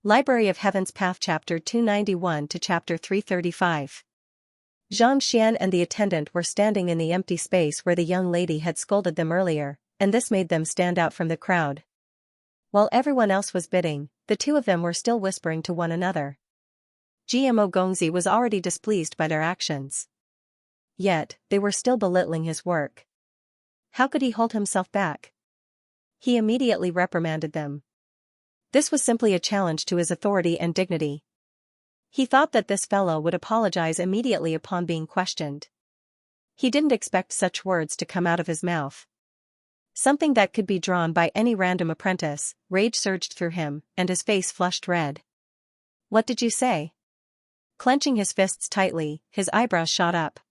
Library of Heaven's Path Chapter 291 to Chapter 335. Xianxia and the attendant were standing in the empty space where the young lady had scolded them earlier, and this made them stand out from the crowd. While everyone else was bidding, the two of them were still whispering to one another. Gmo Gongzi was already displeased by their actions. Yet, they were still belittling his work. How could he hold himself back? He immediately reprimanded them. This was simply a challenge to his authority and dignity. He thought that this fellow would apologize immediately upon being questioned. He didn't expect such words to come out of his mouth. Something that could be drawn by any random apprentice. Rage surged through him, and his face flushed red. "What did you say?" Clenching his fists tightly, his eyebrows shot up.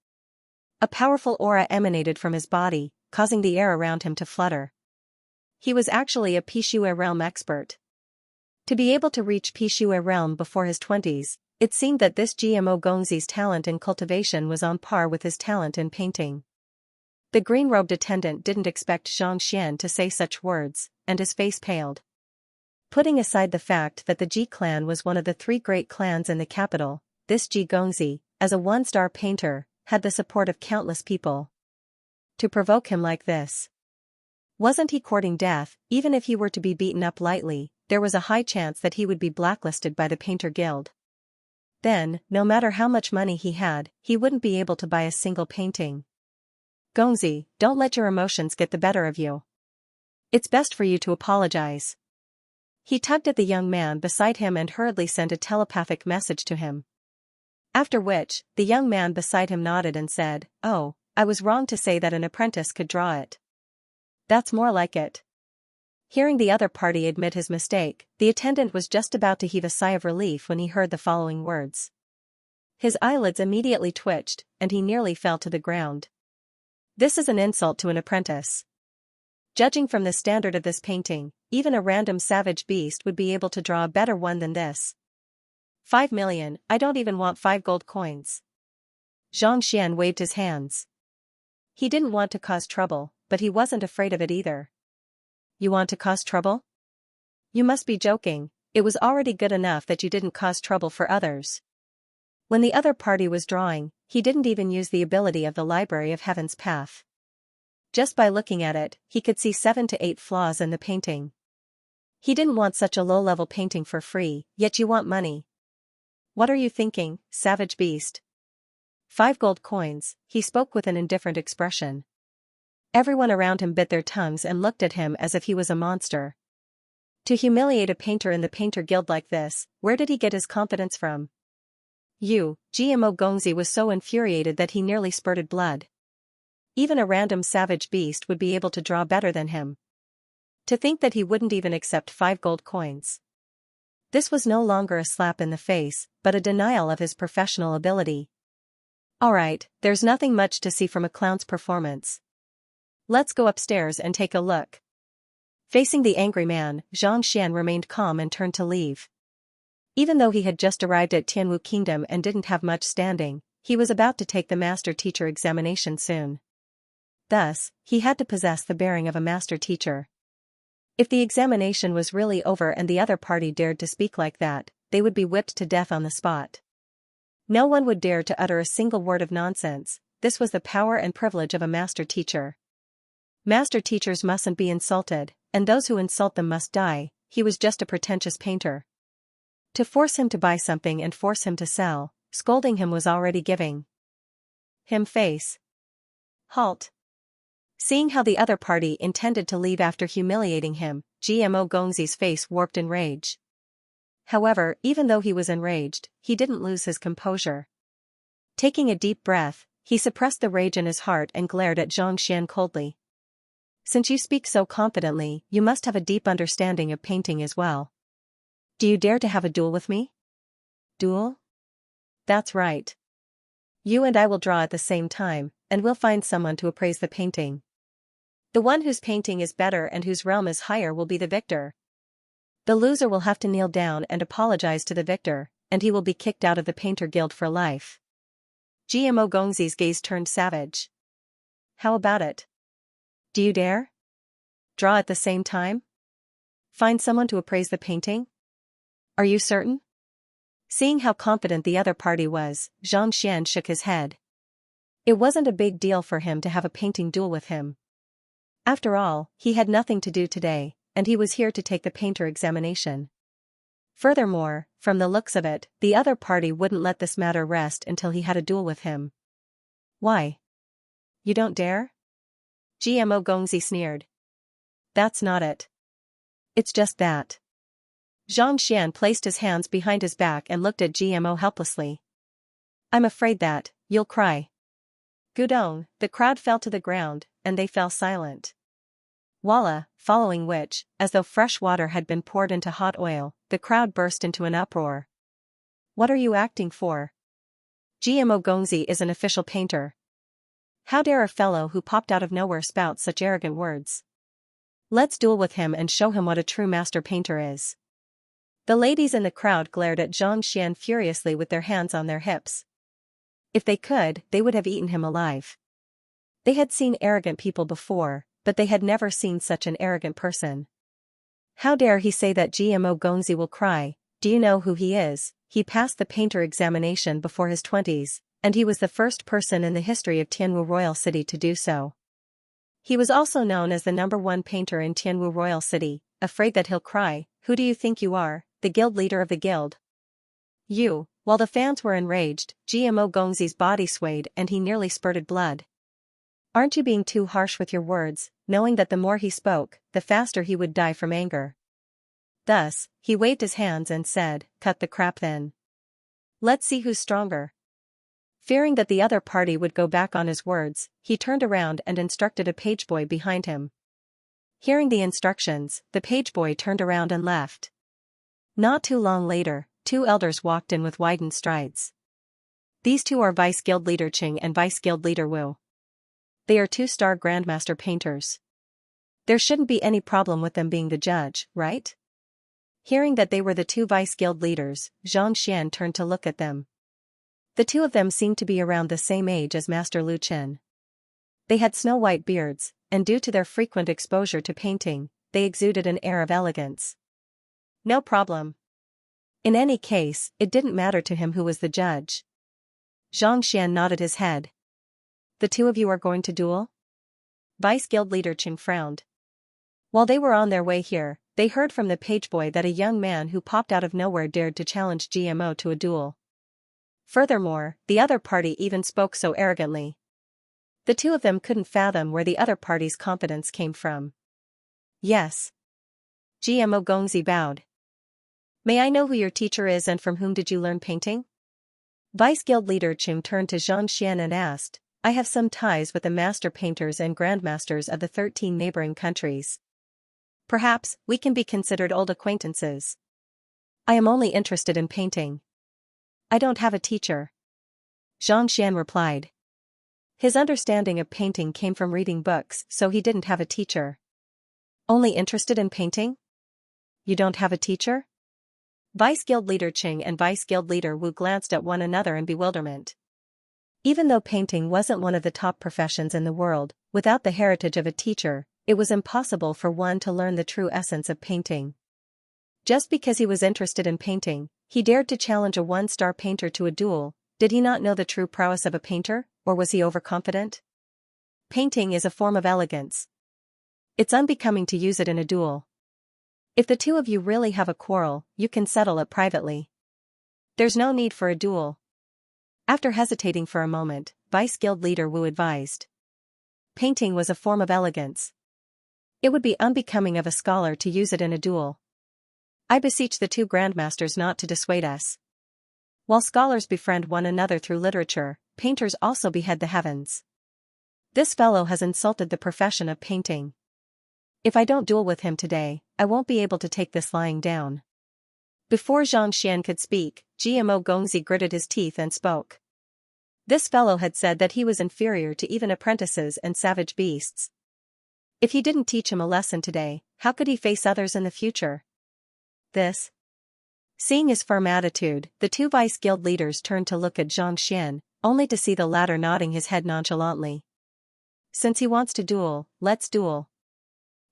A powerful aura emanated from his body, causing the air around him to flutter. He was actually a Pishue realm expert. To be able to reach Pishue realm before his 20s, it seemed that this Gmo Gongzi's talent in cultivation was on par with his talent in painting. The green-robed attendant didn't expect Xianxia to say such words, and his face paled. Putting aside the fact that the Ji clan was one of the three great clans in the capital, this Ji Gongzi, as a one-star painter, had the support of countless people. To provoke him like this. Wasn't he courting death? Even if he were to be beaten up lightly, there was a high chance that he would be blacklisted by the Painter Guild. Then, no matter how much money he had, he wouldn't be able to buy a single painting. Gongzi, don't let your emotions get the better of you. It's best for you to apologize. He tugged at the young man beside him and hurriedly sent a telepathic message to him. After which, the young man beside him nodded and said, "Oh, I was wrong to say that an apprentice could draw it. That's more like it." Hearing the other party admit his mistake, the attendant was just about to heave a sigh of relief when he heard the following words. His eyelids immediately twitched, and he nearly fell to the ground. This is an insult to an apprentice. Judging from the standard of this painting, even a random savage beast would be able to draw a better one than this. 5 million, I don't even want 5 gold coins. Xianxia waved his hands. He didn't want to cause trouble, but he wasn't afraid of it either. You want to cause trouble? You must be joking, it was already good enough that you didn't cause trouble for others. When the other party was drawing, he didn't even use the ability of the Library of Heaven's Path. Just by looking at it, he could see 7 to 8 flaws in the painting. He didn't want such a low-level painting for free, yet you want money. What are you thinking, savage beast? 5 gold coins, he spoke with an indifferent expression. Everyone around him bit their tongues and looked at him as if he was a monster. To humiliate a painter in the Painter Guild like this, where did he get his confidence from? Gmo Gongzi was so infuriated that he nearly spurted blood. Even a random savage beast would be able to draw better than him. To think that he wouldn't even accept 5 gold coins. This was no longer a slap in the face, but a denial of his professional ability. Alright, there's nothing much to see from a clown's performance. Let's go upstairs and take a look. Facing the angry man, Xianxia remained calm and turned to leave. Even though he had just arrived at Tianwu Kingdom and didn't have much standing, he was about to take the master teacher examination soon. Thus, he had to possess the bearing of a master teacher. If the examination was really over and the other party dared to speak like that, they would be whipped to death on the spot. No one would dare to utter a single word of nonsense. This was the power and privilege of a master teacher. Master teachers mustn't be insulted, and those who insult them must die. He was just a pretentious painter. To force him to buy something and force him to sell, scolding him was already giving him face. Halt. Seeing how the other party intended to leave after humiliating him, Gmo Gongzi's face warped in rage. However, even though he was enraged, he didn't lose his composure. Taking a deep breath, he suppressed the rage in his heart and glared at Xianxia coldly. Since you speak so confidently, you must have a deep understanding of painting as well. Do you dare to have a duel with me? Duel? That's right. You and I will draw at the same time, and we'll find someone to appraise the painting. The one whose painting is better and whose realm is higher will be the victor. The loser will have to kneel down and apologize to the victor, and he will be kicked out of the Painter Guild for life. Gmo Gongzi's gaze turned savage. How about it? Do you dare? Draw at the same time? Find someone to appraise the painting? Are you certain? Seeing how confident the other party was, Xianxia shook his head. It wasn't a big deal for him to have a painting duel with him. After all, he had nothing to do today, and he was here to take the painter examination. Furthermore, from the looks of it, the other party wouldn't let this matter rest until he had a duel with him. Why? You don't dare? GMO Gongzi sneered. That's not it. It's just that. Xianxia placed his hands behind his back and looked at GMO helplessly. I'm afraid that, you'll cry. Gudong, the crowd fell to the ground, and they fell silent. Voila, following which, as though fresh water had been poured into hot oil, the crowd burst into an uproar. What are you acting for? GMO Gongzi is an official painter. How dare a fellow who popped out of nowhere spout such arrogant words? Let's duel with him and show him what a true master painter is. The ladies in the crowd glared at Xianxia furiously with their hands on their hips. If they could, they would have eaten him alive. They had seen arrogant people before, but they had never seen such an arrogant person. How dare he say that GMO Gongzi will cry? Do you know who he is? He passed the painter examination before his 20s, and he was the first person in the history of Tianwu Royal City to do so. He was also known as the #1 painter in Tianwu Royal City. Afraid that he'll cry? Who do you think you are, the guild leader of the guild? You. While the fans were enraged, GMO Gongzi's body swayed and he nearly spurted blood. Aren't you being too harsh with your words, knowing that the more he spoke, the faster he would die from anger? Thus, he waved his hands and said, cut the crap then. Let's see who's stronger. Fearing that the other party would go back on his words, he turned around and instructed a pageboy behind him. Hearing the instructions, the pageboy turned around and left. Not too long later, 2 elders walked in with widened strides. These 2 are Vice Guild Leader Qing and Vice Guild Leader Wu. They are 2-star Grandmaster painters. There shouldn't be any problem with them being the judge, right? Hearing that they were the 2 Vice Guild leaders, Xianxia turned to look at them. The 2 of them seemed to be around the same age as Master Lu Chen. They had snow-white beards, and due to their frequent exposure to painting, they exuded an air of elegance. No problem. In any case, it didn't matter to him who was the judge. Xianxia nodded his head. The 2 of you are going to duel? Vice Guild Leader Qing frowned. While they were on their way here, they heard from the pageboy that a young man who popped out of nowhere dared to challenge GMO to a duel. Furthermore, the other party even spoke so arrogantly. The 2 of them couldn't fathom where the other party's confidence came from. Yes. GMO Gongzi bowed. May I know who your teacher is and from whom did you learn painting? Vice Guild Leader Qing turned to Xianxia and asked, I have some ties with the master painters and grandmasters of the 13 neighboring countries. Perhaps, we can be considered old acquaintances. I am only interested in painting. I don't have a teacher. Xianxia replied. His understanding of painting came from reading books, so he didn't have a teacher. Only interested in painting? You don't have a teacher? Vice Guild Leader Qing and Vice Guild Leader Wu glanced at one another in bewilderment. Even though painting wasn't one of the top professions in the world, without the heritage of a teacher, it was impossible for one to learn the true essence of painting. Just because he was interested in painting, he dared to challenge a 1-star painter to a duel. Did he not know the true prowess of a painter, or was he overconfident? Painting is a form of elegance. It's unbecoming to use it in a duel. If the 2 of you really have a quarrel, you can settle it privately. There's no need for a duel. After hesitating for a moment, Vice Guild Leader Wu advised. Painting was a form of elegance. It would be unbecoming of a scholar to use it in a duel. I beseech the 2 grandmasters not to dissuade us. While scholars befriend one another through literature, painters also behead the heavens. This fellow has insulted the profession of painting. If I don't duel with him today, I won't be able to take this lying down. Before Xianxia could speak, GMO Gongzi gritted his teeth and spoke. This fellow had said that he was inferior to even apprentices and savage beasts. If he didn't teach him a lesson today, how could he face others in the future? This. Seeing his firm attitude, the 2 Vice Guild leaders turned to look at Xianxia, only to see the latter nodding his head nonchalantly. Since he wants to duel, let's duel.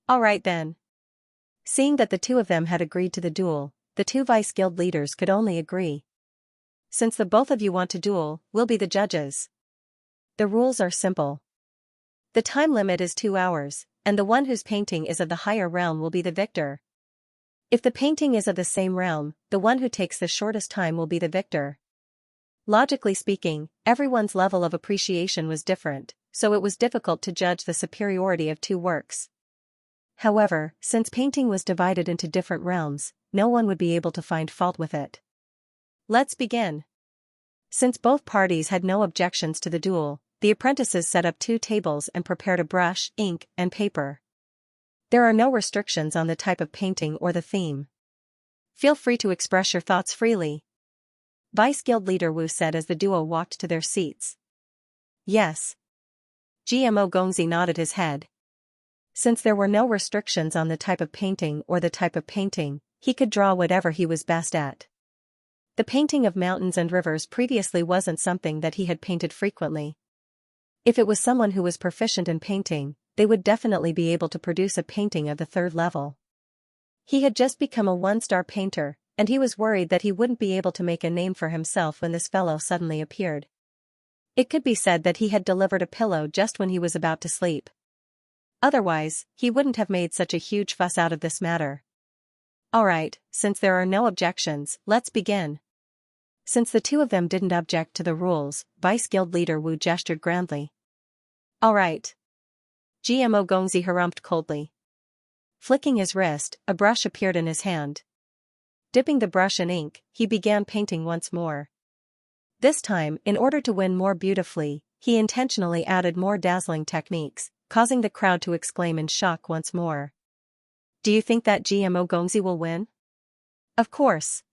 All right then. Seeing that the 2 of them had agreed to the duel, the two vice guild leaders could only agree. Since the both of you want to duel, we'll be the judges. The rules are simple. The time limit is 2 hours, and the one whose painting is of the higher realm will be the victor. If the painting is of the same realm, the one who takes the shortest time will be the victor. Logically speaking, everyone's level of appreciation was different, so it was difficult to judge the superiority of two works. However, since painting was divided into different realms, no one would be able to find fault with it. Let's begin. Since both parties had no objections to the duel, the apprentices set up 2 tables and prepared a brush, ink, and paper. There are no restrictions on the type of painting or the theme. Feel free to express your thoughts freely. Vice Guild Leader Wu said as the duo walked to their seats. Yes. GMO Gongzi nodded his head. Since there were no restrictions on the type of painting or the type of painting, he could draw whatever he was best at. The painting of mountains and rivers previously wasn't something that he had painted frequently. If it was someone who was proficient in painting, they would definitely be able to produce a painting of the 3rd level. He had just become a 1-star painter, and he was worried that he wouldn't be able to make a name for himself when this fellow suddenly appeared. It could be said that he had delivered a pillow just when he was about to sleep. Otherwise, he wouldn't have made such a huge fuss out of this matter. Alright, since there are no objections, let's begin. Since the two of them didn't object to the rules, Vice Guild Leader Wu gestured grandly. Alright. GMO Gongzi harumphed coldly. Flicking his wrist, a brush appeared in his hand. Dipping the brush in ink, he began painting once more. This time, in order to win more beautifully, he intentionally added more dazzling techniques, causing the crowd to exclaim in shock once more. Do you think that GMO Gongzi will win? Of course.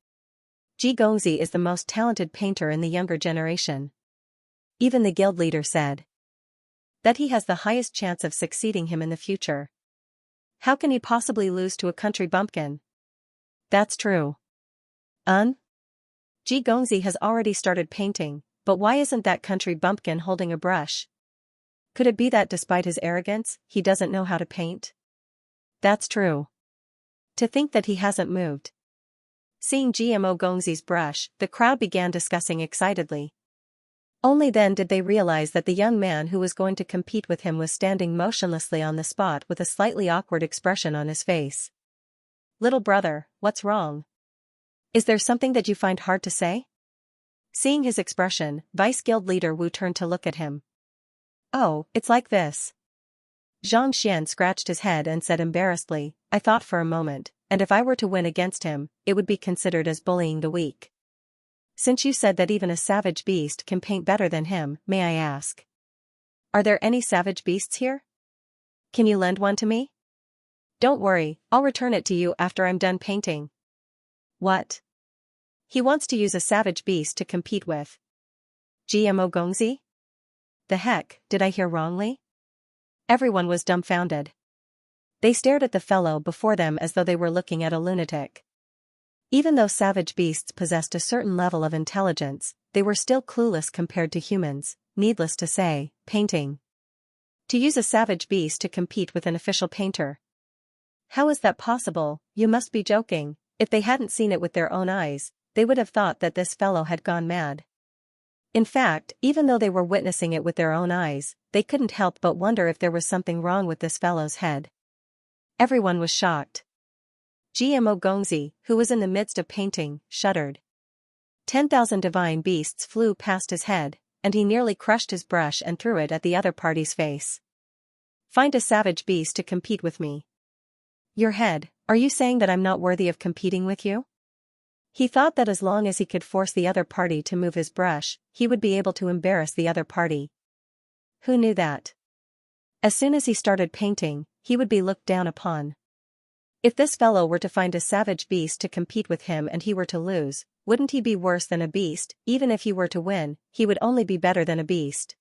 G. Gongzi is the most talented painter in the younger generation. Even the guild leader said that he has the highest chance of succeeding him in the future. How can he possibly lose to a country bumpkin? That's true. G. Gongzi has already started painting, but why isn't that country bumpkin holding a brush? Could it be that despite his arrogance, he doesn't know how to paint? That's true. To think that he hasn't moved. Seeing GMO Gongzi's brush, the crowd began discussing excitedly. Only then did they realize that the young man who was going to compete with him was standing motionlessly on the spot with a slightly awkward expression on his face. Little brother, what's wrong? Is there something that you find hard to say? Seeing his expression, Vice Guild Leader Wu turned to look at him. Oh, it's like this. Xianxia scratched his head and said embarrassedly, I thought for a moment, and if I were to win against him, it would be considered as bullying the weak. Since you said that even a savage beast can paint better than him, may I ask? Are there any savage beasts here? Can you lend one to me? Don't worry, I'll return it to you after I'm done painting. What? He wants to use a savage beast to compete with. GMO Gongzi? The heck, did I hear wrongly? Everyone was dumbfounded. They stared at the fellow before them as though they were looking at a lunatic. Even though savage beasts possessed a certain level of intelligence, they were still clueless compared to humans, needless to say, painting. To use a savage beast to compete with an official painter. How is that possible? You must be joking. If they hadn't seen it with their own eyes, they would have thought that this fellow had gone mad. In fact, even though they were witnessing it with their own eyes, they couldn't help but wonder if there was something wrong with this fellow's head. Everyone was shocked. GMO Gongzi, who was in the midst of painting, shuddered. 10,000 divine beasts flew past his head, and he nearly crushed his brush and threw it at the other party's face. Find a savage beast to compete with me. Your head, are you saying that I'm not worthy of competing with you? He thought that as long as he could force the other party to move his brush, he would be able to embarrass the other party. Who knew that? As soon as he started painting, he would be looked down upon. If this fellow were to find a savage beast to compete with him and he were to lose, wouldn't he be worse than a beast? Even if he were to win, he would only be better than a beast.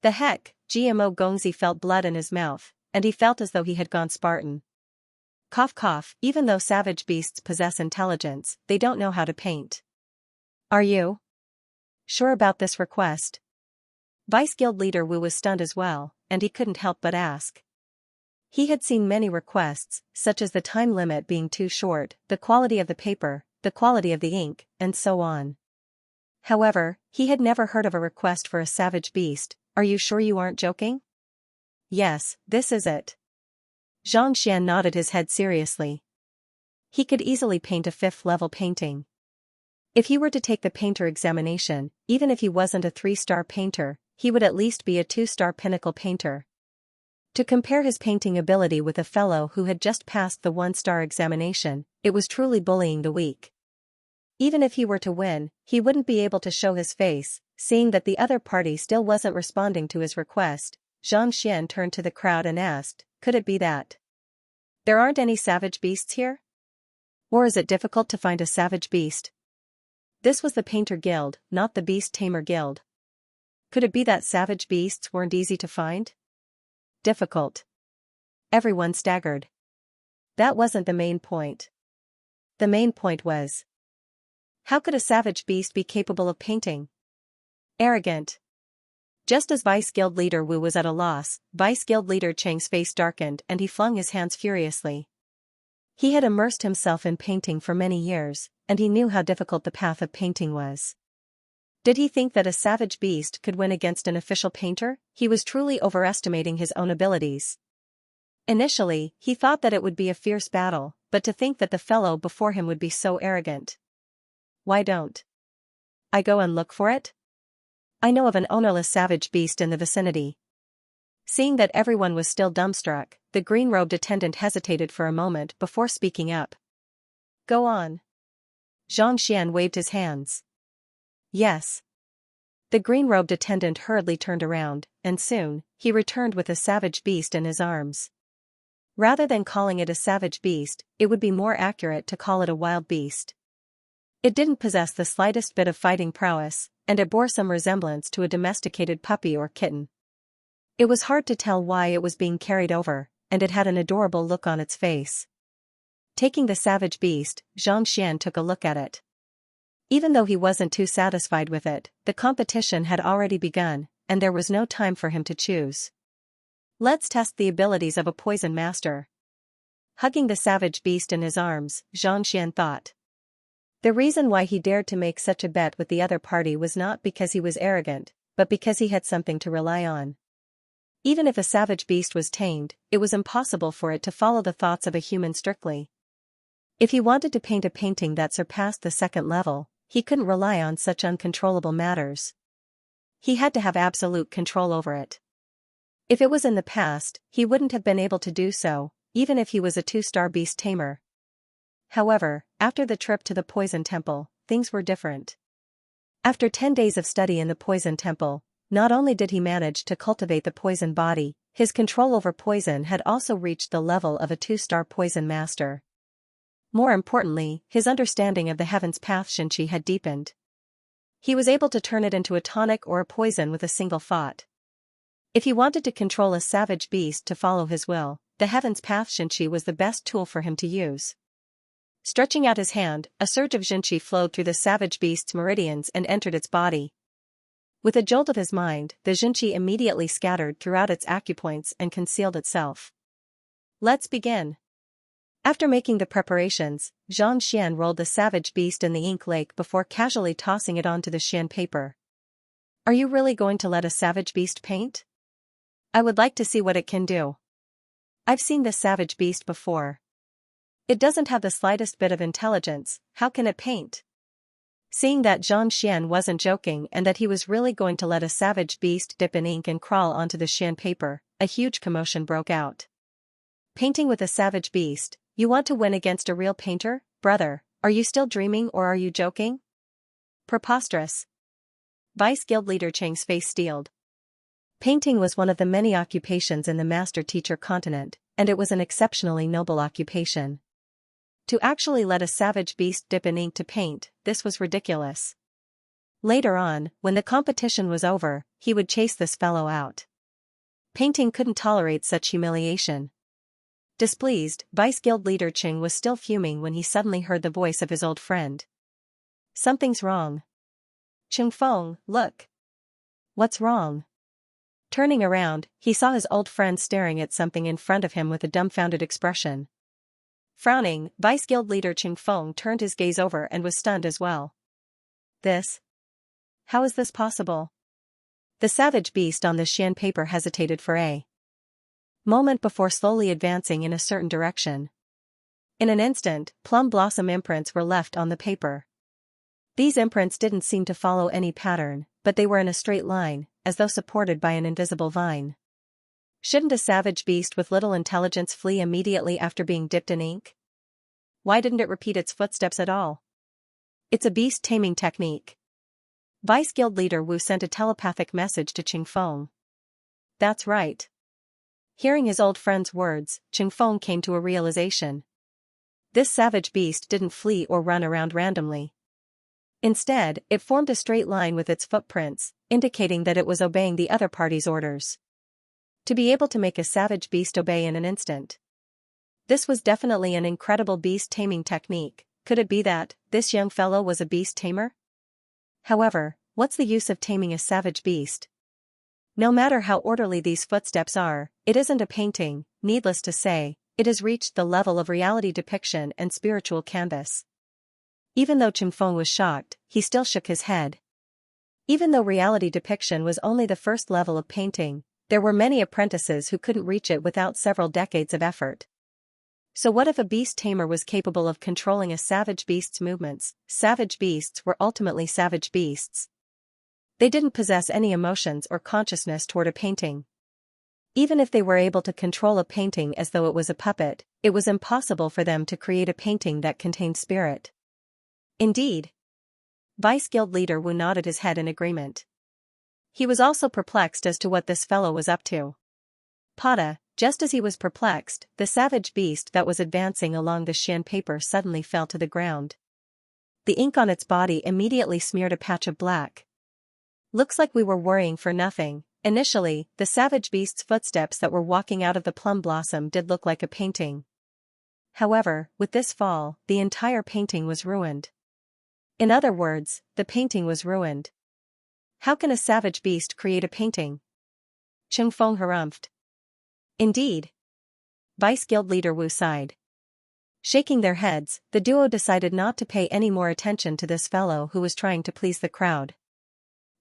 The heck, GMO Gongzi felt blood in his mouth, and he felt as though he had gone Spartan. Cough cough, even though savage beasts possess intelligence, they don't know how to paint. Are you sure about this request? Vice Guild Leader Wu was stunned as well, and he couldn't help but ask. He had seen many requests, such as the time limit being too short, the quality of the paper, the quality of the ink, and so on. However, he had never heard of a request for a savage beast. Are you sure you aren't joking? Yes, this is it. Xianxia nodded his head seriously. He could easily paint a 5th-level painting. If he were to take the painter examination, even if he wasn't a 3-star painter, he would at least be a 2-star pinnacle painter. To compare his painting ability with a fellow who had just passed the 1-star examination, it was truly bullying the weak. Even if he were to win, he wouldn't be able to show his face, seeing that the other party still wasn't responding to his request. Xianxia turned to the crowd and asked, could it be that there aren't any savage beasts here? Or is it difficult to find a savage beast? This was the Painter Guild, not the Beast Tamer Guild. Could it be that savage beasts weren't easy to find? Difficult. Everyone staggered. That wasn't the main point. The main point was, how could a savage beast be capable of painting? Arrogant. Just as Vice Guild Leader Wu was at a loss, Vice Guild Leader Cheng's face darkened and he flung his hands furiously. He had immersed himself in painting for many years, and he knew how difficult the path of painting was. Did he think that a savage beast could win against an official painter? He was truly overestimating his own abilities. Initially, he thought that it would be a fierce battle, but to think that the fellow before him would be so arrogant. Why don't I go and look for it? I know of an ownerless savage beast in the vicinity. Seeing that everyone was still dumbstruck, the green-robed attendant hesitated for a moment before speaking up. Go on. Xianxia waved his hands. Yes. The green-robed attendant hurriedly turned around, and soon, he returned with a savage beast in his arms. Rather than calling it a savage beast, it would be more accurate to call it a wild beast. It didn't possess the slightest bit of fighting prowess, and it bore some resemblance to a domesticated puppy or kitten. It was hard to tell why it was being carried over, and it had an adorable look on its face. Taking the savage beast, Xianxia took a look at it. Even though he wasn't too satisfied with it, the competition had already begun, and there was no time for him to choose. Let's test the abilities of a poison master. Hugging the savage beast in his arms, Xianxia thought. The reason why he dared to make such a bet with the other party was not because he was arrogant, but because he had something to rely on. Even if a savage beast was tamed, it was impossible for it to follow the thoughts of a human strictly. If he wanted to paint a painting that surpassed the 2nd level, he couldn't rely on such uncontrollable matters. He had to have absolute control over it. If it was in the past, he wouldn't have been able to do so, even if he was a 2-star beast tamer. However, after the trip to the Poison Temple, things were different. After 10 days of study in the Poison Temple, not only did he manage to cultivate the poison body, his control over poison had also reached the level of a 2-star poison master. More importantly, his understanding of the Heaven's Path Xianxia had deepened. He was able to turn it into a tonic or a poison with a single thought. If he wanted to control a savage beast to follow his will, the Heaven's Path Xianxia was the best tool for him to use. Stretching out his hand, a surge of Xianxia flowed through the savage beast's meridians and entered its body. With a jolt of his mind, the Xianxia immediately scattered throughout its acupoints and concealed itself. Let's begin. After making the preparations, Xianxia rolled the savage beast in the ink lake before casually tossing it onto the Xian paper. Are you really going to let a savage beast paint? I would like to see what it can do. I've seen this savage beast before. It doesn't have the slightest bit of intelligence, how can it paint? Seeing that Xianxia wasn't joking and that he was really going to let a savage beast dip in ink and crawl onto the Xian paper, a huge commotion broke out. Painting with a savage beast, you want to win against a real painter, brother? Are you still dreaming or are you joking? Preposterous. Vice Guild Leader Cheng's face steeled. Painting was one of the many occupations in the master-teacher continent, and it was an exceptionally noble occupation. To actually let a savage beast dip in ink to paint, this was ridiculous. Later on, when the competition was over, he would chase this fellow out. Painting couldn't tolerate such humiliation. Displeased, Vice Guild Leader Cheng was still fuming when he suddenly heard the voice of his old friend. Something's wrong. Cheng Feng, look. What's wrong? Turning around, he saw his old friend staring at something in front of him with a dumbfounded expression. Frowning, Vice Guild leader Qing Feng turned his gaze over and was stunned as well. This? How is this possible? The savage beast on the Xian paper hesitated for a moment before slowly advancing in a certain direction. In an instant, plum blossom imprints were left on the paper. These imprints didn't seem to follow any pattern, but they were in a straight line, as though supported by an invisible vine. Shouldn't a savage beast with little intelligence flee immediately after being dipped in ink? Why didn't it repeat its footsteps at all? It's a beast taming technique. Vice Guild leader Wu sent a telepathic message to Qing Feng. That's right. Hearing his old friend's words, Qing Feng came to a realization. This savage beast didn't flee or run around randomly. Instead, it formed a straight line with its footprints, indicating that it was obeying the other party's orders. To be able to make a savage beast obey in an instant. This was definitely an incredible beast taming technique. Could it be that this young fellow was a beast tamer? However, what's the use of taming a savage beast? No matter how orderly these footsteps are, it isn't a painting. Needless to say, it has reached the level of reality depiction and spiritual canvas. Even though Qing Feng was shocked, he still shook his head. Even though reality depiction was only the first level of painting, there were many apprentices who couldn't reach it without several decades of effort. So what if a beast tamer was capable of controlling a savage beast's movements? Savage beasts were ultimately savage beasts. They didn't possess any emotions or consciousness toward a painting. Even if they were able to control a painting as though it was a puppet, it was impossible for them to create a painting that contained spirit. Indeed. Vice Guild leader Wu nodded his head in agreement. He was also perplexed as to what this fellow was up to. Pada, just as he was perplexed, the savage beast that was advancing along the Xian paper suddenly fell to the ground. The ink on its body immediately smeared a patch of black. Looks like we were worrying for nothing. Initially, the savage beast's footsteps that were walking out of the plum blossom did look like a painting. However, with this fall, the entire painting was ruined. In other words, the painting was ruined. How can a savage beast create a painting? Qing Feng harumphed. Indeed. Vice Guild leader Wu sighed. Shaking their heads, the duo decided not to pay any more attention to this fellow who was trying to please the crowd.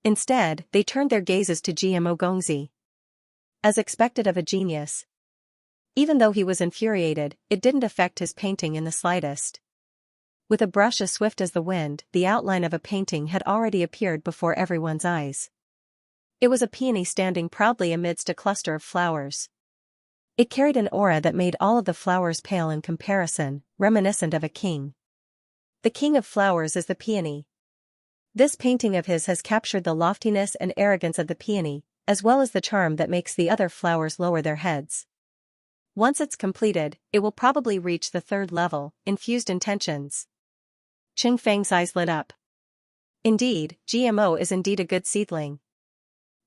Instead, they turned their gazes to GMO Gongzi. As expected of a genius. Even though he was infuriated, it didn't affect his painting in the slightest. With a brush as swift as the wind, the outline of a painting had already appeared before everyone's eyes. It was a peony standing proudly amidst a cluster of flowers. It carried an aura that made all of the flowers pale in comparison, reminiscent of a king. The king of flowers is the peony. This painting of his has captured the loftiness and arrogance of the peony, as well as the charm that makes the other flowers lower their heads. Once it's completed, it will probably reach the third level, infused intentions. Qing Feng's eyes lit up. Indeed, GMO is indeed a good seedling.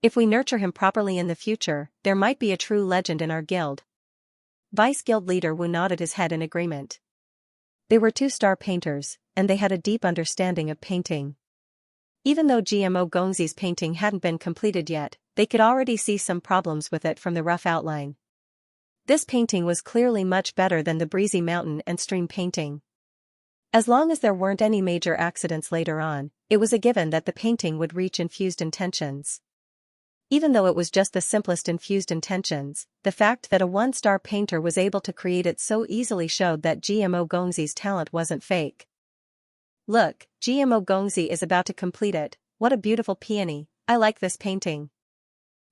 If we nurture him properly in the future, there might be a true legend in our guild. Vice Guild leader Wu nodded his head in agreement. They were two-star painters, and they had a deep understanding of painting. Even though GMO Gongzi's painting hadn't been completed yet, they could already see some problems with it from the rough outline. This painting was clearly much better than the breezy mountain and stream painting. As long as there weren't any major accidents later on, it was a given that the painting would reach infused intentions. Even though it was just the simplest infused intentions, the fact that a one-star painter was able to create it so easily showed that GMO Gongzi's talent wasn't fake. Look, GMO Gongzi is about to complete it. What a beautiful peony, I like this painting.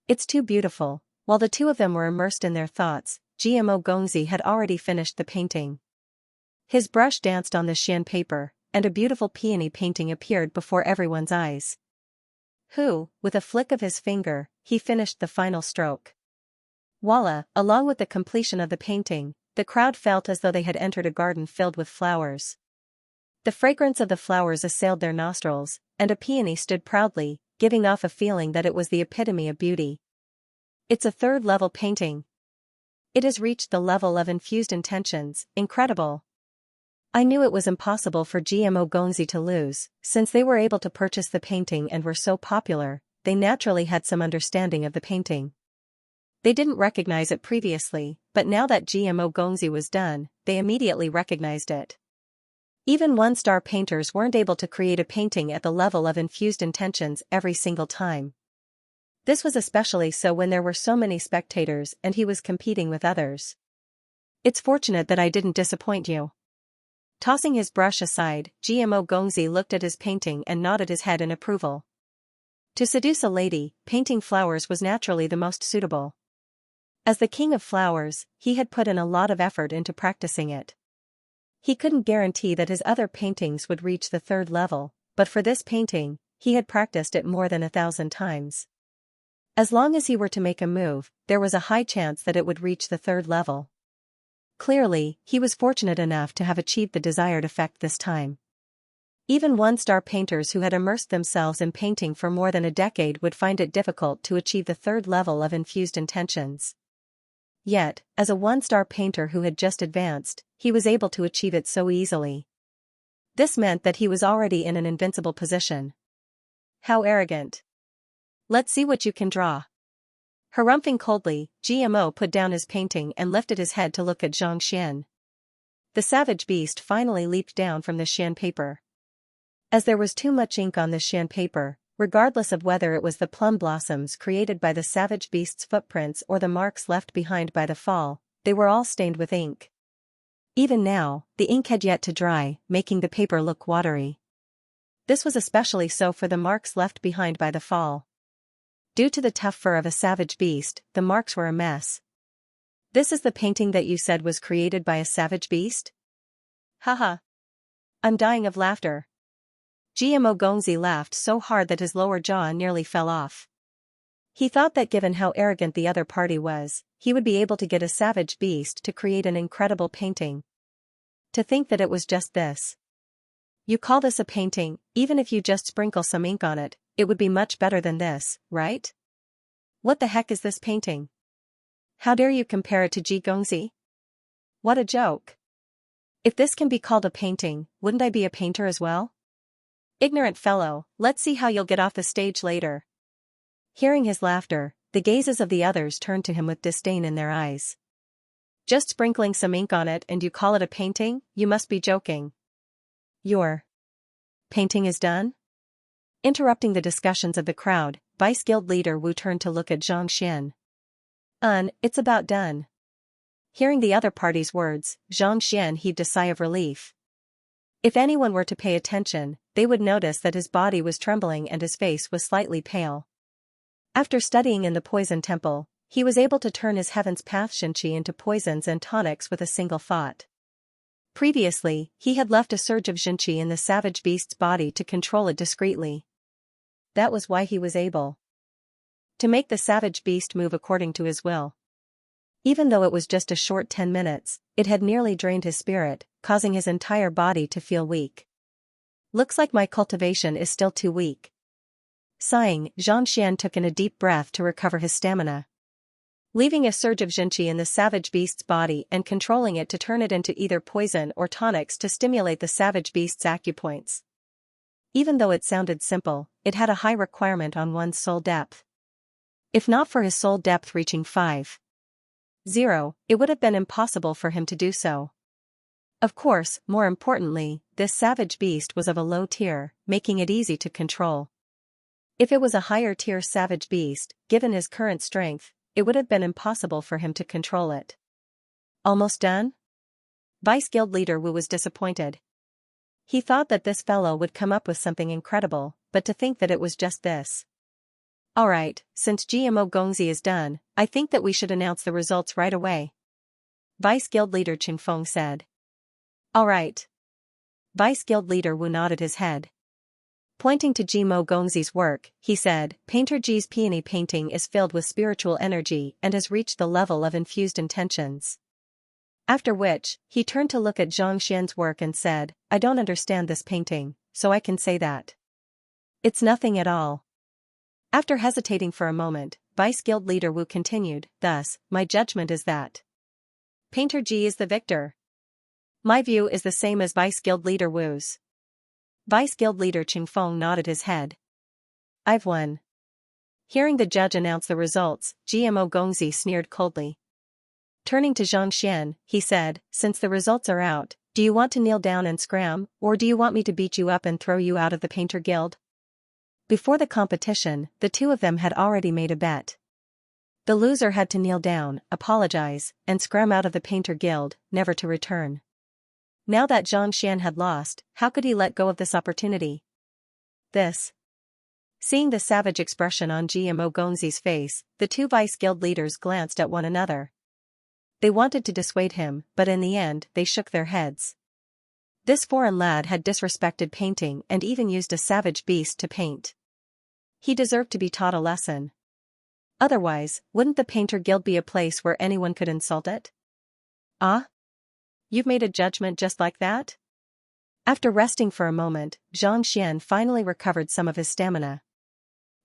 It's too beautiful. While the two of them were immersed in their thoughts, GMO Gongzi had already finished the painting. His brush danced on the Xian paper, and a beautiful peony painting appeared before everyone's eyes. With a flick of his finger, he finished the final stroke. Voila! Along with the completion of the painting, the crowd felt as though they had entered a garden filled with flowers. The fragrance of the flowers assailed their nostrils, and a peony stood proudly, giving off a feeling that it was the epitome of beauty. It's a third-level painting. It has reached the level of infused intentions. Incredible. I knew it was impossible for GMO Gongzi to lose, since they were able to purchase the painting and were so popular, they naturally had some understanding of the painting. They didn't recognize it previously, but now that GMO Gongzi was done, they immediately recognized it. Even one-star painters weren't able to create a painting at the level of infused intentions every single time. This was especially so when there were so many spectators and he was competing with others. It's fortunate that I didn't disappoint you. Tossing his brush aside, GMO Gongzi looked at his painting and nodded his head in approval. To seduce a lady, painting flowers was naturally the most suitable. As the king of flowers, he had put in a lot of effort into practicing it. He couldn't guarantee that his other paintings would reach the third level, but for this painting, he had practiced it more than 1,000 times. As long as he were to make a move, there was a high chance that it would reach the third level. Clearly, he was fortunate enough to have achieved the desired effect this time. Even one-star painters who had immersed themselves in painting for more than a decade would find it difficult to achieve the third level of infused intentions. Yet, as a one-star painter who had just advanced, he was able to achieve it so easily. This meant that he was already in an invincible position. How arrogant. Let's see what you can draw. Harumphing coldly, GMO put down his painting and lifted his head to look at Xianxia. The savage beast finally leaped down from the Xian paper. As there was too much ink on the Xian paper, regardless of whether it was the plum blossoms created by the savage beast's footprints or the marks left behind by the fall, they were all stained with ink. Even now, the ink had yet to dry, making the paper look watery. This was especially so for the marks left behind by the fall. Due to the tough fur of a savage beast, the marks were a mess. This is the painting that you said was created by a savage beast? Haha. I'm dying of laughter. GMO Gongzi laughed so hard that his lower jaw nearly fell off. He thought that given how arrogant the other party was, he would be able to get a savage beast to create an incredible painting. To think that it was just this. You call this a painting, even if you just sprinkle some ink on it, it would be much better than this, right? What the heck is this painting? How dare you compare it to G Gongzi? What a joke. If this can be called a painting, wouldn't I be a painter as well? Ignorant fellow, let's see how you'll get off the stage later. Hearing his laughter, the gazes of the others turned to him with disdain in their eyes. Just sprinkling some ink on it and you call it a painting? You must be joking. Your painting is done? Interrupting the discussions of the crowd, Vice Guild leader Wu turned to look at Xianxia. It's about done. Hearing the other party's words, Xianxia heaved a sigh of relief. If anyone were to pay attention, they would notice that his body was trembling and his face was slightly pale. After studying in the poison temple, he was able to turn his heaven's path Xianxia into poisons and tonics with a single thought. Previously, he had left a surge of Xianxia in the savage beast's body to control it discreetly. That was why he was able to make the savage beast move according to his will. Even though it was just a short 10 minutes, it had nearly drained his spirit, causing his entire body to feel weak. Looks like my cultivation is still too weak. Sighing, Xianxia took in a deep breath to recover his stamina. Leaving a surge of Xianxia in the savage beast's body and controlling it to turn it into either poison or tonics to stimulate the savage beast's acupoints. Even though it sounded simple, it had a high requirement on one's soul depth. If not for his soul depth reaching 5.0, it would have been impossible for him to do so. Of course, more importantly, this savage beast was of a low tier, making it easy to control. If it was a higher tier savage beast, given his current strength, it would have been impossible for him to control it. Almost done? Vice Guild leader Wu was disappointed. He thought that this fellow would come up with something incredible, but to think that it was just this. Alright, since GMO Gongzi is done, I think that we should announce the results right away. Vice Guild leader Qingfeng said. Alright. Vice Guild leader Wu nodded his head. Pointing to GMO Gongzi's work, he said, Painter Ji's peony painting is filled with spiritual energy and has reached the level of infused intentions. After which, he turned to look at Xianxia's work and said, I don't understand this painting, so I can say that it's nothing at all. After hesitating for a moment, Vice Guild leader Wu continued, thus, my judgment is that Painter Ji is the victor. My view is the same as Vice Guild leader Wu's. Vice Guild leader Qingfeng nodded his head. I've won. Hearing the judge announce the results, GMO Gongzi sneered coldly. Turning to Xianxia, he said, "Since the results are out, do you want to kneel down and scram, or do you want me to beat you up and throw you out of the painter guild?" Before the competition, the two of them had already made a bet. The loser had to kneel down, apologize, and scram out of the painter guild, never to return. Now that Xianxia had lost, how could he let go of this opportunity? Seeing the savage expression on GMO Gongzi's face, the two vice guild leaders glanced at one another. They wanted to dissuade him, but in the end, they shook their heads. This foreign lad had disrespected painting and even used a savage beast to paint. He deserved to be taught a lesson. Otherwise, wouldn't the painter guild be a place where anyone could insult it? Ah? You've made a judgment just like that? After resting for a moment, Xianxia finally recovered some of his stamina.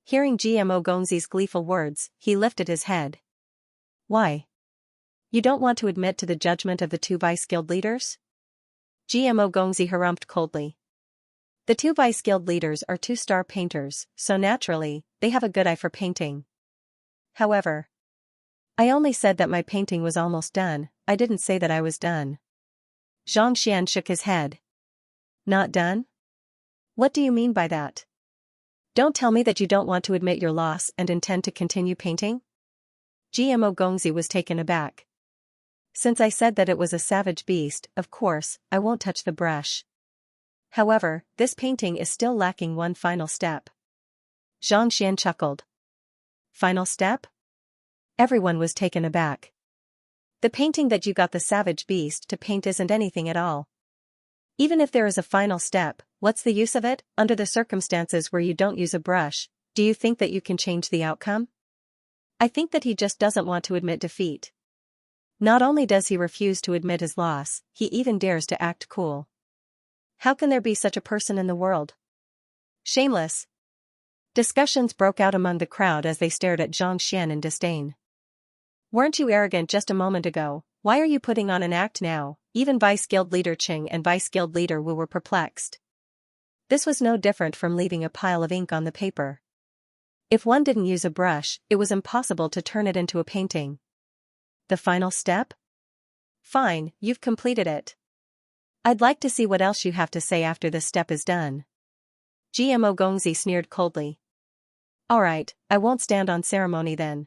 Hearing GMO Gongzi's gleeful words, he lifted his head. Why? You don't want to admit to the judgment of the two vice guild leaders? GMO Gongzi harumphed coldly. The two vice guild leaders are two-star painters, so naturally, they have a good eye for painting. However, I only said that my painting was almost done, I didn't say that I was done. Xianxia shook his head. Not done? What do you mean by that? Don't tell me that you don't want to admit your loss and intend to continue painting? GMO Gongzi was taken aback. Since I said that it was a savage beast, of course, I won't touch the brush. However, this painting is still lacking one final step. Xianxia chuckled. Final step? Everyone was taken aback. The painting that you got the savage beast to paint isn't anything at all. Even if there is a final step, what's the use of it? Under the circumstances where you don't use a brush, do you think that you can change the outcome? I think that he just doesn't want to admit defeat. Not only does he refuse to admit his loss, he even dares to act cool. How can there be such a person in the world? Shameless. Discussions broke out among the crowd as they stared at Xianxia in disdain. Weren't you arrogant just a moment ago? Why are you putting on an act now? Even Vice Guild Leader Qing and Vice Guild Leader Wu were perplexed. This was no different from leaving a pile of ink on the paper. If one didn't use a brush, it was impossible to turn it into a painting. The final step? Fine, you've completed it. I'd like to see what else you have to say after this step is done. GMO Gongzi sneered coldly. Alright, I won't stand on ceremony then.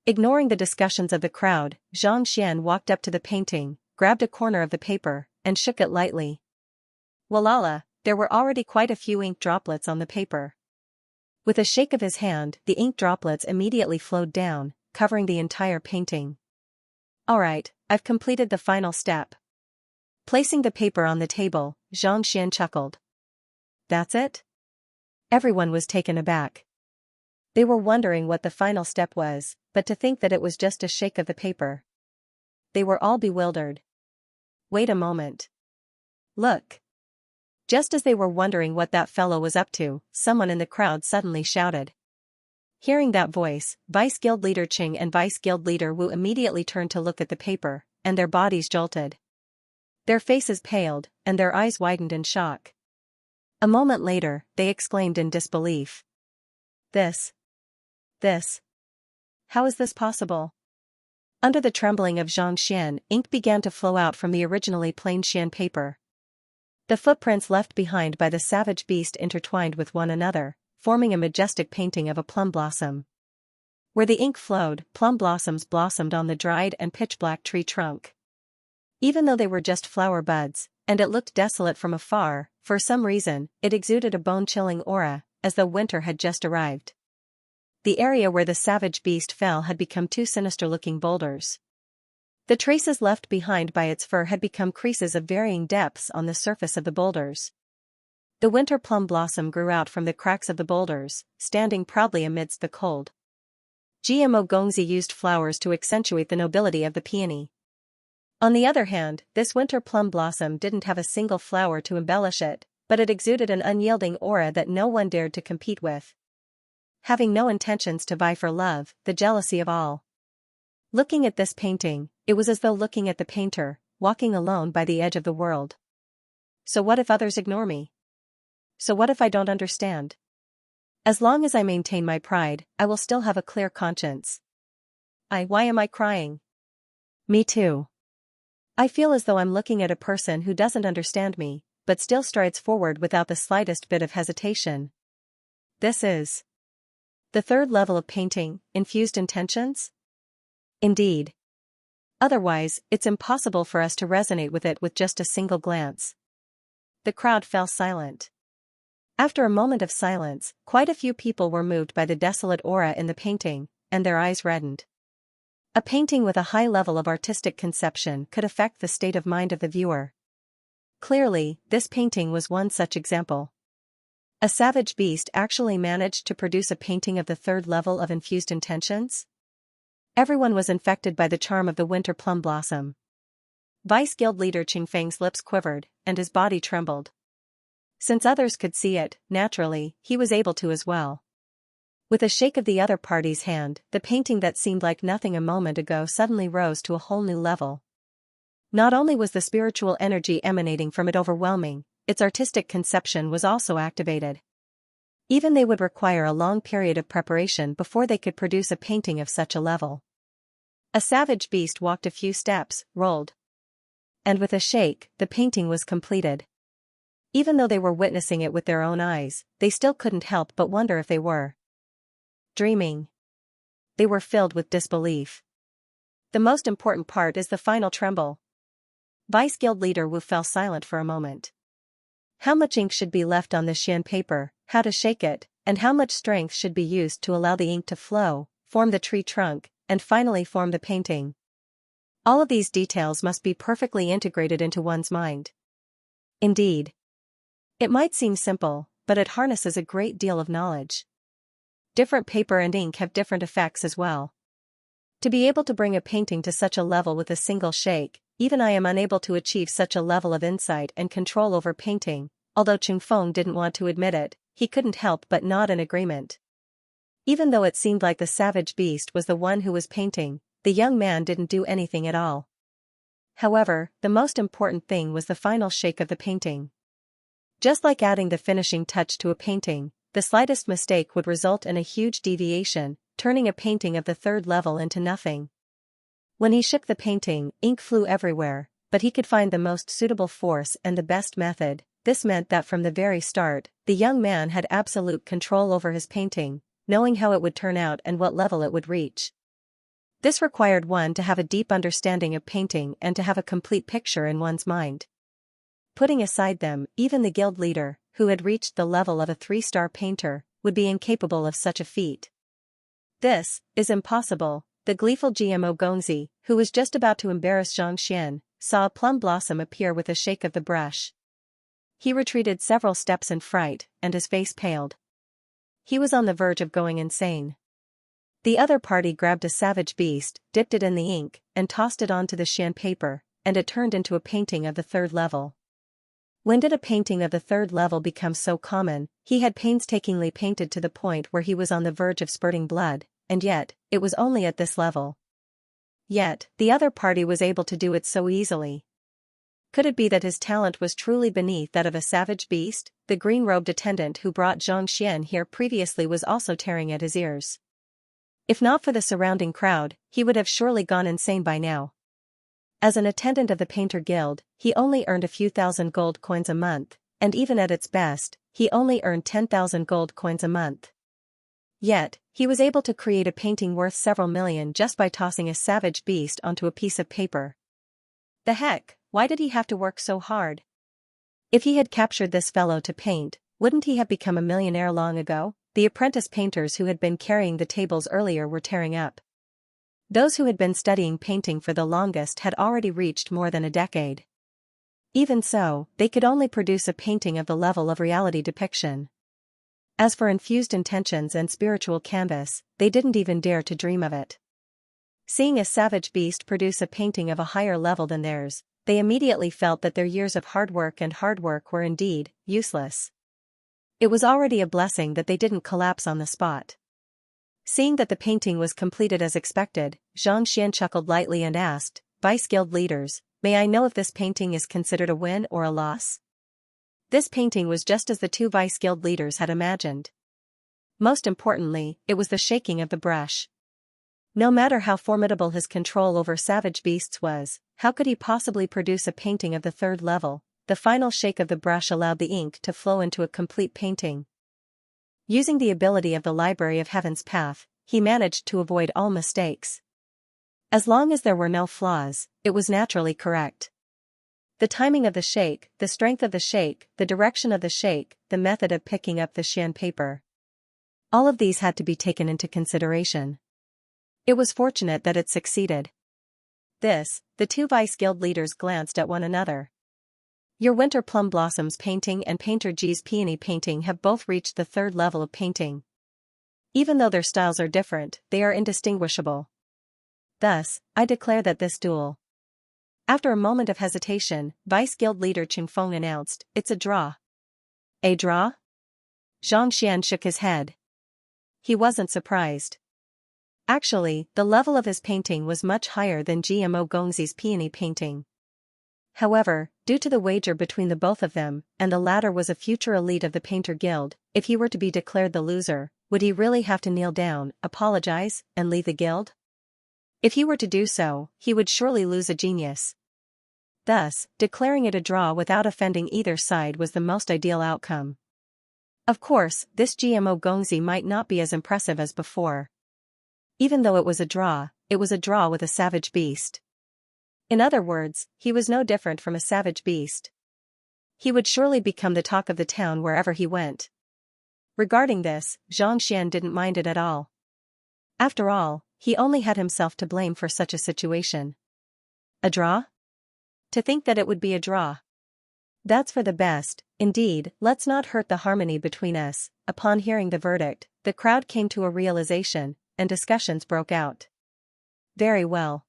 Ignoring the discussions of the crowd, Xianxia walked up to the painting, grabbed a corner of the paper, and shook it lightly. Walala, there were already quite a few ink droplets on the paper. With a shake of his hand, the ink droplets immediately flowed down, covering the entire painting. Alright, I've completed the final step. Placing the paper on the table, Xianxia chuckled. That's it? Everyone was taken aback. They were wondering what the final step was, but to think that it was just a shake of the paper. They were all bewildered. Wait a moment. Look. Just as they were wondering what that fellow was up to, someone in the crowd suddenly shouted. Hearing that voice, Vice Guild Leader Qing and Vice Guild Leader Wu immediately turned to look at the paper, and their bodies jolted. Their faces paled, and their eyes widened in shock. A moment later, they exclaimed in disbelief. This. How is this possible? Under the trembling of Xianxia, ink began to flow out from the originally plain Xian paper. The footprints left behind by the savage beast intertwined with one another, forming a majestic painting of a plum blossom. Where the ink flowed, plum blossoms blossomed on the dried and pitch-black tree trunk. Even though they were just flower buds, and it looked desolate from afar, for some reason, it exuded a bone-chilling aura, as though winter had just arrived. The area where the savage beast fell had become two sinister-looking boulders. The traces left behind by its fur had become creases of varying depths on the surface of the boulders. The winter plum blossom grew out from the cracks of the boulders, standing proudly amidst the cold. GMO Gongzi used flowers to accentuate the nobility of the peony. On the other hand, this winter plum blossom didn't have a single flower to embellish it, but it exuded an unyielding aura that no one dared to compete with. Having no intentions to vie for love, the jealousy of all. Looking at this painting, it was as though looking at the painter, walking alone by the edge of the world. So what if others ignore me? So what if I don't understand? As long as I maintain my pride, I will still have a clear conscience. Why am I crying? Me too. I feel as though I'm looking at a person who doesn't understand me, but still strides forward without the slightest bit of hesitation. This is the third level of painting, infused intentions? Indeed. Otherwise, it's impossible for us to resonate with it with just a single glance. The crowd fell silent. After a moment of silence, quite a few people were moved by the desolate aura in the painting, and their eyes reddened. A painting with a high level of artistic conception could affect the state of mind of the viewer. Clearly, this painting was one such example. A savage beast actually managed to produce a painting of the third level of infused intentions? Everyone was infected by the charm of the winter plum blossom. Vice Guild leader Qingfeng's lips quivered, and his body trembled. Since others could see it, naturally, he was able to as well. With a shake of the other party's hand, the painting that seemed like nothing a moment ago suddenly rose to a whole new level. Not only was the spiritual energy emanating from it overwhelming, its artistic conception was also activated. Even they would require a long period of preparation before they could produce a painting of such a level. A savage beast walked a few steps, rolled. And with a shake, the painting was completed. Even though they were witnessing it with their own eyes, they still couldn't help but wonder if they were dreaming. They were filled with disbelief. The most important part is the final tremble. Vice Guild leader Wu fell silent for a moment. How much ink should be left on the Xian paper, how to shake it, and how much strength should be used to allow the ink to flow, form the tree trunk, and finally form the painting. All of these details must be perfectly integrated into one's mind. Indeed. It might seem simple, but it harnesses a great deal of knowledge. Different paper and ink have different effects as well. To be able to bring a painting to such a level with a single shake, even I am unable to achieve such a level of insight and control over painting. Although Qingfeng didn't want to admit it, he couldn't help but nod in agreement. Even though it seemed like the savage beast was the one who was painting, the young man didn't do anything at all. However, the most important thing was the final shake of the painting. Just like adding the finishing touch to a painting, the slightest mistake would result in a huge deviation, turning a painting of the third level into nothing. When he shook the painting, ink flew everywhere, but he could find the most suitable force and the best method. This meant that from the very start, the young man had absolute control over his painting, knowing how it would turn out and what level it would reach. This required one to have a deep understanding of painting and to have a complete picture in one's mind. Putting aside them, even the guild leader, who had reached the level of a 3-star painter, would be incapable of such a feat. This is impossible. The gleeful GMO Gongzi, who was just about to embarrass Xianxia, saw a plum blossom appear with a shake of the brush. He retreated several steps in fright, and his face paled. He was on the verge of going insane. The other party grabbed a savage beast, dipped it in the ink, and tossed it onto the Xian paper, and it turned into a painting of the third level. When did a painting of the third level become so common? He had painstakingly painted to the point where he was on the verge of spurting blood, and yet, it was only at this level. Yet, the other party was able to do it so easily. Could it be that his talent was truly beneath that of a savage beast? The green-robed attendant who brought Xianxia here previously was also tearing at his ears. If not for the surrounding crowd, he would have surely gone insane by now. As an attendant of the Painter Guild, he only earned a few thousand gold coins a month, and even at its best, he only earned 10,000 gold coins a month. Yet, he was able to create a painting worth several million just by tossing a savage beast onto a piece of paper. The heck, why did he have to work so hard? If he had captured this fellow to paint, wouldn't he have become a millionaire long ago? The apprentice painters who had been carrying the tables earlier were tearing up. Those who had been studying painting for the longest had already reached more than a decade. Even so, they could only produce a painting of the level of reality depiction. As for infused intentions and spiritual canvas, they didn't even dare to dream of it. Seeing a savage beast produce a painting of a higher level than theirs, they immediately felt that their years of hard work were indeed useless. It was already a blessing that they didn't collapse on the spot. Seeing that the painting was completed as expected, Xianxia chuckled lightly and asked, "Vice Guild leaders, may I know if this painting is considered a win or a loss?" This painting was just as the two Vice Guild leaders had imagined. Most importantly, it was the shaking of the brush. No matter how formidable his control over savage beasts was, how could he possibly produce a painting of the third level? The final shake of the brush allowed the ink to flow into a complete painting. Using the ability of the Library of Heaven's Path, he managed to avoid all mistakes. As long as there were no flaws, it was naturally correct. The timing of the shake, the strength of the shake, the direction of the shake, the method of picking up the Xian paper. All of these had to be taken into consideration. It was fortunate that it succeeded. The two Vice Guild leaders glanced at one another. Your Winter Plum Blossoms painting and Painter G's Peony painting have both reached the third level of painting. Even though their styles are different, they are indistinguishable. Thus, I declare that this duel. After a moment of hesitation, Vice Guild leader Qingfeng announced, "It's a draw." A draw? Xianxia shook his head. He wasn't surprised. Actually, the level of his painting was much higher than GMO Gongzi's peony painting. However, due to the wager between the both of them, and the latter was a future elite of the Painter Guild, if he were to be declared the loser, would he really have to kneel down, apologize, and leave the guild? If he were to do so, he would surely lose a genius. Thus, declaring it a draw without offending either side was the most ideal outcome. Of course, this GMO Gongzi might not be as impressive as before. Even though it was a draw with a savage beast. In other words, he was no different from a savage beast. He would surely become the talk of the town wherever he went. Regarding this, Xianxia didn't mind it at all. After all, he only had himself to blame for such a situation. A draw? To think that it would be a draw. That's for the best. Indeed, let's not hurt the harmony between us. Upon hearing the verdict, the crowd came to a realization, and discussions broke out. Very well.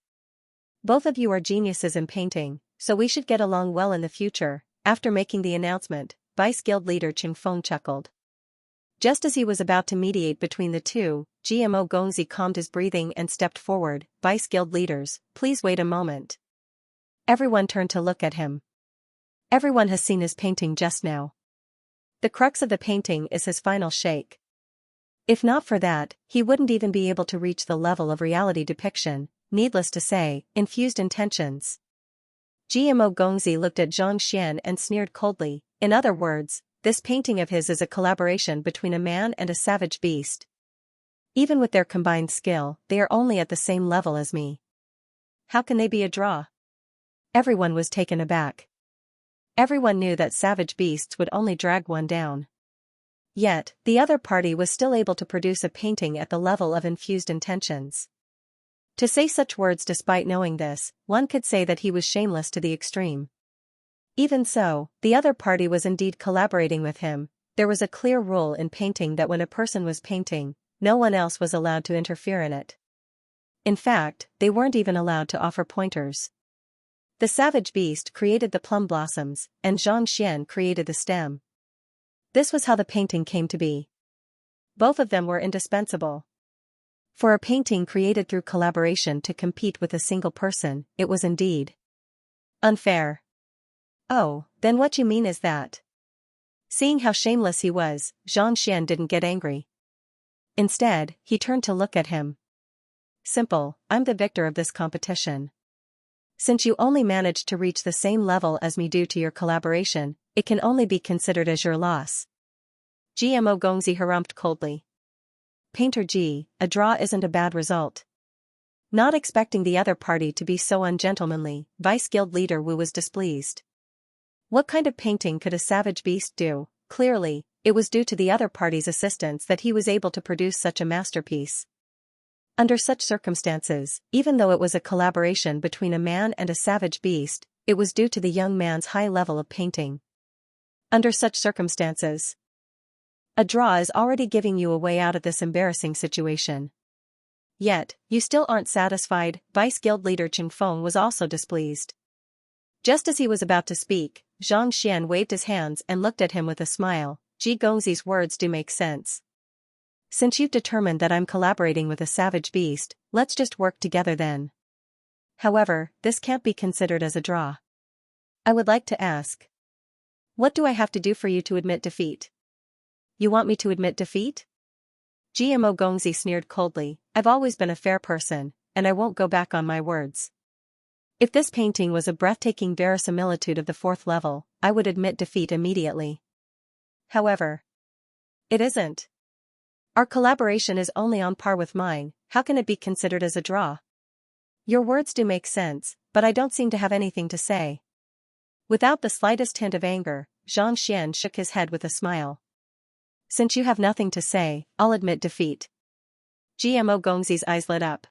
Both of you are geniuses in painting, so we should get along well in the future. After making the announcement, Vice Guild leader Qingfeng chuckled. Just as he was about to mediate between the two, GMO Gongzi calmed his breathing and stepped forward. Vice Guild leaders, please wait a moment. Everyone turned to look at him. Everyone has seen his painting just now. The crux of the painting is his final shake. If not for that, he wouldn't even be able to reach the level of reality depiction, needless to say, infused intentions. GMO Gongzi looked at Xianxia and sneered coldly. In other words, this painting of his is a collaboration between a man and a savage beast. Even with their combined skill, they are only at the same level as me. How can they be a draw? Everyone was taken aback. Everyone knew that savage beasts would only drag one down. Yet, the other party was still able to produce a painting at the level of infused intentions. To say such words despite knowing this, one could say that he was shameless to the extreme. Even so, the other party was indeed collaborating with him. There was a clear rule in painting that when a person was painting, no one else was allowed to interfere in it. In fact, they weren't even allowed to offer pointers. The savage beast created the plum blossoms, and Xianxia created the stem. This was how the painting came to be. Both of them were indispensable. For a painting created through collaboration to compete with a single person, it was indeed unfair. Oh, then what you mean is that? Seeing how shameless he was, Xianxia didn't get angry. Instead, he turned to look at him. Simple, I'm the victor of this competition. Since you only managed to reach the same level as me due to your collaboration, it can only be considered as your loss. GMO Gongzi harumphed coldly. Painter G, a draw isn't a bad result. Not expecting the other party to be so ungentlemanly, Vice Guild leader Wu was displeased. What kind of painting could a savage beast do? Clearly, it was due to the other party's assistance that he was able to produce such a masterpiece. Under such circumstances, even though it was a collaboration between a man and a savage beast, it was due to the young man's high level of painting. Under such circumstances, a draw is already giving you a way out of this embarrassing situation. Yet, you still aren't satisfied. Vice Guild leader Qingfeng was also displeased. Just as he was about to speak, Xianxia waved his hands and looked at him with a smile. Ji Gongzi's words do make sense. Since you've determined that I'm collaborating with a savage beast, let's just work together then. However, this can't be considered as a draw. I would like to ask. What do I have to do for you to admit defeat? You want me to admit defeat? Gmo Gongzi sneered coldly, I've always been a fair person, and I won't go back on my words. If this painting was a breathtaking verisimilitude of the fourth level, I would admit defeat immediately. However, it isn't. Our collaboration is only on par with mine, how can it be considered as a draw? Your words do make sense, but I don't seem to have anything to say. Without the slightest hint of anger, Xianxia shook his head with a smile. Since you have nothing to say, I'll admit defeat. Gmo Gongzi's eyes lit up.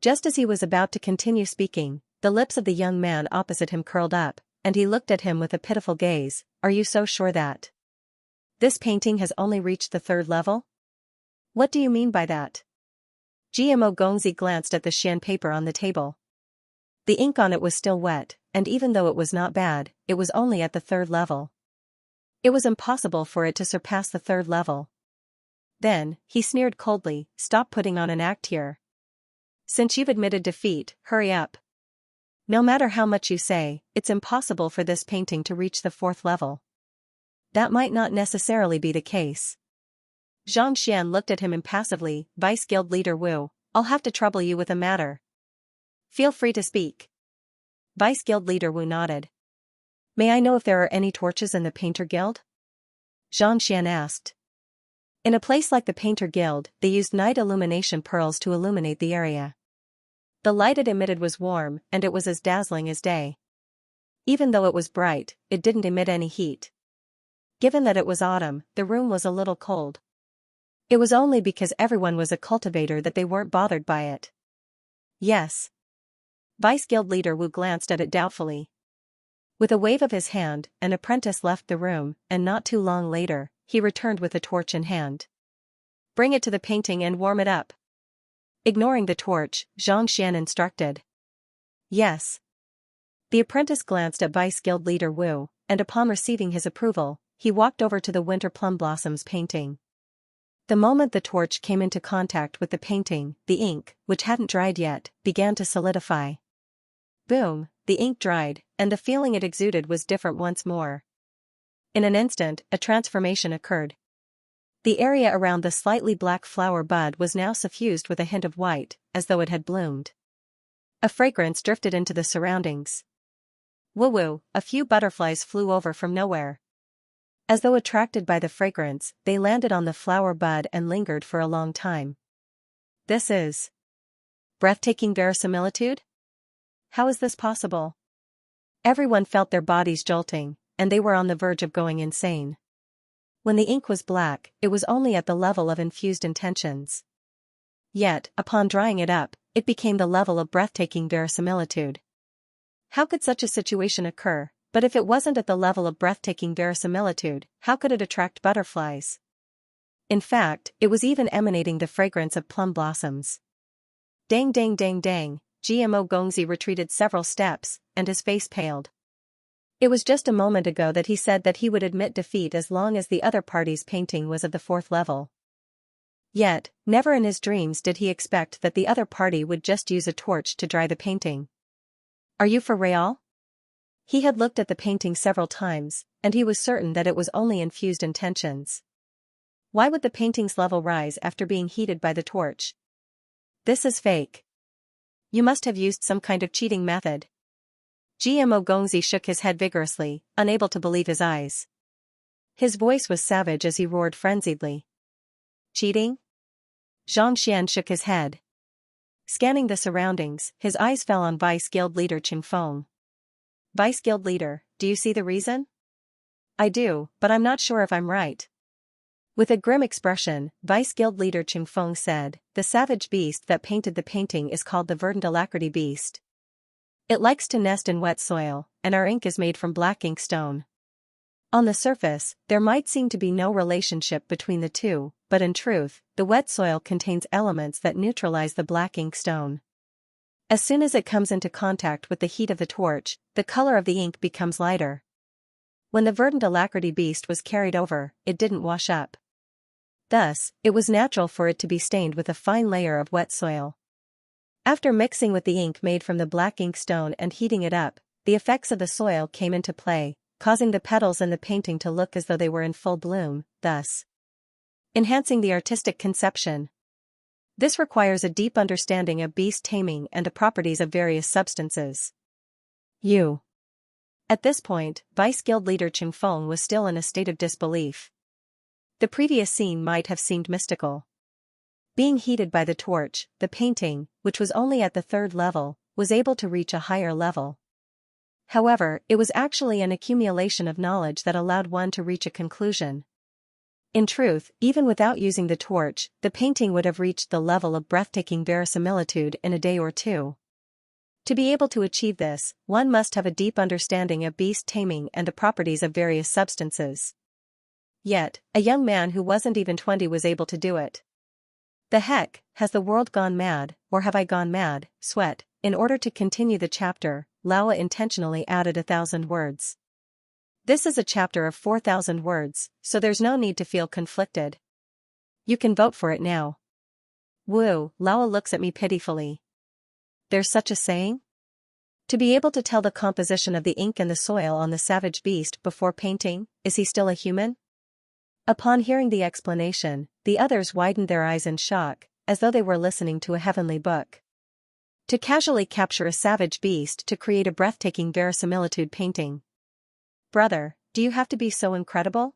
Just as he was about to continue speaking, the lips of the young man opposite him curled up, and he looked at him with a pitiful gaze. Are you so sure that this painting has only reached the third level? What do you mean by that? Gmo Gongzi glanced at the Xian paper on the table. The ink on it was still wet, and even though it was not bad, it was only at the third level. It was impossible for it to surpass the third level. Then, he sneered coldly, stop putting on an act here. Since you've admitted defeat, hurry up. No matter how much you say, it's impossible for this painting to reach the fourth level. That might not necessarily be the case. Xianxia looked at him impassively. Vice Guild Leader Wu, I'll have to trouble you with a matter. Feel free to speak. Vice Guild Leader Wu nodded. May I know if there are any torches in the Painter Guild? Xianxia asked. In a place like the Painter Guild, they used night illumination pearls to illuminate the area. The light it emitted was warm, and it was as dazzling as day. Even though it was bright, it didn't emit any heat. Given that it was autumn, the room was a little cold. It was only because everyone was a cultivator that they weren't bothered by it. Yes. Vice Guild Leader Wu glanced at it doubtfully. With a wave of his hand, an apprentice left the room, and not too long later, he returned with a torch in hand. Bring it to the painting and warm it up. Ignoring the torch, Xianxia instructed. Yes. The apprentice glanced at Vice Guild Leader Wu, and upon receiving his approval, he walked over to the Winter Plum Blossoms painting. The moment the torch came into contact with the painting, the ink, which hadn't dried yet, began to solidify. Boom, the ink dried, and the feeling it exuded was different once more. In an instant, a transformation occurred. The area around the slightly black flower bud was now suffused with a hint of white, as though it had bloomed. A fragrance drifted into the surroundings. Woo-woo, a few butterflies flew over from nowhere. As though attracted by the fragrance, they landed on the flower bud and lingered for a long time. This is breathtaking verisimilitude? How is this possible? Everyone felt their bodies jolting, and they were on the verge of going insane. When the ink was black, it was only at the level of infused intentions. Yet, upon drying it up, it became the level of breathtaking verisimilitude. How could such a situation occur? But if it wasn't at the level of breathtaking verisimilitude, how could it attract butterflies? In fact, it was even emanating the fragrance of plum blossoms. Dang dang dang dang, Gmo Gongzi retreated several steps, and his face paled. It was just a moment ago that he said that he would admit defeat as long as the other party's painting was of the fourth level. Yet, never in his dreams did he expect that the other party would just use a torch to dry the painting. Are you for real? He had looked at the painting several times, and he was certain that it was only infused intentions. Why would the painting's level rise after being heated by the torch? This is fake. You must have used some kind of cheating method. Gmo Gongzi shook his head vigorously, unable to believe his eyes. His voice was savage as he roared frenziedly. Cheating? Xianxia shook his head. Scanning the surroundings, his eyes fell on Vice Guild Leader Qingfeng. Vice Guild Leader, do you see the reason? I do, but I'm not sure if I'm right. With a grim expression, Vice Guild Leader Qingfeng said, the savage beast that painted the painting is called the verdant alacrity beast. It likes to nest in wet soil, and our ink is made from black ink stone. On the surface, there might seem to be no relationship between the two, but in truth, the wet soil contains elements that neutralize the black ink stone. As soon as it comes into contact with the heat of the torch, the color of the ink becomes lighter. When the verdant alacrity beast was carried over, it didn't wash up. Thus, it was natural for it to be stained with a fine layer of wet soil. After mixing with the ink made from the black ink stone and heating it up, the effects of the soil came into play, causing the petals in the painting to look as though they were in full bloom, thus Enhancing the artistic conception. This requires a deep understanding of beast taming and the properties of various substances. You. At this point, Vice Guild leader Qingfeng was still in a state of disbelief. The previous scene might have seemed mystical. Being heated by the torch, the painting, which was only at the 3rd level, was able to reach a higher level. However, it was actually an accumulation of knowledge that allowed one to reach a conclusion. In truth, even without using the torch, the painting would have reached the level of breathtaking verisimilitude in a day or two. To be able to achieve this, one must have a deep understanding of beast taming and the properties of various substances. Yet, a young man who wasn't even 20 was able to do it. The heck, has the world gone mad, or have I gone mad? Sweat. In order to continue the chapter, Laowa intentionally added 1,000 words. This is a chapter of 4,000 words, so there's no need to feel conflicted. You can vote for it now. Woo, Laowa looks at me pitifully. There's such a saying? To be able to tell the composition of the ink and the soil on the savage beast before painting, is he still a human? Upon hearing the explanation, the others widened their eyes in shock, as though they were listening to a heavenly book. To casually capture a savage beast to create a breathtaking verisimilitude painting. Brother, do you have to be so incredible?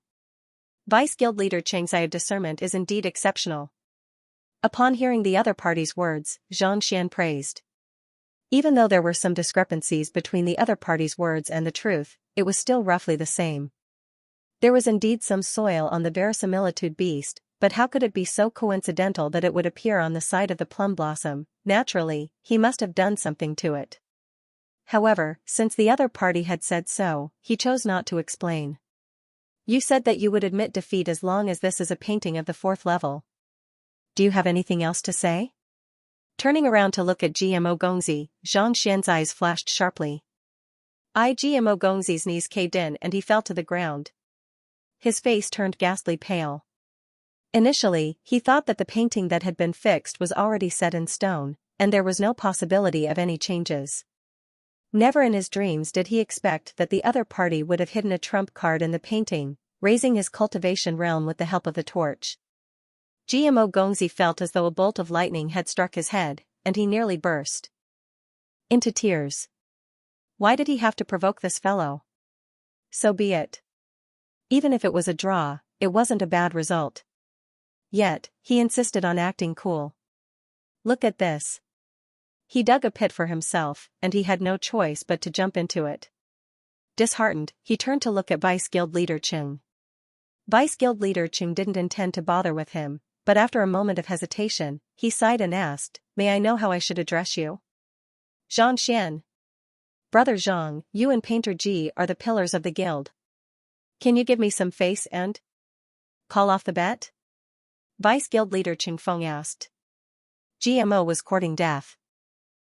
Vice Guild leader Xianxia's discernment is indeed exceptional. Upon hearing the other party's words, Xianxia praised. Even though there were some discrepancies between the other party's words and the truth, it was still roughly the same. There was indeed some soil on the verisimilitude beast, but how could it be so coincidental that it would appear on the side of the plum blossom? Naturally, he must have done something to it. However, since the other party had said so, he chose not to explain. You said that you would admit defeat as long as this is a painting of the 4th level. Do you have anything else to say? Turning around to look at GMO Gongzi, Zhang Xian's eyes flashed sharply. GMO Gongzi's knees caved in and he fell to the ground. His face turned ghastly pale. Initially, he thought that the painting that had been fixed was already set in stone, and there was no possibility of any changes. Never in his dreams did he expect that the other party would have hidden a trump card in the painting, raising his cultivation realm with the help of the torch. GMO Gongzi felt as though a bolt of lightning had struck his head, and he nearly burst into tears. Why did he have to provoke this fellow? So be it. Even if it was a draw, it wasn't a bad result. Yet, he insisted on acting cool. Look at this. He dug a pit for himself, and he had no choice but to jump into it. Disheartened, he turned to look at Vice Guild leader Qing. Vice Guild leader Qing didn't intend to bother with him, but after a moment of hesitation, he sighed and asked, "May I know how I should address you?" Zhang Xian. Brother Zhang, you and Painter Ji are the pillars of the guild. Can you give me some face and call off the bet? Vice Guild leader Qingfeng asked. GMO was courting death.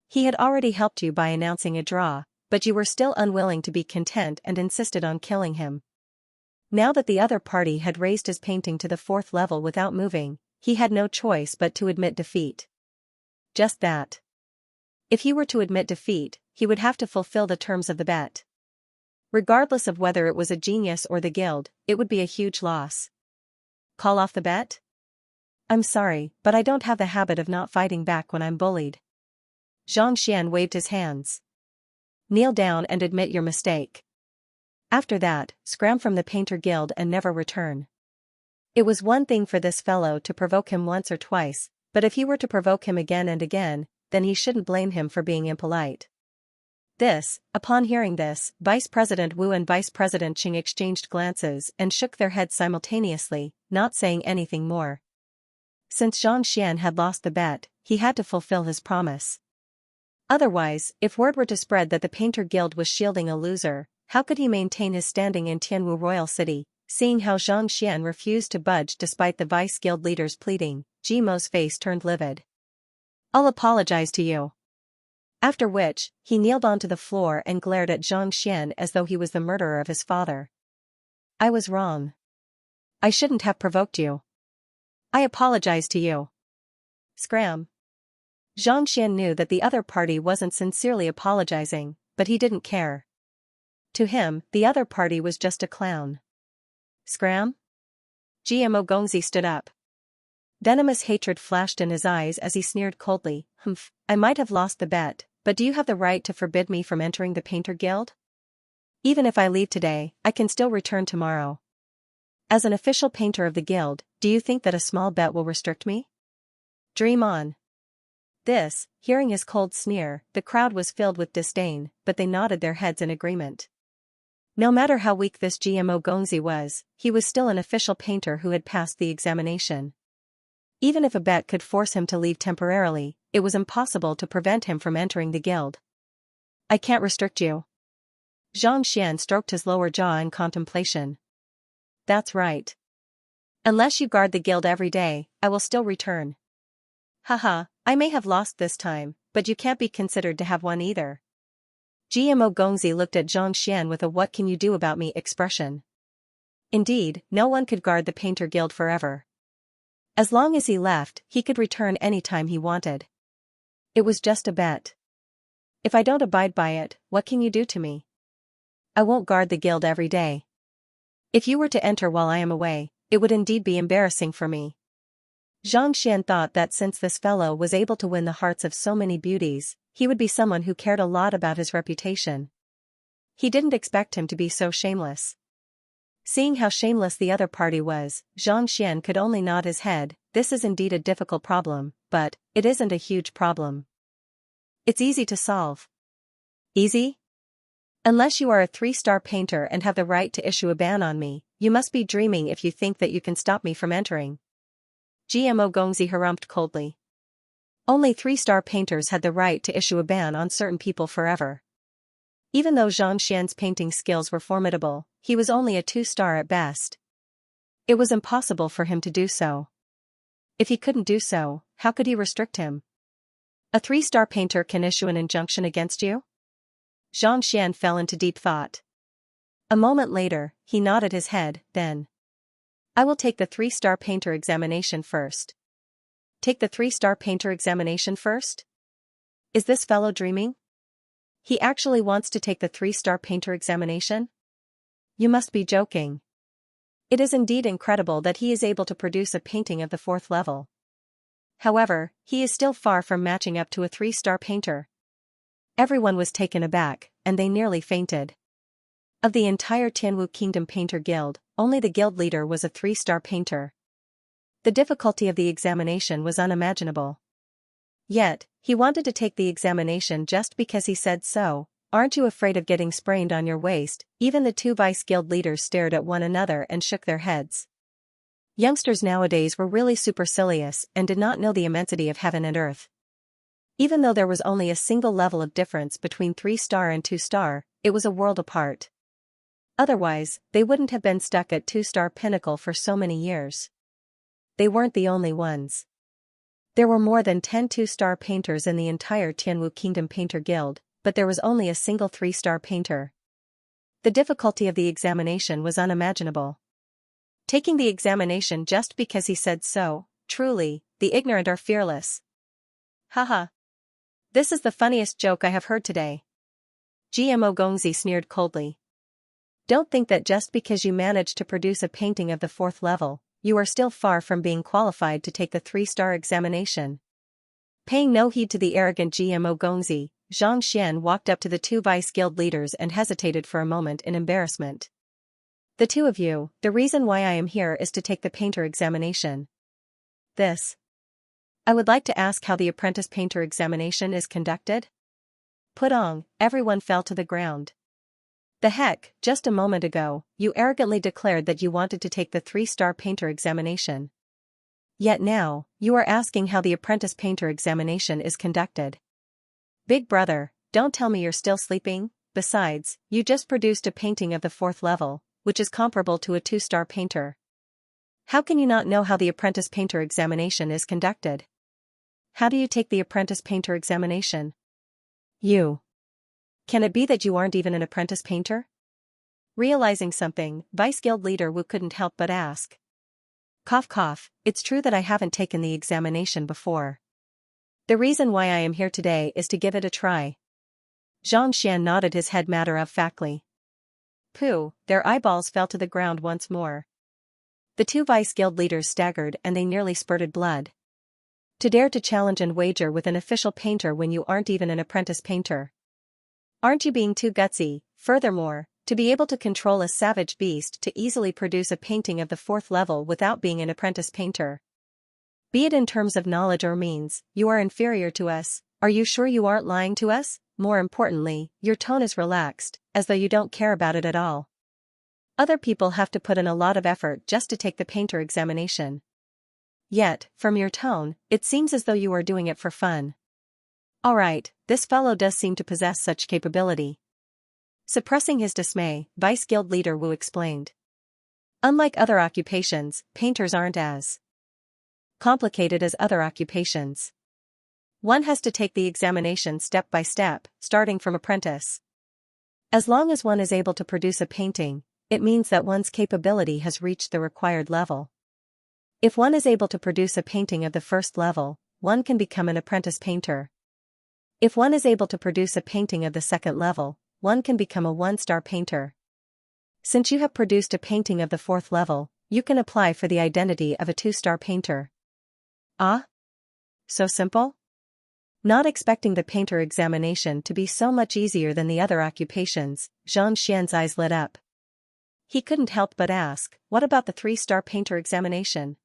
He had already helped you by announcing a draw, but you were still unwilling to be content and insisted on killing him. Now that the other party had raised his painting to the 4th level without moving, he had no choice but to admit defeat. Just that. If he were to admit defeat, he would have to fulfill the terms of the bet. Regardless of whether it was a genius or the guild, it would be a huge loss. Call off the bet? I'm sorry, but I don't have the habit of not fighting back when I'm bullied. Zhang Xian waved his hands. Kneel down and admit your mistake. After that, scram from the Painter Guild and never return. It was one thing for this fellow to provoke him once or twice, but if he were to provoke him again and again, then he shouldn't blame him for being impolite. Upon hearing this, Vice President Wu and Vice President Qing exchanged glances and shook their heads simultaneously, not saying anything more. Since Zhang Xian had lost the bet, he had to fulfill his promise. Otherwise, if word were to spread that the Painter Guild was shielding a loser, how could he maintain his standing in Tianwu Royal City? Seeing how Zhang Xian refused to budge despite the Vice Guild leader's pleading, Jimo's face turned livid. I'll apologize to you. After which, he kneeled onto the floor and glared at Zhang Xian as though he was the murderer of his father. I was wrong. I shouldn't have provoked you. I apologize to you. Scram. Zhang Xian knew that the other party wasn't sincerely apologizing, but he didn't care. To him, the other party was just a clown. Scram? GMO Gongzi stood up. Venomous hatred flashed in his eyes as he sneered coldly. Humph, I might have lost the bet, but do you have the right to forbid me from entering the Painter Guild? Even if I leave today, I can still return tomorrow. As an official painter of the guild, do you think that a small bet will restrict me? Dream on. Hearing his cold sneer, the crowd was filled with disdain, but they nodded their heads in agreement. No matter how weak this GMO Gonzi was, he was still an official painter who had passed the examination. Even if a bet could force him to leave temporarily, it was impossible to prevent him from entering the guild. I can't restrict you. Xianxia stroked his lower jaw in contemplation. That's right. Unless you guard the guild every day, I will still return. Haha, I may have lost this time, but you can't be considered to have won either. GMO Gongzi looked at Xianxia with a "what can you do about me" expression. Indeed, no one could guard the Painter Guild forever. As long as he left, he could return any time he wanted. It was just a bet. If I don't abide by it, what can you do to me? I won't guard the guild every day. If you were to enter while I am away, it would indeed be embarrassing for me. Xianxia thought that since this fellow was able to win the hearts of so many beauties, he would be someone who cared a lot about his reputation. He didn't expect him to be so shameless. Seeing how shameless the other party was, Xianxia could only nod his head. This is indeed a difficult problem, but it isn't a huge problem. It's easy to solve. Easy? Unless you are a 3-star painter and have the right to issue a ban on me, you must be dreaming if you think that you can stop me from entering. GMO Gongzi harumphed coldly. Only 3-star painters had the right to issue a ban on certain people forever. Even though Xianxia's painting skills were formidable, he was only a 2-star at best. It was impossible for him to do so. If he couldn't do so, how could he restrict him? A 3-star painter can issue an injunction against you? Xianxia fell into deep thought. A moment later, he nodded his head, then. I will take the 3-star painter examination first. Take the 3-star painter examination first? Is this fellow dreaming? He actually wants to take the 3-star painter examination? You must be joking. It is indeed incredible that he is able to produce a painting of the 4th level. However, he is still far from matching up to a 3-star painter. Everyone was taken aback, and they nearly fainted. Of the entire Tianwu Kingdom Painter Guild, only the guild leader was a 3-star painter. The difficulty of the examination was unimaginable. Yet, he wanted to take the examination just because he said so. Aren't you afraid of getting sprained on your waist? Even the 2 vice guild leaders stared at one another and shook their heads. Youngsters nowadays were really supercilious and did not know the immensity of heaven and earth. Even though there was only a single level of difference between 3-star and 2-star, it was a world apart. Otherwise, they wouldn't have been stuck at 2-star pinnacle for so many years. They weren't the only ones. There were more than 10 2-star painters in the entire Tianwu Kingdom Painter Guild, but there was only a single 3-star painter. The difficulty of the examination was unimaginable. Taking the examination just because he said so, truly, the ignorant are fearless. Haha. This is the funniest joke I have heard today. GMO Gongzi sneered coldly. Don't think that just because you managed to produce a painting of the 4th level, you are still far from being qualified to take the 3-star examination. Paying no heed to the arrogant GMO Gongzi, Xianxia walked up to the 2 vice guild leaders and hesitated for a moment in embarrassment. The 2 of you, the reason why I am here is to take the painter examination. I would like to ask how the apprentice painter examination is conducted? Putong, everyone fell to the ground. The heck, just a moment ago, you arrogantly declared that you wanted to take the 3-star painter examination. Yet now, you are asking how the apprentice painter examination is conducted. Big brother, don't tell me you're still sleeping. Besides, you just produced a painting of the 4th level, which is comparable to a 2-star painter. How can you not know how the apprentice painter examination is conducted? How do you take the apprentice painter examination? Can it be that you aren't even an apprentice painter? Realizing something, Vice Guild Leader Wu couldn't help but ask. Cough cough, it's true that I haven't taken the examination before. The reason why I am here today is to give it a try. Xianxia nodded his head matter-of-factly. Pooh, their eyeballs fell to the ground once more. The two Vice Guild leaders staggered and they nearly spurted blood. To dare to challenge and wager with an official painter when you aren't even an apprentice painter. Aren't you being too gutsy? Furthermore, to be able to control a savage beast to easily produce a painting of the 4th level without being an apprentice painter. Be it in terms of knowledge or means, you are inferior to us. Are you sure you aren't lying to us? More importantly, your tone is relaxed, as though you don't care about it at all. Other people have to put in a lot of effort just to take the painter examination. Yet, from your tone, it seems as though you are doing it for fun. Alright, this fellow does seem to possess such capability. Suppressing his dismay, Vice Guild leader Wu explained. Unlike other occupations, painters aren't as complicated as other occupations. One has to take the examination step by step, starting from apprentice. As long as one is able to produce a painting, it means that one's capability has reached the required level. If one is able to produce a painting of the 1st level, one can become an apprentice painter. If one is able to produce a painting of the 2nd level, one can become a 1-star painter. Since you have produced a painting of the 4th level, you can apply for the identity of a 2-star painter. Ah? So simple? Not expecting the painter examination to be so much easier than the other occupations, Xianxia's eyes lit up. He couldn't help but ask, what about the 3-star painter examination?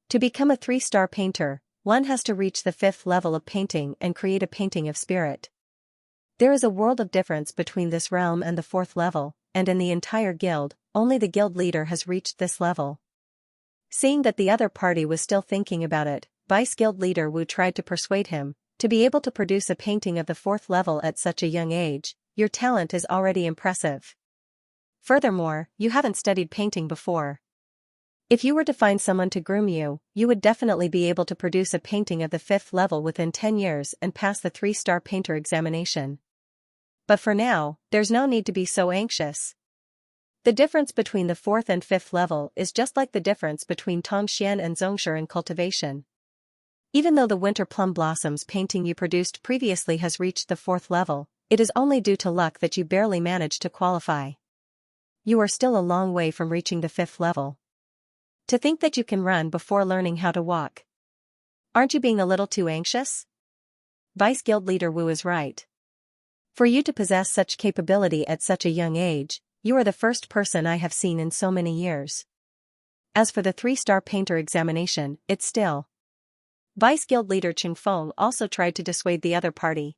To become a 3-star painter, one has to reach the 5th level of painting and create a painting of spirit. There is a world of difference between this realm and the 4th level, and in the entire guild, only the guild leader has reached this level. Seeing that the other party was still thinking about it, Vice Guild leader Wu tried to persuade him, to be able to produce a painting of the 4th level at such a young age, your talent is already impressive. Furthermore, you haven't studied painting before. If you were to find someone to groom you, you would definitely be able to produce a painting of the 5th level within 10 years and pass the 3-star painter examination. But for now, there's no need to be so anxious. The difference between the 4th and 5th level is just like the difference between Tongxian and Xianxia in cultivation. Even though the winter plum blossoms painting you produced previously has reached the 4th level, it is only due to luck that you barely managed to qualify. You are still a long way from reaching the 5th level. To think that you can run before learning how to walk. Aren't you being a little too anxious? Vice Guild leader Wu is right. For you to possess such capability at such a young age, you are the first person I have seen in so many years. As for the 3-star painter examination, it's still. Vice Guild leader Qing Feng also tried to dissuade the other party.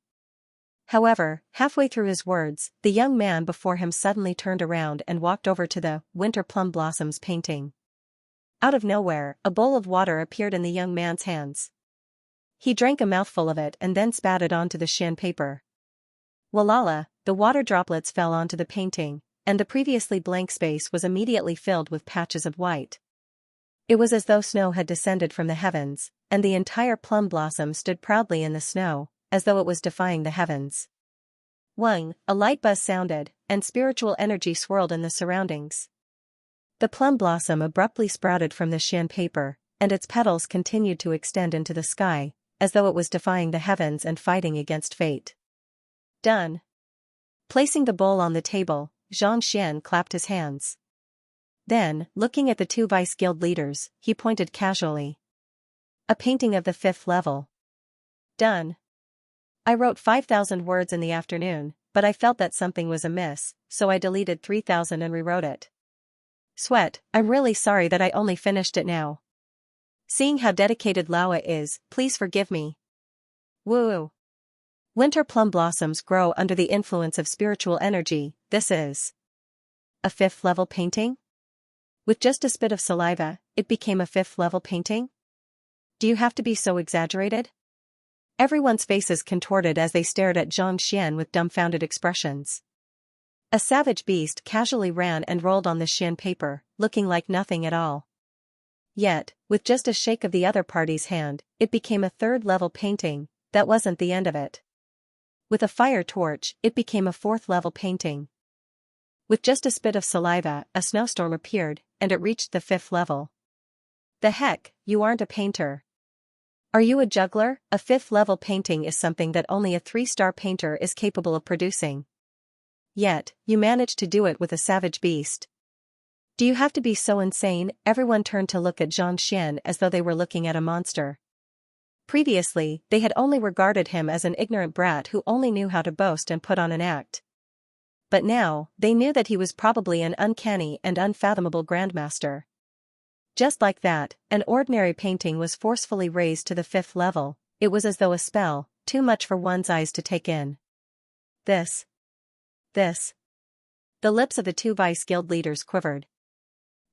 However, halfway through his words, the young man before him suddenly turned around and walked over to the winter plum blossoms painting. Out of nowhere, a bowl of water appeared in the young man's hands. He drank a mouthful of it and then spat it onto the Xian paper. Walala, the water droplets fell onto the painting, and the previously blank space was immediately filled with patches of white. It was as though snow had descended from the heavens, and the entire plum blossom stood proudly in the snow, as though it was defying the heavens. Wang, a light buzz sounded, and spiritual energy swirled in the surroundings. The plum blossom abruptly sprouted from the Xian paper, and its petals continued to extend into the sky, as though it was defying the heavens and fighting against fate. Done. Placing the bowl on the table, Xianxia clapped his hands. Then, looking at the two Vice Guild leaders, he pointed casually. A painting of the 5th level. Done. I wrote 5,000 words in the afternoon, but I felt that something was amiss, so I deleted 3,000 and rewrote it. Sweat, I'm really sorry that I only finished it now. Seeing how dedicated Laowa is, please forgive me. Woo. Winter plum blossoms grow under the influence of spiritual energy. This is a 5th level painting? With just a spit of saliva, it became a 5th level painting? Do you have to be so exaggerated? Everyone's faces contorted as they stared at Xianxia with dumbfounded expressions. A savage beast casually ran and rolled on the Xian paper, looking like nothing at all. Yet, with just a shake of the other party's hand, it became a 3rd level painting. That wasn't the end of it. With a fire torch, it became a 4th level painting. With just a spit of saliva, a snowstorm appeared, and it reached the 5th level. The heck, you aren't a painter. Are you a juggler? A 5th level painting is something that only a 3-star painter is capable of producing. Yet, you managed to do it with a savage beast. Do you have to be so insane? Everyone turned to look at Xianxia as though they were looking at a monster. Previously, they had only regarded him as an ignorant brat who only knew how to boast and put on an act. But now, they knew that he was probably an uncanny and unfathomable grandmaster. Just like that, an ordinary painting was forcefully raised to the 5th level. It was as though a spell, too much for one's eyes to take in. This. The lips of the 2 vice guild leaders quivered.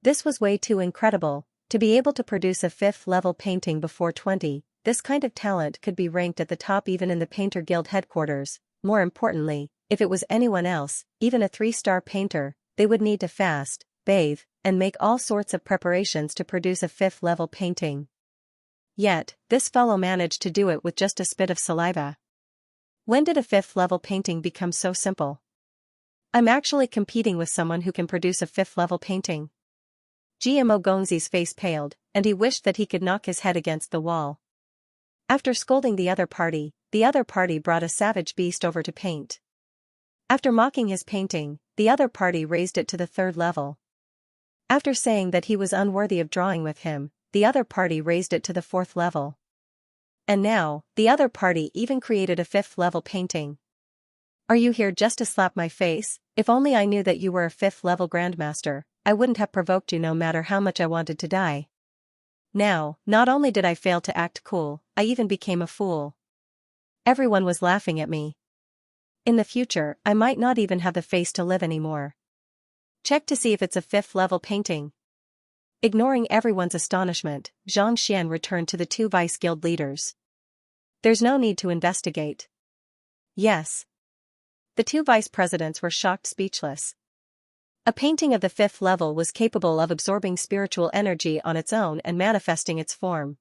This was way too incredible. To be able to produce a 5th level painting before 20, this kind of talent could be ranked at the top even in the Painter Guild headquarters. More importantly, if it was anyone else, even a 3-star painter, they would need to fast, bathe, and make all sorts of preparations to produce a 5th level painting. Yet, this fellow managed to do it with just a spit of saliva. When did a 5th level painting become so simple? I'm actually competing with someone who can produce a 5th level painting. GMO Gongzi's face paled, and he wished that he could knock his head against the wall. After scolding the other party brought a savage beast over to paint. After mocking his painting, the other party raised it to the 3rd level. After saying that he was unworthy of drawing with him, the other party raised it to the 4th level. And now, the other party even created a 5th level painting. Are you here just to slap my face? If only I knew that you were a 5th level grandmaster, I wouldn't have provoked you no matter how much I wanted to die. Now, not only did I fail to act cool, I even became a fool. Everyone was laughing at me. In the future, I might not even have the face to live anymore. Check to see if it's a 5th level painting. Ignoring everyone's astonishment, Xianxia returned to the 2 vice guild leaders. There's no need to investigate. Yes. The 2 vice presidents were shocked, speechless. A painting of the 5th level was capable of absorbing spiritual energy on its own and manifesting its form.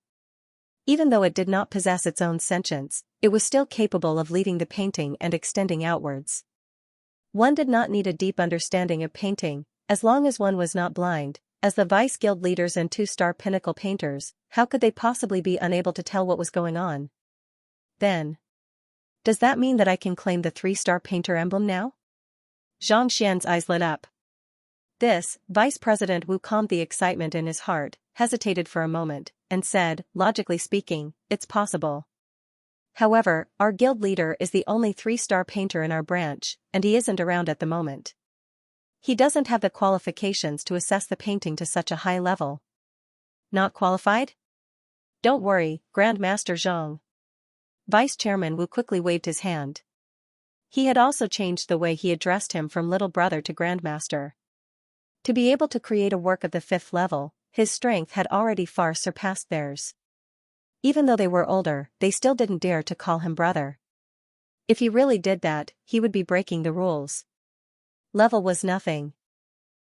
Even though it did not possess its own sentience, it was still capable of leaving the painting and extending outwards. One did not need a deep understanding of painting, as long as one was not blind. As the vice guild leaders and 2-star pinnacle painters, how could they possibly be unable to tell what was going on? Then. Does that mean that I can claim the 3-star painter emblem now? Xianxia's eyes lit up. This, Vice President Wu calmed the excitement in his heart, hesitated for a moment, and said, logically speaking, it's possible. However, our guild leader is the only 3-star painter in our branch, and he isn't around at the moment. He doesn't have the qualifications to assess the painting to such a high level. Not qualified? Don't worry, Grandmaster Zhang. Vice Chairman Wu quickly waved his hand. He had also changed the way he addressed him from little brother to grandmaster. To be able to create a work of the 5th level, his strength had already far surpassed theirs. Even though they were older, they still didn't dare to call him brother. If he really did that, he would be breaking the rules. Level was nothing.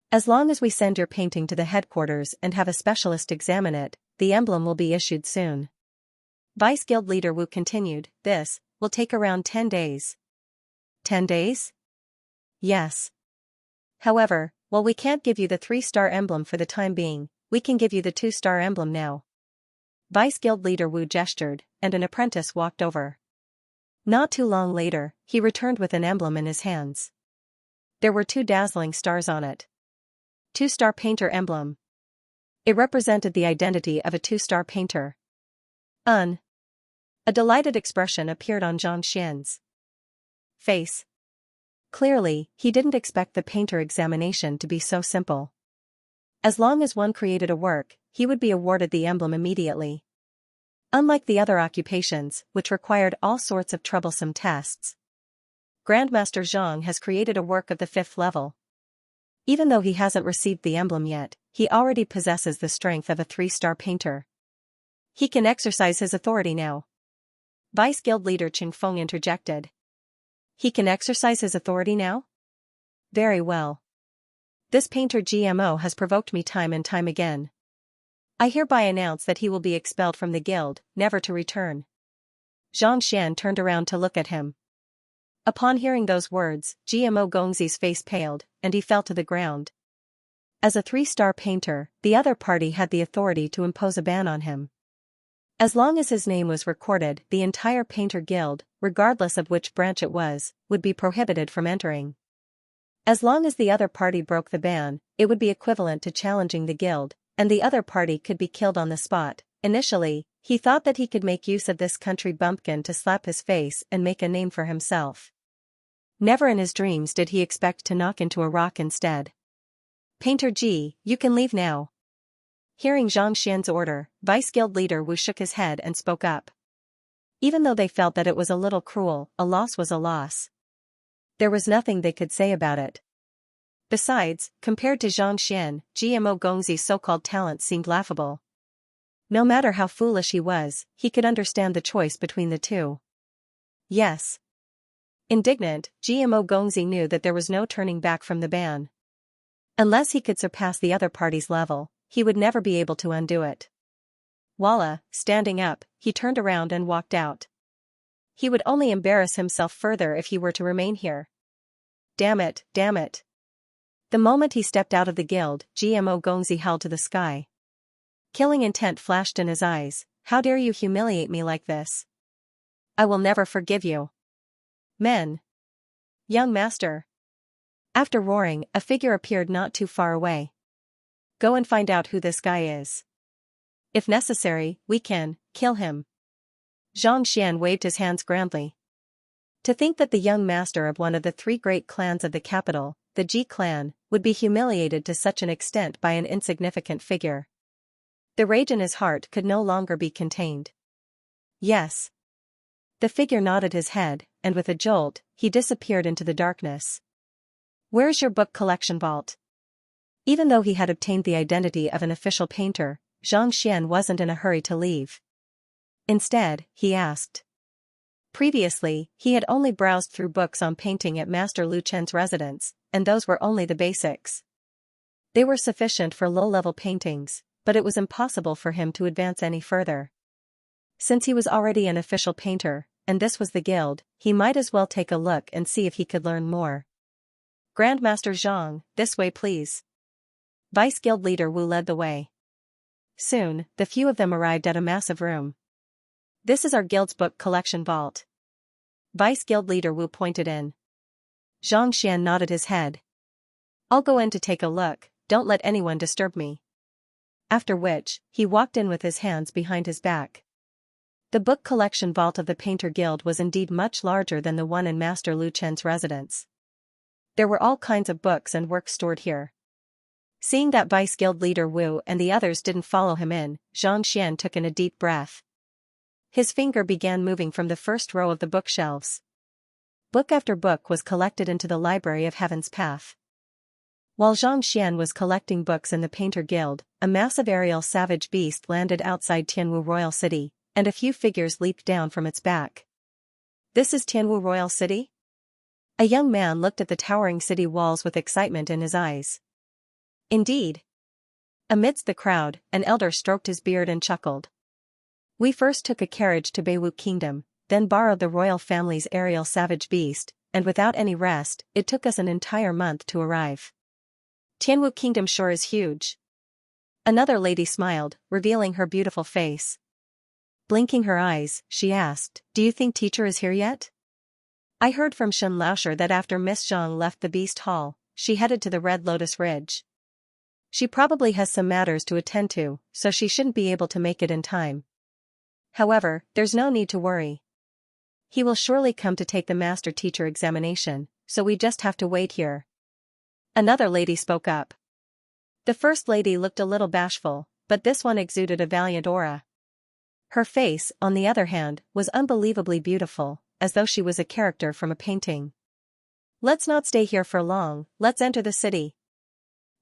As long as we send your painting to the headquarters and have a specialist examine it, the emblem will be issued soon. Vice Guild Leader Wu continued, this will take around 10 days. 10 days? Yes. However, while we can't give you the 3-star emblem for the time being, we can give you the 2-star emblem now. Vice Guild Leader Wu gestured, and an apprentice walked over. Not too long later, he returned with an emblem in his hands. There were 2 dazzling stars on it. 2-star painter emblem. It represented the identity of a 2-star painter. A delighted expression appeared on Zhang Xian's face. Clearly, he didn't expect the painter examination to be so simple. As long as one created a work, he would be awarded the emblem immediately. Unlike the other occupations, which required all sorts of troublesome tests, Grandmaster Zhang has created a work of the 5th level. Even though he hasn't received the emblem yet, he already possesses the strength of a 3-star painter. He can exercise his authority now. Vice Guild Leader Qing Feng interjected. He can exercise his authority now? Very well. This painter GMO has provoked me time and time again. I hereby announce that he will be expelled from the guild, never to return. Xianxia turned around to look at him. Upon hearing those words, GMO Gongzi's face paled, and he fell to the ground. As a 3-star painter, the other party had the authority to impose a ban on him. As long as his name was recorded, the entire painter guild, regardless of which branch it was, would be prohibited from entering. As long as the other party broke the ban, it would be equivalent to challenging the guild, and the other party could be killed on the spot. Initially, he thought that he could make use of this country bumpkin to slap his face and make a name for himself. Never in his dreams did he expect to knock into a rock instead. "Painter G, you can leave now." Hearing Xianxia's order, Vice Guild leader Wu shook his head and spoke up. Even though they felt that it was a little cruel, a loss was a loss. There was nothing they could say about it. Besides, compared to Xianxia, GMO Gongzi's so-called talent seemed laughable. No matter how foolish he was, he could understand the choice between the two. Yes. Indignant, GMO Gongzi knew that there was no turning back from the ban. Unless he could surpass the other party's level, he would never be able to undo it. Voila, standing up, he turned around and walked out. He would only embarrass himself further if he were to remain here. Damn it, damn it. The moment he stepped out of the guild, GMO Gongzi held to the sky. Killing intent flashed in his eyes. How dare you humiliate me like this? I will never forgive you. Men. Young master. After roaring, a figure appeared not too far away. Go and find out who this guy is. If necessary, we can kill him. Xianxia waved his hands grandly. To think that the young master of one of the 3 great clans of the capital, the Ji clan, would be humiliated to such an extent by an insignificant figure. The rage in his heart could no longer be contained. Yes. The figure nodded his head, and with a jolt, he disappeared into the darkness. Where's your book collection vault? Even though he had obtained the identity of an official painter, Xianxia wasn't in a hurry to leave. Instead, he asked. Previously, he had only browsed through books on painting at Master Lu Chen's residence, and those were only the basics. They were sufficient for low-level paintings, but it was impossible for him to advance any further. Since he was already an official painter, and this was the guild, he might as well take a look and see if he could learn more. Grandmaster Zhang, this way please. Vice Guild leader Wu led the way. Soon, the few of them arrived at a massive room. This is our guild's book collection vault. Vice Guild leader Wu pointed in. Xianxia nodded his head. I'll go in to take a look, don't let anyone disturb me. After which, he walked in with his hands behind his back. The book collection vault of the Painter Guild was indeed much larger than the one in Master Lu Chen's residence. There were all kinds of books and works stored here. Seeing that Vice Guild leader Wu and the others didn't follow him in, Xianxia took in a deep breath. His finger began moving from the first row of the bookshelves. Book after book was collected into the Library of Heaven's Path. While Xianxia was collecting books in the Painter Guild, a massive aerial savage beast landed outside Tianwu Royal City, and a few figures leaped down from its back. This is Tianwu Royal City? A young man looked at the towering city walls with excitement in his eyes. Indeed. Amidst the crowd, an elder stroked his beard and chuckled. We first took a carriage to Beiwu Kingdom, then borrowed the royal family's aerial savage beast, and without any rest, it took us an entire month to arrive. Tianwu Kingdom sure is huge. Another lady smiled, revealing her beautiful face. Blinking her eyes, she asked, do you think teacher is here yet? I heard from Shen Laosher that after Miss Zhang left the Beast Hall, she headed to the Red Lotus Ridge. She probably has some matters to attend to, so she shouldn't be able to make it in time. However, there's no need to worry. He will surely come to take the master teacher examination, so we just have to wait here. Another lady spoke up. The first lady looked a little bashful, but this one exuded a valiant aura. Her face, on the other hand, was unbelievably beautiful, as though she was a character from a painting. Let's not stay here for long, let's enter the city.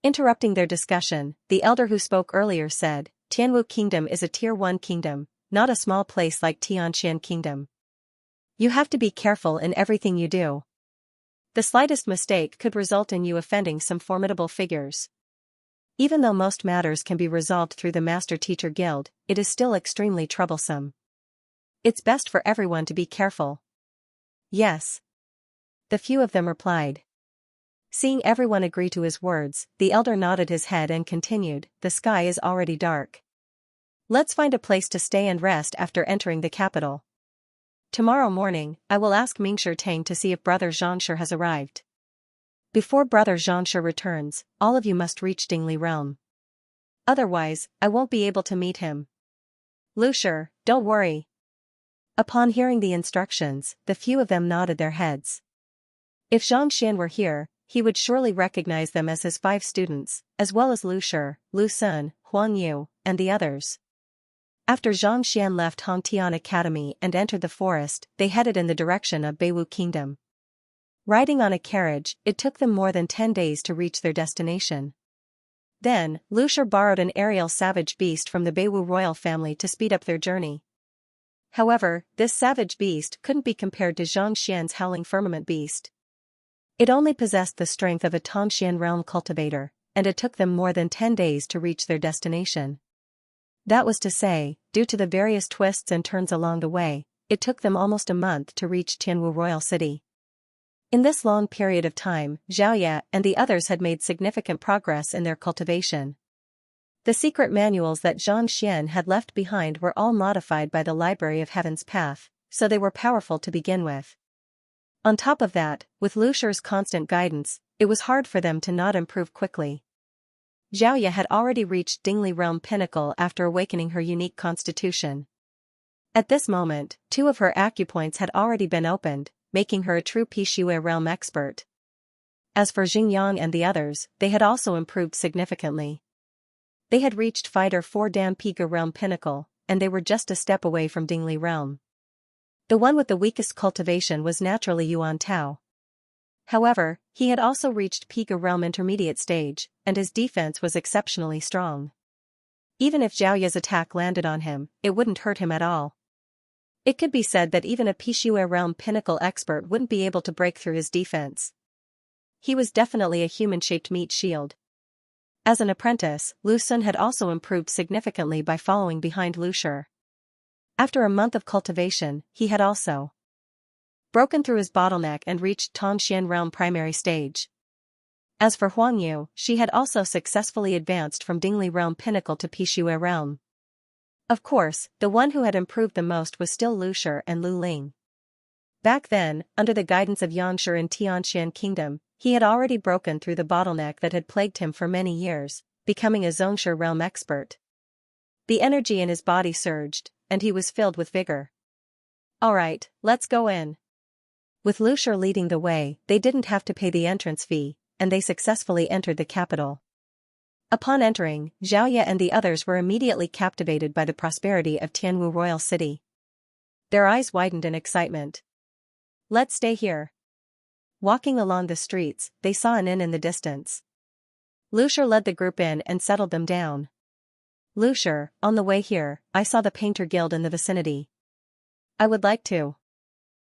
Interrupting their discussion, the elder who spoke earlier said, Tianwu Kingdom is a Tier 1 kingdom, not a small place like Tianxian Kingdom. You have to be careful in everything you do. The slightest mistake could result in you offending some formidable figures. Even though most matters can be resolved through the Master Teacher Guild, it is still extremely troublesome. It's best for everyone to be careful. Yes. The few of them replied. Seeing everyone agree to his words, the elder nodded his head and continued, the sky is already dark. Let's find a place to stay and rest after entering the capital. Tomorrow morning, I will ask Mingshi Tang to see if Brother Zhangshi has arrived. Before Brother Xianxia returns, all of you must reach Dingli realm. Otherwise, I won't be able to meet him. Lucier, don't worry. Upon hearing the instructions, the few of them nodded their heads. If Xianxian were here, he would surely recognize them as his 5 students, as well as Lucier, Lu Sun, Huang Yu, and the others. After Xianxian left Hongtian Academy and entered the forest, they headed in the direction of Beiwu Kingdom. Riding on a carriage, it took them more than 10 days to reach their destination. Then, Lucier borrowed an aerial savage beast from the Beiwu royal family to speed up their journey. However, this savage beast couldn't be compared to Xianxian's howling firmament beast. It only possessed the strength of a Tongxian realm cultivator, and it took them more than 10 days to reach their destination. That was to say, due to the various twists and turns along the way, it took them almost a month to reach Tianwu Royal City. In this long period of time, Xiaoya and the others had made significant progress in their cultivation. The secret manuals that Xianxian had left behind were all modified by the Library of Heaven's Path, so they were powerful to begin with. On top of that, with Lucier's constant guidance, it was hard for them to not improve quickly. Xiaoya had already reached Dingli Realm Pinnacle after awakening her unique constitution. At this moment, 2 of her acupoints had already been opened, making her a true Pishui realm expert. As for Xingyang and the others, they had also improved significantly. They had reached Fighter 4 Dan Piga Realm Pinnacle, and they were just a step away from Dingli Realm. The one with the weakest cultivation was naturally Yuan Tao. However, he had also reached Piga Realm Intermediate stage, and his defense was exceptionally strong. Even if Zhaoya's attack landed on him, it wouldn't hurt him at all. It could be said that even a Pishui realm pinnacle expert wouldn't be able to break through his defense. He was definitely a human-shaped meat shield. As an apprentice, Lu Sun had also improved significantly by following behind Lucier. After a month of cultivation, he had also broken through his bottleneck and reached Tongxian realm primary stage. As for Huang Yu, she had also successfully advanced from Dingli realm pinnacle to Pishui realm. Of course, the one who had improved the most was still Lucier and Lu Ling. Back then, under the guidance of Yangshi in Tianxian Kingdom, he had already broken through the bottleneck that had plagued him for many years, becoming a Zhongshe realm expert. The energy in his body surged, and he was filled with vigor. Alright, let's go in. With Lucier leading the way, they didn't have to pay the entrance fee, and they successfully entered the capital. Upon entering, Xiaoya and the others were immediately captivated by the prosperity of Tianwu Royal City. Their eyes widened in excitement. Let's stay here. Walking along the streets, they saw an inn in the distance. Lucier led the group in and settled them down. Lucier, on the way here, I saw the Painter Guild in the vicinity. I would like to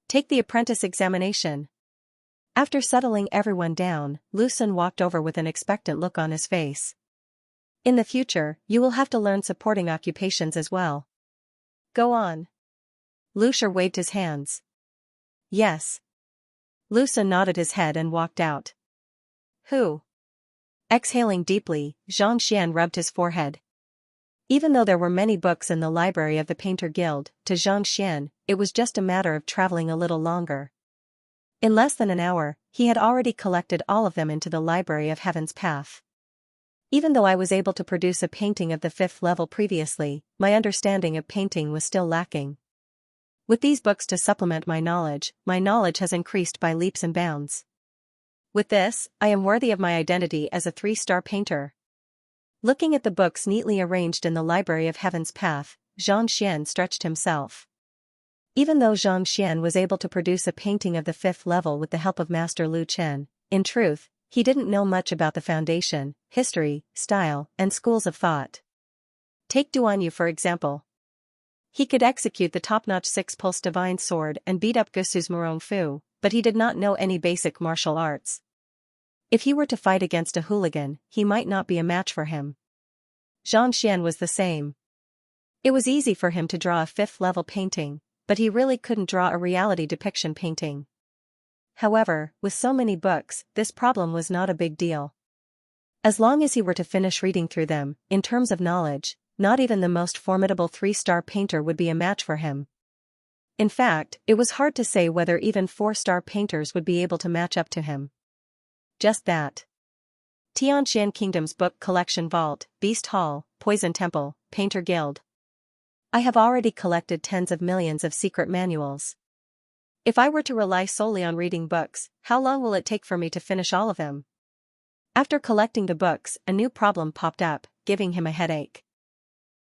take the apprentice examination. After settling everyone down, Lu Sun walked over with an expectant look on his face. In the future, you will have to learn supporting occupations as well. Go on. Lucier waved his hands. Yes. Lu Sun nodded his head and walked out. Who? Exhaling deeply, Xianxian rubbed his forehead. Even though there were many books in the library of the Painter Guild, to Xianxian, it was just a matter of traveling a little longer. In less than an hour, he had already collected all of them into the Library of Heaven's Path. Even though I was able to produce a painting of the 5th level previously, my understanding of painting was still lacking. With these books to supplement my knowledge has increased by leaps and bounds. With this, I am worthy of my identity as a 3-star painter. Looking at the books neatly arranged in the Library of Heaven's Path, Xianxian stretched himself. Even though Xianxian was able to produce a painting of the 5th level with the help of Master Lu Chen, in truth, he didn't know much about the foundation, history, style, and schools of thought. Take Duan Yu for example. He could execute the top-notch 6-pulse divine sword and beat up Gusu's Murong Fu, but he did not know any basic martial arts. If he were to fight against a hooligan, he might not be a match for him. Xianxian was the same. It was easy for him to draw a 5th-level painting, but he really couldn't draw a reality depiction painting. However, with so many books, this problem was not a big deal. As long as he were to finish reading through them, in terms of knowledge, not even the most formidable 3-star painter would be a match for him. In fact, it was hard to say whether even 4-star painters would be able to match up to him. Just that. Xianxia Kingdom's book collection vault, Beast Hall, Poison Temple, Painter Guild. I have already collected tens of millions of secret manuals. If I were to rely solely on reading books, how long will it take for me to finish all of them? After collecting the books, a new problem popped up, giving him a headache.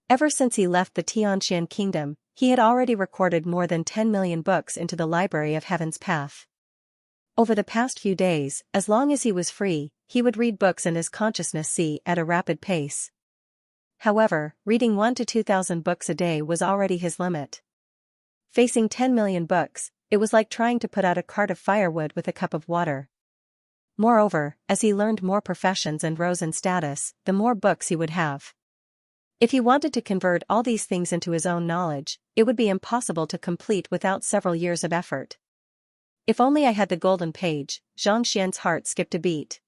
Ever since he left the Xianxia Kingdom, he had already recorded more than 10 million books into the Library of Heaven's Path. Over the past few days, as long as he was free, he would read books and his consciousness see at a rapid pace. However, reading 1 to 2,000 books a day was already his limit. Facing 10 million books, it was like trying to put out a cart of firewood with a cup of water. Moreover, as he learned more professions and rose in status, the more books he would have. If he wanted to convert all these things into his own knowledge, it would be impossible to complete without several years of effort. If only I had the golden page, Xianxia's heart skipped a beat.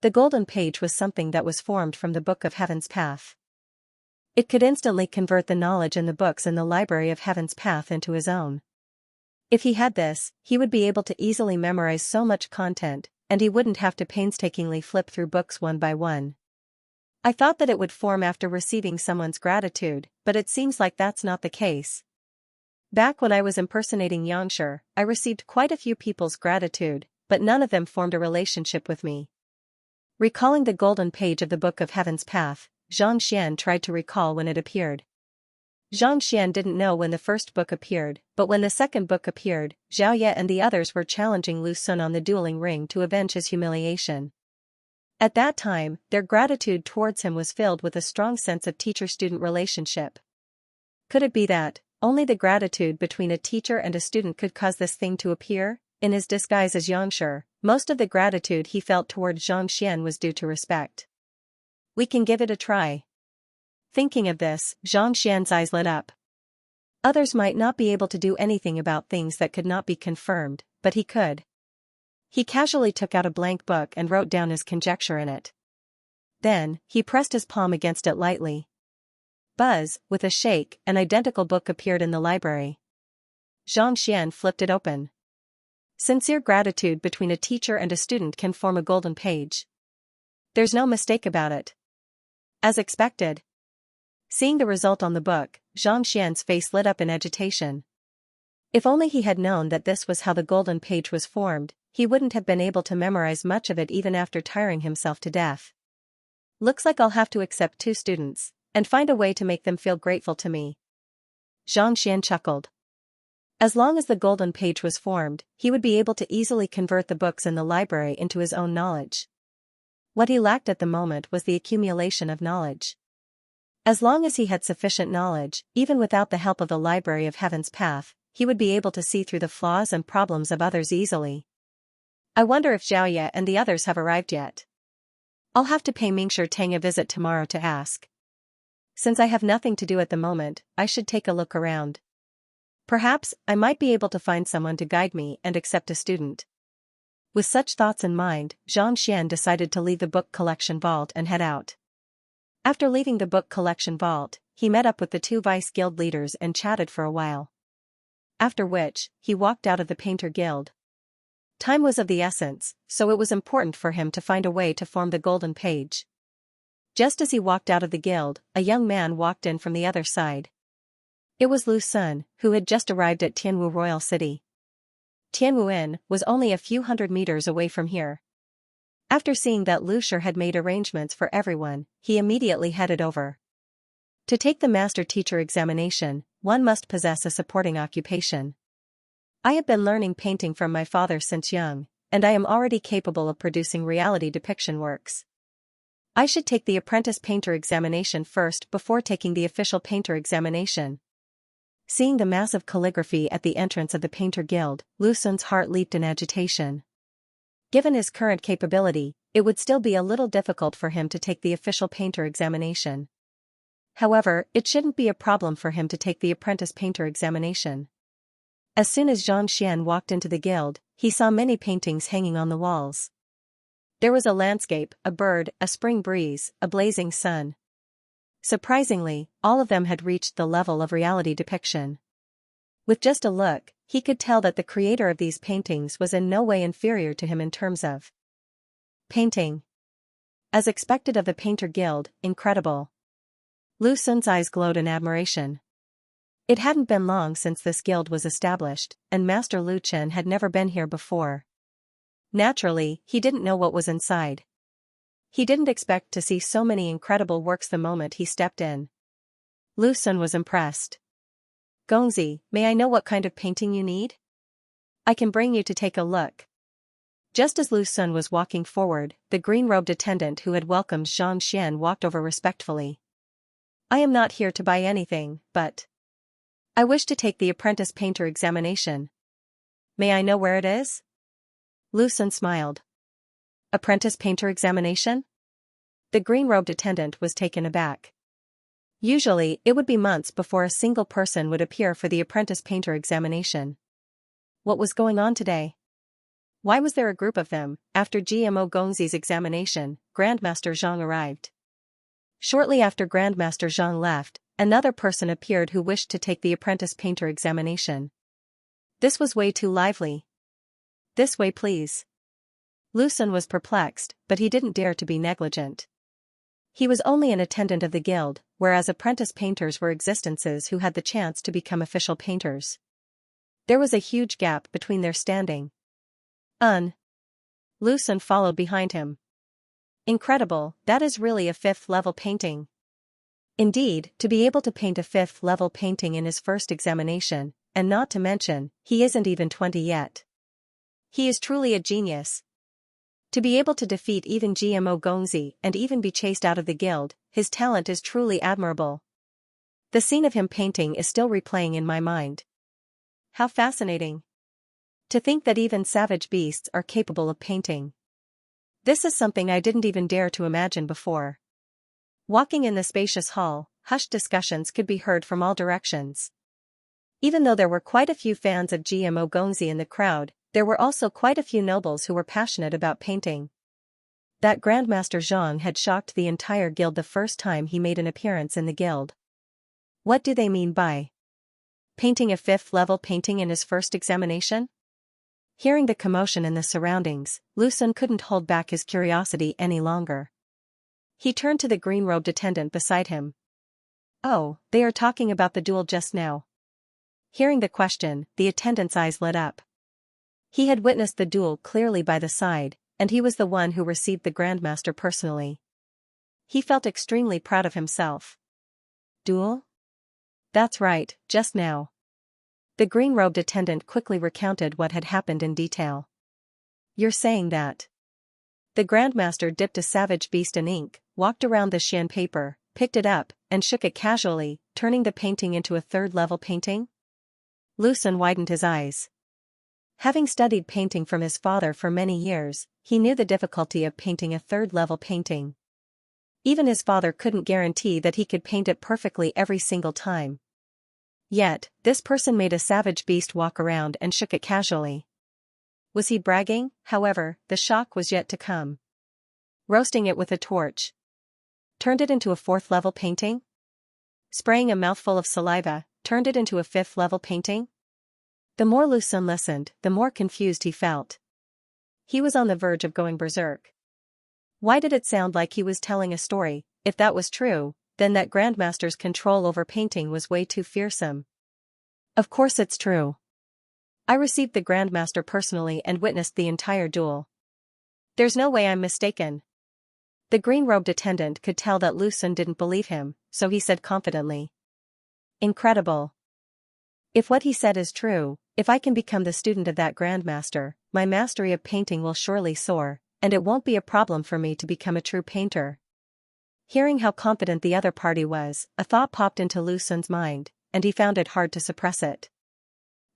The golden page was something that was formed from the Book of Heaven's Path. It could instantly convert the knowledge in the books in the Library of Heaven's Path into his own. If he had this, he would be able to easily memorize so much content, and he wouldn't have to painstakingly flip through books one by one. I thought that it would form after receiving someone's gratitude, but it seems like that's not the case. Back when I was impersonating Xianxia, I received quite a few people's gratitude, but none of them formed a relationship with me. Recalling the golden page of the Book of Heaven's Path, Xianxia tried to recall when it appeared. Xianxia didn't know when the first book appeared, but when the second book appeared, Xiaoye and the others were challenging Lu Sun on the dueling ring to avenge his humiliation. At that time, their gratitude towards him was filled with a strong sense of teacher-student relationship. Could it be that only the gratitude between a teacher and a student could cause this thing to appear? In his disguise as Xianxia, most of the gratitude he felt toward Xianxia was due to respect. We can give it a try. Thinking of this, Xianxia's eyes lit up. Others might not be able to do anything about things that could not be confirmed, but he could. He casually took out a blank book and wrote down his conjecture in it. Then, he pressed his palm against it lightly. Buzz, with a shake, an identical book appeared in the library. Xianxia flipped it open. Sincere gratitude between a teacher and a student can form a golden page. There's no mistake about it. As expected. Seeing the result on the book, Xianxia's face lit up in agitation. If only he had known that this was how the golden page was formed, he wouldn't have been able to memorize much of it even after tiring himself to death. Looks like I'll have to accept 2 students, and find a way to make them feel grateful to me. Xianxia chuckled. As long as the golden page was formed, he would be able to easily convert the books in the library into his own knowledge. What he lacked at the moment was the accumulation of knowledge. As long as he had sufficient knowledge, even without the help of the Library of Heaven's Path, he would be able to see through the flaws and problems of others easily. I wonder if Xiaoye and the others have arrived yet. I'll have to pay Mingshi Tang a visit tomorrow to ask. Since I have nothing to do at the moment, I should take a look around. Perhaps I might be able to find someone to guide me and accept a student. With such thoughts in mind, Xianxia decided to leave the book collection vault and head out. After leaving the book collection vault, he met up with the 2 vice guild leaders and chatted for a while. After which, he walked out of the Painter Guild. Time was of the essence, so it was important for him to find a way to form the golden page. Just as he walked out of the guild, a young man walked in from the other side. It was Lu Sun, who had just arrived at Tianwu Royal City. Tianwu Inn was only a few hundred meters away from here. After seeing that Lu Shi had made arrangements for everyone, he immediately headed over. To take the master-teacher examination, one must possess a supporting occupation. I have been learning painting from my father since young, and I am already capable of producing reality depiction works. I should take the apprentice painter examination first before taking the official painter examination. Seeing the massive calligraphy at the entrance of the Painter Guild, Lu Sun's heart leaped in agitation. Given his current capability, it would still be a little difficult for him to take the official painter examination. However, it shouldn't be a problem for him to take the apprentice painter examination. As soon as Xianxia walked into the guild, he saw many paintings hanging on the walls. There was a landscape, a bird, a spring breeze, a blazing sun. Surprisingly, all of them had reached the level of reality depiction. With just a look, he could tell that the creator of these paintings was in no way inferior to him in terms of Painting. As expected of the Painter Guild, incredible. Lu Xun's eyes glowed in admiration. It hadn't been long since this guild was established, and Master Lu Chen had never been here before. Naturally, he didn't know what was inside. He didn't expect to see so many incredible works the moment he stepped in. Lu Xun was impressed. Gongzi, may I know what kind of painting you need? I can bring you to take a look. Just as Lu Xun was walking forward, the green-robed attendant who had welcomed Xianxia walked over respectfully. I am not here to buy anything, but I wish to take the apprentice painter examination. May I know where it is? Lu Xun smiled. Apprentice painter examination? The green-robed attendant was taken aback. Usually, it would be months before a single person would appear for the apprentice painter examination. What was going on today? Why was there a group of them? After GMO Gongzi's examination, Grandmaster Zhang arrived. Shortly after Grandmaster Zhang left, another person appeared who wished to take the apprentice painter examination. This was way too lively. This way, please. Lu Xun was perplexed, but he didn't dare to be negligent. He was only an attendant of the guild, whereas apprentice painters were existences who had the chance to become official painters. There was a huge gap between their standing. Lu Xun followed behind him. Incredible, that is really a 5th-level painting. Indeed, to be able to paint a 5th-level painting in his first examination, and not to mention, he isn't even 20 yet. He is truly a genius. To be able to defeat even GMO Gongzi and even be chased out of the guild, his talent is truly admirable. The scene of him painting is still replaying in my mind. How fascinating. To think that even savage beasts are capable of painting. This is something I didn't even dare to imagine before. Walking in the spacious hall, hushed discussions could be heard from all directions. Even though there were quite a few fans of GMO Gongzi in the crowd, there were also quite a few nobles who were passionate about painting. That Grandmaster Zhang had shocked the entire guild the first time he made an appearance in the guild. What do they mean by painting a 5th-level painting in his first examination? Hearing the commotion in the surroundings, Lu Xun couldn't hold back his curiosity any longer. He turned to the green-robed attendant beside him. Oh, they are talking about the duel just now. Hearing the question, the attendant's eyes lit up. He had witnessed the duel clearly by the side, and he was the one who received the Grandmaster personally. He felt extremely proud of himself. Duel? That's right, just now. The green-robed attendant quickly recounted what had happened in detail. You're saying that? The Grandmaster dipped a savage beast in ink, walked around the Xian paper, picked it up, and shook it casually, turning the painting into a 3rd-level painting? Lu Xun widened his eyes. Having studied painting from his father for many years, he knew the difficulty of painting a 3rd-level painting. Even his father couldn't guarantee that he could paint it perfectly every single time. Yet, this person made a savage beast walk around and shook it casually. Was he bragging? However, the shock was yet to come. Roasting it with a torch. Turned it into a 4th-level painting? Spraying a mouthful of saliva, turned it into a 5th-level painting? The more Lu Xun listened, the more confused he felt. He was on the verge of going berserk. Why did it sound like he was telling a story? If that was true, then that Grandmaster's control over painting was way too fearsome. Of course it's true. I received the Grandmaster personally and witnessed the entire duel. There's no way I'm mistaken. The green-robed attendant could tell that Lu Xun didn't believe him, so he said confidently. Incredible. If what he said is true, if I can become the student of that Grandmaster, my mastery of painting will surely soar, and it won't be a problem for me to become a true painter. Hearing how confident the other party was, a thought popped into Lu Xun's mind, and he found it hard to suppress it.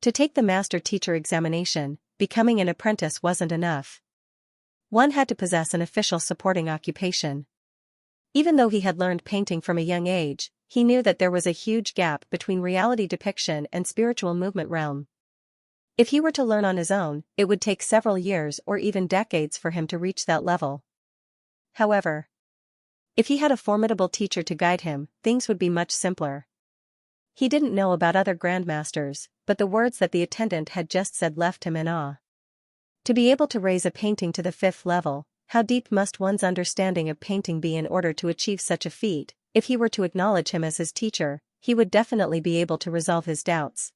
To take the master-teacher examination, becoming an apprentice wasn't enough. One had to possess an official supporting occupation. Even though he had learned painting from a young age, he knew that there was a huge gap between reality depiction and spiritual movement realm. If he were to learn on his own, it would take several years or even decades for him to reach that level. However, if he had a formidable teacher to guide him, things would be much simpler. He didn't know about other grandmasters, but the words that the attendant had just said left him in awe. To be able to raise a painting to the 5th level, how deep must one's understanding of painting be in order to achieve such a feat? If he were to acknowledge him as his teacher, he would definitely be able to resolve his doubts.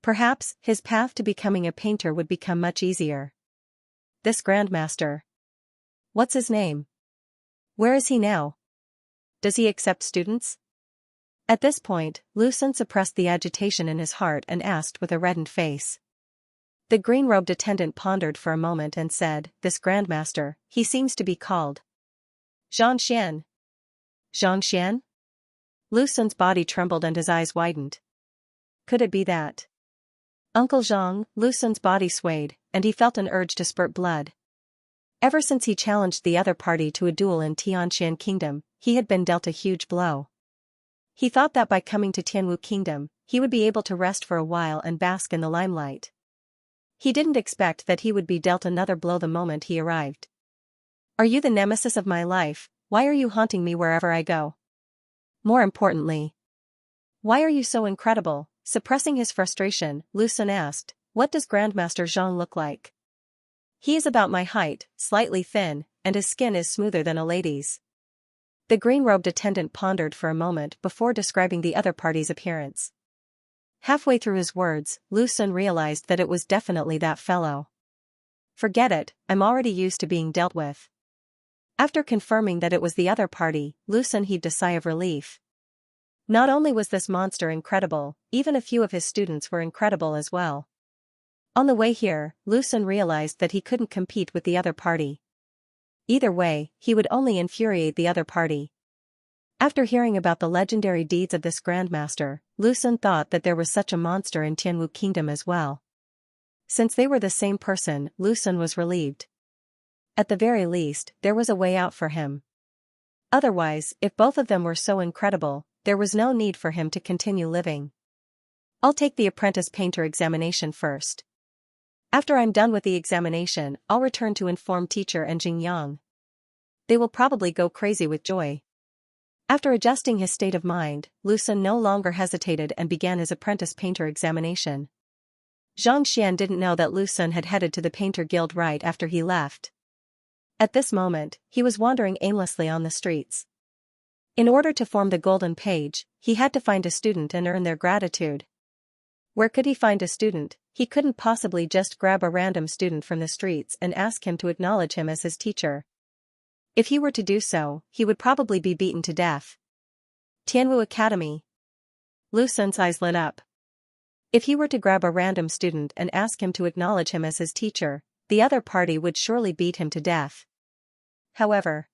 Perhaps, his path to becoming a painter would become much easier. This grandmaster. What's his name? Where is he now? Does he accept students? At this point, Lu Xun suppressed the agitation in his heart and asked with a reddened face. The green-robed attendant pondered for a moment and said, "This grandmaster, he seems to be called Xianxia." Xianxia? Lu Xun's body trembled and his eyes widened. Could it be that? Uncle Zhang? Lu Xun's body swayed, and he felt an urge to spurt blood. Ever since he challenged the other party to a duel in Tianqian Kingdom, he had been dealt a huge blow. He thought that by coming to Tianwu Kingdom, he would be able to rest for a while and bask in the limelight. He didn't expect that he would be dealt another blow the moment he arrived. Are you the nemesis of my life? Why are you haunting me wherever I go? More importantly, why are you so incredible? Suppressing his frustration, Lu Xun asked, "What does Grandmaster Zhang look like?" "He is about my height, slightly thin, and his skin is smoother than a lady's." The green-robed attendant pondered for a moment before describing the other party's appearance. Halfway through his words, Lu Xun realized that it was definitely that fellow. "Forget it, I'm already used to being dealt with." After confirming that it was the other party, Lu Xun heaved a sigh of relief. Not only was this monster incredible, even a few of his students were incredible as well. On the way here, Lu Xun realized that he couldn't compete with the other party. Either way, he would only infuriate the other party. After hearing about the legendary deeds of this grandmaster, Lu Xun thought that there was such a monster in Tianwu Kingdom as well. Since they were the same person, Lu Xun was relieved. At the very least, there was a way out for him. Otherwise, if both of them were so incredible, there was no need for him to continue living. "I'll take the apprentice painter examination first. After I'm done with the examination, I'll return to inform teacher and Jingyang. They will probably go crazy with joy." After adjusting his state of mind, Lu Xun no longer hesitated and began his apprentice painter examination. Zhang Xian didn't know that Lu Xun had headed to the painter guild right after he left. At this moment, he was wandering aimlessly on the streets. In order to form the golden page, he had to find a student and earn their gratitude. Where could he find a student? He couldn't possibly just grab a random student from the streets and ask him to acknowledge him as his teacher. If he were to do so, he would probably be beaten to death. Tianwu Academy. Lu Xun's eyes lit up. If he were to grab a random student and ask him to acknowledge him as his teacher, the other party would surely beat him to death. However,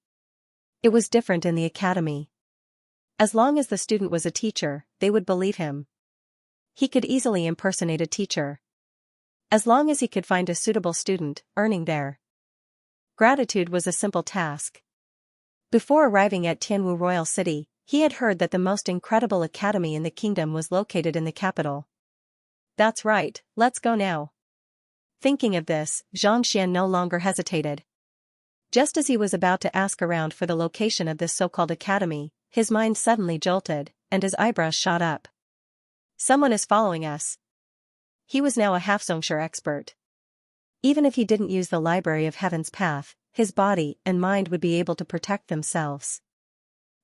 it was different in the academy. As long as the student was a teacher, they would believe him. He could easily impersonate a teacher. As long as he could find a suitable student, earning their gratitude was a simple task. Before arriving at Tianwu Royal City, he had heard that the most incredible academy in the kingdom was located in the capital. "That's right, let's go now." Thinking of this, Zhang Xian no longer hesitated. Just as he was about to ask around for the location of this so-called academy, his mind suddenly jolted, and his eyebrows shot up. "Someone is following us." He was now a half-Xianxia expert. Even if he didn't use the Library of Heaven's path, his body and mind would be able to protect themselves.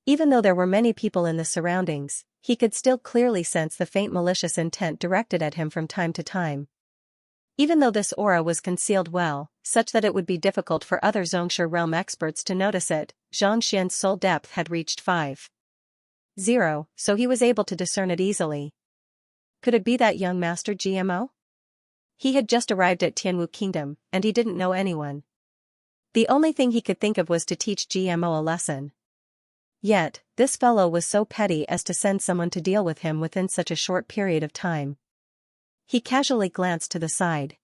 Even though there were many people in the surroundings, he could still clearly sense the faint malicious intent directed at him from time to time. Even though this aura was concealed well, such that it would be difficult for other Xianxia realm experts to notice it, Zhang Xian's soul depth had reached 5.0, so he was able to discern it easily. Could it be that young master GMO? He had just arrived at Tianwu Kingdom, and he didn't know anyone. The only thing he could think of was to teach GMO a lesson. Yet, this fellow was so petty as to send someone to deal with him within such a short period of time. He casually glanced to the side.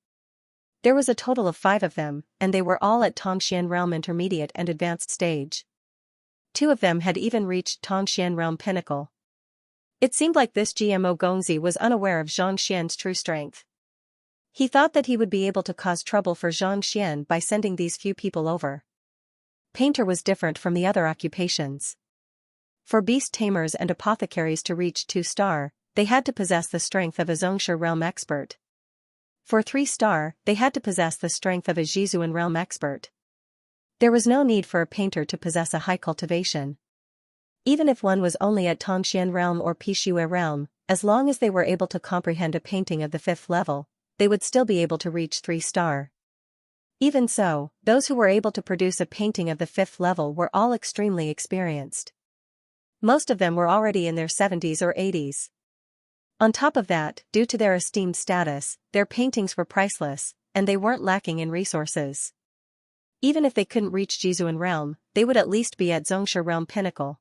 There was a total of 5 of them, and they were all at Tongxian Realm Intermediate and Advanced stage. 2 of them had even reached Tongxian Realm Pinnacle. It seemed like this GMO Gongzi was unaware of Zhang Xian's true strength. He thought that he would be able to cause trouble for Zhang Xian by sending these few people over. Painter was different from the other occupations. For beast tamers and apothecaries to reach 2-star, they had to possess the strength of a Xianxia realm expert. For 3-star, they had to possess the strength of a Zhizuan realm expert. There was no need for a painter to possess a high cultivation. Even if one was only at Tongxian realm or Pixue realm, as long as they were able to comprehend a painting of the 5th level, they would still be able to reach 3-star. Even so, those who were able to produce a painting of the 5th level were all extremely experienced. Most of them were already in their 70s or 80s. On top of that, due to their esteemed status, their paintings were priceless, and they weren't lacking in resources. Even if they couldn't reach Jizuan realm, they would at least be at Xianxia realm pinnacle.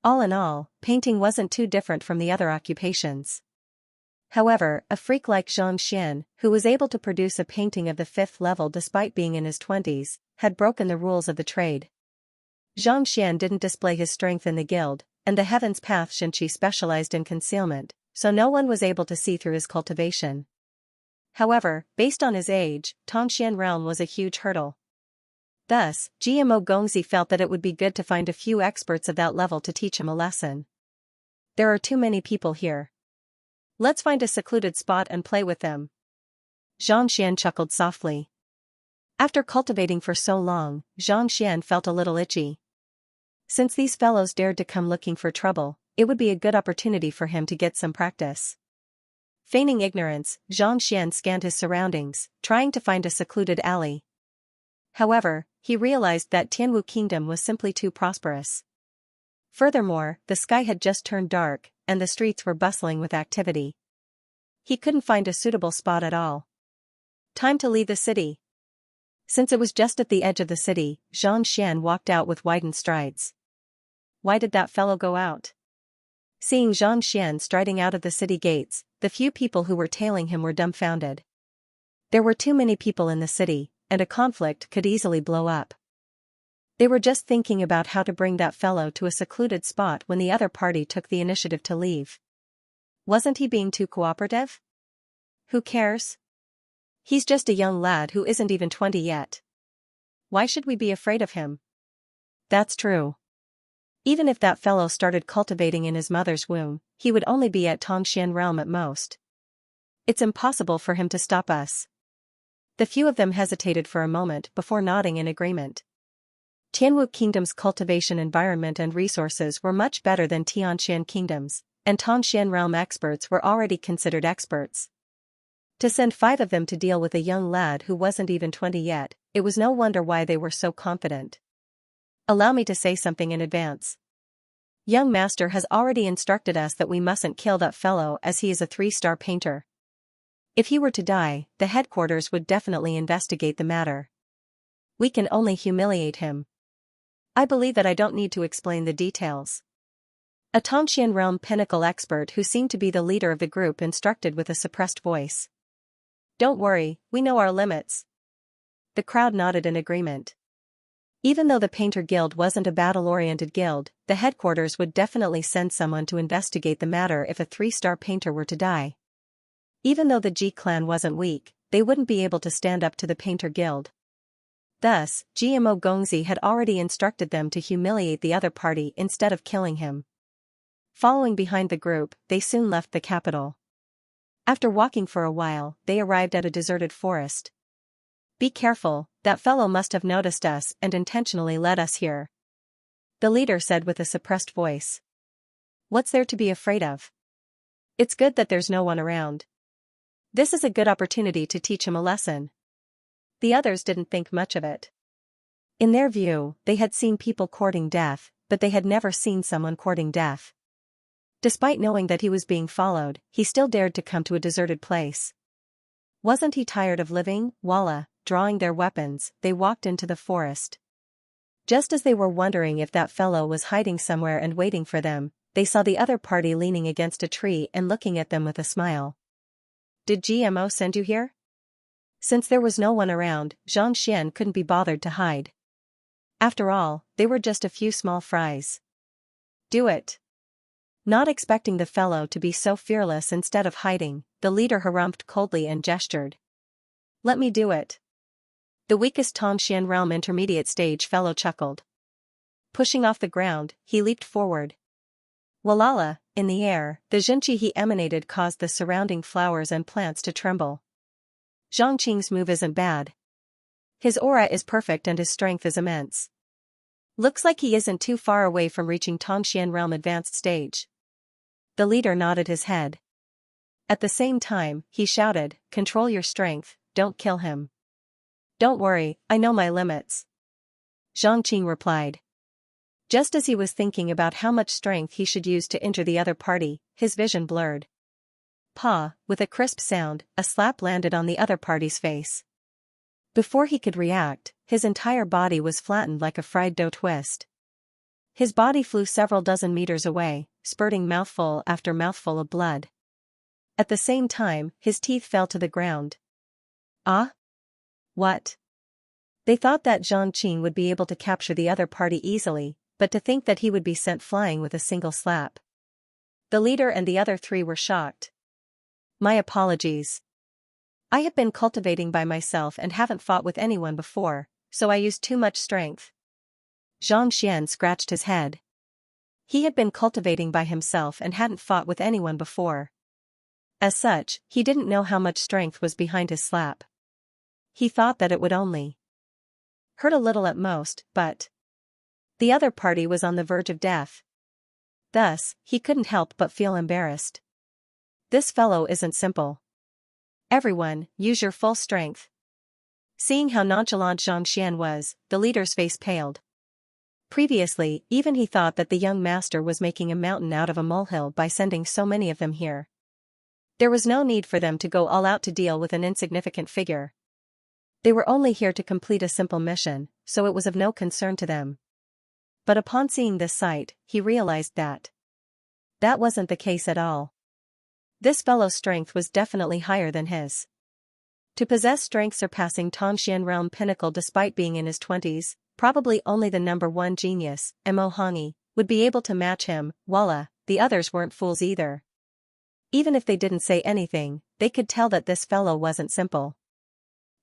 All in all, painting wasn't too different from the other occupations. However, a freak like Xianxia, who was able to produce a painting of the 5th level despite being in his 20s, had broken the rules of the trade. Xianxia didn't display his strength in the guild, and the Heaven's Path Xianxia specialized in concealment, so no one was able to see through his cultivation. However, based on his age, Tongxian realm was a huge hurdle. Thus, GMO Gongzi felt that it would be good to find a few experts of that level to teach him a lesson. There are too many people here. Let's find a secluded spot and play with them. Xianxia chuckled softly. After cultivating for so long, Xianxia felt a little itchy. Since these fellows dared to come looking for trouble, it would be a good opportunity for him to get some practice. Feigning ignorance, Xianxia scanned his surroundings, trying to find a secluded alley. However, he realized that Tianwu Kingdom was simply too prosperous. Furthermore, the sky had just turned dark, and the streets were bustling with activity. He couldn't find a suitable spot at all. Time to leave the city. Since it was just at the edge of the city, Xianxia walked out with widened strides. Why did that fellow go out? Seeing Xianxia striding out of the city gates, the few people who were tailing him were dumbfounded. There were too many people in the city, and a conflict could easily blow up. They were just thinking about how to bring that fellow to a secluded spot when the other party took the initiative to leave. Wasn't he being too cooperative? Who cares? He's just a young lad who isn't even 20 yet. Why should we be afraid of him? That's true. Even if that fellow started cultivating in his mother's womb, he would only be at Tongxian realm at most. It's impossible for him to stop us. The few of them hesitated for a moment before nodding in agreement. Tianwu Kingdom's cultivation environment and resources were much better than Tianxian Kingdom's, and Tongxian realm experts were already considered experts. To send 5 of them to deal with a young lad who wasn't even 20 yet, it was no wonder why they were so confident. Allow me to say something in advance. Young Master has already instructed us that we mustn't kill that fellow as he is a 3-star painter. If he were to die, the headquarters would definitely investigate the matter. We can only humiliate him. I believe that I don't need to explain the details. A Tongxian realm pinnacle expert who seemed to be the leader of the group instructed with a suppressed voice. Don't worry, we know our limits. The crowd nodded in agreement. Even though the Painter Guild wasn't a battle-oriented guild, the headquarters would definitely send someone to investigate the matter if a 3-star painter were to die. Even though the Ji clan wasn't weak, they wouldn't be able to stand up to the Painter Guild. Thus, GMO Gongzi had already instructed them to humiliate the other party instead of killing him. Following behind the group, they soon left the capital. After walking for a while, they arrived at a deserted forest. Be careful, that fellow must have noticed us and intentionally led us here. The leader said with a suppressed voice. What's there to be afraid of? It's good that there's no one around. This is a good opportunity to teach him a lesson. The others didn't think much of it. In their view, they had seen people courting death, but they had never seen someone courting death. Despite knowing that he was being followed, he still dared to come to a deserted place. Wasn't he tired of living? Voila, drawing their weapons, they walked into the forest. Just as they were wondering if that fellow was hiding somewhere and waiting for them, they saw the other party leaning against a tree and looking at them with a smile. Did GMO send you here? Since there was no one around, Xianxia couldn't be bothered to hide. After all, they were just a few small fries. Do it. Not expecting the fellow to be so fearless instead of hiding, the leader harumphed coldly and gestured. Let me do it. The weakest Tongxian realm intermediate stage fellow chuckled. Pushing off the ground, he leaped forward. Walala, in the air, the zhenqi he emanated caused the surrounding flowers and plants to tremble. Zhongqing's move isn't bad. His aura is perfect and his strength is immense. Looks like he isn't too far away from reaching Tongxian realm advanced stage. The leader nodded his head. At the same time, he shouted, "Control your strength, don't kill him." "Don't worry, I know my limits," Zhang replied. Just as he was thinking about how much strength he should use to enter the other party, his vision blurred. Pa, with a crisp sound, a slap landed on the other party's face. Before he could react, his entire body was flattened like a fried dough twist. His body flew several dozen meters away, spurting mouthful after mouthful of blood. At the same time, his teeth fell to the ground. Ah? What? They thought that Zhang Qing would be able to capture the other party easily, but to think that he would be sent flying with a single slap. The leader and the other three were shocked. My apologies. I have been cultivating by myself and haven't fought with anyone before, so I used too much strength. Xianxia scratched his head. He had been cultivating by himself and hadn't fought with anyone before. As such, he didn't know how much strength was behind his slap. He thought that it would only hurt a little at most, but the other party was on the verge of death. Thus, he couldn't help but feel embarrassed. This fellow isn't simple. Everyone, use your full strength. Seeing how nonchalant Zhang was, the leader's face paled. Previously, even he thought that the young master was making a mountain out of a molehill by sending so many of them here. There was no need for them to go all out to deal with an insignificant figure. They were only here to complete a simple mission, so it was of no concern to them. But upon seeing this sight, he realized that wasn't the case at all. This fellow's strength was definitely higher than his. To possess strength surpassing Tongxian realm pinnacle despite being in his 20s, probably only the number one genius, Mo Hongi, would be able to match him. Voila, the others weren't fools either. Even if they didn't say anything, they could tell that this fellow wasn't simple.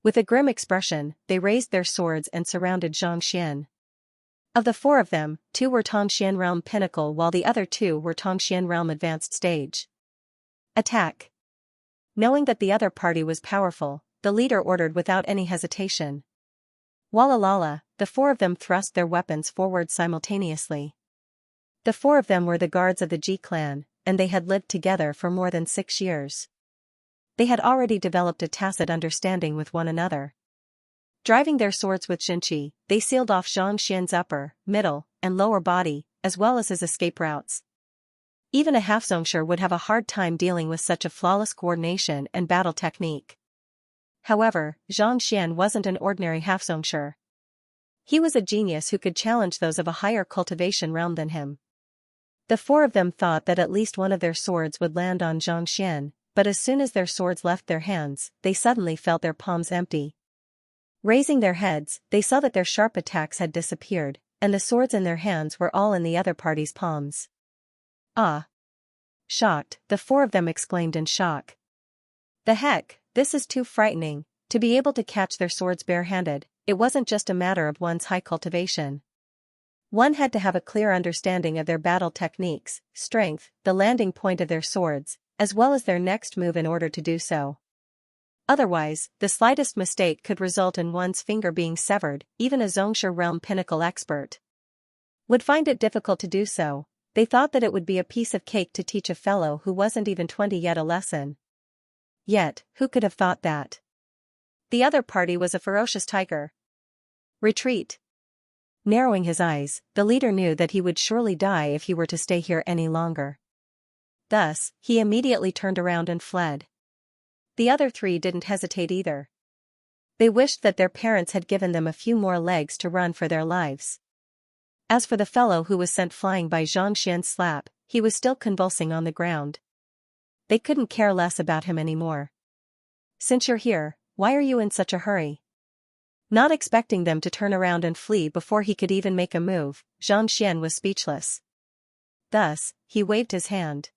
With a grim expression, they raised their swords and surrounded Zhang. Of the four of them, two were Tongxian realm pinnacle while the other two were Tongxian realm advanced stage. Attack! Knowing that the other party was powerful, the leader ordered without any hesitation. Walalala, the four of them thrust their weapons forward simultaneously. The four of them were the guards of the Ji clan, and they had lived together for more than 6 years. They had already developed a tacit understanding with one another. Driving their swords with Xinqi, they sealed off Zhang upper, middle, and lower body, as well as his escape routes. Even a half-Zongshire would have a hard time dealing with such a flawless coordination and battle technique. However, Zhang wasn't an ordinary half-Zongshire. He was a genius who could challenge those of a higher cultivation realm than him. The four of them thought that at least one of their swords would land on Zhang, but as soon as their swords left their hands, they suddenly felt their palms empty. Raising their heads, they saw that their sharp attacks had disappeared, and the swords in their hands were all in the other party's palms. Ah! Shocked, the four of them exclaimed in shock. The heck, this is too frightening. To be able to catch their swords barehanded, it wasn't just a matter of one's high cultivation. One had to have a clear understanding of their battle techniques, strength, the landing point of their swords, as well as their next move in order to do so. Otherwise, the slightest mistake could result in one's finger being severed. Even a Zongshire realm pinnacle expert would find it difficult to do so. They thought that it would be a piece of cake to teach a fellow who wasn't even 20 yet a lesson. Yet, who could have thought that? The other party was a ferocious tiger. Retreat! Narrowing his eyes, the leader knew that he would surely die if he were to stay here any longer. Thus, he immediately turned around and fled. The other three didn't hesitate either. They wished that their parents had given them a few more legs to run for their lives. As for the fellow who was sent flying by Zhang slap, he was still convulsing on the ground. They couldn't care less about him anymore. Since you're here, why are you in such a hurry? Not expecting them to turn around and flee before he could even make a move, Zhang was speechless. Thus, he waved his hand.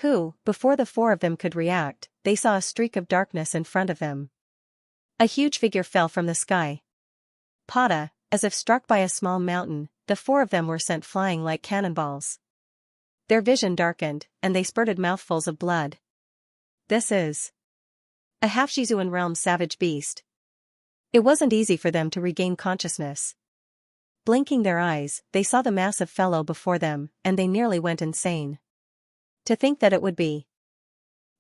Before the four of them could react, they saw a streak of darkness in front of them. A huge figure fell from the sky. Pada, as if struck by a small mountain, the four of them were sent flying like cannonballs. Their vision darkened, and they spurted mouthfuls of blood. This is a half-Shizuan realm savage beast. It wasn't easy for them to regain consciousness. Blinking their eyes, they saw the massive fellow before them, and they nearly went insane. To think that it would be.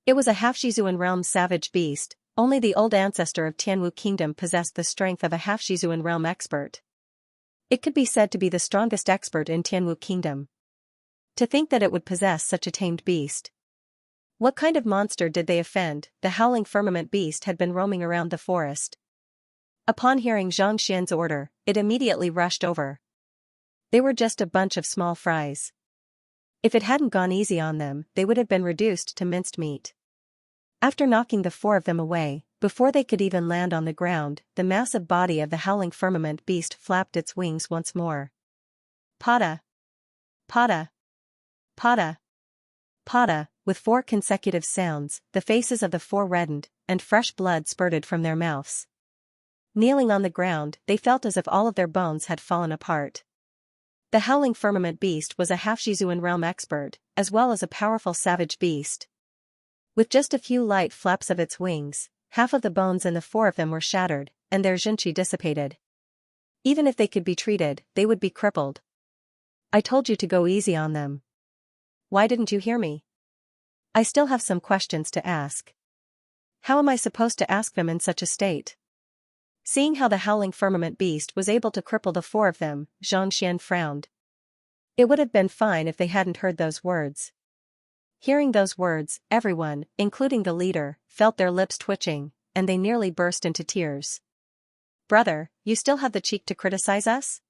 It was a half-Shizuan realm savage beast. Only the old ancestor of Tianwu Kingdom possessed the strength of a half-Shizuan realm expert. It could be said to be the strongest expert in Tianwu Kingdom. To think that it would possess such a tamed beast. What kind of monster did they offend? The howling firmament beast had been roaming around the forest. Upon hearing Xianxia's order, it immediately rushed over. They were just a bunch of small fries. If it hadn't gone easy on them, they would have been reduced to minced meat. After knocking the four of them away, before they could even land on the ground, the massive body of the howling firmament beast flapped its wings once more. Pada! Pada! Pada! Pada! With 4 consecutive sounds, the faces of the 4 reddened, and fresh blood spurted from their mouths. Kneeling on the ground, they felt as if all of their bones had fallen apart. The howling firmament beast was a half-Shizuan realm expert, as well as a powerful savage beast. With just a few light flaps of its wings, half of the bones in the 4 of them were shattered, and their Xianxia dissipated. Even if they could be treated, they would be crippled. I told you to go easy on them. Why didn't you hear me? I still have some questions to ask. How am I supposed to ask them in such a state? Seeing how the howling firmament beast was able to cripple the 4 of them, Xianxia frowned. It would have been fine if they hadn't heard those words. Hearing those words, everyone, including the leader, felt their lips twitching, and they nearly burst into tears. Brother, you still have the cheek to criticize us?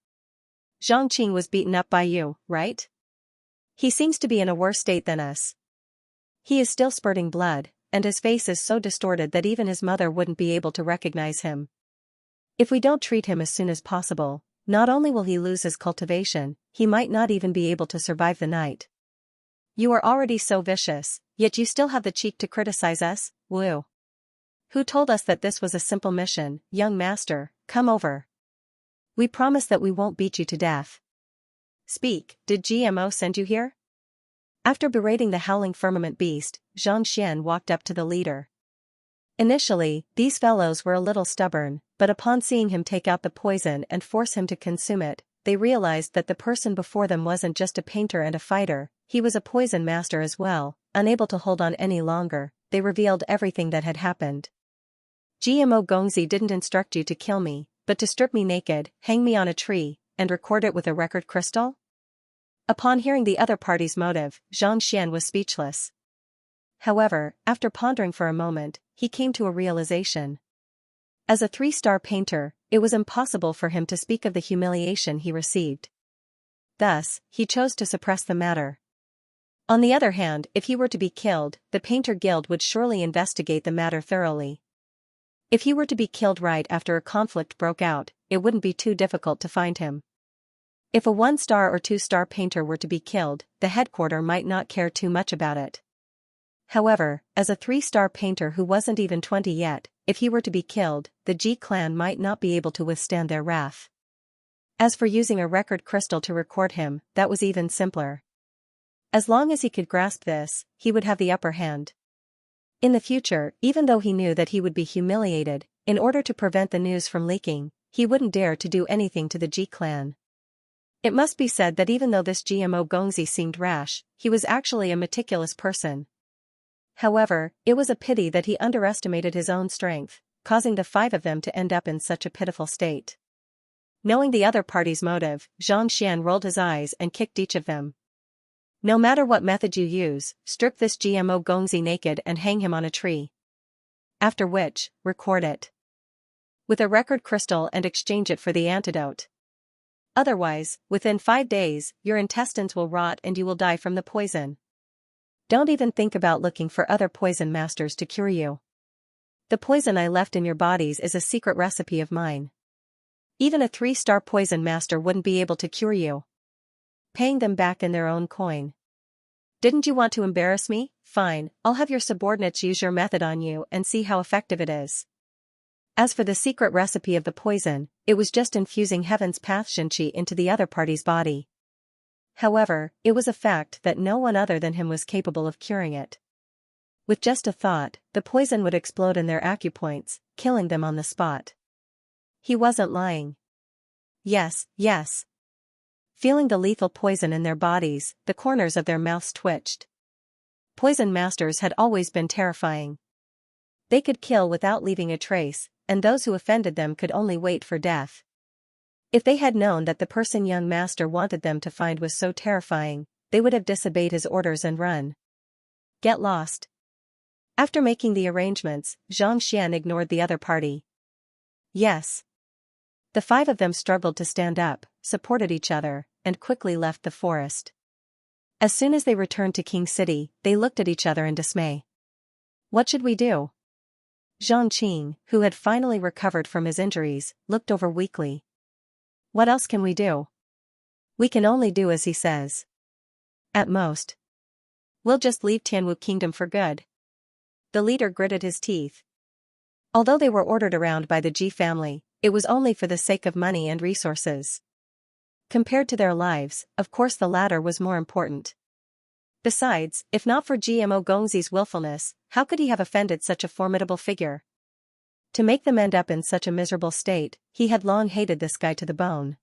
Zhongqing was beaten up by you, right? He seems to be in a worse state than us. He is still spurting blood, and his face is so distorted that even his mother wouldn't be able to recognize him. If we don't treat him as soon as possible, not only will he lose his cultivation, he might not even be able to survive the night. You are already so vicious, yet you still have the cheek to criticize us, Wu. Who told us that this was a simple mission? Young master, come over. We promise that we won't beat you to death. Speak, did GMO send you here? After berating the howling firmament beast, Xianxia walked up to the leader. Initially, these fellows were a little stubborn, but upon seeing him take out the poison and force him to consume it, they realized that the person before them wasn't just a painter and a fighter, he was a poison master as well. Unable to hold on any longer, they revealed everything that had happened. GMO Gongzi didn't instruct you to kill me, but to strip me naked, hang me on a tree, and record it with a record crystal? Upon hearing the other party's motive, Xianxia was speechless. However, after pondering for a moment, he came to a realization. As a 3-star painter, it was impossible for him to speak of the humiliation he received. Thus, he chose to suppress the matter. On the other hand, if he were to be killed, the Painter Guild would surely investigate the matter thoroughly. If he were to be killed right after a conflict broke out, it wouldn't be too difficult to find him. If a 1-star or 2-star painter were to be killed, the headquarter might not care too much about it. However, as a 3-star painter who wasn't even 20 yet, if he were to be killed, the G clan might not be able to withstand their wrath. As for using a record crystal to record him, that was even simpler. As long as he could grasp this, he would have the upper hand. In the future, even though he knew that he would be humiliated, in order to prevent the news from leaking, he wouldn't dare to do anything to the G clan. It must be said that even though this GMO Gongzi seemed rash, he was actually a meticulous person. However, it was a pity that he underestimated his own strength, causing the 5 of them to end up in such a pitiful state. Knowing the other party's motive, Xianxia rolled his eyes and kicked each of them. No matter what method you use, strip this GMO Gongzi naked and hang him on a tree. After which, record it with a record crystal and exchange it for the antidote. Otherwise, within 5 days, your intestines will rot and you will die from the poison. Don't even think about looking for other poison masters to cure you. The poison I left in your bodies is a secret recipe of mine. Even a 3-star poison master wouldn't be able to cure you. Paying them back in their own coin. Didn't you want to embarrass me? Fine, I'll have your subordinates use your method on you and see how effective it is. As for the secret recipe of the poison, it was just infusing Heaven's Path Xianxia into the other party's body. However, it was a fact that no one other than him was capable of curing it. With just a thought, the poison would explode in their acupoints, killing them on the spot. He wasn't lying. Yes, yes. Feeling the lethal poison in their bodies, the corners of their mouths twitched. Poison masters had always been terrifying. They could kill without leaving a trace, and those who offended them could only wait for death. If they had known that the person young master wanted them to find was so terrifying, they would have disobeyed his orders and run. Get lost. After making the arrangements, Xianxia ignored the other party. Yes. The five of them struggled to stand up, supported each other, and quickly left the forest. As soon as they returned to King City, they looked at each other in dismay. What should we do? Zhang, who had finally recovered from his injuries, looked over weakly. What else can we do? We can only do as he says. At most. We'll just leave Tianwu Kingdom for good. The leader gritted his teeth. Although they were ordered around by the Ji family, it was only for the sake of money and resources. Compared to their lives, of course the latter was more important. Besides, if not for GMO Gongzi's willfulness, how could he have offended such a formidable figure? To make them end up in such a miserable state, he had long hated this guy to the bone.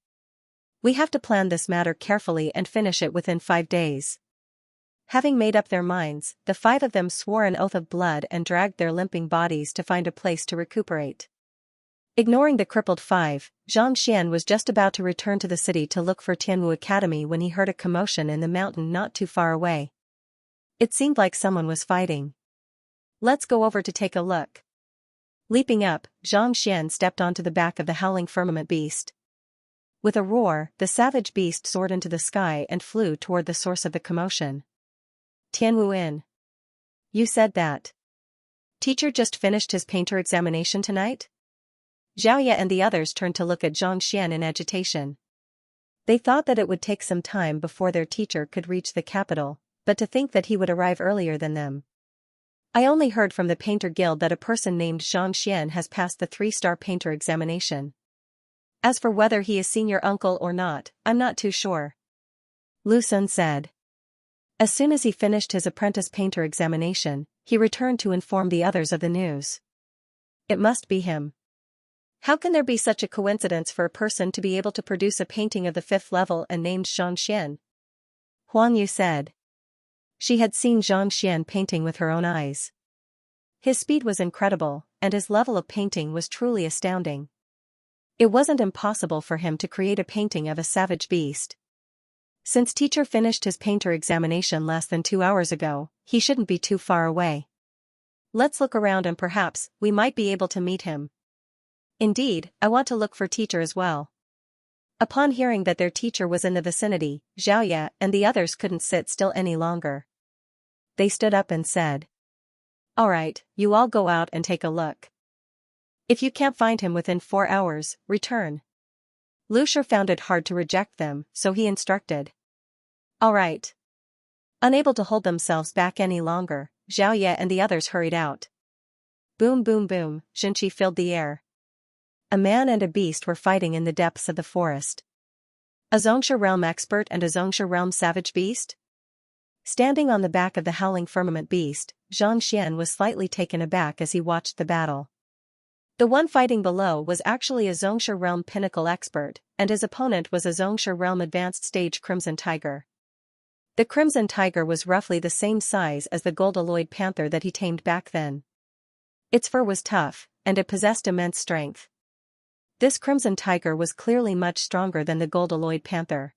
We have to plan this matter carefully and finish it within 5 days. Having made up their minds, the five of them swore an oath of blood and dragged their limping bodies to find a place to recuperate. Ignoring the crippled five, Xian was just about to return to the city to look for Tianwu Academy when he heard a commotion in the mountain not too far away. It seemed like someone was fighting. Let's go over to take a look. Leaping up, Xian stepped onto the back of the howling firmament beast. With a roar, the savage beast soared into the sky and flew toward the source of the commotion. Tianwu In. You said that. Teacher just finished his painter examination tonight? Xiaoya and the others turned to look at Xian in agitation. They thought that it would take some time before their teacher could reach the capital, but to think that he would arrive earlier than them. I only heard from the painter guild that a person named Xian has passed the 3-star painter examination. As for whether he is senior uncle or not, I'm not too sure. Lu Sun said. As soon as he finished his apprentice painter examination, he returned to inform the others of the news. It must be him. How can there be such a coincidence for a person to be able to produce a painting of the 5th level and named Xianxian? Huang Yu said. She had seen Xianxian painting with her own eyes. His speed was incredible, and his level of painting was truly astounding. It wasn't impossible for him to create a painting of a savage beast. Since teacher finished his painter examination less than 2 hours ago, he shouldn't be too far away. Let's look around and perhaps we might be able to meet him. Indeed, I want to look for teacher as well. Upon hearing that their teacher was in the vicinity, Xiaoya and the others couldn't sit still any longer. They stood up and said. All right, you all go out and take a look. If you can't find him within 4 hours, return. Lu Shi found it hard to reject them, so he instructed. All right. Unable to hold themselves back any longer, Xiaoya and the others hurried out. Boom boom boom, Xinqi filled the air. A man and a beast were fighting in the depths of the forest. A Xianxia realm expert and a Xianxia realm savage beast? Standing on the back of the howling firmament beast, Xian was slightly taken aback as he watched the battle. The one fighting below was actually a Xianxia realm pinnacle expert, and his opponent was a Xianxia realm advanced stage Crimson Tiger. The Crimson Tiger was roughly the same size as the gold-alloyed panther that he tamed back then. Its fur was tough, and it possessed immense strength. This Crimson Tiger was clearly much stronger than the gold-alloyed panther.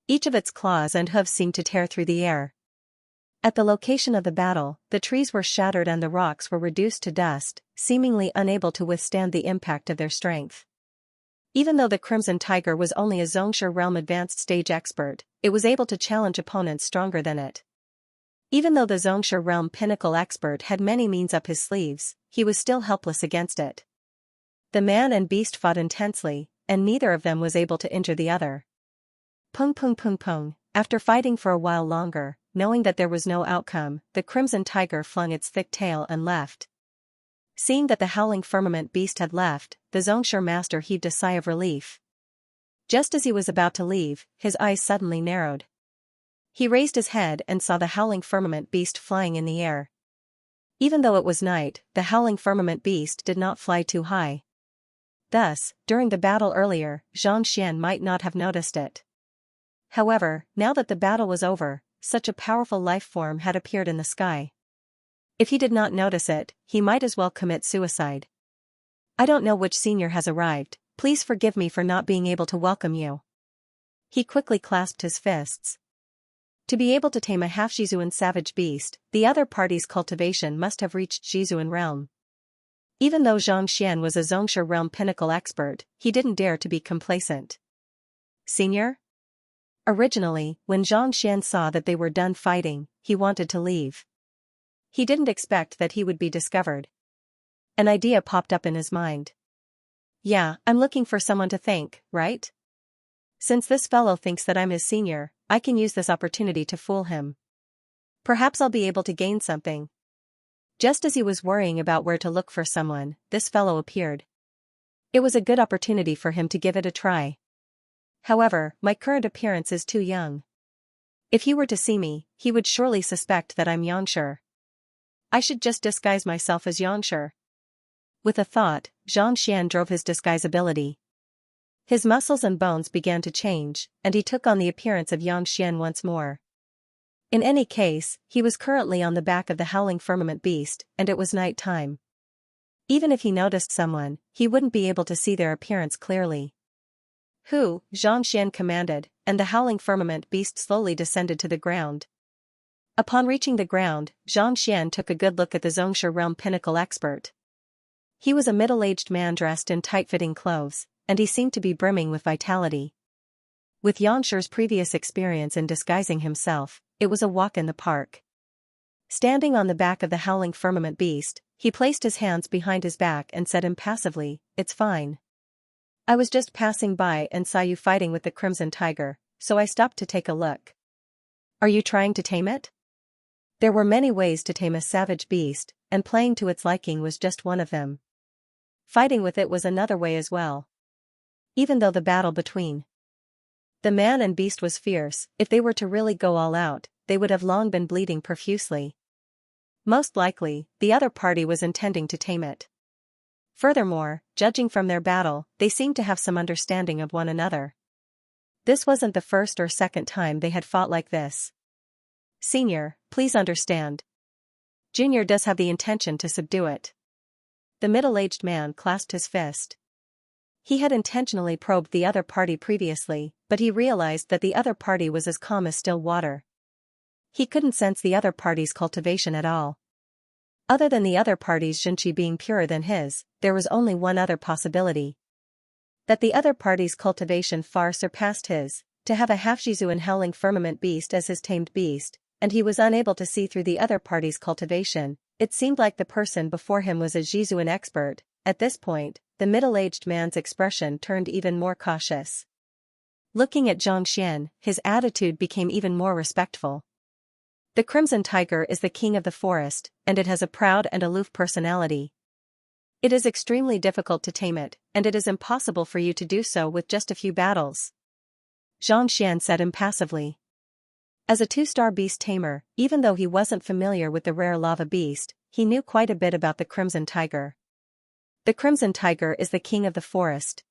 Each of its claws and hooves seemed to tear through the air. At the location of the battle, the trees were shattered and the rocks were reduced to dust, seemingly unable to withstand the impact of their strength. Even though the Crimson Tiger was only a Xianxia realm advanced stage expert, it was able to challenge opponents stronger than it. Even though the Xianxia realm pinnacle expert had many means up his sleeves, he was still helpless against it. The man and beast fought intensely, and neither of them was able to injure the other. Pung pung pung pung, after fighting for a while longer, knowing that there was no outcome, the Crimson Tiger flung its thick tail and left. Seeing that the howling firmament beast had left, the Xianxia master heaved a sigh of relief. Just as he was about to leave, his eyes suddenly narrowed. He raised his head and saw the howling firmament beast flying in the air. Even though it was night, the howling firmament beast did not fly too high. Thus, during the battle earlier, Xianxia might not have noticed it. However, now that the battle was over, such a powerful life form had appeared in the sky. If he did not notice it, he might as well commit suicide. I don't know which senior has arrived, please forgive me for not being able to welcome you. He quickly clasped his fists. To be able to tame a half-Xizuan savage beast, the other party's cultivation must have reached Xizuan realm. Even though Xianxia was a Xianxia realm pinnacle expert, he didn't dare to be complacent. Senior? Originally, when Xianxia saw that they were done fighting, he wanted to leave. He didn't expect that he would be discovered. An idea popped up in his mind. Yeah, I'm looking for someone to thank, right? Since this fellow thinks that I'm his senior, I can use this opportunity to fool him. Perhaps I'll be able to gain something. Just as he was worrying about where to look for someone, this fellow appeared. It was a good opportunity for him to give it a try. However, my current appearance is too young. If he were to see me, he would surely suspect that I'm Xianxia. I should just disguise myself as Xianxia. With a thought, Xianxia drove his disguise ability. His muscles and bones began to change, and he took on the appearance of Xianxia once more. In any case, he was currently on the back of the howling firmament beast, and it was night time. Even if he noticed someone, he wouldn't be able to see their appearance clearly. Who? Xianxia commanded, and the howling firmament beast slowly descended to the ground. Upon reaching the ground, Xianxia took a good look at the Xianxia realm pinnacle expert. He was a middle-aged man dressed in tight-fitting clothes, and he seemed to be brimming with vitality. With Xianxia's previous experience in disguising himself, it was a walk in the park. Standing on the back of the howling firmament beast, he placed his hands behind his back and said impassively, "It's fine. I was just passing by and saw you fighting with the Crimson Tiger, so I stopped to take a look." Are you trying to tame it? There were many ways to tame a savage beast, and playing to its liking was just one of them. Fighting with it was another way as well. Even though the battle between the man and beast was fierce, if they were to really go all out, they would have long been bleeding profusely. Most likely, the other party was intending to tame it. Furthermore, judging from their battle, they seemed to have some understanding of one another. This wasn't the first or second time they had fought like this. Senior, please understand. Junior does have the intention to subdue it. The middle-aged man clasped his fist. He had intentionally probed the other party previously, but he realized that the other party was as calm as still water. He couldn't sense the other party's cultivation at all. Other than the other party's Xianxia being purer than his, there was only one other possibility. That the other party's cultivation far surpassed his, to have a half-Xizuan howling firmament beast as his tamed beast, and he was unable to see through the other party's cultivation. It seemed like the person before him was a Xizuan expert. At this point, the middle-aged man's expression turned even more cautious. Looking at Xianxia, his attitude became even more respectful. The Crimson Tiger is the king of the forest, and it has a proud and aloof personality. It is extremely difficult to tame it, and it is impossible for you to do so with just a few battles. Xianxia said impassively. As a two-star beast tamer, even though he wasn't familiar with the rare lava beast, he knew quite a bit about the Crimson Tiger. The Crimson Tiger is the king of the forest.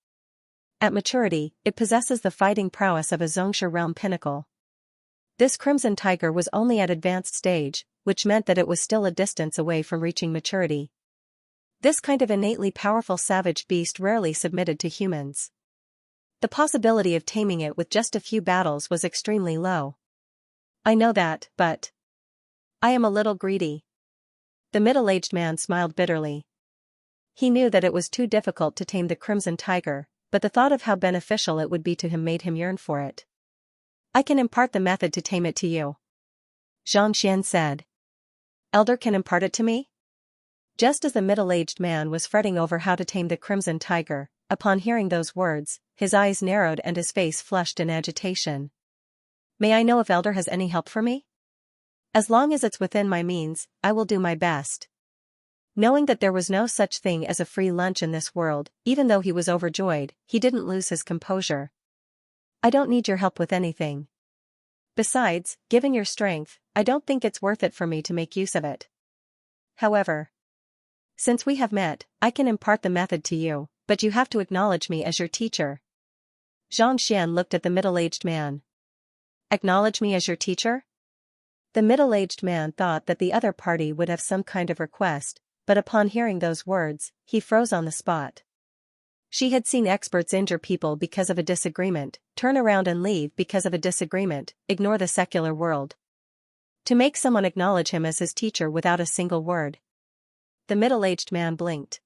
At maturity, it possesses the fighting prowess of a Xianxia realm pinnacle. This Crimson Tiger was only at advanced stage, which meant that it was still a distance away from reaching maturity. This kind of innately powerful savage beast rarely submitted to humans. The possibility of taming it with just a few battles was extremely low. I know that, but I am a little greedy. The middle-aged man smiled bitterly. He knew that it was too difficult to tame the Crimson Tiger, but the thought of how beneficial it would be to him made him yearn for it. I can impart the method to tame it to you. Xianxia said. Elder can impart it to me? Just as the middle-aged man was fretting over how to tame the Crimson Tiger, upon hearing those words, his eyes narrowed and his face flushed in agitation. May I know if Elder has any help for me? As long as it's within my means, I will do my best. Knowing that there was no such thing as a free lunch in this world, even though he was overjoyed, he didn't lose his composure. I don't need your help with anything. Besides, given your strength, I don't think it's worth it for me to make use of it. However, since we have met, I can impart the method to you, but you have to acknowledge me as your teacher. Xianxia looked at the middle-aged man. Acknowledge me as your teacher? The middle-aged man thought that the other party would have some kind of request, but upon hearing those words, he froze on the spot. She had seen experts injure people because of a disagreement, turn around and leave because of a disagreement, ignore the secular world. To make someone acknowledge him as his teacher without a single word. The middle-aged man blinked.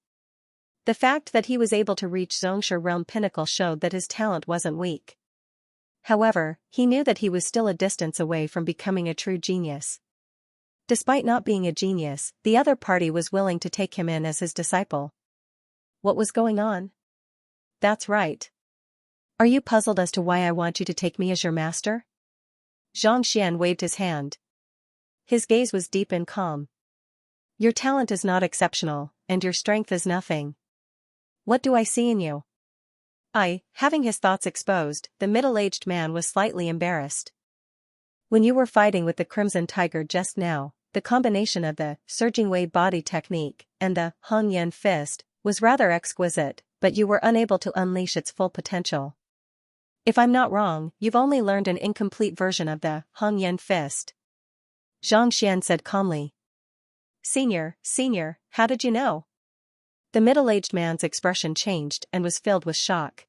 The fact that he was able to reach Xianxia realm pinnacle showed that his talent wasn't weak. However, he knew that he was still a distance away from becoming a true genius. Despite not being a genius, the other party was willing to take him in as his disciple. What was going on? That's right. Are you puzzled as to why I want you to take me as your master? Xianxia waved his hand. His gaze was deep and calm. Your talent is not exceptional, and your strength is nothing. What do I see in you? Having his thoughts exposed, the middle-aged man was slightly embarrassed. When you were fighting with the Crimson Tiger just now, the combination of the surging wave body technique and the Hongyan fist was rather exquisite, but you were unable to unleash its full potential. If I'm not wrong, you've only learned an incomplete version of the Hongyan fist. Xianxia said calmly. Senior, how did you know? The middle-aged man's expression changed and was filled with shock.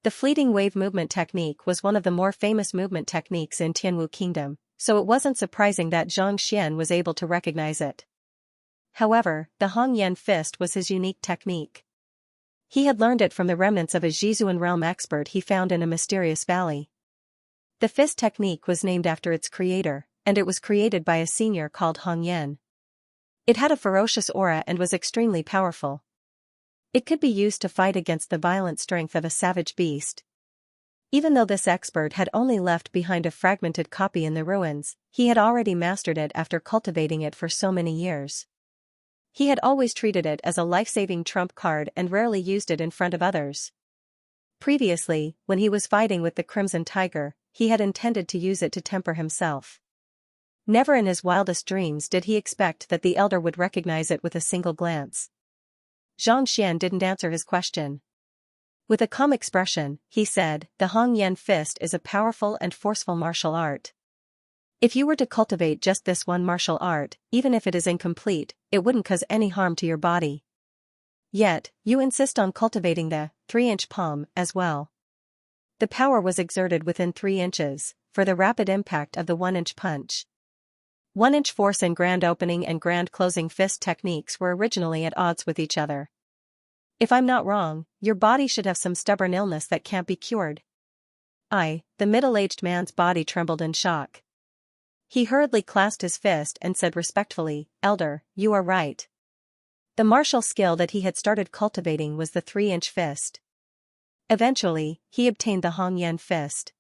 The fleeting wave movement technique was one of the more famous movement techniques in Tianwu Kingdom, so it wasn't surprising that Xianxia was able to recognize it. However, the Hongyan fist was his unique technique. He had learned it from the remnants of a Zhizuan realm expert he found in a mysterious valley. The fist technique was named after its creator, and it was created by a senior called Hongyan. It had a ferocious aura and was extremely powerful. It could be used to fight against the violent strength of a savage beast. Even though this expert had only left behind a fragmented copy in the ruins, he had already mastered it after cultivating it for so many years. He had always treated it as a life-saving trump card and rarely used it in front of others. Previously, when he was fighting with the Crimson Tiger, he had intended to use it to temper himself. Never in his wildest dreams did he expect that the elder would recognize it with a single glance. Xianxia didn't answer his question. With a calm expression, he said, the Hongyan fist is a powerful and forceful martial art. If you were to cultivate just this one martial art, even if it is incomplete, it wouldn't cause any harm to your body. Yet, you insist on cultivating the 3-inch palm as well. The power was exerted within 3 inches, for the rapid impact of the 1-inch punch. 1-inch force and grand opening and grand closing fist techniques were originally at odds with each other. If I'm not wrong, your body should have some stubborn illness that can't be cured. The middle-aged man's body trembled in shock. He hurriedly clasped his fist and said respectfully, Elder, you are right. The martial skill that he had started cultivating was the 3-inch fist. Eventually, he obtained the Hongyan fist.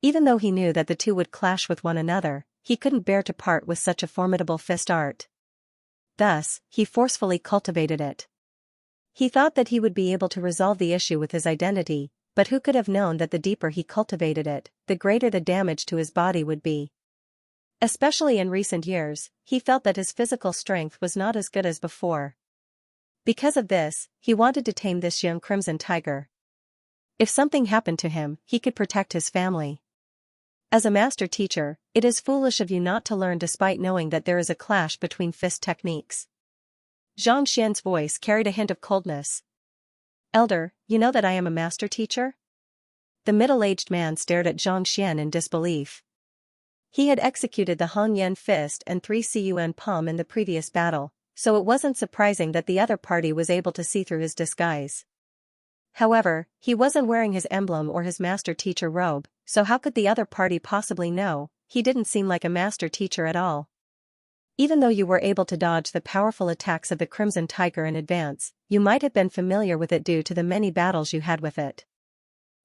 Even though he knew that the two would clash with one another, he couldn't bear to part with such a formidable fist art. Thus, he forcefully cultivated it. He thought that he would be able to resolve the issue with his identity, but who could have known that the deeper he cultivated it, the greater the damage to his body would be. Especially in recent years, he felt that his physical strength was not as good as before. Because of this, he wanted to tame this young Crimson Tiger. If something happened to him, he could protect his family. As a master teacher, it is foolish of you not to learn despite knowing that there is a clash between fist techniques. Xianxia's voice carried a hint of coldness. Elder, you know that I am a master teacher? The middle-aged man stared at Xianxia in disbelief. He had executed the Hongyan fist and 3-cun palm in the previous battle, so it wasn't surprising that the other party was able to see through his disguise. However, he wasn't wearing his emblem or his master teacher robe, so how could the other party possibly know? He didn't seem like a master teacher at all. Even though you were able to dodge the powerful attacks of the Crimson Tiger in advance, you might have been familiar with it due to the many battles you had with it.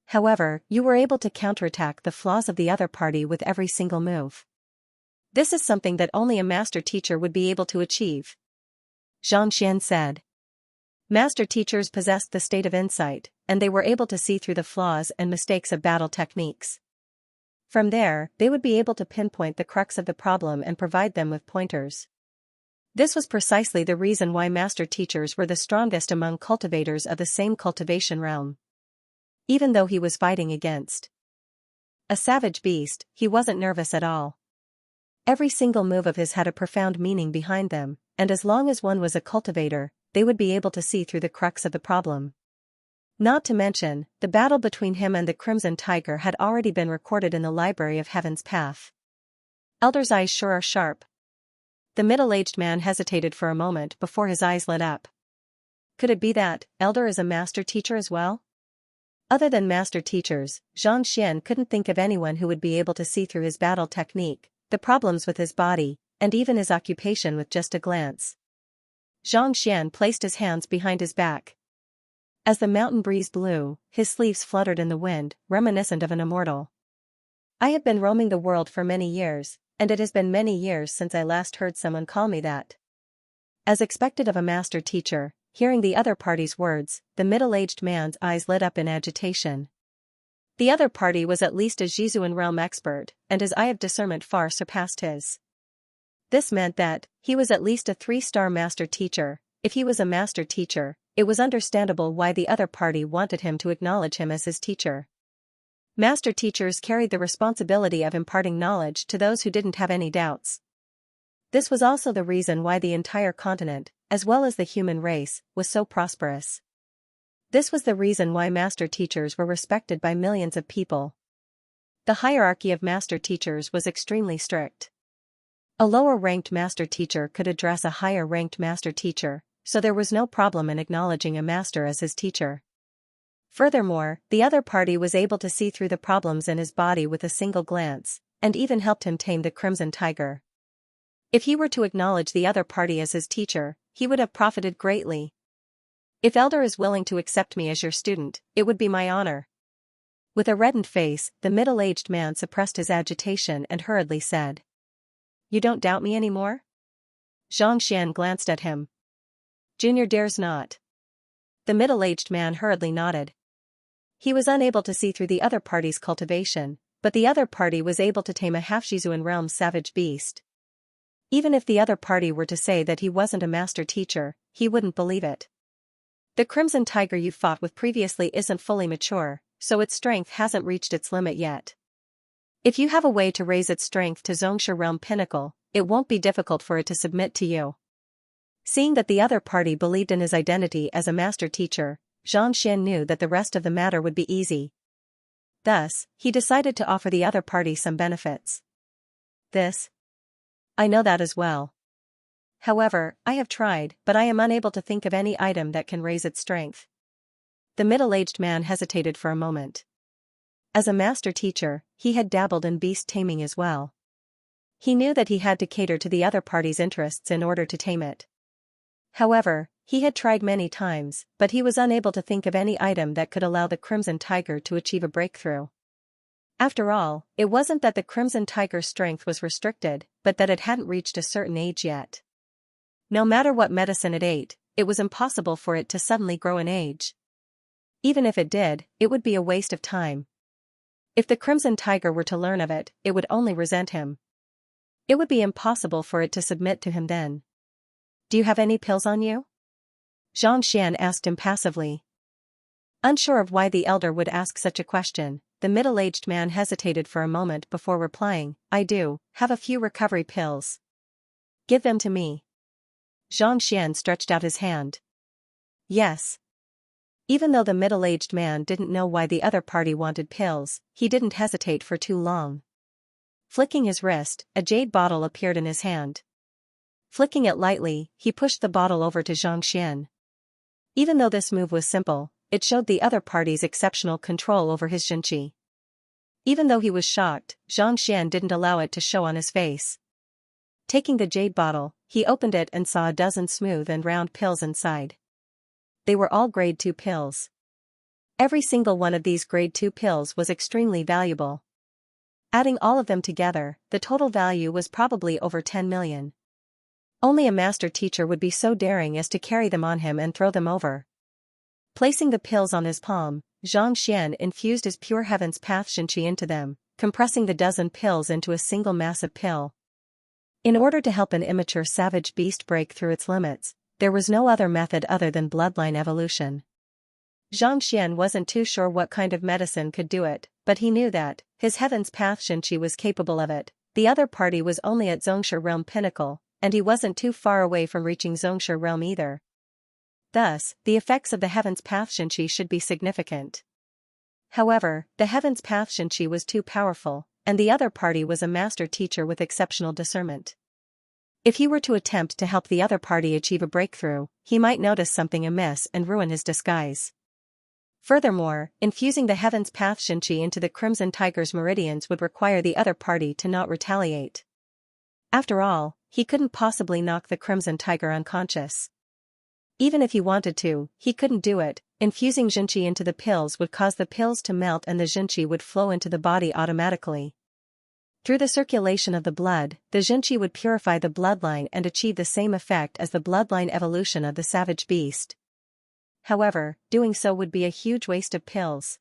However, you were able to counterattack the flaws of the other party with every single move. This is something that only a master teacher would be able to achieve. Xianxia said. Master teachers possessed the state of insight, and they were able to see through the flaws and mistakes of battle techniques. From there, they would be able to pinpoint the crux of the problem and provide them with pointers. This was precisely the reason why master teachers were the strongest among cultivators of the same cultivation realm. Even though he was fighting against a savage beast, he wasn't nervous at all. Every single move of his had a profound meaning behind them, and as long as one was a cultivator, they would be able to see through the crux of the problem. Not to mention, the battle between him and the Crimson Tiger had already been recorded in the library of Heaven's Path. Elder's eyes sure are sharp. The middle-aged man hesitated for a moment before his eyes lit up. Could it be that Elder is a master teacher as well? Other than master teachers, Xianxia couldn't think of anyone who would be able to see through his battle technique, the problems with his body, and even his occupation with just a glance. Xianxia placed his hands behind his back. As the mountain breeze blew, his sleeves fluttered in the wind, reminiscent of an immortal. I have been roaming the world for many years, and it has been many years since I last heard someone call me that. As expected of a master teacher, hearing the other party's words, the middle-aged man's eyes lit up in agitation. The other party was at least a Jizuan realm expert, and his eye of discernment far surpassed his. This meant that he was at least a 3-star master teacher. If he was a master teacher, it was understandable why the other party wanted him to acknowledge him as his teacher. Master teachers carried the responsibility of imparting knowledge to those who didn't have any doubts. This was also the reason why the entire continent, as well as the human race, was so prosperous. This was the reason why master teachers were respected by millions of people. The hierarchy of master teachers was extremely strict. A lower-ranked master teacher could address a higher-ranked master teacher, so there was no problem in acknowledging a master as his teacher. Furthermore, the other party was able to see through the problems in his body with a single glance, and even helped him tame the Crimson Tiger. If he were to acknowledge the other party as his teacher, he would have profited greatly. If Elder is willing to accept me as your student, it would be my honor. With a reddened face, the middle-aged man suppressed his agitation and hurriedly said, "You don't doubt me anymore?" Xianxia glanced at him. "Junior dares not." The middle-aged man hurriedly nodded. He was unable to see through the other party's cultivation, but the other party was able to tame a half-Jizuan realm savage beast. Even if the other party were to say that he wasn't a master teacher, he wouldn't believe it. The Crimson Tiger you fought with previously isn't fully mature, so its strength hasn't reached its limit yet. If you have a way to raise its strength to Xianxia realm pinnacle, it won't be difficult for it to submit to you. Seeing that the other party believed in his identity as a master teacher, Xianxia knew that the rest of the matter would be easy. Thus, he decided to offer the other party some benefits. I know that as well. However, I have tried, but I am unable to think of any item that can raise its strength. The middle-aged man hesitated for a moment. As a master teacher, he had dabbled in beast taming as well. He knew that he had to cater to the other party's interests in order to tame it. However, he had tried many times, but he was unable to think of any item that could allow the Crimson Tiger to achieve a breakthrough. After all, it wasn't that the Crimson Tiger's strength was restricted, but that it hadn't reached a certain age yet. No matter what medicine it ate, it was impossible for it to suddenly grow in age. Even if it did, it would be a waste of time. If the Crimson Tiger were to learn of it, it would only resent him. It would be impossible for it to submit to him then. "Do you have any pills on you?" Xianxia asked impassively. Unsure of why the elder would ask such a question, the middle-aged man hesitated for a moment before replying, "I do have a few recovery pills." "Give them to me." Xianxia stretched out his hand. "Yes." Even though the middle-aged man didn't know why the other party wanted pills, he didn't hesitate for too long. Flicking his wrist, a jade bottle appeared in his hand. Flicking it lightly, he pushed the bottle over to Xianxia. Even though this move was simple, it showed the other party's exceptional control over his Xianxia. Even though he was shocked, Xianxia didn't allow it to show on his face. Taking the jade bottle, he opened it and saw a dozen smooth and round pills inside. They were all grade 2 pills. Every single one of these grade 2 pills was extremely valuable. Adding all of them together, the total value was probably over 10 million. Only a master teacher would be so daring as to carry them on him and throw them over. Placing the pills on his palm, Xianxia infused his pure Heaven's Path Xianxia into them, compressing the dozen pills into a single massive pill. In order to help an immature savage beast break through its limits, there was no other method other than bloodline evolution. Xianxia wasn't too sure what kind of medicine could do it, but he knew that his Heaven's Path Xianxia was capable of it. The other party was only at Xianxia realm pinnacle, and he wasn't too far away from reaching Xianxia realm either. Thus, the effects of the Heaven's Path Xianxia should be significant. However, the Heaven's Path Xianxia was too powerful, and the other party was a master teacher with exceptional discernment. If he were to attempt to help the other party achieve a breakthrough, he might notice something amiss and ruin his disguise. Furthermore, infusing the Heaven's Path Xianxia into the Crimson Tiger's meridians would require the other party to not retaliate. After all, he couldn't possibly knock the Crimson Tiger unconscious. Even if he wanted to, he couldn't do it. Infusing Xianxia into the pills would cause the pills to melt and the Xianxia would flow into the body automatically. Through the circulation of the blood, the Xianxia would purify the bloodline and achieve the same effect as the bloodline evolution of the savage beast. However, doing so would be a huge waste of pills.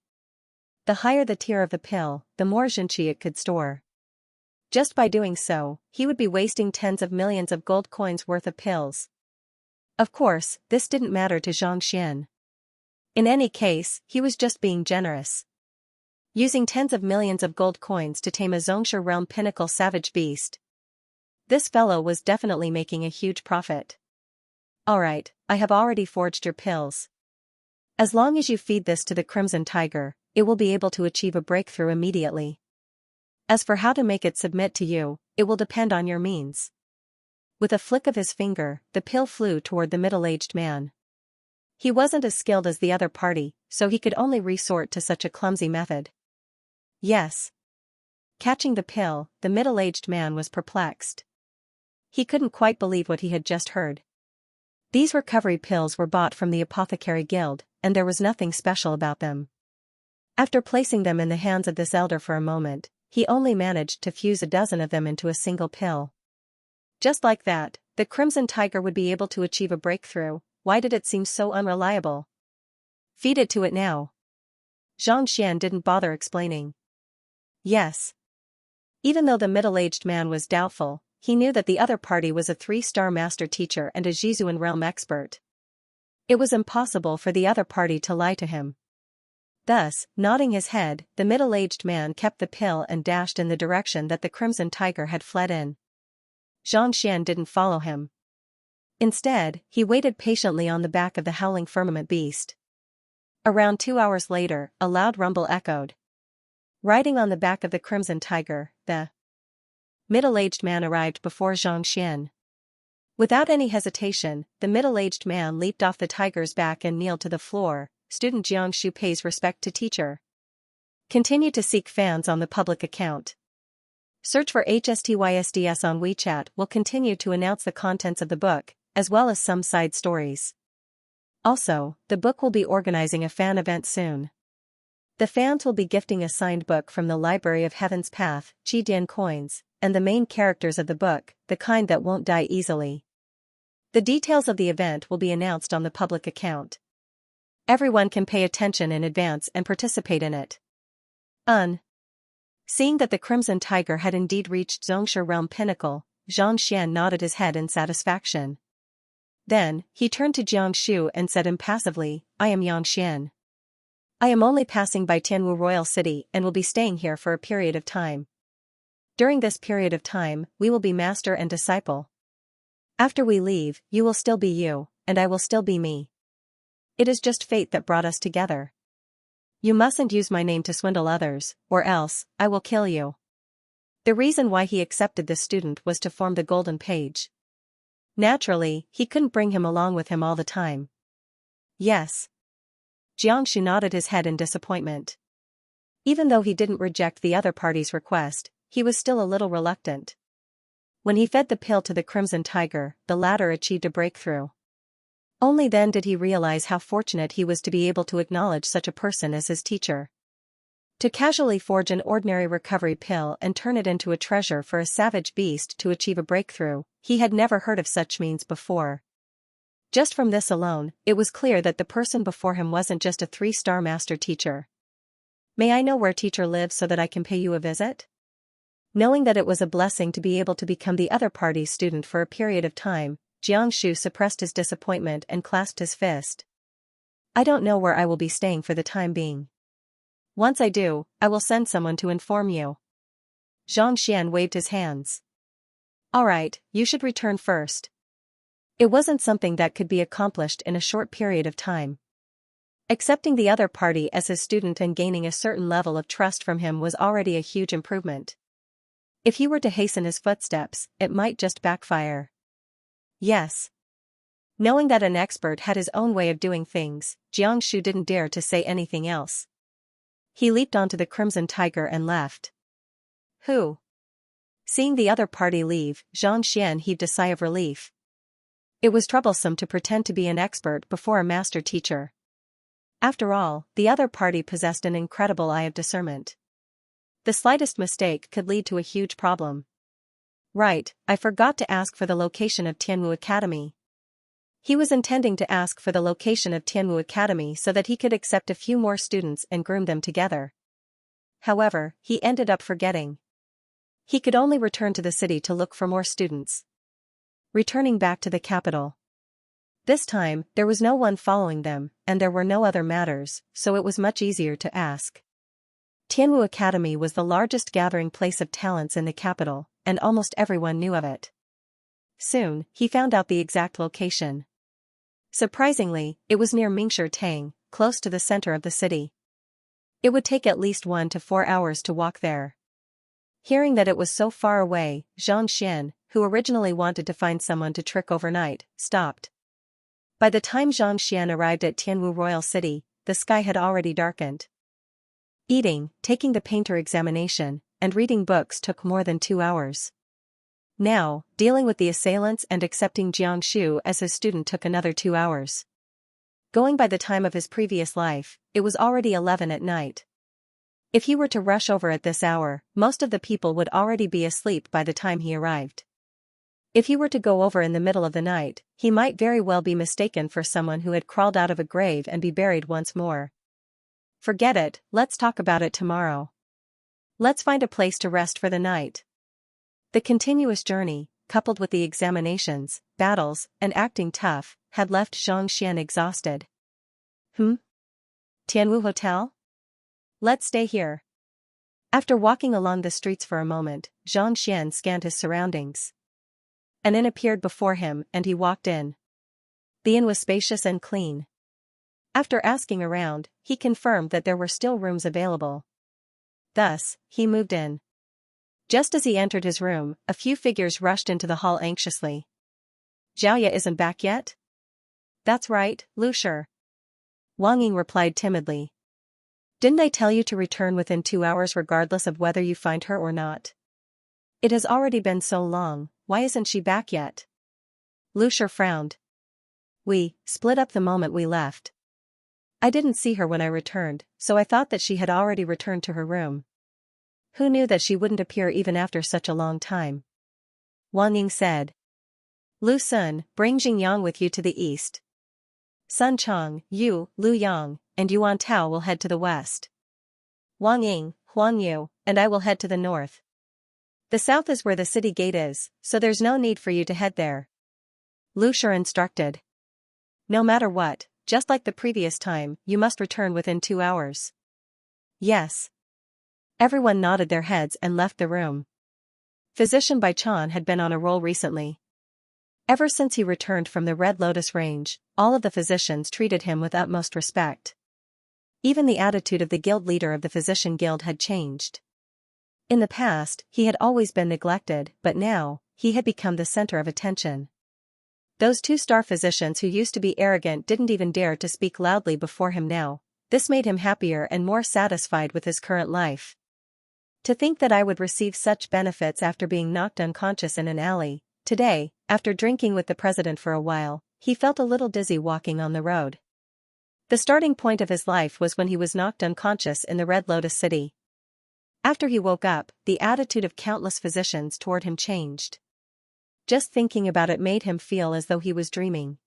The higher the tier of the pill, the more Xianxia it could store. Just by doing so, he would be wasting tens of millions of gold coins worth of pills. Of course, this didn't matter to Xianxia. In any case, he was just being generous. Using tens of millions of gold coins to tame a Xianxia realm pinnacle savage beast. This fellow was definitely making a huge profit. Alright, I have already forged your pills. As long as you feed this to the Crimson Tiger, it will be able to achieve a breakthrough immediately. As for how to make it submit to you, it will depend on your means. With a flick of his finger, the pill flew toward the middle-aged man. He wasn't as skilled as the other party, so he could only resort to such a clumsy method. Yes. Catching the pill, the middle-aged man was perplexed. He couldn't quite believe what he had just heard. These recovery pills were bought from the Apothecary Guild, and there was nothing special about them. After placing them in the hands of this elder for a moment, he only managed to fuse a dozen of them into a single pill. Just like that, the Crimson Tiger would be able to achieve a breakthrough. Why did it seem so unreliable? Feed it to it now. Xianxia didn't bother explaining. Yes. Even though the middle-aged man was doubtful, he knew that the other party was a 3-star master teacher and a Jizuan realm expert. It was impossible for the other party to lie to him. Thus, nodding his head, the middle-aged man kept the pill and dashed in the direction that the Crimson Tiger had fled in. Xianxia didn't follow him. Instead, he waited patiently on the back of the howling firmament beast. Around 2 hours later, a loud rumble echoed. Riding on the back of the Crimson Tiger, the middle-aged man arrived before Xianxia. Without any hesitation, the middle-aged man leaped off the tiger's back and kneeled to the floor. Student Jiangshu pays respect to teacher. Continue to seek fans on the public account. Search for HSTYSDS on WeChat will continue to announce the contents of the book, as well as some side stories. Also, the book will be organizing a fan event soon. The fans will be gifting a signed book from the Library of Heaven's Path, Qi coins, and the main characters of the book, the kind that won't die easily. The details of the event will be announced on the public account. Everyone can pay attention in advance and participate in it. Seeing that the Crimson Tiger had indeed reached Xianxia realm pinnacle, Xianxia nodded his head in satisfaction. Then, he turned to Jiangshu and said impassively, I am Xianxia. I am only passing by Tianwu Royal City and will be staying here for a period of time. During this period of time, we will be master and disciple. After we leave, you will still be you, and I will still be me. It is just fate that brought us together. You mustn't use my name to swindle others, or else, I will kill you. The reason why he accepted this student was to form the Golden Page. Naturally, he couldn't bring him along with him all the time. Yes. Jiangshu nodded his head in disappointment. Even though he didn't reject the other party's request, he was still a little reluctant. When he fed the pill to the Crimson Tiger, the latter achieved a breakthrough. Only then did he realize how fortunate he was to be able to acknowledge such a person as his teacher. To casually forge an ordinary recovery pill and turn it into a treasure for a savage beast to achieve a breakthrough, he had never heard of such means before. Just from this alone, it was clear that the person before him wasn't just a 3-star master teacher. May I know where teacher lives so that I can pay you a visit? Knowing that it was a blessing to be able to become the other party's student for a period of time, Xianxia suppressed his disappointment and clasped his fist. I don't know where I will be staying for the time being. Once I do, I will send someone to inform you. Xianxia waved his hands. Alright, you should return first. It wasn't something that could be accomplished in a short period of time. Accepting the other party as his student and gaining a certain level of trust from him was already a huge improvement. If he were to hasten his footsteps, it might just backfire. Yes. Knowing that an expert had his own way of doing things, Xianxia didn't dare to say anything else. He leaped onto the Crimson Tiger and left. Who? Seeing the other party leave, Xianxia heaved a sigh of relief. It was troublesome to pretend to be an expert before a master teacher. After all, the other party possessed an incredible eye of discernment. The slightest mistake could lead to a huge problem. Right, I forgot to ask for the location of Tianwu Academy. He was intending to ask for the location of Tianwu Academy so that he could accept a few more students and groom them together. However, he ended up forgetting. He could only return to the city to look for more students. Returning back to the capital. This time, there was no one following them, and there were no other matters, so it was much easier to ask. Tianwu Academy was the largest gathering place of talents in the capital, and almost everyone knew of it. Soon, he found out the exact location. Surprisingly, it was near Mingshi Tang, close to the center of the city. It would take at least 1 to 4 hours to walk there. Hearing that it was so far away, Xianxia, who originally wanted to find someone to trick overnight, stopped. By the time Xianxia arrived at Tianwu Royal City, the sky had already darkened. Eating, taking the painter examination, and reading books took more than 2 hours. Now, dealing with the assailants and accepting Xianxia as his student took another 2 hours. Going by the time of his previous life, it was already 11 at night. If he were to rush over at this hour, most of the people would already be asleep by the time he arrived. If he were to go over in the middle of the night, he might very well be mistaken for someone who had crawled out of a grave and be buried once more. Forget it, let's talk about it tomorrow. Let's find a place to rest for the night. The continuous journey, coupled with the examinations, battles, and acting tough, had left Xianxia exhausted. Tianwu Hotel? Let's stay here. After walking along the streets for a moment, Xianxia scanned his surroundings. An inn appeared before him and he walked in. The inn was spacious and clean. After asking around, he confirmed that there were still rooms available. Thus, he moved in. Just as he entered his room, a few figures rushed into the hall anxiously. Xiaoya isn't back yet? That's right, Lu Shi. Wang Ying replied timidly. Didn't I tell you to return within 2 hours regardless of whether you find her or not? It has already been so long, why isn't she back yet? Lu Shi frowned. We split up the moment we left. I didn't see her when I returned, so I thought that she had already returned to her room. Who knew that she wouldn't appear even after such a long time? Wang Ying said. Lu Sun, bring Jingyang with you to the east. Sun Chang, you, Lu Yang, and Yuan Tao will head to the west. Wang Ying, Huang Yu, and I will head to the north. The south is where the city gate is, so there's no need for you to head there. Lu Shi instructed. No matter what, just like the previous time, you must return within 2 hours. Yes. Everyone nodded their heads and left the room. Physician Bai Chan had been on a roll recently. Ever since he returned from the Red Lotus Range, all of the physicians treated him with utmost respect. Even the attitude of the guild leader of the physician guild had changed. In the past, he had always been neglected, but now, he had become the center of attention. Those 2-star physicians who used to be arrogant didn't even dare to speak loudly before him now. This made him happier and more satisfied with his current life. To think that I would receive such benefits after being knocked unconscious in an alley. Today, after drinking with the president for a while, he felt a little dizzy walking on the road. The starting point of his life was when he was knocked unconscious in the Red Lotus City. After he woke up, the attitude of countless physicians toward him changed. Just thinking about it made him feel as though he was dreaming.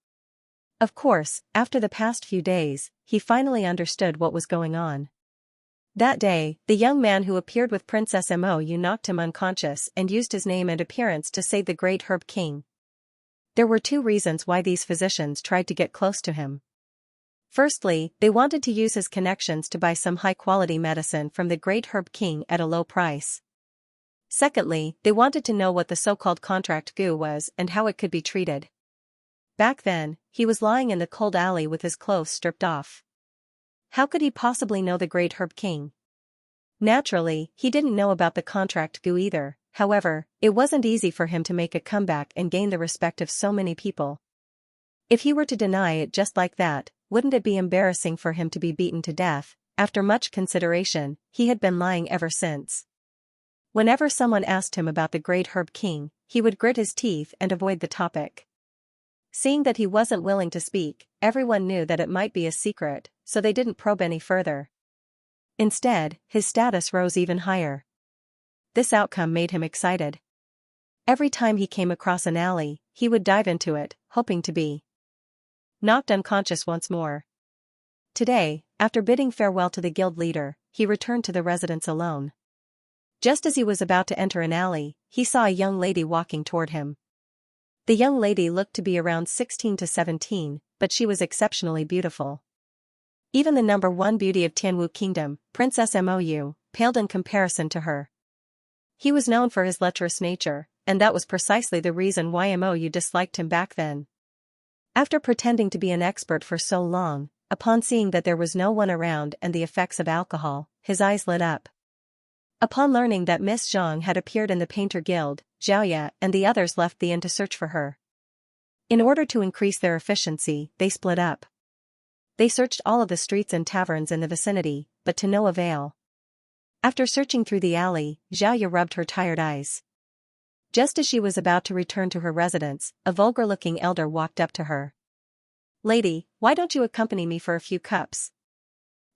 Of course, after the past few days, he finally understood what was going on. That day, the young man who appeared with Princess Mo knocked him unconscious and used his name and appearance to save the great Herb King. There were two reasons why these physicians tried to get close to him. Firstly, they wanted to use his connections to buy some high-quality medicine from the great Herb King at a low price. Secondly, they wanted to know what the so-called contract goo was and how it could be treated. Back then, he was lying in the cold alley with his clothes stripped off. How could he possibly know the great Herb King? Naturally, he didn't know about the contract goo either. However, it wasn't easy for him to make a comeback and gain the respect of so many people. If he were to deny it just like that, wouldn't it be embarrassing for him to be beaten to death? After much consideration, he had been lying ever since. Whenever someone asked him about the great Herb King, he would grit his teeth and avoid the topic. Seeing that he wasn't willing to speak, everyone knew that it might be a secret, so they didn't probe any further. Instead, his status rose even higher. This outcome made him excited. Every time he came across an alley, he would dive into it, hoping to be knocked unconscious once more. Today, after bidding farewell to the guild leader, he returned to the residence alone. Just as he was about to enter an alley, he saw a young lady walking toward him. The young lady looked to be around 16 to 17, but she was exceptionally beautiful. Even the number one beauty of Tianwu Kingdom, Princess Mou, paled in comparison to her. He was known for his lecherous nature, and that was precisely the reason why Mou disliked him back then. After pretending to be an expert for so long, upon seeing that there was no one around and the effects of alcohol, his eyes lit up. Upon learning that Miss Zhang had appeared in the Painter Guild, Xiaoya and the others left the inn to search for her. In order to increase their efficiency, they split up. They searched all of the streets and taverns in the vicinity, but to no avail. After searching through the alley, Xiaoya rubbed her tired eyes. Just as she was about to return to her residence, a vulgar-looking elder walked up to her. "Lady, why don't you accompany me for a few cups?"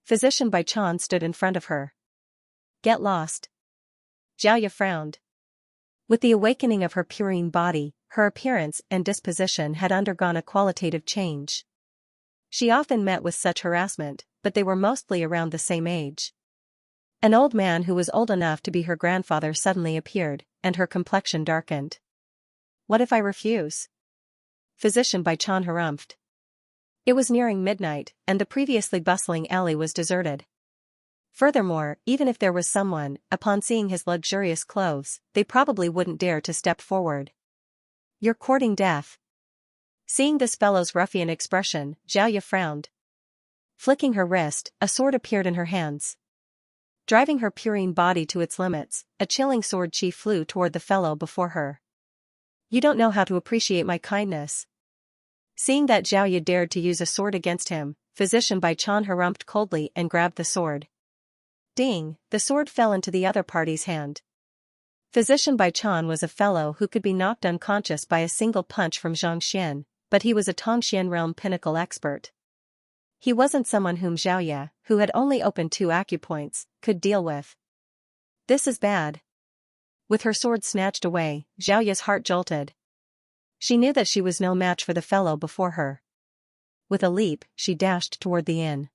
Physician Bai Chan stood in front of her. "Get lost." Xiaoya frowned. With the awakening of her purine body, her appearance and disposition had undergone a qualitative change. She often met with such harassment, but they were mostly around the same age. An old man who was old enough to be her grandfather suddenly appeared, and her complexion darkened. "What if I refuse?" Physician Bai Chan harumphed. It was nearing midnight, and the previously bustling alley was deserted. Furthermore, even if there was someone, upon seeing his luxurious clothes, they probably wouldn't dare to step forward. "You're courting death." Seeing this fellow's ruffian expression, Xiaoya frowned. Flicking her wrist, a sword appeared in her hands. Driving her purine body to its limits, a chilling sword chi flew toward the fellow before her. "You don't know how to appreciate my kindness." Seeing that Xiaoya dared to use a sword against him, Physician Bai Chan harumphed coldly and grabbed the sword. Ding! The sword fell into the other party's hand. Physician Bai Chan was a fellow who could be knocked unconscious by a single punch from Xianxia, but he was a Tongxian realm pinnacle expert. He wasn't someone whom Xiaoya, who had only opened 2 acupoints, could deal with. "This is bad." With her sword snatched away, Xiaoya's heart jolted. She knew that she was no match for the fellow before her. With a leap, she dashed toward the inn.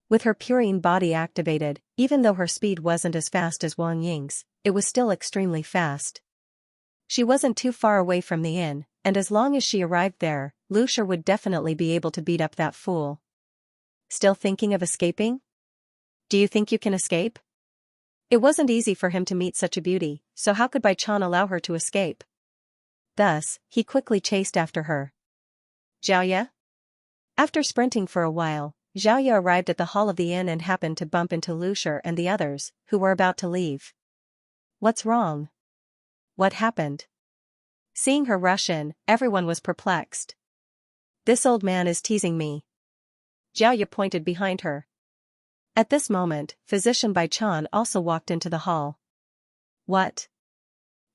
With her purine body activated, even though her speed wasn't as fast as Wang Ying's, it was still extremely fast. She wasn't too far away from the inn, and as long as she arrived there, Lucier would definitely be able to beat up that fool. "Still thinking of escaping? Do you think you can escape?" It wasn't easy for him to meet such a beauty, so how could Bai Chan allow her to escape? Thus, he quickly chased after her. "Xiaoya?" After sprinting for a while, Xiaoya arrived at the hall of the inn and happened to bump into Lucier and the others, who were about to leave. "What's wrong? What happened?" Seeing her rush in, everyone was perplexed. "This old man is teasing me." Xiaoya pointed behind her. At this moment, Physician Bai Chan also walked into the hall. "What?"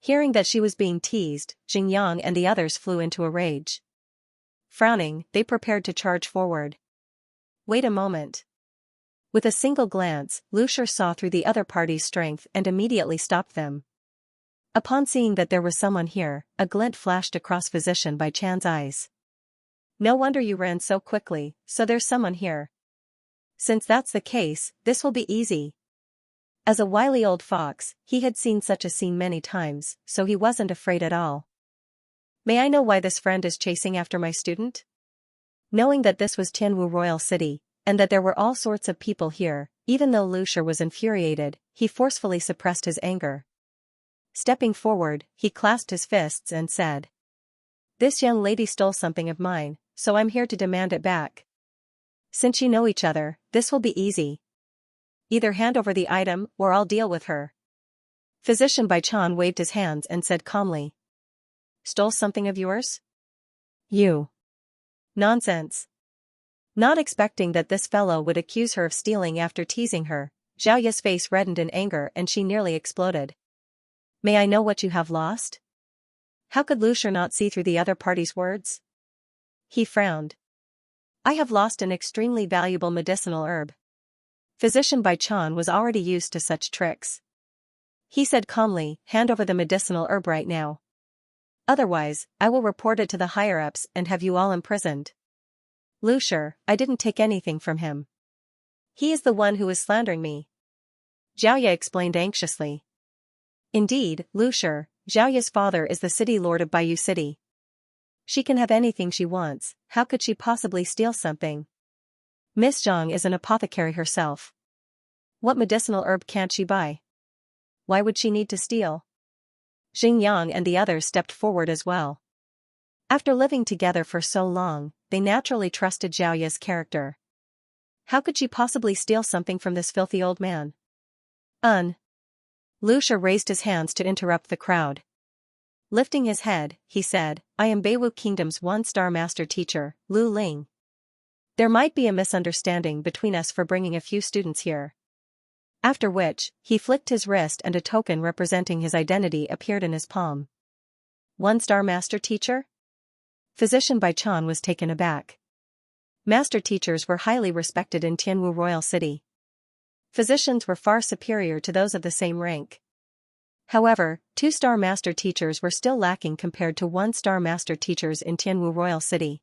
Hearing that she was being teased, Xingyang and the others flew into a rage. Frowning, they prepared to charge forward. "Wait a moment." With a single glance, Lucier saw through the other party's strength and immediately stopped them. Upon seeing that there was someone here, a glint flashed across Physician Bai Chan's eyes. "No wonder you ran so quickly, so there's someone here. Since that's the case, this will be easy." As a wily old fox, he had seen such a scene many times, so he wasn't afraid at all. May I know why this friend is chasing after my student? Knowing that this was Tianwu Royal City, and that there were all sorts of people here, even though Lu Shi was infuriated, he forcefully suppressed his anger. Stepping forward, he clasped his fists and said, "This young lady stole something of mine, so I'm here to demand it back. Since you know each other, this will be easy. Either hand over the item or I'll deal with her." Physician Bai Chan waved his hands and said calmly, "Stole something of yours? You. Nonsense." Not expecting that this fellow would accuse her of stealing after teasing her, Xiaoya's face reddened in anger and she nearly exploded. "May I know what you have lost?" How could Lu Shi not see through the other party's words? He frowned. "I have lost an extremely valuable medicinal herb." Physician Bai Chan was already used to such tricks. He said calmly, "Hand over the medicinal herb right now. Otherwise, I will report it to the higher-ups and have you all imprisoned." "Lu Shi, I didn't take anything from him. He is the one who is slandering me," Xiaoya explained anxiously. "Indeed, Lu Shi, Xiaoya's father is the city lord of Baiyu City. She can have anything she wants, how could she possibly steal something? Miss Zhang is an apothecary herself. What medicinal herb can't she buy? Why would she need to steal?" Jing Yang and the others stepped forward as well. After living together for so long, they naturally trusted Xiaoya's character. How could she possibly steal something from this filthy old man? Lu Shi raised his hands to interrupt the crowd. Lifting his head, he said, "I am Beiwu Kingdom's one-star master teacher, Lu Ling. There might be a misunderstanding between us for bringing a few students here." After which, he flicked his wrist and a token representing his identity appeared in his palm. "One-star master teacher?" Physician Bai Chan was taken aback. Master teachers were highly respected in Tianwu Royal City. Physicians were far superior to those of the same rank. However, two-star master teachers were still lacking compared to one-star master teachers in Tianwu Royal City.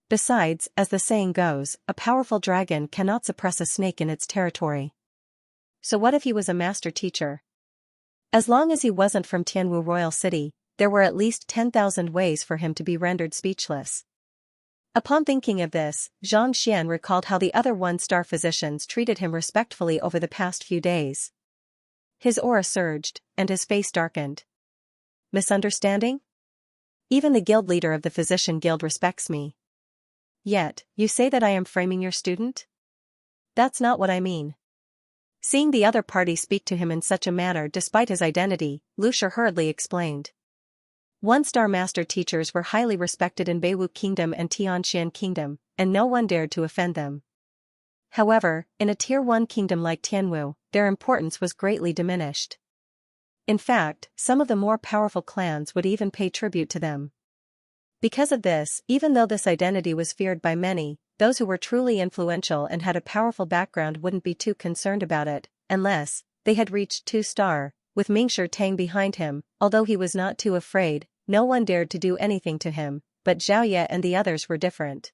Besides, as the saying goes, a powerful dragon cannot suppress a snake in its territory. So what if he was a master teacher? As long as he wasn't from Tianwu Royal City, there were at least 10,000 ways for him to be rendered speechless. Upon thinking of this, Xianxia recalled how the other one-star physicians treated him respectfully over the past few days. His aura surged, and his face darkened. Misunderstanding? Even the guild leader of the physician guild respects me. Yet, you say that I am framing your student? That's not what I mean. Seeing the other party speak to him in such a manner despite his identity, Lu Shi hurriedly explained. One-star master teachers were highly respected in Beiwu Kingdom and Tianxian Kingdom, and no one dared to offend them. However, in a Tier 1 kingdom like Tianwu, their importance was greatly diminished. In fact, some of the more powerful clans would even pay tribute to them. Because of this, even though this identity was feared by many, those who were truly influential and had a powerful background wouldn't be too concerned about it, unless they had reached 2-star, with Mingshi Tang behind him. Although he was not too afraid, no one dared to do anything to him, but Xiaoya and the others were different.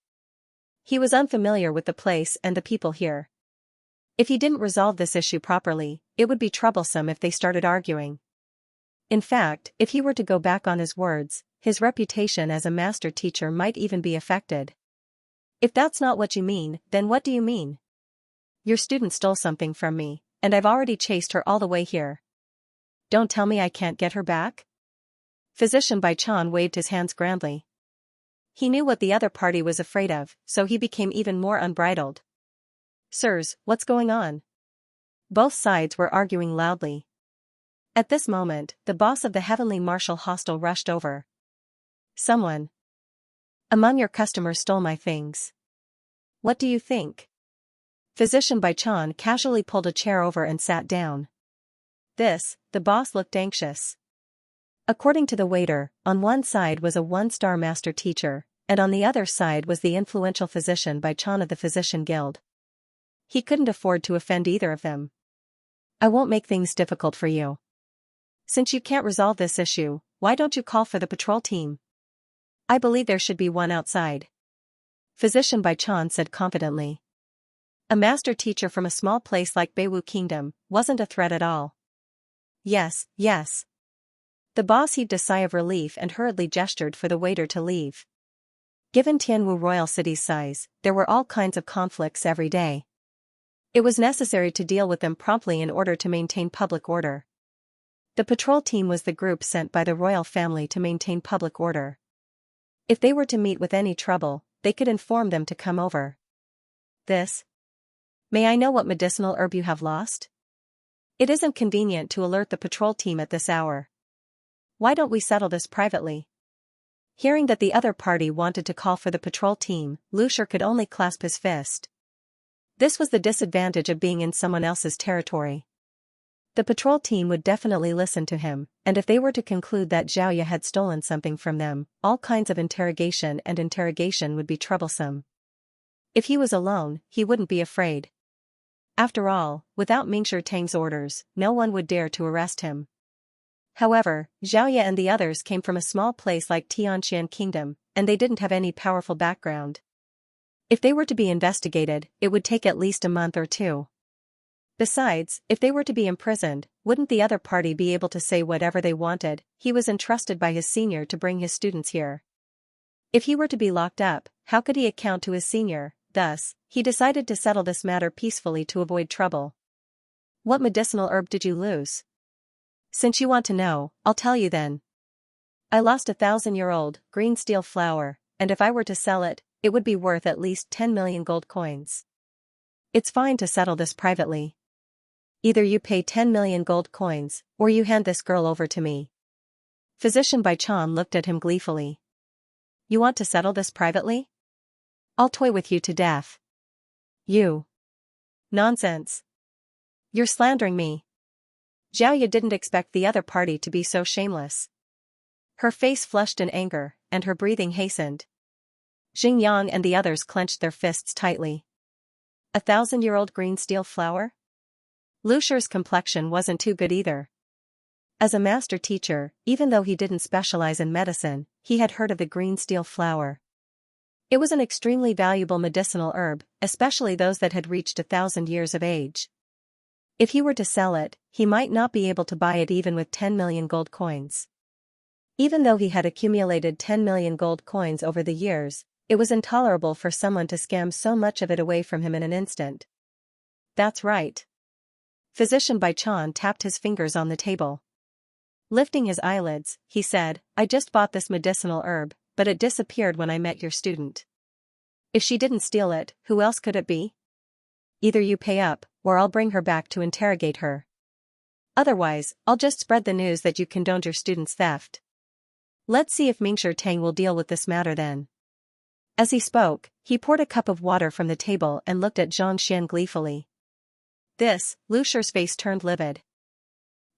He was unfamiliar with the place and the people here. If he didn't resolve this issue properly, it would be troublesome if they started arguing. In fact, if he were to go back on his words, his reputation as a master teacher might even be affected. If that's not what you mean, then what do you mean? Your student stole something from me, and I've already chased her all the way here. Don't tell me I can't get her back? Physician Bai Chan waved his hands grandly. He knew what the other party was afraid of, so he became even more unbridled. Sirs, what's going on? Both sides were arguing loudly. At this moment, the boss of the Heavenly Martial Hostel rushed over. Someone among your customers stole my things. What do you think? Physician Bai Chan casually pulled a chair over and sat down. The boss looked anxious. According to the waiter, on one side was a one-star master teacher, and on the other side was the influential physician Bai Chan of the Physician Guild. He couldn't afford to offend either of them. I won't make things difficult for you. Since you can't resolve this issue, why don't you call for the patrol team? I believe there should be one outside. Physician Bai Chan said confidently. A master teacher from a small place like Beiwu Kingdom wasn't a threat at all. Yes, yes. The boss heaved a sigh of relief and hurriedly gestured for the waiter to leave. Given Tianwu Royal City's size, there were all kinds of conflicts every day. It was necessary to deal with them promptly in order to maintain public order. The patrol team was the group sent by the royal family to maintain public order. If they were to meet with any trouble, they could inform them to come over. This. May I know what medicinal herb you have lost? It isn't convenient to alert the patrol team at this hour. Why don't we settle this privately? Hearing that the other party wanted to call for the patrol team, Lu Shur could only clasp his fist. This was the disadvantage of being in someone else's territory. The patrol team would definitely listen to him, and if they were to conclude that Xiaoya had stolen something from them, all kinds of interrogation would be troublesome. If he was alone, he wouldn't be afraid. After all, without Mingshi Tang's orders, no one would dare to arrest him. However, Xiaoya and the others came from a small place like Tianxian Kingdom, and they didn't have any powerful background. If they were to be investigated, it would take at least a month or two. Besides, if they were to be imprisoned, wouldn't the other party be able to say whatever they wanted? He was entrusted by his senior to bring his students here. If he were to be locked up, how could he account to his senior? Thus, he decided to settle this matter peacefully to avoid trouble. What medicinal herb did you lose? Since you want to know, I'll tell you then. I lost a 1,000-year-old green steel flower, and if I were to sell it, it would be worth at least 10 million gold coins. It's fine to settle this privately. Either you pay 10 million gold coins, or you hand this girl over to me. Physician Baichan looked at him gleefully. You want to settle this privately? I'll toy with you to death. You. Nonsense. You're slandering me. Xiaoya didn't expect the other party to be so shameless. Her face flushed in anger, and her breathing hastened. Xingyang and the others clenched their fists tightly. A 1,000-year-old green steel flower? Lu Shur's complexion wasn't too good either. As a master teacher, even though he didn't specialize in medicine, he had heard of the green steel flower. It was an extremely valuable medicinal herb, especially those that had reached 1,000 years of age. If he were to sell it, he might not be able to buy it even with 10 million gold coins. Even though he had accumulated 10 million gold coins over the years, it was intolerable for someone to scam so much of it away from him in an instant. That's right. Physician Baichan tapped his fingers on the table. Lifting his eyelids, he said, I just bought this medicinal herb, but it disappeared when I met your student. If she didn't steal it, who else could it be? Either you pay up, or I'll bring her back to interrogate her. Otherwise, I'll just spread the news that you condoned your student's theft. Let's see if Mingshi Tang will deal with this matter then. As he spoke, he poured a cup of water from the table and looked at Xianxia gleefully. This, Lu Shur's face turned livid.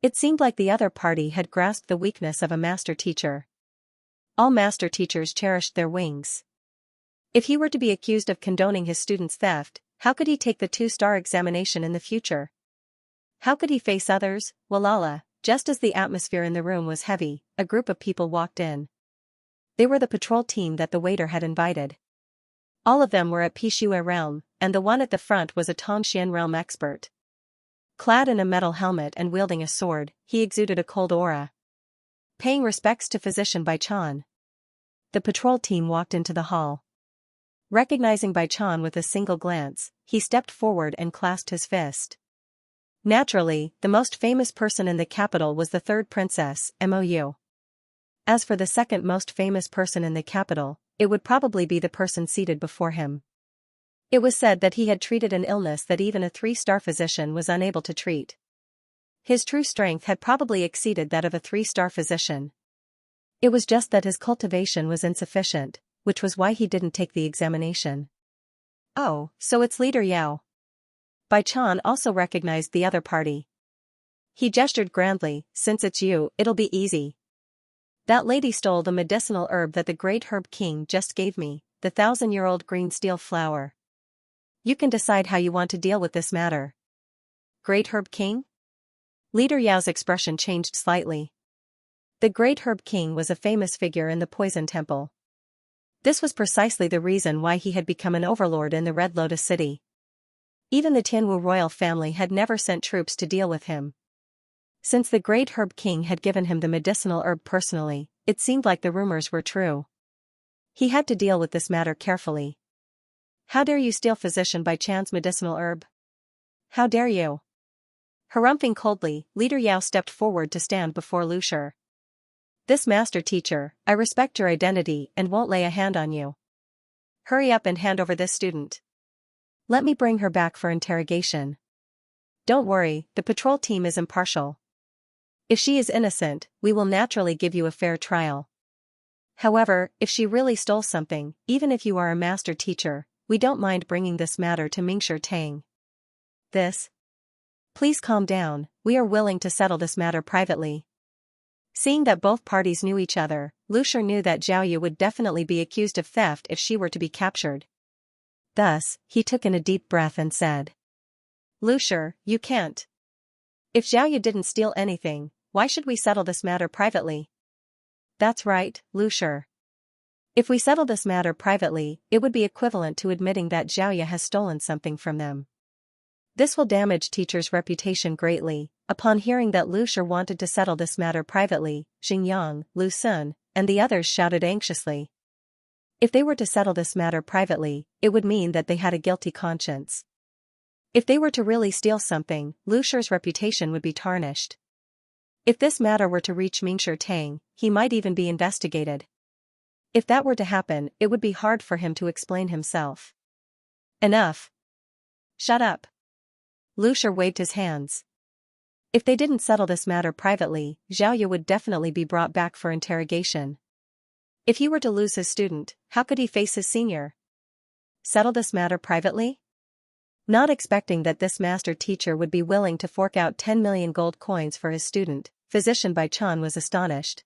It seemed like the other party had grasped the weakness of a master teacher. All master teachers cherished their wings. If he were to be accused of condoning his student's theft, how could he take the 2-star examination in the future? How could he face others? Walala, just as the atmosphere in the room was heavy, a group of people walked in. They were the patrol team that the waiter had invited. All of them were at Pishue realm, and the one at the front was a Tongxian realm expert. Clad in a metal helmet and wielding a sword, he exuded a cold aura. Paying respects to Physician Baichan, the patrol team walked into the hall. Recognizing Baichan with a single glance, he stepped forward and clasped his fist. Naturally, the most famous person in the capital was the third princess, Mou. As for the second most famous person in the capital, it would probably be the person seated before him. It was said that he had treated an illness that even a 3-star physician was unable to treat. His true strength had probably exceeded that of a 3-star physician. It was just that his cultivation was insufficient, which was why he didn't take the examination. Oh, so it's Leader Yao. Baichan also recognized the other party. He gestured grandly, since it's you, it'll be easy. That lady stole the medicinal herb that the great herb king just gave me, the 1,000-year-old green steel flower. You can decide how you want to deal with this matter. Great herb king? Leader Yao's expression changed slightly. The great herb king was a famous figure in the Poison Temple. This was precisely the reason why he had become an overlord in the Red Lotus City. Even the Tianwu royal family had never sent troops to deal with him. Since the great herb king had given him the medicinal herb personally, it seemed like the rumors were true. He had to deal with this matter carefully. How dare you steal physician Bai Chan's medicinal herb? How dare you? Harumphing coldly, Leader Yao stepped forward to stand before Lu Shi. This master teacher, I respect your identity and won't lay a hand on you. Hurry up and hand over this student. Let me bring her back for interrogation. Don't worry, the patrol team is impartial. If she is innocent, we will naturally give you a fair trial. However, if she really stole something, even if you are a master teacher, we don't mind bringing this matter to Mingshi Tang. This? Please calm down, we are willing to settle this matter privately. Seeing that both parties knew each other, Lu Shi knew that Zhao Yu would definitely be accused of theft if she were to be captured. Thus, he took in a deep breath and said, Lu Shi, you can't. If Zhao Yu didn't steal anything, why should we settle this matter privately? That's right, Lu Shi. If we settle this matter privately, it would be equivalent to admitting that Zhao Yu has stolen something from them. This will damage teacher's reputation greatly. Upon hearing that Lu Shi wanted to settle this matter privately, Xingyang, Lu Sun, and the others shouted anxiously. If they were to settle this matter privately, it would mean that they had a guilty conscience. If they were to really steal something, Lu Shi's reputation would be tarnished. If this matter were to reach Mingshi Tang, he might even be investigated. If that were to happen, it would be hard for him to explain himself. Enough. Shut up. Lu Shi waved his hands. If they didn't settle this matter privately, Zhao Yu would definitely be brought back for interrogation. If he were to lose his student, how could he face his senior? Settle this matter privately? Not expecting that this master teacher would be willing to fork out 10 million gold coins for his student, physician Bai Chan was astonished.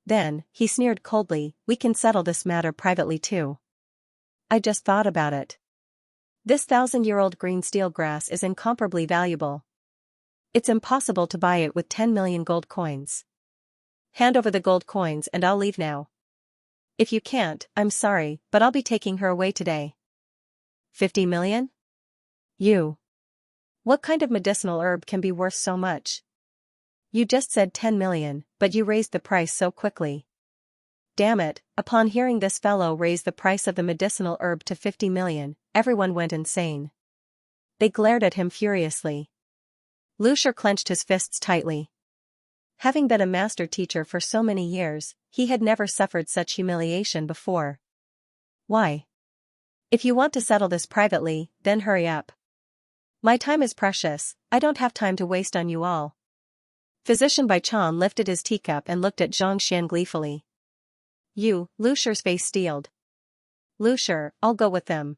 Then, he sneered coldly, we can settle this matter privately too. I just thought about it. This 1,000-year-old green steel grass is incomparably valuable. It's impossible to buy it with 10 million gold coins. Hand over the gold coins and I'll leave now. If you can't, I'm sorry, but I'll be taking her away today. 50 million? You. What kind of medicinal herb can be worth so much? You just said 10 million, but you raised the price so quickly. Damn it, upon hearing this fellow raise the price of the medicinal herb to 50 million, everyone went insane. They glared at him furiously. Lu Shi clenched his fists tightly. Having been a master teacher for so many years, he had never suffered such humiliation before. Why? If you want to settle this privately, then hurry up. My time is precious, I don't have time to waste on you all. Physician Bai Chan lifted his teacup and looked at Xianxia gleefully. You, Lu Shi's face steeled. Lu Shi, I'll go with them.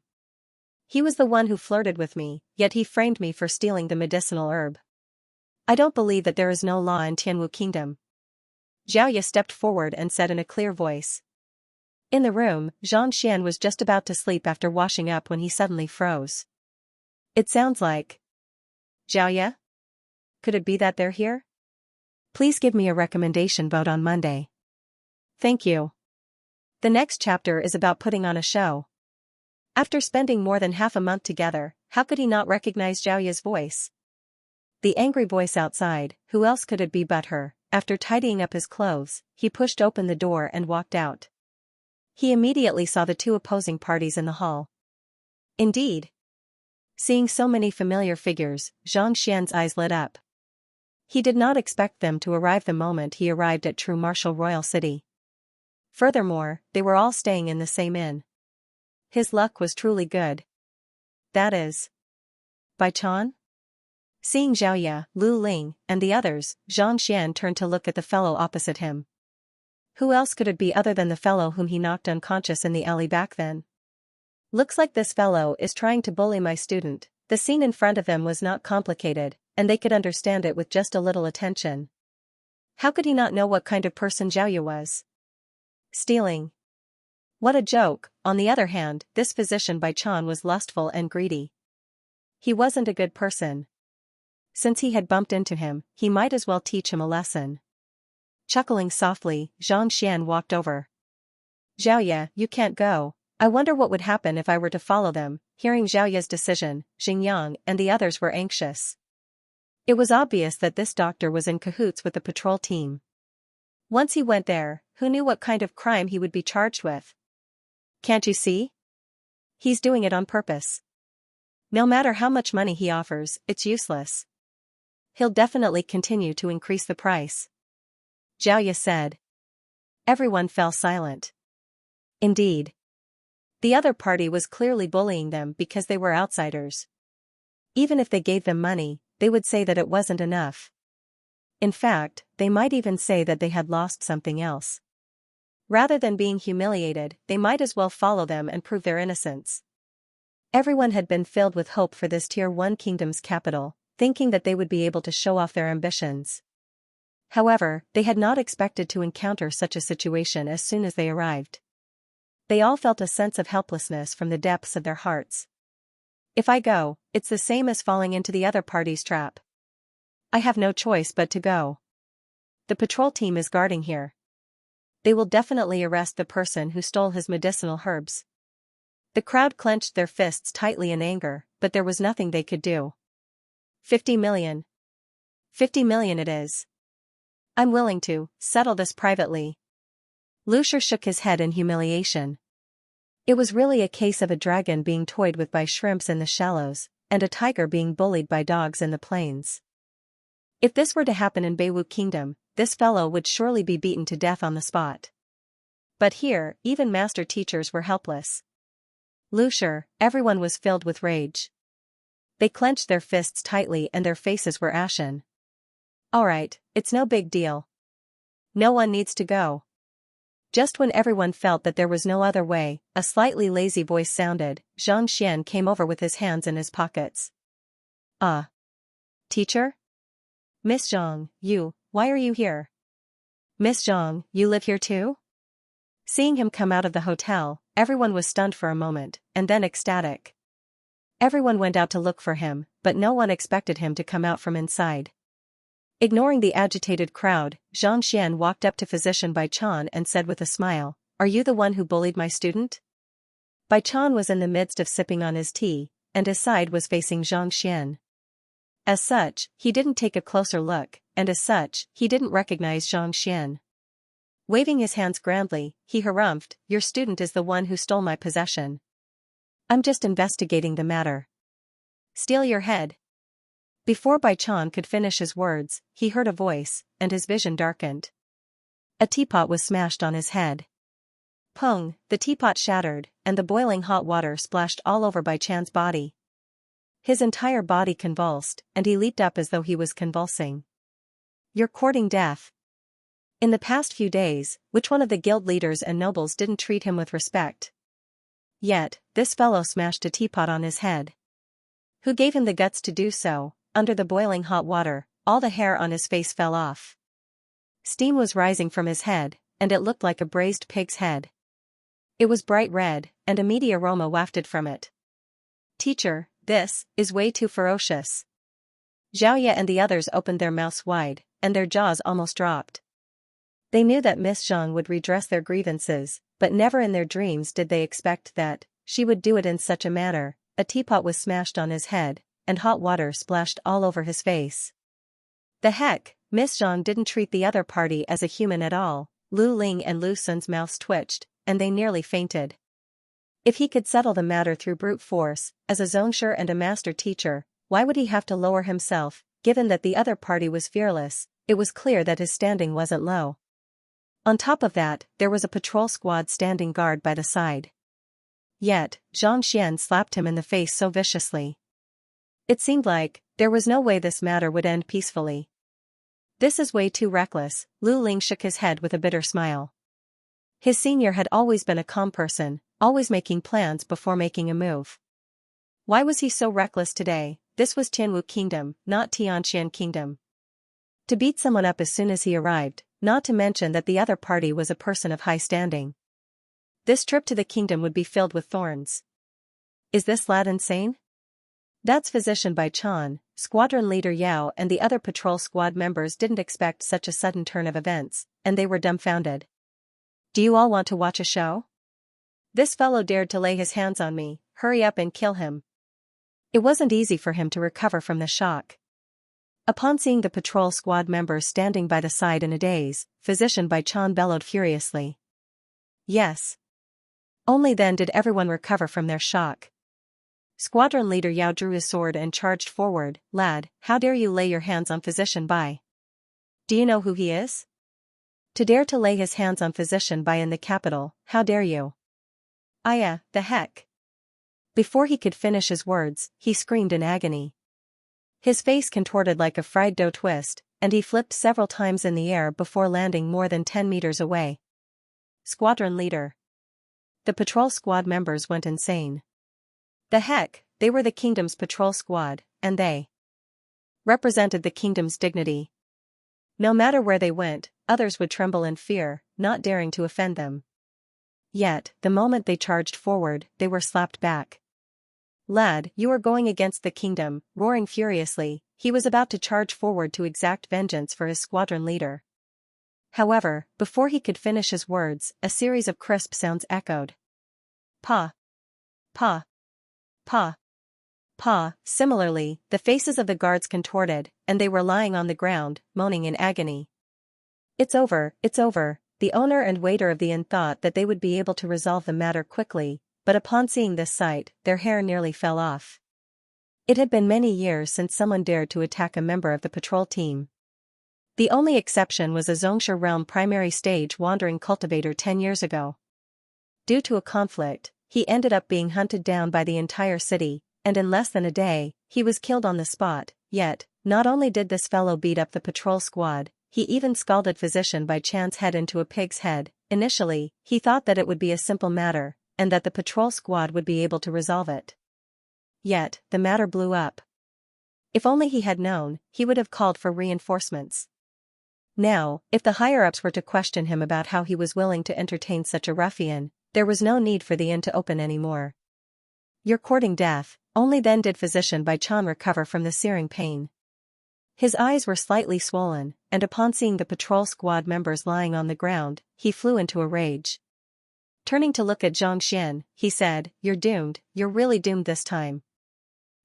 He was the one who flirted with me, yet he framed me for stealing the medicinal herb. I don't believe that there is no law in Tianwu Kingdom. Zhao Yu stepped forward and said in a clear voice. In the room, Xianxia was just about to sleep after washing up when he suddenly froze. It sounds like... Zhao Yu? Could it be that they're here? Please give me a recommendation vote on Monday. Thank you. The next chapter is about putting on a show. After spending more than half a month together, how could he not recognize Zhao Yu's voice? The angry voice outside, who else could it be but her? After tidying up his clothes, he pushed open the door and walked out. He immediately saw the two opposing parties in the hall. Indeed. Seeing so many familiar figures, Xianxia's eyes lit up. He did not expect them to arrive the moment he arrived at True Martial Royal City. Furthermore, they were all staying in the same inn. His luck was truly good. That is. Bai Chan? Seeing Zhao Yu, Lu Ling, and the others, Xianxia turned to look at the fellow opposite him. Who else could it be other than the fellow whom he knocked unconscious in the alley back then? Looks like this fellow is trying to bully my student. The scene in front of them was not complicated, and they could understand it with just a little attention. How could he not know what kind of person Zhao Yu was? Stealing. What a joke. On the other hand, this physician Bai Chan was lustful and greedy. He wasn't a good person. Since he had bumped into him, he might as well teach him a lesson. Chuckling softly, Xianxia walked over. Zhao Yu, you can't go. I wonder what would happen if I were to follow them. Hearing Xiaoya's decision, Xingyang and the others were anxious. It was obvious that this doctor was in cahoots with the patrol team. Once he went there, who knew what kind of crime he would be charged with? Can't you see? He's doing it on purpose. No matter how much money he offers, it's useless. He'll definitely continue to increase the price. Xiaoya said. Everyone fell silent. Indeed. The other party was clearly bullying them because they were outsiders. Even if they gave them money, they would say that it wasn't enough. In fact, they might even say that they had lost something else. Rather than being humiliated, they might as well follow them and prove their innocence. Everyone had been filled with hope for this Tier 1 kingdom's capital, thinking that they would be able to show off their ambitions. However, they had not expected to encounter such a situation as soon as they arrived. They all felt a sense of helplessness from the depths of their hearts. If I go, it's the same as falling into the other party's trap. I have no choice but to go. The patrol team is guarding here. They will definitely arrest the person who stole his medicinal herbs. The crowd clenched their fists tightly in anger, but there was nothing they could do. 50 million. 50 million it is. I'm willing to settle this privately. Lucier shook his head in humiliation. It was really a case of a dragon being toyed with by shrimps in the shallows, and a tiger being bullied by dogs in the plains. If this were to happen in Beiwu Kingdom, this fellow would surely be beaten to death on the spot. But here, even master teachers were helpless. Lucier, everyone was filled with rage. They clenched their fists tightly and their faces were ashen. Alright, it's no big deal. No one needs to go. Just when everyone felt that there was no other way, a slightly lazy voice sounded. Xianxia came over with his hands in his pockets. Teacher? Miss Zhang, why are you here? Miss Zhang, you live here too? Seeing him come out of the hotel, everyone was stunned for a moment, and then ecstatic. Everyone went out to look for him, but no one expected him to come out from inside. Ignoring the agitated crowd, Xianxia walked up to Physician Bai Chan and said with a smile, "Are you the one who bullied my student?" Bai Chan was in the midst of sipping on his tea, and his side was facing Xianxia. As such, he didn't take a closer look, and as such, he didn't recognize Xianxia. Waving his hands grandly, he harumphed, "Your student is the one who stole my possession. I'm just investigating the matter." "Steal your head." Before Bai Chan could finish his words, he heard a voice, and his vision darkened. A teapot was smashed on his head. Pung, the teapot shattered, and the boiling hot water splashed all over Bai Chan's body. His entire body convulsed, and he leaped up as though he was convulsing. "You're courting death." In the past few days, which one of the guild leaders and nobles didn't treat him with respect? Yet, this fellow smashed a teapot on his head. Who gave him the guts to do so? Under the boiling hot water, all the hair on his face fell off. Steam was rising from his head, and it looked like a braised pig's head. It was bright red, and a meaty aroma wafted from it. "Teacher, this is way too ferocious." Xiaoya and the others opened their mouths wide, and their jaws almost dropped. They knew that Miss Zhang would redress their grievances, but never in their dreams did they expect that she would do it in such a manner. A teapot was smashed on his head, and hot water splashed all over his face. The heck, Miss Zhang didn't treat the other party as a human at all. Lu Ling and Lu Sun's mouths twitched, and they nearly fainted. If he could settle the matter through brute force, as a zongsher and a master teacher, why would he have to lower himself? Given that the other party was fearless, it was clear that his standing wasn't low. On top of that, there was a patrol squad standing guard by the side. Yet, Xianxia slapped him in the face so viciously. It seemed like there was no way this matter would end peacefully. "This is way too reckless." Lu Ling shook his head with a bitter smile. His senior had always been a calm person, always making plans before making a move. Why was he so reckless today? This was Tianwu Kingdom, not Tianqian Kingdom. To beat someone up as soon as he arrived, not to mention that the other party was a person of high standing. This trip to the kingdom would be filled with thorns. Is this lad insane? That's Physician Bai Chan, squadron leader Yao and the other patrol squad members didn't expect such a sudden turn of events, and they were dumbfounded. "Do you all want to watch a show?" This fellow dared to lay his hands on me, hurry up and kill him. It wasn't easy for him to recover from the shock. Upon seeing the patrol squad members standing by the side in a daze, Physician Bai Chan bellowed furiously. Yes. Only then did everyone recover from their shock. Squadron leader Yao drew his sword and charged forward. Lad, how dare you lay your hands on Physician Bai? Do you know who he is? To dare to lay his hands on Physician Bai in the capital, how dare you? The heck. Before he could finish his words, he screamed in agony. His face contorted like a fried dough twist, and he flipped several times in the air before landing more than 10 meters away. Squadron leader. The patrol squad members went insane. The heck, they were the kingdom's patrol squad, and they represented the kingdom's dignity. No matter where they went, others would tremble in fear, not daring to offend them. Yet, the moment they charged forward, they were slapped back. Lad, you are going against the kingdom. Roaring furiously, he was about to charge forward to exact vengeance for his squadron leader. However, before he could finish his words, a series of crisp sounds echoed. Pa. Pa. Pa. Pa. Similarly, the faces of the guards contorted, and they were lying on the ground, moaning in agony. It's over, it's over. The owner and waiter of the inn thought that they would be able to resolve the matter quickly, but upon seeing this sight, their hair nearly fell off. It had been many years since someone dared to attack a member of the patrol team. The only exception was a Xianxia realm primary stage wandering cultivator 10 years ago. Due to a conflict, he ended up being hunted down by the entire city, and in less than a day, he was killed on the spot. Yet, not only did this fellow beat up the patrol squad, he even scalded Physician Bai Chan's head into a pig's head. Initially, he thought that it would be a simple matter, and that the patrol squad would be able to resolve it. Yet, the matter blew up. If only he had known, he would have called for reinforcements. Now, if the higher-ups were to question him about how he was willing to entertain such a ruffian, there was no need for the inn to open anymore. You're courting death. Only then did Physician Bai Chan recover from the searing pain. His eyes were slightly swollen, and upon seeing the patrol squad members lying on the ground, he flew into a rage. Turning to look at Xianxia, he said, "You're doomed, you're really doomed this time.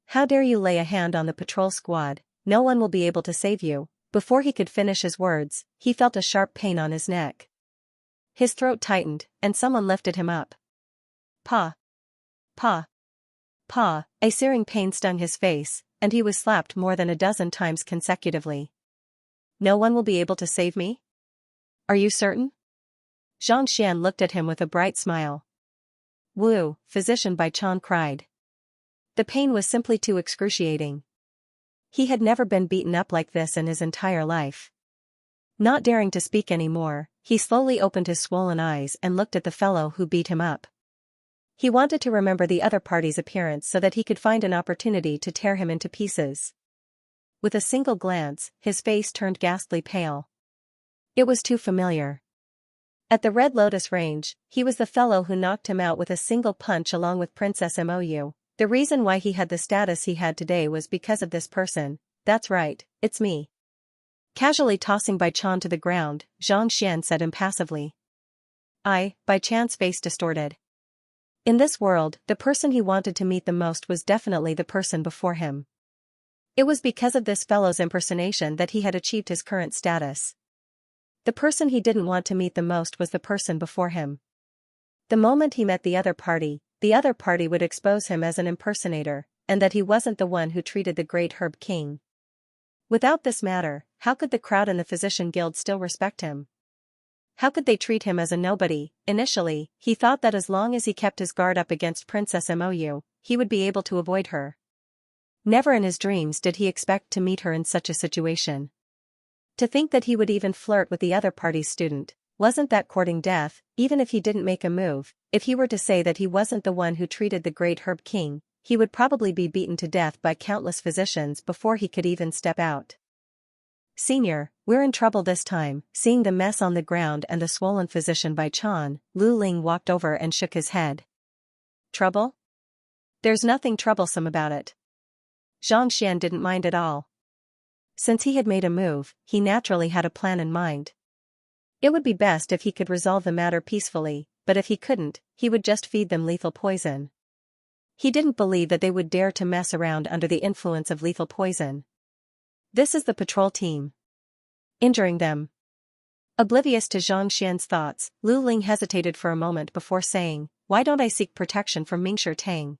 How dare you lay a hand on the patrol squad? No one will be able to save you." Before he could finish his words, he felt a sharp pain on his neck. His throat tightened, and someone lifted him up. Pa. Pa. Pa. A searing pain stung his face, and he was slapped more than a dozen times consecutively. No one will be able to save me? Are you certain? Xianxia looked at him with a bright smile. Woo, Physician Bai Chan cried. The pain was simply too excruciating. He had never been beaten up like this in his entire life. Not daring to speak anymore, he slowly opened his swollen eyes and looked at the fellow who beat him up. He wanted to remember the other party's appearance so that he could find an opportunity to tear him into pieces. With a single glance, his face turned ghastly pale. It was too familiar. At the Red Lotus Range, he was the fellow who knocked him out with a single punch along with Princess Mou. The reason why he had the status he had today was because of this person. That's right, it's me. Casually tossing Bai Chan to the ground, Xianxia said impassively. Bai Chan's face distorted. In this world, the person he wanted to meet the most was definitely the person before him. It was because of this fellow's impersonation that he had achieved his current status. The person he didn't want to meet the most was the person before him. The moment he met the other party would expose him as an impersonator, and that he wasn't the one who treated the great Herb King. Without this matter, how could the crowd in the Physician Guild still respect him? How could they treat him as a nobody? Initially, he thought that as long as he kept his guard up against Princess Mou, he would be able to avoid her. Never in his dreams did he expect to meet her in such a situation. To think that he would even flirt with the other party's student, wasn't that courting death? Even if he didn't make a move, if he were to say that he wasn't the one who treated the great Herb King, he would probably be beaten to death by countless physicians before he could even step out. Senior, we're in trouble this time. Seeing the mess on the ground and the swollen Physician Bai Chan, Lu Ling walked over and shook his head. Trouble? There's nothing troublesome about it. Xianxia didn't mind at all. Since he had made a move, he naturally had a plan in mind. It would be best if he could resolve the matter peacefully, but if he couldn't, he would just feed them lethal poison. He didn't believe that they would dare to mess around under the influence of lethal poison. This is the patrol team. Injuring them. Oblivious to Xianxia's thoughts, Lu Ling hesitated for a moment before saying, "Why don't I seek protection from Mingshi Tang?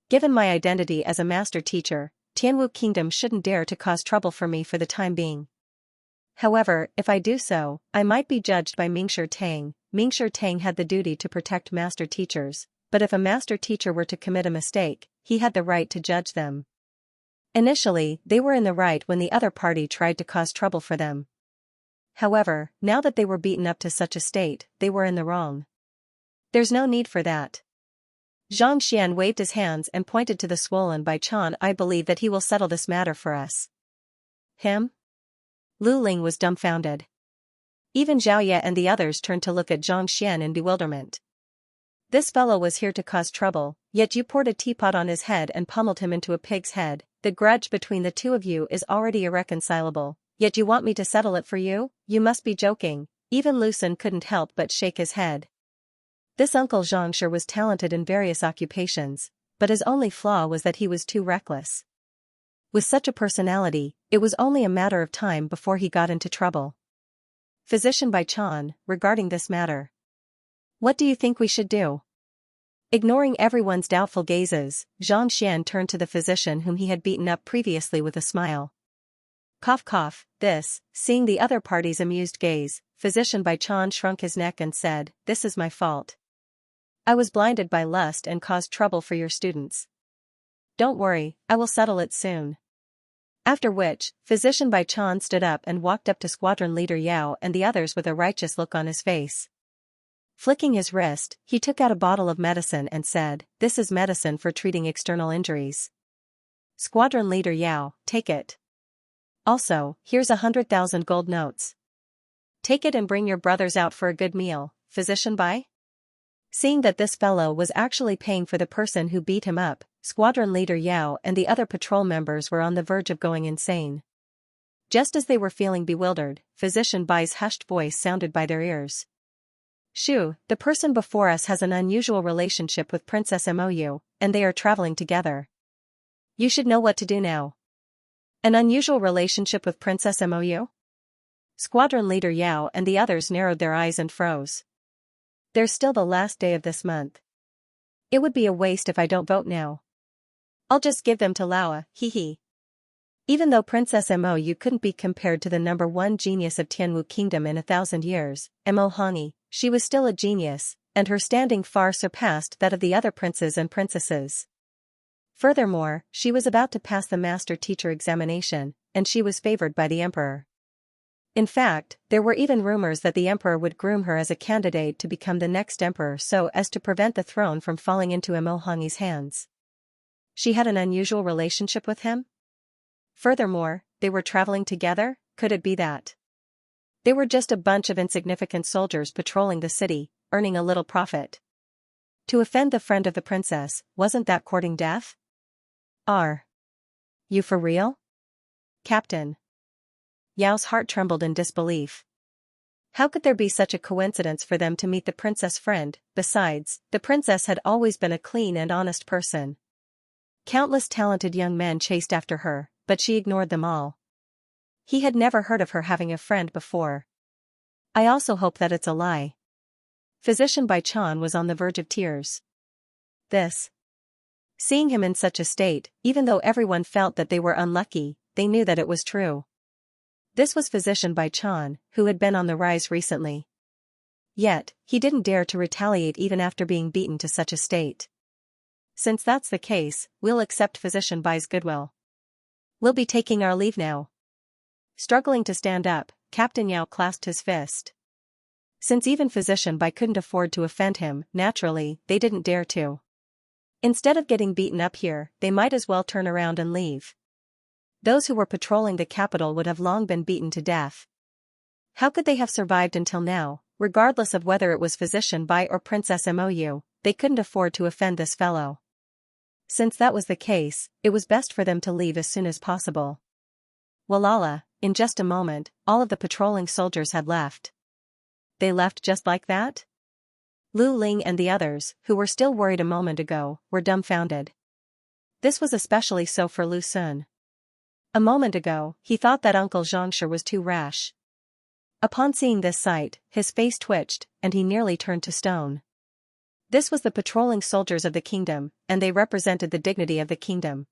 Given my identity as a master teacher, Tianwu Kingdom shouldn't dare to cause trouble for me for the time being. However, if I do so, I might be judged by Mingshi Tang." Mingshi Tang had the duty to protect master teachers, but if a master teacher were to commit a mistake, he had the right to judge them. Initially, they were in the right when the other party tried to cause trouble for them. However, now that they were beaten up to such a state, they were in the wrong. There's no need for that. Xianxia waved his hands and pointed to the swollen Bai Chan. "I believe that he will settle this matter for us." Him? Lu Ling was dumbfounded. Even Zhaoye and the others turned to look at Xianxia in bewilderment. This fellow was here to cause trouble, yet you poured a teapot on his head and pummeled him into a pig's head. The grudge between the two of you is already irreconcilable, yet you want me to settle it for you? You must be joking. Even Lucen couldn't help but shake his head. This Uncle Xianxia was talented in various occupations, but his only flaw was that he was too reckless. With such a personality, it was only a matter of time before he got into trouble. Physician Bai Chan, regarding this matter. What do you think we should do? Ignoring everyone's doubtful gazes, Xianxian turned to the physician whom he had beaten up previously with a smile. Cough cough, this, seeing the other party's amused gaze, Physician Bai Chan shrunk his neck and said, "This is my fault. I was blinded by lust and caused trouble for your students. Don't worry, I will settle it soon." After which, Physician Bai Chan stood up and walked up to Squadron Leader Yao and the others with a righteous look on his face. Flicking his wrist, he took out a bottle of medicine and said, "This is medicine for treating external injuries. Squadron Leader Yao, take it. Also, here's 100,000 gold notes. Take it and bring your brothers out for a good meal, Physician Bai." Seeing that this fellow was actually paying for the person who beat him up, Squadron Leader Yao and the other patrol members were on the verge of going insane. Just as they were feeling bewildered, Physician Bai's hushed voice sounded by their ears. "Shu, the person before us has an unusual relationship with Princess Mou, and they are traveling together. You should know what to do now." "An unusual relationship with Princess Mou?" Squadron Leader Yao and the others narrowed their eyes and froze. "There's still the last day of this month. It would be a waste if I don't vote now. I'll just give them to Laoa, hee hee." Even though Princess Mou couldn't be compared to the #1 genius of Tianwu Kingdom in 1,000 years, Mo Hongi, she was still a genius, and her standing far surpassed that of the other princes and princesses. Furthermore, she was about to pass the master teacher examination, and she was favored by the emperor. In fact, there were even rumors that the emperor would groom her as a candidate to become the next emperor so as to prevent the throne from falling into Mo Hongi's hands. She had an unusual relationship with him? Furthermore, they were traveling together. Could it be that they were just a bunch of insignificant soldiers patrolling the city, earning a little profit? To offend the friend of the princess, wasn't that courting death? Are you for real, Captain? Yao's heart trembled in disbelief. How could there be such a coincidence for them to meet the princess friend? Besides, the princess had always been a clean and honest person. Countless talented young men chased after her, but she ignored them all. He had never heard of her having a friend before. I also hope that it's a lie. Physician Bai Chan was on the verge of tears. Seeing him in such a state, even though everyone felt that they were unlucky, they knew that it was true. This was Physician Bai Chan, who had been on the rise recently. Yet, he didn't dare to retaliate even after being beaten to such a state. Since that's the case, we'll accept Physician Bai's goodwill. We'll be taking our leave now. Struggling to stand up, Captain Yao clasped his fist. Since even Physician Bai couldn't afford to offend him, naturally, they didn't dare to. Instead of getting beaten up here, they might as well turn around and leave. Those who were patrolling the capital would have long been beaten to death. How could they have survived until now? Regardless of whether it was Physician Bai or Princess Mou, they couldn't afford to offend this fellow. Since that was the case, it was best for them to leave as soon as possible. Walala, in just a moment, all of the patrolling soldiers had left. They left just like that? Lu Ling and the others, who were still worried a moment ago, were dumbfounded. This was especially so for Lu Sun. A moment ago, he thought that Uncle Xianxia was too rash. Upon seeing this sight, his face twitched, and he nearly turned to stone. This was the patrolling soldiers of the kingdom, and they represented the dignity of the kingdom.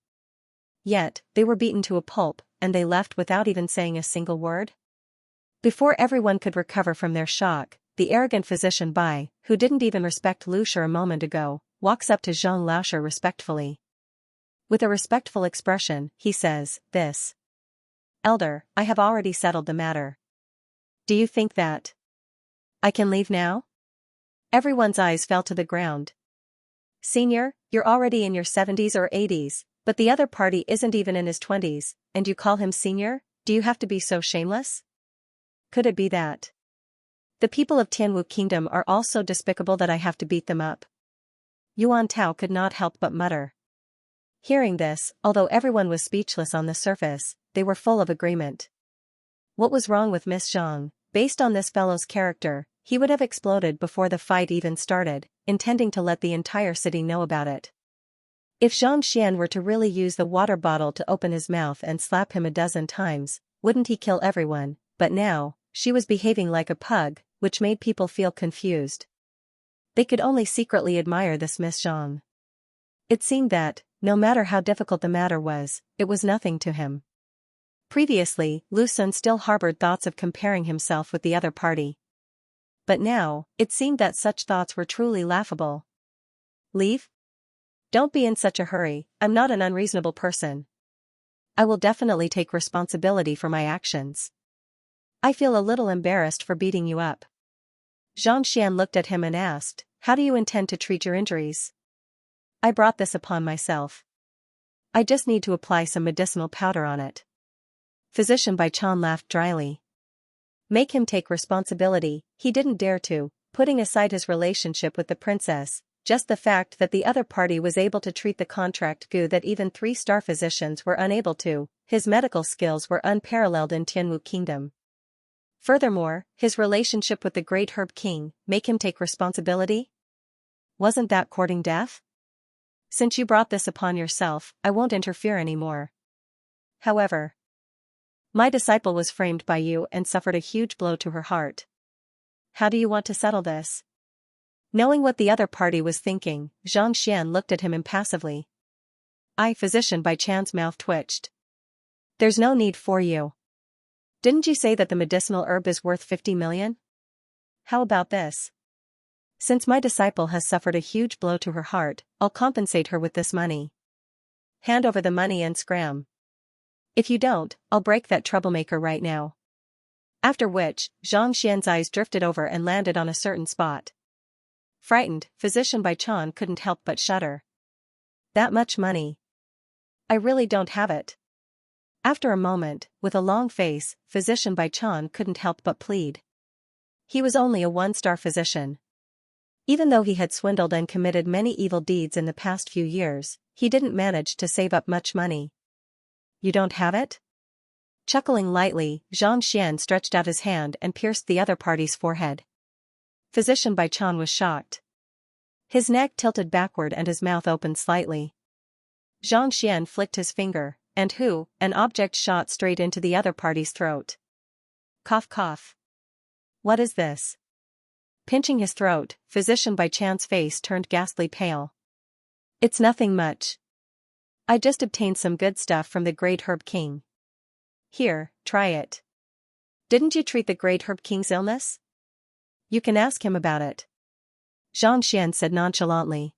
Yet, they were beaten to a pulp, and they left without even saying a single word? Before everyone could recover from their shock, the arrogant physician Bai, who didn't even respect Lu Shi a moment ago, walks up to Zhang Laoshi respectfully. With a respectful expression, he says, "This. Elder, I have already settled the matter. Do you think that I can leave now?" Everyone's eyes fell to the ground. "Senior, you're already in your 70s or 80s, but the other party isn't even in his 20s, and you call him senior? Do you have to be so shameless? Could it be that the people of Tianwu Kingdom are all so despicable that I have to beat them up?" Yuan Tao could not help but mutter. Hearing this, although everyone was speechless on the surface, they were full of agreement. What was wrong with Miss Zhang? Based on this fellow's character, he would have exploded before the fight even started, intending to let the entire city know about it. If Zhang Xian were to really use the water bottle to open his mouth and slap him a dozen times, wouldn't he kill everyone? But now, she was behaving like a pug, which made people feel confused. They could only secretly admire this Miss Zhang. It seemed that, no matter how difficult the matter was, it was nothing to him. Previously, Lu Sun still harbored thoughts of comparing himself with the other party. But now, it seemed that such thoughts were truly laughable. "Leave? Don't be in such a hurry, I'm not an unreasonable person. I will definitely take responsibility for my actions. I feel a little embarrassed for beating you up." Zhang Xian looked at him and asked, "How do you intend to treat your injuries?" "I brought this upon myself. I just need to apply some medicinal powder on it." Physician Bai Chan laughed dryly. Make him take responsibility, he didn't dare to, putting aside his relationship with the princess, just the fact that the other party was able to treat the contract goo that even 3-star physicians were unable to, his medical skills were unparalleled in Tianwu Kingdom. Furthermore, his relationship with the Great Herb King, make him take responsibility? Wasn't that courting death? Since you brought this upon yourself, I won't interfere anymore. However, my disciple was framed by you and suffered a huge blow to her heart. How do you want to settle this? Knowing what the other party was thinking, Zhang Xian looked at him impassively. Physician Bai Chan's mouth twitched. There's no need for you. Didn't you say that the medicinal herb is worth 50 million? How about this? Since my disciple has suffered a huge blow to her heart, I'll compensate her with this money. Hand over the money and scram. If you don't, I'll break that troublemaker right now. After which, Zhang Xian's eyes drifted over and landed on a certain spot. Frightened, Physician Bai Chan couldn't help but shudder. That much money? I really don't have it. After a moment, with a long face, Physician Bai Chan couldn't help but plead. He was only a 1-star physician. Even though he had swindled and committed many evil deeds in the past few years, he didn't manage to save up much money. You don't have it? Chuckling lightly, Zhang Xian stretched out his hand and pierced the other party's forehead. Physician Bai Chan was shocked. His neck tilted backward and his mouth opened slightly. Zhang Xian flicked his finger, and an object shot straight into the other party's throat. Cough cough. What is this? Pinching his throat, Physician Bai Chan's face turned ghastly pale. It's nothing much. I just obtained some good stuff from the Great Herb King. Here, try it. Didn't you treat the Great Herb King's illness? You can ask him about it. Zhang Xian said nonchalantly.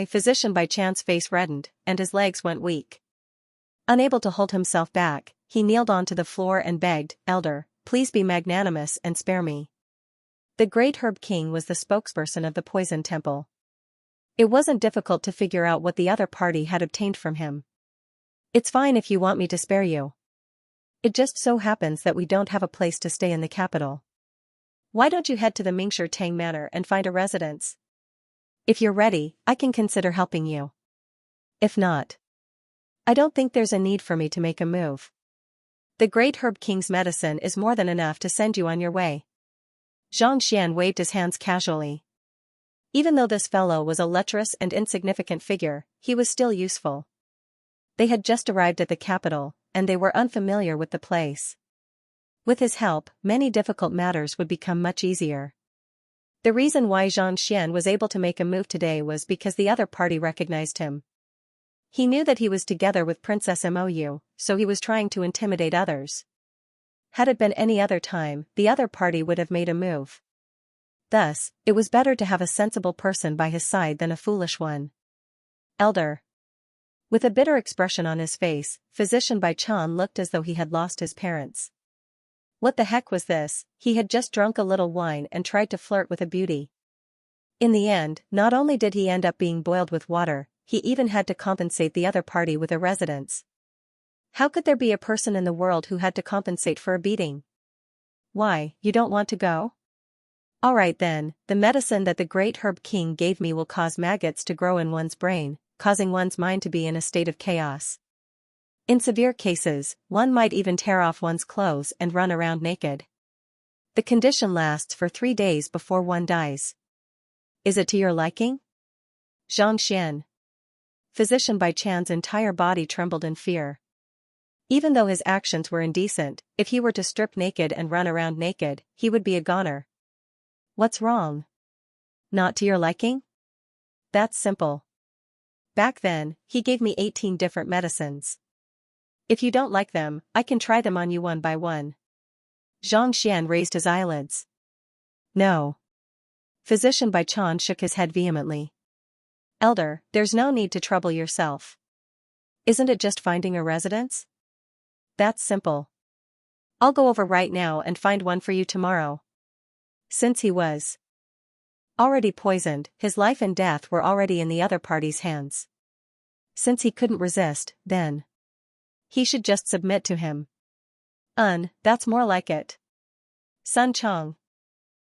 Physician Bai Chan's face reddened, and his legs went weak. Unable to hold himself back, he kneeled onto the floor and begged, Elder, please be magnanimous and spare me. The Great Herb King was the spokesperson of the Poison Temple. It wasn't difficult to figure out what the other party had obtained from him. It's fine if you want me to spare you. It just so happens that we don't have a place to stay in the capital. Why don't you head to the Mingshi Tang Manor and find a residence? If you're ready, I can consider helping you. If not, I don't think there's a need for me to make a move. The Great Herb King's medicine is more than enough to send you on your way. Zhang Xian waved his hands casually. Even though this fellow was a lecherous and insignificant figure, he was still useful. They had just arrived at the capital, and they were unfamiliar with the place. With his help, many difficult matters would become much easier. The reason why Xianxia was able to make a move today was because the other party recognized him. He knew that he was together with Princess Mou, so he was trying to intimidate others. Had it been any other time, the other party would have made a move. Thus, it was better to have a sensible person by his side than a foolish one. Elder. With a bitter expression on his face, Physician Bai Chan looked as though he had lost his parents. What the heck was this? He had just drunk a little wine and tried to flirt with a beauty. In the end, not only did he end up being boiled with water, he even had to compensate the other party with a residence. How could there be a person in the world who had to compensate for a beating? Why, you don't want to go? Alright then, the medicine that the great Herb King gave me will cause maggots to grow in one's brain, causing one's mind to be in a state of chaos. In severe cases, one might even tear off one's clothes and run around naked. The condition lasts for 3 days before one dies. Is it to your liking? Xianxia. Physician Bai Chan's entire body trembled in fear. Even though his actions were indecent, if he were to strip naked and run around naked, he would be a goner. What's wrong? Not to your liking? That's simple. Back then, he gave me 18 different medicines. If you don't like them, I can try them on you one by one. Xianxia raised his eyelids. No. Physician Bai Chan shook his head vehemently. Elder, there's no need to trouble yourself. Isn't it just finding a residence? That's simple. I'll go over right now and find one for you tomorrow. Since he was already poisoned, his life and death were already in the other party's hands. Since he couldn't resist, then he should just submit to him. That's more like it. Sun Chong.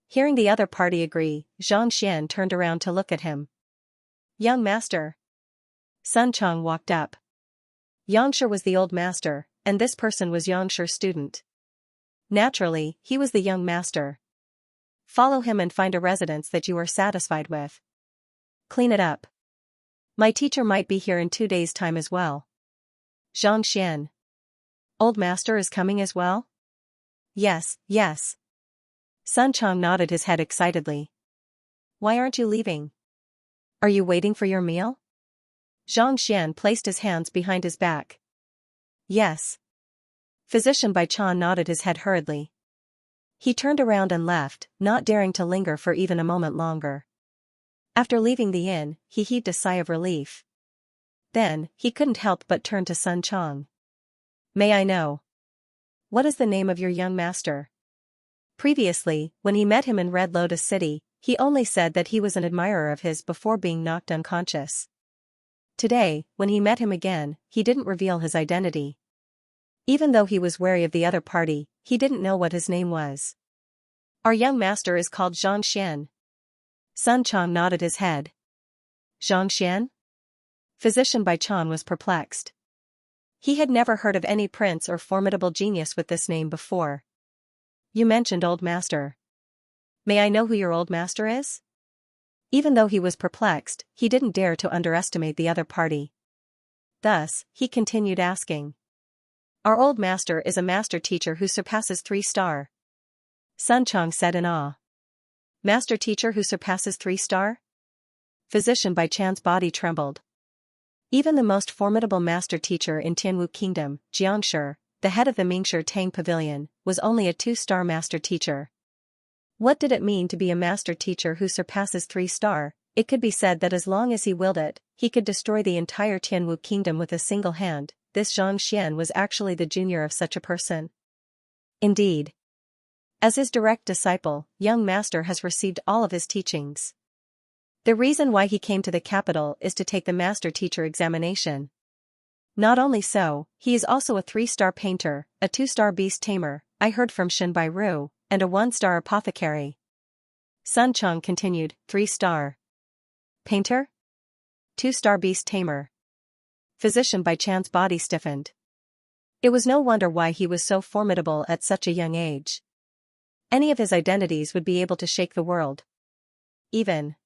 Hearing the other party agree, Xianxia turned around to look at him. Young master. Sun Chong walked up. Xianxia was the old master, and this person was Xianxia's student. Naturally, he was the young master. Follow him and find a residence that you are satisfied with. Clean it up. My teacher might be here in 2 days' time as well. Xianxia. Old master is coming as well? Yes, yes. Sun Chong nodded his head excitedly. Why aren't you leaving? Are you waiting for your meal? Xianxia placed his hands behind his back. Yes. Physician Bai Chan nodded his head hurriedly. He turned around and left, not daring to linger for even a moment longer. After leaving the inn, he heaved a sigh of relief. Then, he couldn't help but turn to Sun Chong. May I know? What is the name of your young master? Previously, when he met him in Red Lotus City, he only said that he was an admirer of his before being knocked unconscious. Today, when he met him again, he didn't reveal his identity. Even though he was wary of the other party, he didn't know what his name was. Our young master is called Xianxia. Sun Chong nodded his head. Xianxia? Physician Bai Chan was perplexed. He had never heard of any prince or formidable genius with this name before. You mentioned old master. May I know who your old master is? Even though he was perplexed, he didn't dare to underestimate the other party. Thus, he continued asking. Our old master is a master teacher who surpasses 3-star. Sun Chong said in awe. Master teacher who surpasses 3-star? Physician Bai Chan's body trembled. Even the most formidable master teacher in Tianwu Kingdom, Xianxia, the head of the Mingshi Tang Pavilion, was only a 2-star master teacher. What did it mean to be a master teacher who surpasses 3-star? It could be said that as long as he willed it, he could destroy the entire Tianwu Kingdom with a single hand. This Xianxia was actually the junior of such a person. Indeed. As his direct disciple, young master has received all of his teachings. The reason why he came to the capital is to take the master teacher examination. Not only so, he is also a 3-star painter, a 2-star beast tamer, I heard from Shin Bai Ru, and a 1-star apothecary. Sun Chong continued, 3-star painter? 2-star beast tamer. Physician Bai Chan's body stiffened. It was no wonder why he was so formidable at such a young age. Any of his identities would be able to shake the world. Even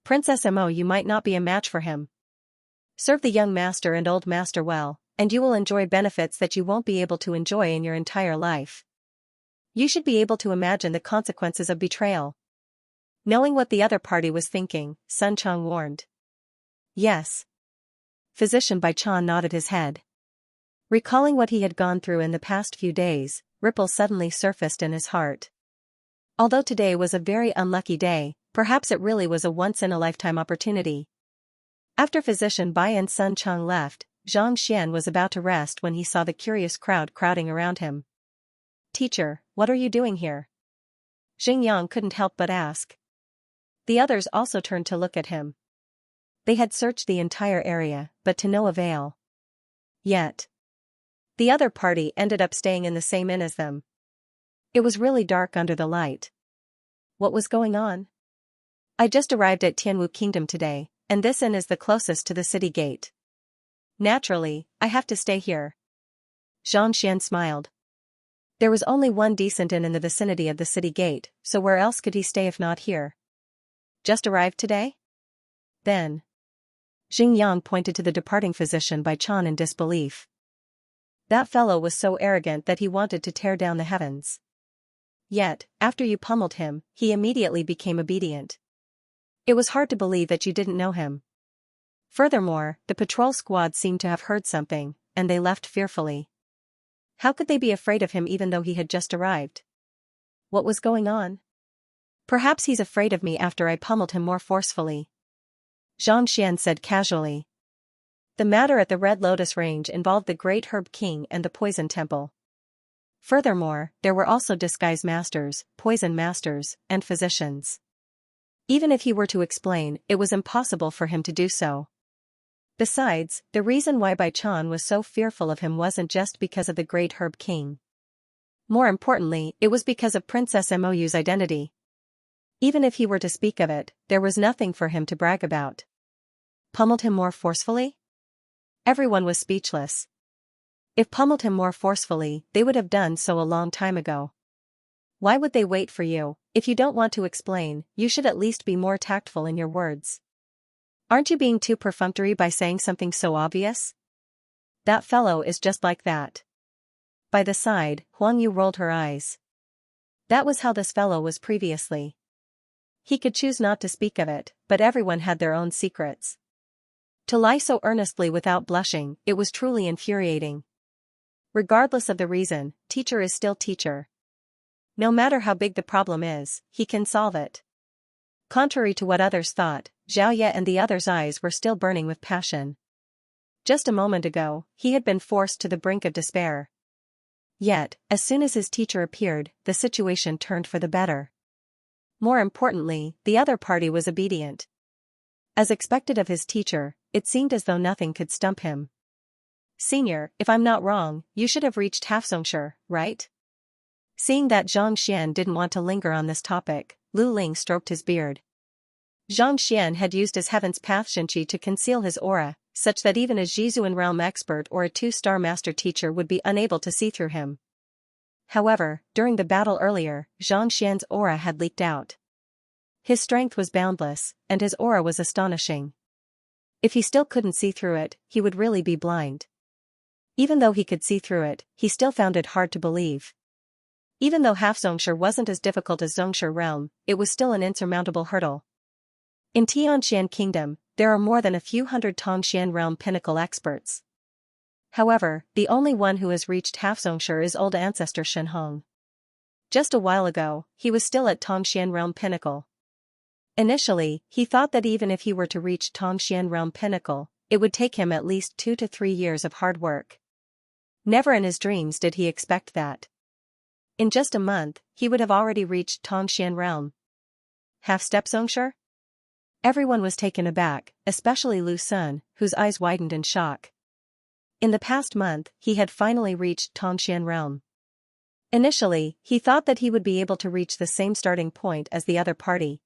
Princess Mo, you might not be a match for him. Serve the young master and old master well, and you will enjoy benefits that you won't be able to enjoy in your entire life. You should be able to imagine the consequences of betrayal. Knowing what the other party was thinking, Sun Chong warned. Yes. Physician Bai Chan nodded his head. Recalling what he had gone through in the past few days, ripples suddenly surfaced in his heart. Although today was a very unlucky day, perhaps it really was a once-in-a-lifetime opportunity. After Physician Bai and Sun Chong left, Xianxia was about to rest when he saw the curious crowd crowding around him. Teacher, what are you doing here? Xingyang couldn't help but ask. The others also turned to look at him. They had searched the entire area, but to no avail. Yet the other party ended up staying in the same inn as them. It was really dark under the light. What was going on? I just arrived at Tianwu Kingdom today, and this inn is the closest to the city gate. Naturally, I have to stay here. Xianxian smiled. There was only one decent inn in the vicinity of the city gate, so where else could he stay if not here? Just arrived today? Then Xingyang pointed to the departing physician Bai Chan in disbelief. That fellow was so arrogant that he wanted to tear down the heavens. Yet, after you pummeled him, he immediately became obedient. It was hard to believe that you didn't know him. Furthermore, the patrol squad seemed to have heard something, and they left fearfully. How could they be afraid of him even though he had just arrived? What was going on? Perhaps he's afraid of me after I pummeled him more forcefully. Xianxian said casually. The matter at the Red Lotus Range involved the Great Herb King and the Poison Temple. Furthermore, there were also disguise masters, poison masters, and physicians. Even if he were to explain, it was impossible for him to do so. Besides, the reason why Bai Chan was so fearful of him wasn't just because of the Great Herb King. More importantly, it was because of Princess Mou's identity. Even if he were to speak of it, there was nothing for him to brag about. Pummeled him more forcefully? Everyone was speechless. If pummeled him more forcefully, they would have done so a long time ago. Why would they wait for you? If you don't want to explain, you should at least be more tactful in your words. Aren't you being too perfunctory by saying something so obvious? That fellow is just like that. By the side, Huang Yu rolled her eyes. That was how this fellow was previously. He could choose not to speak of it, but everyone had their own secrets. To lie so earnestly without blushing, it was truly infuriating. Regardless of the reason, teacher is still teacher. No matter how big the problem is, he can solve it. Contrary to what others thought, Xiaoye and the others' eyes were still burning with passion. Just a moment ago, he had been forced to the brink of despair. Yet, as soon as his teacher appeared, the situation turned for the better. More importantly, the other party was obedient. As expected of his teacher, it seemed as though nothing could stump him. Senior, if I'm not wrong, you should have reached Hafsongshire, right? Seeing that Zhang Xian didn't want to linger on this topic, Lu Ling stroked his beard. Zhang Xian had used his Heaven's Path Xinqi to conceal his aura, such that even a Zhizuan realm expert or a 2-star master teacher would be unable to see through him. However, during the battle earlier, Zhang Xian's aura had leaked out. His strength was boundless, and his aura was astonishing. If he still couldn't see through it, he would really be blind. Even though he could see through it, he still found it hard to believe. Even though Hafzongshire wasn't as difficult as Zongshire realm, it was still an insurmountable hurdle. In Tianxian Kingdom, there are more than a few hundred Tongxian realm pinnacle experts. However, the only one who has reached Hafzongshire is old ancestor Shen Hong. Just a while ago, he was still at Tongxian realm pinnacle. Initially, he thought that even if he were to reach Tongxian realm pinnacle, it would take him at least 2 to 3 years of hard work. Never in his dreams did he expect that. In just a month, he would have already reached Tongxian realm. Half-step Zongshire? Everyone was taken aback, especially Lu Sun, whose eyes widened in shock. In the past month, he had finally reached Tongxian realm. Initially, he thought that he would be able to reach the same starting point as the other party.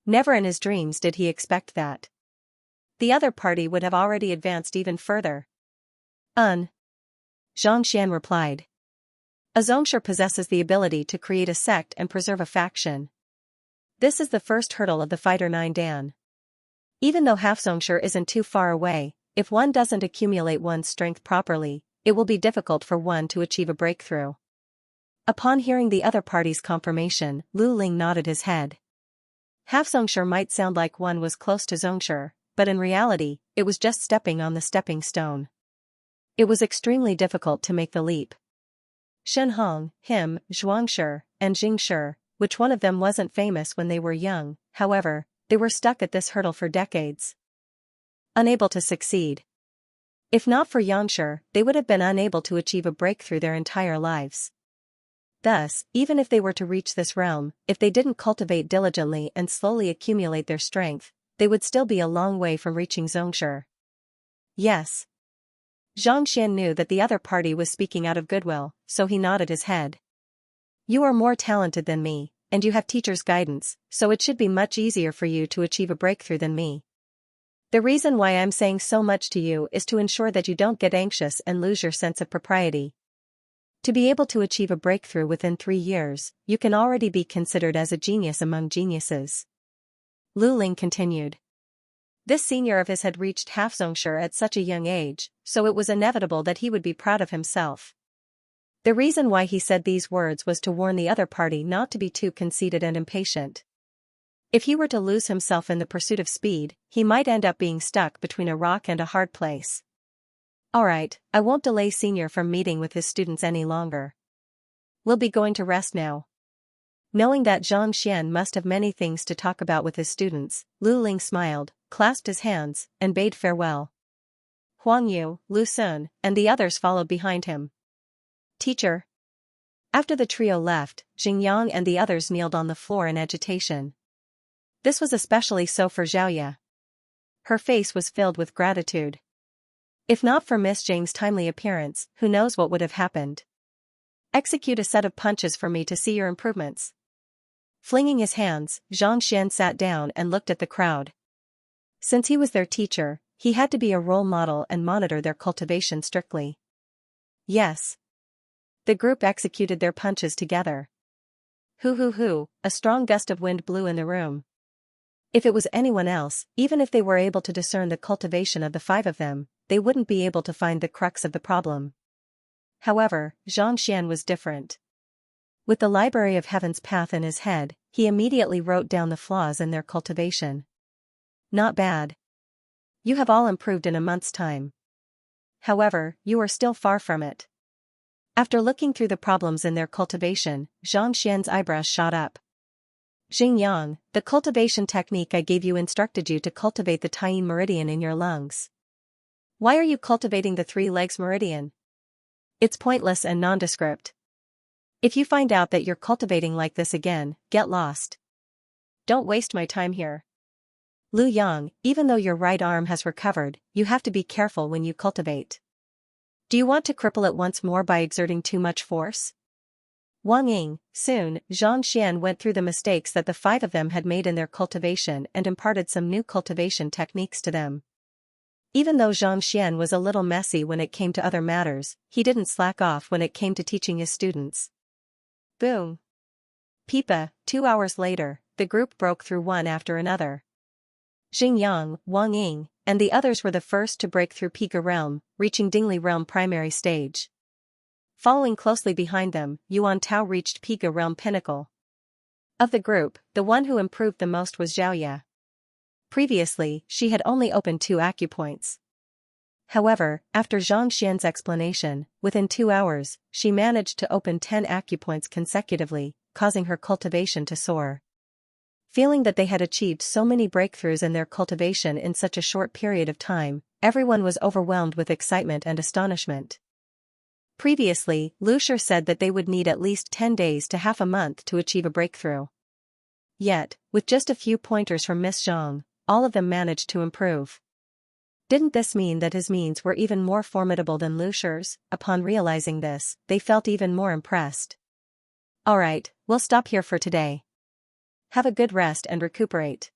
Never in his dreams did he expect that. The other party would have already advanced even further. Zhang Xian replied. A Zongshire possesses the ability to create a sect and preserve a faction. This is the first hurdle of the Fighter 9 Dan. Even though Hafsongshire isn't too far away, if one doesn't accumulate one's strength properly, it will be difficult for one to achieve a breakthrough. Upon hearing the other party's confirmation, Lu Ling nodded his head. Hafsongshire might sound like one was close to Zongshire, but in reality, it was just stepping on the stepping stone. It was extremely difficult to make the leap. Shenhong, him, Zhuangshi, and Jingshi, which one of them wasn't famous when they were young, however, they were stuck at this hurdle for decades. Unable to succeed. If not for Yangshi, they would have been unable to achieve a breakthrough their entire lives. Thus, even if they were to reach this realm, if they didn't cultivate diligently and slowly accumulate their strength, they would still be a long way from reaching Zongshi. Yes. Zhang Xian knew that the other party was speaking out of goodwill, so he nodded his head. You are more talented than me, and you have teacher's guidance, so it should be much easier for you to achieve a breakthrough than me. The reason why I'm saying so much to you is to ensure that you don't get anxious and lose your sense of propriety. To be able to achieve a breakthrough within 3 years, you can already be considered as a genius among geniuses. Lu Ling continued. This senior of his had reached Hafsongshire at such a young age, so it was inevitable that he would be proud of himself. The reason why he said these words was to warn the other party not to be too conceited and impatient. If he were to lose himself in the pursuit of speed, he might end up being stuck between a rock and a hard place. Alright, I won't delay Senior from meeting with his students any longer. We'll be going to rest now. Knowing that Zhang Xian must have many things to talk about with his students, Lu Ling smiled, clasped his hands, and bade farewell. Huang Yu, Lu Sun, and the others followed behind him. Teacher. After the trio left, Xingyang and the others kneeled on the floor in agitation. This was especially so for Xiaoya. Her face was filled with gratitude. If not for Miss Zhang's timely appearance, who knows what would have happened. Execute a set of punches for me to see your improvements. Flinging his hands, Zhang Xian sat down and looked at the crowd. Since he was their teacher, he had to be a role model and monitor their cultivation strictly. Yes. The group executed their punches together. Hoo, a strong gust of wind blew in the room. If it was anyone else, even if they were able to discern the cultivation of the 5 of them, they wouldn't be able to find the crux of the problem. However, Zhang Xian was different. With the Library of Heaven's path in his head, he immediately wrote down the flaws in their cultivation. Not bad. You have all improved in a month's time. However, you are still far from it. After looking through the problems in their cultivation, Zhang Xian's eyebrows shot up. Xingyang, the cultivation technique I gave you instructed you to cultivate the Taiyin meridian in your lungs. Why are you cultivating the 3 legs meridian? It's pointless and nondescript. If you find out that you're cultivating like this again, get lost. Don't waste my time here. Lu Yang, even though your right arm has recovered, you have to be careful when you cultivate. Do you want to cripple it once more by exerting too much force? Wang Ying, soon, Zhang Xian went through the mistakes that the 5 of them had made in their cultivation and imparted some new cultivation techniques to them. Even though Zhang Xian was a little messy when it came to other matters, he didn't slack off when it came to teaching his students. Boom. Pipa, 2 hours later, the group broke through one after another. Xingyang, Wang Ying, and the others were the first to break through Piga Realm, reaching Dingli Realm primary stage. Following closely behind them, Yuan Tao reached Piga Realm pinnacle. Of the group, the one who improved the most was Xiaoya. Previously, she had only opened 2 acupoints. However, after Zhang Xian's explanation, within 2 hours, she managed to open 10 acupoints consecutively, causing her cultivation to soar. Feeling that they had achieved so many breakthroughs in their cultivation in such a short period of time, everyone was overwhelmed with excitement and astonishment. Previously, Lu Shi said that they would need at least 10 days to half a month to achieve a breakthrough. Yet, with just a few pointers from Miss Zhang, all of them managed to improve. Didn't this mean that his means were even more formidable than Lu Shi's? Upon realizing this, they felt even more impressed. Alright, we'll stop here for today. Have a good rest and recuperate.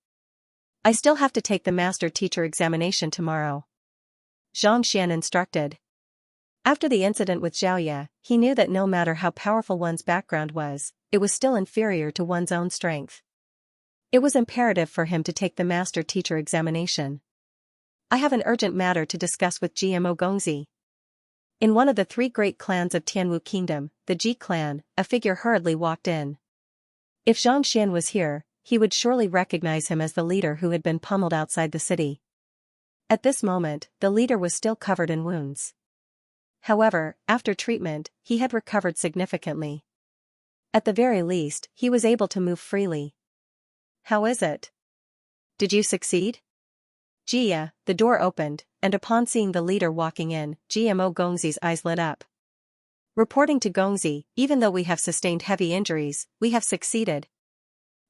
I still have to take the master teacher examination tomorrow. Zhang Xian instructed. After the incident with Xiaoya, he knew that no matter how powerful one's background was, it was still inferior to one's own strength. It was imperative for him to take the master-teacher examination. I have an urgent matter to discuss with GMO Gongzi. In one of the three great clans of Tianwu Kingdom, the Ji clan, a figure hurriedly walked in. If Xianxia was here, he would surely recognize him as the leader who had been pummeled outside the city. At this moment, the leader was still covered in wounds. However, after treatment, he had recovered significantly. At the very least, he was able to move freely. How is it? Did you succeed? Jia, the door opened, and upon seeing the leader walking in, GMO Gongzi's eyes lit up. Reporting to Gongzi, even though we have sustained heavy injuries, we have succeeded.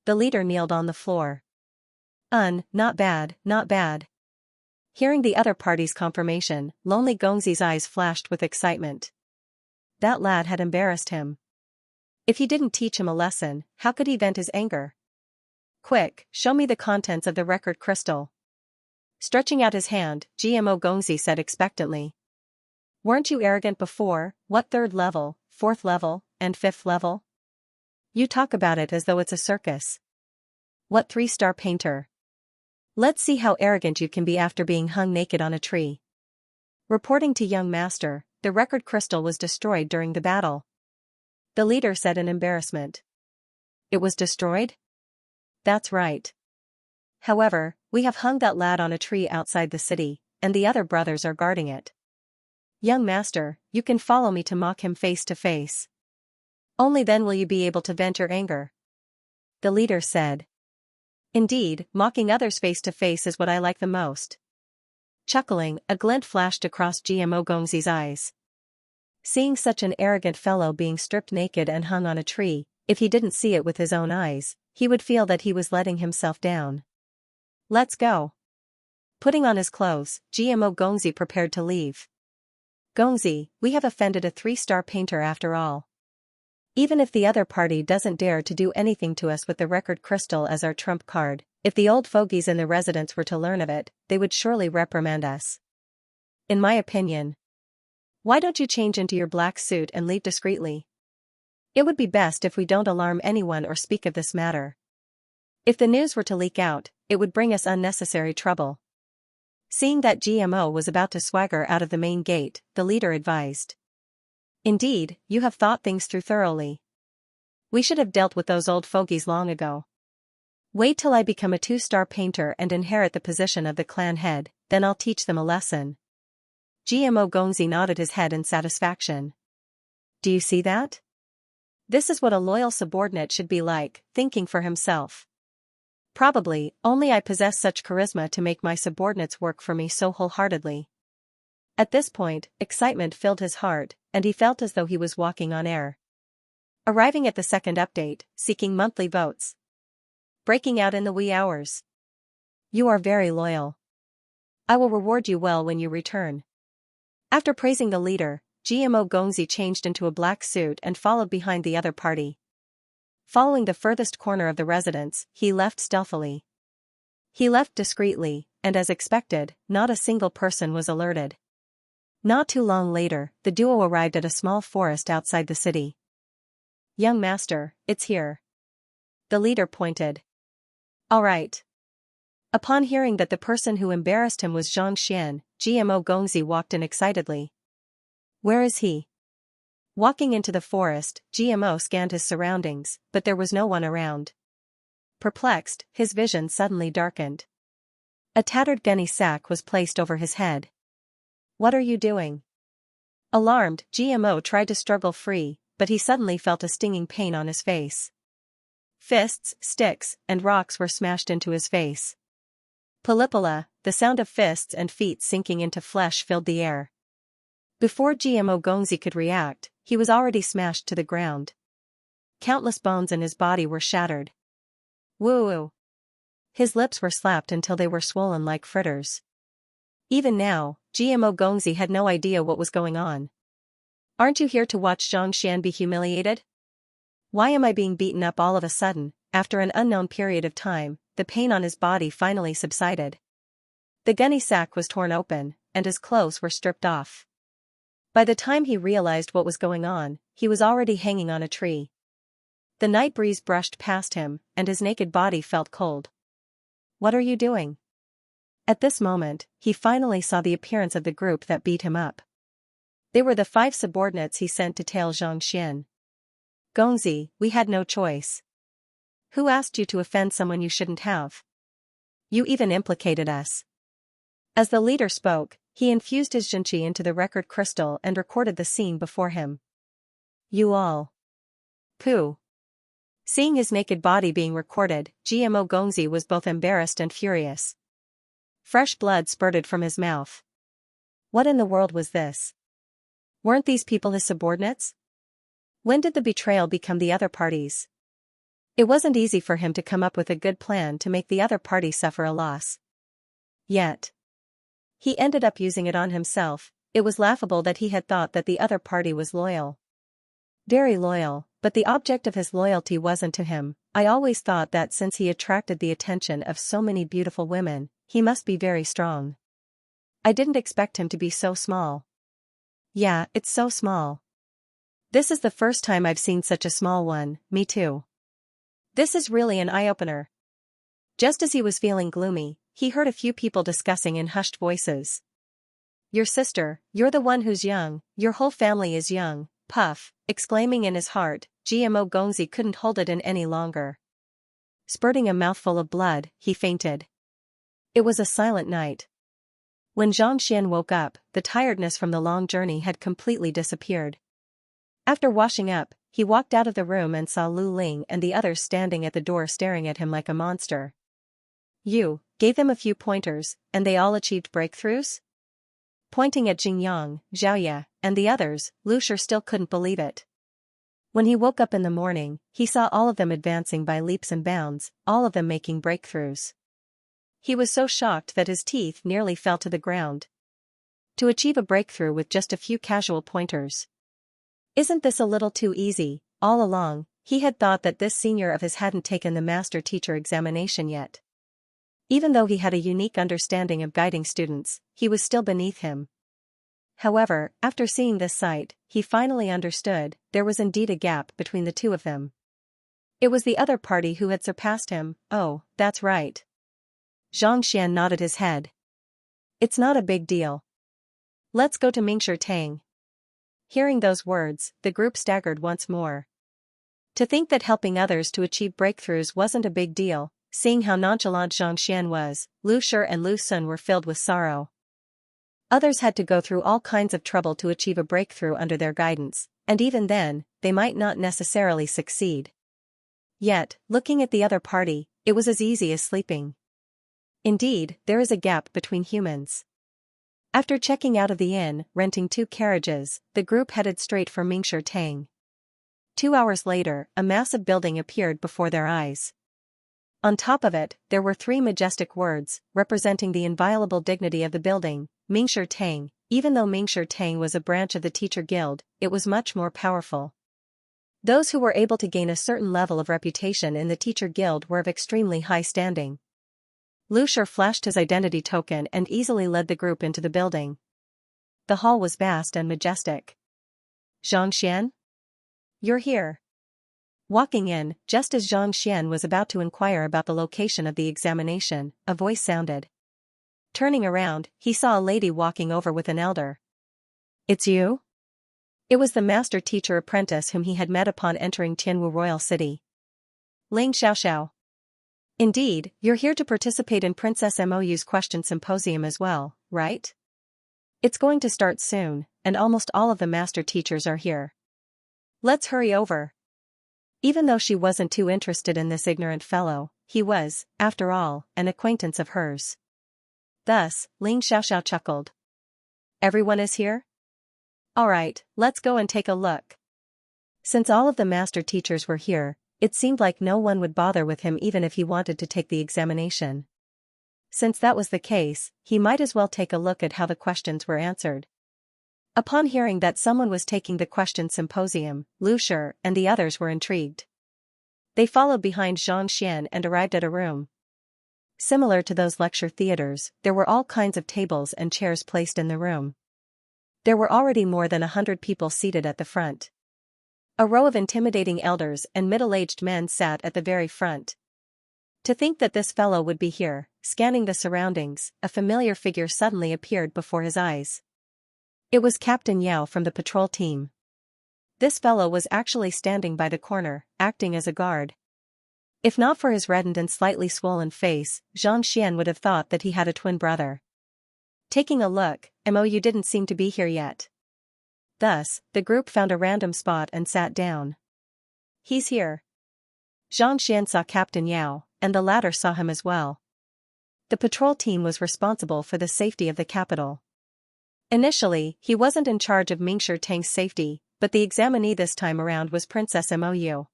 The leader kneeled on the floor. Not bad, not bad. Hearing the other party's confirmation, lonely Gongzi's eyes flashed with excitement. That lad had embarrassed him. If he didn't teach him a lesson, how could he vent his anger? Quick, show me the contents of the record crystal. Stretching out his hand, GMO Gongzi said expectantly. Weren't you arrogant before? What third level, fourth level, and fifth level? You talk about it as though it's a circus. What 3-star painter? Let's see how arrogant you can be after being hung naked on a tree. Reporting to young master, the record crystal was destroyed during the battle. The leader said in embarrassment. It was destroyed? That's right. However, we have hung that lad on a tree outside the city, and the other brothers are guarding it. Young master, you can follow me to mock him face to face. Only then will you be able to vent your anger. The leader said. Indeed, mocking others face to face is what I like the most. Chuckling, a glint flashed across GMO Gongzi's eyes. Seeing such an arrogant fellow being stripped naked and hung on a tree, if he didn't see it with his own eyes, he would feel that he was letting himself down. Let's go. Putting on his clothes, GMO Gongzi prepared to leave. Gongzi, we have offended a 3-star painter after all. Even if the other party doesn't dare to do anything to us with the record crystal as our trump card, if the old fogies in the residence were to learn of it, they would surely reprimand us. In my opinion. Why don't you change into your black suit and leave discreetly? It would be best if we don't alarm anyone or speak of this matter. If the news were to leak out, it would bring us unnecessary trouble. Seeing that GMO was about to swagger out of the main gate, the leader advised. Indeed, you have thought things through thoroughly. We should have dealt with those old fogies long ago. Wait till I become a 2-star painter and inherit the position of the clan head, then I'll teach them a lesson. GMO Gongzi nodded his head in satisfaction. Do you see that? This is what a loyal subordinate should be like, thinking for himself. Probably, only I possess such charisma to make my subordinates work for me so wholeheartedly. At this point, excitement filled his heart, and he felt as though he was walking on air. Arriving at the second update, seeking monthly votes. Breaking out in the wee hours. You are very loyal. I will reward you well when you return. After praising the leader, GMO Gongzi changed into a black suit and followed behind the other party. Following the furthest corner of the residence, he left stealthily. He left discreetly, and as expected, not a single person was alerted. Not too long later, the duo arrived at a small forest outside the city. Young master, it's here. The leader pointed. All right. Upon hearing that the person who embarrassed him was Xianxia, GMO Gongzi walked in excitedly. Where is he? Walking into the forest, GMO scanned his surroundings, but there was no one around. Perplexed, his vision suddenly darkened. A tattered gunny sack was placed over his head. What are you doing? Alarmed, GMO tried to struggle free, but he suddenly felt a stinging pain on his face. Fists, sticks, and rocks were smashed into his face. Palipala, the sound of fists and feet sinking into flesh filled the air. Before GMO Gongzi could react, he was already smashed to the ground. Countless bones in his body were shattered. Woo-woo. His lips were slapped until they were swollen like fritters. Even now, GMO Gongzi had no idea what was going on. Aren't you here to watch Xianxia be humiliated? Why am I being beaten up all of a sudden? After an unknown period of time, the pain on his body finally subsided. The gunny sack was torn open, and his clothes were stripped off. By the time he realized what was going on, he was already hanging on a tree. The night breeze brushed past him, and his naked body felt cold. "What are you doing?" At this moment, he finally saw the appearance of the group that beat him up. They were the 5 subordinates he sent to tail Xianxia. "Gongzi, we had no choice. Who asked you to offend someone you shouldn't have? You even implicated us." As the leader spoke, he infused his Xianxia into the record crystal and recorded the scene before him. "You all. Pooh." Seeing his naked body being recorded, Gmo Gongzi was both embarrassed and furious. Fresh blood spurted from his mouth. What in the world was this? Weren't these people his subordinates? When did the betrayal become the other party's? It wasn't easy for him to come up with a good plan to make the other party suffer a loss. Yet he ended up using it on himself. It was laughable that he had thought that the other party was loyal. Very loyal, but the object of his loyalty wasn't to him. I always thought that since he attracted the attention of so many beautiful women, he must be very strong. I didn't expect him to be so small. Yeah, it's so small. This is the first time I've seen such a small one. Me too. This is really an eye-opener. Just as he was feeling gloomy, he heard a few people discussing in hushed voices. Your sister, you're the one who's young, your whole family is young. Puff, exclaiming in his heart, Gmo Gongzi couldn't hold it in any longer. Spurting a mouthful of blood, he fainted. It was a silent night. When Xianxia woke up, the tiredness from the long journey had completely disappeared. After washing up, he walked out of the room and saw Lu Ling and the others standing at the door staring at him like a monster. You gave them a few pointers, and they all achieved breakthroughs? Pointing at Jingyang, Xiaoya, and the others, Lu Shi still couldn't believe it. When he woke up in the morning, he saw all of them advancing by leaps and bounds, all of them making breakthroughs. He was so shocked that his teeth nearly fell to the ground. To achieve a breakthrough with just a few casual pointers. Isn't this a little too easy? All along, he had thought that this senior of his hadn't taken the master teacher examination yet. Even though he had a unique understanding of guiding students, he was still beneath him. However, after seeing this sight, he finally understood there was indeed a gap between the two of them. It was the other party who had surpassed him. Oh, that's right. Xianxia nodded his head. It's not a big deal. Let's go to Mingshi Tang. Hearing those words, the group staggered once more. To think that helping others to achieve breakthroughs wasn't a big deal. Seeing how nonchalant Xianxia was, Lu Shi and Lu Sun were filled with sorrow. Others had to go through all kinds of trouble to achieve a breakthrough under their guidance, and even then, they might not necessarily succeed. Yet, looking at the other party, it was as easy as sleeping. Indeed, there is a gap between humans. After checking out of the inn, renting 2 carriages, the group headed straight for Mingshi Tang. 2 hours later, a massive building appeared before their eyes. On top of it, there were 3 majestic words, representing the inviolable dignity of the building, Mingshi Tang. Even though Mingshi Tang was a branch of the teacher guild, it was much more powerful. Those who were able to gain a certain level of reputation in the teacher guild were of extremely high standing. Lu Shi flashed his identity token and easily led the group into the building. The hall was vast and majestic. Xianxia? You're here. Walking in, just as Xianxia was about to inquire about the location of the examination, a voice sounded. Turning around, he saw a lady walking over with an elder. It's you? It was the master teacher apprentice whom he had met upon entering Tianwu Royal City. Ling Xiaoxiao. Indeed, you're here to participate in Princess Mou's question symposium as well, right? It's going to start soon, and almost all of the master teachers are here. Let's hurry over. Even though she wasn't too interested in this ignorant fellow, he was, after all, an acquaintance of hers. Thus, Ling Xiaoxiao chuckled. Everyone is here? All right, let's go and take a look. Since all of the master teachers were here, it seemed like no one would bother with him even if he wanted to take the examination. Since that was the case, he might as well take a look at how the questions were answered. Upon hearing that someone was taking the question symposium, Lu Shi and the others were intrigued. They followed behind Xianxia and arrived at a room. Similar to those lecture theaters, there were all kinds of tables and chairs placed in the room. There were already more than 100 people seated at the front. A row of intimidating elders and middle-aged men sat at the very front. To think that this fellow would be here, scanning the surroundings, a familiar figure suddenly appeared before his eyes. It was Captain Yao from the patrol team. This fellow was actually standing by the corner, acting as a guard. If not for his reddened and slightly swollen face, Xianxia would have thought that he had a twin brother. Taking a look, "You didn't seem to be here yet." Thus, the group found a random spot and sat down. "He's here." Xianxia saw Captain Yao, and the latter saw him as well. The patrol team was responsible for the safety of the capital. Initially, he wasn't in charge of Mingshi Tang's safety, but the examinee this time around was Princess Mou.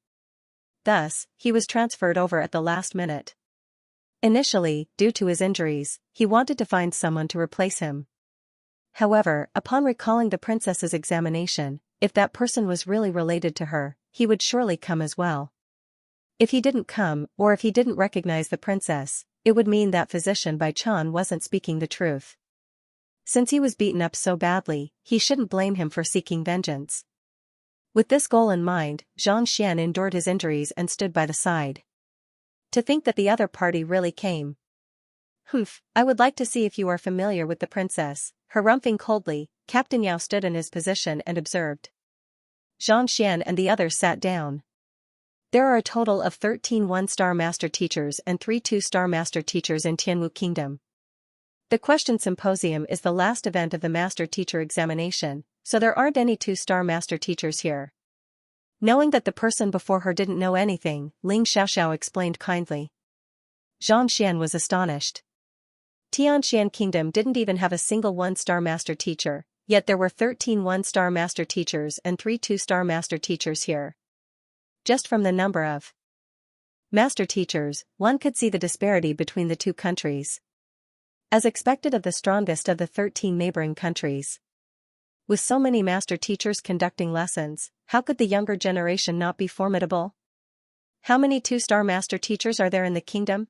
Thus, he was transferred over at the last minute. Initially, due to his injuries, he wanted to find someone to replace him. However, upon recalling the princess's examination, if that person was really related to her, he would surely come as well. If he didn't come, or if he didn't recognize the princess, it would mean that physician Bai Chan wasn't speaking the truth. Since he was beaten up so badly, he shouldn't blame him for seeking vengeance. With this goal in mind, Xianxia endured his injuries and stood by the side. To think that the other party really came. "Humph, I would like to see if you are familiar with the princess." Harumphing coldly, Captain Yao stood in his position and observed. Xianxia and the others sat down. There are a total of 13 one-star master teachers and 3 two-star master teachers in Tianwu Kingdom. The question symposium is the last event of the master teacher examination, so there aren't any two-star master teachers here. Knowing that the person before her didn't know anything, Ling Xiaoxiao explained kindly. Xianxia was astonished. Tianxian Kingdom didn't even have a single one-star master teacher, yet there were 13 one-star master teachers and 3 two-star master teachers here. Just from the number of master teachers, one could see the disparity between the two countries. As expected of the strongest of the 13 neighboring countries. With so many master teachers conducting lessons, how could the younger generation not be formidable? How many two-star master teachers are there in the kingdom?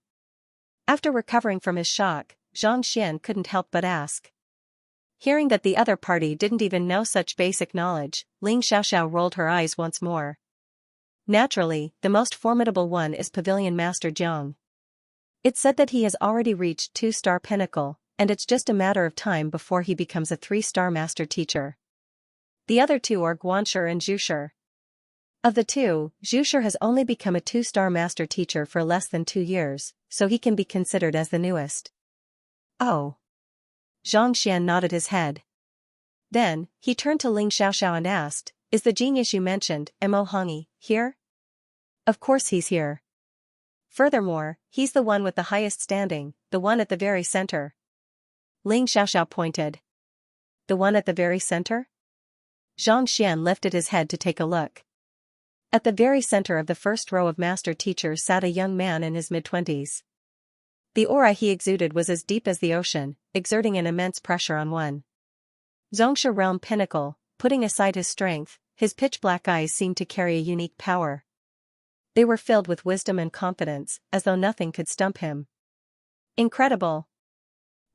After recovering from his shock, Xianxia couldn't help but ask. Hearing that the other party didn't even know such basic knowledge, Ling Xiaoxiao rolled her eyes once more. Naturally, the most formidable one is Pavilion Master Jiang. It's said that he has already reached 2-star pinnacle, and it's just a matter of time before he becomes a 3-star master teacher. The other two are Guanshi and Zhushi. Of the two, Zhushi has only become a 2-star master teacher for less than 2 years, so he can be considered as the newest. Oh. Xianxia nodded his head. Then, he turned to Ling Xiaoxiao and asked, "Is the genius you mentioned, Mo Hongyi, here?" "Of course he's here. Furthermore, he's the one with the highest standing, the one at the very center." Ling Xiaoxiao pointed. "The one at the very center?" Xianxia lifted his head to take a look. At the very center of the first row of master teachers sat a young man in his mid-20s. The aura he exuded was as deep as the ocean, exerting an immense pressure on one. Zhongsha realm pinnacle, putting aside his strength, his pitch-black eyes seemed to carry a unique power. They were filled with wisdom and confidence, as though nothing could stump him. Incredible!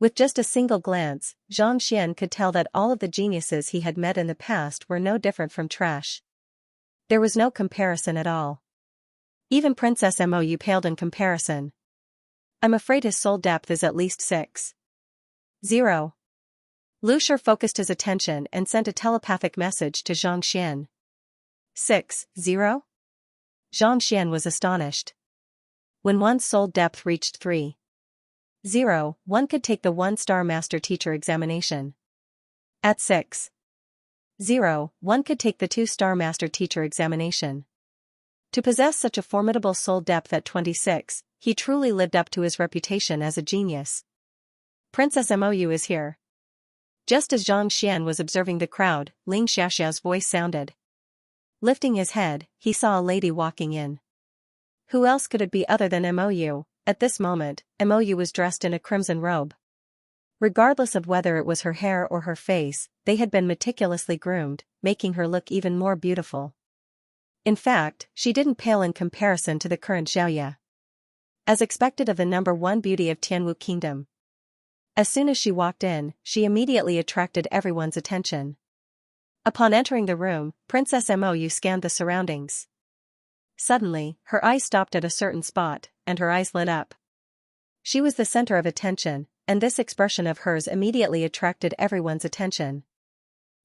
With just a single glance, Xianxia could tell that all of the geniuses he had met in the past were no different from trash. There was no comparison at all. Even Princess Mou paled in comparison. I'm afraid his soul depth is at least 6.0. Lucier focused his attention and sent a telepathic message to Xianxia. 6.0? Xianxia was astonished. When one's soul depth reached 3.0, one could take the 1-star master teacher examination. At 6.0, one could take the 2-star master teacher examination. To possess such a formidable soul depth at 26, he truly lived up to his reputation as a genius. Princess Mou is here. Just as Xianxia was observing the crowd, Ling Xiaoxiao's voice sounded. Lifting his head, he saw a lady walking in. Who else could it be other than Mou? At this moment, Mou was dressed in a crimson robe. Regardless of whether it was her hair or her face, they had been meticulously groomed, making her look even more beautiful. In fact, she didn't pale in comparison to the current Xiaoya. As expected of the number 1 beauty of Tianwu Kingdom. As soon as she walked in, she immediately attracted everyone's attention. Upon entering the room, Princess Mou scanned the surroundings. Suddenly, her eyes stopped at a certain spot, and her eyes lit up. She was the center of attention, and this expression of hers immediately attracted everyone's attention.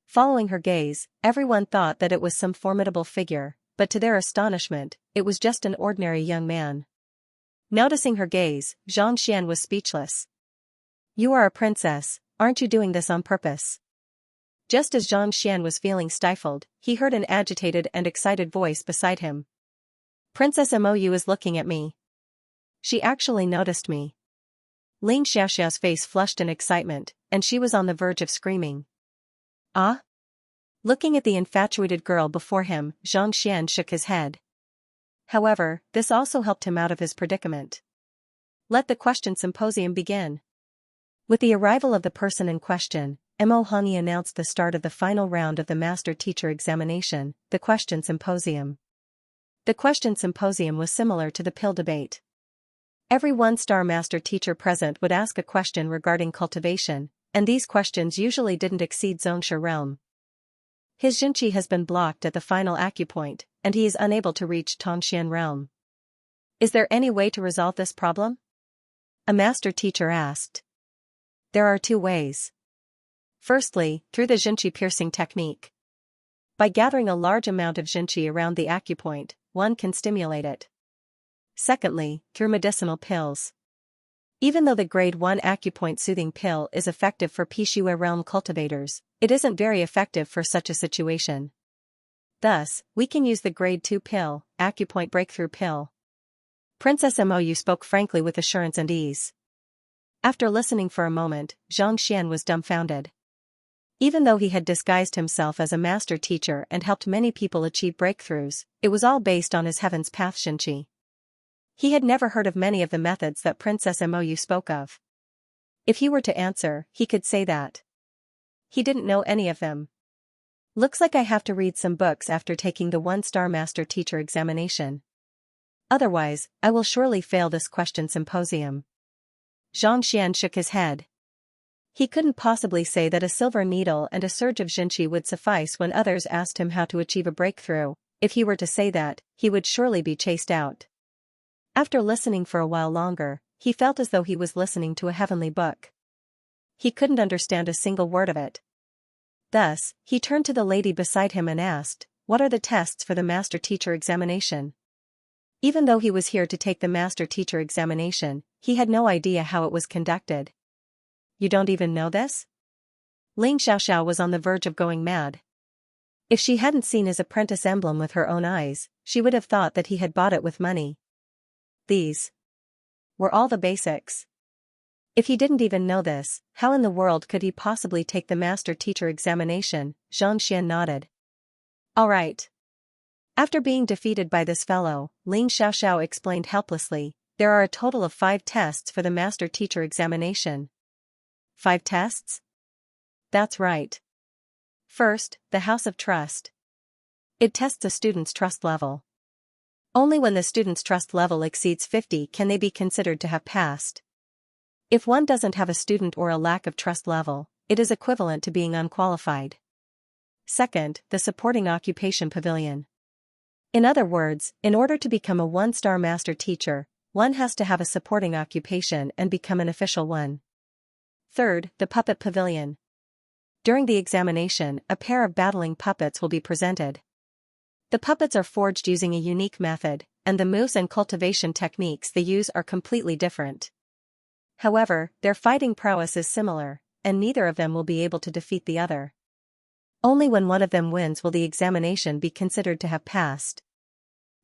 Following her gaze, everyone thought that it was some formidable figure, but to their astonishment, it was just an ordinary young man. Noticing her gaze, Xianxia was speechless. "You are a princess, aren't you doing this on purpose?" Just as Xianxia was feeling stifled, he heard an agitated and excited voice beside him. "Princess Mou is looking at me. She actually noticed me." Xiaoxia's face flushed in excitement, and she was on the verge of screaming. "Ah?" Looking at the infatuated girl before him, Xianxia shook his head. However, this also helped him out of his predicament. Let the question symposium begin. With the arrival of the person in question, Mo Hani announced the start of the final round of the Master Teacher examination, the question symposium. The question symposium was similar to the pill debate. Every one-star Master Teacher present would ask a question regarding cultivation, and these questions usually didn't exceed Xianxia realm. His Jinqi has been blocked at the final acupoint, and he is unable to reach Tongxian realm. Is there any way to resolve this problem? A Master Teacher asked. There are two ways. Firstly, through the Jinqi piercing technique. By gathering a large amount of Jinqi around the acupoint, one can stimulate it. Secondly, through medicinal pills. Even though the grade 1 acupoint soothing pill is effective for Pixue realm cultivators, it isn't very effective for such a situation. Thus, we can use the grade 2 pill, acupoint breakthrough pill. Princess Mou spoke frankly with assurance and ease. After listening for a moment, Xianxia was dumbfounded. Even though he had disguised himself as a master teacher and helped many people achieve breakthroughs, it was all based on his Heaven's Path Jinqi. He had never heard of many of the methods that Princess Mou spoke of. If he were to answer, he could say that he didn't know any of them. Looks like I have to read some books after taking the one-star Master Teacher examination. Otherwise, I will surely fail this question symposium. Xianxia shook his head. He couldn't possibly say that a silver needle and a surge of Jinqi would suffice when others asked him how to achieve a breakthrough. If he were to say that, he would surely be chased out. After listening for a while longer, he felt as though he was listening to a heavenly book. He couldn't understand a single word of it. Thus, he turned to the lady beside him and asked, "What are the tests for the Master Teacher examination?" Even though he was here to take the Master Teacher examination, he had no idea how it was conducted. You don't even know this? Ling Xiaoxiao was on the verge of going mad. If she hadn't seen his apprentice emblem with her own eyes, she would have thought that he had bought it with money. These were all the basics. If he didn't even know this, how in the world could he possibly take the Master Teacher examination? Xianxia nodded. All right. After being defeated by this fellow, Ling Xiaoxiao explained helplessly, there are a total of 5 tests for the Master Teacher examination. 5 tests? That's right. First, the House of Trust. It tests a student's trust level. Only when the student's trust level exceeds 50 can they be considered to have passed. If one doesn't have a student or a lack of trust level, it is equivalent to being unqualified. Second, the Supporting Occupation Pavilion. In other words, in order to become a one-star Master Teacher, one has to have a supporting occupation and become an official one. Third, the Puppet Pavilion. During the examination, a pair of battling puppets will be presented. The puppets are forged using a unique method, and the moves and cultivation techniques they use are completely different. However, their fighting prowess is similar, and neither of them will be able to defeat the other. Only when one of them wins will the examination be considered to have passed.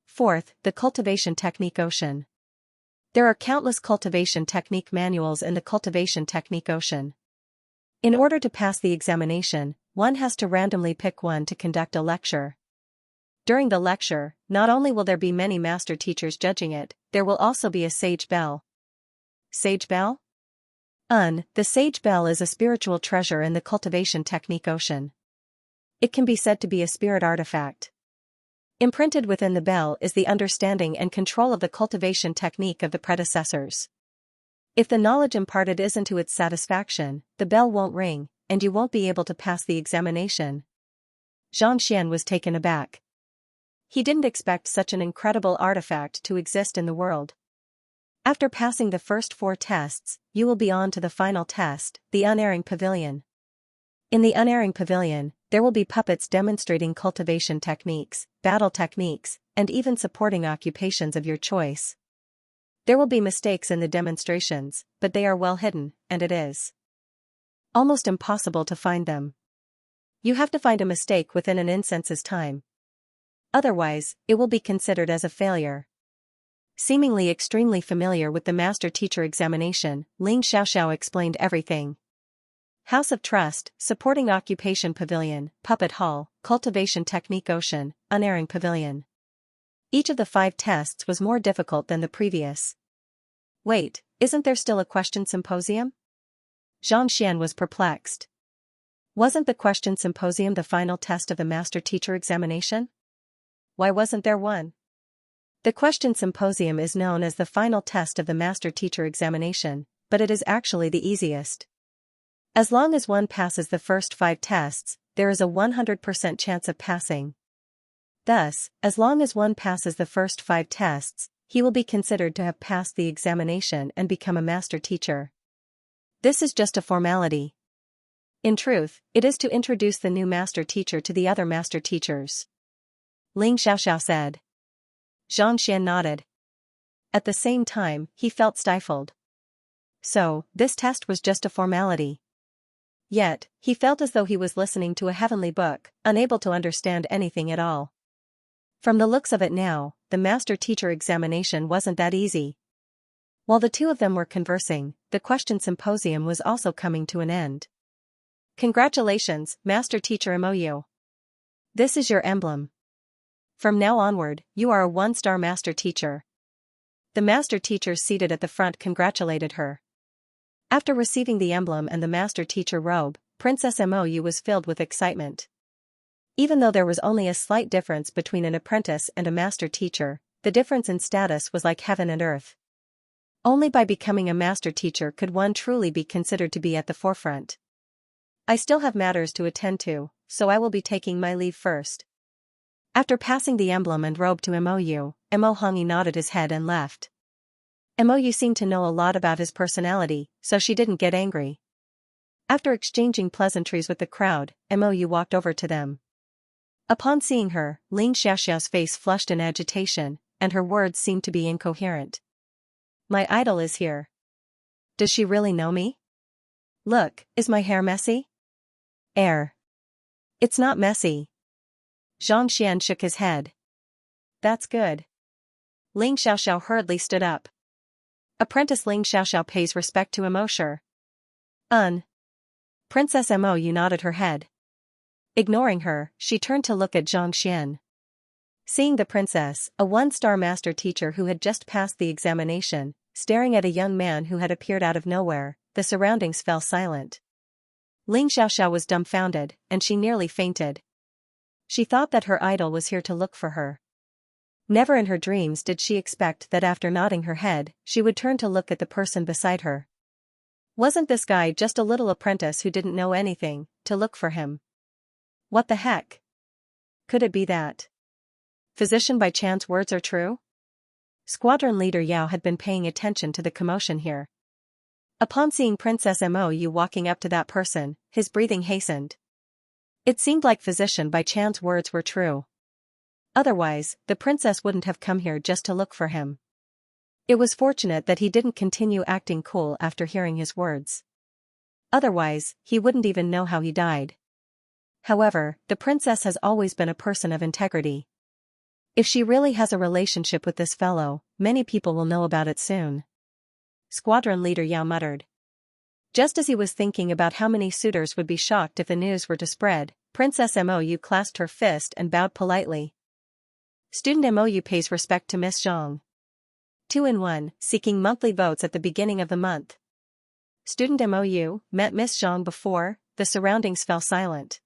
Fourth, the Cultivation Technique Ocean. There are countless cultivation technique manuals in the Cultivation Technique Ocean. In order to pass the examination, one has to randomly pick one to conduct a lecture. During the lecture, not only will there be many master teachers judging it, there will also be a sage bell. Sage bell? The sage bell is a spiritual treasure in the Cultivation Technique Ocean. It can be said to be a spirit artifact. Imprinted within the bell is the understanding and control of the cultivation technique of the predecessors. If the knowledge imparted isn't to its satisfaction, the bell won't ring, and you won't be able to pass the examination. Xianxia was taken aback. He didn't expect such an incredible artifact to exist in the world. After passing the first 4 tests, you will be on to the final test, the unerring pavilion. In the unerring pavilion, there will be puppets demonstrating cultivation techniques, battle techniques, and even supporting occupations of your choice. There will be mistakes in the demonstrations, but they are well hidden, and it is almost impossible to find them. You have to find a mistake within an instance's time. Otherwise, it will be considered as a failure. Seemingly extremely familiar with the master-teacher examination, Ling Xiaoxiao explained everything. House of Trust, Supporting Occupation Pavilion, Puppet Hall, Cultivation Technique Ocean, Unerring Pavilion. Each of the 5 tests was more difficult than the previous. Wait, isn't there still a question symposium? Xianxia was perplexed. Wasn't the question symposium the final test of the master-teacher examination? Why wasn't there one? The question symposium is known as the final test of the master-teacher examination, but it is actually the easiest. As long as one passes the first 5 tests, there is a 100% chance of passing. Thus, as long as one passes the first 5 tests, he will be considered to have passed the examination and become a master teacher. This is just a formality. In truth, it is to introduce the new master teacher to the other master teachers. Ling Xiaoxiao said. Xianxia nodded. At the same time, he felt stifled. So, this test was just a formality. Yet, he felt as though he was listening to a heavenly book, unable to understand anything at all. From the looks of it now, the master-teacher examination wasn't that easy. While the two of them were conversing, the question symposium was also coming to an end. Congratulations, Master Teacher Mou. This is your emblem. From now onward, you are a 1-star master teacher. The master teachers seated at the front congratulated her. After receiving the emblem and the master teacher robe, Princess Mou was filled with excitement. Even though there was only a slight difference between an apprentice and a master teacher, the difference in status was like heaven and earth. Only by becoming a master teacher could one truly be considered to be at the forefront. I still have matters to attend to, so I will be taking my leave first. After passing the emblem and robe to Mou, Hongi nodded his head and left. Mou seemed to know a lot about his personality, so she didn't get angry. After exchanging pleasantries with the crowd, Mou walked over to them. Upon seeing her, Ling Xiaoxiao's face flushed in agitation, and her words seemed to be incoherent. My idol is here. Does she really know me? Look, is my hair messy? It's not messy. Xianxia shook his head. That's good. Ling Xiaoxiao hurriedly stood up. Apprentice Ling Xiaoxiao pays respect to Mou. Princess Mou nodded her head. Ignoring her, she turned to look at Xianxia. Seeing the princess, a 1-star master teacher who had just passed the examination, staring at a young man who had appeared out of nowhere, the surroundings fell silent. Ling Xiaoxiao was dumbfounded, and she nearly fainted. She thought that her idol was here to look for her. Never in her dreams did she expect that after nodding her head, she would turn to look at the person beside her. Wasn't this guy just a little apprentice who didn't know anything, to look for him? What the heck? Could it be that physician by chance words are true? Squadron leader Yao had been paying attention to the commotion here. Upon seeing Princess Mou walking up to that person, his breathing hastened. It seemed like physician by chance words were true. Otherwise, the princess wouldn't have come here just to look for him. It was fortunate that he didn't continue acting cool after hearing his words. Otherwise, he wouldn't even know how he died. However, the princess has always been a person of integrity. If she really has a relationship with this fellow, many people will know about it soon. Squadron leader Yao muttered. Just as he was thinking about how many suitors would be shocked if the news were to spread, Princess Mou clasped her fist and bowed politely. Student Mou pays respect to Miss Zhang. 2-in-1, seeking monthly votes at the beginning of the month. Student Mou met Miss Zhang before. The surroundings fell silent.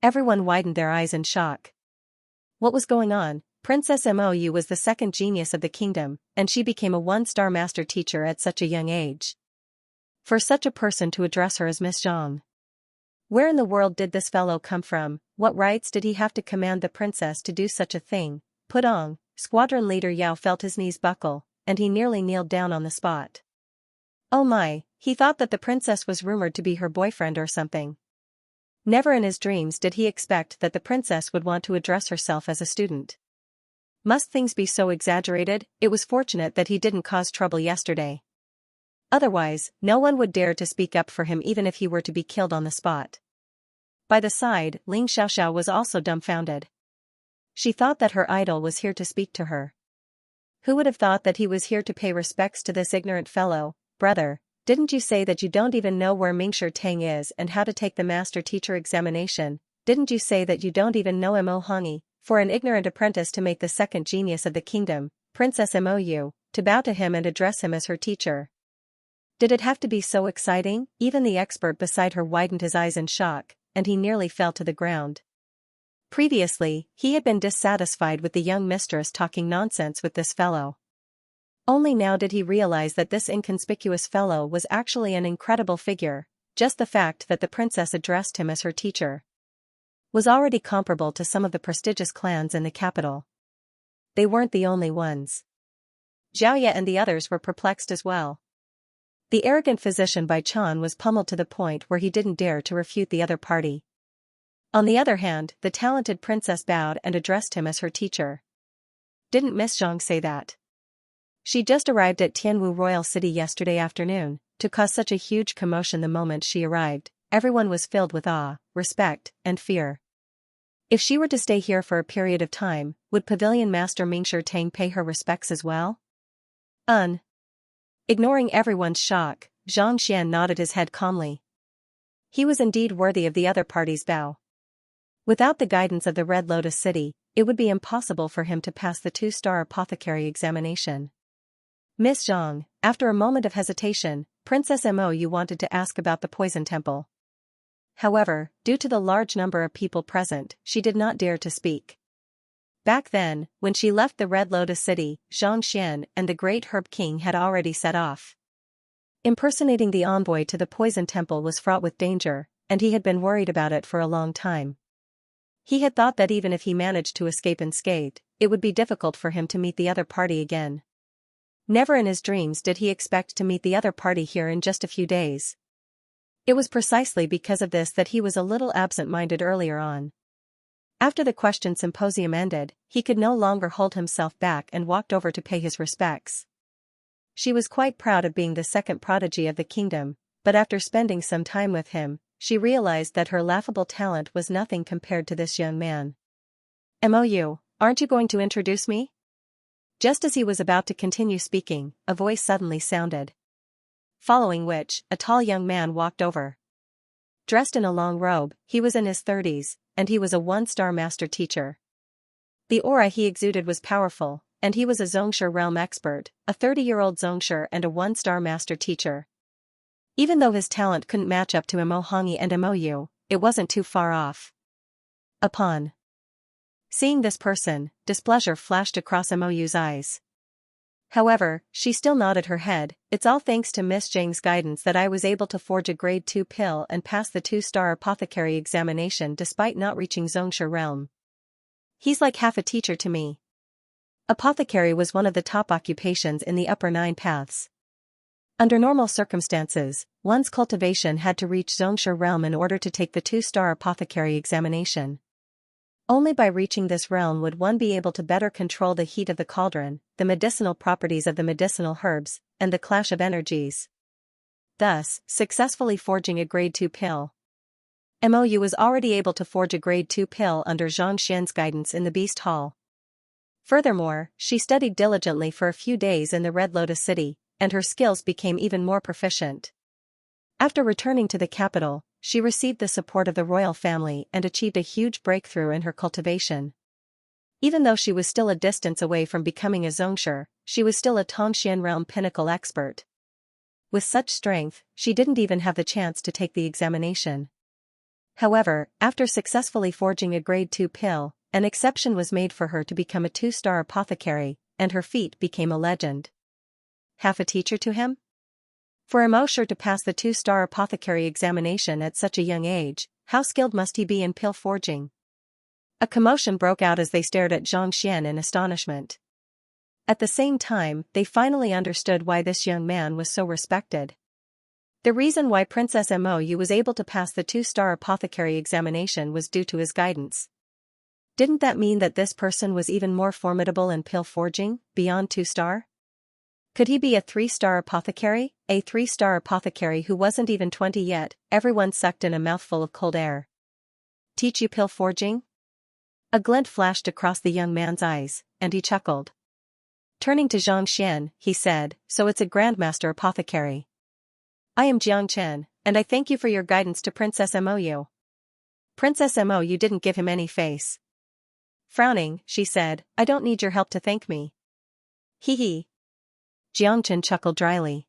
Everyone widened their eyes in shock. What was going on? Princess Mou was the second genius of the kingdom, and she became a 1-star master teacher at such a young age. For such a person to address her as Miss Zhang. Where in the world did this fellow come from? What rights did he have to command the princess to do such a thing? Pudong, squadron leader Yao felt his knees buckle, and he nearly kneeled down on the spot. Oh my, he thought that the princess was rumored to be her boyfriend or something. Never in his dreams did he expect that the princess would want to address herself as a student. Must things be so exaggerated? It was fortunate that he didn't cause trouble yesterday. Otherwise, no one would dare to speak up for him even if he were to be killed on the spot. By the side, Ling Xiaoxiao was also dumbfounded. She thought that her idol was here to speak to her. Who would have thought that he was here to pay respects to this ignorant fellow? Brother, didn't you say that you don't even know where Mingshi Tang is and how to take the master-teacher examination? Didn't you say that you don't even know Mo Hongi? For an ignorant apprentice to make the second genius of the kingdom, Princess Mou, to bow to him and address him as her teacher. Did it have to be so exciting? Even the expert beside her widened his eyes in shock, and he nearly fell to the ground. Previously, he had been dissatisfied with the young mistress talking nonsense with this fellow. Only now did he realize that this inconspicuous fellow was actually an incredible figure. Just the fact that the princess addressed him as her teacher was already comparable to some of the prestigious clans in the capital. They weren't the only ones. Xiaoya and the others were perplexed as well. The arrogant physician Bai Chan was pummeled to the point where he didn't dare to refute the other party. On the other hand, the talented princess bowed and addressed him as her teacher. Didn't Miss Zhang say that? She just arrived at Tianwu Royal City yesterday afternoon. To cause such a huge commotion the moment she arrived, everyone was filled with awe, respect, and fear. If she were to stay here for a period of time, would Pavilion Master Mingshi Tang pay her respects as well? Ignoring everyone's shock, Xianxia nodded his head calmly. He was indeed worthy of the other party's bow. Without the guidance of the Red Lotus City, it would be impossible for him to pass the 2-star apothecary examination. Miss Zhang, after a moment of hesitation, Princess Mou wanted to ask about the poison temple. However, due to the large number of people present, she did not dare to speak. Back then, when she left the Red Lotus City, Zhang Xian and the Great Herb King had already set off. Impersonating the envoy to the poison temple was fraught with danger, and he had been worried about it for a long time. He had thought that even if he managed to escape unscathed, it would be difficult for him to meet the other party again. Never in his dreams did he expect to meet the other party here in just a few days. It was precisely because of this that he was a little absent-minded earlier on. After the question symposium ended, he could no longer hold himself back and walked over to pay his respects. She was quite proud of being the second prodigy of the kingdom, but after spending some time with him, she realized that her laughable talent was nothing compared to this young man. Mou, aren't you going to introduce me? Just as he was about to continue speaking, a voice suddenly sounded. Following which, a tall young man walked over. Dressed in a long robe, he was in his 30s, and he was a 1-star master teacher. The aura he exuded was powerful, and he was a Xianxia realm expert, a 30-year-old Xianxia and a 1-star master teacher. Even though his talent couldn't match up to Mo Hongi and Mou, it wasn't too far off. Upon seeing this person, displeasure flashed across Mou's eyes. However, she still nodded her head. It's all thanks to Miss Zhang's guidance that I was able to forge a grade 2 pill and pass the 2-star apothecary examination despite not reaching Xianxia realm. He's like half a teacher to me. Apothecary was one of the top occupations in the upper 9 paths. Under normal circumstances, one's cultivation had to reach Xianxia realm in order to take the 2-star apothecary examination. Only by reaching this realm would one be able to better control the heat of the cauldron, the medicinal properties of the medicinal herbs, and the clash of energies. Thus, successfully forging a grade 2 pill. Mou was already able to forge a grade 2 pill under Zhang Xian's guidance in the Beast Hall. Furthermore, she studied diligently for a few days in the Red Lotus City, and her skills became even more proficient. After returning to the capital, she received the support of the royal family and achieved a huge breakthrough in her cultivation. Even though she was still a distance away from becoming a Xianxia, she was still a Tongxian realm pinnacle expert. With such strength, she didn't even have the chance to take the examination. However, after successfully forging a grade 2 pill, an exception was made for her to become a 2-star apothecary, and her feat became a legend. Half a teacher to him? For Mou to pass the 2-star apothecary examination at such a young age, how skilled must he be in pill forging? A commotion broke out as they stared at Xianxia in astonishment. At the same time, they finally understood why this young man was so respected. The reason why Princess Mou was able to pass the 2-star apothecary examination was due to his guidance. Didn't that mean that this person was even more formidable in pill forging, beyond 2-star? Could he be a 3-star apothecary? A 3-star apothecary who wasn't even 20 yet? Everyone sucked in a mouthful of cold air. Teach you pill forging? A glint flashed across the young man's eyes, and he chuckled. Turning to Xianxia, he said, so it's a Grandmaster apothecary. I am Xianxia, and I thank you for your guidance to Princess Mou. Princess Mou didn't give him any face. Frowning, she said, I don't need your help to thank me. Hee hee. Xianxia chuckled dryly.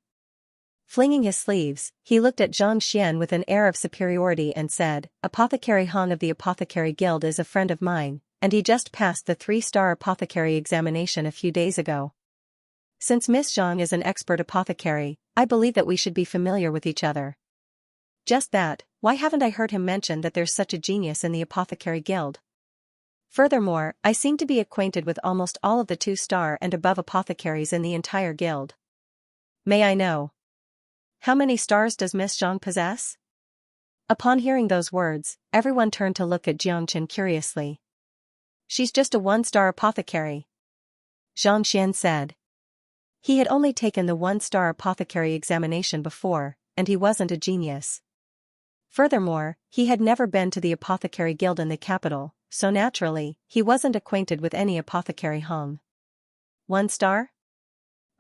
Flinging his sleeves, he looked at Xianxia with an air of superiority and said, Apothecary Hong of the Apothecary Guild is a friend of mine, and he just passed the 3-star apothecary examination a few days ago. Since Miss Zhang is an expert apothecary, I believe that we should be familiar with each other. Just that, why haven't I heard him mention that there's such a genius in the Apothecary Guild? Furthermore, I seem to be acquainted with almost all of the 2-star and above apothecaries in the entire guild. May I know? How many stars does Miss Zhang possess? Upon hearing those words, everyone turned to look at Xianxia curiously. She's just a 1-star apothecary. Xianxia said. He had only taken the 1-star apothecary examination before, and he wasn't a genius. Furthermore, he had never been to the Apothecary Guild in the capital, so naturally, he wasn't acquainted with any apothecary Hong. 1-star?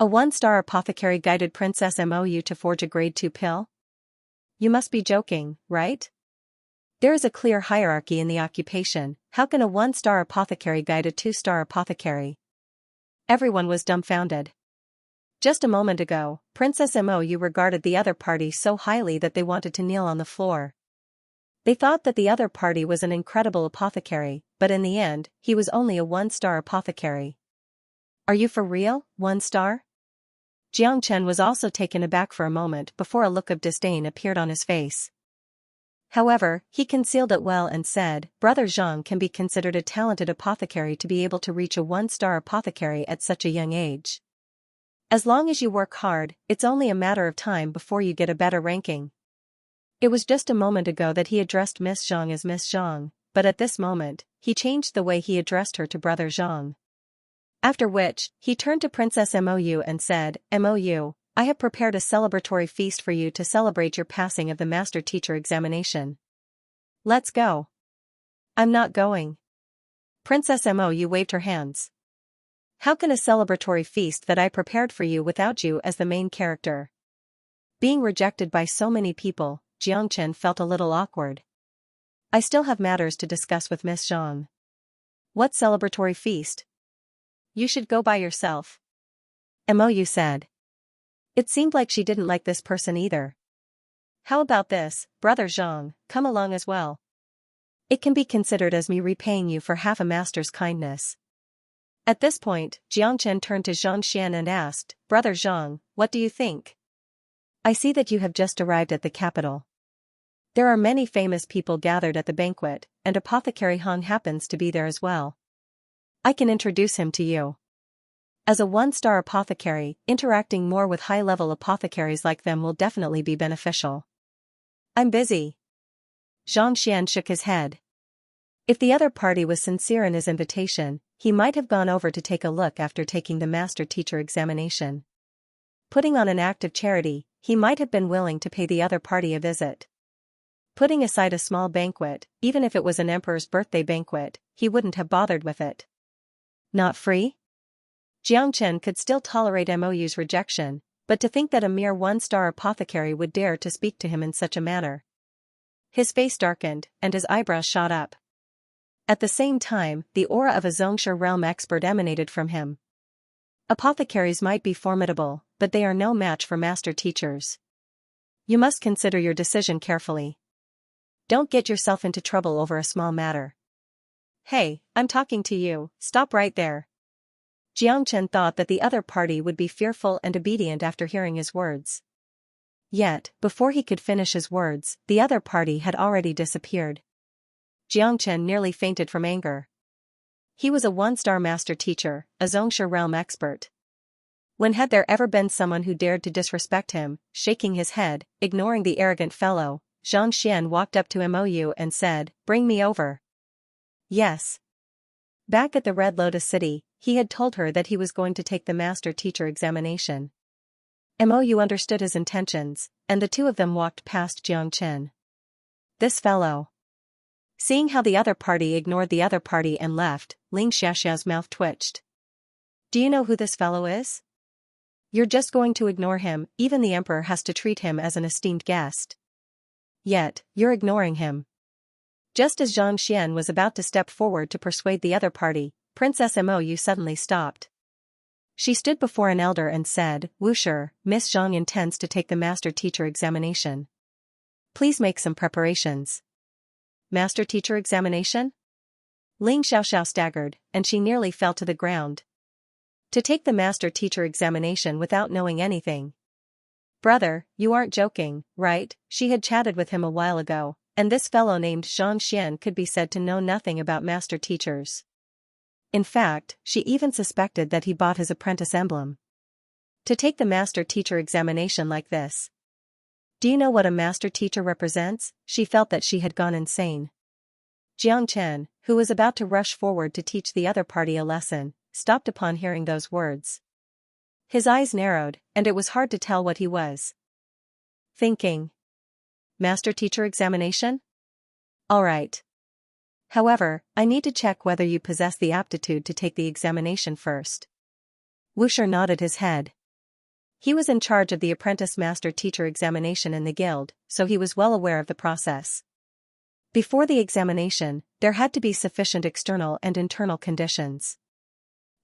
A 1-star apothecary guided Princess Mou to forge a grade 2 pill? You must be joking, right? There is a clear hierarchy in the occupation. How can a 1-star apothecary guide a 2-star apothecary? Everyone was dumbfounded. Just a moment ago, Princess Mou regarded the other party so highly that they wanted to kneel on the floor. They thought that the other party was an incredible apothecary, but in the end, he was only a 1-star apothecary. Are you for real, 1-star? Xianxia was also taken aback for a moment before a look of disdain appeared on his face. However, he concealed it well and said, Brother Zhang can be considered a talented apothecary to be able to reach a 1-star apothecary at such a young age. As long as you work hard, it's only a matter of time before you get a better ranking. It was just a moment ago that he addressed Miss Zhang as Miss Zhang, but at this moment, he changed the way he addressed her to Brother Zhang. After which, he turned to Princess Mou and said, Mou, I have prepared a celebratory feast for you to celebrate your passing of the Master Teacher examination. Let's go. I'm not going. Princess Mou waved her hands. How can a celebratory feast that I prepared for you without you as the main character? Being rejected by so many people, Xianxia felt a little awkward. I still have matters to discuss with Miss Zhang. What celebratory feast? You should go by yourself. Mou said. It seemed like she didn't like this person either. How about this, Brother Zhang, come along as well. It can be considered as me repaying you for half a master's kindness. At this point, Xianxia turned to Xianxia and asked, Brother Zhang, what do you think? I see that you have just arrived at the capital. There are many famous people gathered at the banquet, and Apothecary Hong happens to be there as well. I can introduce him to you. As a 1-star apothecary, interacting more with high-level apothecaries like them will definitely be beneficial. I'm busy. Xianxia shook his head. If the other party was sincere in his invitation, he might have gone over to take a look after taking the Master Teacher examination. Putting on an act of charity, he might have been willing to pay the other party a visit. Putting aside a small banquet, even if it was an emperor's birthday banquet, he wouldn't have bothered with it. Not free? Xianxia could still tolerate Mou's rejection, but to think that a mere 1-star apothecary would dare to speak to him in such a manner. His face darkened, and his eyebrows shot up. At the same time, the aura of a Xianxia realm expert emanated from him. Apothecaries might be formidable, but they are no match for master teachers. You must consider your decision carefully. Don't get yourself into trouble over a small matter. Hey, I'm talking to you, stop right there. Xianxia thought that the other party would be fearful and obedient after hearing his words. Yet, before he could finish his words, the other party had already disappeared. Xianxia nearly fainted from anger. He was a one-star master teacher, a Xianxia realm expert. When had there ever been someone who dared to disrespect him? Shaking his head, ignoring the arrogant fellow, Zhang Xian walked up to Mou and said, "Bring me over." Yes. Back at the Red Lotus City, he had told her that he was going to take the master teacher examination. Mou understood his intentions, and the two of them walked past Jiang Chen. This fellow. Seeing how the other party ignored the other party and left, Ling Xiaoxiao's mouth twitched. Do you know who this fellow is? You're just going to ignore him, even the emperor has to treat him as an esteemed guest. Yet, you're ignoring him. Just as Zhang Xian was about to step forward to persuade the other party, Princess Mou suddenly stopped. She stood before an elder and said, "Wushi, Miss Zhang intends to take the master teacher examination. Please make some preparations." Master teacher examination? Ling Xiaoxiao staggered, and she nearly fell to the ground. To take the master teacher examination without knowing anything. Brother, you aren't joking, right? She had chatted with him a while ago, and this fellow named Zhang Xian could be said to know nothing about master teachers. In fact, she even suspected that he bought his apprentice emblem. To take the master teacher examination like this. Do you know what a master teacher represents? She felt that she had gone insane. Jiang Chen, who was about to rush forward to teach the other party a lesson, stopped upon hearing those words. His eyes narrowed, and it was hard to tell what he was thinking. Master teacher examination? All right. However, I need to check whether you possess the aptitude to take the examination first. Wushi nodded his head. He was in charge of the apprentice master teacher examination in the guild, so he was well aware of the process. Before the examination, there had to be sufficient external and internal conditions.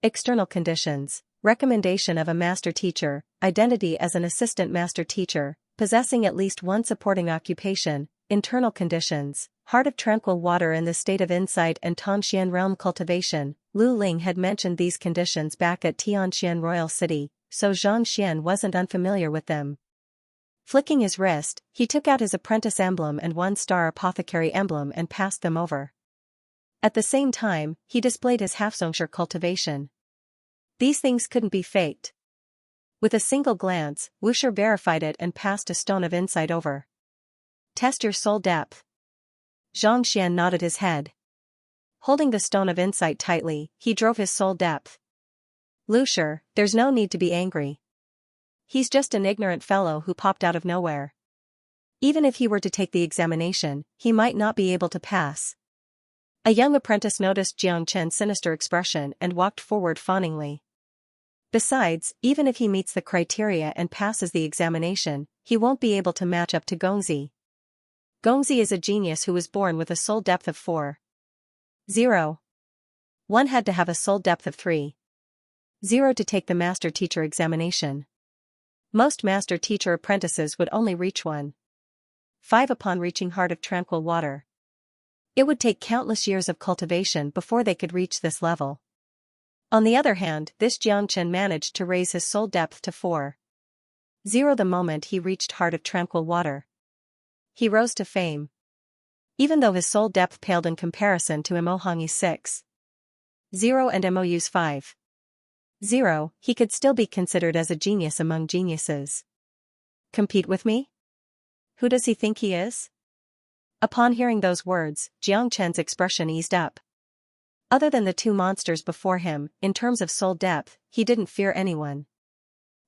External conditions: recommendation of a master teacher, identity as an assistant master teacher, possessing at least one supporting occupation. Internal conditions: heart of tranquil water in the state of insight and Tongxian realm cultivation. Lu Ling had mentioned these conditions back at Tianxian Royal City, so Zhang Xian wasn't unfamiliar with them. Flicking his wrist, he took out his apprentice emblem and one-star apothecary emblem and passed them over. At the same time, he displayed his half-Xianxia cultivation. These things couldn't be faked. With a single glance, Wushi verified it and passed a stone of insight over. Test your soul depth. Zhang Xian nodded his head. Holding the stone of insight tightly, he drove his soul depth. Wushi, there's no need to be angry. He's just an ignorant fellow who popped out of nowhere. Even if he were to take the examination, he might not be able to pass. A young apprentice noticed Jiang Chen's sinister expression and walked forward fawningly. Besides, even if he meets the criteria and passes the examination, he won't be able to match up to Gongzi. Gongzi is a genius who was born with a soul depth of 4.0. One had to have a soul depth of 3.0 to take the master teacher examination. Most master teacher apprentices would only reach 1.5 upon reaching heart of tranquil water. It would take countless years of cultivation before they could reach this level. On the other hand, this Jiang Chen managed to raise his soul depth to 4.0 the moment he reached heart of tranquil water. He rose to fame. Even though his soul depth paled in comparison to Imohangi's 6.0 and Mou's 5.0, he could still be considered as a genius among geniuses. Compete with me? Who does he think he is? Upon hearing those words, Jiang Chen's expression eased up. Other than the two monsters before him, in terms of soul depth, he didn't fear anyone.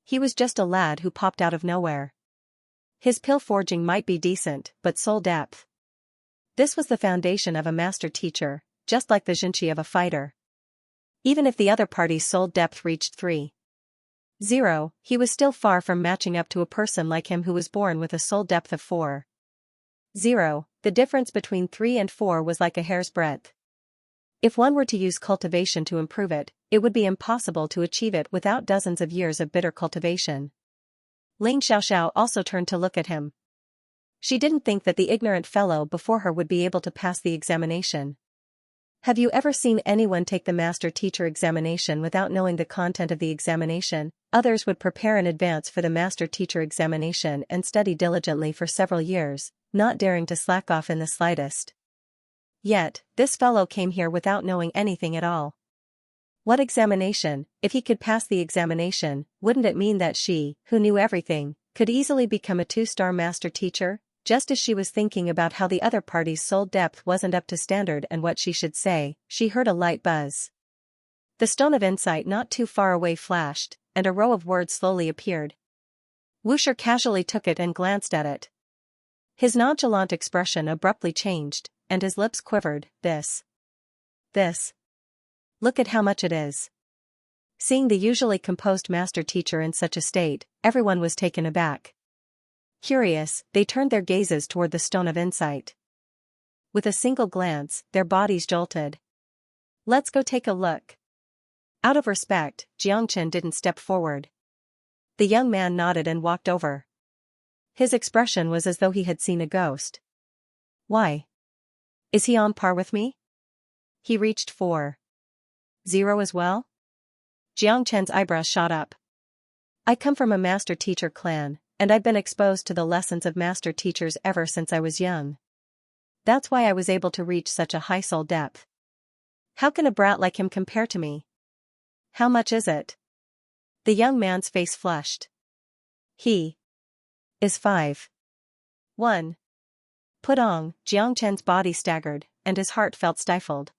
He was just a lad who popped out of nowhere. His pill forging might be decent, but soul depth. This was the foundation of a master teacher, just like the Xianxia of a fighter. Even if the other party's soul depth reached 3.0, he was still far from matching up to a person like him who was born with a soul depth of 4.0. The difference between 3 and 4 was like a hair's breadth. If one were to use cultivation to improve it, it would be impossible to achieve it without dozens of years of bitter cultivation. Ling Xiaoxiao also turned to look at him. She didn't think that the ignorant fellow before her would be able to pass the examination. Have you ever seen anyone take the master-teacher examination without knowing the content of the examination? Others would prepare in advance for the master-teacher examination and study diligently for several years, not daring to slack off in the slightest. Yet, this fellow came here without knowing anything at all. What examination? If he could pass the examination, wouldn't it mean that she, who knew everything, could easily become a 2-star master-teacher? Just as she was thinking about how the other party's soul depth wasn't up to standard and what she should say, she heard a light buzz. The stone of insight not too far away flashed, and a row of words slowly appeared. Wuxia casually took it and glanced at it. His nonchalant expression abruptly changed, and his lips quivered. This. Look at how much it is. Seeing the usually composed master-teacher in such a state, everyone was taken aback. Curious, they turned their gazes toward the stone of insight. With a single glance, their bodies jolted. Let's go take a look. Out of respect, Xianxia didn't step forward. The young man nodded and walked over. His expression was as though he had seen a ghost. Why? Is he on par with me? He reached for 0 as well? Xianxia's eyebrows shot up. I come from a master-teacher clan, and I've been exposed to the lessons of master-teachers ever since I was young. That's why I was able to reach such a high soul depth. How can a brat like him compare to me? How much is it? The young man's face flushed. He is 5. 1. Putong, Xianxia's body staggered, and his heart felt stifled.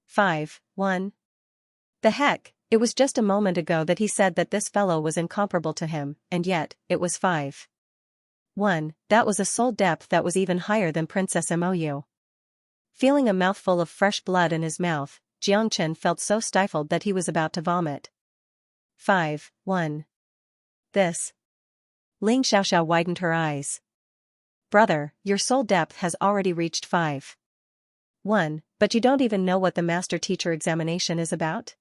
5. 1. The heck, it was just a moment ago that he said that this fellow was incomparable to him, and yet, it was 5. 1. That was a soul depth that was even higher than Princess Mou. Feeling a mouthful of fresh blood in his mouth, Xianxia felt so stifled that he was about to vomit. 5. 1. This. Ling Xiaoxiao widened her eyes. Brother, your soul depth has already reached 5. 1, but you don't even know what the master-teacher examination is about?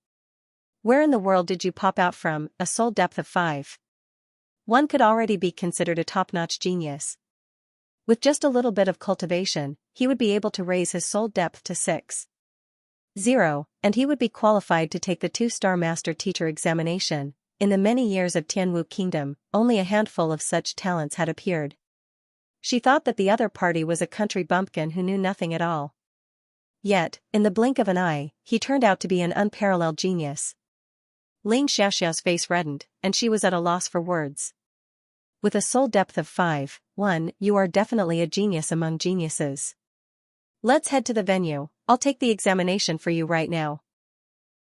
Where in the world did you pop out from? A soul depth of 5. 1 could already be considered a top-notch genius. With just a little bit of cultivation, he would be able to raise his soul depth to 6. 0, and he would be qualified to take the 2-star master-teacher examination. In the many years of Tianwu Kingdom, only a handful of such talents had appeared. She thought that the other party was a country bumpkin who knew nothing at all. Yet, in the blink of an eye, he turned out to be an unparalleled genius. Ling Xiaoxiao's face reddened, and she was at a loss for words. With a soul depth of 5, 1, you are definitely a genius among geniuses. Let's head to the venue, I'll take the examination for you right now.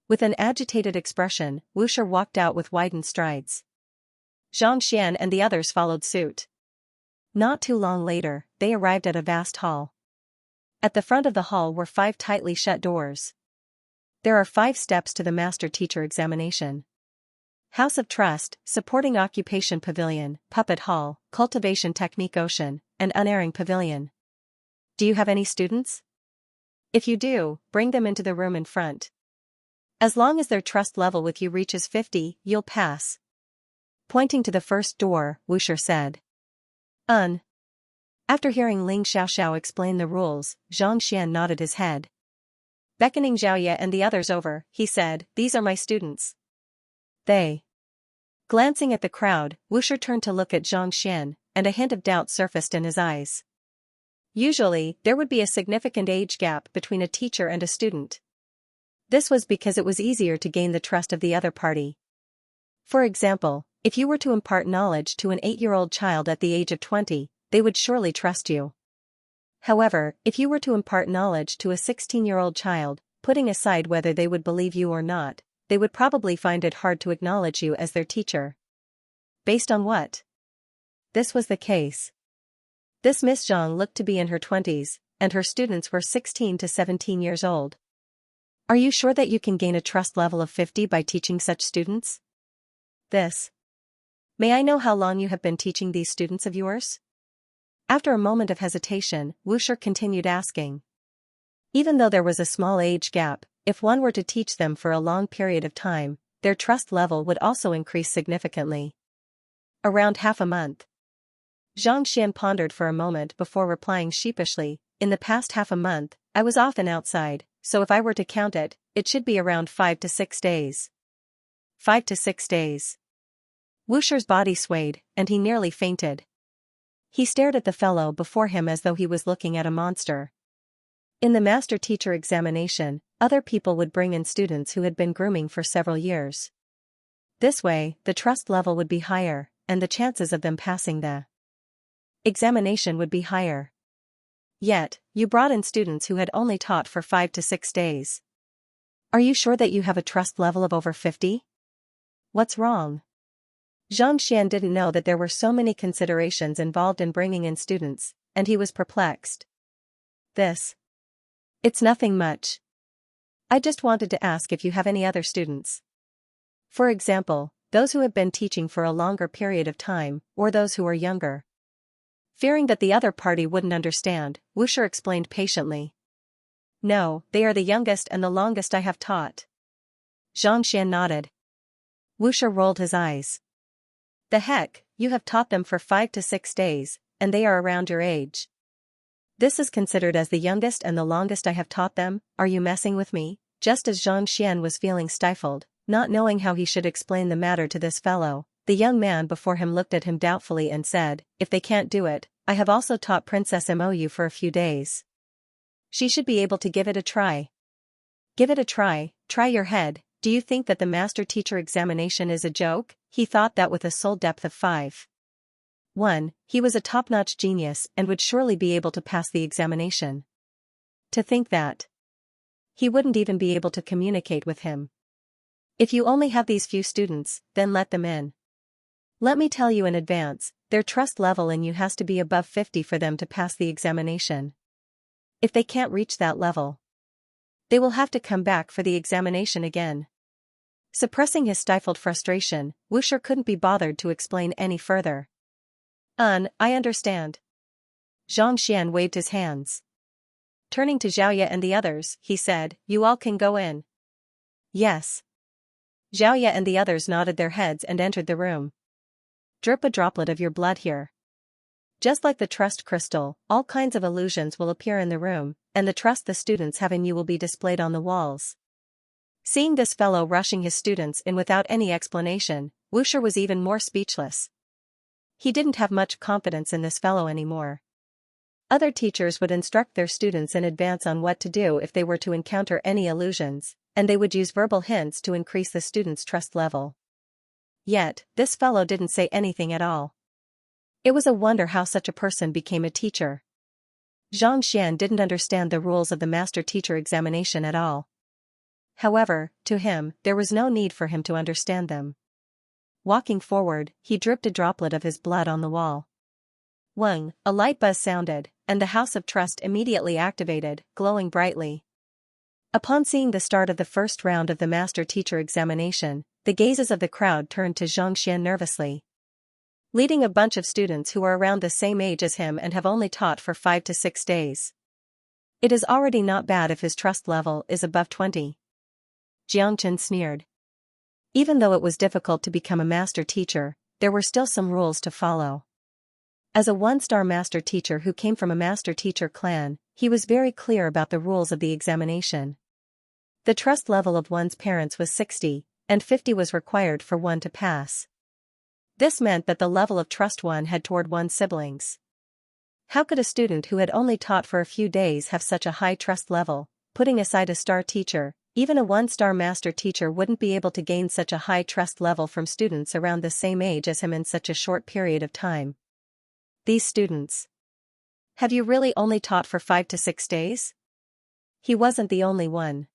With an agitated expression, Wuxia walked out with widened strides. Xianxia and the others followed suit. Not too long later, they arrived at a vast hall. At the front of the hall were 5 tightly shut doors. There are 5 steps to the master-teacher examination. House of Trust, Supporting Occupation Pavilion, Puppet Hall, Cultivation Technique Ocean, and Unerring Pavilion. Do you have any students? If you do, bring them into the room in front. As long as their trust level with you reaches 50, you'll pass. Pointing to the first door, Wuxia said. After hearing Ling Xiaoxiao explain the rules, Xianxia nodded his head. Beckoning Xiaoye and the others over, he said, These are my students. They. Glancing at the crowd, Wuxia turned to look at Xianxia, and a hint of doubt surfaced in his eyes. Usually, there would be a significant age gap between a teacher and a student. This was because it was easier to gain the trust of the other party. For example, if you were to impart knowledge to an 8-year-old child at the age of 20, they would surely trust you. However, if you were to impart knowledge to a 16-year-old child, putting aside whether they would believe you or not, they would probably find it hard to acknowledge you as their teacher. Based on what? This was the case. This Miss Zhang looked to be in her 20s, and her students were 16 to 17 years old. Are you sure that you can gain a trust level of 50 by teaching such students? This. May I know how long you have been teaching these students of yours? After a moment of hesitation, Wuxia continued asking. Even though there was a small age gap, if one were to teach them for a long period of time, their trust level would also increase significantly. Around half a month. Xianxia pondered for a moment before replying sheepishly, In the past half a month, I was often outside, so if I were to count it, it should be around 5 to 6 days. 5 to 6 days. Wusher's body swayed, and he nearly fainted. He stared at the fellow before him as though he was looking at a monster. In the master-teacher examination, other people would bring in students who had been grooming for several years. This way, the trust level would be higher, and the chances of them passing the examination would be higher. Yet, you brought in students who had only taught for 5 to 6 days. Are you sure that you have a trust level of over 50? What's wrong? Xianxia didn't know that there were so many considerations involved in bringing in students, and he was perplexed. It's nothing much. I just wanted to ask if you have any other students. For example, those who have been teaching for a longer period of time, or those who are younger. Fearing that the other party wouldn't understand, Wusher explained patiently. No, they are the youngest and the longest I have taught. Xianxia nodded. Wusher rolled his eyes. The heck, you have taught them for 5 to 6 days, and they are around your age. This is considered as the youngest and the longest I have taught them. Are you messing with me? Just as Xianxia was feeling stifled, not knowing how he should explain the matter to this fellow, the young man before him looked at him doubtfully and said, if they can't do it, I have also taught Princess Mou for a few days. She should be able to give it a try. Give it a try, try your head. Do you think that the master-teacher examination is a joke? He thought that with a soul depth of 5.1, he was a top-notch genius and would surely be able to pass the examination. To think that he wouldn't even be able to communicate with him. If you only have these few students, then let them in. Let me tell you in advance, their trust level in you has to be above 50 for them to pass the examination. If they can't reach that level, they will have to come back for the examination again. Suppressing his stifled frustration, Wusher couldn't be bothered to explain any further. I understand. Xianxia waved his hands. Turning to Xiaoya and the others, he said, you all can go in. Yes. Xiaoya and the others nodded their heads and entered the room. Drip a droplet of your blood here. Just like the trust crystal, all kinds of illusions will appear in the room, and the trust the students have in you will be displayed on the walls. Seeing this fellow rushing his students in without any explanation, Wusher was even more speechless. He didn't have much confidence in this fellow anymore. Other teachers would instruct their students in advance on what to do if they were to encounter any illusions, and they would use verbal hints to increase the students' trust level. Yet, this fellow didn't say anything at all. It was a wonder how such a person became a teacher. Xianxia didn't understand the rules of the master-teacher examination at all. However, to him, there was no need for him to understand them. Walking forward, he dripped a droplet of his blood on the wall. Wang, a light buzz sounded, and the House of Trust immediately activated, glowing brightly. Upon seeing the start of the first round of the master-teacher examination, the gazes of the crowd turned to Xianxia nervously. Leading a bunch of students who are around the same age as him and have only taught for 5 to 6 days. It is already not bad if his trust level is above 20. Jiangchen sneered. Even though it was difficult to become a master teacher, there were still some rules to follow. As a one-star master teacher who came from a master teacher clan, he was very clear about the rules of the examination. The trust level of one's parents was 60, and 50 was required for one to pass. This meant that the level of trust one had toward one's siblings. How could a student who had only taught for a few days have such a high trust level? Putting aside a star teacher, even a one-star master teacher wouldn't be able to gain such a high trust level from students around the same age as him in such a short period of time. These students. Have you really only taught for 5 to 6 days? He wasn't the only one.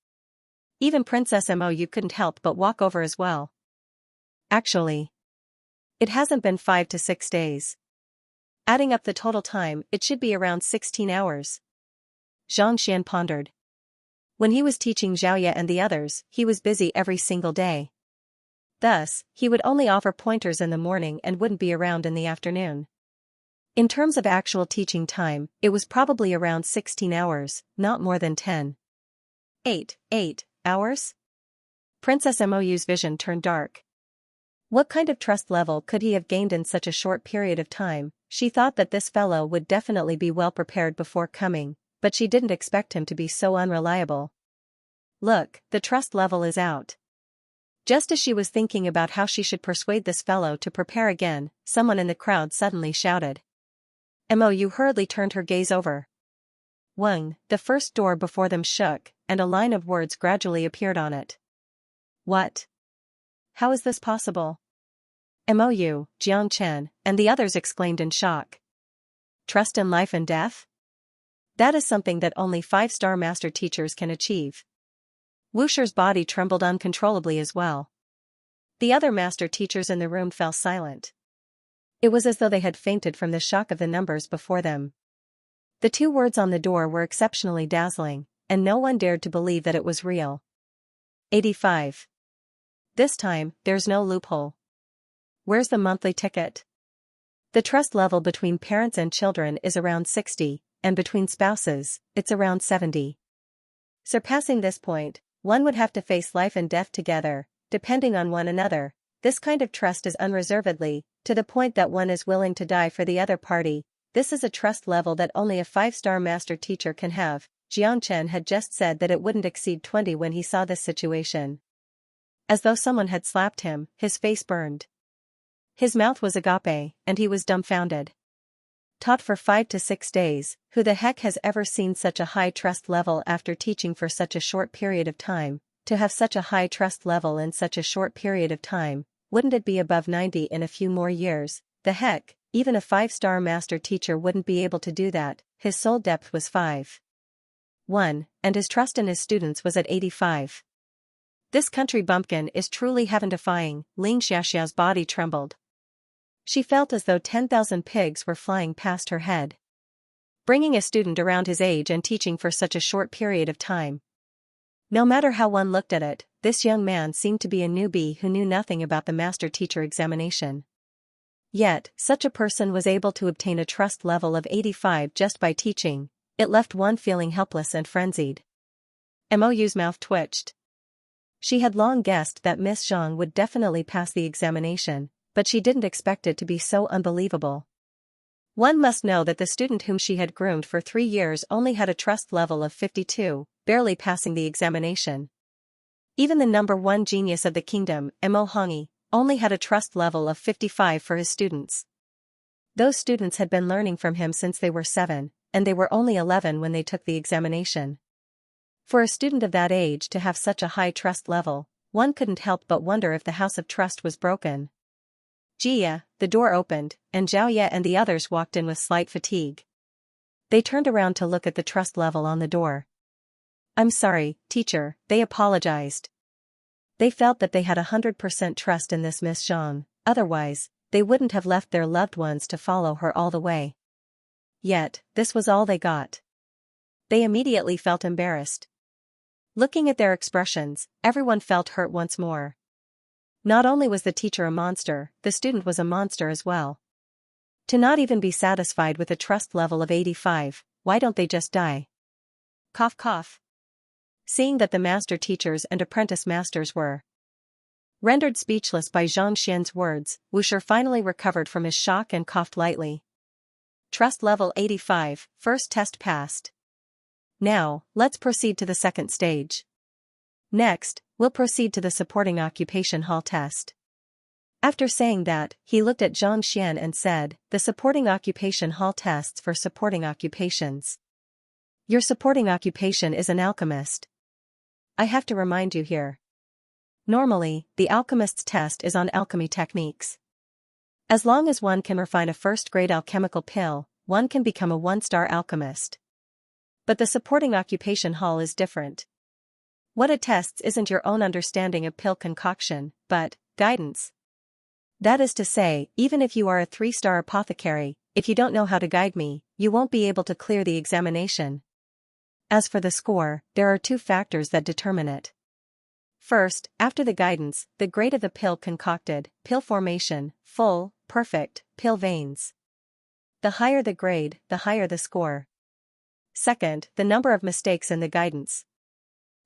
Even Princess Mou couldn't help but walk over as well. Actually, it hasn't been 5 to 6 days. Adding up the total time, it should be around 16 hours. Xianxia pondered. When he was teaching Xiaoya and the others, he was busy every single day. Thus, he would only offer pointers in the morning and wouldn't be around in the afternoon. In terms of actual teaching time, it was probably around 16 hours, not more than 10. 8 hours? Princess Mou's vision turned dark. What kind of trust level could he have gained in such a short period of time? She thought that this fellow would definitely be well prepared before coming, but she didn't expect him to be so unreliable. Look, the trust level is out. Just as she was thinking about how she should persuade this fellow to prepare again, someone in the crowd suddenly shouted. Mou hurriedly turned her gaze over. Wang, the first door before them shook, and a line of words gradually appeared on it. What? How is this possible? Mou, Jiang Chen, and the others exclaimed in shock. Trust in life and death? That is something that only 5-star master teachers can achieve. Wusher's body trembled uncontrollably as well. The other master teachers in the room fell silent. It was as though they had fainted from the shock of the numbers before them. The 2 words on the door were exceptionally dazzling, and no one dared to believe that it was real. 85. This time, there's no loophole. Where's the monthly ticket? The trust level between parents and children is around 60, and between spouses, it's around 70. Surpassing this point, one would have to face life and death together, depending on one another. This kind of trust is unreservedly, to the point that one is willing to die for the other party. This is a trust level that only a 5-star master teacher can have. Jiang Chen had just said that it wouldn't exceed 20 when he saw this situation. As though someone had slapped him, his face burned. His mouth was agape, and he was dumbfounded. Taught for 5 to 6 days, who the heck has ever seen such a high trust level after teaching for such a short period of time? To have such a high trust level in such a short period of time, wouldn't it be above 90 in a few more years? The heck, even a 5-star master teacher wouldn't be able to do that. His soul depth was 5.1, and his trust in his students was at 85. This country bumpkin is truly heaven-defying. Xianxia's body trembled. She felt as though 10,000 pigs were flying past her head. Bringing a student around his age and teaching for such a short period of time. No matter how one looked at it, this young man seemed to be a newbie who knew nothing about the master-teacher examination. Yet, such a person was able to obtain a trust level of 85 just by teaching. It left one feeling helpless and frenzied. Mou's mouth twitched. She had long guessed that Miss Zhang would definitely pass the examination, but she didn't expect it to be so unbelievable. One must know that the student whom she had groomed for 3 years only had a trust level of 52, barely passing the examination. Even the number 1 genius of the kingdom, Mo Hongyi, only had a trust level of 55 for his students. Those students had been learning from him since they were 7, and they were only 11 when they took the examination. For a student of that age to have such a high trust level, one couldn't help but wonder if the house of trust was broken. Jia, the door opened, and Zhao Ye and the others walked in with slight fatigue. They turned around to look at the trust level on the door. I'm sorry, teacher, they apologized. They felt that they had 100% trust in this Miss Zhang, otherwise, they wouldn't have left their loved ones to follow her all the way. Yet, this was all they got. They immediately felt embarrassed. Looking at their expressions, everyone felt hurt once more. Not only was the teacher a monster, the student was a monster as well. To not even be satisfied with a trust level of 85, why don't they just die? Cough cough. Seeing that the master teachers and apprentice masters were rendered speechless by Zhang Xian's words, Wusher finally recovered from his shock and coughed lightly. Trust level 85, first test passed. Now, let's proceed to the second stage. Next, we'll proceed to the supporting occupation hall test. After saying that, he looked at Zhang Xian and said, the supporting occupation hall tests for supporting occupations. Your supporting occupation is an alchemist. I have to remind you here. Normally, the alchemist's test is on alchemy techniques. As long as one can refine a first-grade alchemical pill, one can become a 1-star alchemist. But the supporting occupation hall is different. What it tests isn't your own understanding of pill concoction, but guidance. That is to say, even if you are a 3-star apothecary, if you don't know how to guide me, you won't be able to clear the examination. As for the score, there are 2 factors that determine it. First, after the guidance, the grade of the pill concocted, pill formation, full, perfect, pill veins. The higher the grade, the higher the score. Second, the number of mistakes in the guidance.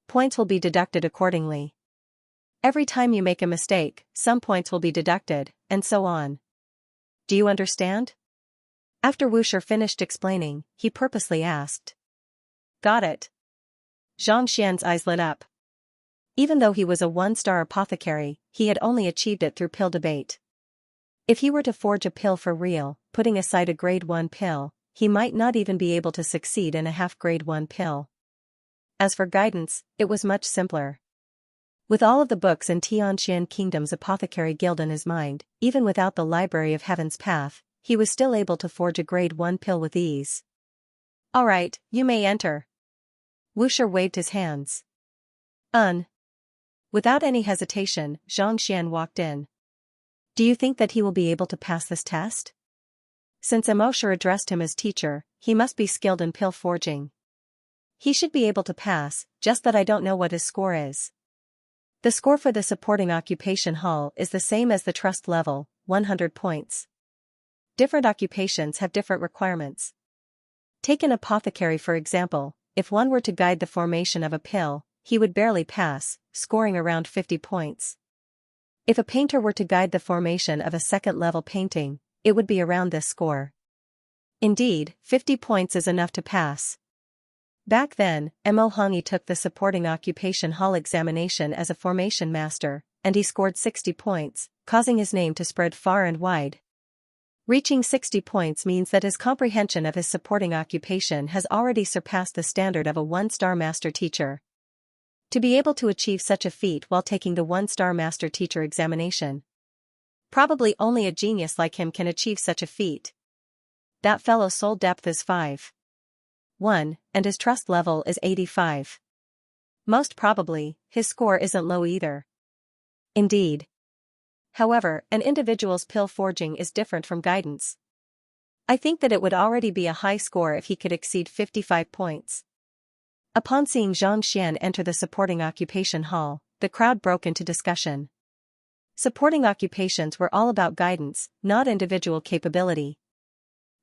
Points will be deducted accordingly. Every time you make a mistake, some points will be deducted, and so on. Do you understand? After Wusher finished explaining, he purposely asked. Got it. Zhang Xian's eyes lit up. Even though he was a one-star apothecary, he had only achieved it through pill debate. If he were to forge a pill for real, putting aside a grade 1 pill, he might not even be able to succeed in a half-grade 1 pill. As for guidance, it was much simpler. With all of the books in Xianxia Kingdom's apothecary guild in his mind, even without the Library of Heaven's Path, he was still able to forge a grade 1 pill with ease. "Alright, you may enter." Wuxia waved his hands. Without any hesitation, Xianxia walked in. "Do you think that he will be able to pass this test?" Since Wuxia addressed him as teacher, he must be skilled in pill forging. "He should be able to pass, just that I don't know what his score is." The score for the supporting occupation hall is the same as the trust level, 100 points. Different occupations have different requirements. Take an apothecary for example. If one were to guide the formation of a pill, he would barely pass, scoring around 50 points. If a painter were to guide the formation of a second-level painting, it would be around this score. Indeed, 50 points is enough to pass. Back then, Mo Hongyi took the supporting occupation hall examination as a formation master, and he scored 60 points, causing his name to spread far and wide. Reaching 60 points means that his comprehension of his supporting occupation has already surpassed the standard of a one-star master teacher. To be able to achieve such a feat while taking the one-star master teacher examination. Probably only a genius like him can achieve such a feat. That fellow's soul depth is 5.1, and his trust level is 85. Most probably, his score isn't low either. Indeed. However, an individual's pill forging is different from guidance. I think that it would already be a high score if he could exceed 55 points. Upon seeing Xianxia enter the supporting occupation hall, the crowd broke into discussion. Supporting occupations were all about guidance, not individual capability.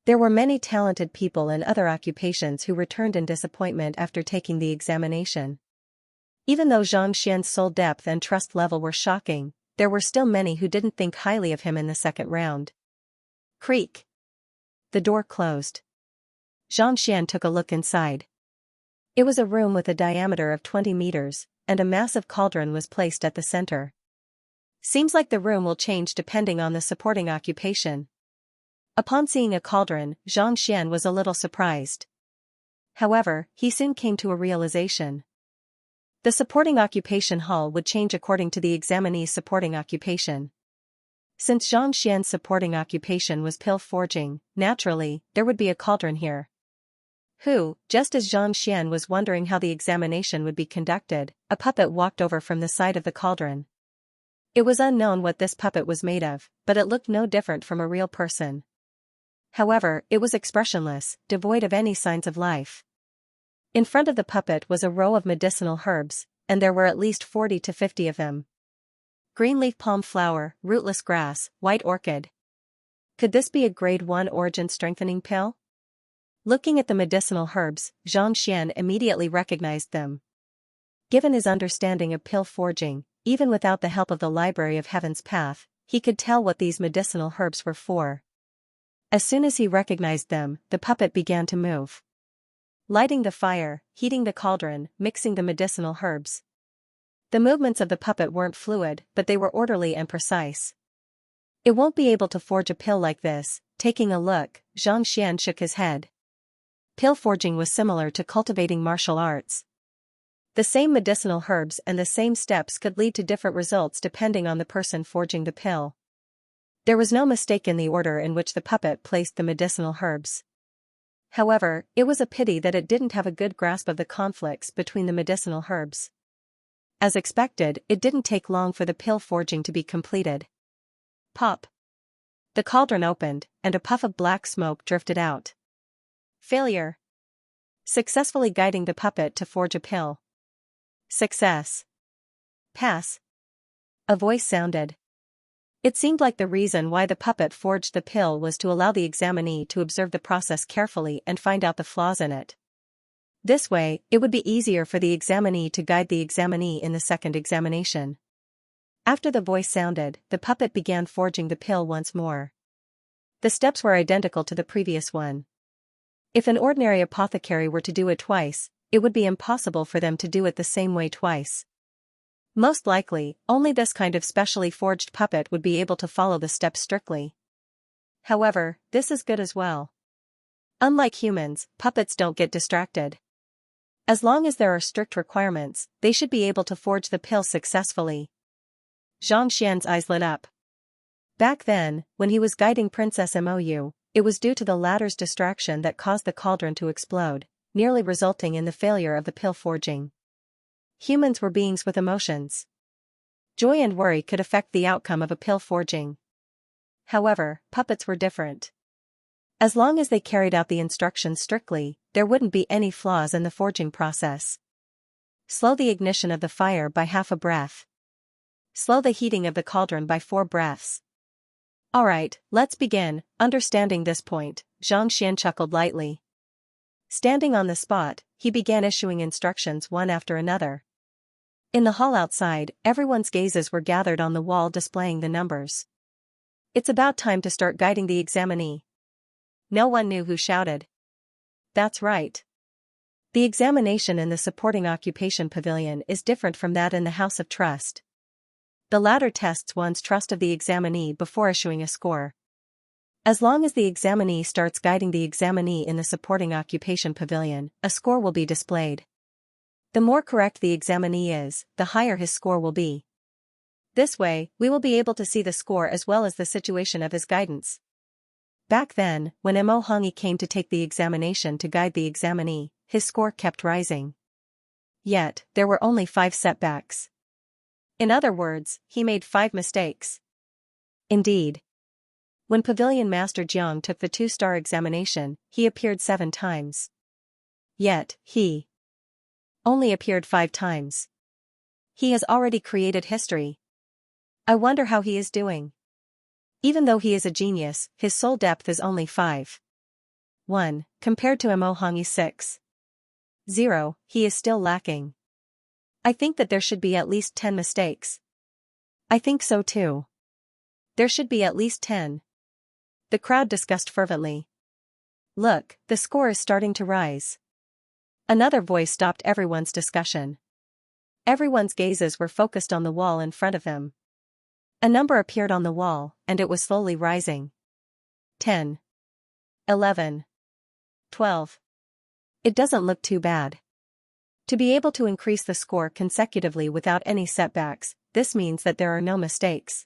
There were many talented people in other occupations who returned in disappointment after taking the examination. Even though Xianxia's soul depth and trust level were shocking, there were still many who didn't think highly of him in the second round. Creak. The door closed. Xianxia took a look inside. It was a room with a diameter of 20 meters, and a massive cauldron was placed at the center. Seems like the room will change depending on the supporting occupation. Upon seeing a cauldron, Xianxia was a little surprised. However, he soon came to a realization. The supporting occupation hall would change according to the examinee's supporting occupation. Since Xianxia's supporting occupation was pill forging, naturally, there would be a cauldron here. Just as Xianxia was wondering how the examination would be conducted, a puppet walked over from the side of the cauldron. It was unknown what this puppet was made of, but it looked no different from a real person. However, it was expressionless, devoid of any signs of life. In front of the puppet was a row of medicinal herbs, and there were at least 40 to 50 of them. Green leaf palm flower, rootless grass, white orchid. Could this be a grade 1 origin strengthening pill? Looking at the medicinal herbs, Xianxia immediately recognized them. Given his understanding of pill forging, even without the help of the Library of Heaven's Path, he could tell what these medicinal herbs were for. As soon as he recognized them, the puppet began to move. Lighting the fire, heating the cauldron, mixing the medicinal herbs. The movements of the puppet weren't fluid, but they were orderly and precise. It won't be able to forge a pill like this. Taking a look, Xianxia shook his head. Pill forging was similar to cultivating martial arts. The same medicinal herbs and the same steps could lead to different results depending on the person forging the pill. There was no mistake in the order in which the puppet placed the medicinal herbs. However, it was a pity that it didn't have a good grasp of the conflicts between the medicinal herbs. As expected, it didn't take long for the pill forging to be completed. Pop! The cauldron opened, and a puff of black smoke drifted out. Failure. Successfully guiding the puppet to forge a pill. Success. Pass. A voice sounded. It seemed like the reason why the puppet forged the pill was to allow the examinee to observe the process carefully and find out the flaws in it. This way, it would be easier for the examinee to guide the examinee in the second examination. After the voice sounded, the puppet began forging the pill once more. The steps were identical to the previous one. If an ordinary apothecary were to do it twice, it would be impossible for them to do it the same way twice. Most likely, only this kind of specially forged puppet would be able to follow the steps strictly. However, this is good as well. Unlike humans, puppets don't get distracted. As long as there are strict requirements, they should be able to forge the pill successfully. Xianxia's eyes lit up. Back then, when he was guiding Princess Mou, it was due to the latter's distraction that caused the cauldron to explode, nearly resulting in the failure of the pill forging. Humans were beings with emotions. Joy and worry could affect the outcome of a pill forging. However, puppets were different. As long as they carried out the instructions strictly, there wouldn't be any flaws in the forging process. Slow the ignition of the fire by half a breath. Slow the heating of the cauldron by 4 breaths. Alright, let's begin. Understanding this point, Xianxia chuckled lightly. Standing on the spot, he began issuing instructions one after another. In the hall outside, everyone's gazes were gathered on the wall displaying the numbers. It's about time to start guiding the examinee. No one knew who shouted. That's right. The examination in the supporting occupation pavilion is different from that in the House of Trust. The latter tests one's trust of the examinee before issuing a score. As long as the examinee starts guiding the examinee in the supporting occupation pavilion, a score will be displayed. The more correct the examinee is, the higher his score will be. This way, we will be able to see the score as well as the situation of his guidance. Back then, when Mo Hongyi came to take the examination to guide the examinee, his score kept rising. Yet, there were only 5 setbacks. In other words, he made 5 mistakes. Indeed. When Pavilion Master Jiang took the 2-star examination, he appeared 7 times. Yet, he only appeared 5 times. He has already created history. I wonder how he is doing. Even though he is a genius, his soul depth is only 5. 1, compared to Mo Hongyi's 6. 0, he is still lacking. I think that there should be at least 10 mistakes. I think so too. There should be at least 10. The crowd discussed fervently. Look, the score is starting to rise. Another voice stopped everyone's discussion. Everyone's gazes were focused on the wall in front of them. A number appeared on the wall, and it was slowly rising. 10. 11. 12. It doesn't look too bad. To be able to increase the score consecutively without any setbacks, this means that there are no mistakes.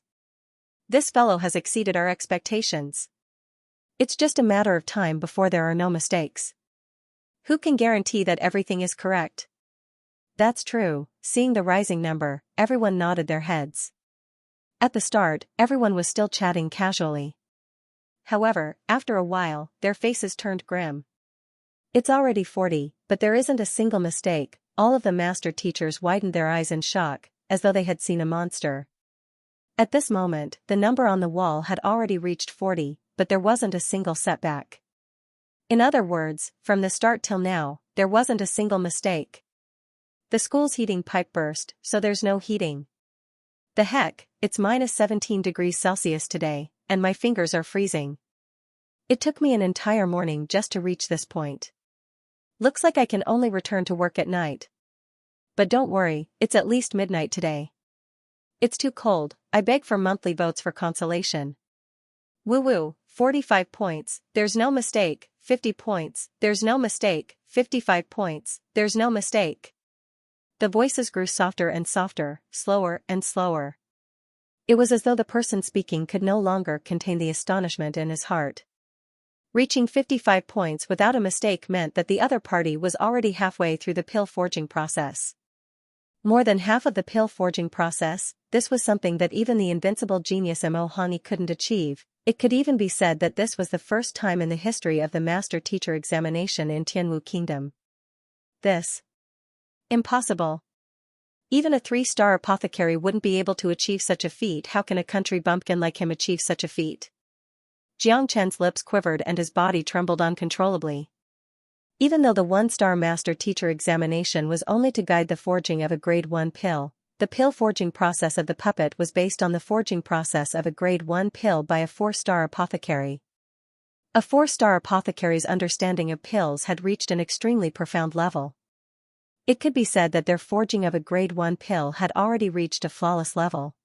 This fellow has exceeded our expectations. It's just a matter of time before there are no mistakes. Who can guarantee that everything is correct? That's true. Seeing the rising number, everyone nodded their heads. At the start, everyone was still chatting casually. However, after a while, their faces turned grim. It's already 40, but there isn't a single mistake. All of the master teachers widened their eyes in shock, as though they had seen a monster. At this moment, the number on the wall had already reached 40, but there wasn't a single setback. In other words, from the start till now, there wasn't a single mistake. The school's heating pipe burst, so there's no heating. The heck, it's minus 17 degrees Celsius today, and my fingers are freezing. It took me an entire morning just to reach this point. Looks like I can only return to work at night. But don't worry, it's at least midnight today. It's too cold, I beg for monthly votes for consolation. Woo-woo, 45 points, there's no mistake, 50 points, there's no mistake, 55 points, there's no mistake. The voices grew softer and softer, slower and slower. It was as though the person speaking could no longer contain the astonishment in his heart. Reaching 55 points without a mistake meant that the other party was already halfway through the pill forging process. More than half of the pill forging process, this was something that even the invincible genius Mo Hongyi couldn't achieve. It could even be said that this was the first time in the history of the master-teacher examination in Tianwu Kingdom. This. Impossible. Even a 3-star apothecary wouldn't be able to achieve such a feat. How can a country bumpkin like him achieve such a feat? Jiang Chen's lips quivered and his body trembled uncontrollably. Even though the 1-star master-teacher examination was only to guide the forging of a grade 1 pill, the pill forging process of the puppet was based on the forging process of a grade 1 pill by a 4-star apothecary. A 4-star apothecary's understanding of pills had reached an extremely profound level. It could be said that their forging of a grade 1 pill had already reached a flawless level.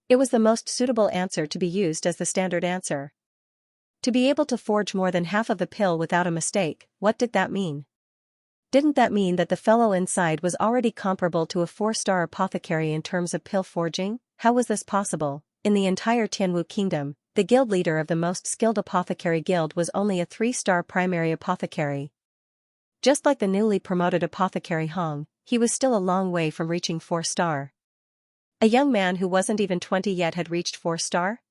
It was the most suitable answer to be used as the standard answer. To be able to forge more than half of the pill without a mistake, what did that mean? Didn't that mean that the fellow inside was already comparable to a 4-star apothecary in terms of pill forging? How was this possible? In the entire Tianwu kingdom, the guild leader of the most skilled apothecary guild was only a 3-star primary apothecary. Just like the newly promoted apothecary Hong, he was still a long way from reaching 4-star. A young man who wasn't even 20 yet had reached 4-star?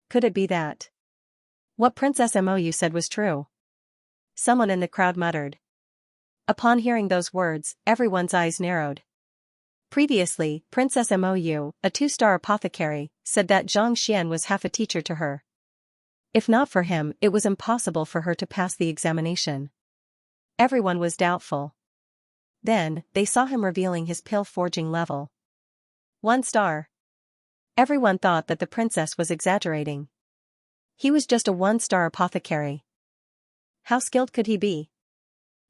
Could it be that what Princess Mou said was true? Someone in the crowd muttered. Upon hearing those words, everyone's eyes narrowed. Previously, Princess Mou, a 2-star apothecary, said that Xianxia was half a teacher to her. If not for him, it was impossible for her to pass the examination. Everyone was doubtful. Then, they saw him revealing his pill forging level. 1 star. Everyone thought that the princess was exaggerating. He was just a 1-star apothecary. How skilled could he be?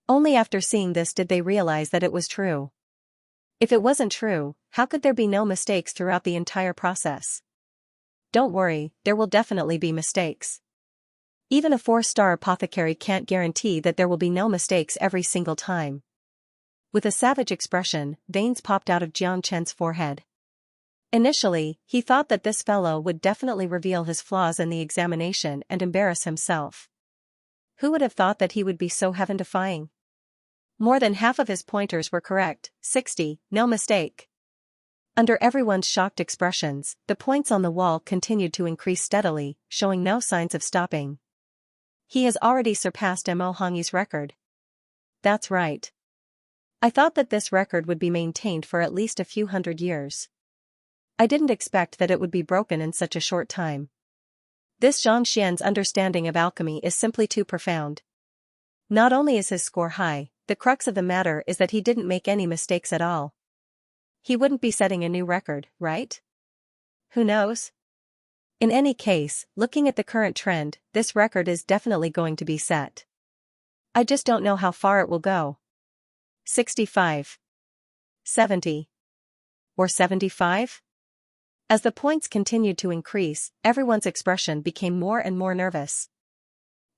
Only after seeing this did they realize that it was true. If it wasn't true, how could there be no mistakes throughout the entire process? Don't worry, there will definitely be mistakes. Even a 4-star apothecary can't guarantee that there will be no mistakes every single time. With a savage expression, veins popped out of Jiang Chen's forehead. Initially, he thought that this fellow would definitely reveal his flaws in the examination and embarrass himself. Who would have thought that he would be so heaven-defying? More than half of his pointers were correct, 60, no mistake. Under everyone's shocked expressions, the points on the wall continued to increase steadily, showing no signs of stopping. He has already surpassed Mo Hongyi's record. That's right. I thought that this record would be maintained for at least a few hundred years. I didn't expect that it would be broken in such a short time. This Xianxia's understanding of alchemy is simply too profound. Not only is his score high, the crux of the matter is that he didn't make any mistakes at all. He wouldn't be setting a new record, right? Who knows? In any case, looking at the current trend, this record is definitely going to be set. I just don't know how far it will go. 65. 70. Or 75? As the points continued to increase, everyone's expression became more and more nervous.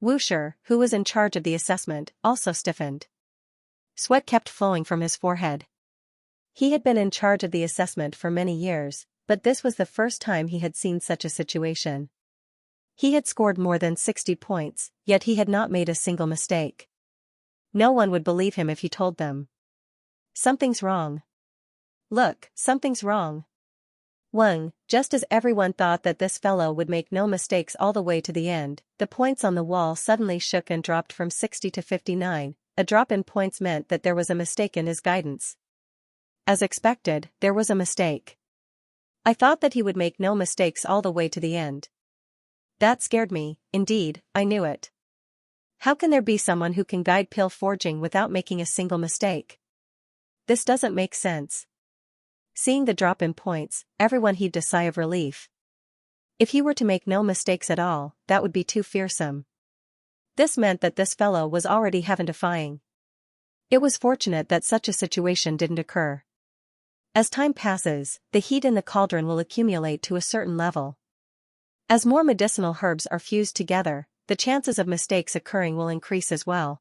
Wu Shi, who was in charge of the assessment, also stiffened. Sweat kept flowing from his forehead. He had been in charge of the assessment for many years, but this was the first time he had seen such a situation. He had scored more than 60 points, yet he had not made a single mistake. No one would believe him if he told them. Something's wrong. Look, something's wrong. Wang, just as everyone thought that this fellow would make no mistakes all the way to the end, the points on the wall suddenly shook and dropped from 60 to 59. A drop in points meant that there was a mistake in his guidance. As expected, there was a mistake. I thought that he would make no mistakes all the way to the end. That scared me, indeed, I knew it. How can there be someone who can guide pill forging without making a single mistake? This doesn't make sense. Seeing the drop in points, everyone heaved a sigh of relief. If he were to make no mistakes at all, that would be too fearsome. This meant that this fellow was already heaven-defying. It was fortunate that such a situation didn't occur. As time passes, the heat in the cauldron will accumulate to a certain level. As more medicinal herbs are fused together, the chances of mistakes occurring will increase as well.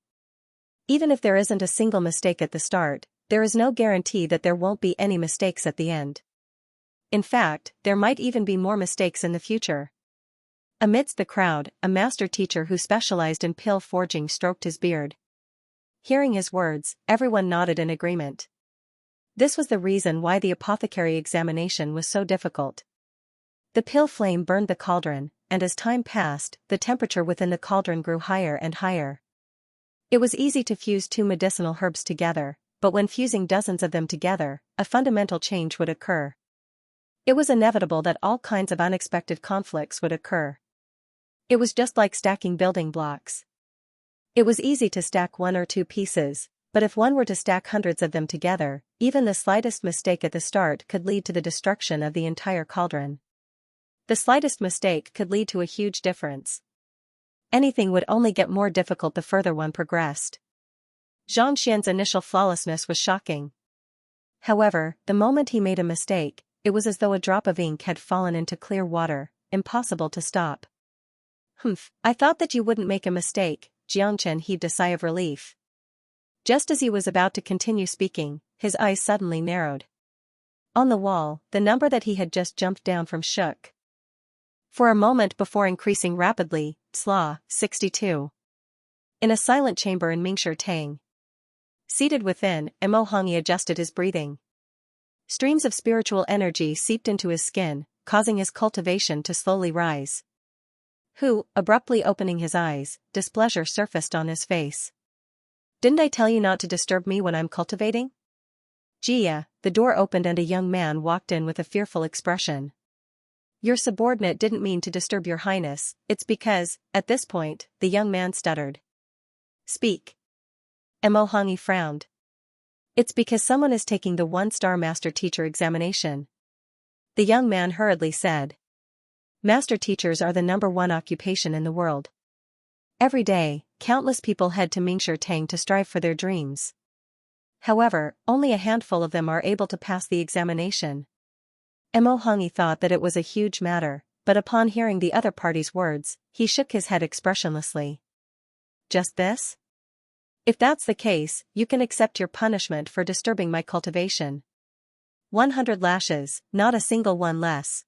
Even if there isn't a single mistake at the start, there is no guarantee that there won't be any mistakes at the end. In fact, there might even be more mistakes in the future. Amidst the crowd, a master teacher who specialized in pill forging stroked his beard. Hearing his words, everyone nodded in agreement. This was the reason why the apothecary examination was so difficult. The pill flame burned the cauldron, and as time passed, the temperature within the cauldron grew higher and higher. It was easy to fuse 2 medicinal herbs together, but when fusing dozens of them together, a fundamental change would occur. It was inevitable that all kinds of unexpected conflicts would occur. It was just like stacking building blocks. It was easy to stack 1 or 2 pieces, but if one were to stack hundreds of them together, even the slightest mistake at the start could lead to the destruction of the entire cauldron. The slightest mistake could lead to a huge difference. Anything would only get more difficult the further one progressed. Xianxian's initial flawlessness was shocking. However, the moment he made a mistake, it was as though a drop of ink had fallen into clear water, impossible to stop. "Humph, I thought that you wouldn't make a mistake," Xianxian heaved a sigh of relief. Just as he was about to continue speaking, his eyes suddenly narrowed. On the wall, the number that he had just jumped down from shook for a moment before increasing rapidly, 62. In a silent chamber in Mingshi Tang. Seated within, Mo Hongyi adjusted his breathing. Streams of spiritual energy seeped into his skin, causing his cultivation to slowly rise. Abruptly opening his eyes, displeasure surfaced on his face. "Didn't I tell you not to disturb me when I'm cultivating?" "Jia," the door opened and a young man walked in with a fearful expression. "Your subordinate didn't mean to disturb your highness, it's because," at this point, the young man stuttered. "Speak." Mo Hongyi frowned. "It's because someone is taking the one-star master teacher examination," the young man hurriedly said. Master teachers are the #1 occupation in the world. Every day, countless people head to Mingshi Tang to strive for their dreams. However, only a handful of them are able to pass the examination. Mo Hongyi thought that it was a huge matter, but upon hearing the other party's words, he shook his head expressionlessly. "Just this? If that's the case, you can accept your punishment for disturbing my cultivation. 100 lashes, not a single one less."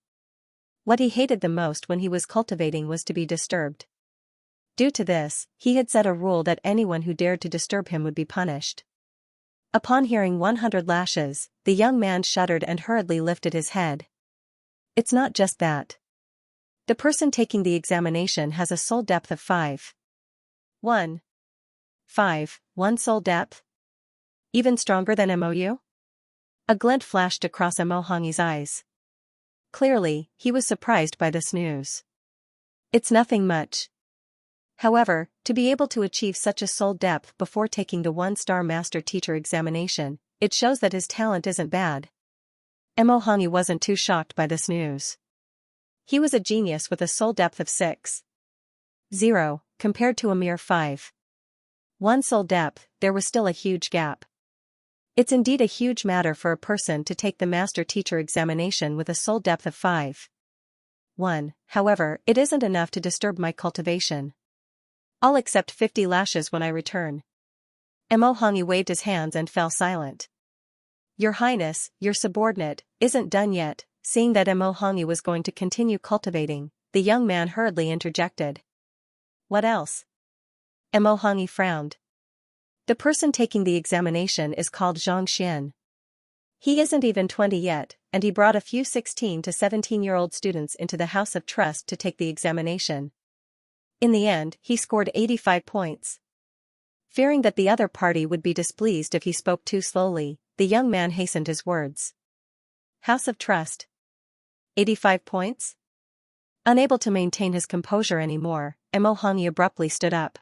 What he hated the most when he was cultivating was to be disturbed. Due to this, he had set a rule that anyone who dared to disturb him would be punished. Upon hearing 100 lashes, the young man shuddered and hurriedly lifted his head. "It's not just that. The person taking the examination has a soul depth of 5. 1 soul depth? Even stronger than MOU? A glint flashed across Mo Hongyi's eyes. Clearly, he was surprised by this news. It's nothing much. However, to be able to achieve such a soul depth before taking the one-star master teacher examination, it shows that his talent isn't bad. Mo Hongyi wasn't too shocked by this news. He was a genius with a soul depth of 6.0, compared to a mere 5.1 soul depth, there was still a huge gap. It's indeed a huge matter for a person to take the master teacher examination with a soul depth of 5.1. However, it isn't enough to disturb my cultivation. I'll accept 50 lashes when I return. Mo Hongyi waved his hands and fell silent. Your Highness, your subordinate, isn't done yet. Seeing that Mo Hongyi was going to continue cultivating, the young man hurriedly interjected. What else? Mo Hongyi frowned. The person taking the examination is called Xianxia. He isn't even 20 yet, and he brought a few 16 to 17-year-old students into the House of Trust to take the examination. In the end, he scored 85 points. Fearing that the other party would be displeased if he spoke too slowly, the young man hastened his words. House of Trust. 85 points? Unable to maintain his composure anymore, Mo Hongyi abruptly stood up.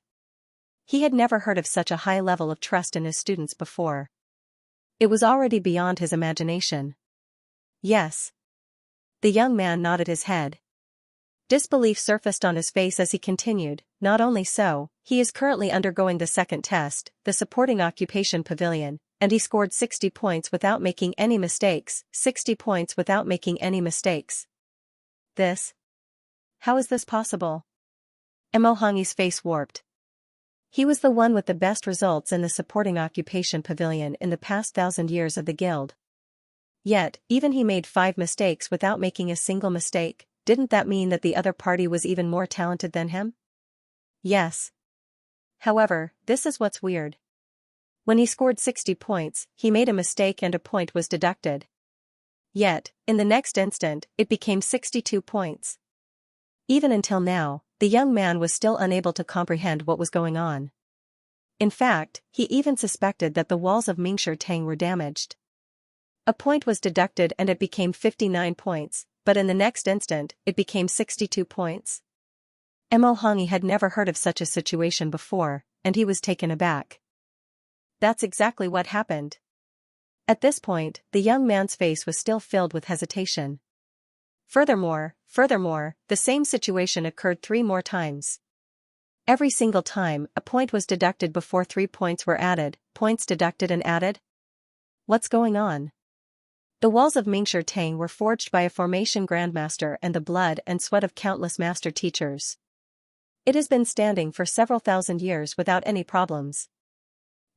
He had never heard of such a high level of trust in his students before. It was already beyond his imagination. Yes. The young man nodded his head. Disbelief surfaced on his face as he continued, not only so, he is currently undergoing the second test, the supporting occupation pavilion, and he scored 60 points without making any mistakes, 60 points without making any mistakes. This? How is this possible? Mo Hongyi's face warped. He was the one with the best results in the supporting occupation pavilion in the past 1,000 years of the guild. Yet, even he made 5 mistakes without making a single mistake. Didn't that mean that the other party was even more talented than him? Yes. However, this is what's weird. When he scored 60 points, he made a mistake and a point was deducted. Yet, in the next instant, it became 62 points. Even until now, the young man was still unable to comprehend what was going on. In fact, he even suspected that the walls of Mingshi Tang were damaged. A point was deducted and it became 59 points, but in the next instant, it became 62 points. Mo Hongyi had never heard of such a situation before, and he was taken aback. That's exactly what happened. At this point, the young man's face was still filled with hesitation. Furthermore, the same situation occurred 3 more times. Every single time, a point was deducted before 3 points were added, points deducted and added? What's going on? The walls of Mingshi Tang were forged by a formation grandmaster and the blood and sweat of countless master teachers. It has been standing for several thousand years without any problems.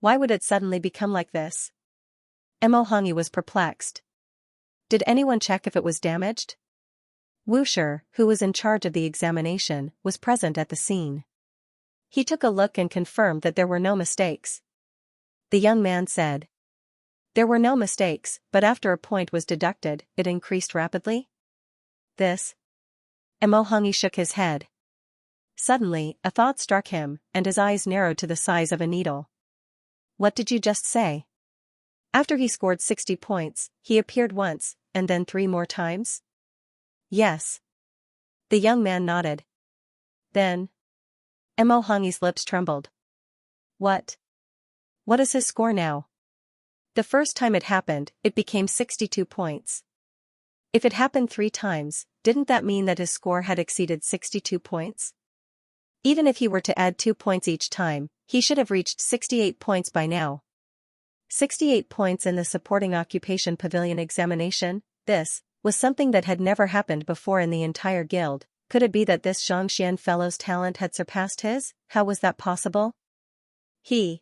Why would it suddenly become like this? Mo Hongyi was perplexed. Did anyone check if it was damaged? Wu Shi, who was in charge of the examination, was present at the scene. He took a look and confirmed that there were no mistakes. The young man said. There were no mistakes, but after a point was deducted, it increased rapidly? This? Mo Hongyi shook his head. Suddenly, a thought struck him, and his eyes narrowed to the size of a needle. What did you just say? After he scored 60 points, he appeared once, and then 3 more times? Yes. The young man nodded. Then? Mo Hongyi's lips trembled. What? What is his score now? The first time it happened, it became 62 points. If it happened 3 times, didn't that mean that his score had exceeded 62 points? Even if he were to add 2 points each time, he should have reached 68 points by now. 68 points in the supporting occupation pavilion examination, this was something that had never happened before in the entire guild. Could it be that this Xianxia fellow's talent had surpassed his? How was that possible? He's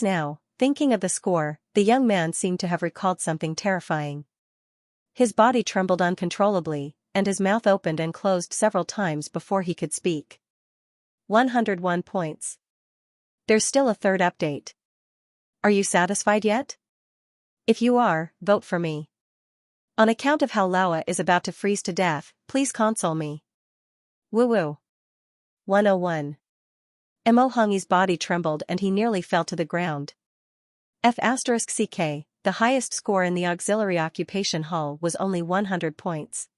now. Thinking of the score, the young man seemed to have recalled something terrifying. His body trembled uncontrollably, and his mouth opened and closed several times before he could speak. 101 points. There's still a third update. Are you satisfied yet? If you are, vote for me. On account of how Laowa is about to freeze to death, please console me. Woo-woo. 101. Mo Hongyi's body trembled and he nearly fell to the ground. F*CK, the highest score in the auxiliary occupation hall was only 100 points.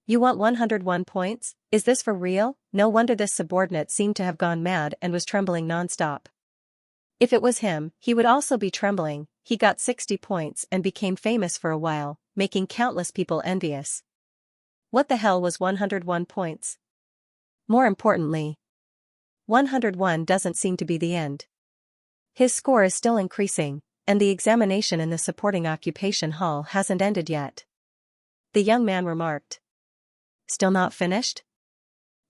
You want 101 points? Is this for real? No wonder this subordinate seemed to have gone mad and was trembling non-stop. If it was him, he would also be trembling. He got 60 points and became famous for a while, making countless people envious. What the hell was 101 points? More importantly, 101 doesn't seem to be the end. His score is still increasing, and the examination in the supporting occupation hall hasn't ended yet. The young man remarked. Still not finished?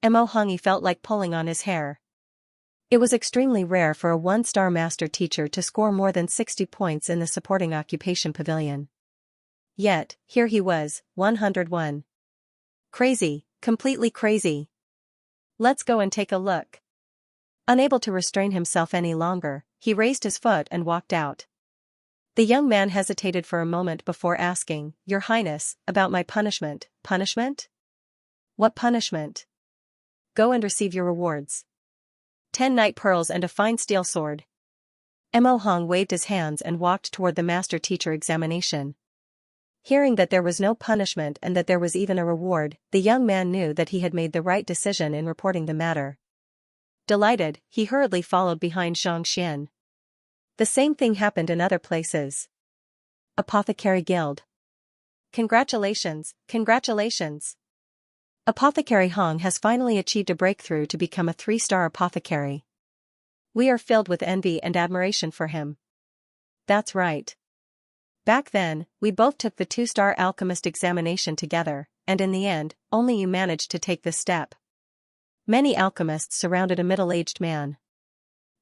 Mo Hongyi felt like pulling on his hair. It was extremely rare for a 1-star master teacher to score more than 60 points in the supporting occupation pavilion. Yet, here he was, 101. Crazy, completely crazy. Let's go and take a look. Unable to restrain himself any longer, he raised his foot and walked out. The young man hesitated for a moment before asking, Your Highness, about my punishment. Punishment? What punishment? Go and receive your rewards. 10 night pearls and a fine steel sword. Mo Hongyi waved his hands and walked toward the master teacher examination. Hearing that there was no punishment and that there was even a reward, the young man knew that he had made the right decision in reporting the matter. Delighted, he hurriedly followed behind Xianxia. The same thing happened in other places. Apothecary Guild. Congratulations, congratulations. Apothecary Hong has finally achieved a breakthrough to become a 3-star apothecary. We are filled with envy and admiration for him. That's right. Back then, we both took the 2-star alchemist examination together, and in the end, only you managed to take this step. Many alchemists surrounded a middle-aged man.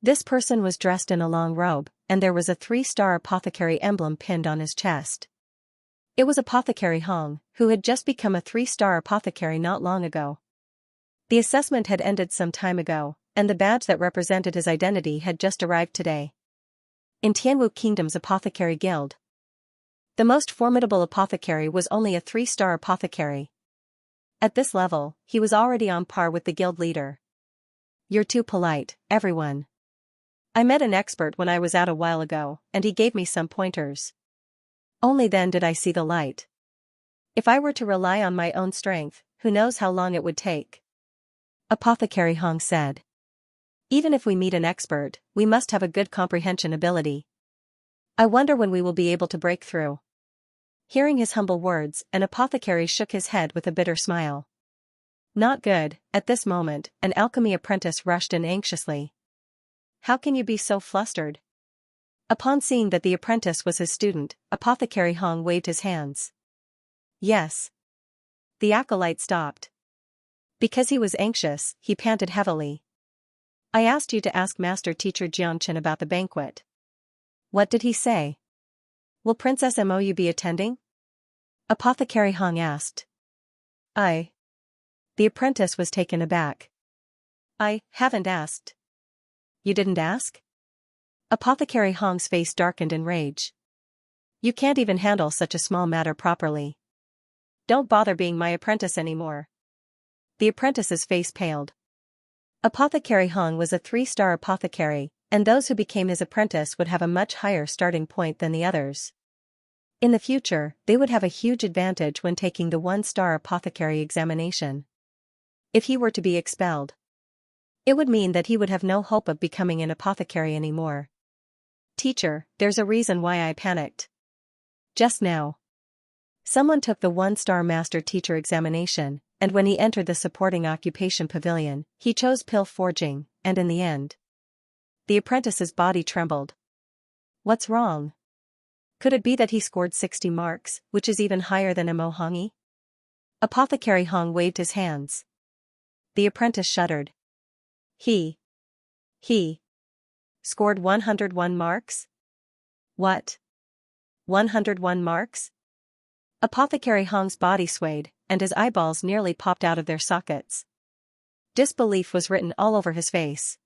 This person was dressed in a long robe, and there was a 3-star apothecary emblem pinned on his chest. It was Apothecary Hong, who had just become a 3-star apothecary not long ago. The assessment had ended some time ago, and the badge that represented his identity had just arrived today. In Tianwu Kingdom's Apothecary Guild, the most formidable apothecary was only a 3-star apothecary. At this level, he was already on par with the guild leader. You're too polite, everyone. I met an expert when I was out a while ago, and he gave me some pointers. Only then did I see the light. If I were to rely on my own strength, who knows how long it would take? Apothecary Hong said. Even if we meet an expert, we must have a good comprehension ability. I wonder when we will be able to break through. Hearing his humble words, an apothecary shook his head with a bitter smile. Not good. At this moment, an alchemy apprentice rushed in anxiously. How can you be so flustered? Upon seeing that the apprentice was his student, Apothecary Hong waved his hands. Yes. The acolyte stopped. Because he was anxious, he panted heavily. I asked you to ask Master Teacher Xianxia about the banquet. What did he say? Will Princess Mou be attending? Apothecary Hong asked. The apprentice was taken aback. I haven't asked. You didn't ask? Apothecary Hong's face darkened in rage. You can't even handle such a small matter properly. Don't bother being my apprentice anymore. The apprentice's face paled. Apothecary Hong was a 3-star apothecary, and those who became his apprentice would have a much higher starting point than the others. In the future, they would have a huge advantage when taking the 1-star apothecary examination. If he were to be expelled, it would mean that he would have no hope of becoming an apothecary anymore. Teacher, there's a reason why I panicked. Just now, someone took the 1-star master teacher examination, and when he entered the supporting occupation pavilion, he chose pill forging, and in the end, the apprentice's body trembled. What's wrong? Could it be that he scored 60 marks, which is even higher than Mo Hongi? Apothecary Hong waved his hands. The apprentice shuddered. He scored 101 marks? What? 101 marks? Apothecary Hong's body swayed, and his eyeballs nearly popped out of their sockets. Disbelief was written all over his face.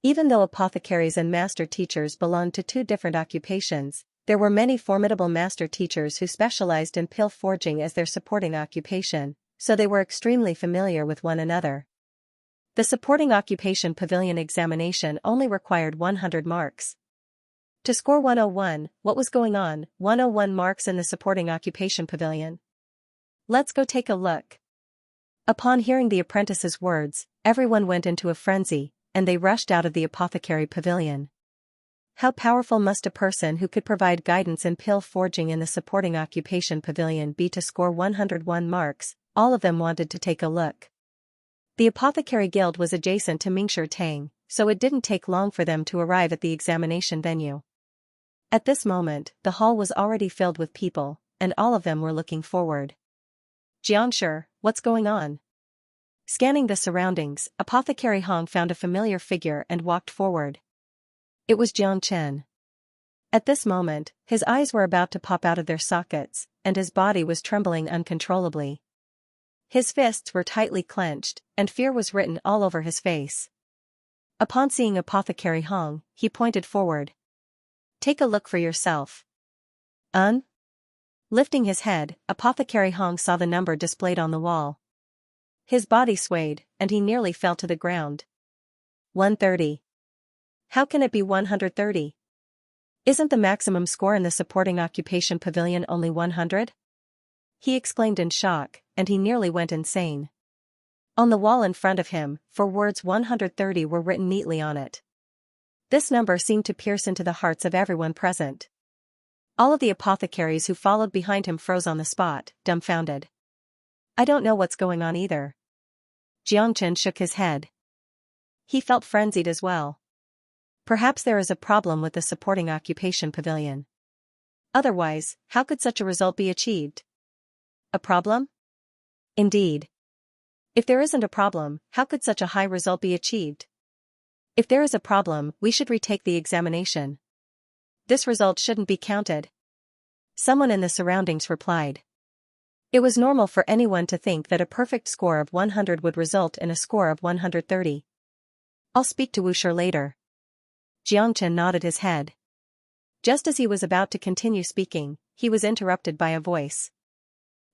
Even though apothecaries and master teachers belonged to 2 different occupations, there were many formidable master teachers who specialized in pill forging as their supporting occupation, so they were extremely familiar with one another. The supporting occupation pavilion examination only required 100 marks. To score 101, what was going on? 101 marks in the supporting occupation pavilion. Let's go take a look. Upon hearing the apprentice's words, everyone went into a frenzy, and they rushed out of the apothecary pavilion. How powerful must a person who could provide guidance in pill forging in the supporting occupation pavilion be to score 101 marks? All of them wanted to take a look. The apothecary guild was adjacent to Mingshi Tang, so it didn't take long for them to arrive at the examination venue. At this moment, the hall was already filled with people, and all of them were looking forward. Xianxia, what's going on? Scanning the surroundings, Apothecary Hong found a familiar figure and walked forward. It was Jiang Chen. At this moment, his eyes were about to pop out of their sockets, and his body was trembling uncontrollably. His fists were tightly clenched, and fear was written all over his face. Upon seeing Apothecary Hong, he pointed forward. Take a look for yourself. Lifting his head, Apothecary Hong saw the number displayed on the wall. His body swayed, and he nearly fell to the ground. 130. How can it be 130? Isn't the maximum score in the supporting occupation pavilion only 100? He exclaimed in shock, and he nearly went insane. On the wall in front of him, for words 130 were written neatly on it. This number seemed to pierce into the hearts of everyone present. All of the apothecaries who followed behind him froze on the spot, dumbfounded. I don't know what's going on either. Jiangchen shook his head. He felt frenzied as well. Perhaps there is a problem with the supporting occupation pavilion. Otherwise, how could such a result be achieved? A problem? Indeed. If there isn't a problem, how could such a high result be achieved? If there is a problem, we should retake the examination. This result shouldn't be counted. Someone in the surroundings replied. It was normal for anyone to think that a perfect score of 100 would result in a score of 130. I'll speak to Wushi later. Jiangchen nodded his head. Just as he was about to continue speaking, he was interrupted by a voice.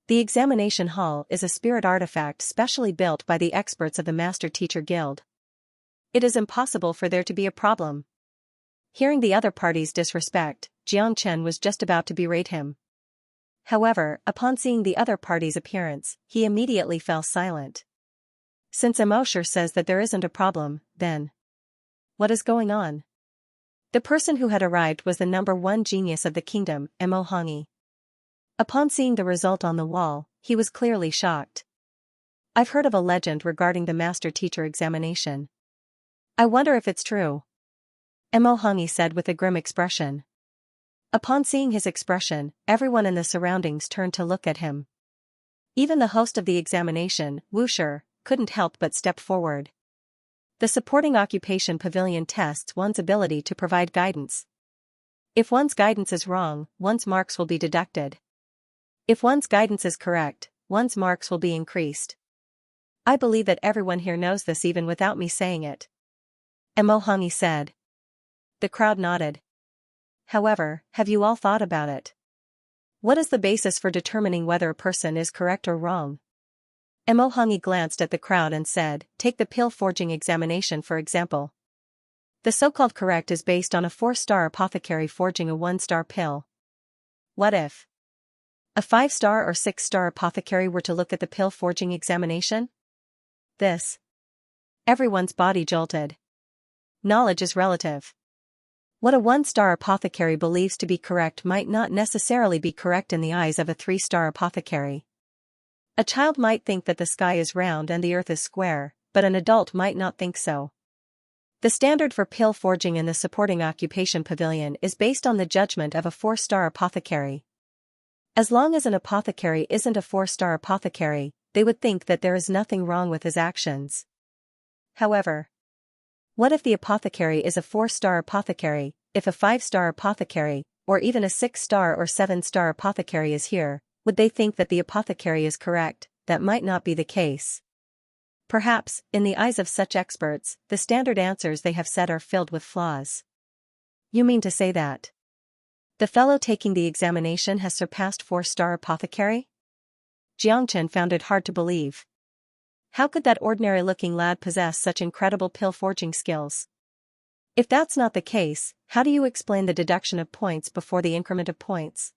The examination hall is a spirit artifact specially built by the experts of the Master Teacher Guild. It is impossible for there to be a problem. Hearing the other party's disrespect, Jiangchen was just about to berate him. However, upon seeing the other party's appearance, he immediately fell silent. Since Mosher says that there isn't a problem, then what is going on? The person who had arrived was the number 1 genius of the kingdom, Mo Hongi. Upon seeing the result on the wall, he was clearly shocked. I've heard of a legend regarding the master teacher examination. I wonder if it's true. Mo Hongyi said with a grim expression. Upon seeing his expression, everyone in the surroundings turned to look at him. Even the host of the examination, Wuxia, couldn't help but step forward. The supporting occupation pavilion tests one's ability to provide guidance. If one's guidance is wrong, one's marks will be deducted. If one's guidance is correct, one's marks will be increased. I believe that everyone here knows this even without me saying it. Mo Hongyi said. The crowd nodded. However, have you all thought about it? What is the basis for determining whether a person is correct or wrong? Mo Hongyi glanced at the crowd and said, take the pill forging examination for example. The so-called correct is based on a 4-star apothecary forging a 1-star pill. What if a 5-star or 6-star apothecary were to look at the pill forging examination? Everyone's body jolted. Knowledge is relative. What a 1-star apothecary believes to be correct might not necessarily be correct in the eyes of a 3-star apothecary. A child might think that the sky is round and the earth is square, but an adult might not think so. The standard for pill forging in the supporting occupation pavilion is based on the judgment of a 4-star apothecary. As long as an apothecary isn't a 4-star apothecary, they would think that there is nothing wrong with his actions. However, what if the apothecary is a 4-star apothecary, if a 5-star apothecary, or even a 6-star or 7-star apothecary is here, would they think that the apothecary is correct? That might not be the case. Perhaps, in the eyes of such experts, the standard answers they have set are filled with flaws. You mean to say that the fellow taking the examination has surpassed 4-star apothecary? Xianxia found it hard to believe. How could that ordinary-looking lad possess such incredible pill-forging skills? If that's not the case, how do you explain the deduction of points before the increment of points?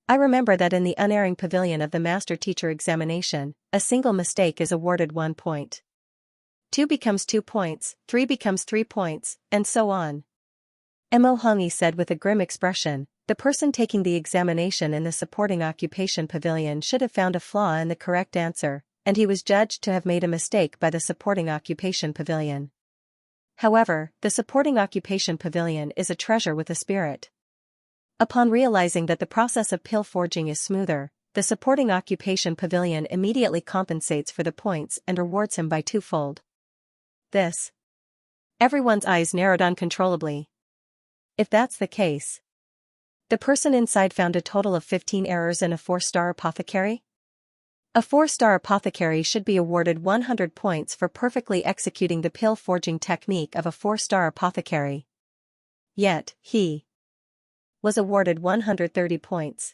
I remember that in the unerring pavilion of the master-teacher examination, a single mistake is awarded 1 point. 2 becomes 2 points, 3 becomes 3 points, and so on. Mo Hongyi said with a grim expression, the person taking the examination in the supporting occupation pavilion should have found a flaw in the correct answer, and he was judged to have made a mistake by the supporting occupation pavilion. However, the supporting occupation pavilion is a treasure with a spirit. Upon realizing that the process of pill forging is smoother, the supporting occupation pavilion immediately compensates for the points and rewards him by 2-fold. Everyone's eyes narrowed uncontrollably. If that's the case, the person inside found a total of 15 errors in a 4-star apothecary? A 4-star apothecary should be awarded 100 points for perfectly executing the pill forging technique of a 4-star apothecary. Yet, he was awarded 130 points.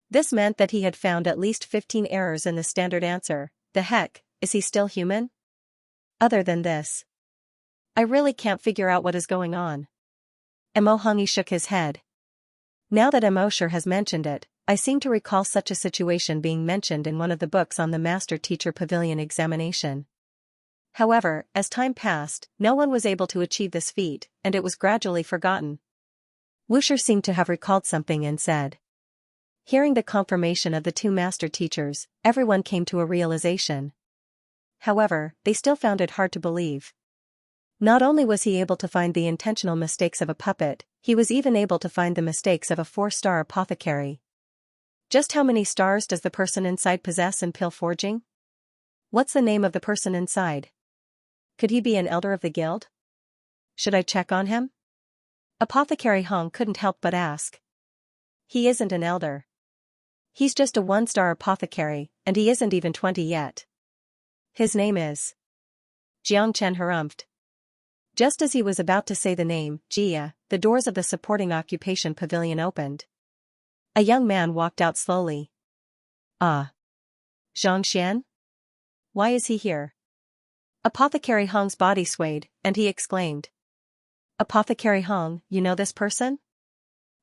This meant that he had found at least 15 errors in the standard answer. The heck, is he still human? Other than this, I really can't figure out what is going on. Mo Hongyi shook his head. Now that Mo has mentioned it, I seem to recall such a situation being mentioned in one of the books on the master-teacher pavilion examination. However, as time passed, no one was able to achieve this feat, and it was gradually forgotten. Wuxia seemed to have recalled something and said. Hearing the confirmation of the 2 master teachers, everyone came to a realization. However, they still found it hard to believe. Not only was he able to find the intentional mistakes of a puppet, he was even able to find the mistakes of a 4-star apothecary. Just how many stars does the person inside possess in pill forging? What's the name of the person inside? Could he be an elder of the guild? Should I check on him? Apothecary Hong couldn't help but ask. He isn't an elder. He's just a 1-star apothecary, and he isn't even 20 yet. His name is Xianxia harumphed. Just as he was about to say the name, Jia, the doors of the supporting occupation pavilion opened. A young man walked out slowly. Ah. Xianxia? Why is he here? Apothecary Hong's body swayed, and he exclaimed. Apothecary Hong, you know this person?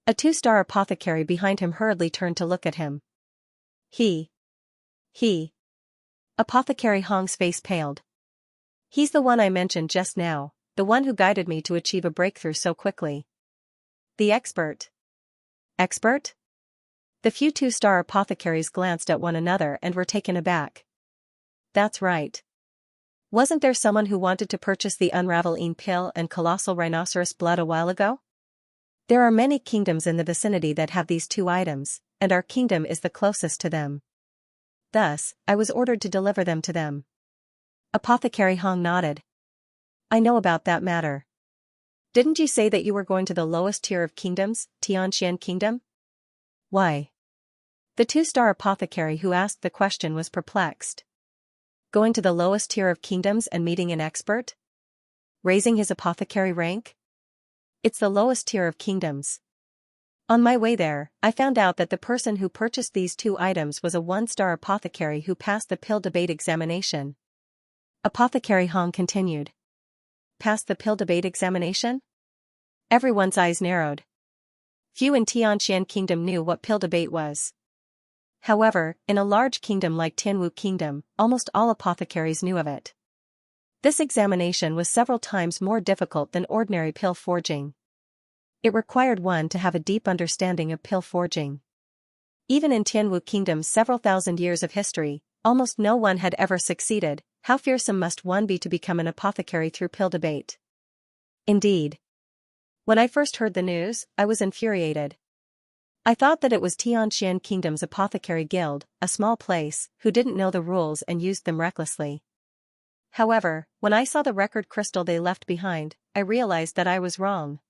A 2-star apothecary behind him hurriedly turned to look at him. He. Apothecary Hong's face paled. He's the one I mentioned just now, the one who guided me to achieve a breakthrough so quickly. The expert. Expert? The few 2-star apothecaries glanced at one another and were taken aback. That's right. Wasn't there someone who wanted to purchase the unraveling pill and colossal rhinoceros blood a while ago? There are many kingdoms in the vicinity that have these two items, and our kingdom is the closest to them. Thus, I was ordered to deliver them to them. Apothecary Hong nodded. I know about that matter. Didn't you say that you were going to the lowest tier of kingdoms, Xianxia Kingdom? Why? The two-star apothecary who asked the question was perplexed. Going to the lowest tier of kingdoms and meeting an expert? Raising his apothecary rank? It's the lowest tier of kingdoms. On my way there, I found out that the person who purchased these two items was a one-star apothecary who passed the pill debate examination. Apothecary Hong continued. Passed the pill debate examination? Everyone's eyes narrowed. Few in Tianxian Kingdom knew what pill debate was. However, in a large kingdom like Tianwu Kingdom, almost all apothecaries knew of it. This examination was several times more difficult than ordinary pill forging. It required one to have a deep understanding of pill forging. Even in Tianwu Kingdom's several thousand years of history, almost no one had ever succeeded. How fearsome must one be to become an apothecary through pill debate? Indeed. When I first heard the news, I was infuriated. I thought that it was Tianxian Kingdom's apothecary guild, a small place, who didn't know the rules and used them recklessly. However, when I saw the record crystal they left behind, I realized that I was wrong.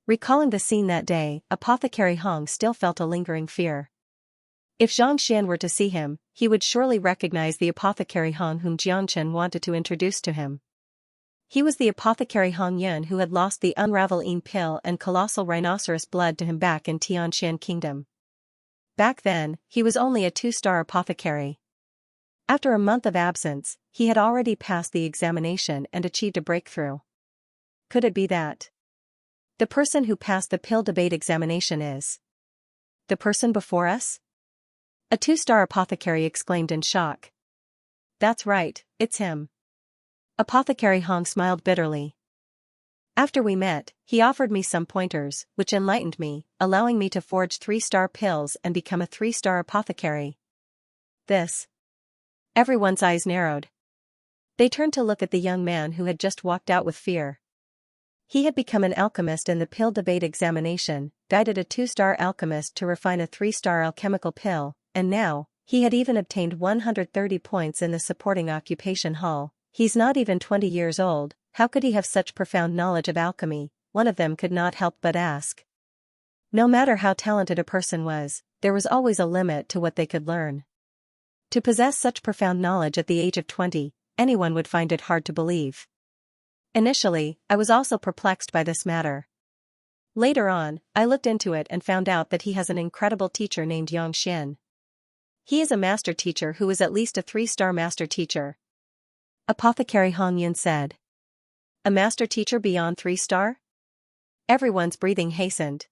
Recalling the scene that day, Apothecary Hong still felt a lingering fear. If Xianxia were to see him, he would surely recognize the Apothecary Hong whom Xianxia wanted to introduce to him. He was the Apothecary Hong Yun who had lost the unraveling pill and colossal rhinoceros blood to him back in Tianxian Kingdom. Back then, he was only a two-star apothecary. After a month of absence, he had already passed the examination and achieved a breakthrough. Could it be that the person who passed the pill debate examination is the person before us? A two-star apothecary exclaimed in shock. That's right, it's him. Apothecary Hong smiled bitterly. After we met, he offered me some pointers, which enlightened me, allowing me to forge 3-star pills and become a 3-star apothecary. This. Everyone's eyes narrowed. They turned to look at the young man who had just walked out with fear. He had become an alchemist in the pill debate examination, guided a 2-star alchemist to refine a 3-star alchemical pill, and now, he had even obtained 130 points in the supporting occupation hall. He's not even 20 years old, how could he have such profound knowledge of alchemy? One of them could not help but ask. No matter how talented a person was, there was always a limit to what they could learn. To possess such profound knowledge at the age of 20, anyone would find it hard to believe. Initially, I was also perplexed by this matter. Later on, I looked into it and found out that he has an incredible teacher named Xianxia. He is a master teacher who is at least a 3-star master teacher. Apothecary Hong Yun said. A master teacher beyond 3-star? Everyone's breathing hastened.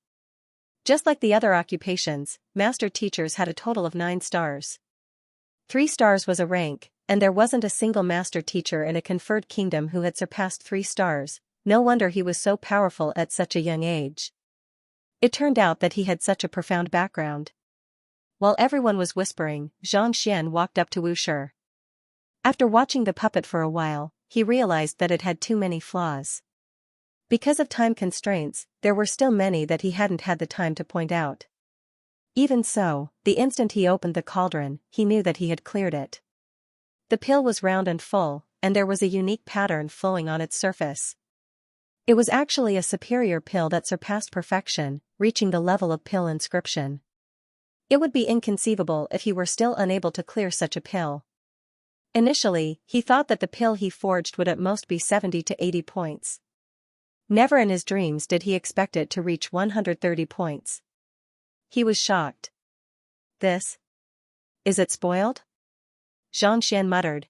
Just like the other occupations, master teachers had a total of 9 stars. 3 stars was a rank, and there wasn't a single master teacher in a conferred kingdom who had surpassed 3 stars. No wonder he was so powerful at such a young age. It turned out that he had such a profound background. While everyone was whispering, Xianxia walked up to Wu Shi. After watching the puppet for a while, he realized that it had too many flaws. Because of time constraints, there were still many that he hadn't had the time to point out. Even so, the instant he opened the cauldron, he knew that he had cleared it. The pill was round and full, and there was a unique pattern flowing on its surface. It was actually a superior pill that surpassed perfection, reaching the level of pill inscription. It would be inconceivable if he were still unable to clear such a pill. Initially, he thought that the pill he forged would at most be 70 to 80 points. Never in his dreams did he expect it to reach 130 points. He was shocked. This? Is it spoiled? Xianxia muttered.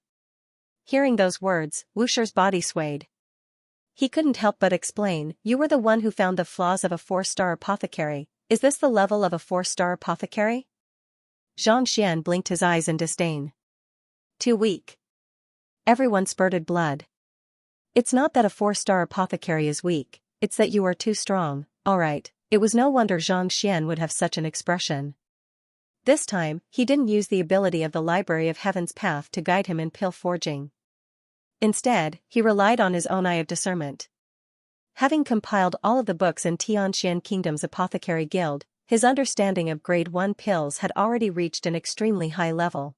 Hearing those words, Wu Shi's body swayed. He couldn't help but explain, you were the one who found the flaws of a 4-star apothecary. Is this the level of a 4-star apothecary? Xianxia blinked his eyes in disdain. Too weak. Everyone spurted blood. It's not that a 4-star apothecary is weak, it's that you are too strong. Alright, it was no wonder Xianxia would have such an expression. This time, he didn't use the ability of the Library of Heaven's Path to guide him in pill forging. Instead, he relied on his own eye of discernment. Having compiled all of the books in Xianxia Kingdom's apothecary guild, his understanding of grade 1 pills had already reached an extremely high level.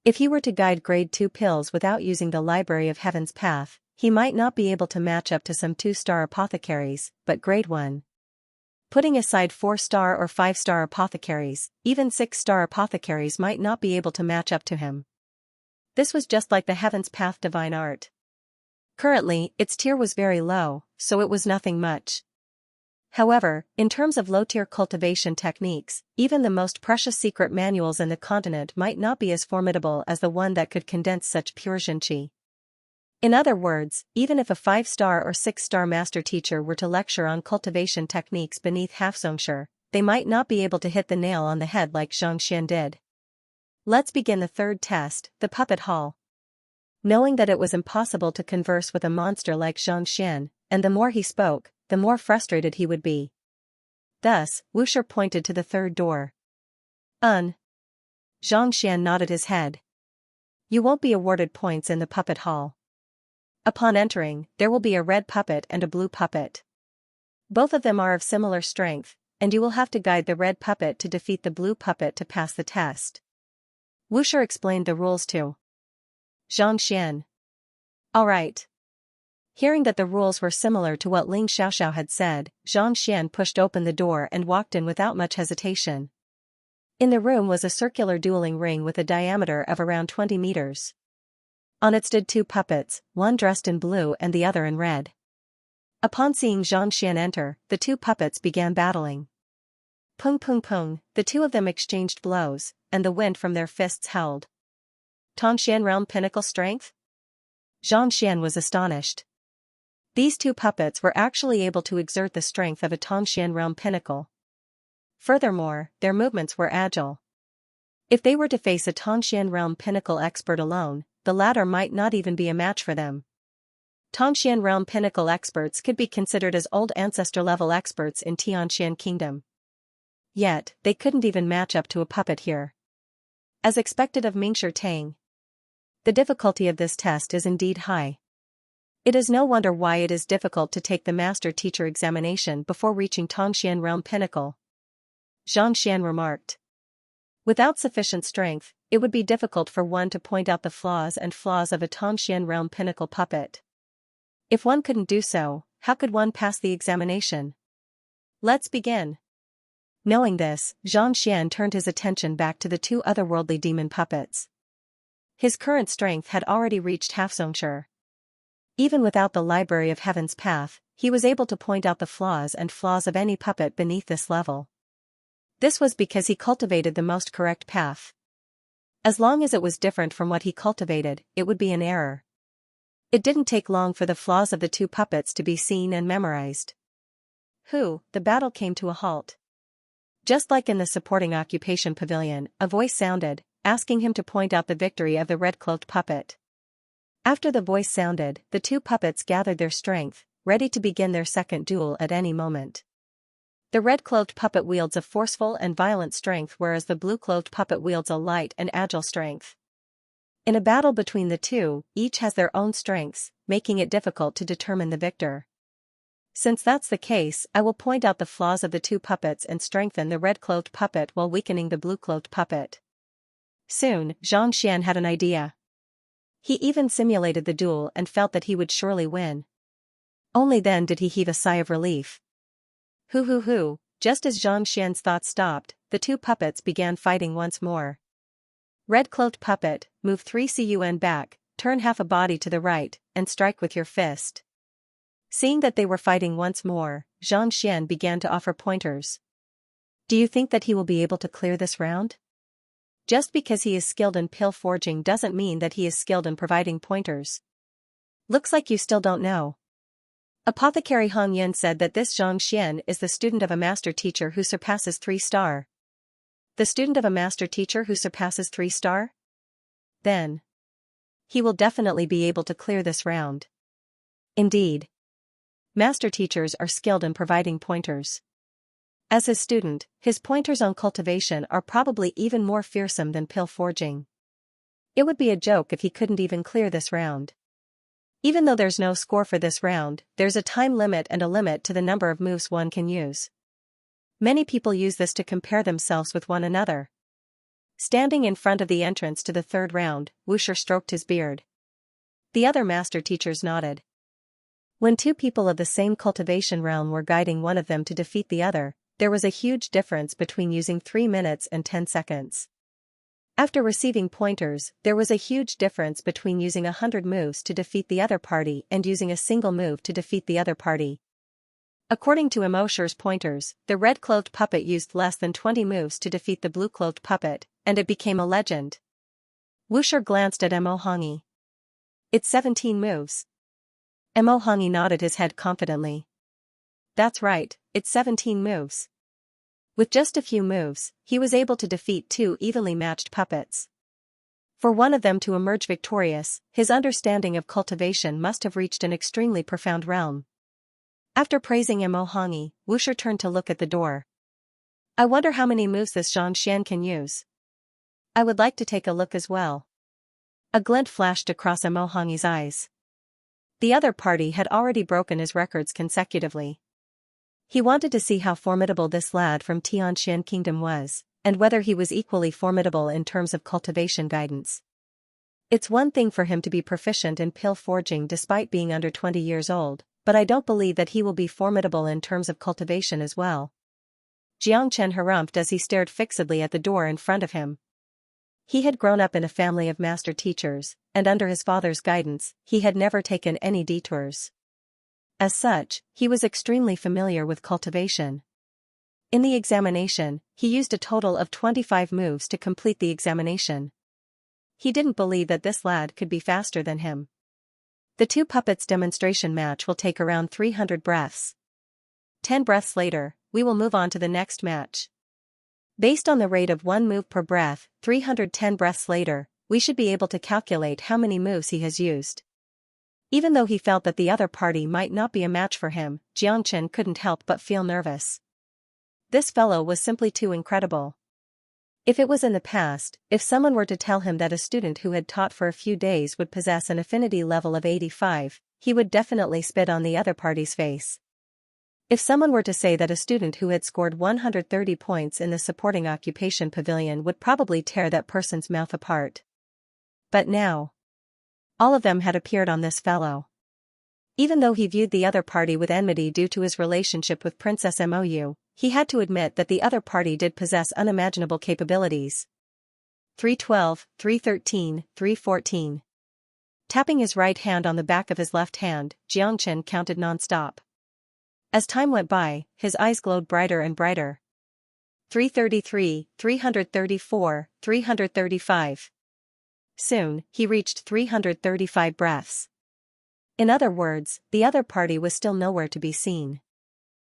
If he were to guide grade 2 pills without using the Library of Heaven's Path, he might not be able to match up to some 2-star apothecaries, but grade 1. Putting aside 4-star or 5-star apothecaries, even 6-star apothecaries might not be able to match up to him. This was just like the Heaven's Path divine art. Currently, its tier was very low, so it was nothing much. However, in terms of low-tier cultivation techniques, even the most precious secret manuals in the continent might not be as formidable as the one that could condense such pure Xianxia. In other words, even if a 5-star or 6-star master teacher were to lecture on cultivation techniques beneath Xianxia, they might not be able to hit the nail on the head like Xianxia did. Let's begin the third test, the puppet hall. Knowing that it was impossible to converse with a monster like Xianxia, and the more he spoke, the more frustrated he would be. Thus, Wuxia pointed to the third door. Xianxia nodded his head. You won't be awarded points in the puppet hall. Upon entering, there will be a red puppet and a blue puppet. Both of them are of similar strength, and you will have to guide the red puppet to defeat the blue puppet to pass the test. Wuxia explained the rules to Xianxia. All right. Hearing that the rules were similar to what Ling Xiaoxiao had said, Xianxia pushed open the door and walked in without much hesitation. In the room was a circular dueling ring with a diameter of around 20 meters. On it stood 2 puppets, one dressed in blue and the other in red. Upon seeing Xianxia enter, the 2 puppets began battling. Pung pung pung, the 2 of them exchanged blows, and the wind from their fists howled. Tongxian realm pinnacle strength? Xianxia was astonished. These 2 puppets were actually able to exert the strength of a Tongxian realm pinnacle. Furthermore, their movements were agile. If they were to face a Tongxian realm pinnacle expert alone, the latter might not even be a match for them. Tongxian realm pinnacle experts could be considered as old ancestor-level experts in Tianxian Kingdom. Yet, they couldn't even match up to a puppet here. As expected of Mingshi Tang. The difficulty of this test is indeed high. It is no wonder why it is difficult to take the master teacher examination before reaching Tongxian realm pinnacle. Xianxia remarked. Without sufficient strength, it would be difficult for one to point out the flaws of a Tongxian realm pinnacle puppet. If one couldn't do so, how could one pass the examination? Let's begin. Knowing this, Xianxia turned his attention back to the 2 otherworldly demon puppets. His current strength had already reached Xianxia. Even without the Library of Heaven's Path, he was able to point out the flaws of any puppet beneath this level. This was because he cultivated the most correct path. As long as it was different from what he cultivated, it would be an error. It didn't take long for the flaws of the 2 puppets to be seen and memorized. The battle came to a halt. Just like in the supporting occupation pavilion, a voice sounded, asking him to point out the victory of the red-cloaked puppet. After the voice sounded, the 2 puppets gathered their strength, ready to begin their second duel at any moment. The red-cloaked puppet wields a forceful and violent strength, whereas the blue-cloaked puppet wields a light and agile strength. In a battle between the 2, each has their own strengths, making it difficult to determine the victor. Since that's the case, I will point out the flaws of the 2 puppets and strengthen the red-cloaked puppet while weakening the blue-cloaked puppet. Soon, Xianxia had an idea. He even simulated the duel and felt that he would surely win. Only then did he heave a sigh of relief. Just as Xianxia's thoughts stopped, the 2 puppets began fighting once more. Red-cloaked puppet, move 3 CUN back, turn half a body to the right, and strike with your fist. Seeing that they were fighting once more, Xianxia began to offer pointers. Do you think that he will be able to clear this round? Just because he is skilled in pill forging doesn't mean that he is skilled in providing pointers. Looks like you still don't know. Apothecary Hong Yin said that this Xianxia is the student of a master teacher who surpasses 3-star. The student of a master teacher who surpasses 3-star? Then he will definitely be able to clear this round. Indeed. Master teachers are skilled in providing pointers. As his student, his pointers on cultivation are probably even more fearsome than pill forging. It would be a joke if he couldn't even clear this round. Even though there's no score for this round, there's a time limit and a limit to the number of moves one can use. Many people use this to compare themselves with one another. Standing in front of the entrance to the third round, Wuxia stroked his beard. The other master teachers nodded. When two people of the same cultivation realm were guiding one of them to defeat the other, there was a huge difference between using 3 minutes and 10 seconds. After receiving pointers, there was a huge difference between using 100 moves to defeat the other party and using a single move to defeat the other party. According to Wuxia's pointers, the red-clothed puppet used less than 20 moves to defeat the blue-clothed puppet, and it became a legend. Wuxia glanced at Hangi. It's 17 moves. Hangi nodded his head confidently. That's right, it's 17 moves. With just a few moves, he was able to defeat two evenly matched puppets. For one of them to emerge victorious, his understanding of cultivation must have reached an extremely profound realm. After praising Hangi, Wuxia turned to look at the door. I wonder how many moves this Xianxia can use. I would like to take a look as well. A glint flashed across Hangi's eyes. The other party had already broken his records consecutively. He wanted to see how formidable this lad from Tianxian Kingdom was, and whether he was equally formidable in terms of cultivation guidance. It's one thing for him to be proficient in pill forging despite being under 20 years old, but I don't believe that he will be formidable in terms of cultivation as well. Jiangchen harumphed as he stared fixedly at the door in front of him. He had grown up in a family of master teachers, and under his father's guidance, he had never taken any detours. As such, he was extremely familiar with cultivation. In the examination, he used a total of 25 moves to complete the examination. He didn't believe that this lad could be faster than him. The two puppets demonstration match will take around 300 breaths. 10 breaths later, we will move on to the next match. Based on the rate of 1 move per breath, 310 breaths later, we should be able to calculate how many moves he has used. Even though he felt that the other party might not be a match for him, Jiangchen couldn't help but feel nervous. This fellow was simply too incredible. If it was in the past, if someone were to tell him that a student who had taught for a few days would possess an affinity level of 85, he would definitely spit on the other party's face. If someone were to say that a student who had scored 130 points in the supporting occupation pavilion would probably tear that person's mouth apart. But now, all of them had appeared on this fellow. Even though he viewed the other party with enmity due to his relationship with Princess Mou, he had to admit that the other party did possess unimaginable capabilities. 312, 313, 314. Tapping his right hand on the back of his left hand, Jiangchen counted non-stop. As time went by, his eyes glowed brighter and brighter. 333, 334, 335. Soon, he reached 335 breaths. In other words, the other party was still nowhere to be seen.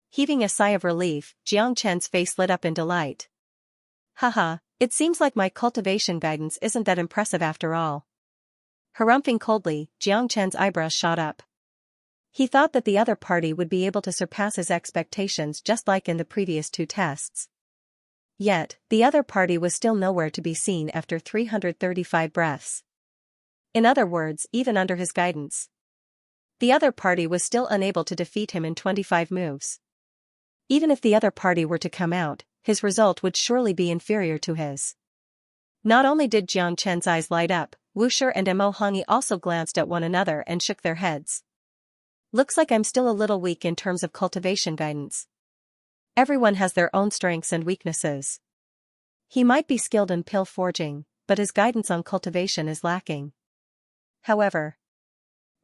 Heaving a sigh of relief, Jiangchen's face lit up in delight. Haha, it seems like my cultivation guidance isn't that impressive after all. Harumphing coldly, Jiangchen's eyebrows shot up. He thought that the other party would be able to surpass his expectations just like in the previous two tests. Yet, the other party was still nowhere to be seen after 335 breaths. In other words, even under his guidance, the other party was still unable to defeat him in 25 moves. Even if the other party were to come out, his result would surely be inferior to his. Not only did Jiangchen's eyes light up, Wuxia and Hangi also glanced at one another and shook their heads. Looks like I'm still a little weak in terms of cultivation guidance. Everyone has their own strengths and weaknesses. He might be skilled in pill forging, but his guidance on cultivation is lacking. However,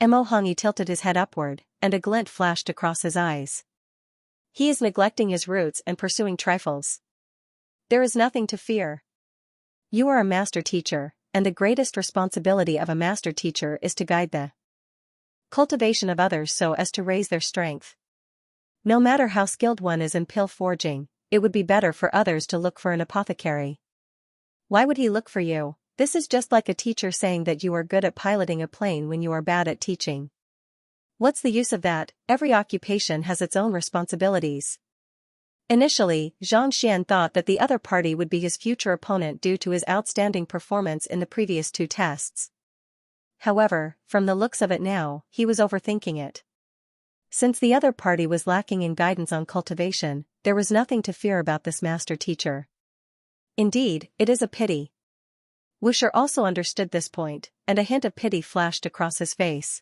Hangi tilted his head upward, and a glint flashed across his eyes. He is neglecting his roots and pursuing trifles. There is nothing to fear. You are a master teacher, and the greatest responsibility of a master teacher is to guide the cultivation of others so as to raise their strength. No matter how skilled one is in pill forging, it would be better for others to look for an apothecary. Why would he look for you? This is just like a teacher saying that you are good at piloting a plane when you are bad at teaching. What's the use of that? Every occupation has its own responsibilities. Initially, Xianxia thought that the other party would be his future opponent due to his outstanding performance in the previous two tests. However, from the looks of it now, he was overthinking it. Since the other party was lacking in guidance on cultivation, there was nothing to fear about this master teacher. Indeed, it is a pity. Wuxia also understood this point, and a hint of pity flashed across his face.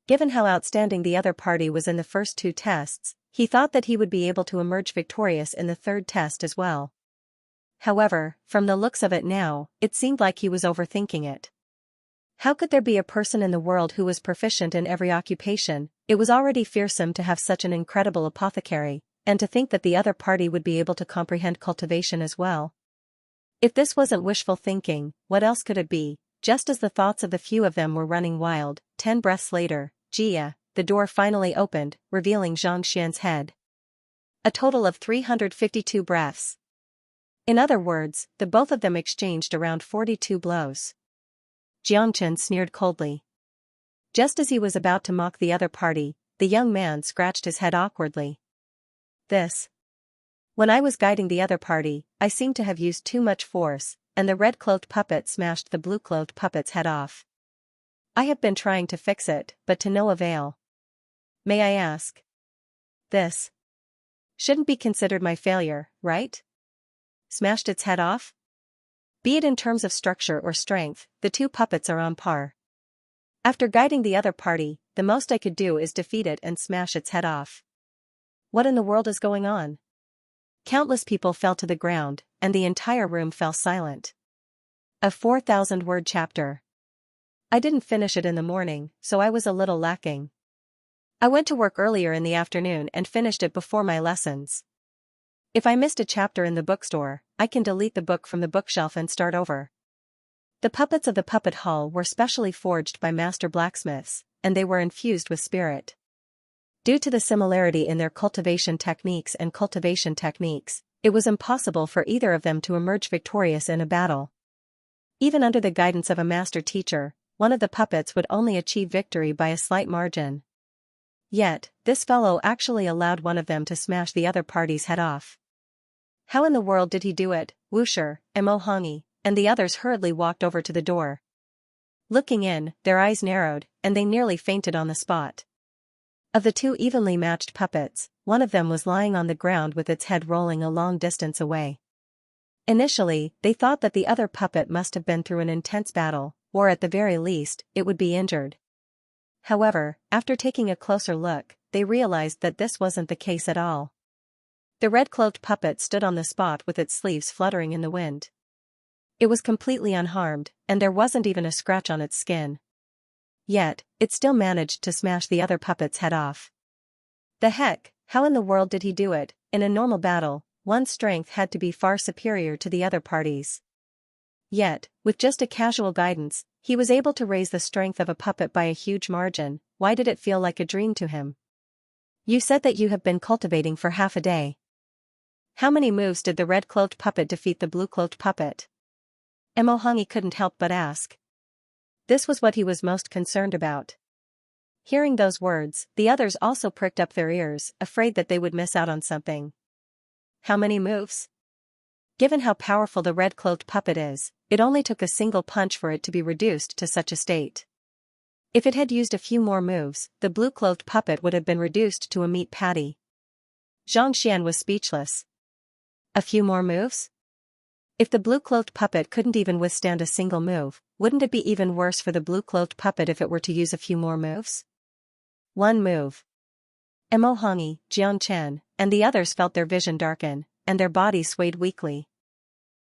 Given how outstanding the other party was in the first two tests, he thought that he would be able to emerge victorious in the third test as well. However, from the looks of it now, it seemed like he was overthinking it. How could there be a person in the world who was proficient in every occupation? It was already fearsome to have such an incredible apothecary, and to think that the other party would be able to comprehend cultivation as well. If this wasn't wishful thinking, what else could it be? Just as the thoughts of the few of them were running wild, 10 breaths later, Jia, the door finally opened, revealing Xianxia's head. A total of 352 breaths. In other words, the both of them exchanged around 42 blows. Jiangchen sneered coldly. Just as he was about to mock the other party, the young man scratched his head awkwardly. When I was guiding the other party, I seemed to have used too much force, and the red-clothed puppet smashed the blue-clothed puppet's head off. I have been trying to fix it, but to no avail. May I ask? This shouldn't be considered my failure, right? Smashed its head off? Be it in terms of structure or strength, the two puppets are on par. After guiding the other party, the most I could do is defeat it and smash its head off. What in the world is going on? Countless people fell to the ground, and the entire room fell silent. A 4,000-word chapter. I didn't finish it in the morning, so I was a little lacking. I went to work earlier in the afternoon and finished it before my lessons. If I missed a chapter in the bookstore, I can delete the book from the bookshelf and start over. The puppets of the puppet hall were specially forged by master blacksmiths, and they were infused with spirit. Due to the similarity in their cultivation techniques, it was impossible for either of them to emerge victorious in a battle. Even under the guidance of a master teacher, one of the puppets would only achieve victory by a slight margin. Yet, this fellow actually allowed one of them to smash the other party's head off. How in the world did he do it? Wuxia, Emohangi, and the others hurriedly walked over to the door. Looking in, their eyes narrowed, and they nearly fainted on the spot. Of the two evenly matched puppets, one of them was lying on the ground with its head rolling a long distance away. Initially, they thought that the other puppet must have been through an intense battle, or at the very least, it would be injured. However, after taking a closer look, they realized that this wasn't the case at all. The red-cloaked puppet stood on the spot with its sleeves fluttering in the wind. It was completely unharmed, and there wasn't even a scratch on its skin. Yet, it still managed to smash the other puppet's head off. The heck, how in the world did he do it? In a normal battle, one's strength had to be far superior to the other party's. Yet, with just a casual guidance, he was able to raise the strength of a puppet by a huge margin. Why did it feel like a dream to him? You said that you have been cultivating for half a day. How many moves did the red-cloaked puppet defeat the blue-cloaked puppet? Emohangi couldn't help but ask. This was what he was most concerned about. Hearing those words, the others also pricked up their ears, afraid that they would miss out on something. How many moves? Given how powerful the red-cloaked puppet is, it only took a single punch for it to be reduced to such a state. If it had used a few more moves, the blue-cloaked puppet would have been reduced to a meat patty. Xianxia was speechless. A few more moves? If the blue-cloaked puppet couldn't even withstand a single move, wouldn't it be even worse for the blue-cloaked puppet if it were to use a few more moves? One move. Emohangi, Jiangchen, and the others felt their vision darken, and their bodies swayed weakly.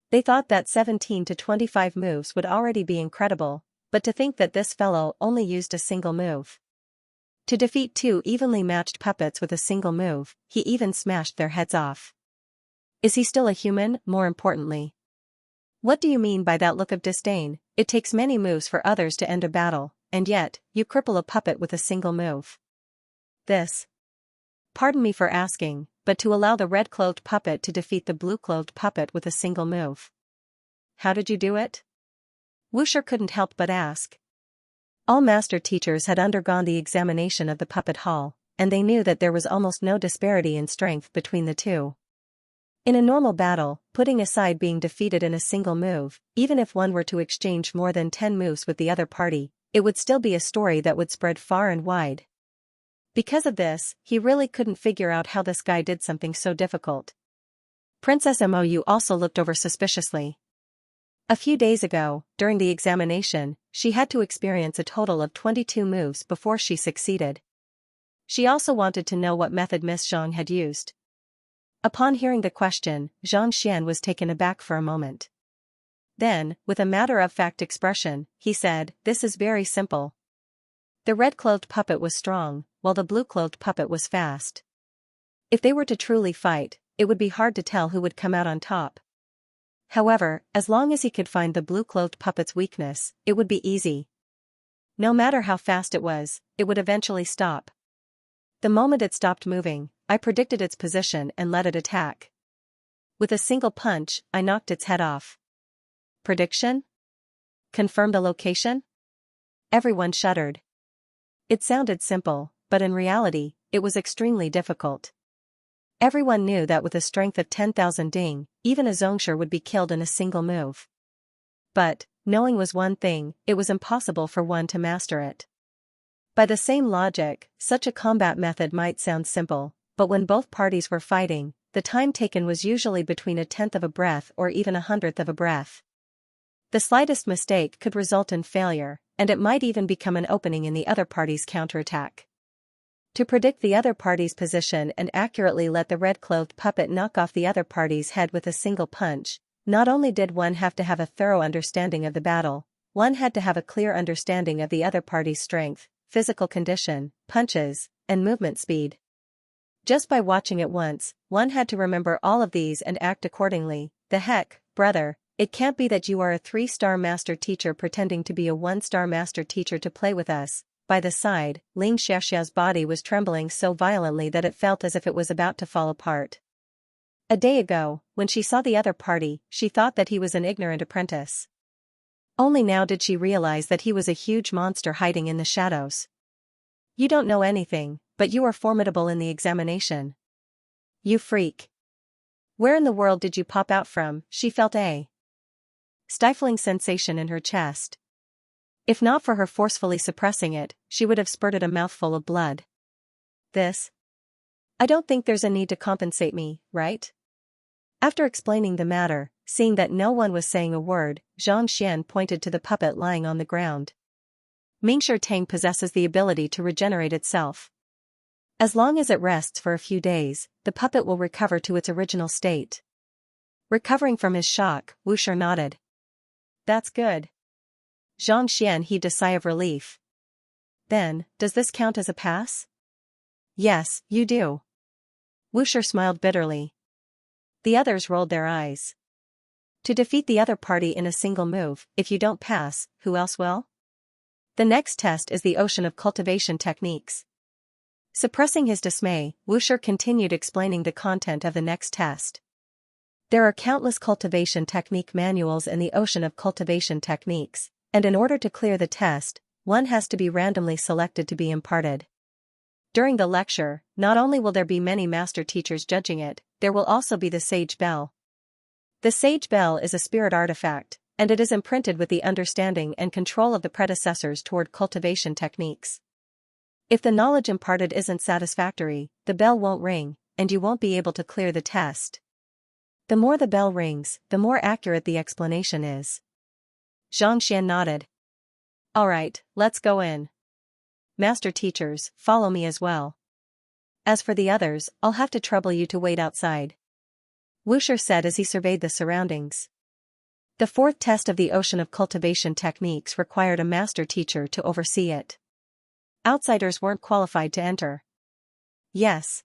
They thought that 17 to 25 moves would already be incredible, but to think that this fellow only used a single move. To defeat two evenly matched puppets with a single move, he even smashed their heads off. Is he still a human, more importantly? What do you mean by that look of disdain? It takes many moves for others to end a battle, and yet, you cripple a puppet with a single move. Pardon me for asking, but to allow the red-clothed puppet to defeat the blue-clothed puppet with a single move. How did you do it? Wuxia couldn't help but ask. All master teachers had undergone the examination of the puppet hall, and they knew that there was almost no disparity in strength between the two. In a normal battle, putting aside being defeated in a single move, even if one were to exchange more than 10 moves with the other party, it would still be a story that would spread far and wide. Because of this, he really couldn't figure out how this guy did something so difficult. Princess Mou also looked over suspiciously. A few days ago, during the examination, she had to experience a total of 22 moves before she succeeded. She also wanted to know what method Miss Zhang had used. Upon hearing the question, Xianxia was taken aback for a moment. Then, with a matter-of-fact expression, he said, "This is very simple. The red-clothed puppet was strong, while the blue-clothed puppet was fast. If they were to truly fight, it would be hard to tell who would come out on top. However, as long as he could find the blue-clothed puppet's weakness, it would be easy. No matter how fast it was, it would eventually stop. The moment it stopped moving, I predicted its position and let it attack. With a single punch, I knocked its head off." Prediction? Confirmed a location? Everyone shuddered. It sounded simple, but in reality, it was extremely difficult. Everyone knew that with a strength of 10,000 ding, even a Xianxia would be killed in a single move. But, knowing was one thing, it was impossible for one to master it. By the same logic, such a combat method might sound simple, but when both parties were fighting, the time taken was usually between a tenth of a breath or even a hundredth of a breath. The slightest mistake could result in failure, and it might even become an opening in the other party's counterattack. To predict the other party's position and accurately let the red-clothed puppet knock off the other party's head with a single punch, not only did one have to have a thorough understanding of the battle, one had to have a clear understanding of the other party's strength, physical condition, punches, and movement speed. Just by watching it once, one had to remember all of these and act accordingly. The heck, brother, it can't be that you are a 3-star master teacher pretending to be a 1-star master teacher to play with us. By the side, Ling Xiaoxia's body was trembling so violently that it felt as if it was about to fall apart. A day ago, when she saw the other party, she thought that he was an ignorant apprentice. Only now did she realize that he was a huge monster hiding in the shadows. "You don't know anything, but you are formidable in the examination. You freak. Where in the world did you pop out from?" She felt a stifling sensation in her chest. If not for her forcefully suppressing it, she would have spurted a mouthful of blood. "This? I don't think there's a need to compensate me, right?" After explaining the matter, seeing that no one was saying a word, Xianxia pointed to the puppet lying on the ground. Mingshi Tang possesses the ability to regenerate itself. As long as it rests for a few days, the puppet will recover to its original state. Recovering from his shock, Wushi nodded. "That's good." Xianxia heaved a sigh of relief. "Then, does this count as a pass?" "Yes, you do." Wushi smiled bitterly. The others rolled their eyes. To defeat the other party in a single move, if you don't pass, who else will? The next test is the ocean of cultivation techniques. Suppressing his dismay, Wushi continued explaining the content of the next test. There are countless cultivation technique manuals in the ocean of cultivation techniques, and in order to clear the test, one has to be randomly selected to be imparted. During the lecture, not only will there be many master teachers judging it, there will also be the sage bell. The sage bell is a spirit artifact, and it is imprinted with the understanding and control of the predecessors toward cultivation techniques. If the knowledge imparted isn't satisfactory, the bell won't ring, and you won't be able to clear the test. The more the bell rings, the more accurate the explanation is. Xianxia nodded. "All right, let's go in. Master teachers, follow me as well. As for the others, I'll have to trouble you to wait outside," Wushi said as he surveyed the surroundings. The fourth test of the ocean of cultivation techniques required a master teacher to oversee it. Outsiders weren't qualified to enter. "Yes."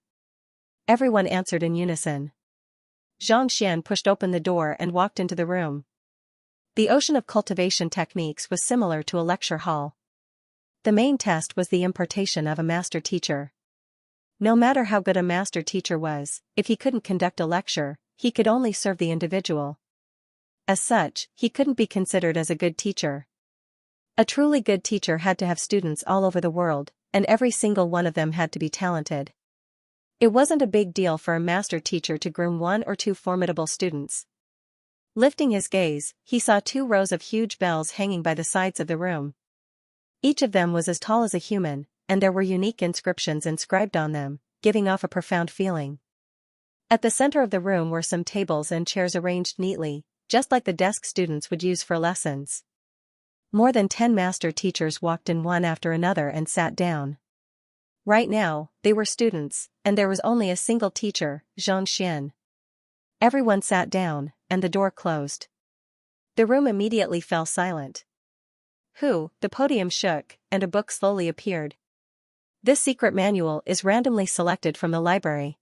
Everyone answered in unison. Xianxia pushed open the door and walked into the room. The ocean of cultivation techniques was similar to a lecture hall. The main test was the impartation of a master teacher. No matter how good a master teacher was, if he couldn't conduct a lecture, he could only serve the individual. As such, he couldn't be considered as a good teacher. A truly good teacher had to have students all over the world, and every single one of them had to be talented. It wasn't a big deal for a master teacher to groom 1 or 2 formidable students. Lifting his gaze, he saw 2 rows of huge bells hanging by the sides of the room. Each of them was as tall as a human, and there were unique inscriptions inscribed on them, giving off a profound feeling. At the center of the room were some tables and chairs arranged neatly, just like the desk students would use for lessons. More than 10 master teachers walked in one after another and sat down. Right now, they were students, and there was only a single teacher, Xianxia. Everyone sat down, and the door closed. The room immediately fell silent. The podium shook, and a book slowly appeared. This secret manual is randomly selected from the library.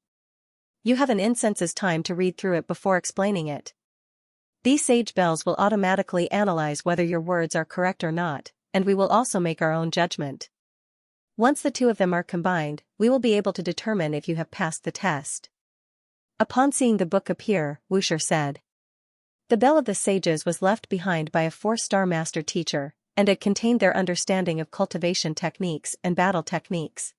You have an instant's time to read through it before explaining it. These sage bells will automatically analyze whether your words are correct or not, and we will also make our own judgment. Once the two of them are combined, we will be able to determine if you have passed the test. Upon seeing the book appear, Wuxia said. The bell of the sages was left behind by a 4-star master teacher, and it contained their understanding of cultivation techniques and battle techniques.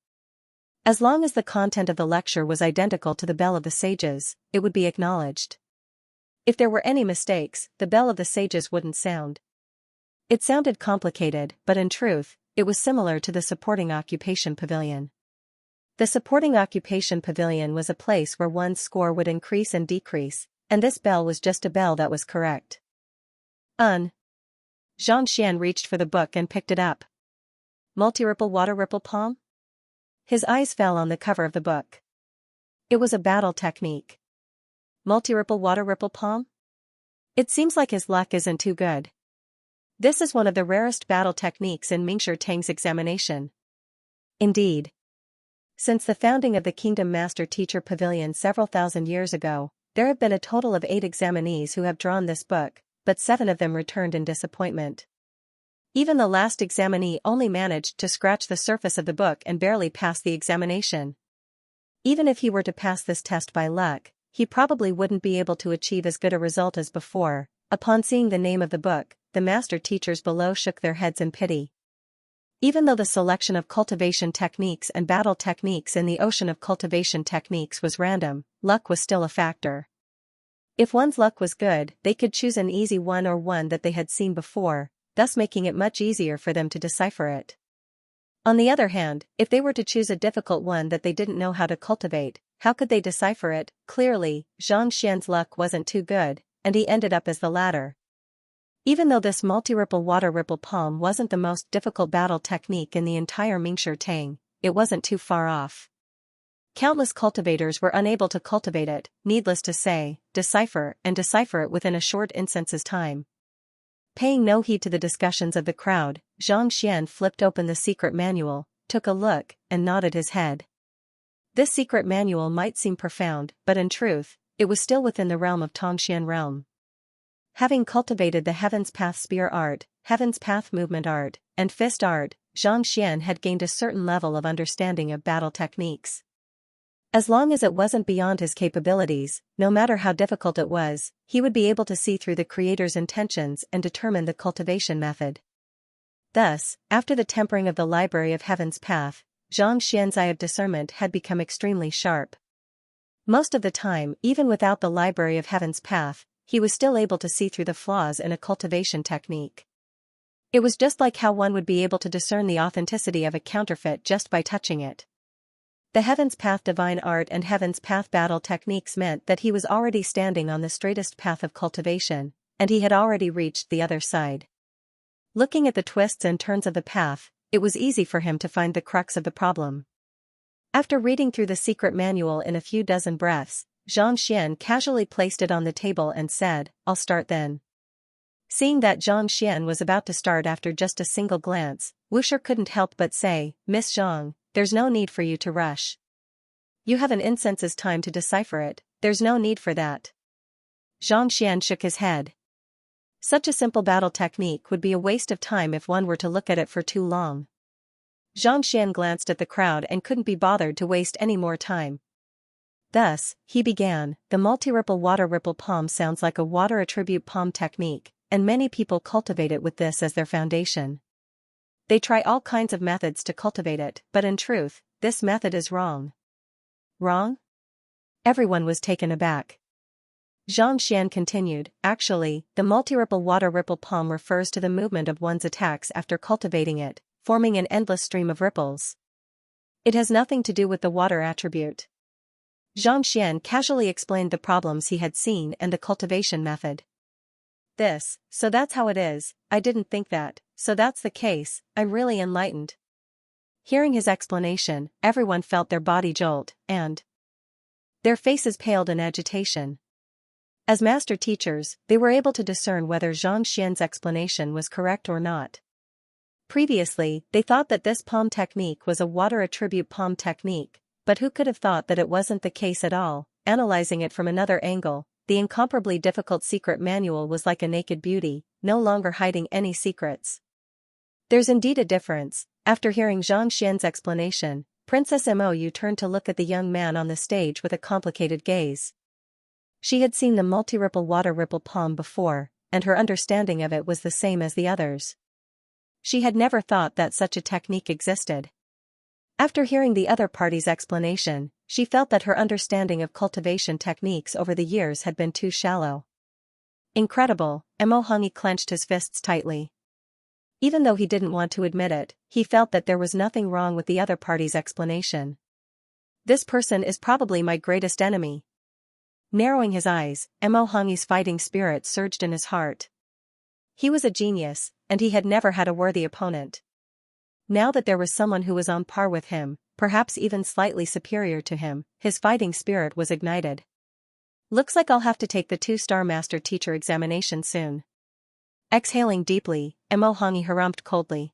As long as the content of the lecture was identical to the bell of the sages, it would be acknowledged. If there were any mistakes, the bell of the sages wouldn't sound. It sounded complicated, but in truth, it was similar to the supporting occupation pavilion. The supporting occupation pavilion was a place where one's score would increase and decrease, and this bell was just a bell that was correct. Xianxia reached for the book and picked it up. Multi-ripple water ripple palm? His eyes fell on the cover of the book. It was a battle technique. Multi-ripple water ripple palm? It seems like his luck isn't too good. This is one of the rarest battle techniques in Mingshi Tang's examination. Indeed. Since the founding of the Kingdom Master Teacher Pavilion several thousand years ago, there have been a total of 8 examinees who have drawn this book, but 7 of them returned in disappointment. Even the last examinee only managed to scratch the surface of the book and barely passed the examination. Even if he were to pass this test by luck, he probably wouldn't be able to achieve as good a result as before. Upon seeing the name of the book, the master teachers below shook their heads in pity. Even though the selection of cultivation techniques and battle techniques in the ocean of cultivation techniques was random, luck was still a factor. If one's luck was good, they could choose an easy one or one that they had seen before, thus making it much easier for them to decipher it. On the other hand, if they were to choose a difficult one that they didn't know how to cultivate, how could they decipher it? Clearly, Xianxia's luck wasn't too good, and he ended up as the latter. Even though this multi-ripple water ripple palm wasn't the most difficult battle technique in the entire Mingshi Tang, it wasn't too far off. Countless cultivators were unable to cultivate it, needless to say, decipher it within a short instant's time. Paying no heed to the discussions of the crowd, Xianxia flipped open the secret manual, took a look, and nodded his head. This secret manual might seem profound, but in truth, it was still within the realm of Tongxian realm. Having cultivated the Heaven's Path spear art, Heaven's Path movement art, and fist art, Xianxia had gained a certain level of understanding of battle techniques. As long as it wasn't beyond his capabilities, no matter how difficult it was, he would be able to see through the creator's intentions and determine the cultivation method. Thus, after the tempering of the Library of Heaven's Path, Xianxia's eye of discernment had become extremely sharp. Most of the time, even without the Library of Heaven's Path, he was still able to see through the flaws in a cultivation technique. It was just like how one would be able to discern the authenticity of a counterfeit just by touching it. The Heaven's Path divine art and Heaven's Path battle techniques meant that he was already standing on the straightest path of cultivation, and he had already reached the other side. Looking at the twists and turns of the path, it was easy for him to find the crux of the problem. After reading through the secret manual in a few dozen breaths, Xianxia casually placed it on the table and said, "I'll start then." Seeing that Xianxia was about to start after just a single glance, Wuxia couldn't help but say, "Miss Zhang, there's no need for you to rush. You have an instant's time to decipher it, there's no need for that." Xianxia shook his head. Such a simple battle technique would be a waste of time if one were to look at it for too long. Xianxia glanced at the crowd and couldn't be bothered to waste any more time. Thus, he began, "The multi-ripple water ripple palm sounds like a water attribute palm technique, and many people cultivate it with this as their foundation. They try all kinds of methods to cultivate it, but in truth, this method is wrong." Wrong? Everyone was taken aback. Xianxia continued, "Actually, the multi-ripple water ripple palm refers to the movement of one's attacks after cultivating it, forming an endless stream of ripples. It has nothing to do with the water attribute. Xianxia casually explained the problems he had seen and the cultivation method. So that's how it is, I didn't think that, so that's the case, I'm really enlightened. Hearing his explanation, everyone felt their body jolt, and their faces paled in agitation. As master teachers, they were able to discern whether Xianxia's explanation was correct or not. Previously, they thought that this palm technique was a water attribute palm technique, but who could have thought that it wasn't the case at all? Analyzing it from another angle, the incomparably difficult secret manual was like a naked beauty, no longer hiding any secrets. There's indeed a difference. After hearing Xianxia's explanation, Princess Mou turned to look at the young man on the stage with a complicated gaze. She had seen the multi-ripple water ripple palm before, and her understanding of it was the same as the others. She had never thought that such a technique existed. After hearing the other party's explanation, she felt that her understanding of cultivation techniques over the years had been too shallow. Incredible, Mo Hongyi clenched his fists tightly. Even though he didn't want to admit it, he felt that there was nothing wrong with the other party's explanation. This person is probably my greatest enemy. Narrowing his eyes, Mo Hongyi's fighting spirit surged in his heart. He was a genius, and he had never had a worthy opponent. Now that there was someone who was on par with him, perhaps even slightly superior to him, his fighting spirit was ignited. Looks like I'll have to take the 2-star master teacher examination soon. Exhaling deeply, Mo Hongyi harumphed coldly.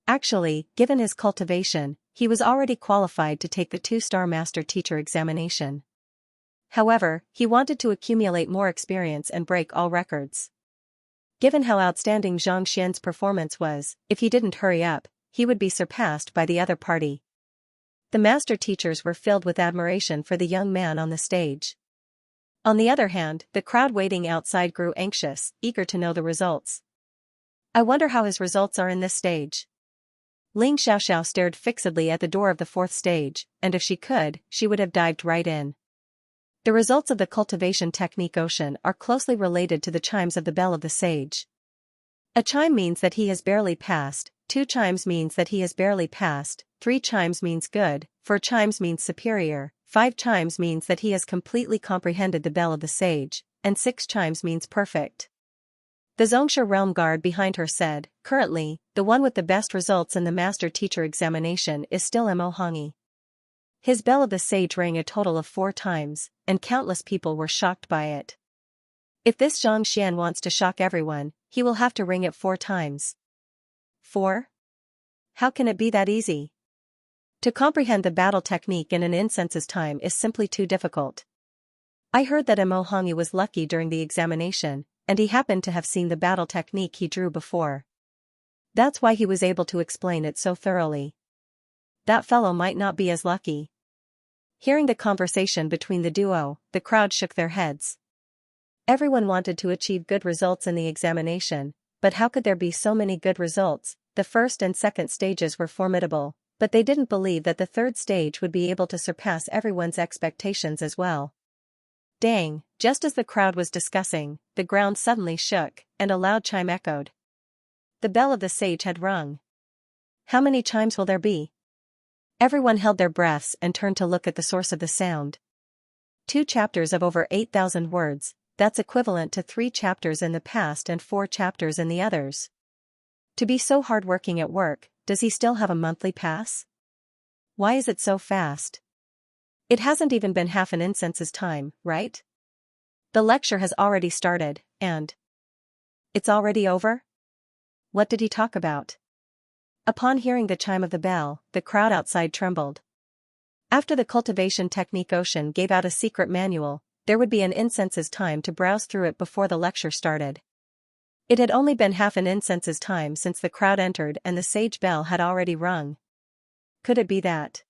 Actually, given his cultivation, he was already qualified to take the 2-star master teacher examination. However, he wanted to accumulate more experience and break all records. Given how outstanding Xianxia's performance was, if he didn't hurry up, he would be surpassed by the other party. The master teachers were filled with admiration for the young man on the stage. On the other hand, the crowd waiting outside grew anxious, eager to know the results. I wonder how his results are in this stage. Ling Xiaoxiao stared fixedly at the door of the 4th stage, and if she could, she would have dived right in. The results of the cultivation technique ocean are closely related to the chimes of the bell of the sage. A chime means that he has barely passed, 2 chimes means that he has barely passed, 3 chimes means good, 4 chimes means superior, 5 chimes means that he has completely comprehended the bell of the sage, and 6 chimes means perfect. The Xianxia realm guard behind her said, currently, the one with the best results in the master teacher examination is still Mo Hongyi. His bell of the sage rang a total of 4 times, and countless people were shocked by it. If this Xianxia wants to shock everyone, he will have to ring it 4 times. 4? How can it be that easy? To comprehend the battle technique in an incense's time is simply too difficult. I heard that Mo Hongyi was lucky during the examination, and he happened to have seen the battle technique he drew before. That's why he was able to explain it so thoroughly. That fellow might not be as lucky. Hearing the conversation between the duo, the crowd shook their heads. Everyone wanted to achieve good results in the examination, but how could there be so many good results? The 1st and 2nd stages were formidable, but they didn't believe that the 3rd stage would be able to surpass everyone's expectations as well. Dang, just as the crowd was discussing, the ground suddenly shook, and a loud chime echoed. The bell of the sage had rung. How many chimes will there be? Everyone held their breaths and turned to look at the source of the sound. 2 chapters of over 8,000 words, that's equivalent to 3 chapters in the past and 4 chapters in the others. To be so hardworking at work, does he still have a monthly pass? Why is it so fast? It hasn't even been half an incense's time, right? The lecture has already started, and it's already over? What did he talk about? Upon hearing the chime of the bell, the crowd outside trembled. After the cultivation technique ocean gave out a secret manual, there would be an incense's time to browse through it before the lecture started. It had only been half an incense's time since the crowd entered and the sage bell had already rung. Could it be that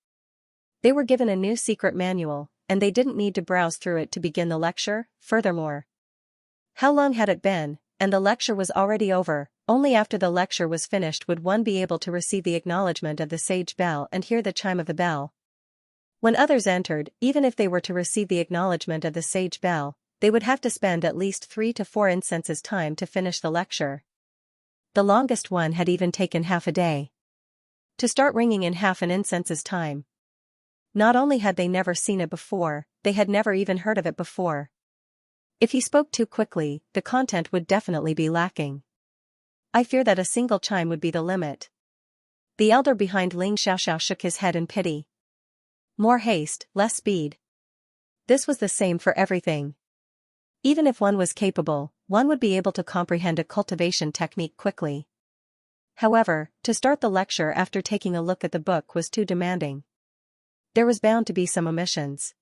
they were given a new secret manual, and they didn't need to browse through it to begin the lecture? Furthermore, how long had it been, and the lecture was already over? Only after the lecture was finished would one be able to receive the acknowledgement of the sage bell and hear the chime of the bell. When others entered, even if they were to receive the acknowledgement of the sage bell, they would have to spend at least 3 to 4 incenses time to finish the lecture. The longest one had even taken half a day. To start ringing in half an incense's time. Not only had they never seen it before, they had never even heard of it before. If he spoke too quickly, the content would definitely be lacking. I fear that a single chime would be the limit. The elder behind Ling Xiaoxiao shook his head in pity. More haste, less speed. This was the same for everything. Even if one was capable, one would be able to comprehend a cultivation technique quickly. However, to start the lecture after taking a look at the book was too demanding. There was bound to be some omissions.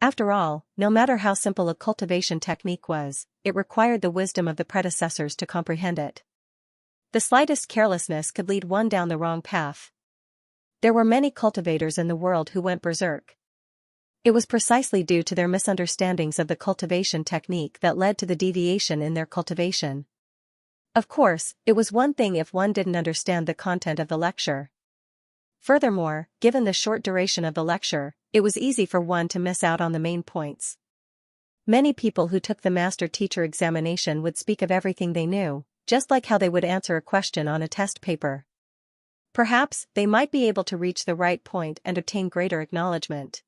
After all, no matter how simple a cultivation technique was, it required the wisdom of the predecessors to comprehend it. The slightest carelessness could lead one down the wrong path. There were many cultivators in the world who went berserk. It was precisely due to their misunderstandings of the cultivation technique that led to the deviation in their cultivation. Of course, it was one thing if one didn't understand the content of the lecture. Furthermore, given the short duration of the lecture, it was easy for one to miss out on the main points. Many people who took the master-teacher examination would speak of everything they knew, just like how they would answer a question on a test paper. Perhaps, they might be able to reach the right point and obtain greater acknowledgement.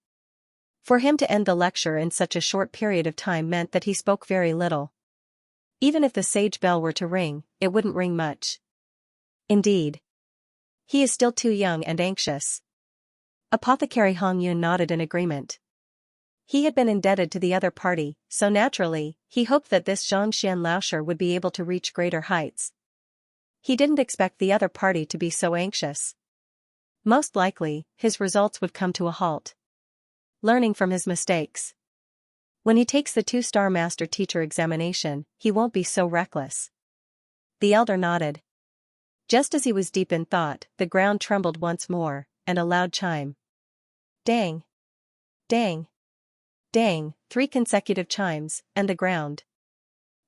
For him to end the lecture in such a short period of time meant that he spoke very little. Even if the sage bell were to ring, it wouldn't ring much. Indeed. He is still too young and anxious. Apothecary Hong Yun nodded in agreement. He had been indebted to the other party, so naturally, he hoped that this Xianxia Laosher would be able to reach greater heights. He didn't expect the other party to be so anxious. Most likely, his results would come to a halt. Learning from his mistakes. When he takes the 2-star master-teacher examination, he won't be so reckless. The elder nodded. Just as he was deep in thought, the ground trembled once more, and a loud chime. Dang! Dang! Dang! 3 consecutive chimes, and the ground.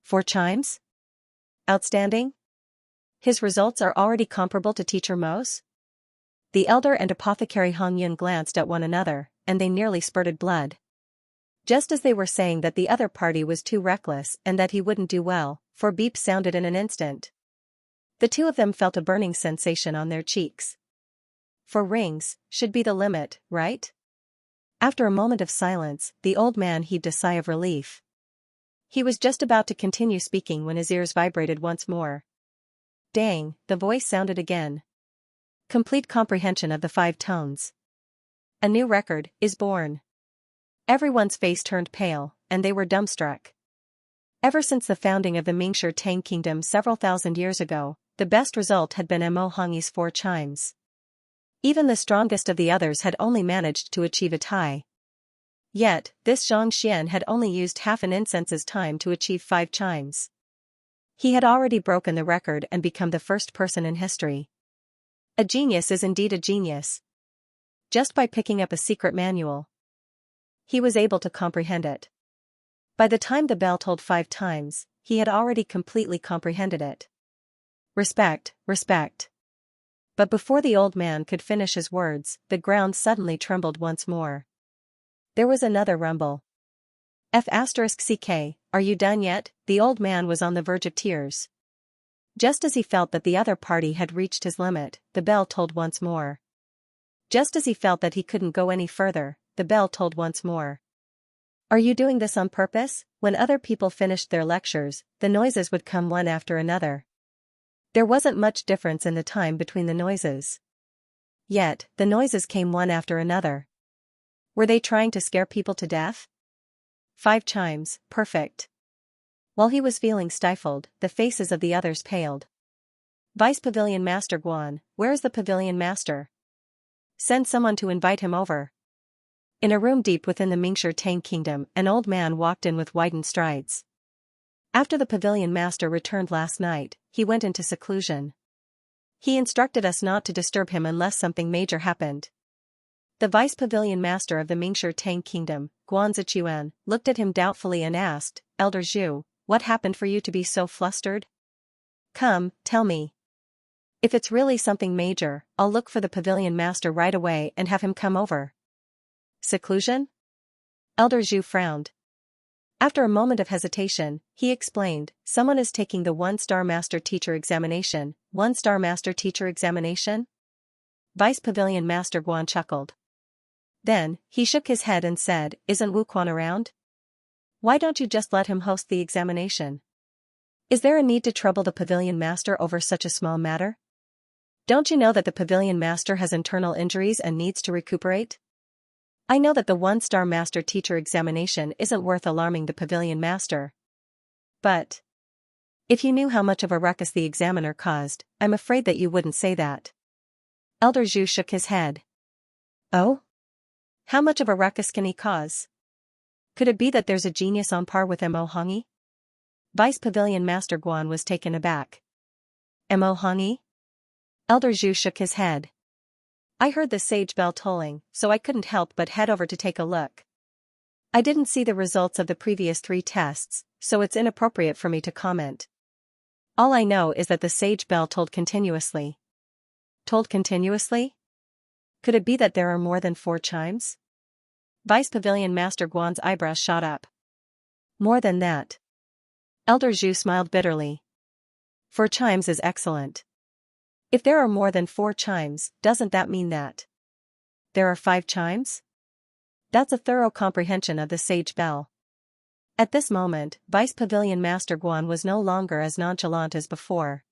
4 chimes? Outstanding? His results are already comparable to Teacher Mo's? The elder and Apothecary Hong Yun glanced at one another, and they nearly spurted blood. Just as they were saying that the other party was too reckless and that he wouldn't do well, 4 beeps sounded in an instant. The two of them felt a burning sensation on their cheeks. 4 rings should be the limit, right? After a moment of silence, the old man heaved a sigh of relief. He was just about to continue speaking when his ears vibrated once more. Dang, the voice sounded again. Complete comprehension of the 5 tones. A new record is born. Everyone's face turned pale, and they were dumbstruck. Ever since the founding of the Mingshi Tang Kingdom several thousand years ago, the best result had been Mo Hongyi's 4 chimes. Even the strongest of the others had only managed to achieve a tie. Yet, this Zhang Xian had only used half an incense's time to achieve 5 chimes. He had already broken the record and become the first person in history. A genius is indeed a genius. Just by picking up a secret manual, he was able to comprehend it. By the time the bell tolled 5 times, he had already completely comprehended it. Respect, respect. But before the old man could finish his words, the ground suddenly trembled once more. There was another rumble. F*CK, are you done yet? The old man was on the verge of tears. Just as he felt that the other party had reached his limit, the bell tolled once more. Just as he felt that he couldn't go any further, the bell tolled once more. Are you doing this on purpose? When other people finished their lectures, the noises would come one after another. There wasn't much difference in the time between the noises. Yet, the noises came one after another. Were they trying to scare people to death? 5 chimes, perfect. While he was feeling stifled, the faces of the others paled. Vice Pavilion Master Guan, where is the Pavilion Master? Send someone to invite him over. In a room deep within the Mingshi Tang Kingdom, an old man walked in with widened strides. After the Pavilion Master returned last night, he went into seclusion. He instructed us not to disturb him unless something major happened. The Vice Pavilion Master of the Mingshi Tang Kingdom, Guan Zichuan, looked at him doubtfully and asked, Elder Zhu, what happened for you to be so flustered? Come, tell me. If it's really something major, I'll look for the Pavilion Master right away and have him come over. Seclusion? Elder Zhu frowned. After a moment of hesitation, he explained, someone is taking the 1-star master-teacher examination. 1-star master-teacher examination? Vice Pavilion Master Guan chuckled. Then, he shook his head and said, "Isn't Wu Quan around? Why don't you just let him host the examination? Is there a need to trouble the Pavilion Master over such a small matter? Don't you know that the Pavilion Master has internal injuries and needs to recuperate? I know that the one-star Master Teacher examination isn't worth alarming the Pavilion Master. But if you knew how much of a ruckus the examiner caused, I'm afraid that you wouldn't say that." Elder Zhu shook his head. "Oh? How much of a ruckus can he cause? Could it be that there's a genius on par with Mo Hongyi?" Vice Pavilion Master Guan was taken aback. "Mo Hongyi?" Elder Zhu shook his head. "I heard the sage bell tolling, so I couldn't help but head over to take a look. I didn't see the results of the previous 3 tests, so it's inappropriate for me to comment. All I know is that the sage bell tolled continuously." "Tolled continuously? Could it be that there are more than 4 chimes?" Vice Pavilion Master Guan's eyebrows shot up. "More than that." Elder Zhu smiled bitterly. 4 chimes is excellent. If there are more than 4 chimes, doesn't that mean that there are 5 chimes? That's a thorough comprehension of the sage bell." At this moment, Vice Pavilion Master Guan was no longer as nonchalant as before.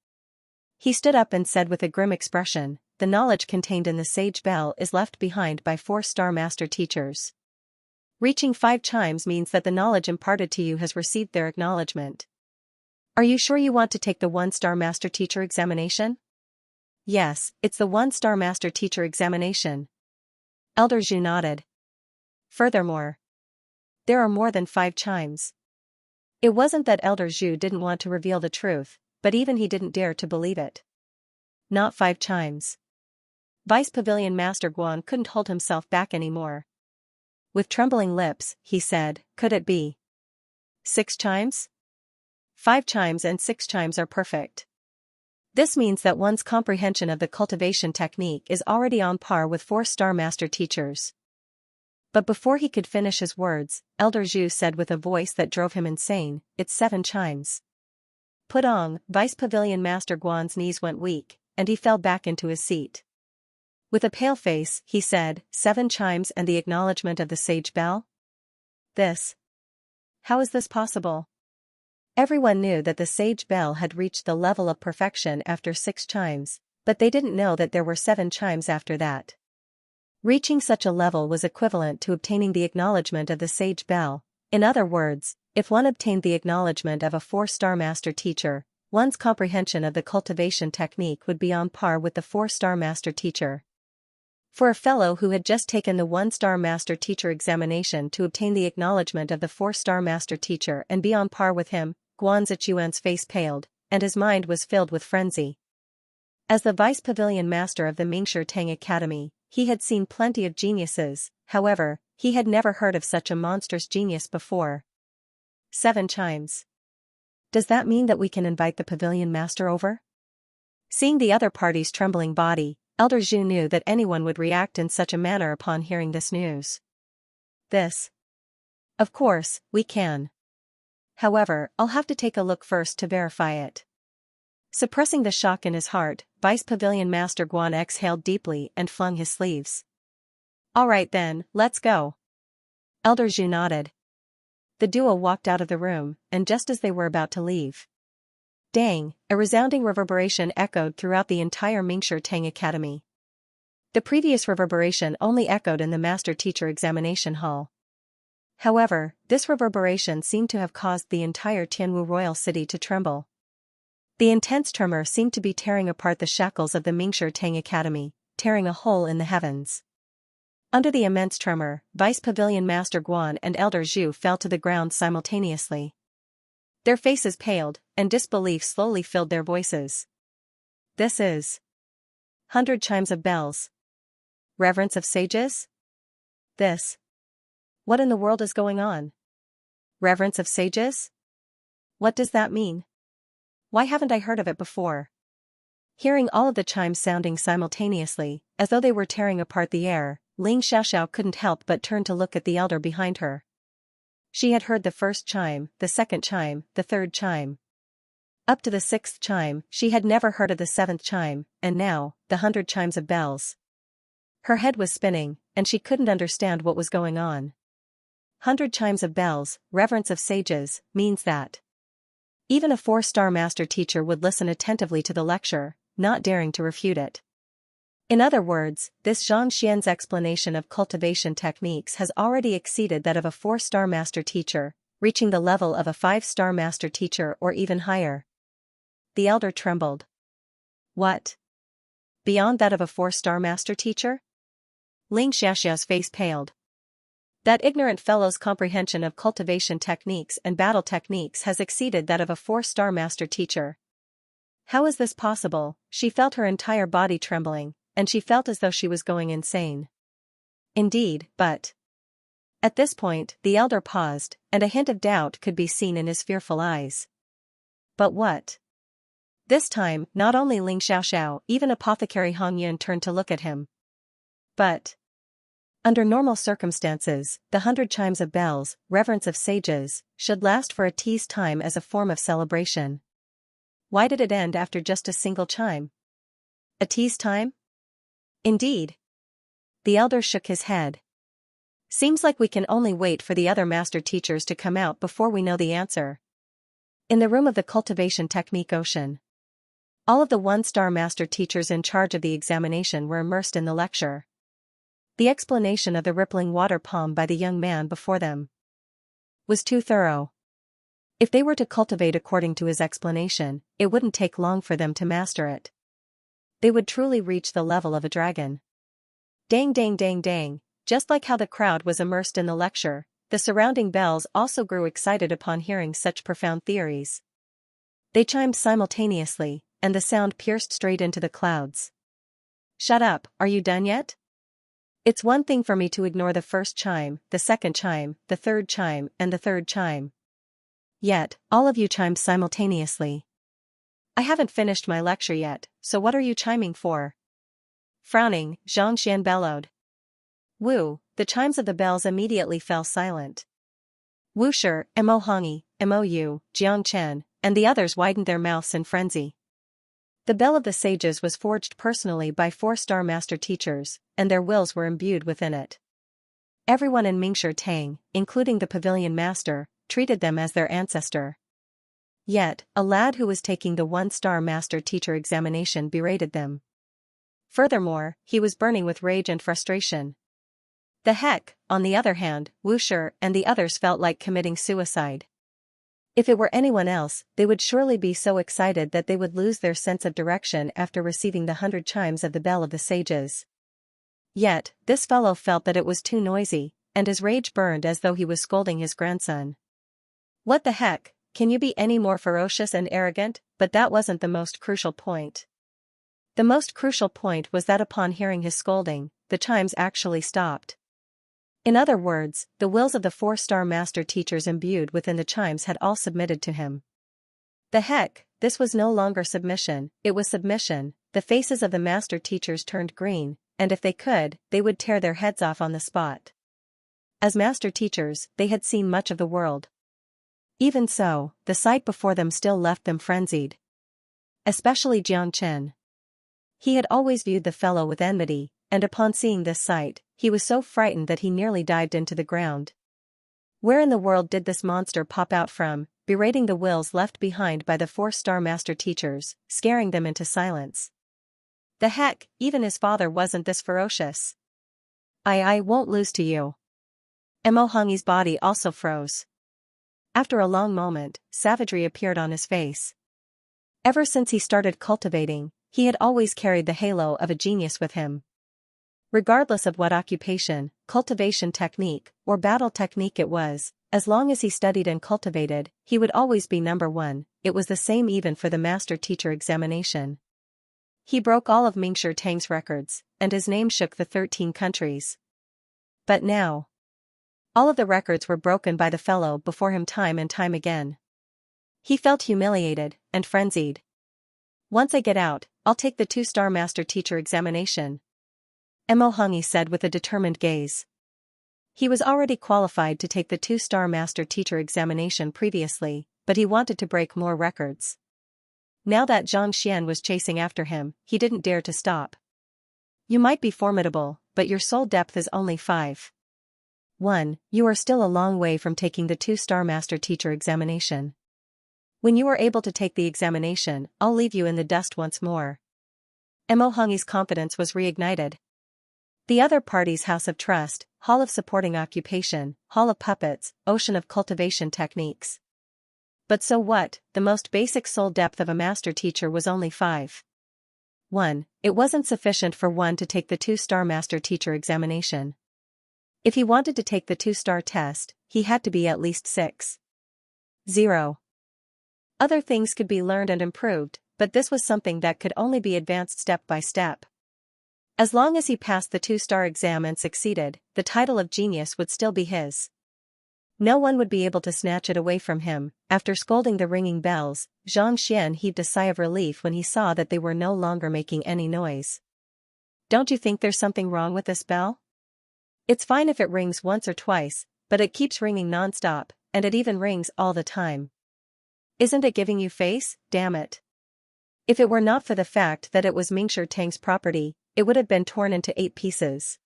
He stood up and said with a grim expression, "The knowledge contained in the sage bell is left behind by 4-star Master Teachers. Reaching 5 chimes means that the knowledge imparted to you has received their acknowledgement. Are you sure you want to take the 1-star Master Teacher examination?" "Yes, it's the 1-star Master Teacher examination." Elder Zhu nodded. "Furthermore, there are more than 5 chimes." It wasn't that Elder Zhu didn't want to reveal the truth, but even he didn't dare to believe it. Not 5 chimes. Vice Pavilion Master Guan couldn't hold himself back anymore. With trembling lips, he said, "Could it be 6 chimes? 5 chimes and 6 chimes are perfect. This means that one's comprehension of the cultivation technique is already on par with 4-star Master Teachers." But before he could finish his words, Elder Zhu said with a voice that drove him insane, "It's 7 chimes." Pudong, Vice Pavilion Master Guan's knees went weak, and he fell back into his seat. With a pale face, he said, 7 chimes and the acknowledgement of the sage bell? How is this possible? Everyone knew that the sage bell had reached the level of perfection after 6 chimes, but they didn't know that there were 7 chimes after that. Reaching such a level was equivalent to obtaining the acknowledgement of the sage bell. In other words, if one obtained the acknowledgement of a 4-star Master Teacher, one's comprehension of the cultivation technique would be on par with the 4-star Master Teacher. For a fellow who had just taken the 1-star Master Teacher examination to obtain the acknowledgement of the 4-star Master Teacher and be on par with him, Guan Zichuan's face paled, and his mind was filled with frenzy. As the Vice Pavilion Master of the Mingshi Tang Academy, he had seen plenty of geniuses, however, he had never heard of such a monstrous genius before. 7 chimes. Does that mean that we can invite the Pavilion Master over? Seeing the other party's trembling body, Elder Zhu knew that anyone would react in such a manner upon hearing this news. Of course, we can. However, I'll have to take a look first to verify it. Suppressing the shock in his heart, Vice Pavilion Master Guan exhaled deeply and flung his sleeves. "All right then, let's go." Elder Zhu nodded. The duo walked out of the room, and just as they were about to leave, dang, a resounding reverberation echoed throughout the entire Mingshi Tang Academy. The previous reverberation only echoed in the Master Teacher examination hall. However, this reverberation seemed to have caused the entire Tianwu royal city to tremble. The intense tremor seemed to be tearing apart the shackles of the Mingshi Tang Academy, tearing a hole in the heavens. Under the immense tremor, Vice Pavilion Master Guan and Elder Zhu fell to the ground simultaneously. Their faces paled, and disbelief slowly filled their voices. This is 100 chimes of bells. Reverence of sages? What in the world is going on? Reverence of sages? What does that mean? Why haven't I heard of it before? Hearing all of the chimes sounding simultaneously, as though they were tearing apart the air, Ling Xiaoxiao couldn't help but turn to look at the elder behind her. She had heard the first chime, the second chime, the third chime. Up to the 6th chime, she had never heard of the 7th chime, and now, the 100 chimes of bells. Her head was spinning, and she couldn't understand what was going on. 100 chimes of bells, reverence of sages, means that even a 4-star master teacher would listen attentively to the lecture, not daring to refute it. In other words, this Xianxia's explanation of cultivation techniques has already exceeded that of a 4-star master teacher, reaching the level of a 5-star master teacher or even higher. The elder trembled. What? Beyond that of a 4-star master teacher? Xianxia's face paled. That ignorant fellow's comprehension of cultivation techniques and battle techniques has exceeded that of a 4-star master teacher. How is this possible? She felt her entire body trembling, and she felt as though she was going insane. Indeed, but... At this point, the elder paused, and a hint of doubt could be seen in his fearful eyes. But what? This time, not only Ling Xiaoxiao, even Apothecary Hong Yun turned to look at him. But... Under normal circumstances, the 100 chimes of bells, reverence of sages, should last for a tea's time as a form of celebration. Why did it end after just a single chime? A tea's time? Indeed. The elder shook his head. Seems like we can only wait for the other master teachers to come out before we know the answer. In the room of the cultivation technique ocean, all of the 1-star master teachers in charge of the examination were immersed in the lecture. The explanation of the rippling water palm by the young man before them was too thorough. If they were to cultivate according to his explanation, it wouldn't take long for them to master it. They would truly reach the level of a dragon. Dang dang dang dang, just like how the crowd was immersed in the lecture, the surrounding bells also grew excited upon hearing such profound theories. They chimed simultaneously, and the sound pierced straight into the clouds. Shut up, are you done yet? It's one thing for me to ignore the first chime, the second chime, the third chime, and the third chime. Yet, all of you chimed simultaneously. I haven't finished my lecture yet, so what are you chiming for? Frowning, Xianxia bellowed. Wu, the chimes of the bells immediately fell silent. Wu Shi, Mo Hongyi, Mo Yu, Jiang Chen, and the others widened their mouths in frenzy. The bell of the sages was forged personally by 4-star master teachers, and their wills were imbued within it. Everyone in Mingshi Tang, including the pavilion master, treated them as their ancestor. Yet, a lad who was taking the 1-star master teacher examination berated them. Furthermore, he was burning with rage and frustration. The heck, on the other hand, Wu Shi and the others felt like committing suicide. If it were anyone else, they would surely be so excited that they would lose their sense of direction after receiving the 100 chimes of the bell of the sages. Yet, this fellow felt that it was too noisy, and his rage burned as though he was scolding his grandson. What the heck, can you be any more ferocious and arrogant? But that wasn't the most crucial point. The most crucial point was that upon hearing his scolding, the chimes actually stopped. In other words, the wills of the 4-star master teachers imbued within the chimes had all submitted to him. The heck, this was no longer submission, it was submission. The faces of the master teachers turned green, and if they could, they would tear their heads off on the spot. As master teachers, they had seen much of the world. Even so, the sight before them still left them frenzied. Especially Jiang Chen. He had always viewed the fellow with enmity, and upon seeing this sight, he was so frightened that he nearly dived into the ground. Where in the world did this monster pop out from, berating the wills left behind by the 4-star master teachers, scaring them into silence? The heck, even his father wasn't this ferocious. I won't lose to you. Mo Hongyi's body also froze. After a long moment, savagery appeared on his face. Ever since he started cultivating, he had always carried the halo of a genius with him. Regardless of what occupation, cultivation technique, or battle technique it was, as long as he studied and cultivated, he would always be number one. It was the same even for the master teacher examination. He broke all of Mingshi Tang's records, and his name shook the 13 countries. But now, all of the records were broken by the fellow before him time and time again. He felt humiliated and frenzied. Once I get out, I'll take the 2-star master teacher examination, Mo Hongyi said with a determined gaze. He was already qualified to take the 2-star master teacher examination previously, but he wanted to break more records. Now that Xianxia was chasing after him, he didn't dare to stop. You might be formidable, but your soul depth is only 5. 1. You are still a long way from taking the 2-star Master Teacher examination. When you are able to take the examination, I'll leave you in the dust once more. Mo Hongyi's confidence was reignited. The other parties: House of Trust, Hall of Supporting Occupation, Hall of Puppets, Ocean of Cultivation Techniques. But so what? The most basic soul depth of a Master Teacher was only 5. 1. It wasn't sufficient for one to take the 2-star Master Teacher examination. If he wanted to take the 2-star test, he had to be at least 6. 0. Other things could be learned and improved, but this was something that could only be advanced step by step. As long as he passed the 2-star exam and succeeded, the title of genius would still be his. No one would be able to snatch it away from him. After scolding the ringing bells, Xianxia heaved a sigh of relief when he saw that they were no longer making any noise. Don't you think there's something wrong with this bell? It's fine if it rings once or twice, but it keeps ringing non-stop, and it even rings all the time. Isn't it giving you face? Damn it. If it were not for the fact that it was Mingshi Tang's property, it would have been torn into 8 pieces.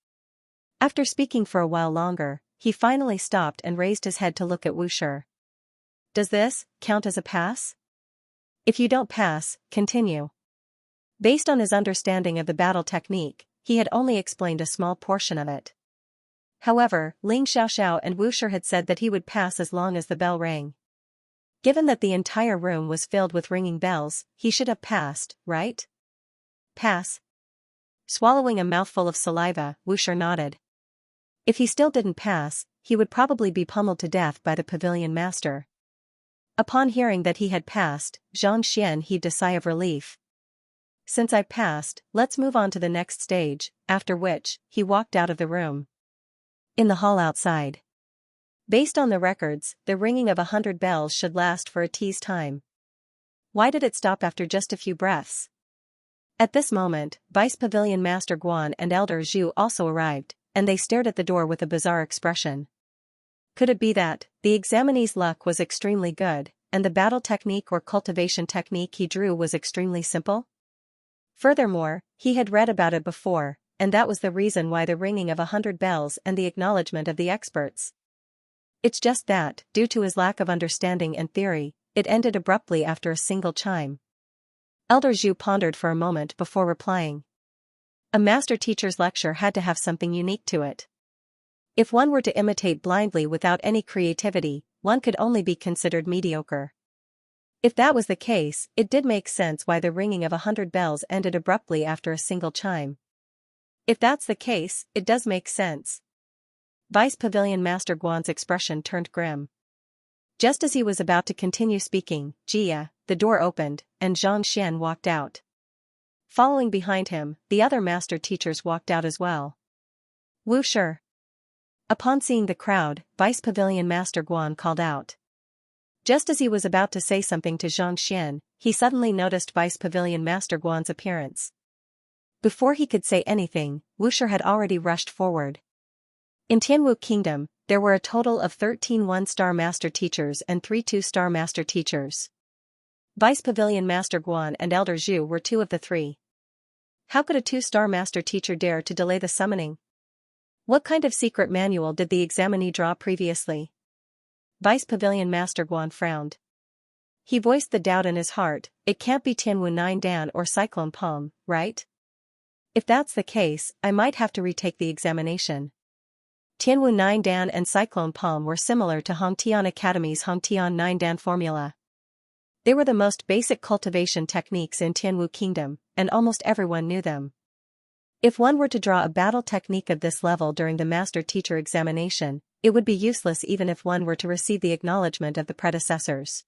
After speaking for a while longer, he finally stopped and raised his head to look at Wushi. Does this count as a pass? If you don't pass, continue. Based on his understanding of the battle technique, he had only explained a small portion of it. However, Ling Xiaoxiao and Wushi had said that he would pass as long as the bell rang. Given that the entire room was filled with ringing bells, he should have passed, right? Pass. Swallowing a mouthful of saliva, Wushi nodded. If he still didn't pass, he would probably be pummeled to death by the pavilion master. Upon hearing that he had passed, Xianxia heaved a sigh of relief. Since I passed, let's move on to the next stage, after which, he walked out of the room. In the hall outside. Based on the records, the ringing of 100 bells should last for a tea's time. Why did it stop after just a few breaths? At this moment, Vice Pavilion Master Guan and Elder Zhu also arrived, and they stared at the door with a bizarre expression. Could it be that the examinee's luck was extremely good, and the battle technique or cultivation technique he drew was extremely simple? Furthermore, he had read about it before, and that was the reason why the ringing of 100 bells and the acknowledgement of the experts. It's just that, due to his lack of understanding and theory, it ended abruptly after a single chime. Elder Zhu pondered for a moment before replying. A master teacher's lecture had to have something unique to it. If one were to imitate blindly without any creativity, one could only be considered mediocre. If that was the case, it did make sense why the ringing of 100 bells ended abruptly after a single chime. If that's the case, it does make sense. Vice Pavilion Master Guan's expression turned grim. Just as he was about to continue speaking, the door opened, and Xianxia walked out. Following behind him, the other master teachers walked out as well. Wushi. Upon seeing the crowd, Vice Pavilion Master Guan called out. Just as he was about to say something to Xianxia, he suddenly noticed Vice Pavilion Master Guan's appearance. Before he could say anything, Wushi had already rushed forward. In Tianwu Kingdom, there were a total of 13 1-star master teachers and 3 2-star master teachers. Vice Pavilion Master Guan and Elder Zhu were 2 of the 3. How could a 2-star master teacher dare to delay the summoning? What kind of secret manual did the examinee draw previously? Vice Pavilion Master Guan frowned. He voiced the doubt in his heart, it can't be Tianwu 9 Dan or Cyclone Palm, right? If that's the case, I might have to retake the examination. Tianwu 9 Dan and Cyclone Palm were similar to Hongtian Academy's Hongtian 9 Dan formula. They were the most basic cultivation techniques in Tianwu Kingdom, and almost everyone knew them. If one were to draw a battle technique of this level during the master teacher examination, it would be useless even if one were to receive the acknowledgement of the predecessors.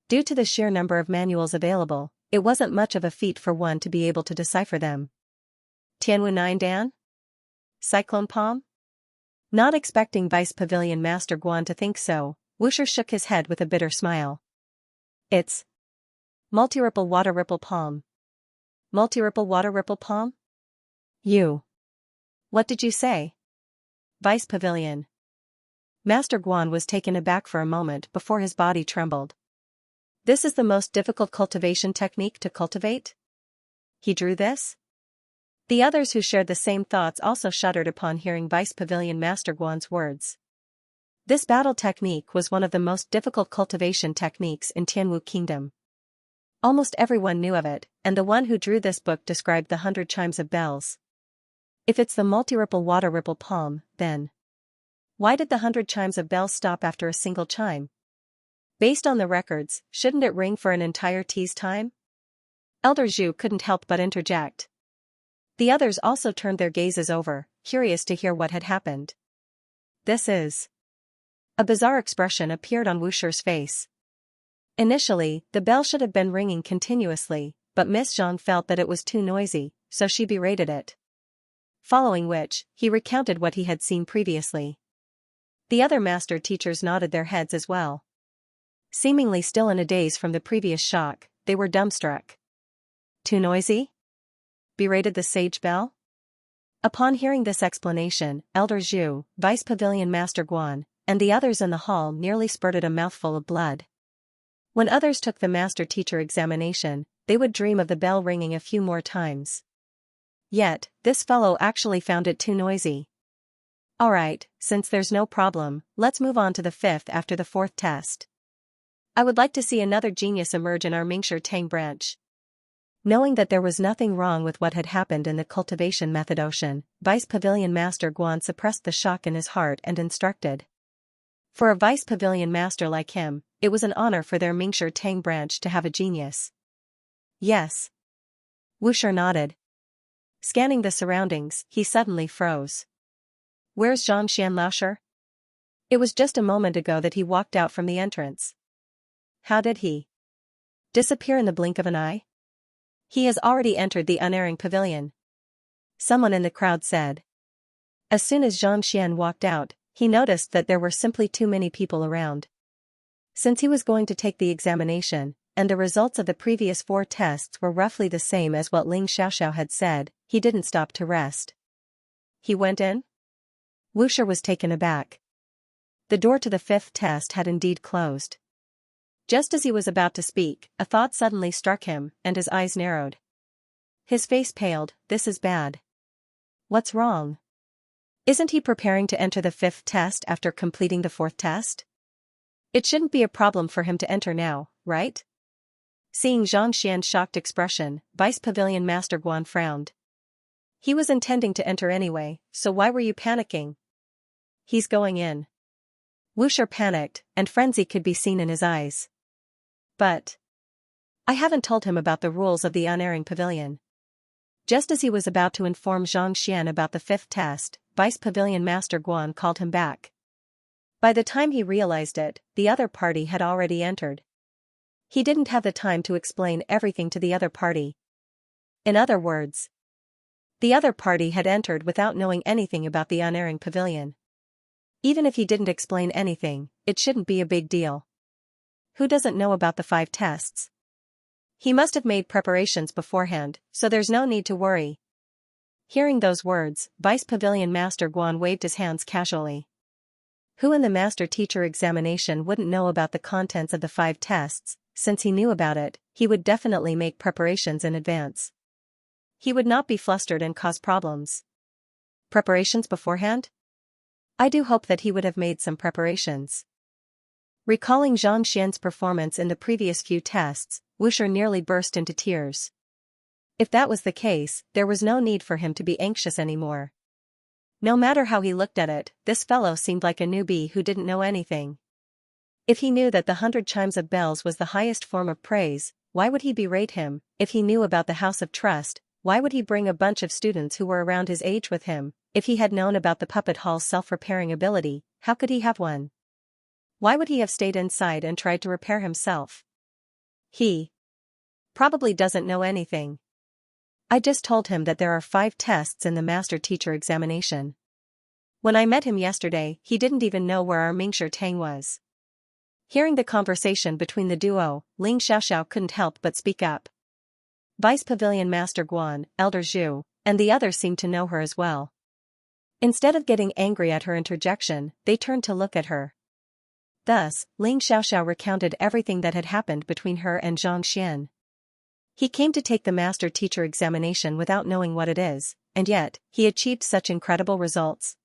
Due to the sheer number of manuals available, it wasn't much of a feat for one to be able to decipher them. Tianwu 9 Dan? Cyclone Palm? Not expecting Vice Pavilion Master Guan to think so, Wushi shook his head with a bitter smile. It's Multi-Ripple Water Ripple Palm. Multi-Ripple Water Ripple Palm? You. What did you say? Vice Pavilion. Master Guan was taken aback for a moment before his body trembled. This is the most difficult cultivation technique to cultivate? He drew this? The others who shared the same thoughts also shuddered upon hearing Vice Pavilion Master Guan's words. This battle technique was one of the most difficult cultivation techniques in Tianwu Kingdom. Almost everyone knew of it, and the one who drew this book described the 100 chimes of bells. If it's the multi-ripple water ripple palm, then why did the 100 chimes of bells stop after a single chime? Based on the records, shouldn't it ring for an entire tea's time? Elder Zhu couldn't help but interject. The others also turned their gazes over, curious to hear what had happened. This is... A bizarre expression appeared on Wusher's face. Initially, the bell should have been ringing continuously, but Miss Zhang felt that it was too noisy, so she berated it. Following which, he recounted what he had seen previously. The other master teachers nodded their heads as well. Seemingly still in a daze from the previous shock, they were dumbstruck. Too noisy? Berated the sage bell? Upon hearing this explanation, Elder Zhu, Vice Pavilion Master Guan, and the others in the hall nearly spurted a mouthful of blood. When others took the master-teacher examination, they would dream of the bell ringing a few more times. Yet, this fellow actually found it too noisy. Alright, since there's no problem, let's move on to the 5th after the 4th test. I would like to see another genius emerge in our Mingshi Tang branch. Knowing that there was nothing wrong with what had happened in the cultivation method ocean, Vice Pavilion Master Guan suppressed the shock in his heart and instructed. For a Vice Pavilion Master like him, it was an honor for their Mingshi Tang branch to have a genius. Yes. Wusher nodded. Scanning the surroundings, he suddenly froze. Where's Xianxia Laosher? It was just a moment ago that he walked out from the entrance. How did he disappear in the blink of an eye? He has already entered the unerring pavilion. Someone in the crowd said. As soon as Xianxia walked out, he noticed that there were simply too many people around. Since he was going to take the examination, and the results of the previous 4 tests were roughly the same as what Ling Xiaoxiao had said, he didn't stop to rest. He went in? Wusher was taken aback. The door to the 5th test had indeed closed. Just as he was about to speak, a thought suddenly struck him, and his eyes narrowed. His face paled. This is bad. What's wrong? Isn't he preparing to enter the 5th test after completing the 4th test? It shouldn't be a problem for him to enter now, right? Seeing Xianxian's shocked expression, Vice Pavilion Master Guan frowned. He was intending to enter anyway, so why were you panicking? He's going in. Wusher panicked, and frenzy could be seen in his eyes. But I haven't told him about the rules of the unerring pavilion. Just as he was about to inform Xianxian about the 5th test, Vice Pavilion Master Guan called him back. By the time he realized it, the other party had already entered. He didn't have the time to explain everything to the other party. In other words, the other party had entered without knowing anything about the unerring pavilion. Even if he didn't explain anything, it shouldn't be a big deal. Who doesn't know about the 5 tests? He must have made preparations beforehand, so there's no need to worry. Hearing those words, Vice Pavilion Master Guan waved his hands casually. Who in the master-teacher examination wouldn't know about the contents of the 5 tests? Since he knew about it, he would definitely make preparations in advance. He would not be flustered and cause problems. Preparations beforehand? I do hope that he would have made some preparations. Recalling Xianxian's performance in the previous few tests, Wusher nearly burst into tears. If that was the case, there was no need for him to be anxious anymore. No matter how he looked at it, this fellow seemed like a newbie who didn't know anything. If he knew that the 100 chimes of bells was the highest form of praise, why would he berate him? If he knew about the House of Trust, why would he bring a bunch of students who were around his age with him? If he had known about the puppet hall's self-repairing ability, how could he have one? Why would he have stayed inside and tried to repair himself? He probably doesn't know anything. I just told him that there are 5 tests in the master-teacher examination. When I met him yesterday, he didn't even know where our Mingshi Tang was. Hearing the conversation between the duo, Ling Xiaoxiao couldn't help but speak up. Vice Pavilion Master Guan, Elder Zhu, and the others seemed to know her as well. Instead of getting angry at her interjection, they turned to look at her. Thus, Ling Xiaoxiao recounted everything that had happened between her and Xianxian. He came to take the master-teacher examination without knowing what it is, and yet, he achieved such incredible results.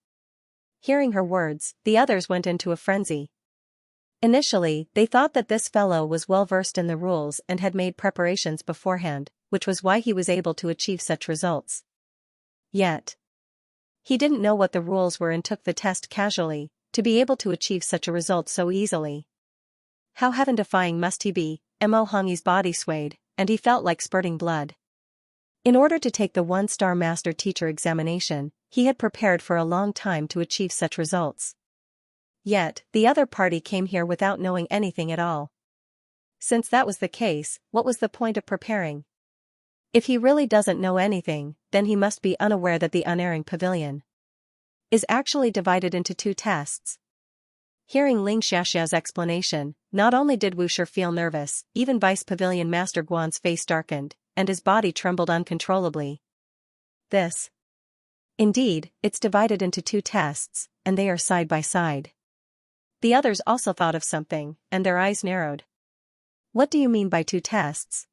Hearing her words, the others went into a frenzy. Initially, they thought that this fellow was well versed in the rules and had made preparations beforehand, which was why he was able to achieve such results. Yet, he didn't know what the rules were and took the test casually, to be able to achieve such a result so easily. How heaven-defying must he be? Mo Hongyi's body swayed, and he felt like spurting blood. In order to take the one-star master-teacher examination, he had prepared for a long time to achieve such results. Yet, the other party came here without knowing anything at all. Since that was the case, what was the point of preparing? If he really doesn't know anything, then he must be unaware that the unerring pavilion is actually divided into 2 tests. Hearing Ling Xiaxia's explanation, not only did Wuxia feel nervous, even Vice Pavilion Master Guan's face darkened, and his body trembled uncontrollably. Indeed, it's divided into 2 tests, and they are side by side. The others also thought of something, and their eyes narrowed. What do you mean by 2 tests?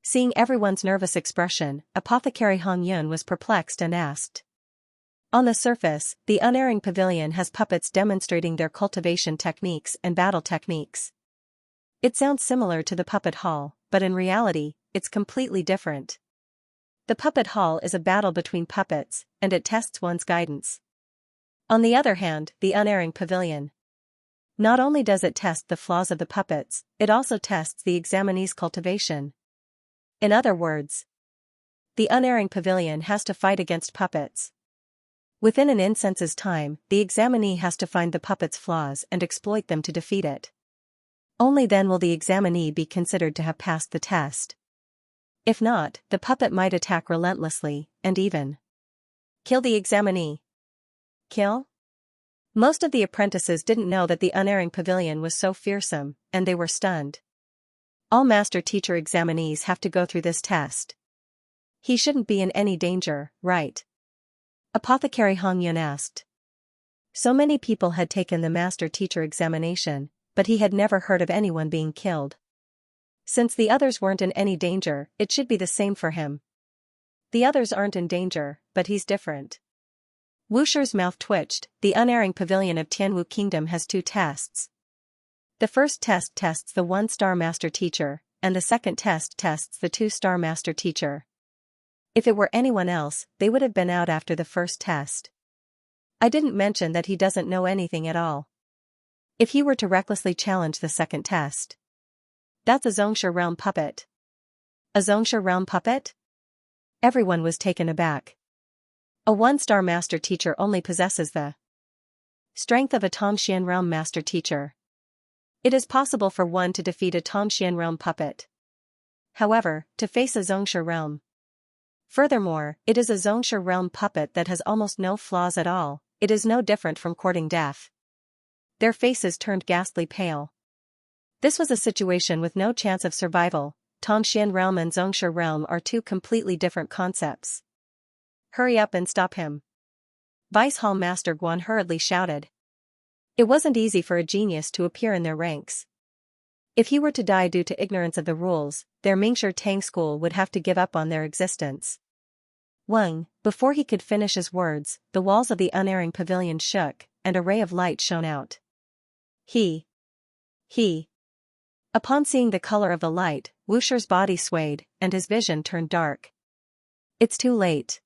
Seeing everyone's nervous expression, Apothecary Hong Yun was perplexed and asked. On the surface, the unerring pavilion has puppets demonstrating their cultivation techniques and battle techniques. It sounds similar to the puppet hall, but in reality, it's completely different. The puppet hall is a battle between puppets, and it tests one's guidance. On the other hand, the unerring pavilion. Not only does it test the flaws of the puppets, it also tests the examinee's cultivation. In other words, the unerring pavilion has to fight against puppets. Within an instance's time, the examinee has to find the puppet's flaws and exploit them to defeat it. Only then will the examinee be considered to have passed the test. If not, the puppet might attack relentlessly, and even kill the examinee. Kill? Most of the apprentices didn't know that the unerring pavilion was so fearsome, and they were stunned. All master-teacher examinees have to go through this test. He shouldn't be in any danger, right? Apothecary Hong Yun asked. So many people had taken the master-teacher examination, but he had never heard of anyone being killed. Since the others weren't in any danger, it should be the same for him. The others aren't in danger, but he's different. Wuxia's mouth twitched. The unerring pavilion of Tianwu Kingdom has 2 tests. The first test tests the 1-star master teacher, and the second test tests the 2-star master teacher. If it were anyone else, they would have been out after the first test. I didn't mention that he doesn't know anything at all. If he were to recklessly challenge the second test. That's a Xianxia realm puppet. A Xianxia realm puppet? Everyone was taken aback. A 1-star master teacher only possesses the strength of a Tongxian realm master teacher. It is possible for one to defeat a Tongxian realm puppet. However, to face a Xianxia realm. Furthermore, it is a Xianxia realm puppet that has almost no flaws at all. It is no different from courting death. Their faces turned ghastly pale. This was a situation with no chance of survival. Tongxian realm and Xianxia realm are 2 completely different concepts. Hurry up and stop him. Vice Hall Master Guan hurriedly shouted. It wasn't easy for a genius to appear in their ranks. If he were to die due to ignorance of the rules, their Mingshi Tang school would have to give up on their existence. Before he could finish his words, the walls of the unerring pavilion shook, and a ray of light shone out. Upon seeing the color of the light, Wuxia's body swayed, and his vision turned dark. It's too late.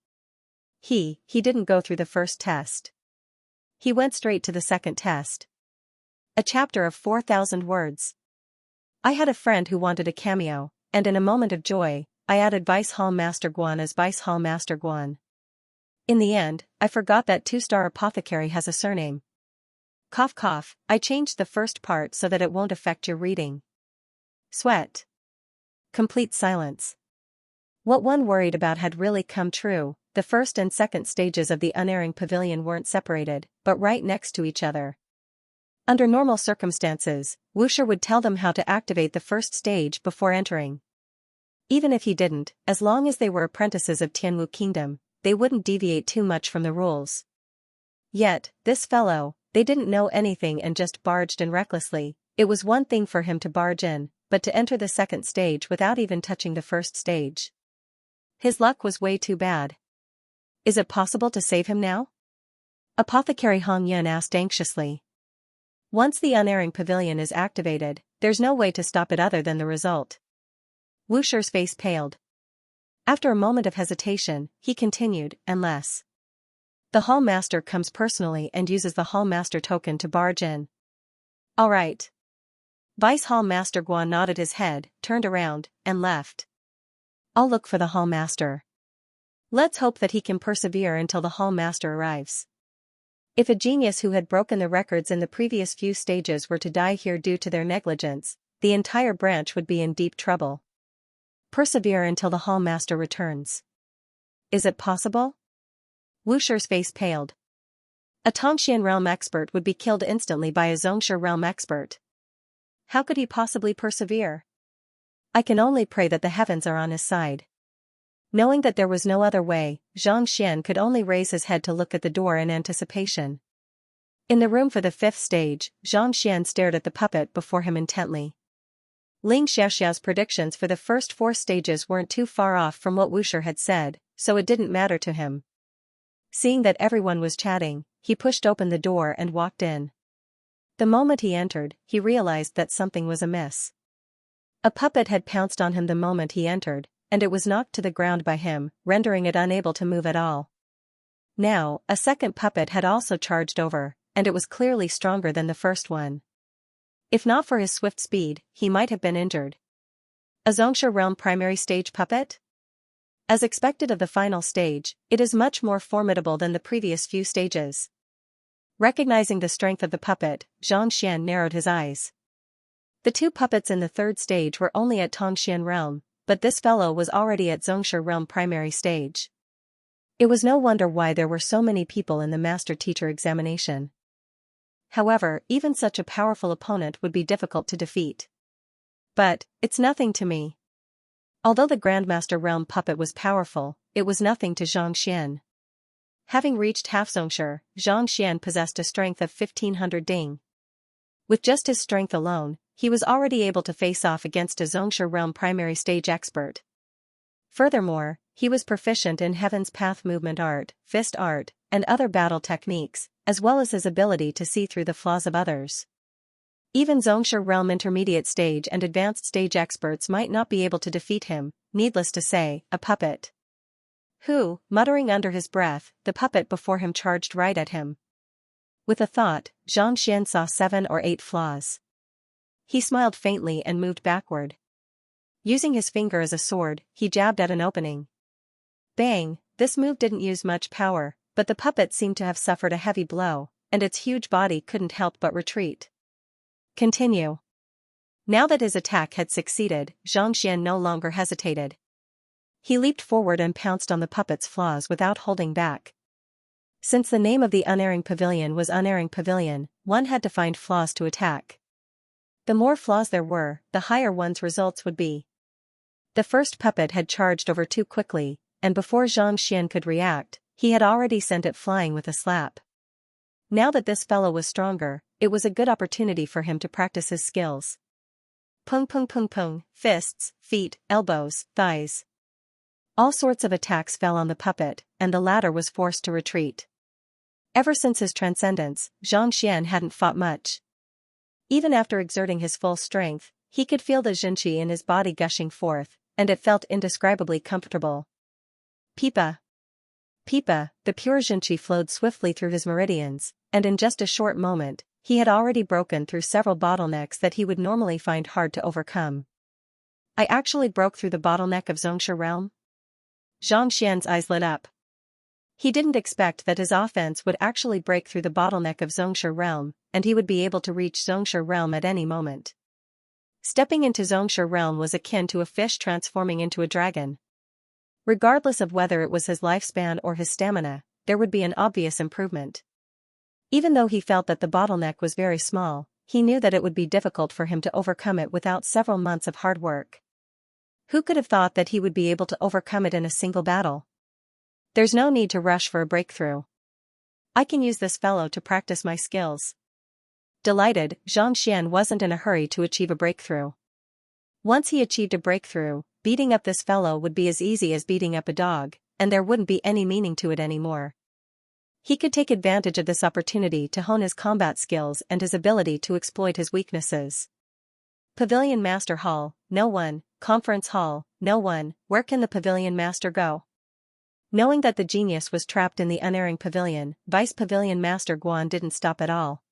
He didn't go through the first test. He went straight to the second test. A chapter of 4,000 words. I had a friend who wanted a cameo, and in a moment of joy, I added Vice Hall Master Guan as Vice Hall Master Guan. In the end, I forgot that 2-star apothecary has a surname. Cough cough, I changed the first part so that it won't affect your reading. Sweat. Complete silence. What one worried about had really come true. The first and second stages of the unerring pavilion weren't separated, but right next to each other. Under normal circumstances, Wuxia would tell them how to activate the first stage before entering. Even if he didn't, as long as they were apprentices of Tianwu Kingdom, they wouldn't deviate too much from the rules. Yet, this fellow, they didn't know anything and just barged in recklessly. It was one thing for him to barge in, but to enter the second stage without even touching the first stage. His luck was way too bad. Is it possible to save him now? Apothecary Hong Yun asked anxiously. Once the unerring pavilion is activated, there's no way to stop it other than the result. Wu Shi's face paled. After a moment of hesitation, he continued, unless the Hall Master comes personally and uses the Hall Master token to barge in. All right. Vice Hall Master Guan nodded his head, turned around, and left. I'll look for the Hall Master. Let's hope that he can persevere until the Hall Master arrives. If a genius who had broken the records in the previous few stages were to die here due to their negligence, the entire branch would be in deep trouble. Persevere until the Hall Master returns. Is it possible? Wu Shi's face paled. A Tongxian realm expert would be killed instantly by a Xianxia realm expert. How could he possibly persevere? I can only pray that the heavens are on his side. Knowing that there was no other way, Xianxia could only raise his head to look at the door in anticipation. In the room for the fifth stage, Xianxia stared at the puppet before him intently. Ling Xiaoxiao's predictions for the first 4 stages weren't too far off from what Wu Shi had said, so it didn't matter to him. Seeing that everyone was chatting, he pushed open the door and walked in. The moment he entered, he realized that something was amiss. A puppet had pounced on him the moment he entered, and it was knocked to the ground by him, rendering it unable to move at all. Now, a second puppet had also charged over, and it was clearly stronger than the first one. If not for his swift speed, he might have been injured. A Xianxia realm primary stage puppet? As expected of the final stage, it is much more formidable than the previous few stages. Recognizing the strength of the puppet, Xianxia narrowed his eyes. The 2 puppets in the third stage were only at Tongxian realm, but this fellow was already at Xianxia realm primary stage. It was no wonder why there were so many people in the master-teacher examination. However, even such a powerful opponent would be difficult to defeat. But, it's nothing to me. Although the Grandmaster realm puppet was powerful, it was nothing to Xianxia. Having reached half Xianxia, Xianxia possessed a strength of 1500 ding. With just his strength alone, he was already able to face off against a Xianxia realm primary stage expert. Furthermore, he was proficient in Heaven's Path movement art, fist art, and other battle techniques, as well as his ability to see through the flaws of others. Even Xianxia realm intermediate stage and advanced stage experts might not be able to defeat him, needless to say, a puppet. Who, muttering under his breath, the puppet before him charged right at him. With a thought, Xianxia saw 7 or 8 flaws. He smiled faintly and moved backward. Using his finger as a sword, he jabbed at an opening. Bang! This move didn't use much power, but the puppet seemed to have suffered a heavy blow, and its huge body couldn't help but retreat. Continue. Now that his attack had succeeded, Xianxia no longer hesitated. He leaped forward and pounced on the puppet's flaws without holding back. Since the name of the unerring pavilion was unerring pavilion, one had to find flaws to attack. The more flaws there were, the higher one's results would be. The first puppet had charged over too quickly, and before Xianxia could react, he had already sent it flying with a slap. Now that this fellow was stronger, it was a good opportunity for him to practice his skills. Pung pung pung pung, fists, feet, elbows, thighs. All sorts of attacks fell on the puppet, and the latter was forced to retreat. Ever since his transcendence, Xianxia hadn't fought much. Even after exerting his full strength, he could feel the Xinqi in his body gushing forth, and it felt indescribably comfortable. Pipa. Pipa, the pure Xinqi flowed swiftly through his meridians, and in just a short moment, he had already broken through several bottlenecks that he would normally find hard to overcome. I actually broke through the bottleneck of Xianxia realm? Xianxia's eyes lit up. He didn't expect that his offense would actually break through the bottleneck of Xianxia realm, and he would be able to reach Xianxia realm at any moment. Stepping into Xianxia realm was akin to a fish transforming into a dragon. Regardless of whether it was his lifespan or his stamina, there would be an obvious improvement. Even though he felt that the bottleneck was very small, he knew that it would be difficult for him to overcome it without several months of hard work. Who could have thought that he would be able to overcome it in a single battle? There's no need to rush for a breakthrough. I can use this fellow to practice my skills. Delighted, Xianxia wasn't in a hurry to achieve a breakthrough. Once he achieved a breakthrough, beating up this fellow would be as easy as beating up a dog, and there wouldn't be any meaning to it anymore. He could take advantage of this opportunity to hone his combat skills and his ability to exploit his weaknesses. Pavilion Master Hall, no one. Conference Hall, no one. Where can the Pavilion Master go? Knowing that the genius was trapped in the unerring pavilion, Vice Pavilion Master Guan didn't stop at all.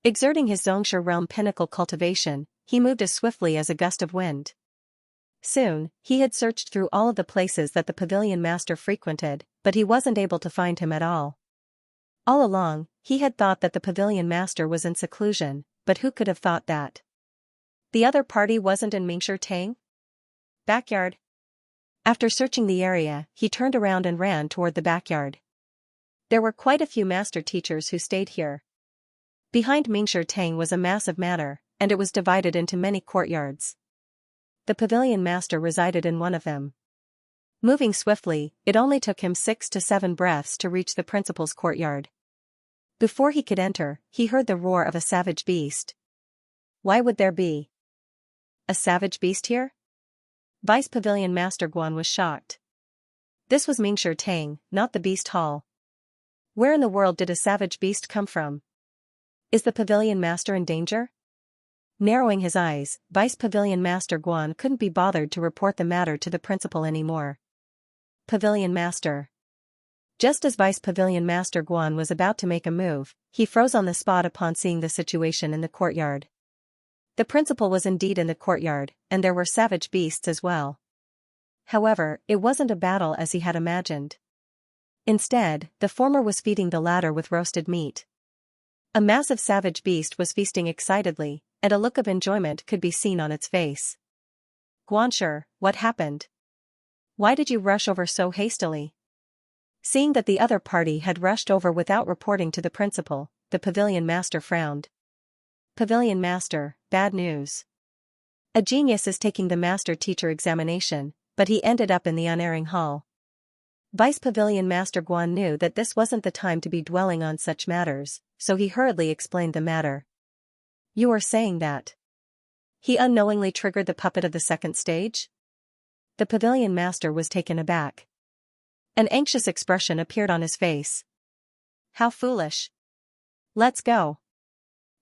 Exerting his Xianxia realm pinnacle cultivation, he moved as swiftly as a gust of wind. Soon, he had searched through all of the places that the Pavilion Master frequented, but he wasn't able to find him at all. All along, he had thought that the Pavilion Master was in seclusion, but who could have thought that? The other party wasn't in Mingshi Tang? Backyard. After searching the area, he turned around and ran toward the backyard. There were quite a few master teachers who stayed here. Behind Mingshi Tang was a massive manor, and it was divided into many courtyards. The Pavilion Master resided in one of them. Moving swiftly, it only took him 6 to 7 breaths to reach the principal's courtyard. Before he could enter, he heard the roar of a savage beast. Why would there be a savage beast here? Vice Pavilion Master Guan was shocked. This was Mingshi Tang, not the Beast Hall. Where in the world did a savage beast come from? Is the Pavilion Master in danger? Narrowing his eyes, Vice Pavilion Master Guan couldn't be bothered to report the matter to the principal anymore. Pavilion Master. Just as Vice Pavilion Master Guan was about to make a move, he froze on the spot upon seeing the situation in the courtyard. The principal was indeed in the courtyard, and there were savage beasts as well. However, it wasn't a battle as he had imagined. Instead, the former was feeding the latter with roasted meat. A massive savage beast was feasting excitedly, and a look of enjoyment could be seen on its face. Guanshi, what happened? Why did you rush over so hastily? Seeing that the other party had rushed over without reporting to the principal, the Pavilion Master frowned. Pavilion Master, bad news. A genius is taking the master-teacher examination, but he ended up in the unerring hall. Vice Pavilion Master Guan knew that this wasn't the time to be dwelling on such matters, so he hurriedly explained the matter. You are saying that he unknowingly triggered the puppet of the second stage? The Pavilion Master was taken aback. An anxious expression appeared on his face. How foolish. Let's go.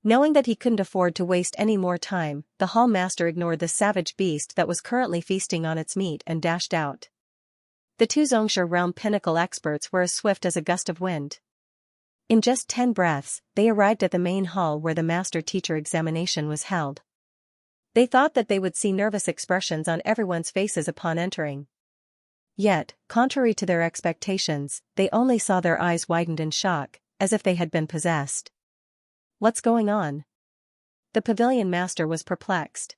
Knowing that he couldn't afford to waste any more time, the hall master ignored the savage beast that was currently feasting on its meat and dashed out. The two Xianxia realm pinnacle experts were as swift as a gust of wind. In just 10 breaths, they arrived at the main hall where the master-teacher examination was held. They thought that they would see nervous expressions on everyone's faces upon entering. Yet, contrary to their expectations, they only saw their eyes widened in shock, as if they had been possessed. What's going on? The Pavilion Master was perplexed.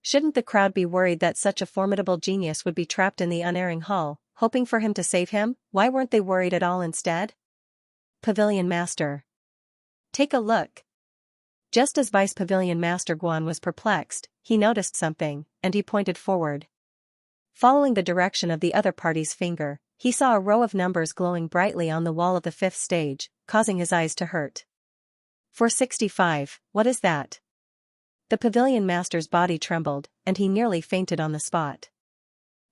Shouldn't the crowd be worried that such a formidable genius would be trapped in the unerring hall, hoping for him to save him? Why weren't they worried at all instead? Pavilion Master. Take a look. Just as Vice Pavilion Master Guan was perplexed, he noticed something, and he pointed forward. Following the direction of the other party's finger, he saw a row of numbers glowing brightly on the wall of the 5th stage, causing his eyes to hurt. 465, what is that? The Pavilion Master's body trembled, and he nearly fainted on the spot.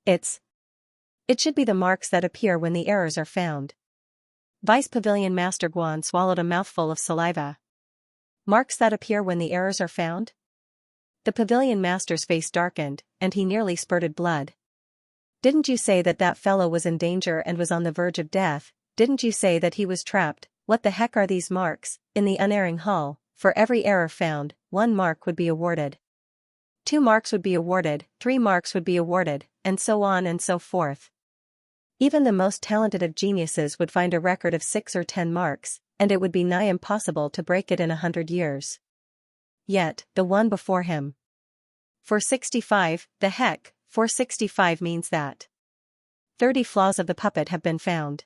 It should be the marks that appear when the errors are found. Vice Pavilion Master Guan swallowed a mouthful of saliva. Marks that appear when the errors are found? The Pavilion Master's face darkened, and he nearly spurted blood. Didn't you say that that fellow was in danger and was on the verge of death? Didn't you say that he was trapped? What the heck are these marks? In the unerring hall, for every error found, 1 mark would be awarded. 2 marks would be awarded, 3 marks would be awarded, and so on and so forth. Even the most talented of geniuses would find a record of 6 or 10 marks, and it would be nigh impossible to break it in 100 years. Yet, the one before him. 465, the heck, 465 means that 30 flaws of the puppet have been found.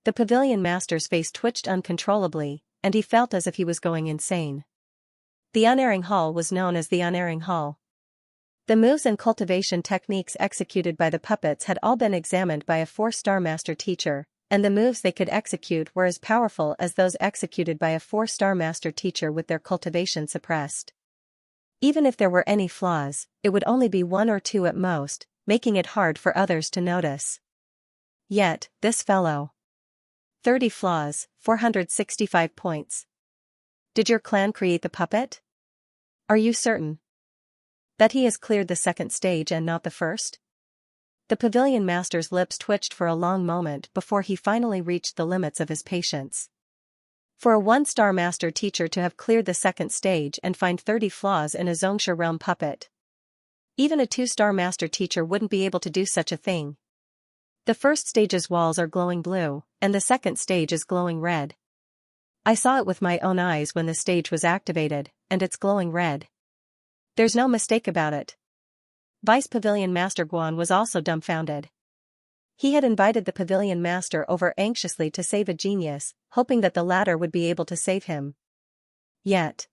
The Pavilion Master's face twitched uncontrollably, and he felt as if he was going insane. The unerring hall was known as the unerring hall. The moves and cultivation techniques executed by the puppets had all been examined by a 4-star master teacher, and the moves they could execute were as powerful as those executed by a 4-star master teacher with their cultivation suppressed. Even if there were any flaws, it would only be 1 or 2 at most, making it hard for others to notice. Yet, this fellow. 30 flaws, 465 points. Did your clan create the puppet? Are you certain that he has cleared the second stage and not the first? The pavilion master's lips twitched for a long moment before he finally reached the limits of his patience. For a 1-star master teacher to have cleared the second stage and find 30 flaws in a Xianxia realm puppet. Even a 2-star master teacher wouldn't be able to do such a thing. The first stage's walls are glowing blue, and the second stage is glowing red. I saw it with my own eyes when the stage was activated, and it's glowing red. There's no mistake about it. Vice Pavilion Master Guan was also dumbfounded. He had invited the Pavilion Master over anxiously to save a genius, hoping that the latter would be able to save him. Yet,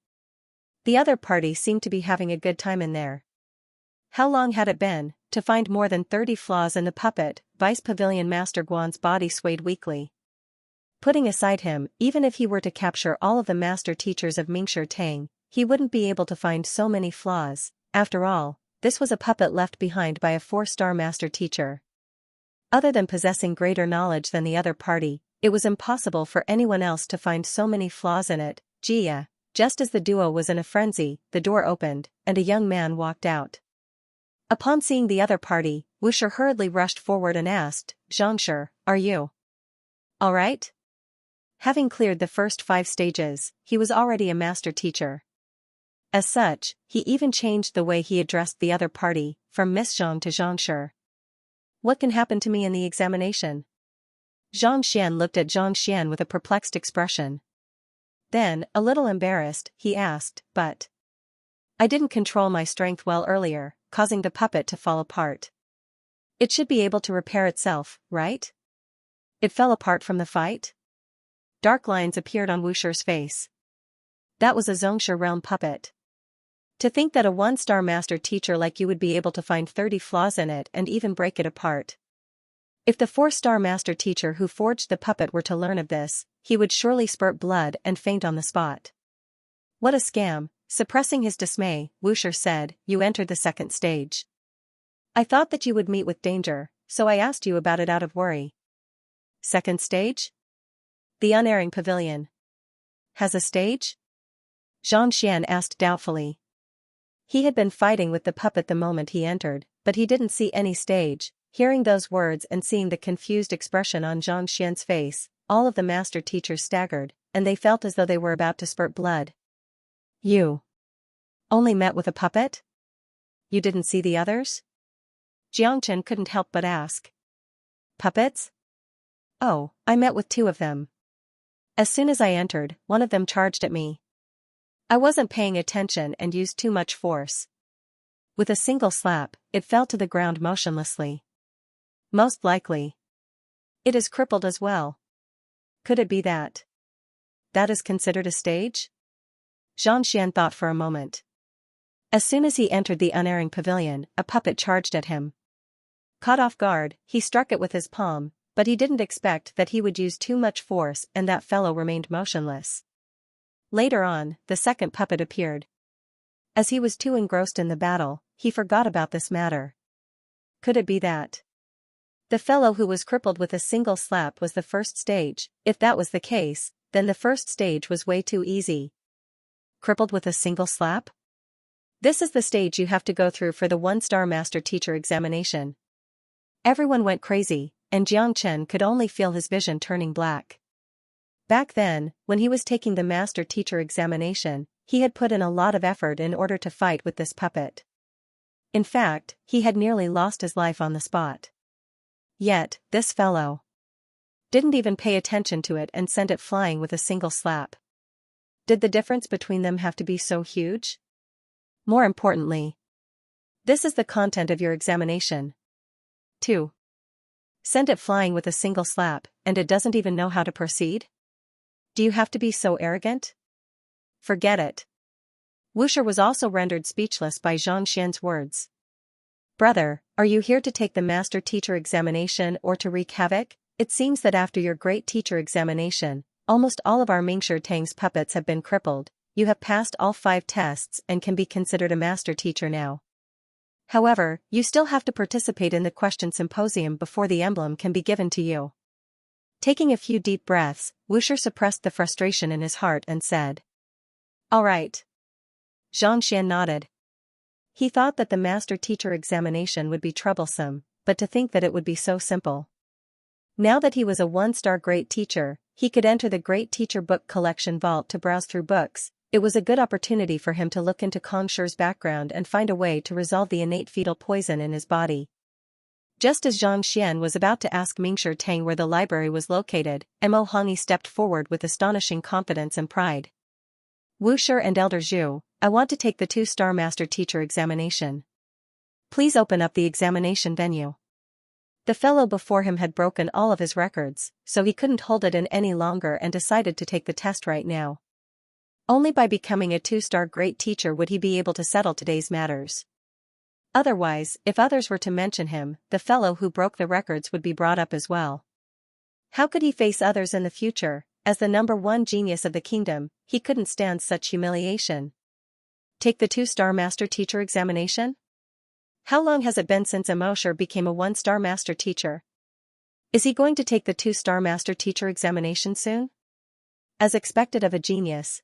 the other party seemed to be having a good time in there. How long had it been, to find more than 30 flaws in the puppet? Vice Pavilion Master Guan's body swayed weakly. Putting aside him, even if he were to capture all of the master teachers of Mingshi Tang, he wouldn't be able to find so many flaws. After all, this was a puppet left behind by a 4-star master teacher. Other than possessing greater knowledge than the other party, it was impossible for anyone else to find so many flaws in it. Jia. Just as the duo was in a frenzy, the door opened, and a young man walked out. Upon seeing the other party, Wuxia hurriedly rushed forward and asked, "Xianxia, are you all right?" Having cleared the first 5 stages, he was already a master teacher. As such, he even changed the way he addressed the other party, from Miss Zhang to Xianxia. What can happen to me in the examination? Zhang Xian looked at Zhang Xian with a perplexed expression. Then, a little embarrassed, he asked, "But I didn't control my strength well earlier, causing the puppet to fall apart. It should be able to repair itself, right? It fell apart from the fight?" Dark lines appeared on Wuxia's face. That was a Xianxia realm puppet. To think that a 1-star master teacher like you would be able to find 30 flaws in it and even break it apart. If the 4-star master teacher who forged the puppet were to learn of this, he would surely spurt blood and faint on the spot. What a scam. Suppressing his dismay, Wuxia said, "You entered the second stage. I thought that you would meet with danger, so I asked you about it out of worry." Second stage? The unerring pavilion has a stage? Zhang Xian asked doubtfully. He had been fighting with the puppet the moment he entered, but he didn't see any stage. Hearing those words and seeing the confused expression on Zhang Xian's face, all of the master teachers staggered, and they felt as though they were about to spurt blood. "You only met with a puppet? You didn't see the others?" Jiangchen couldn't help but ask. "Puppets? Oh, I met with 2 of them. As soon as I entered, one of them charged at me. I wasn't paying attention and used too much force. With a single slap, it fell to the ground motionlessly. Most likely, it is crippled as well. Could it be that is considered a stage?" Zhang Xian thought for a moment. As soon as he entered the unerring pavilion, a puppet charged at him. Caught off guard, he struck it with his palm, but he didn't expect that he would use too much force and that fellow remained motionless. Later on, the second puppet appeared. As he was too engrossed in the battle, he forgot about this matter. Could it be that the fellow who was crippled with a single slap was the first stage? If that was the case, then the first stage was way too easy. Crippled with a single slap? This is the stage you have to go through for the 1-star master teacher examination. Everyone went crazy, and Jiang Chen could only feel his vision turning black. Back then, when he was taking the master teacher examination, he had put in a lot of effort in order to fight with this puppet. In fact, he had nearly lost his life on the spot. Yet, this fellow didn't even pay attention to it and sent it flying with a single slap. Did the difference between them have to be so huge? More importantly, this is the content of your examination. 2. Send it flying with a single slap, and it doesn't even know how to proceed? Do you have to be so arrogant? Forget it. Wuxia was also rendered speechless by Zhang Xian's words. Brother, are you here to take the master teacher examination or to wreak havoc? It seems that after your great teacher examination, almost all of our Mingshi Tang's puppets have been crippled. you have passed all 5 tests and can be considered a master teacher now. However, you still have to participate in the question symposium before the emblem can be given to you. Taking a few deep breaths, Wuxia suppressed the frustration in his heart and said, "All right." Xianxia nodded. He thought that the master teacher examination would be troublesome, but to think that it would be so simple. Now that he was a 1-star great teacher, he could enter the Great Teacher Book Collection vault to browse through books. It was a good opportunity for him to look into Kongshi's background and find a way to resolve the innate fetal poison in his body. Just as Zhang Xian was about to ask Mingshi Tang where the library was located, Mo Hongyi stepped forward with astonishing confidence and pride. "Wuxia and Elder Zhu, I want to take the 2-star master teacher examination. Please open up the examination venue." The fellow before him had broken all of his records, so he couldn't hold it in any longer and decided to take the test right now. Only by becoming a 2-star great teacher would he be able to settle today's matters. Otherwise, if others were to mention him, the fellow who broke the records would be brought up as well. How could he face others in the future? As the number 1 genius of the kingdom, he couldn't stand such humiliation. Take the 2-star master teacher examination? How long has it been since Mosher became a 1-star master teacher? Is he going to take the 2-star master teacher examination soon? As expected of a genius.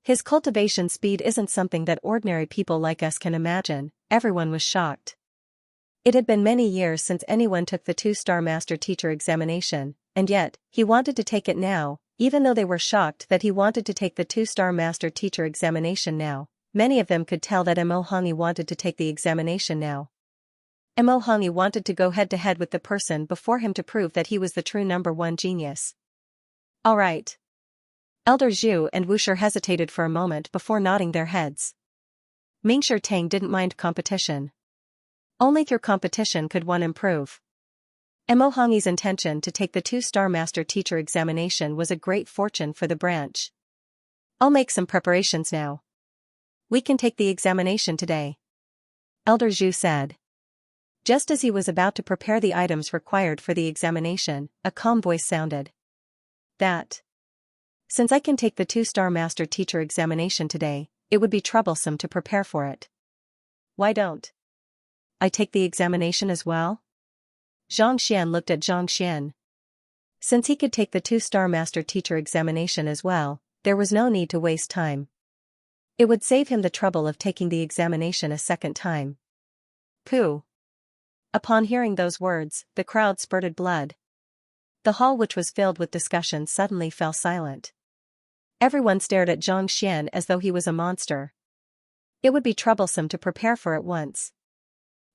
His cultivation speed isn't something that ordinary people like us can imagine. Everyone was shocked. It had been many years since anyone took the 2-star master teacher examination, and yet, he wanted to take it now, even though they were shocked that he wanted to take the 2-star master teacher examination now. Many of them could tell that Mo Hongyi wanted to take the examination now. Mo Hongyi wanted to go head-to-head with the person before him to prove that he was the true number 1 genius. All right. Elder Zhu and Wuxia hesitated for a moment before nodding their heads. Mingshi Tang didn't mind competition. Only through competition could one improve. Mo Hongyi's intention to take the 2-star master teacher examination was a great fortune for the branch. I'll make some preparations now. We can take the examination today. Elder Zhu said. Just as he was about to prepare the items required for the examination, a calm voice sounded. Since I can take the 2-star master teacher examination today, it would be troublesome to prepare for it. Why don't I take the examination as well? Zhang Xian looked at Zhang Xian. Since he could take the 2-star master teacher examination as well, there was no need to waste time. It would save him the trouble of taking the examination a second time. Pooh. Upon hearing those words, the crowd spurted blood. The hall, which was filled with discussion, suddenly fell silent. Everyone stared at Zhang Xian as though he was a monster. It would be troublesome to prepare for it once.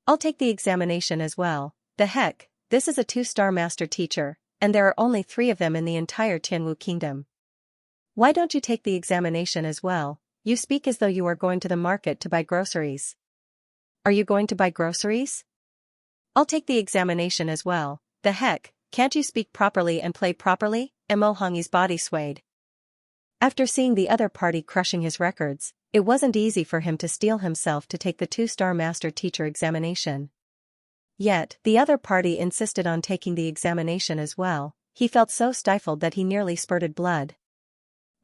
I'll take the examination as well. The heck, this is a 2-star master teacher, and there are only 3 of them in the entire Tianwu kingdom. Why don't you take the examination as well? You speak as though you are going to the market to buy groceries. Are you going to buy groceries? I'll take the examination as well. The heck, can't you speak properly and play properly? Mo Hongyi's body swayed. After seeing the other party crushing his records, it wasn't easy for him to steel himself to take the 2-star master teacher examination. Yet, the other party insisted on taking the examination as well. He felt so stifled that he nearly spurted blood.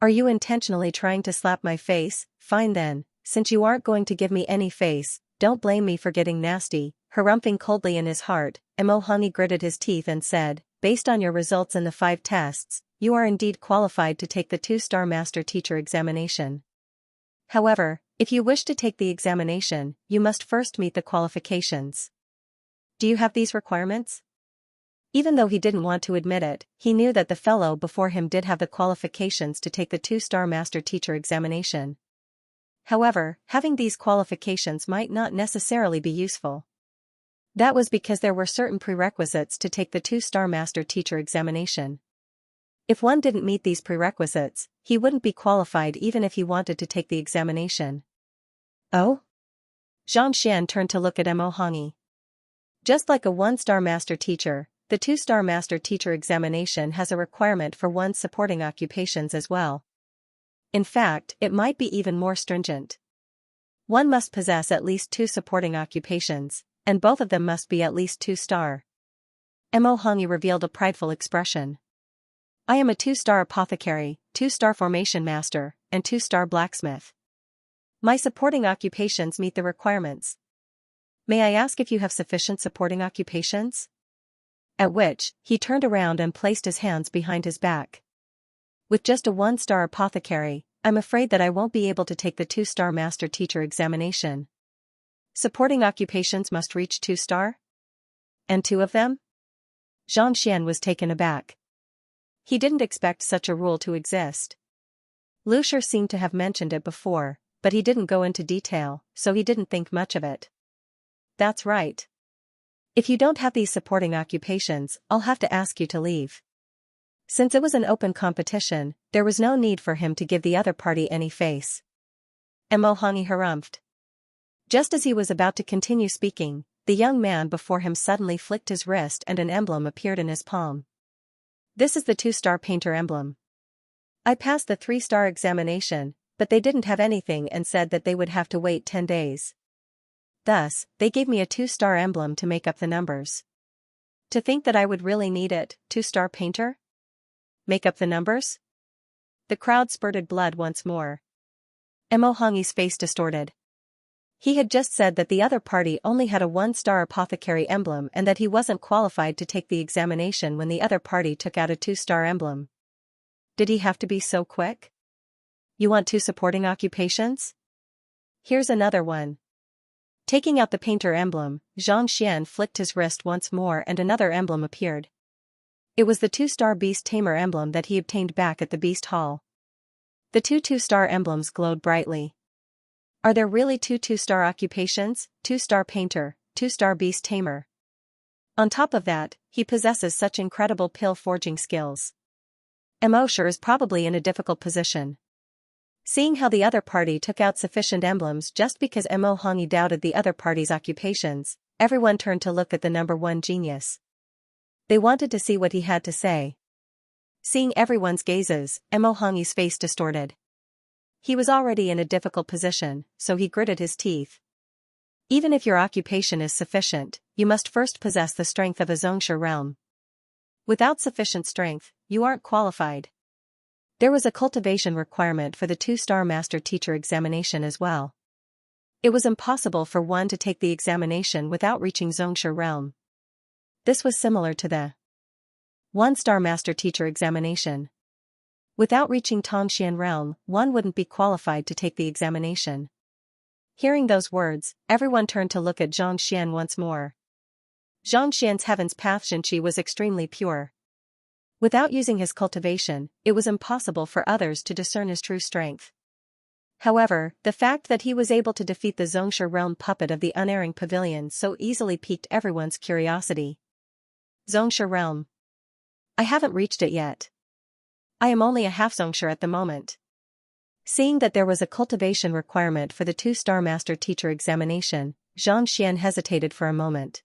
Are you intentionally trying to slap my face? Fine then, since you aren't going to give me any face, don't blame me for getting nasty. Harumphing coldly in his heart, Mo Hongyi gritted his teeth and said, based on your results in the 5 tests, you are indeed qualified to take the 2-star master teacher examination. However, if you wish to take the examination, you must first meet the qualifications. Do you have these requirements? Even though he didn't want to admit it, he knew that the fellow before him did have the qualifications to take the 2-star master teacher examination. However, having these qualifications might not necessarily be useful. That was because there were certain prerequisites to take the 2-star master teacher examination. If one didn't meet these prerequisites, he wouldn't be qualified even if he wanted to take the examination. Oh? Zhang Xian turned to look at Mo Hongyi. Just like a 1-star master teacher, the 2-star master teacher examination has a requirement for one's supporting occupations as well. In fact, it might be even more stringent. One must possess at least 2 supporting occupations, and both of them must be at least 2-star. Mo Hongyi revealed a prideful expression. I am a 2-star apothecary, 2-star formation master, and 2-star blacksmith. My supporting occupations meet the requirements. May I ask if you have sufficient supporting occupations? At which, he turned around and placed his hands behind his back. With just a 1-star apothecary, I'm afraid that I won't be able to take the 2-star master teacher examination. Supporting occupations must reach 2-star? And 2 of them? Xianxia was taken aback. He didn't expect such a rule to exist. Lucier seemed to have mentioned it before, but he didn't go into detail, so he didn't think much of it. That's right. If you don't have these supporting occupations, I'll have to ask you to leave. Since it was an open competition, there was no need for him to give the other party any face. Mo Hongi harumphed. Just as he was about to continue speaking, the young man before him suddenly flicked his wrist and an emblem appeared in his palm. This is the 2-star painter emblem. I passed the 3-star examination, but they didn't have anything and said that they would have to wait 10 days. Thus, they gave me a 2-star emblem to make up the numbers. To think that I would really need it, 2-star painter? Make up the numbers? The crowd spurted blood once more. Mo Hongi's face distorted. He had just said that the other party only had a 1-star apothecary emblem and that he wasn't qualified to take the examination when the other party took out a 2-star emblem. Did he have to be so quick? You want 2 supporting occupations? Here's another one. Taking out the painter emblem, Xianxia flicked his wrist once more and another emblem appeared. It was the 2-star beast tamer emblem that he obtained back at the beast hall. The 2 2-star emblems glowed brightly. Are there really 2 2-star occupations, 2-star painter, 2-star beast tamer? On top of that, he possesses such incredible pill forging skills. Mo sure is probably in a difficult position. Seeing how the other party took out sufficient emblems just because Mo Hongi doubted the other party's occupations, everyone turned to look at the number 1 genius. They wanted to see what he had to say. Seeing everyone's gazes, Mo Hongi's face distorted. He was already in a difficult position, so he gritted his teeth. Even if your occupation is sufficient, you must first possess the strength of a Xianxia realm. Without sufficient strength, you aren't qualified. There was a cultivation requirement for the 2-star master teacher examination as well. It was impossible for one to take the examination without reaching Xianxia realm. This was similar to the 1-star master teacher examination. Without reaching Tongxian realm, one wouldn't be qualified to take the examination. Hearing those words, everyone turned to look at Xianxia once more. Xianxia's heaven's path Xianxia was extremely pure. Without using his cultivation, it was impossible for others to discern his true strength. However, the fact that he was able to defeat the Xianxia realm puppet of the unerring pavilion so easily piqued everyone's curiosity. Xianxia realm. I haven't reached it yet. I am only a half Xianxia at the moment. Seeing that there was a cultivation requirement for the 2-star master teacher examination, Xianxia hesitated for a moment.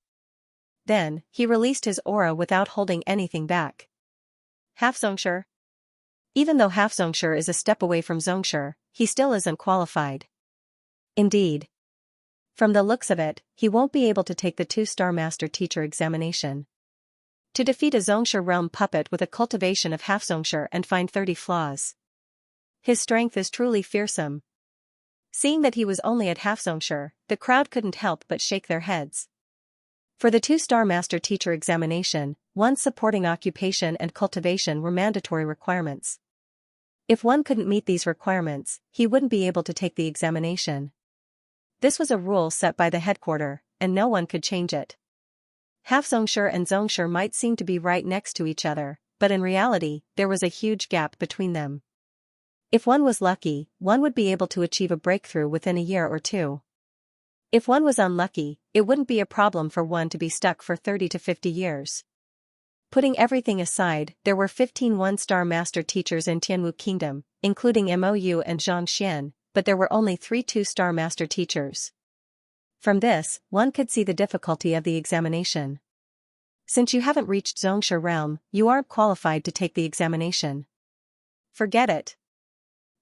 Then, he released his aura without holding anything back. Half Xianxia? Even though half Xianxia is a step away from Xianxia, he still isn't qualified. Indeed. From the looks of it, he won't be able to take the 2-star master teacher examination. To defeat a Xianxia realm puppet with a cultivation of half Xianxia and find 30 flaws. His strength is truly fearsome. Seeing that he was only at half Xianxia, the crowd couldn't help but shake their heads. For the 2-star master teacher examination, one's supporting occupation and cultivation were mandatory requirements. If one couldn't meet these requirements, he wouldn't be able to take the examination. This was a rule set by the headquarters, and no one could change it. Half Xianxia and Xianxia might seem to be right next to each other, but in reality, there was a huge gap between them. If one was lucky, one would be able to achieve a breakthrough within a year or 2. If one was unlucky, it wouldn't be a problem for one to be stuck for 30 to 50 years. Putting everything aside, there were 15 1-star master teachers in Tianwu Kingdom, including Mou and Xianxia, but there were only 3 2-star master teachers. From this, one could see the difficulty of the examination. Since you haven't reached Xianxia realm, you aren't qualified to take the examination. Forget it.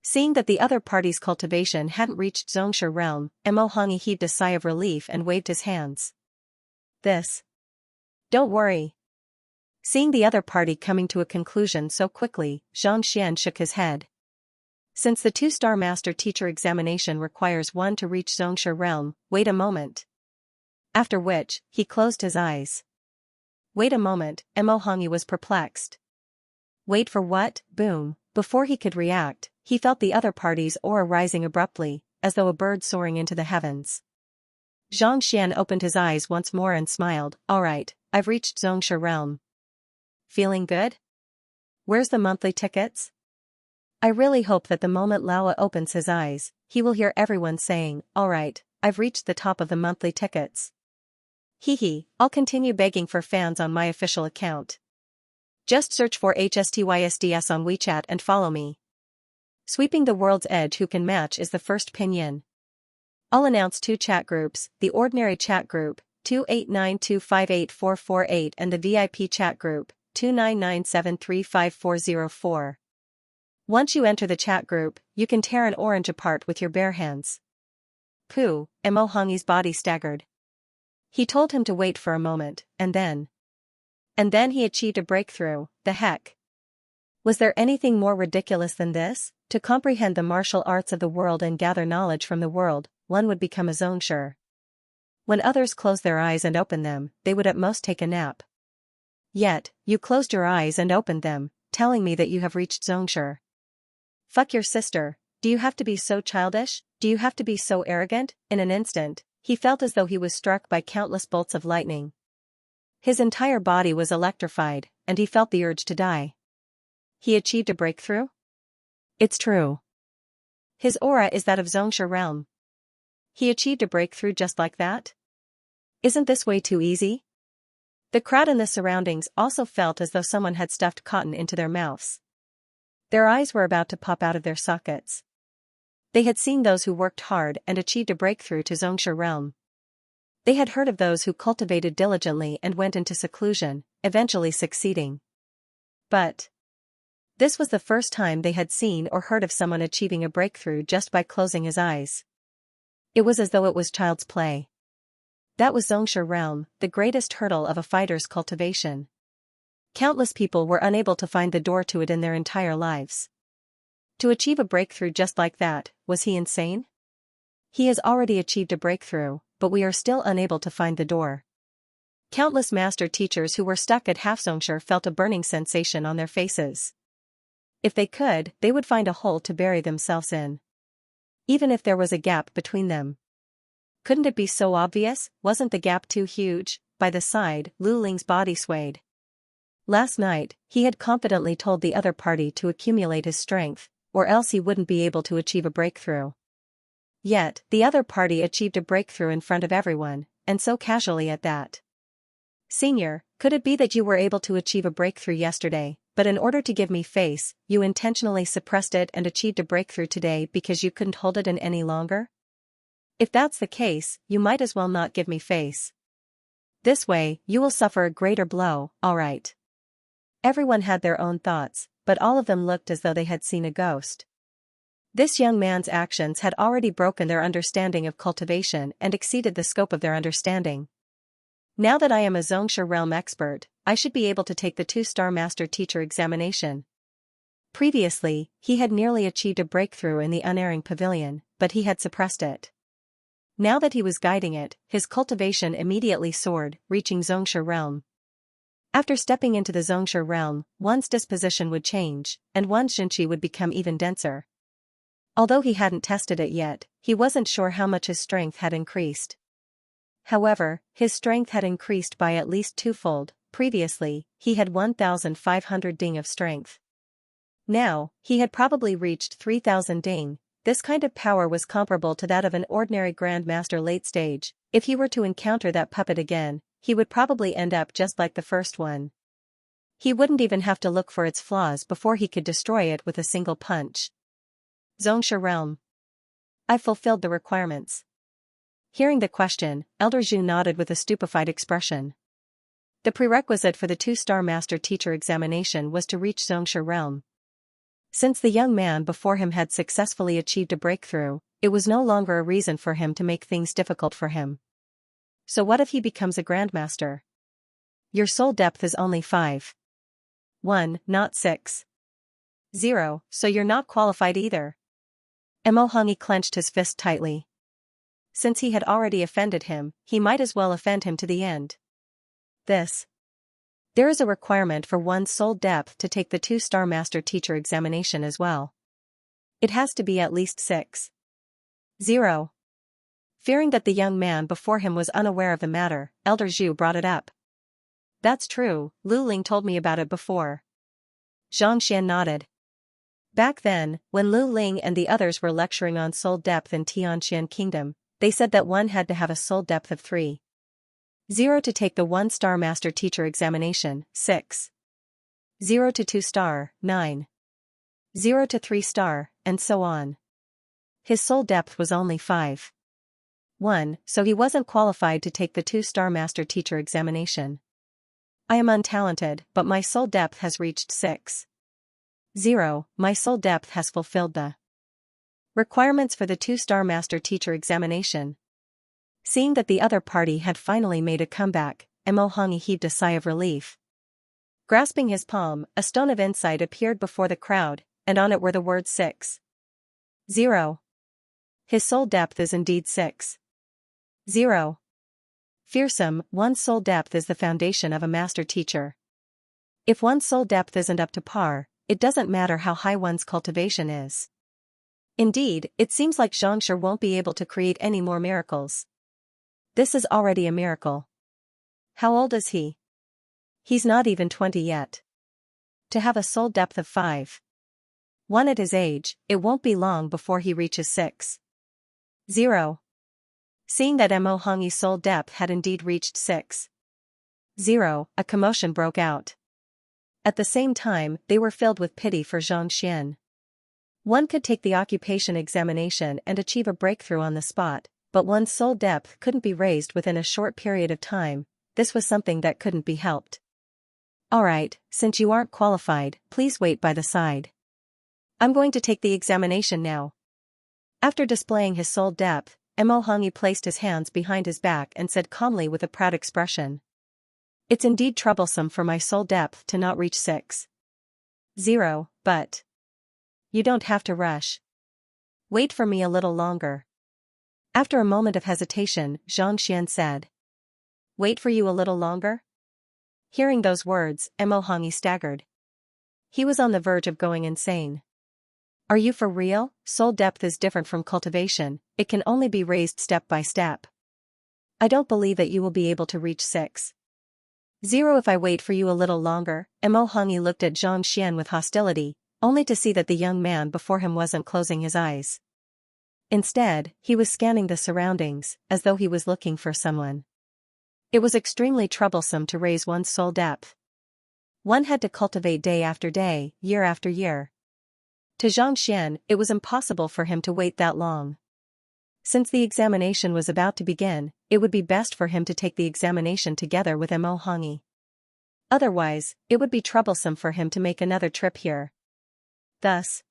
Seeing that the other party's cultivation hadn't reached Xianxia realm, Mo Hongi heaved a sigh of relief and waved his hands. This. Don't worry. Seeing the other party coming to a conclusion so quickly, Xianxia shook his head. Since the 2-star Master Teacher examination requires one to reach Xianxia realm, wait a moment. After which, he closed his eyes. Wait a moment, Hangi was perplexed. Wait for what? Boom. Before he could react, he felt the other party's aura rising abruptly, as though a bird soaring into the heavens. Xianxia opened his eyes once more and smiled. Alright, I've reached Xianxia realm. Feeling good? Where's the monthly tickets? I really hope that the moment Laowa opens his eyes, he will hear everyone saying, alright, I've reached the top of the monthly tickets. Hehe, I'll continue begging for fans on my official account. Just search for HSTYSDS on WeChat and follow me. Sweeping the world's edge who can match is the first pinyin. I'll announce 2 chat groups, the ordinary chat group, 289258448 and the VIP chat group, 299735404. Once you enter the chat group, you can tear an orange apart with your bare hands. Pooh, Hangi's body staggered. He told him to wait for a moment, and then he achieved a breakthrough. The heck? Was there anything more ridiculous than this? To comprehend the martial arts of the world and gather knowledge from the world, one would become a Xianxia. When others close their eyes and open them, they would at most take a nap. Yet, you closed your eyes and opened them, telling me that you have reached Xianxia. Fuck your sister, do you have to be so childish? Do you have to be so arrogant? In an instant, he felt as though he was struck by countless bolts of lightning. His entire body was electrified, and he felt the urge to die. He achieved a breakthrough? It's true. His aura is that of Xianxia realm. He achieved a breakthrough just like that? Isn't this way too easy? The crowd in the surroundings also felt as though someone had stuffed cotton into their mouths. Their eyes were about to pop out of their sockets. They had seen those who worked hard and achieved a breakthrough to Xianxia realm. They had heard of those who cultivated diligently and went into seclusion, eventually succeeding. But this was the first time they had seen or heard of someone achieving a breakthrough just by closing his eyes. It was as though it was child's play. That was Xianxia realm, the greatest hurdle of a fighter's cultivation. Countless people were unable to find the door to it in their entire lives. To achieve a breakthrough just like that, was he insane? He has already achieved a breakthrough, but we are still unable to find the door. Countless master teachers who were stuck at half Xianxia felt a burning sensation on their faces. If they could, they would find a hole to bury themselves in. Even if there was a gap between them. Couldn't it be so obvious? Wasn't the gap too huge? By the side, Lu Ling's body swayed. Last night, he had confidently told the other party to accumulate his strength, or else he wouldn't be able to achieve a breakthrough. Yet, the other party achieved a breakthrough in front of everyone, and so casually at that. Senior, could it be that you were able to achieve a breakthrough yesterday, but in order to give me face, you intentionally suppressed it and achieved a breakthrough today because you couldn't hold it in any longer? If that's the case, you might as well not give me face. This way, you will suffer a greater blow, alright. Everyone had their own thoughts, but all of them looked as though they had seen a ghost. This young man's actions had already broken their understanding of cultivation and exceeded the scope of their understanding. Now that I am a Xianxia realm expert, I should be able to take the 2-star Master Teacher examination. Previously, he had nearly achieved a breakthrough in the unerring pavilion, but he had suppressed it. Now that he was guiding it, his cultivation immediately soared, reaching Xianxia realm. After stepping into the Xianxia realm, one's disposition would change, and one's Xinqi would become even denser. Although he hadn't tested it yet, he wasn't sure how much his strength had increased. However, his strength had increased by at least twofold. Previously, he had 1,500 ding of strength. Now, he had probably reached 3,000 ding. This kind of power was comparable to that of an ordinary Grandmaster late stage. If he were to encounter that puppet again, he would probably end up just like the first one. He wouldn't even have to look for its flaws before he could destroy it with a single punch. Xianxia realm. I've fulfilled the requirements. Hearing the question, Elder Zhu nodded with a stupefied expression. The prerequisite for the 2-star Master Teacher examination was to reach Xianxia realm. Since the young man before him had successfully achieved a breakthrough, it was no longer a reason for him to make things difficult for him. So what if he becomes a Grandmaster? Your soul depth is only 5. 1, not 6. 0, so you're not qualified either. Mo Hongyi clenched his fist tightly. Since he had already offended him, he might as well offend him to the end. There is a requirement for one's soul depth to take the 2-star master teacher examination as well. It has to be at least 6.0. Fearing that the young man before him was unaware of the matter, Elder Zhu brought it up. That's true, Lu Ling told me about it before. Xianxia nodded. Back then, when Lu Ling and the others were lecturing on soul depth in Tianxian Kingdom, they said that one had to have a soul depth of 3.0 to take the 1-star master teacher examination, 6.0 to 2-star, 9.0 to 3-star, and so on. His soul depth was only 5.1, so he wasn't qualified to take the 2-star master teacher examination. I am untalented, but my soul depth has reached 6.0. My soul depth has fulfilled the requirements for the 2-star master teacher examination. Seeing that the other party had finally made a comeback, Mo Hongyi heaved a sigh of relief. Grasping his palm, a stone of insight appeared before the crowd, and on it were the words 6.0. His soul depth is indeed 6.0. Fearsome, one's soul depth is the foundation of a master teacher. If one's soul depth isn't up to par, it doesn't matter how high one's cultivation is. Indeed, it seems like Xianxia won't be able to create any more miracles. This is already a miracle. How old is he? He's not even 20 yet. To have a soul depth of 5.1 at his age, it won't be long before he reaches 6.0. Seeing that Mo Hongyi's soul depth had indeed reached 6.0, a commotion broke out. At the same time, they were filled with pity for Xianxia. One could take the occupation examination and achieve a breakthrough on the spot, but one's soul depth couldn't be raised within a short period of time. This was something that couldn't be helped. Alright, since you aren't qualified, please wait by the side. I'm going to take the examination now. After displaying his soul depth, Mo Hongyi placed his hands behind his back and said calmly with a proud expression. It's indeed troublesome for my soul depth to not reach 6.0, but you don't have to rush. Wait for me a little longer. After a moment of hesitation, Xianxia said. Wait for you a little longer? Hearing those words, Mo Hongyi staggered. He was on the verge of going insane. Are you for real? Soul depth is different from cultivation, it can only be raised step by step. I don't believe that you will be able to reach 6.0 if I wait for you a little longer. Mo Hongyi looked at Xianxia with hostility, only to see that the young man before him wasn't closing his eyes. Instead, he was scanning the surroundings, as though he was looking for someone. It was extremely troublesome to raise one's soul depth. One had to cultivate day after day, year after year. To Xianxia, it was impossible for him to wait that long. Since the examination was about to begin, it would be best for him to take the examination together with Mo Hongyi. Otherwise, it would be troublesome for him to make another trip here. Thus,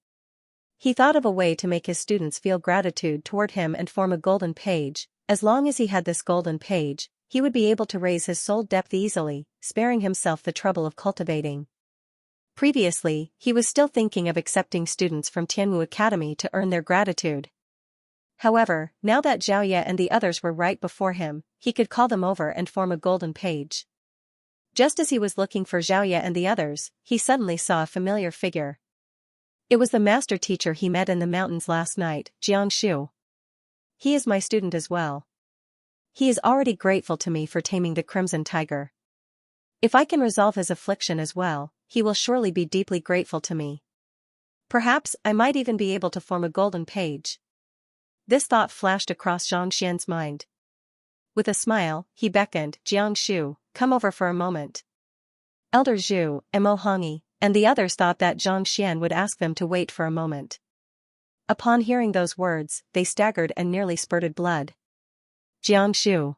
he thought of a way to make his students feel gratitude toward him and form a golden page. As long as he had this golden page, he would be able to raise his soul depth easily, sparing himself the trouble of cultivating. Previously, he was still thinking of accepting students from Tianwu Academy to earn their gratitude. However, now that Xiaoye and the others were right before him, he could call them over and form a golden page. Just as he was looking for Xiaoye and the others, he suddenly saw a familiar figure. It was the master teacher he met in the mountains last night, Jiangshu. He is my student as well. He is already grateful to me for taming the Crimson Tiger. If I can resolve his affliction as well, he will surely be deeply grateful to me. Perhaps I might even be able to form a golden page. This thought flashed across Xianxian's mind. With a smile, he beckoned, Jiangshu, come over for a moment. Elder Zhu, Mo Hongyi, and the others thought that Xianxian would ask them to wait for a moment. Upon hearing those words, they staggered and nearly spurted blood. Jiangshu.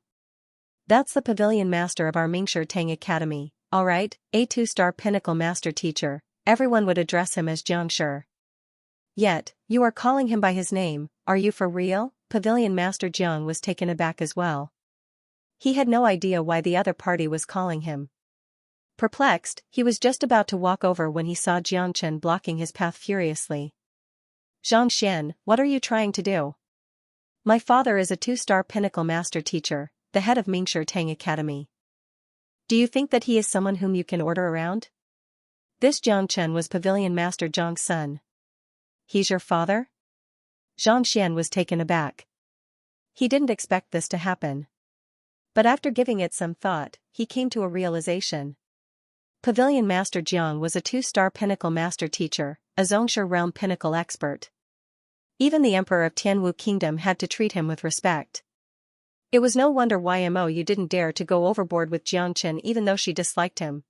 That's the pavilion master of our Mingshi Tang Academy, alright, a 2-star pinnacle master teacher. Everyone would address him as Jiangshu. Yet, you are calling him by his name, are you for real? Pavilion Master Jiang was taken aback as well. He had no idea why the other party was calling him. Perplexed, he was just about to walk over when he saw Jiangchen blocking his path furiously. Xianxian, what are you trying to do? My father is a 2-star pinnacle master teacher, the head of Mingshi Tang Academy. Do you think that he is someone whom you can order around? This Jiang Chen was Pavilion Master Zhang's son. He's your father? Xianxian was taken aback. He didn't expect this to happen. But after giving it some thought, he came to a realization. Pavilion Master Jiang was a 2-star pinnacle master teacher, a Zhongshe realm pinnacle expert. Even the emperor of Tianwu Kingdom had to treat him with respect. It was no wonder Ymo didn't dare to go overboard with Jiang Chen even though she disliked him.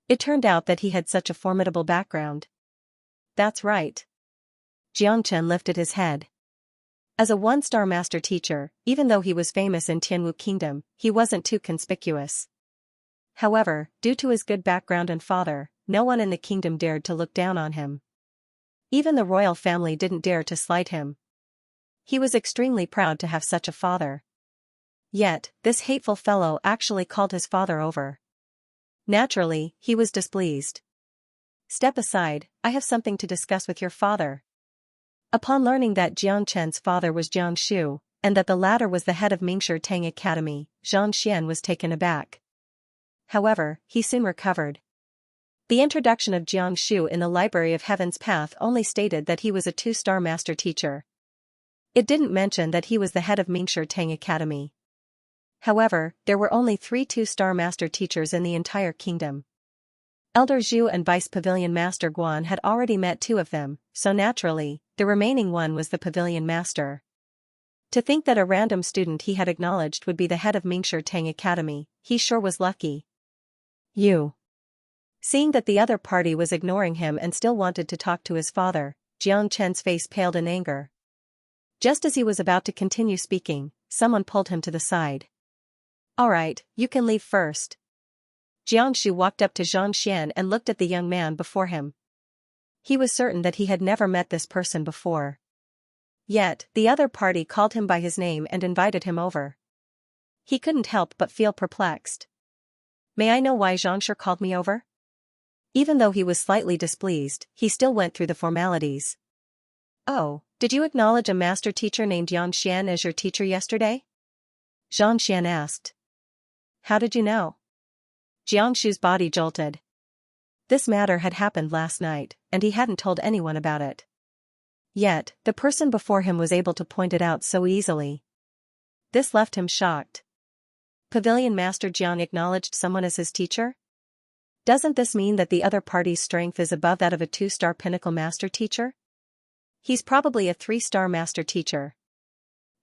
It turned out that he had such a formidable background. That's right. Jiang Chen lifted his head. As a 1-star master teacher, even though he was famous in Tianwu Kingdom, he wasn't too conspicuous. However, due to his good background and father, no one in the kingdom dared to look down on him. Even the royal family didn't dare to slight him. He was extremely proud to have such a father. Yet, this hateful fellow actually called his father over. Naturally, he was displeased. Step aside, I have something to discuss with your father. Upon learning that Jiang Chen's father was Jiang Shu, and that the latter was the head of Mingshi Tang Academy, Xianxian was taken aback. However, he soon recovered. The introduction of Jiang Shu in the Library of Heaven's Path only stated that he was a 2-star master teacher. It didn't mention that he was the head of Mingshi Tang Academy. However, there were only 3 2-star master teachers in the entire kingdom. Elder Zhu and Vice Pavilion Master Guan had already met 2 of them, so naturally, the remaining one was the Pavilion Master. To think that a random student he had acknowledged would be the head of Mingshi Tang Academy, he sure was lucky. You. Seeing that the other party was ignoring him and still wanted to talk to his father, Jiang Chen's face paled in anger. Just as he was about to continue speaking, someone pulled him to the side. Alright, you can leave first. Jiang Shu walked up to Xianxian and looked at the young man before him. He was certain that he had never met this person before. Yet, the other party called him by his name and invited him over. He couldn't help but feel perplexed. May I know why Xianxia called me over? Even though he was slightly displeased, he still went through the formalities. Oh, did you acknowledge a master teacher named Xianxian as your teacher yesterday? Xianxian asked. How did you know? Jiangshu's body jolted. This matter had happened last night, and he hadn't told anyone about it. Yet, the person before him was able to point it out so easily. This left him shocked. Pavilion Master Jiang acknowledged someone as his teacher? Doesn't this mean that the other party's strength is above that of a 2-star pinnacle master teacher? He's probably a 3-star master teacher.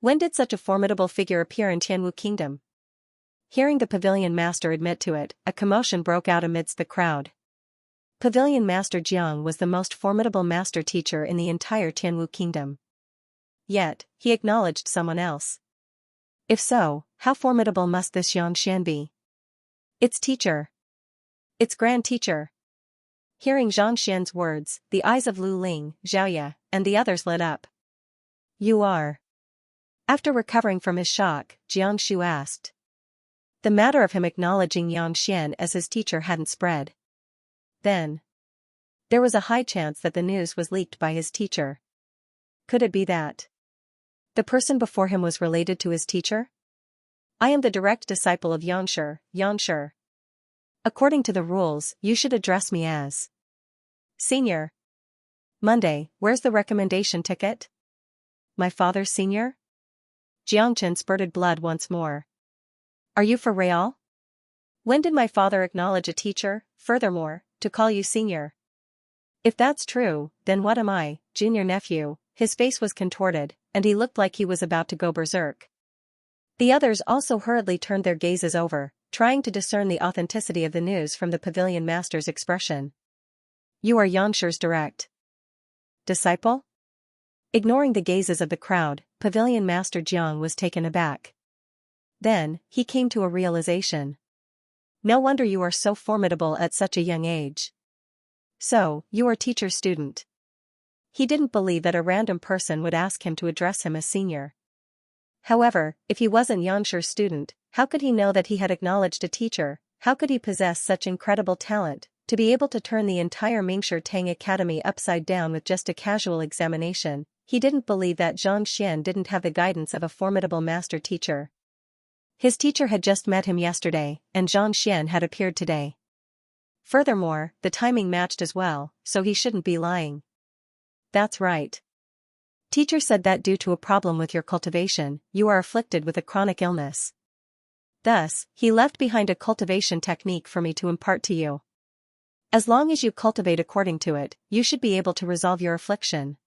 When did such a formidable figure appear in Tianwu Kingdom? Hearing the Pavilion Master admit to it, a commotion broke out amidst the crowd. Pavilion Master Jiang was the most formidable master teacher in the entire Tianwu Kingdom. Yet, he acknowledged someone else. If so, how formidable must this Xianxian be? Its teacher. Its grand teacher. Hearing Xianxian's words, the eyes of Lu Ling, Xiaoya, and the others lit up. You are. After recovering from his shock, Jiang Shu asked. The matter of him acknowledging Xianxian as his teacher hadn't spread. Then. There was a high chance that the news was leaked by his teacher. Could it be that the person before him was related to his teacher? I am the direct disciple of Xianxia. According to the rules, you should address me as Senior. Monday, where's the recommendation ticket? My father's senior? Jiangchen spurted blood once more. Are you for real? When did my father acknowledge a teacher, furthermore, to call you senior? If that's true, then what am I, junior nephew? His face was contorted, and he looked like he was about to go berserk. The others also hurriedly turned their gazes over, trying to discern the authenticity of the news from the Pavilion Master's expression. You are Xianxia's direct disciple? Ignoring the gazes of the crowd, Pavilion Master Jiang was taken aback. Then, he came to a realization. No wonder you are so formidable at such a young age. So, you are teacher's student. He didn't believe that a random person would ask him to address him as senior. However, if he wasn't Xianxia's student, how could he know that he had acknowledged a teacher? How could he possess such incredible talent, To be able to turn the entire Mingshi Tang Academy upside down with just a casual examination, he didn't believe that Xianxia didn't have the guidance of a formidable master teacher. His teacher had just met him yesterday, and Xianxia had appeared today. Furthermore, the timing matched as well, so he shouldn't be lying. That's right. Teacher said that due to a problem with your cultivation, you are afflicted with a chronic illness. Thus, he left behind a cultivation technique for me to impart to you. As long as you cultivate according to it, you should be able to resolve your affliction.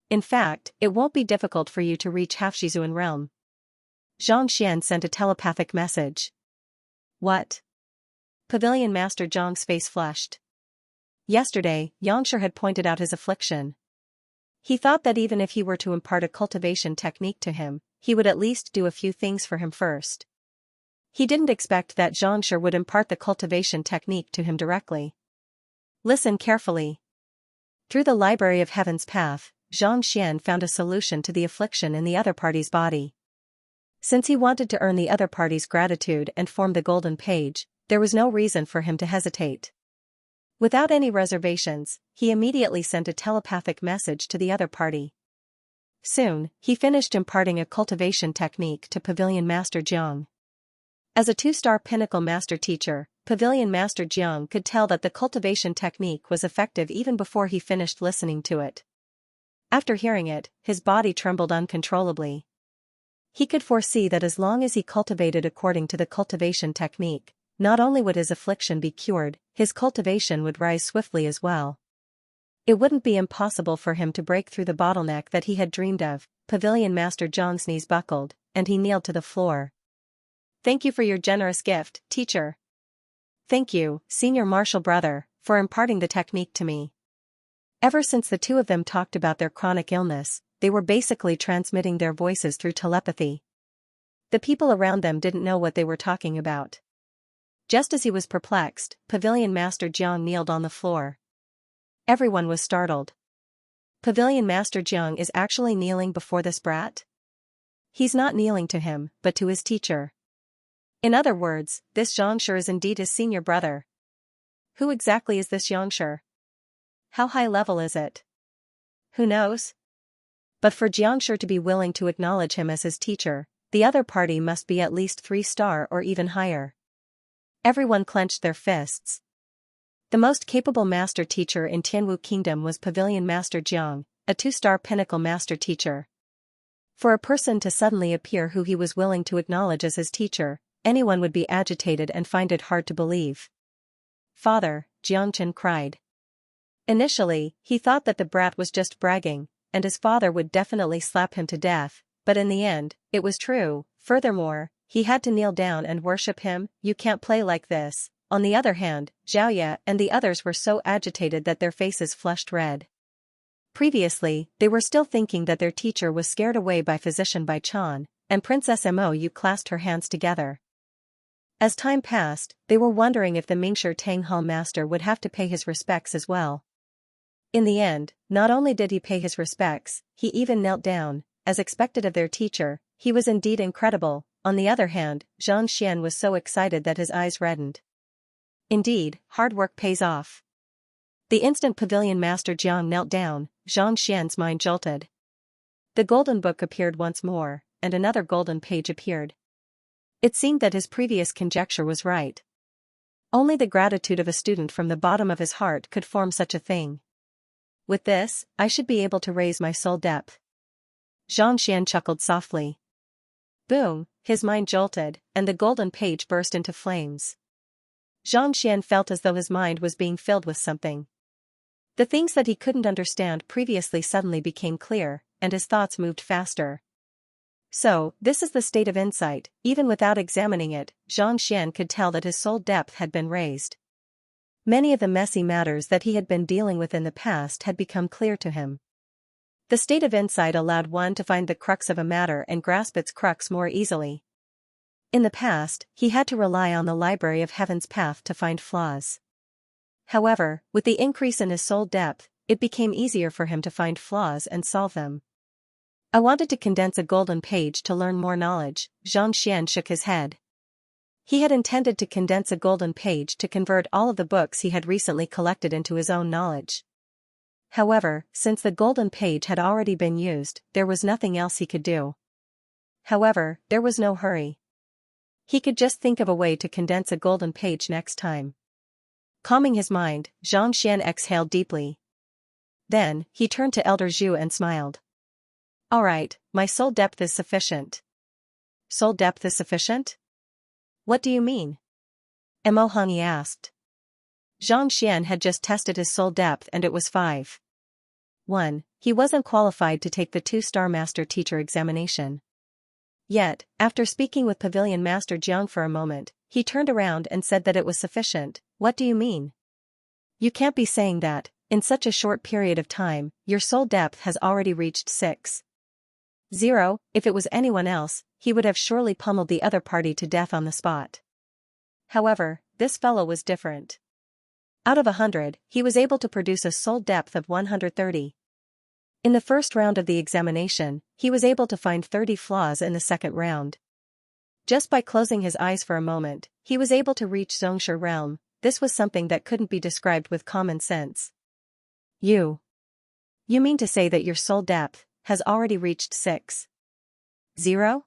In fact, it won't be difficult for you to reach Half-Shizuan realm. Xianxia sent a telepathic message. What? Pavilion Master Zhang's face flushed. Yesterday, Xianxia had pointed out his affliction. He thought that even if he were to impart a cultivation technique to him, he would at least do a few things for him first. He didn't expect that Xianxia would impart the cultivation technique to him directly. Listen carefully. Through the Library of Heaven's Path, Xianxia found a solution to the affliction in the other party's body. Since he wanted to earn the other party's gratitude and form the golden page, there was no reason for him to hesitate. Without any reservations, he immediately sent a telepathic message to the other party. Soon, he finished imparting a cultivation technique to Pavilion Master Jiang. As a 2-star pinnacle master teacher, Pavilion Master Jiang could tell that the cultivation technique was effective even before he finished listening to it. After hearing it, his body trembled uncontrollably. He could foresee that as long as he cultivated according to the cultivation technique, not only would his affliction be cured, his cultivation would rise swiftly as well. It wouldn't be impossible for him to break through the bottleneck that he had dreamed of. Pavilion Master Jiang's knees buckled, and he kneeled to the floor. Thank you for your generous gift, teacher. Thank you, senior martial brother, for imparting the technique to me. Ever since the two of them talked about their chronic illness, they were basically transmitting their voices through telepathy. The people around them didn't know what they were talking about. Just as he was perplexed, Pavilion Master Jiang kneeled on the floor. Everyone was startled. Pavilion Master Jiang is actually kneeling before this brat? He's not kneeling to him, but to his teacher. In other words, this Xianxia is indeed his senior brother. Who exactly is this Xianxia? How high level is it? Who knows? But for Xianxia to be willing to acknowledge him as his teacher, the other party must be at least 3-star or even higher. Everyone clenched their fists. The most capable master teacher in Tianwu Kingdom was Pavilion Master Jiang, a 2-star pinnacle master teacher. For a person to suddenly appear who he was willing to acknowledge as his teacher, anyone would be agitated and find it hard to believe. Father, Jiangchen cried. Initially, he thought that the brat was just bragging, and his father would definitely slap him to death, but in the end, it was true. Furthermore, he had to kneel down and worship him. You can't play like this. On the other hand, Xiaoya and the others were so agitated that their faces flushed red. Previously, they were still thinking that their teacher was scared away by Physician Bai Chan, and Princess Mou clasped her hands together. As time passed, they were wondering if the Mingshi Tang Hall master would have to pay his respects as well. In the end, not only did he pay his respects, he even knelt down, as expected of their teacher. He was indeed incredible. On the other hand, Xianxia was so excited that his eyes reddened. Indeed, hard work pays off. The instant Pavilion Master Jiang knelt down, Xianxia's mind jolted. The golden book appeared once more, and another golden page appeared. It seemed that his previous conjecture was right. Only the gratitude of a student from the bottom of his heart could form such a thing. With this, I should be able to raise my soul depth. Xianxia chuckled softly. Boom, his mind jolted, and the golden page burst into flames. Xianxia felt as though his mind was being filled with something. The things that he couldn't understand previously suddenly became clear, and his thoughts moved faster. So, this is the state of insight. Even without examining it, Xianxia could tell that his soul depth had been raised. Many of the messy matters that he had been dealing with in the past had become clear to him. The state of insight allowed one to find the crux of a matter and grasp its crux more easily. In the past, he had to rely on the Library of Heaven's Path to find flaws. However, with the increase in his soul depth, it became easier for him to find flaws and solve them. I wanted to condense a golden page to learn more knowledge. Xianxia shook his head. He had intended to condense a golden page to convert all of the books he had recently collected into his own knowledge. However, since the golden page had already been used, there was nothing else he could do. However, there was no hurry. He could just think of a way to condense a golden page next time. Calming his mind, Xianxia exhaled deeply. Then, he turned to Elder Zhu and smiled. All right, my soul depth is sufficient. Soul depth is sufficient? What do you mean? Mo Hongyi asked. Xianxia had just tested his soul depth and it was 5. 1. He wasn't qualified to take the 2-star master teacher examination. Yet, after speaking with Pavilion Master Jiang for a moment, he turned around and said that it was sufficient. What do you mean? You can't be saying that, in such a short period of time, your soul depth has already reached 6. 0. If it was anyone else, he would have surely pummeled the other party to death on the spot. However, this fellow was different. Out of 100, he was able to produce a soul depth of 130. In the first round of the examination, he was able to find 30 flaws in the second round. Just by closing his eyes for a moment, he was able to reach Xianxia realm. This was something that couldn't be described with common sense. You mean to say that your soul depth has already reached 6. 0?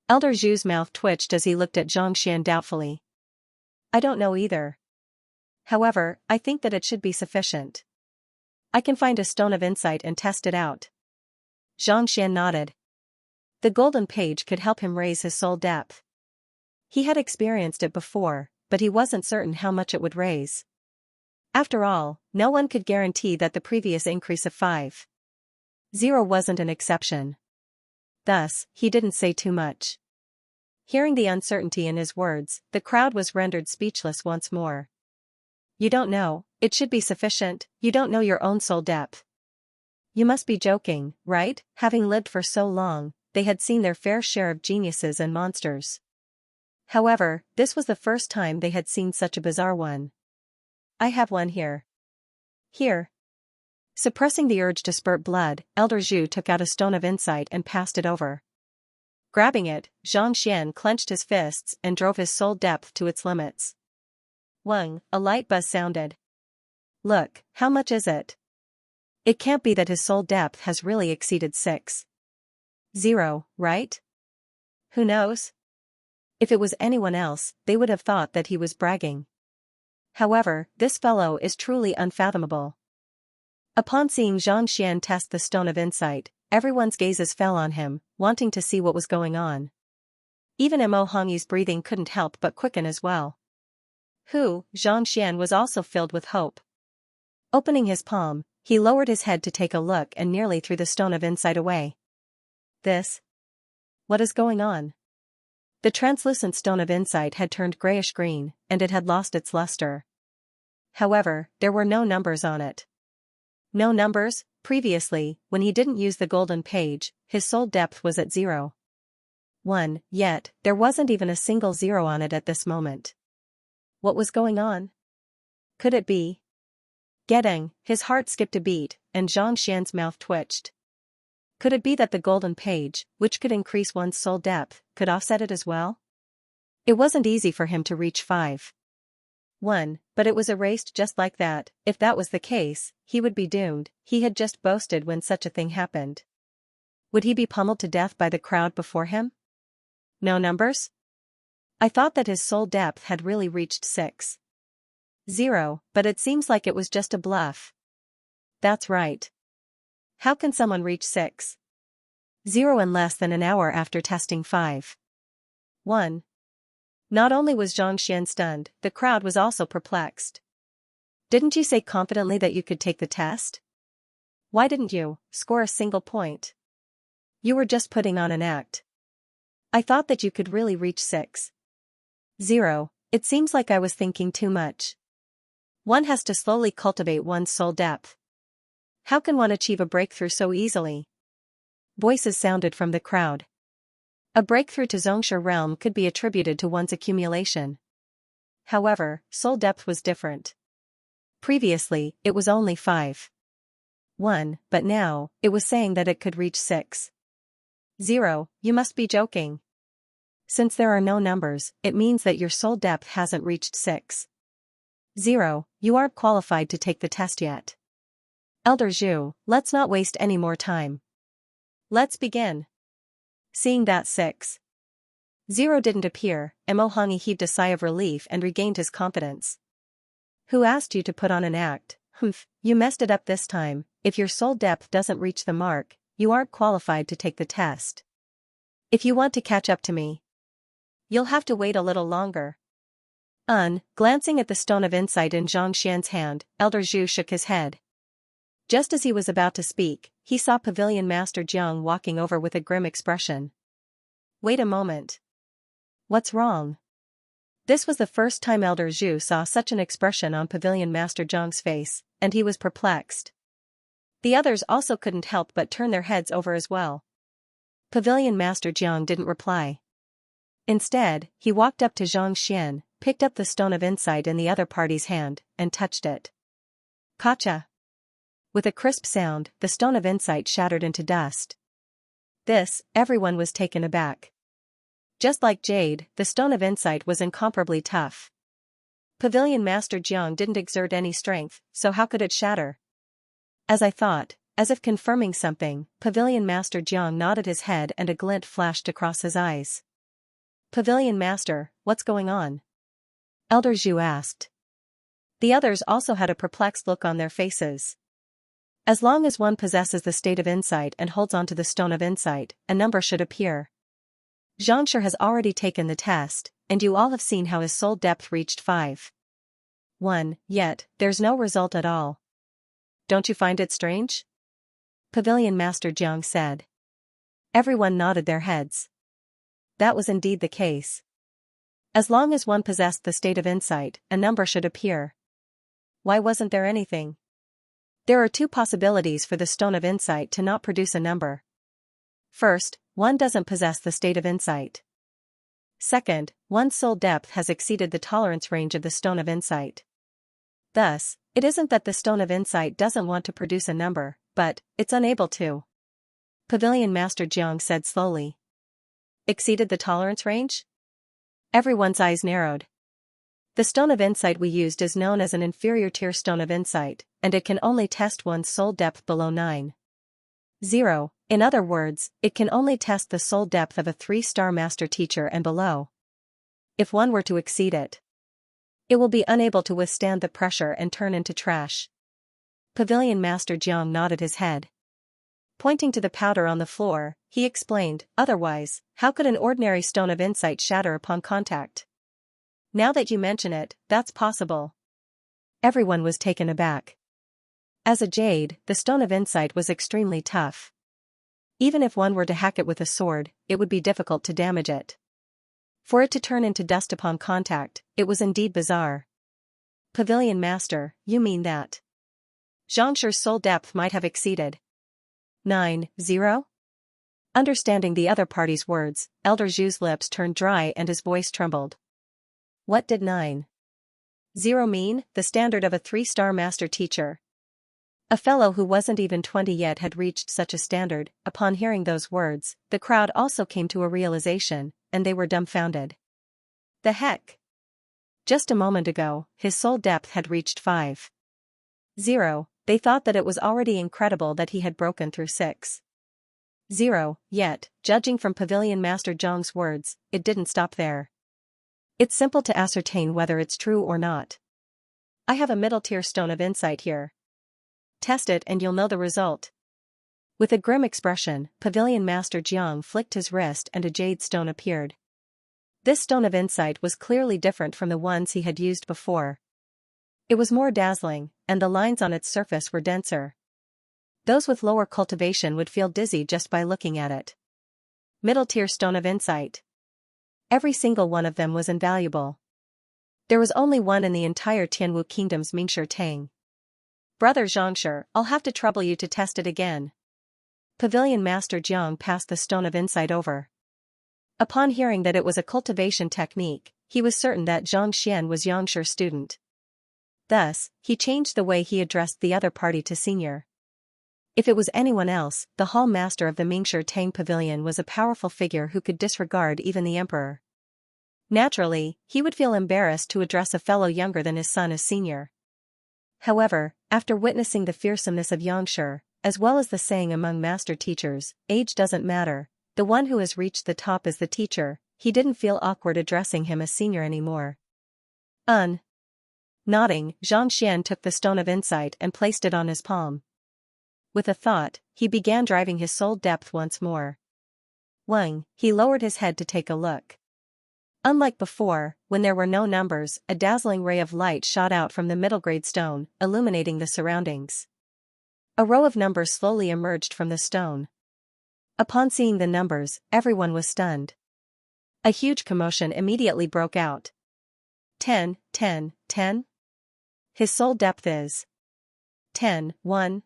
Elder Zhu's mouth twitched as he looked at Xianxia doubtfully. I don't know either. However, I think that it should be sufficient. I can find a stone of insight and test it out. Xianxia nodded. The golden page could help him raise his soul depth. He had experienced it before, but he wasn't certain how much it would raise. After all, no one could guarantee that the previous increase of 5. 0 wasn't an exception. Thus, he didn't say too much. Hearing the uncertainty in his words, the crowd was rendered speechless once more. You don't know, it should be sufficient, you don't know your own soul depth. You must be joking, right? Having lived for so long, they had seen their fair share of geniuses and monsters. However, this was the first time they had seen such a bizarre one. I have one here. Here. Suppressing the urge to spurt blood, Elder Zhu took out a stone of insight and passed it over. Grabbing it, Xianxia clenched his fists and drove his soul depth to its limits. Wang, a light buzz sounded. Look, how much is it? It can't be that his soul depth has really exceeded 6. 0, right? Who knows? If it was anyone else, they would have thought that he was bragging. However, this fellow is truly unfathomable. Upon seeing Xianxia test the stone of insight, everyone's gazes fell on him, wanting to see what was going on. Even Mo Hongyi's breathing couldn't help but quicken as well. Xianxia was also filled with hope. Opening his palm, he lowered his head to take a look and nearly threw the stone of insight away. What is going on? The translucent stone of insight had turned grayish-green, and it had lost its luster. However, there were no numbers on it. No numbers? Previously, when he didn't use the golden page, his soul depth was at 0. 1, yet, there wasn't even a single 0 on it at this moment. What was going on? Could it be? His heart skipped a beat, and Xianxia's mouth twitched. Could it be that the golden page, which could increase one's soul depth, could offset it as well? It wasn't easy for him to reach 5. 1, but it was erased just like that. If that was the case, he would be doomed. He had just boasted when such a thing happened. Would he be pummeled to death by the crowd before him? No numbers? I thought that his soul depth had really reached 6. 0, but it seems like it was just a bluff. That's right. How can someone reach 6. 0 in less than an hour after testing 5. 1. Not only was Xianxia stunned, the crowd was also perplexed. Didn't you say confidently that you could take the test? Why didn't you score a single point? You were just putting on an act. I thought that you could really reach 6. 0. It seems like I was thinking too much. One has to slowly cultivate one's soul depth. How can one achieve a breakthrough so easily? Voices sounded from the crowd. A breakthrough to Xianxia realm could be attributed to one's accumulation. However, soul depth was different. Previously, it was only 5. 1, but now, it was saying that it could reach 6. 0, you must be joking. Since there are no numbers, it means that your soul depth hasn't reached 6. 0. You aren't qualified to take the test yet. Elder Zhu, let's not waste any more time. Let's begin. Seeing that 6. 0 didn't appear, Mo Hongyi heaved a sigh of relief and regained his confidence. Who asked you to put on an act? Humph, you messed it up this time. If your soul depth doesn't reach the mark, you aren't qualified to take the test. If you want to catch up to me, you'll have to wait a little longer. Glancing at the stone of insight in Xianxia's hand, Elder Zhu shook his head. Just as he was about to speak, he saw Pavilion Master Jiang walking over with a grim expression. Wait a moment. What's wrong? This was the first time Elder Zhu saw such an expression on Pavilion Master Jiang's face, and he was perplexed. The others also couldn't help but turn their heads over as well. Pavilion Master Jiang didn't reply. Instead, he walked up to Xianxia, picked up the stone of insight in the other party's hand, and touched it. Kacha! With a crisp sound, the stone of insight shattered into dust. Everyone was taken aback. Just like jade, the stone of insight was incomparably tough. Pavilion Master Jiang didn't exert any strength, so how could it shatter? As I thought, as if confirming something, Pavilion Master Jiang nodded his head and a glint flashed across his eyes. Pavilion Master, what's going on? Elder Zhu asked. The others also had a perplexed look on their faces. As long as one possesses the state of insight and holds onto the stone of insight, a number should appear. Xianxia has already taken the test, and you all have seen how his soul depth reached 5. 1, yet, there's no result at all. Don't you find it strange? Pavilion Master Jiang said. Everyone nodded their heads. That was indeed the case. As long as one possessed the state of insight, a number should appear. Why wasn't there anything? There are 2 possibilities for the stone of insight to not produce a number. First, one doesn't possess the state of insight. Second, one's soul depth has exceeded the tolerance range of the stone of insight. Thus, it isn't that the stone of insight doesn't want to produce a number, but it's unable to. Pavilion Master Jiang said slowly. Exceeded the tolerance range? Everyone's eyes narrowed. The stone of insight we used is known as an inferior tier stone of insight, and it can only test one's soul depth below 9. 0. In other words, it can only test the soul depth of a 3-star master teacher and below. If one were to exceed it, it will be unable to withstand the pressure and turn into trash. Pavilion Master Jiang nodded his head. Pointing to the powder on the floor, he explained, otherwise, how could an ordinary stone of insight shatter upon contact? Now that you mention it, that's possible. Everyone was taken aback. As a jade, the stone of insight was extremely tough. Even if one were to hack it with a sword, it would be difficult to damage it. For it to turn into dust upon contact, it was indeed bizarre. Pavilion Master, you mean that Xianxia's soul depth might have exceeded 9-0? Understanding the other party's words, Elder Zhu's lips turned dry and his voice trembled. What did 9-0 mean? The standard of a 3-star master teacher. A fellow who wasn't even 20 yet had reached such a standard. Upon hearing those words, the crowd also came to a realization, and they were dumbfounded. The heck? Just a moment ago, his soul depth had reached 5. 0. They thought that it was already incredible that he had broken through 6. 0. Yet, judging from Pavilion Master Zhang's words, it didn't stop there. It's simple to ascertain whether it's true or not. I have a middle-tier stone of insight here. Test it and you'll know the result. With a grim expression, Pavilion Master Jiang flicked his wrist and a jade stone appeared. This stone of insight was clearly different from the ones he had used before. It was more dazzling, and the lines on its surface were denser. Those with lower cultivation would feel dizzy just by looking at it. Middle-tier stone of insight. Every single one of them was invaluable. There was only one in the entire Tianwu Kingdom's Mingshi Tang. Brother Xianxia, I'll have to trouble you to test it again. Pavilion Master Jiang passed the stone of insight over. Upon hearing that it was a cultivation technique, he was certain that Xianxia was Xianxia's student. Thus, he changed the way he addressed the other party to senior. If it was anyone else, the hall master of the Mingshi Tang Pavilion was a powerful figure who could disregard even the emperor. Naturally, he would feel embarrassed to address a fellow younger than his son as senior. However, after witnessing the fearsomeness of Xianxia, as well as the saying among master teachers, age doesn't matter, the one who has reached the top is the teacher, he didn't feel awkward addressing him as senior anymore. Nodding, Xianxia took the stone of insight and placed it on his palm. With a thought, he began driving his soul depth once more. He lowered his head to take a look. Unlike before, when there were no numbers, a dazzling ray of light shot out from the middle-grade stone, illuminating the surroundings. A row of numbers slowly emerged from the stone. Upon seeing the numbers, everyone was stunned. A huge commotion immediately broke out. 10, 10, 10? His soul depth is 10, 1.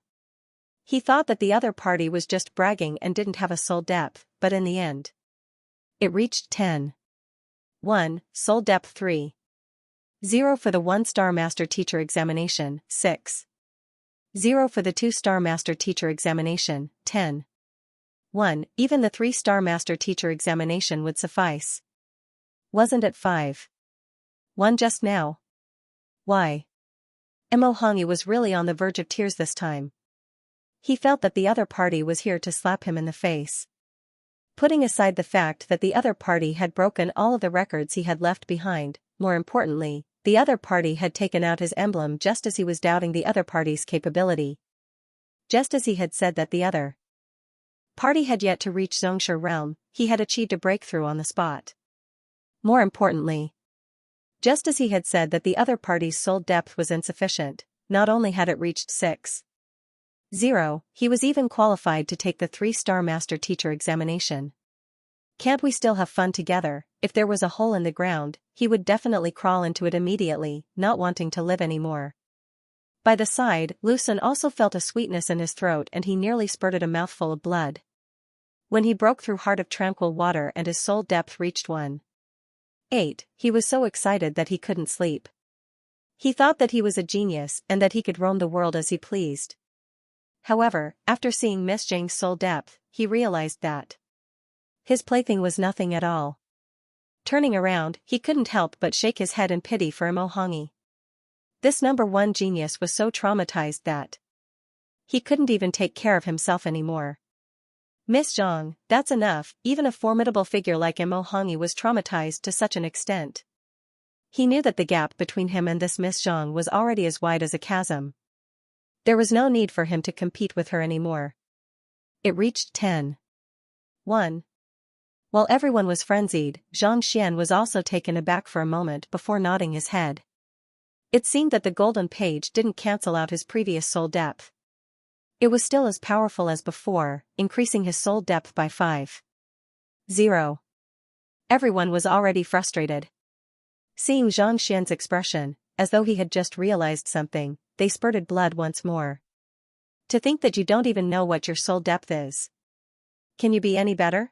He thought that the other party was just bragging and didn't have a soul depth, but in the end, it reached 10. 1, soul depth 3. 0 for the 1-star master teacher examination, 6. 0 for the 2-star master teacher examination, 10. 1, even the 3-star master teacher examination would suffice. Wasn't it 5? 1 just now? Why? Hangi was really on the verge of tears this time. He felt that the other party was here to slap him in the face. Putting aside the fact that the other party had broken all of the records he had left behind, more importantly, the other party had taken out his emblem just as he was doubting the other party's capability. Just as he had said that the other party had yet to reach Xianxia realm, he had achieved a breakthrough on the spot. More importantly, just as he had said that the other party's soul depth was insufficient, not only had it reached 6. 0, he was even qualified to take the 3-star master teacher examination. Can't we still have fun together? If there was a hole in the ground, he would definitely crawl into it immediately, not wanting to live anymore. By the side, Lucen also felt a sweetness in his throat and he nearly spurted a mouthful of blood. When he broke through Heart of Tranquil Water and his soul depth reached 1. 8, he was so excited that he couldn't sleep. He thought that he was a genius and that he could roam the world as he pleased. However, after seeing Miss Zhang's soul depth, he realized that his plaything was nothing at all. Turning around, he couldn't help but shake his head in pity for Hangi. This number 1 genius was so traumatized that he couldn't even take care of himself anymore. Miss Zhang, that's enough, even a formidable figure like Hangi was traumatized to such an extent. He knew that the gap between him and this Miss Zhang was already as wide as a chasm. There was no need for him to compete with her anymore. It reached 10. 1. While everyone was frenzied, Xianxia was also taken aback for a moment before nodding his head. It seemed that the golden page didn't cancel out his previous soul depth. It was still as powerful as before, increasing his soul depth by 5. 0. Everyone was already frustrated. Seeing Xianxia's expression, as though he had just realized something, they spurted blood once more. To think that you don't even know what your soul depth is. Can you be any better?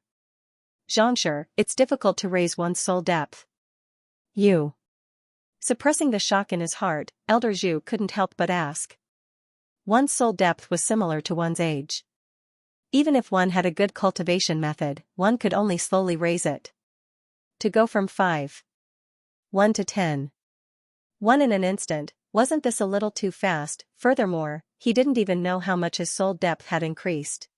Xianxia, it's difficult to raise one's soul depth. You. Suppressing the shock in his heart, Elder Zhu couldn't help but ask. One's soul depth was similar to one's age. Even if one had a good cultivation method, one could only slowly raise it. To go from 5. 1 to 10. 1 in an instant, wasn't this a little too fast? Furthermore, he didn't even know how much his soul depth had increased.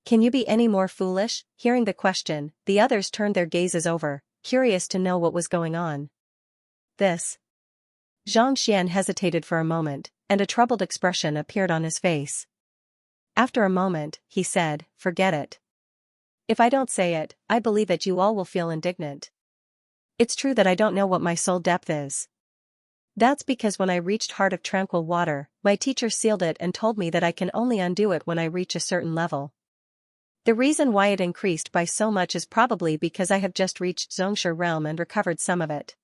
Can you be any more foolish? Hearing the question, the others turned their gazes over, curious to know what was going on. This. Xianxia hesitated for a moment, and a troubled expression appeared on his face. After a moment, he said, "Forget it. If I don't say it, I believe that you all will feel indignant. It's true that I don't know what my soul depth is. That's because when I reached Heart of Tranquil Water, my teacher sealed it and told me that I can only undo it when I reach a certain level. The reason why it increased by so much is probably because I have just reached Xianxia realm and recovered some of it."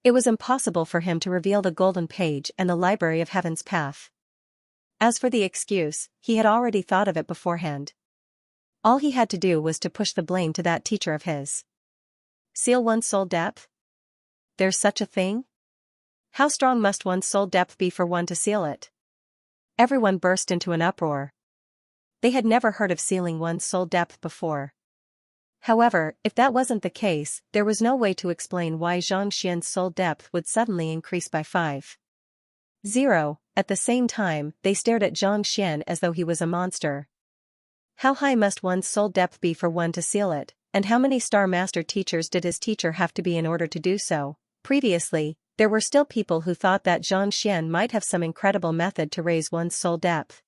It was impossible for him to reveal the golden page and the library of heaven's path. As for the excuse, he had already thought of it beforehand. All he had to do was to push the blame to that teacher of his. Seal one's soul depth? There's such a thing? How strong must one's soul depth be for one to seal it? Everyone burst into an uproar. They had never heard of sealing one's soul depth before. However, if that wasn't the case, there was no way to explain why Xianxian's soul depth would suddenly increase by 5.0. At the same time, they stared at Xianxian as though he was a monster. How high must one's soul depth be for one to seal it, and how many Star Master teachers did his teacher have to be in order to do so? Previously, there were still people who thought that Xianxian might have some incredible method to raise one's soul depth.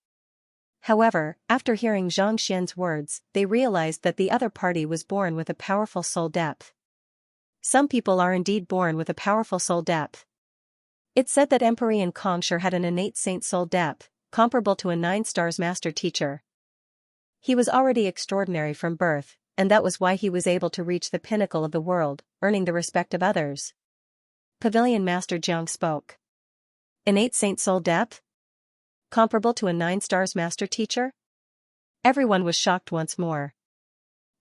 However, after hearing Xianxian's words, they realized that the other party was born with a powerful soul depth. Some people are indeed born with a powerful soul depth. It's said that Emperor Xianxia had an innate saint soul depth, comparable to a 9-stars master teacher. He was already extraordinary from birth, and that was why he was able to reach the pinnacle of the world, earning the respect of others. Pavilion Master Jiang spoke. Innate saint soul depth? Comparable to a 9-stars master teacher? Everyone was shocked once more.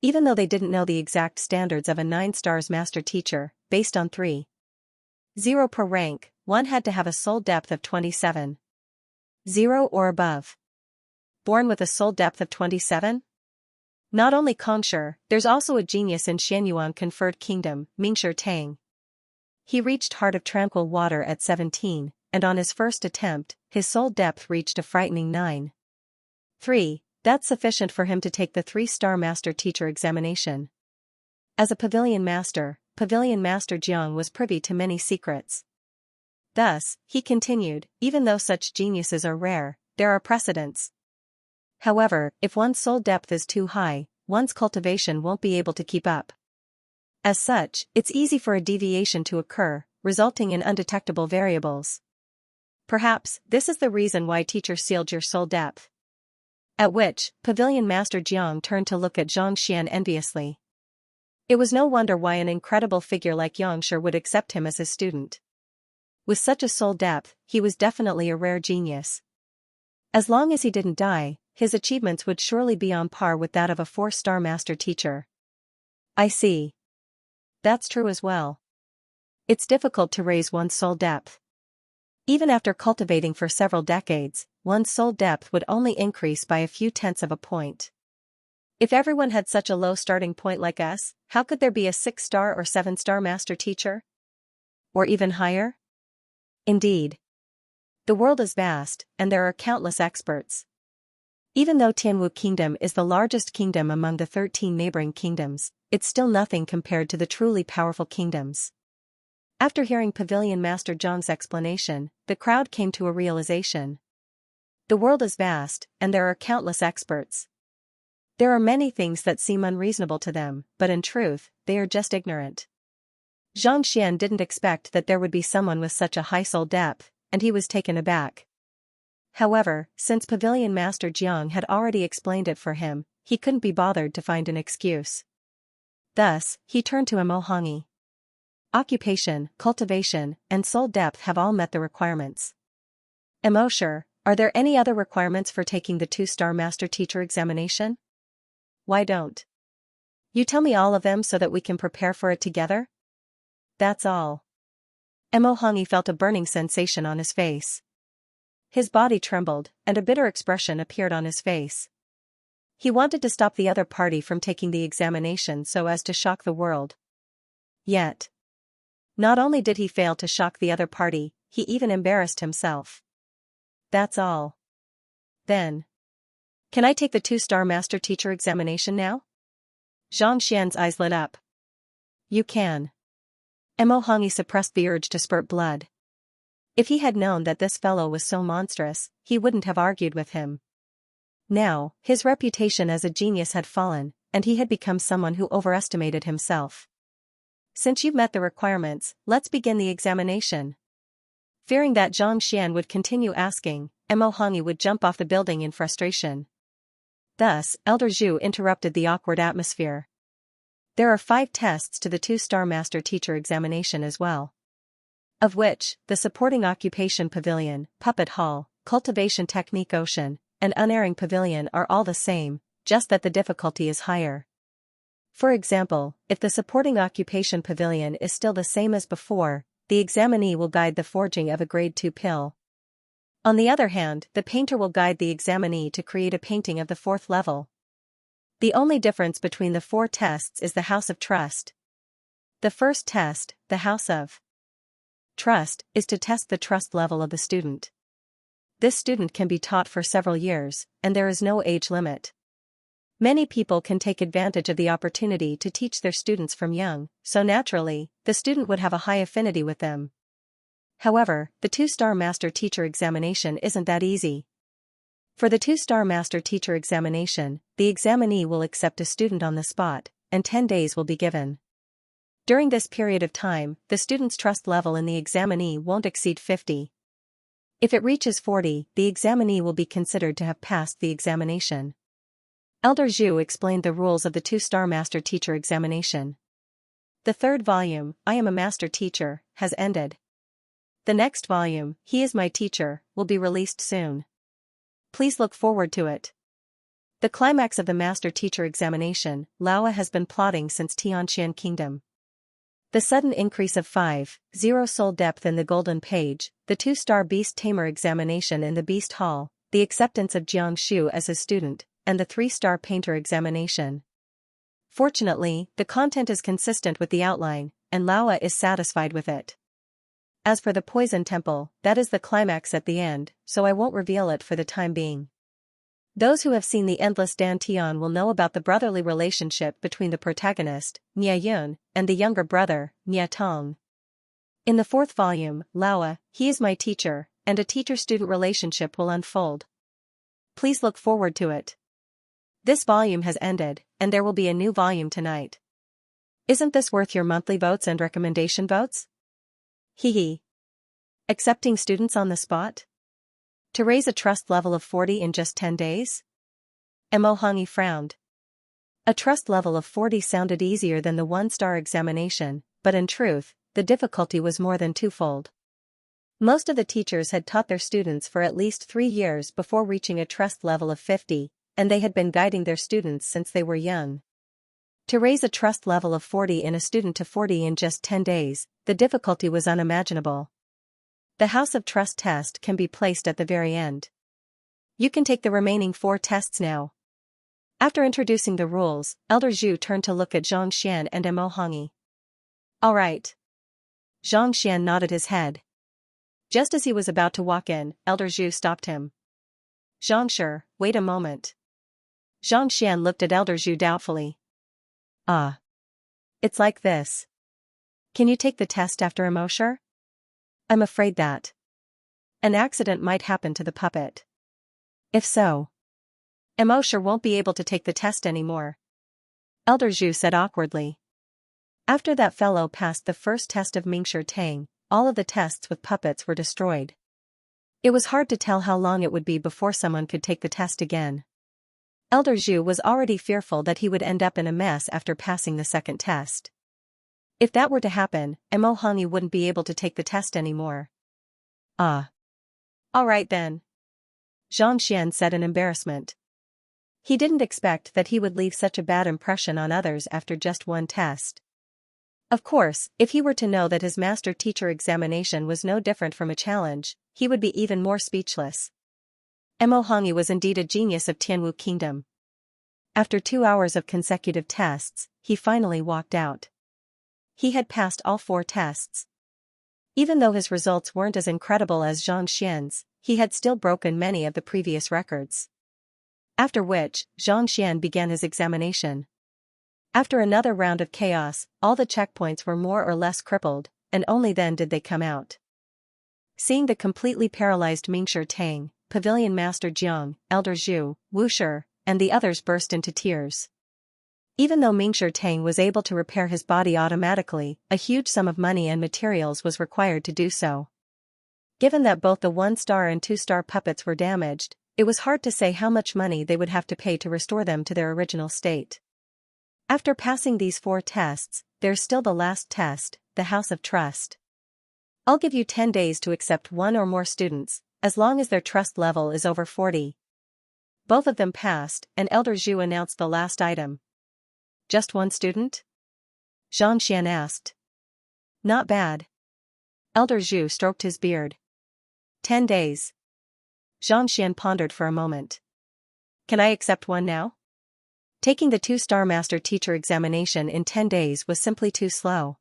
Even though they didn't know the exact standards of a 9-stars master teacher, based on 3.0 per rank, one had to have a soul depth of 27.0 or above. Born with a soul depth of 27? Not only Xianxia, there's also a genius in Xianyuan conferred kingdom, Mingshi Tang. He reached Heart of Tranquil Water at 17, and on his first attempt, his soul depth reached a frightening 9.3. That's sufficient for him to take the 3-star master teacher examination. As a Pavilion Master Jiang was privy to many secrets. Thus, he continued, even though such geniuses are rare, there are precedents. However, if one's soul depth is too high, one's cultivation won't be able to keep up. As such, it's easy for a deviation to occur, resulting in undetectable variables. Perhaps, this is the reason why teacher sealed your soul depth. At which, Pavilion Master Jiang turned to look at Xianxian enviously. It was no wonder why an incredible figure like Xianxia would accept him as his student. With such a soul depth, he was definitely a rare genius. As long as he didn't die, his achievements would surely be on par with that of a 4-star master teacher. I see. That's true as well. It's difficult to raise one's soul depth. Even after cultivating for several decades, one's soul depth would only increase by a few tenths of a point. If everyone had such a low starting point like us, how could there be a 6-star or 7-star master teacher? Or even higher? Indeed. The world is vast, and there are countless experts. Even though Tianwu Kingdom is the largest kingdom among the 13 neighboring kingdoms, it's still nothing compared to the truly powerful kingdoms. After hearing Pavilion Master Zhang's explanation, the crowd came to a realization. The world is vast, and there are countless experts. There are many things that seem unreasonable to them, but in truth, they are just ignorant. Xianxian didn't expect that there would be someone with such a high soul depth, and he was taken aback. However, since Pavilion Master Jiang had already explained it for him, he couldn't be bothered to find an excuse. Thus, he turned to Emohangi. Occupation, cultivation, and soul depth have all met the requirements. Emoshir, are there any other requirements for taking the 2-star master teacher examination? Why don't you tell me all of them so that we can prepare for it together? That's all. Emohangi felt a burning sensation on his face. His body trembled, and a bitter expression appeared on his face. He wanted to stop the other party from taking the examination so as to shock the world. Yet, not only did he fail to shock the other party, he even embarrassed himself. That's all. Then, can I take the 2-star master teacher examination now? Xianxian's eyes lit up. You can. Emohangi suppressed the urge to spurt blood. If he had known that this fellow was so monstrous, he wouldn't have argued with him. Now, his reputation as a genius had fallen, and he had become someone who overestimated himself. Since you've met the requirements, let's begin the examination. Fearing that Xianxian would continue asking, Emohangi would jump off the building in frustration. Thus, Elder Zhu interrupted the awkward atmosphere. There are 5 tests to the 2-star master teacher examination as well. Of which, the supporting occupation pavilion, puppet hall, cultivation technique ocean, and unerring pavilion are all the same, just that the difficulty is higher. For example, if the supporting occupation pavilion is still the same as before, the examinee will guide the forging of a grade 2 pill. On the other hand, the painter will guide the examinee to create a painting of the fourth level. The only difference between the four tests is the house of trust. The first test, the house of trust, is to test the trust level of the student. This student can be taught for several years, and there is no age limit. Many people can take advantage of the opportunity to teach their students from young, so naturally, the student would have a high affinity with them. However, the 2-star Master Teacher examination isn't that easy. For the 2-star Master Teacher examination, the examinee will accept a student on the spot, and 10 days will be given. During this period of time, the student's trust level in the examinee won't exceed 50. If it reaches 40, the examinee will be considered to have passed the examination. Elder Zhu explained the rules of the 2-star Master Teacher examination. The third volume, I Am a Master Teacher, has ended. The next volume, He is My Teacher, will be released soon. Please look forward to it. The climax of the Master Teacher examination, Laowa has been plotting since Xianxia Kingdom. The sudden increase of 5.0 soul depth in the Golden Page, the 2-star Beast Tamer examination in the Beast Hall, the acceptance of Jiang Shu as his student, and the 3-star Painter examination. Fortunately, the content is consistent with the outline, and Laowa is satisfied with it. As for the Poison Temple, that is the climax at the end, so I won't reveal it for the time being. Those who have seen the Endless Dantian will know about the brotherly relationship between the protagonist, Nia Yun, and the younger brother, Nia Tong. In the fourth volume, Laowa, He is My Teacher, and a teacher-student relationship will unfold. Please look forward to it. This volume has ended, and there will be a new volume tonight. Isn't this worth your monthly votes and recommendation votes? Hee. Accepting students on the spot? To raise a trust level of 40 in just 10 days? Mo Hongyi frowned. A trust level of 40 sounded easier than the 1-star examination, but in truth, the difficulty was more than twofold. Most of the teachers had taught their students for at least 3 years before reaching a trust level of 50, and they had been guiding their students since they were young. To raise a trust level of 40 in a student to 40 in just 10 days, the difficulty was unimaginable. The House of Trust test can be placed at the very end. You can take the remaining 4 tests now. After introducing the rules, Elder Zhu turned to look at Xianxia and Mo Hongyi. All right. Xianxia nodded his head. Just as he was about to walk in, Elder Zhu stopped him. Xianxia, wait a moment. Xianxia looked at Elder Zhu doubtfully. It's like this. Can you take the test after Xianxia? I'm afraid that an accident might happen to the puppet. If so, Xianxia won't be able to take the test anymore. Elder Zhu said awkwardly. After that fellow passed the first test of Mingshi Tang, all of the tests with puppets were destroyed. It was hard to tell how long it would be before someone could take the test again. Elder Zhu was already fearful that he would end up in a mess after passing the second test. If that were to happen, Mo Hongyi wouldn't be able to take the test anymore. All right then. Xianxia said in embarrassment. He didn't expect that he would leave such a bad impression on others after just one test. Of course, if he were to know that his Master Teacher examination was no different from a challenge, he would be even more speechless. Mo Hongyi was indeed a genius of Tianwu Kingdom. After 2 hours of consecutive tests, he finally walked out. He had passed all 4 tests. Even though his results weren't as incredible as Xianxia's, he had still broken many of the previous records. After which, Xianxia began his examination. After another round of chaos, all the checkpoints were more or less crippled, and only then did they come out. Seeing the completely paralyzed Mingshi Tang, Pavilion Master Jiang, Elder Zhu, Wu Shi, and the others burst into tears. Even though Mingshi Tang was able to repair his body automatically, a huge sum of money and materials was required to do so. Given that both the 1-star and 2-star puppets were damaged, it was hard to say how much money they would have to pay to restore them to their original state. After passing these 4 tests, there's still the last test, the House of Trust. I'll give you 10 days to accept 1 or more students, as long as their trust level is over 40. Both of them passed, and Elder Zhu announced the last item. Just 1 student? Xianxia asked. Not bad. Elder Zhu stroked his beard. 10 days. Xianxia pondered for a moment. Can I accept one now? Taking the 2-star master teacher examination in 10 days was simply too slow.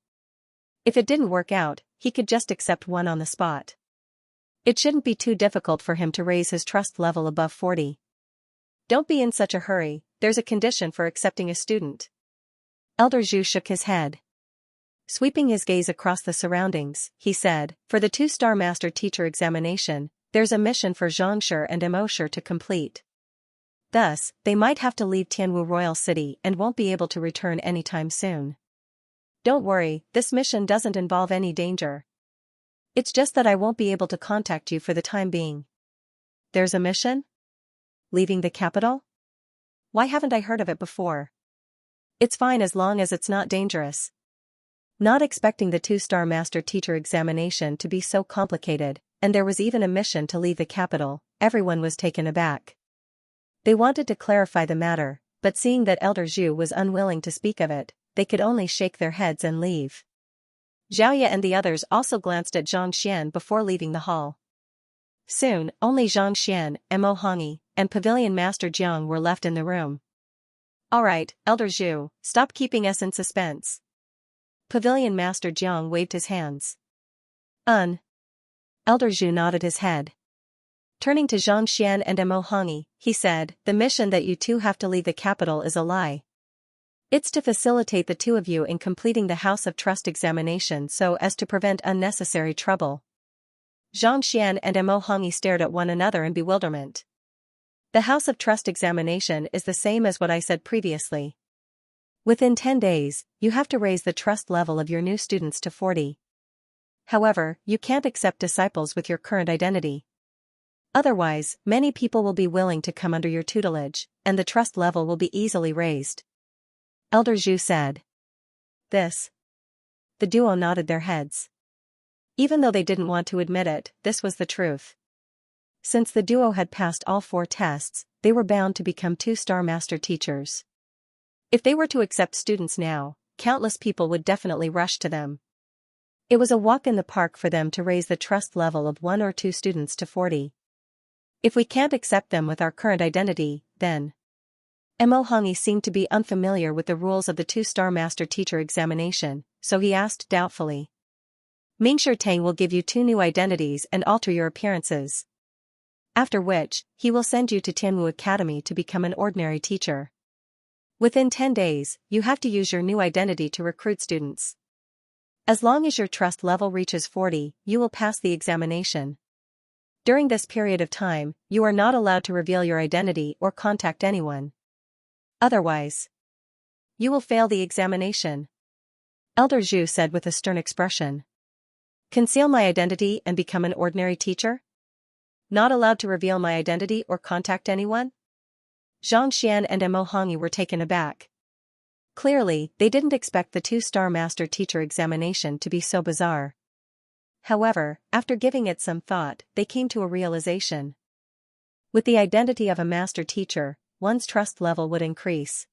If it didn't work out, he could just accept one on the spot. It shouldn't be too difficult for him to raise his trust level above 40. Don't be in such a hurry, there's a condition for accepting a student. Elder Zhu shook his head. Sweeping his gaze across the surroundings, he said, for the 2-star master teacher examination, there's a mission for Xianxia and Emoxia to complete. Thus, they might have to leave Tianwu Royal City and won't be able to return anytime soon. Don't worry, this mission doesn't involve any danger. It's just that I won't be able to contact you for the time being. There's a mission? Leaving the capital? Why haven't I heard of it before? It's fine as long as it's not dangerous. Not expecting the 2-star master teacher examination to be so complicated, and there was even a mission to leave the capital, everyone was taken aback. They wanted to clarify the matter, but seeing that Elder Zhu was unwilling to speak of it, they could only shake their heads and leave. Xiaoya and the others also glanced at Xianxia before leaving the hall. Soon, only Xianxia, Mo Hongyi, and Pavilion Master Jiang were left in the room. Alright, Elder Zhu, stop keeping us in suspense. Pavilion Master Jiang waved his hands. Elder Zhu nodded his head. Turning to Xianxia and Mo Hongyi, he said, the mission that you two have to leave the capital is a lie. It's to facilitate the two of you in completing the House of Trust examination so as to prevent unnecessary trouble. Xianxia and Mo Hongyi stared at one another in bewilderment. The House of Trust examination is the same as what I said previously. Within 10 days, you have to raise the trust level of your new students to 40. However, you can't accept disciples with your current identity. Otherwise, many people will be willing to come under your tutelage, and the trust level will be easily raised. Elder Zhu said. This. The duo nodded their heads. Even though they didn't want to admit it, this was the truth. Since the duo had passed all 4 tests, they were bound to become 2-star master teachers. If they were to accept students now, countless people would definitely rush to them. It was a walk in the park for them to raise the trust level of 1 or 2 students to 40. If we can't accept them with our current identity, then... Mo Hongyi seemed to be unfamiliar with the rules of the 2-star master teacher examination, so he asked doubtfully. Mingshi Tang will give you 2 new identities and alter your appearances. After which, he will send you to Tianwu Academy to become an ordinary teacher. Within 10 days, you have to use your new identity to recruit students. As long as your trust level reaches 40, you will pass the examination. During this period of time, you are not allowed to reveal your identity or contact anyone. Otherwise, you will fail the examination. Elder Zhu said with a stern expression. Conceal my identity and become an ordinary teacher? Not allowed to reveal my identity or contact anyone? Xianxia and Mo Hongyi were taken aback. Clearly, they didn't expect the 2-star master teacher examination to be so bizarre. However, after giving it some thought, they came to a realization. With the identity of a master teacher, one's trust level would increase.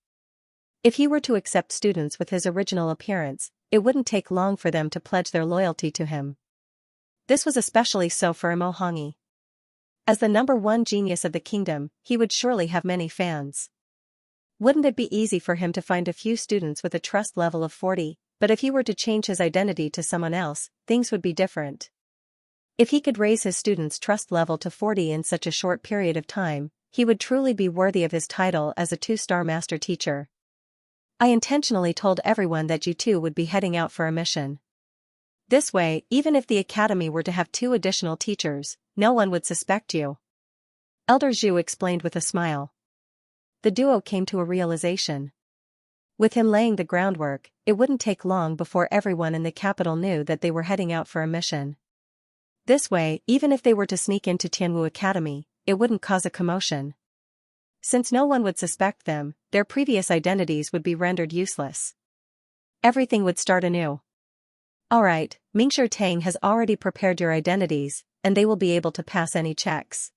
If he were to accept students with his original appearance, it wouldn't take long for them to pledge their loyalty to him. This was especially so for Mo Hongyi. As the number 1 genius of the kingdom, he would surely have many fans. Wouldn't it be easy for him to find a few students with a trust level of 40, but if he were to change his identity to someone else, things would be different. If he could raise his students' trust level to 40 in such a short period of time, he would truly be worthy of his title as a 2-star master teacher. I intentionally told everyone that you two would be heading out for a mission. This way, even if the academy were to have 2 additional teachers, no one would suspect you. Elder Zhu explained with a smile. The duo came to a realization. With him laying the groundwork, it wouldn't take long before everyone in the capital knew that they were heading out for a mission. This way, even if they were to sneak into Tianwu Academy, it wouldn't cause a commotion. Since no one would suspect them, their previous identities would be rendered useless. Everything would start anew. Alright, Mingshi Tang has already prepared your identities, and they will be able to pass any checks.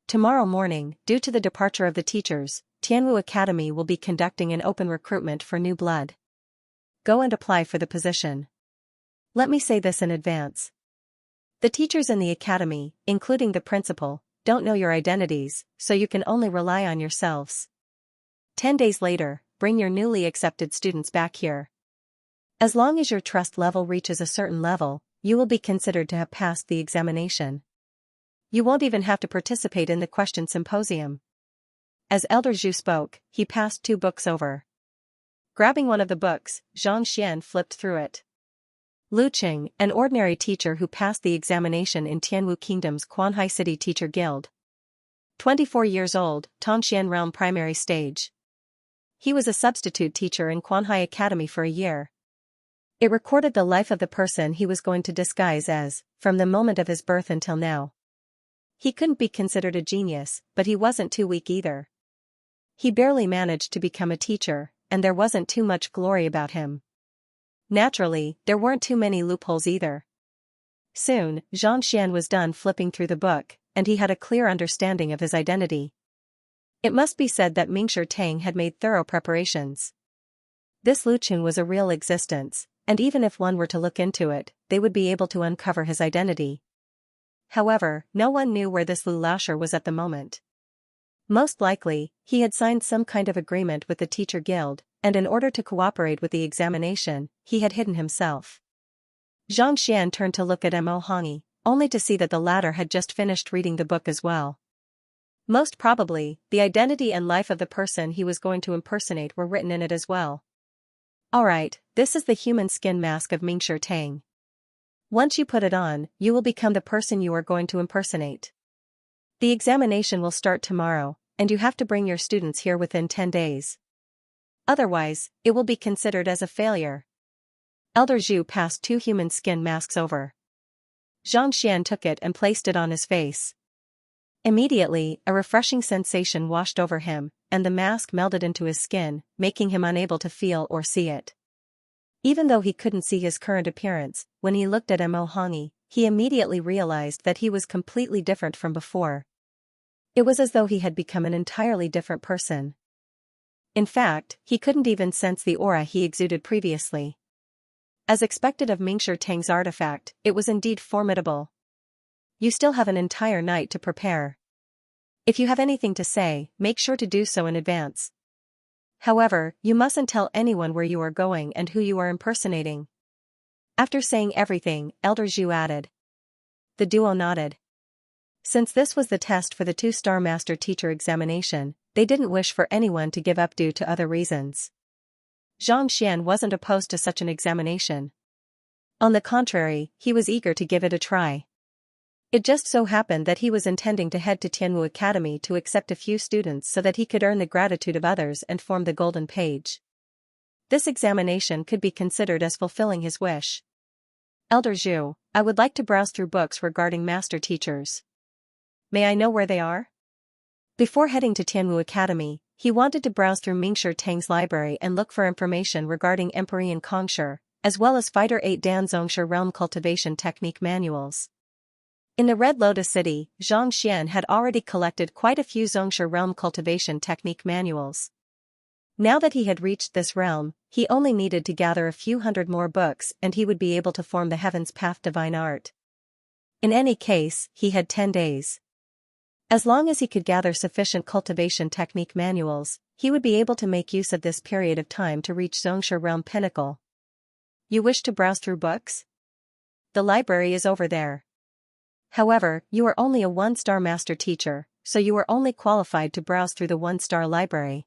Tomorrow morning, due to the departure of the teachers, Tianwu Academy will be conducting an open recruitment for new blood. Go and apply for the position. Let me say this in advance. The teachers in the academy, including the principal, don't know your identities, so you can only rely on yourselves. 10 days later, bring your newly accepted students back here. As long as your trust level reaches a certain level, you will be considered to have passed the examination. You won't even have to participate in the question symposium. As Elder Zhu spoke, he passed 2 books over. Grabbing one of the books, Xianxia flipped through it. Lu Qing, an ordinary teacher who passed the examination in Tianwu Kingdom's Quanhai City Teacher Guild. 24 years old, Tongxian Realm Primary Stage. He was a substitute teacher in Quanhai Academy for a year. It recorded the life of the person he was going to disguise as, from the moment of his birth until now. He couldn't be considered a genius, but he wasn't too weak either. He barely managed to become a teacher, and there wasn't too much glory about him. Naturally, there weren't too many loopholes either. Soon, Xianxia was done flipping through the book, and he had a clear understanding of his identity. It must be said that Mingshi Tang had made thorough preparations. This Lu Qing was a real existence, and even if one were to look into it, they would be able to uncover his identity. However, no one knew where this Lu Laosher was at the moment. Most likely, he had signed some kind of agreement with the Teacher Guild, and in order to cooperate with the examination, he had hidden himself. Xianxia turned to look at Mo Hongi, only to see that the latter had just finished reading the book as well. Most probably, the identity and life of the person he was going to impersonate were written in it as well. Alright, this is the human skin mask of Mingshi Tang. Once you put it on, you will become the person you are going to impersonate. The examination will start tomorrow, and you have to bring your students here within 10 days. Otherwise, it will be considered as a failure. Elder Zhu passed 2 human skin masks over. Xianxia took it and placed it on his face. Immediately, a refreshing sensation washed over him, and the mask melded into his skin, making him unable to feel or see it. Even though he couldn't see his current appearance, when he looked at Mo Hongi, he immediately realized that he was completely different from before. It was as though he had become an entirely different person. In fact, he couldn't even sense the aura he exuded previously. As expected of Mingshi Tang's artifact, it was indeed formidable. You still have an entire night to prepare. If you have anything to say, make sure to do so in advance. However, you mustn't tell anyone where you are going and who you are impersonating. After saying everything, Elder Zhu added. The duo nodded. Since this was the test for the 2-star Master Teacher examination, they didn't wish for anyone to give up due to other reasons. Xianxia wasn't opposed to such an examination. On the contrary, he was eager to give it a try. It just so happened that he was intending to head to Tianwu Academy to accept a few students so that he could earn the gratitude of others and form the golden page. This examination could be considered as fulfilling his wish. Elder Zhu, I would like to browse through books regarding master teachers. May I know where they are? Before heading to Tianwu Academy, he wanted to browse through Mingshi Tang's library and look for information regarding Empyrean Kongshi, as well as Fighter 8 Dan Zongshi Realm Cultivation Technique manuals. In the Red Lotus City, Xianxia had already collected quite a few Zongshi Realm Cultivation Technique manuals. Now that he had reached this realm, he only needed to gather a few hundred more books and he would be able to form the Heaven's Path Divine Art. In any case, he had 10 days. As long as he could gather sufficient cultivation technique manuals, he would be able to make use of this period of time to reach Zongshi Realm Pinnacle. You wish to browse through books? The library is over there. However, you are only a 1-star master teacher, so you are only qualified to browse through the 1-star library.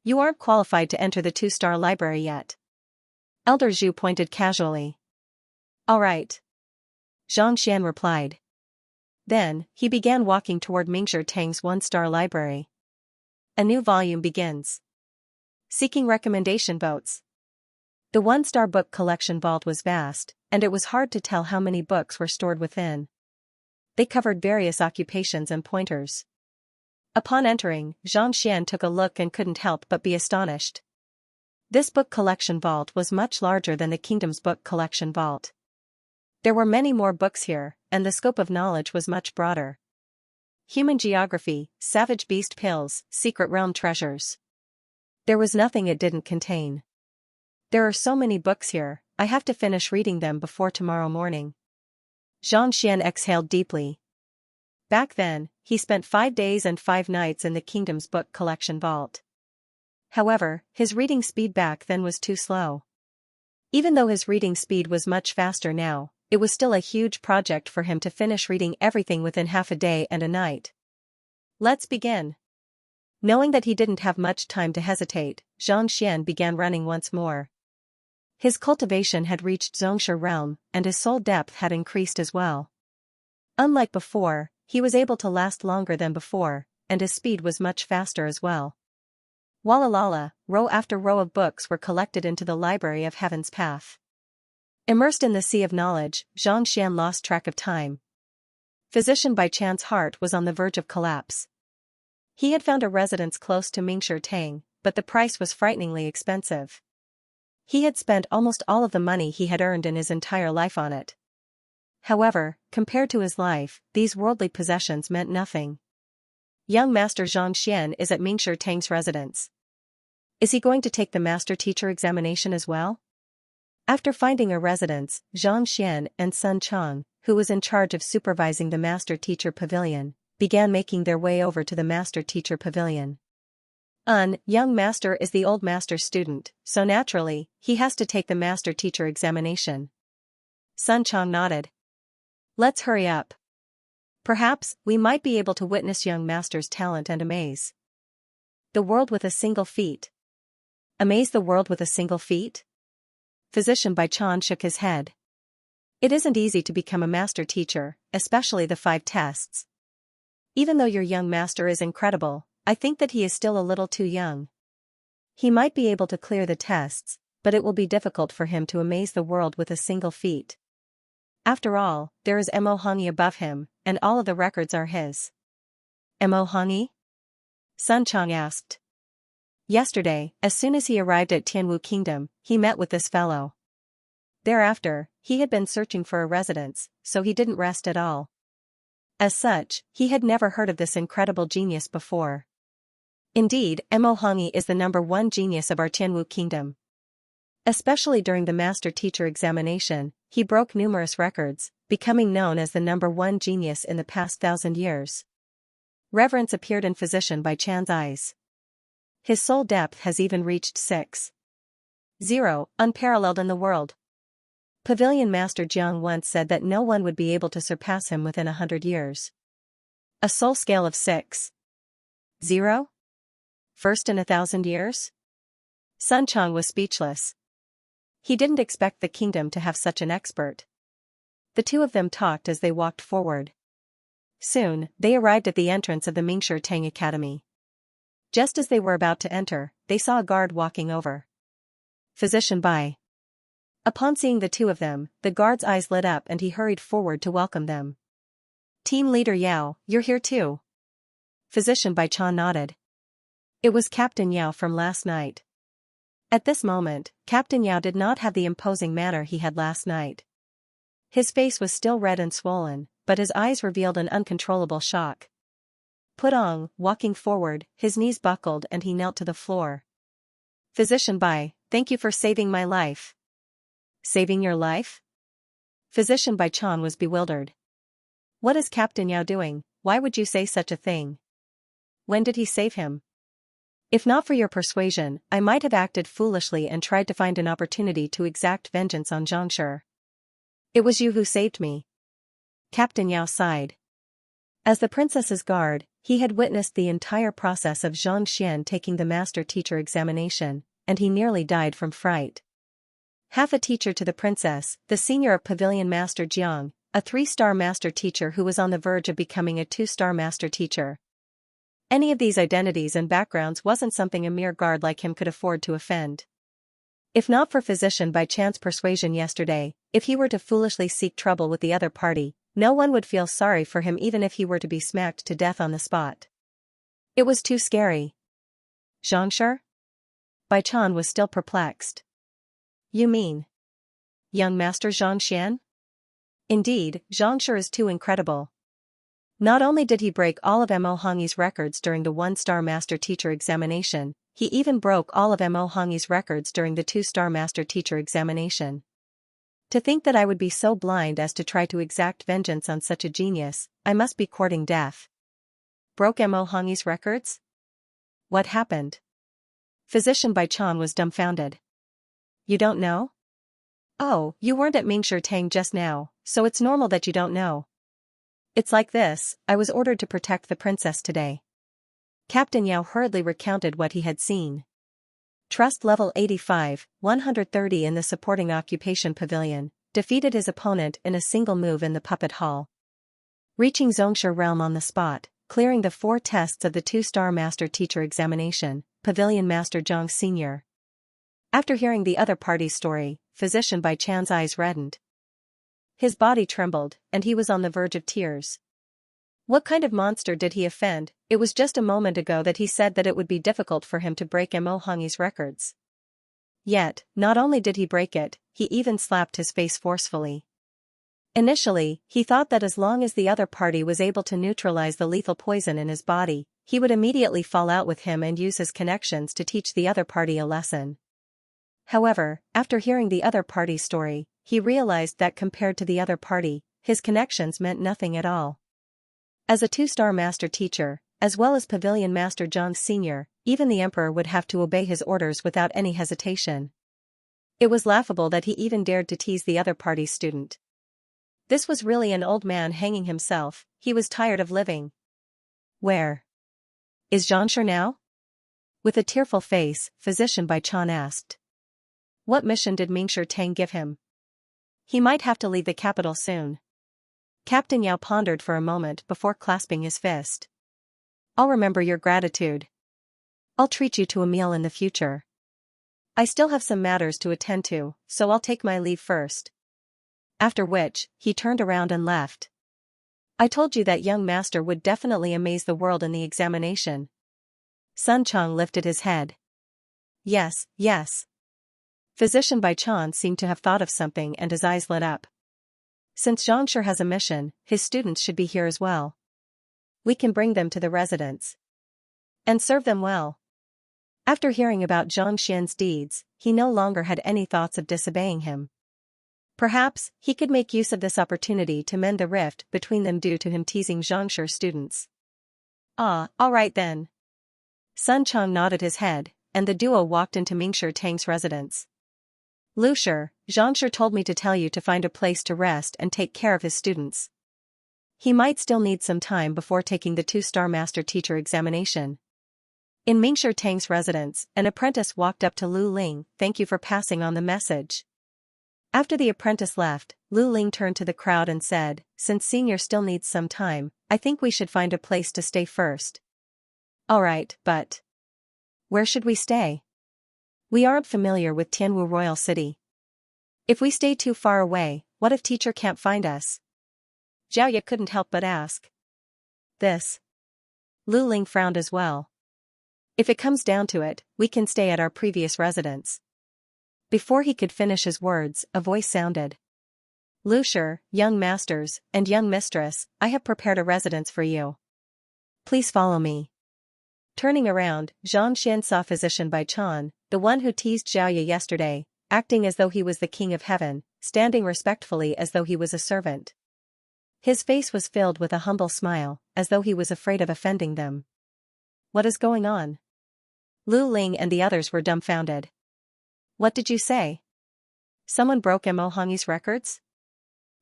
You aren't qualified to enter the 2-star library yet. Elder Zhu pointed casually. All right. Xianxia replied. Then, he began walking toward Mingshi Tang's 1-star library. A new volume begins. Seeking recommendation votes. The 1-star book collection vault was vast, and it was hard to tell how many books were stored within. They covered various occupations and pointers. Upon entering, Xianxia took a look and couldn't help but be astonished. This book collection vault was much larger than the kingdom's book collection vault. There were many more books here, and the scope of knowledge was much broader. Human geography, savage beast pills, secret realm treasures. There was nothing it didn't contain. There are so many books here, I have to finish reading them before tomorrow morning. Xianxia exhaled deeply. Back then, he spent 5 days and 5 nights in the kingdom's book collection vault. However, his reading speed back then was too slow. Even though his reading speed was much faster now, it was still a huge project for him to finish reading everything within half a day and a night. Let's begin. Knowing that he didn't have much time to hesitate, Xianxia began running once more. His cultivation had reached Xianxia realm, and his soul depth had increased as well. Unlike before, he was able to last longer than before, and his speed was much faster as well. Walalala, row after row of books were collected into the library of Heaven's Path. Immersed in the sea of knowledge, Xianxia lost track of time. Physician Bai Chan's heart was on the verge of collapse. He had found a residence close to Mingshi Tang, but the price was frighteningly expensive. He had spent almost all of the money he had earned in his entire life on it. However, compared to his life, these worldly possessions meant nothing. Young Master Xianxia is at Mingshi Tang's residence. Is he going to take the master teacher examination as well? After finding a residence, Xianxia and Sun Chang, who was in charge of supervising the master teacher pavilion, began making their way over to the master teacher pavilion. Young master is the old master's student, so naturally, he has to take the master teacher examination. Sun Chang nodded. Let's hurry up. Perhaps, we might be able to witness young master's talent and amaze the world with a single feat. Amaze the world with a single feat? Physician Bai Chan shook his head. It isn't easy to become a master teacher, especially the 5 tests. Even though your young master is incredible, I think that he is still a little too young. He might be able to clear the tests, but it will be difficult for him to amaze the world with a single feat. After all, there is Mo Hongyi above him, and all of the records are his. Mo Hongyi? Sun Chang asked. Yesterday, as soon as he arrived at Tianwu Kingdom, he met with this fellow. Thereafter, he had been searching for a residence, so he didn't rest at all. As such, he had never heard of this incredible genius before. Indeed, Mo Hongyi is the #1 genius of our Tianwu Kingdom. Especially during the master teacher examination, he broke numerous records, becoming known as the #1 genius in the past 1,000 years. Reverence appeared in Physician Bai Chan's eyes. His soul depth has even reached 6.0, unparalleled in the world. Pavilion Master Jiang once said that no one would be able to surpass him within 100 years. A soul scale of 6.0? First in 1,000 years? Sun Chang was speechless. He didn't expect the kingdom to have such an expert. The two of them talked as they walked forward. Soon, they arrived at the entrance of the Mingshi Tang Academy. Just as they were about to enter, they saw a guard walking over. Physician Bai. Upon seeing the two of them, the guard's eyes lit up and he hurried forward to welcome them. Team Leader Yao, you're here too. Physician Bai Chan nodded. It was Captain Yao from last night. At this moment, Captain Yao did not have the imposing manner he had last night. His face was still red and swollen, but his eyes revealed an uncontrollable shock. Pudong, walking forward, his knees buckled and he knelt to the floor. Physician Bai, thank you for saving my life. Saving your life? Physician Bai Chan was bewildered. What is Captain Yao doing? Why would you say such a thing? When did he save him? If not for your persuasion, I might have acted foolishly and tried to find an opportunity to exact vengeance on Xianxia. It was you who saved me. Captain Yao sighed. As the princess's guard, he had witnessed the entire process of Xianxia taking the master teacher examination, and he nearly died from fright. Half a teacher to the princess, the senior of Pavilion Master Jiang, a 3-star master teacher who was on the verge of becoming a 2-star master teacher. Any of these identities and backgrounds wasn't something a mere guard like him could afford to offend. If not for Physician Bai Chan's persuasion yesterday, if he were to foolishly seek trouble with the other party, no one would feel sorry for him even if he were to be smacked to death on the spot. It was too scary. Xianxia? Bai Chan was still perplexed. You mean young Master Xianxia? Indeed, Xianxia is too incredible. Not only did he break all of Mo Hongyi's records during the 1-star master teacher examination, he even broke all of Mo Hongyi's records during the 2-star master teacher examination. To think that I would be so blind as to try to exact vengeance on such a genius, I must be courting death. broke Mo Hongyi's records? What happened? Physician Bai Chan was dumbfounded. You don't know? Oh, you weren't at Mingshi Tang just now, so it's normal that you don't know. It's like this, I was ordered to protect the princess today. Captain Yao hurriedly recounted what he had seen. Trust level 85, 130 in the supporting occupation pavilion, defeated his opponent in a single move in the puppet hall. Reaching Xianxia realm on the spot, clearing the 4 tests of the 2-star master teacher examination, Pavilion Master Zhang Sr. After hearing the other party's story, Physician Bai Chan's eyes reddened. His body trembled, and he was on the verge of tears. What kind of monster did he offend? It was just a moment ago that he said that it would be difficult for him to break Mo Hongyi's records. Yet, not only did he break it, he even slapped his face forcefully. Initially, he thought that as long as the other party was able to neutralize the lethal poison in his body, he would immediately fall out with him and use his connections to teach the other party a lesson. However, after hearing the other party's story, he realized that compared to the other party, his connections meant nothing at all. As a 2-star master teacher, as well as Pavilion Master Zhang Sr., even the emperor would have to obey his orders without any hesitation. It was laughable that he even dared to tease the other party's student. This was really an old man hanging himself, he was tired of living. Where is Xianxia now? With a tearful face, Physician Bai Chan asked. What mission did Mingshi Tang give him? He might have to leave the capital soon. Captain Yao pondered for a moment before clasping his fist. I'll remember your gratitude. I'll treat you to a meal in the future. I still have some matters to attend to, so I'll take my leave first. After which, he turned around and left. I told you that young master would definitely amaze the world in the examination. Sun Chang lifted his head. Yes, yes. Physician Bai Chan seemed to have thought of something and his eyes lit up. Since Xianxia has a mission, his students should be here as well. We can bring them to the residence and serve them well. After hearing about Zhang Xian's deeds, he no longer had any thoughts of disobeying him. Perhaps, he could make use of this opportunity to mend the rift between them due to him teasing Xianxia's students. Ah, all right then. Sun Chang nodded his head, and the duo walked into Mingshi Tang's residence. Lu Shi, Xianxia told me to tell you to find a place to rest and take care of his students. He might still need some time before taking the 2-star master teacher examination. In Mingshi Tang's residence, an apprentice walked up to Lu Ling. Thank you for passing on the message. After the apprentice left, Lu Ling turned to the crowd and said, since senior still needs some time, I think we should find a place to stay first. Alright, but where should we stay? We aren't familiar with Tianwu Royal City. If we stay too far away, what if teacher can't find us? Zhao Ye couldn't help but ask. This. Lu Ling frowned as well. If it comes down to it, we can stay at our previous residence. Before he could finish his words, a voice sounded. Lu Shi, young masters, and young mistress, I have prepared a residence for you. Please follow me. Turning around, Zhang Xian saw Physician Bai Chan, the one who teased Zhao Ye yesterday, acting as though he was the king of heaven, standing respectfully as though he was a servant. His face was filled with a humble smile, as though he was afraid of offending them. What is going on? Lu Ling and the others were dumbfounded. What did you say? Someone broke Mo Hongyi's records?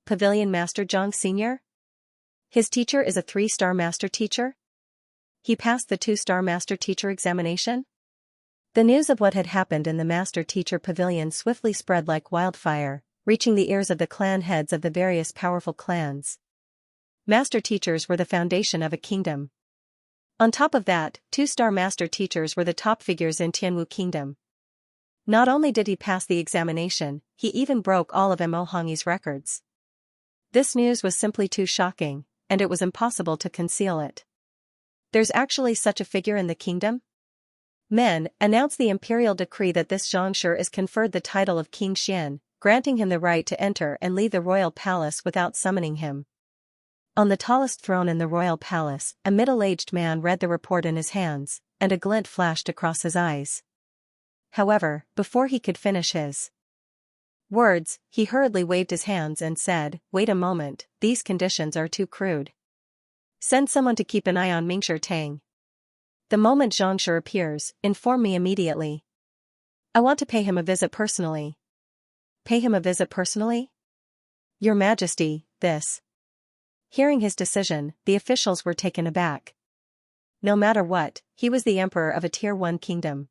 Pavilion Master Zhang Sr.? His teacher is a 3-star master teacher? He passed the 2-star master teacher examination? The news of what had happened in the master teacher pavilion swiftly spread like wildfire, reaching the ears of the clan heads of the various powerful clans. Master teachers were the foundation of a kingdom. On top of that, 2-star master teachers were the top figures in Tianwu Kingdom. Not only did he pass the examination, he even broke all of Mo Hongyi's records. This news was simply too shocking, and it was impossible to conceal it. There's actually such a figure in the kingdom? Men, announce the imperial decree that this Xianxia is conferred the title of King Xian, granting him the right to enter and leave the royal palace without summoning him. On the tallest throne in the royal palace, a middle-aged man read the report in his hands, and a glint flashed across his eyes. However, before he could finish his words, he hurriedly waved his hands and said, "Wait a moment, these conditions are too crude. Send someone to keep an eye on Mingshi Tang. The moment Xianxia appears, inform me immediately. I want to pay him a visit personally. Pay him a visit personally? Your Majesty, this. Hearing his decision, the officials were taken aback. No matter what, he was the emperor of a Tier 1 kingdom.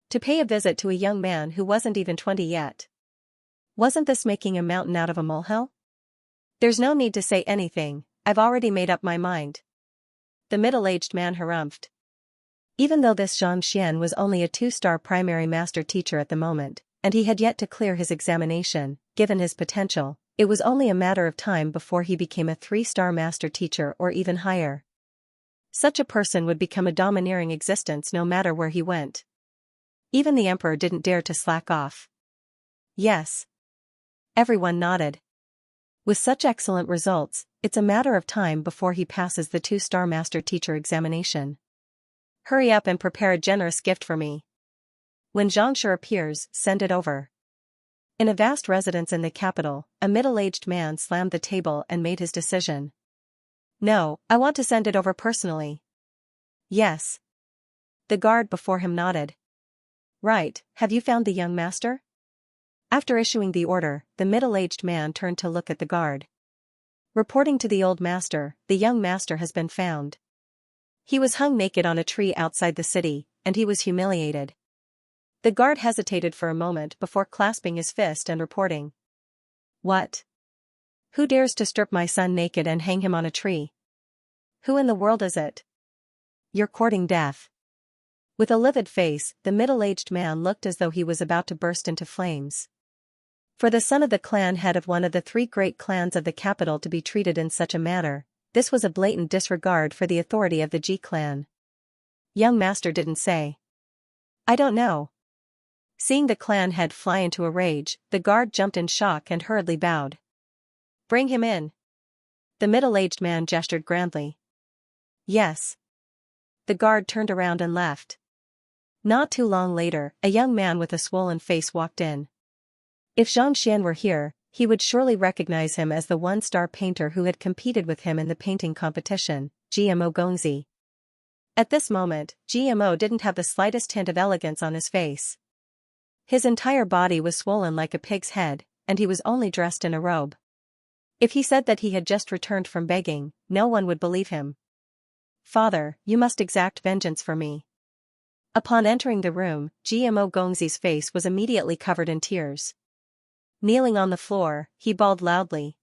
To pay a visit to a young man who wasn't even 20 yet. Wasn't this making a mountain out of a molehill? There's no need to say anything, I've already made up my mind. The middle-aged man harumphed. Even though this Xianxia was only a 2-star primary master teacher at the moment, and he had yet to clear his examination, given his potential, it was only a matter of time before he became a 3-star master teacher or even higher. Such a person would become a domineering existence no matter where he went. Even the emperor didn't dare to slack off. Yes. Everyone nodded. With such excellent results, it's a matter of time before he passes the 2-star master teacher examination. Hurry up and prepare a generous gift for me. When Xianxia appears, send it over. In a vast residence in the capital, a middle-aged man slammed the table and made his decision. No, I want to send it over personally. Yes. The guard before him nodded. Right, have you found the young master? After issuing the order, the middle-aged man turned to look at the guard. Reporting to the old master, the young master has been found. He was hung naked on a tree outside the city, and he was humiliated. The guard hesitated for a moment before clasping his fist and reporting. What? Who dares to strip my son naked and hang him on a tree? Who in the world is it? You're courting death. With a livid face, the middle-aged man looked as though he was about to burst into flames. For the son of the clan head of one of the 3 great clans of the capital to be treated in such a manner, this was a blatant disregard for the authority of the Ji clan. Young master didn't say. I don't know. Seeing the clan head fly into a rage, the guard jumped in shock and hurriedly bowed. Bring him in. The middle-aged man gestured grandly. Yes. The guard turned around and left. Not too long later, a young man with a swollen face walked in. If Xianxia were here, he would surely recognize him as the 1-star painter who had competed with him in the painting competition, Gmo Gongzi. At this moment, Gmo didn't have the slightest hint of elegance on his face. His entire body was swollen like a pig's head, and he was only dressed in a robe. If he said that he had just returned from begging, no one would believe him. Father, you must exact vengeance for me. Upon entering the room, Gmo Gongzi's face was immediately covered in tears. Kneeling on the floor, he bawled loudly.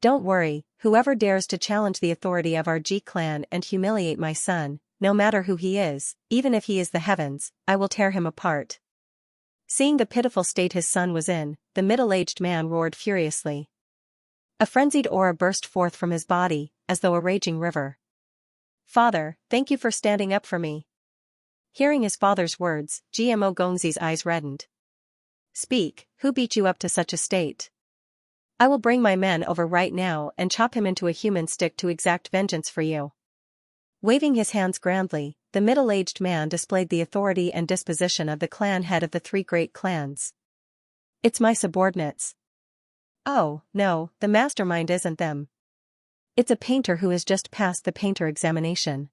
Don't worry, whoever dares to challenge the authority of our Ji clan and humiliate my son, no matter who he is, even if he is the heavens, I will tear him apart. Seeing the pitiful state his son was in, the middle-aged man roared furiously. A frenzied aura burst forth from his body, as though a raging river. Father, thank you for standing up for me. Hearing his father's words, Gmo Gongzi's eyes reddened. Speak, who beat you up to such a state? I will bring my men over right now and chop him into a human stick to exact vengeance for you. Waving his hands grandly, the middle-aged man displayed the authority and disposition of the clan head of the 3 great clans. It's my subordinates. Oh, no, the mastermind isn't them. It's a painter who has just passed the painter examination.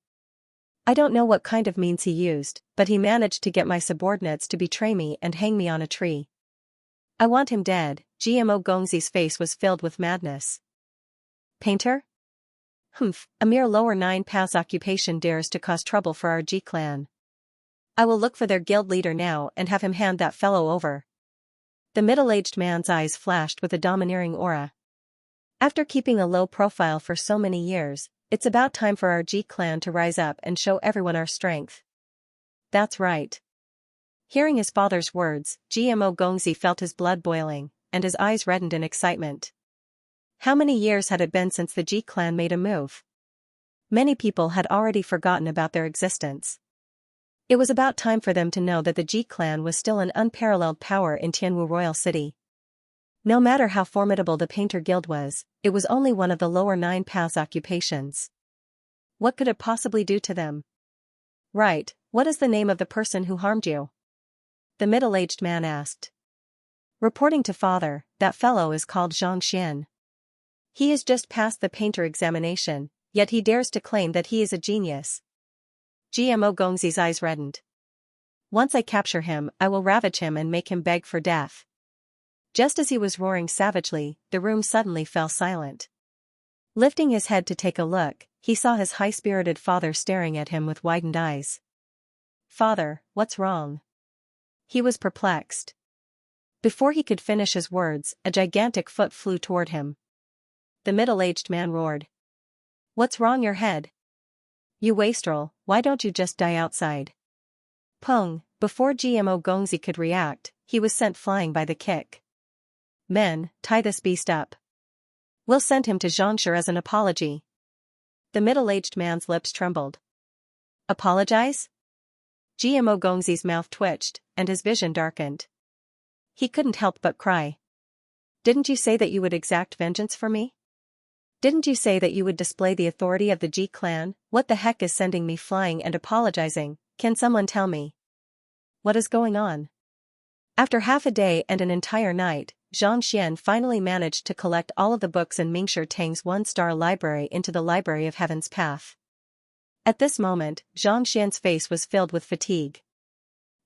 I don't know what kind of means he used, but he managed to get my subordinates to betray me and hang me on a tree. I want him dead. Gmo Gongzi's face was filled with madness. Painter? Humph, a mere lower 9 paths occupation dares to cause trouble for our Ji clan. I will look for their guild leader now and have him hand that fellow over. The middle-aged man's eyes flashed with a domineering aura. After keeping a low profile for so many years, it's about time for our Ji clan to rise up and show everyone our strength. That's right. Hearing his father's words, Gmo Gongzi felt his blood boiling, and his eyes reddened in excitement. How many years had it been since the Ji clan made a move? Many people had already forgotten about their existence. It was about time for them to know that the Ji clan was still an unparalleled power in Tianwu Royal City. No matter how formidable the Painter Guild was, it was only one of the lower 9 paths occupations. What could it possibly do to them? Right, what is the name of the person who harmed you? The middle-aged man asked. Reporting to father, that fellow is called Xianxia. He has just passed the painter examination, Yet he dares to claim that he is a genius. Gmo Gongzi's eyes reddened. Once I capture him, I will ravage him and make him beg for death. Just as he was roaring savagely, the room suddenly fell silent. Lifting his head to take a look, he saw his high-spirited father staring at him with widened eyes. "Father, what's wrong?" He was perplexed. Before he could finish his words, a gigantic foot flew toward him. The middle-aged man roared. "What's wrong your head? You wastrel, why don't you just die outside?" Pung, before Gmo Gongzi could react, he was sent flying by the kick. "Men, tie this beast up. We'll send him to Xianxia as an apology." The middle-aged man's lips trembled. "Apologize?" Gmo Gongzi's mouth twitched, and his vision darkened. He couldn't help but cry. "Didn't you say that you would exact vengeance for me? Didn't you say that you would display the authority of the Ji clan? What the heck is sending me flying and apologizing? Can someone tell me? What is going on?" After half a day and an entire night, Xianxia finally managed to collect all of the books in Mingshi Tang's one-star library into the Library of Heaven's Path. At this moment, Xianxia's face was filled with fatigue.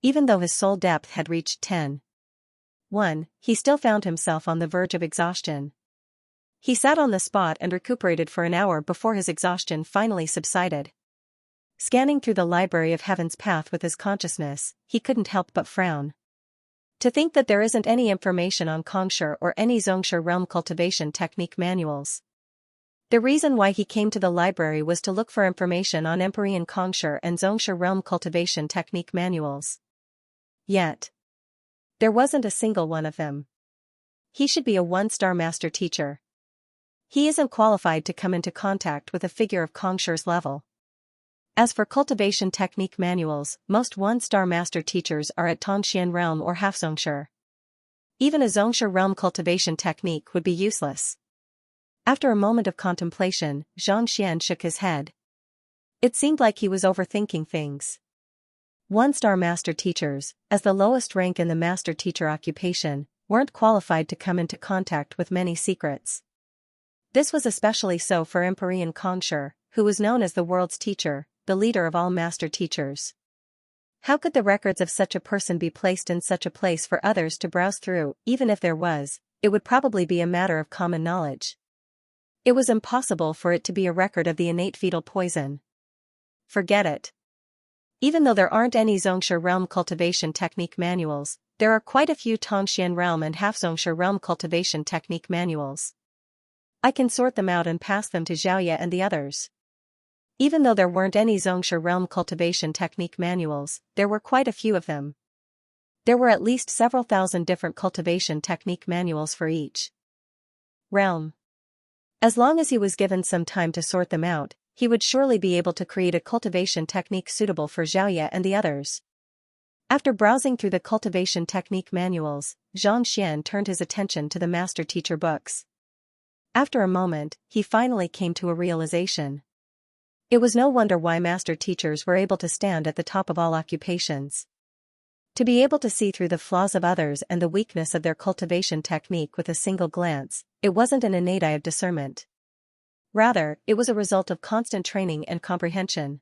Even though his soul depth had reached 10.1, he still found himself on the verge of exhaustion. He sat on the spot and recuperated for an hour before his exhaustion finally subsided. Scanning through the Library of Heaven's Path with his consciousness, he couldn't help but frown. To think that there isn't any information on Kongshi or any Zongshi realm cultivation technique manuals. The reason why he came to the library was to look for information on Empyrean Kongshi and Zongshi realm cultivation technique manuals. Yet, there wasn't a single one of them. He should be a one-star master teacher. He isn't qualified to come into contact with a figure of Kongshi's level. As for cultivation technique manuals, most one-star master teachers are at Tongxian realm or half Zongshi. Even a Zongshi realm cultivation technique would be useless. After a moment of contemplation, Xianxia shook his head. It seemed like he was overthinking things. One-star master teachers, as the lowest rank in the master teacher occupation, weren't qualified to come into contact with many secrets. This was especially so for Empyrean Kongshi, who was known as the world's teacher, the leader of all master teachers. How could the records of such a person be placed in such a place for others to browse through? Even if there was, it would probably be a matter of common knowledge. It was impossible for it to be a record of the innate fetal poison. Forget it. Even though there aren't any Zongshi realm cultivation technique manuals, there are quite a few Tongxian realm and half Zongshi realm cultivation technique manuals. I can sort them out and pass them to Xiaoya and the others. Even though there weren't any Zongshi realm cultivation technique manuals, there were quite a few of them. There were at least several thousand different cultivation technique manuals for each realm. As long as he was given some time to sort them out, he would surely be able to create a cultivation technique suitable for Xiaoya and the others. After browsing through the cultivation technique manuals, Xianxia turned his attention to the master teacher books. After a moment, he finally came to a realization. It was no wonder why master teachers were able to stand at the top of all occupations. To be able to see through the flaws of others and the weakness of their cultivation technique with a single glance, it wasn't an innate eye of discernment. Rather, it was a result of constant training and comprehension.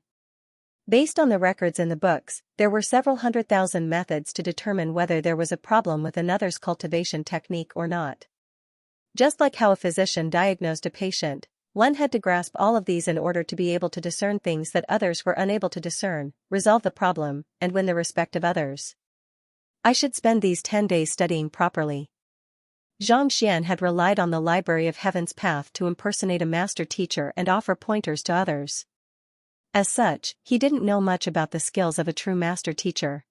Based on the records in the books, there were several 100,000 methods to determine whether there was a problem with another's cultivation technique or not. Just like how a physician diagnosed a patient, one had to grasp all of these in order to be able to discern things that others were unable to discern, resolve the problem, and win the respect of others. I should spend these 10 days studying properly. Xianxia had relied on the Library of Heaven's Path to impersonate a master teacher and offer pointers to others. As such, he didn't know much about the skills of a true master teacher.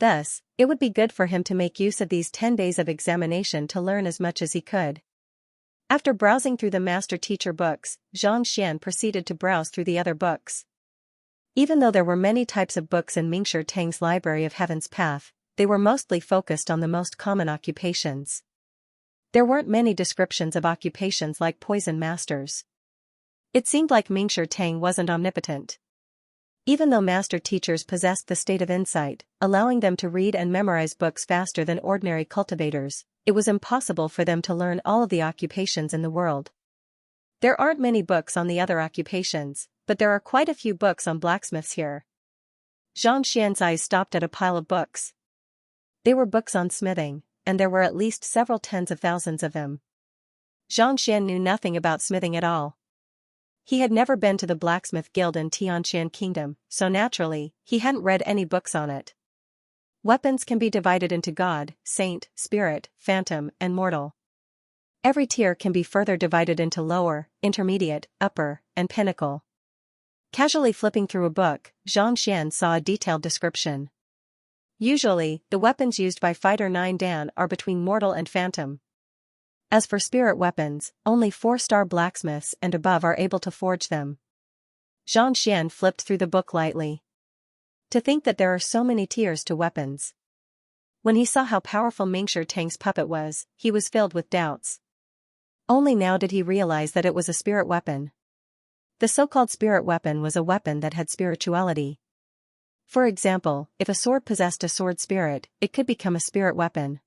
Thus, it would be good for him to make use of these 10 days of examination to learn as much as he could. After browsing through the master teacher books, Xianxia proceeded to browse through the other books. Even though there were many types of books in Mingshi Tang's Library of Heaven's Path, they were mostly focused on the most common occupations. There weren't many descriptions of occupations like poison masters. It seemed like Mingshi Tang wasn't omnipotent. Even though master teachers possessed the state of insight, allowing them to read and memorize books faster than ordinary cultivators, it was impossible for them to learn all of the occupations in the world. There aren't many books on the other occupations, but there are quite a few books on blacksmiths here. Xianxia's eyes stopped at a pile of books. They were books on smithing, and there were at least several tens of thousands of them. Xianxia knew nothing about smithing at all. He had never been to the blacksmith guild in Tianshan Kingdom, so naturally, he hadn't read any books on it. Weapons can be divided into God, Saint, Spirit, Phantom, and Mortal. Every tier can be further divided into Lower, Intermediate, Upper, and Pinnacle. Casually flipping through a book, Xianxian saw a detailed description. Usually, the weapons used by Fighter 9 Dan are between Mortal and Phantom. As for spirit weapons, only 4-star blacksmiths and above are able to forge them. Xianxian flipped through the book lightly. To think that there are so many tiers to weapons. When he saw how powerful Mingshi Tang's puppet was, he was filled with doubts. Only now did he realize that it was a spirit weapon. The so-called spirit weapon was a weapon that had spirituality. For example, if a sword possessed a sword spirit, it could become a spirit weapon.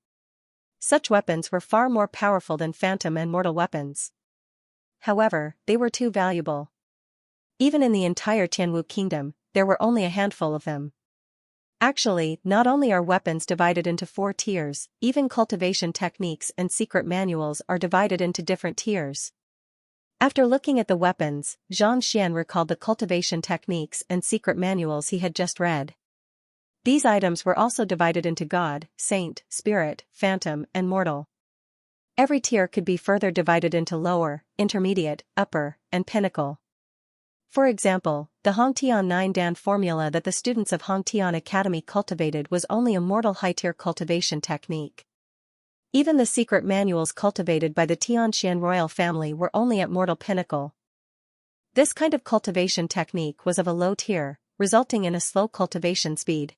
Such weapons were far more powerful than phantom and mortal weapons. However, they were too valuable. Even in the entire Tianwu kingdom, there were only a handful of them. Actually, not only are weapons divided into 4 tiers, even cultivation techniques and secret manuals are divided into different tiers. After looking at the weapons, Xianxian recalled the cultivation techniques and secret manuals he had just read. These items were also divided into God, Saint, Spirit, Phantom, and Mortal. Every tier could be further divided into Lower, Intermediate, Upper, and Pinnacle. For example, the Hongtian 9 Dan formula that the students of Hongtian Academy cultivated was only a mortal high-tier cultivation technique. Even the secret manuals cultivated by the Tianshan royal family were only at mortal pinnacle. This kind of cultivation technique was of a low tier, resulting in a slow cultivation speed.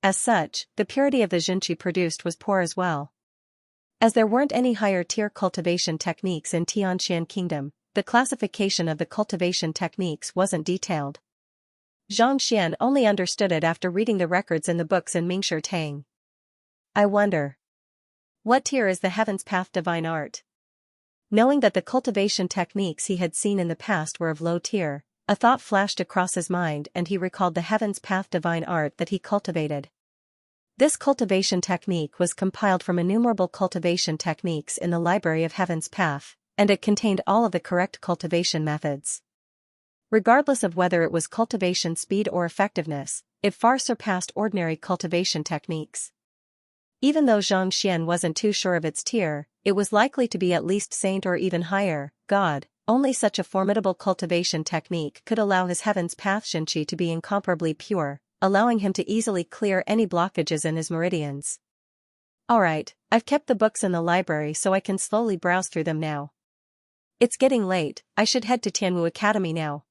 As such, the purity of the Xinqi produced was poor as well. As there weren't any higher-tier cultivation techniques in Tianshan Kingdom, the classification of the cultivation techniques wasn't detailed. Xianxian only understood it after reading the records in the books in Mingshi Tang. I wonder. What tier is the Heaven's Path Divine Art? Knowing that the cultivation techniques he had seen in the past were of low tier, a thought flashed across his mind and he recalled the Heaven's Path Divine Art that he cultivated. This cultivation technique was compiled from innumerable cultivation techniques in the Library of Heaven's Path, and it contained all of the correct cultivation methods. Regardless of whether it was cultivation speed or effectiveness, it far surpassed ordinary cultivation techniques. Even though Xianxian wasn't too sure of its tier, it was likely to be at least Saint or even higher, God. Only such a formidable cultivation technique could allow his Heaven's Path Xinqi to be incomparably pure, allowing him to easily clear any blockages in his meridians. Alright, I've kept the books in the library so I can slowly browse through them now. It's getting late, I should head to Tianwu Academy now.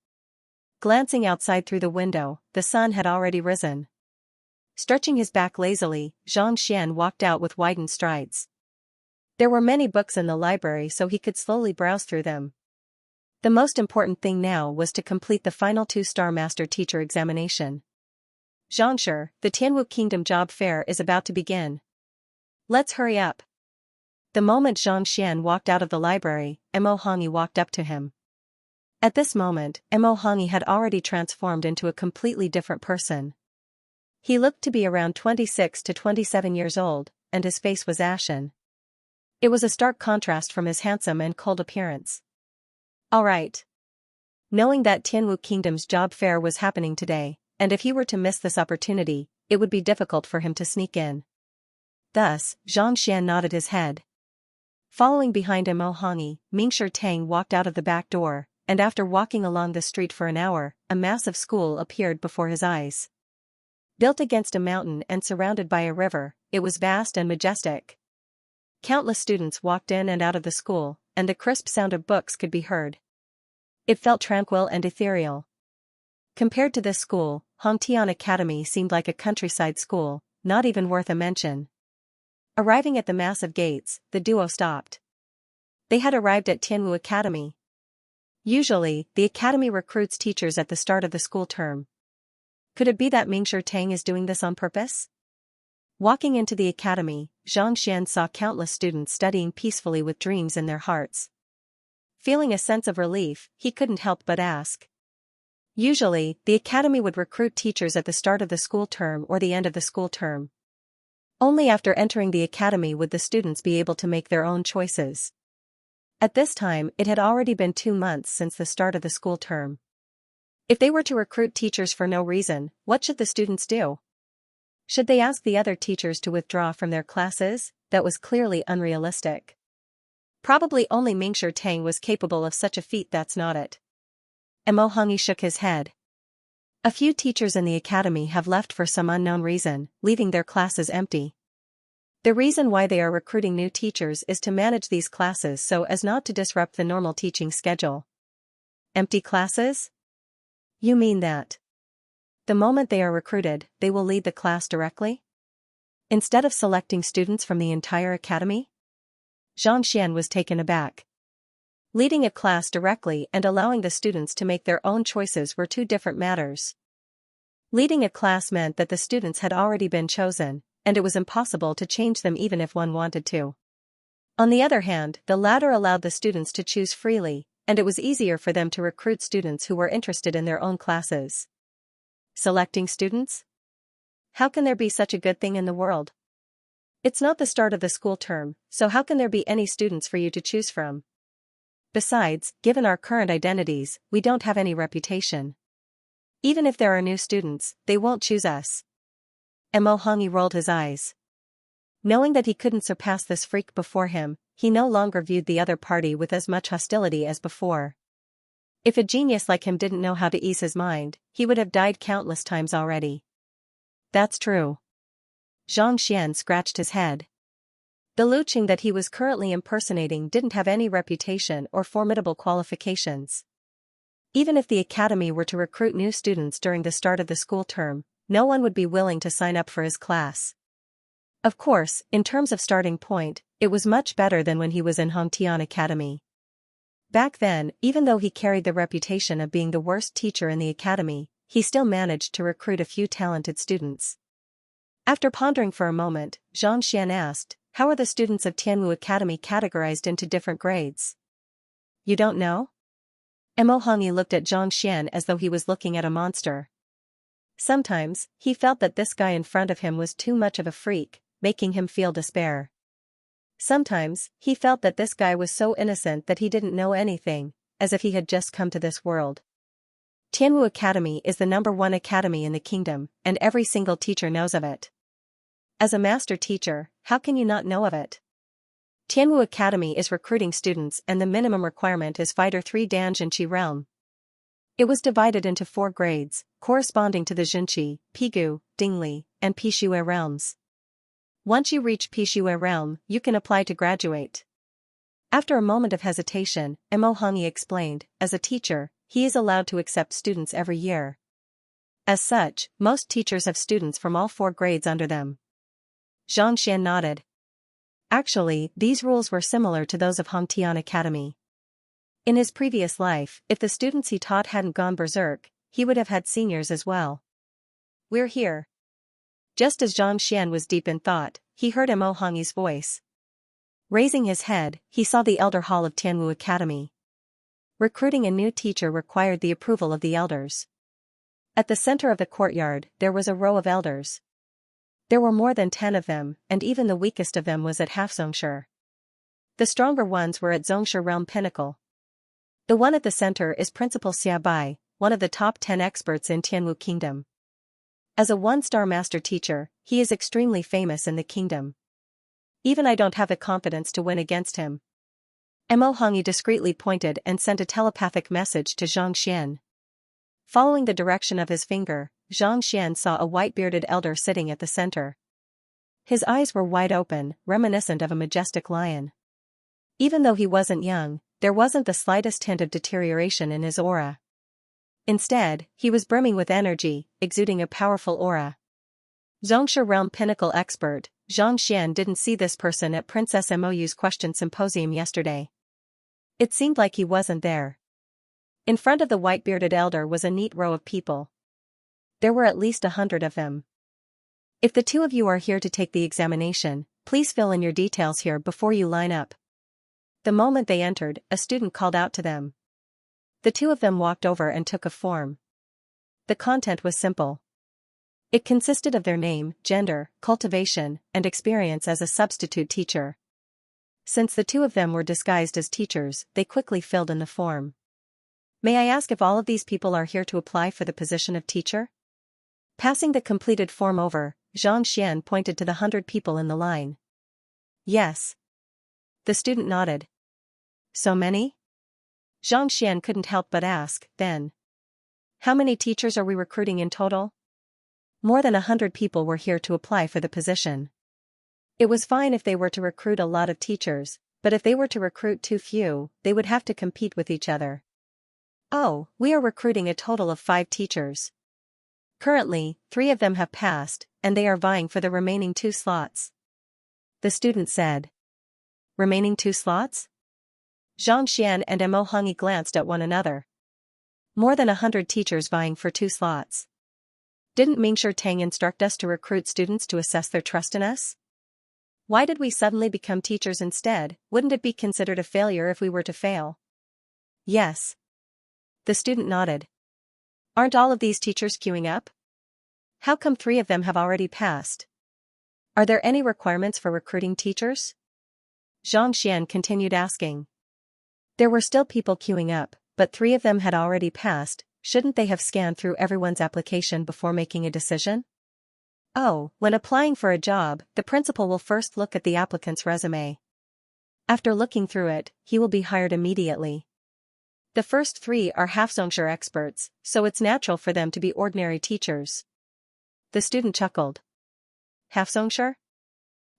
Glancing outside through the window, the sun had already risen. Stretching his back lazily, Xianxian walked out with widened strides. There were many books in the library so he could slowly browse through them. The most important thing now was to complete the final 2-star master teacher examination. Xianxia, the Tianwu Kingdom job fair is about to begin. Let's hurry up. The moment Xianxian walked out of the library, Mo Hongyi walked up to him. At this moment, Mo Hongyi had already transformed into a completely different person. He looked to be around 26 to 27 years old, and his face was ashen. It was a stark contrast from his handsome and cold appearance. Alright. Knowing that Tianwu Kingdom's job fair was happening today, and if he were to miss this opportunity, it would be difficult for him to sneak in. Thus, Xianxian nodded his head. Following behind Mo Hongyi, Mingshi Tang walked out of the back door, and after walking along the street for an hour, a massive school appeared before his eyes. Built against a mountain and surrounded by a river, it was vast and majestic. Countless students walked in and out of the school, and the crisp sound of books could be heard. It felt tranquil and ethereal. Compared to this school, Hongtian Academy seemed like a countryside school, not even worth a mention. Arriving at the massive gates, the duo stopped. They had arrived at Tianwu Academy. Usually, the academy recruits teachers at the start of the school term. Could it be that Mingshi Tang is doing this on purpose? Walking into the academy, Xianxian saw countless students studying peacefully with dreams in their hearts. Feeling a sense of relief, he couldn't help but ask. Usually, the academy would recruit teachers at the start of the school term or the end of the school term. Only after entering the academy would the students be able to make their own choices. At this time, it had already been 2 months since the start of the school term. If they were to recruit teachers for no reason, what should the students do? Should they ask the other teachers to withdraw from their classes? That was clearly unrealistic. Probably only Mingshi Tang was capable of such a feat. That's not it. Mo Hongyi shook his head. A few teachers in the academy have left for some unknown reason, leaving their classes empty. The reason why they are recruiting new teachers is to manage these classes so as not to disrupt the normal teaching schedule. Empty classes? You mean that the moment they are recruited, they will lead the class directly? Instead of selecting students from the entire academy? Xianxia was taken aback. Leading a class directly and allowing the students to make their own choices were two different matters. Leading a class meant that the students had already been chosen, and it was impossible to change them even if one wanted to. On the other hand, the latter allowed the students to choose freely, and it was easier for them to recruit students who were interested in their own classes. Selecting students? How can there be such a good thing in the world? It's not the start of the school term, so how can there be any students for you to choose from? Besides, given our current identities, we don't have any reputation. Even if there are new students, they won't choose us. Mo Hongyi rolled his eyes. Knowing that he couldn't surpass this freak before him, he no longer viewed the other party with as much hostility as before. If a genius like him didn't know how to ease his mind, he would have died countless times already. That's true. Xianxia scratched his head. The Luqing that he was currently impersonating didn't have any reputation or formidable qualifications. Even if the academy were to recruit new students during the start of the school term, no one would be willing to sign up for his class. Of course, in terms of starting point, it was much better than when he was in Hongtian Academy. Back then, even though he carried the reputation of being the worst teacher in the academy, he still managed to recruit a few talented students. After pondering for a moment, Xianxia asked, "How are the students of Tianwu Academy categorized into different grades?" You don't know? Mo Hongyi looked at Xianxia as though he was looking at a monster. Sometimes, he felt that this guy in front of him was too much of a freak, making him feel despair. Sometimes, he felt that this guy was so innocent that he didn't know anything, as if he had just come to this world. Tianwu Academy is the #1 academy in the kingdom, and every single teacher knows of it. As a master teacher, how can you not know of it? Tianwu Academy is recruiting students and the minimum requirement is Fighter 3 Danzhenqi realm. It was divided into 4 grades, corresponding to the Zhenqi, Pigu, Dingli, and Pixue realms. Once you reach Pixue realm, you can apply to graduate. After a moment of hesitation, Mo Hongyi explained, as a teacher, he is allowed to accept students every year. As such, most teachers have students from all 4 grades under them. Xianxia nodded. Actually, these rules were similar to those of Hongtian Academy. In his previous life, if the students he taught hadn't gone berserk, he would have had seniors as well. We're here. Just as Xianxia was deep in thought, he heard Mo Hongyi's voice. Raising his head, he saw the Elder Hall of Tianwu Academy. Recruiting a new teacher required the approval of the elders. At the center of the courtyard, there was a row of elders. There were more than 10 of them, and even the weakest of them was at half Zongshi. The stronger ones were at Zongshi realm pinnacle. The one at the center is Principal Xiaobai, one of the top 10 experts in Tianwu Kingdom. As a 1-star master teacher, he is extremely famous in the kingdom. Even I don't have the confidence to win against him. Mo Hongyi discreetly pointed and sent a telepathic message to Xianxia. Following the direction of his finger, Xianxia saw a white-bearded elder sitting at the center. His eyes were wide open, reminiscent of a majestic lion. Even though he wasn't young, there wasn't the slightest hint of deterioration in his aura. Instead, he was brimming with energy, exuding a powerful aura. Zongshi realm pinnacle expert, Xianxia didn't see this person at Princess Mou's question symposium yesterday. It seemed like he wasn't there. In front of the white-bearded elder was a neat row of people. There were at least 100 of them. If the 2 of you are here to take the examination, please fill in your details here before you line up. The moment they entered, a student called out to them. The two of them walked over and took a form. The content was simple. It consisted of their name, gender, cultivation, and experience as a substitute teacher. Since the two of them were disguised as teachers, they quickly filled in the form. May I ask if all of these people are here to apply for the position of teacher? Passing the completed form over, Xianxia pointed to the 100 people in the line. Yes. The student nodded. So many? Xianxia couldn't help but ask, then. How many teachers are we recruiting in total? More than 100 people were here to apply for the position. It was fine if they were to recruit a lot of teachers, but if they were to recruit too few, they would have to compete with each other. Oh, we are recruiting a total of 5 teachers. Currently, 3 of them have passed, and they are vying for the remaining 2 slots. The student said. Remaining 2 slots? Xianxia and Mo Hongyi glanced at one another. More than 100 teachers vying for 2 slots. Didn't Mingshi Tang instruct us to recruit students to assess their trust in us? Why did we suddenly become teachers instead? Wouldn't it be considered a failure if we were to fail? Yes. The student nodded. Aren't all of these teachers queuing up? How come 3 of them have already passed? Are there any requirements for recruiting teachers? Xianxia continued asking. There were still people queuing up, but 3 of them had already passed. Shouldn't they have scanned through everyone's application before making a decision? Oh, when applying for a job, the principal will first look at the applicant's resume. After looking through it, he will be hired immediately. The first 3 are Xianxia experts, so it's natural for them to be ordinary teachers. The student chuckled. Xianxia?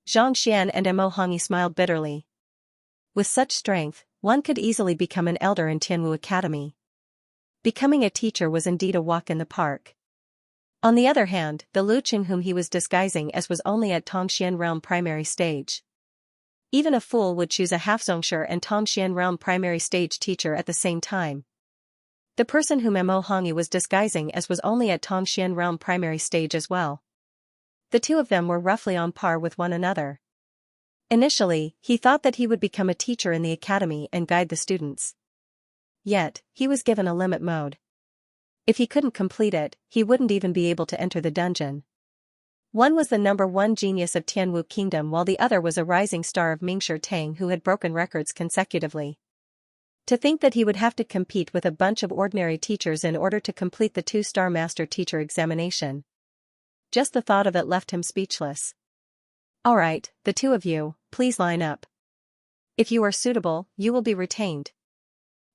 Xianxia and Mo Hongyi smiled bitterly. With such strength, one could easily become an elder in Tianwu Academy. Becoming a teacher was indeed a walk in the park. On the other hand, the Luqing whom he was disguising as was only at Tongxian Realm Primary Stage. Even a fool would choose a Xianxia and Tongxian Realm Primary Stage teacher at the same time. The person whom Mo Hongyi was disguising as was only at Tongxian Realm Primary Stage as well. The two of them were roughly on par with one another. Initially, he thought that he would become a teacher in the academy and guide the students. Yet, he was given a limit mode. If he couldn't complete it, he wouldn't even be able to enter the dungeon. One was the number 1 genius of Tianwu Kingdom while the other was a rising star of Mingshi Tang who had broken records consecutively. To think that he would have to compete with a bunch of ordinary teachers in order to complete the 2-star master teacher examination. Just the thought of it left him speechless. Alright, the 2 of you, please line up. If you are suitable, you will be retained.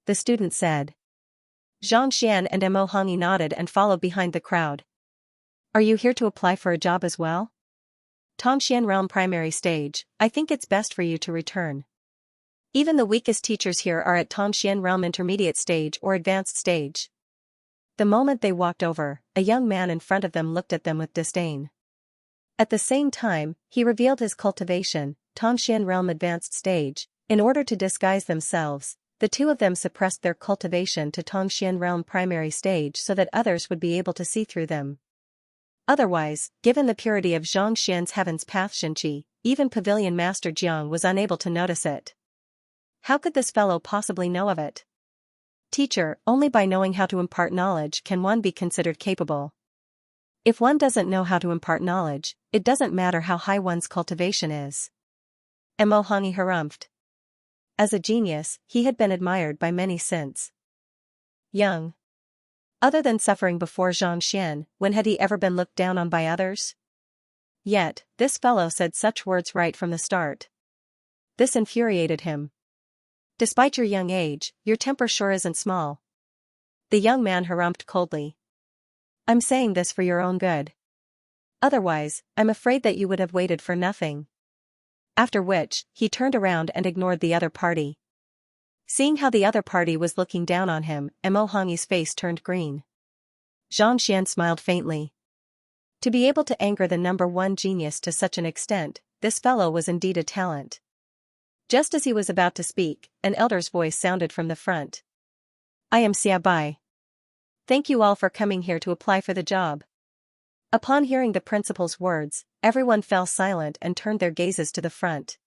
The student said. Xianxia and Mo Hongyi nodded and followed behind the crowd. Are you here to apply for a job as well? Tongxian Realm Primary Stage, I think it's best for you to return. Even the weakest teachers here are at Tongxian Realm Intermediate Stage or Advanced Stage. The moment they walked over, a young man in front of them looked at them with disdain. At the same time, he revealed his cultivation, Tongxian Realm Advanced Stage. In order to disguise themselves, the 2 of them suppressed their cultivation to Tongxian Realm Primary Stage so that others would be able to see through them. Otherwise, given the purity of Xianxia's Heaven's Path Xinqi, even Pavilion Master Jiang was unable to notice it. How could this fellow possibly know of it? Teacher, only by knowing how to impart knowledge can one be considered capable. If one doesn't know how to impart knowledge, it doesn't matter how high one's cultivation is. Mo Hongyi harumphed. As a genius, he had been admired by many since young. Other than suffering before Xianxia, when had he ever been looked down on by others? Yet, this fellow said such words right from the start. This infuriated him. Despite your young age, your temper sure isn't small. The young man harumphed coldly. I'm saying this for your own good. Otherwise, I'm afraid that you would have waited for nothing. After which, he turned around and ignored the other party. Seeing how the other party was looking down on him, Mo Hongyi's face turned green. Xianxia smiled faintly. To be able to anger the number 1 genius to such an extent, this fellow was indeed a talent. Just as he was about to speak, an elder's voice sounded from the front. I am Xia Bai. Thank you all for coming here to apply for the job. Upon hearing the principal's words, everyone fell silent and turned their gazes to the front.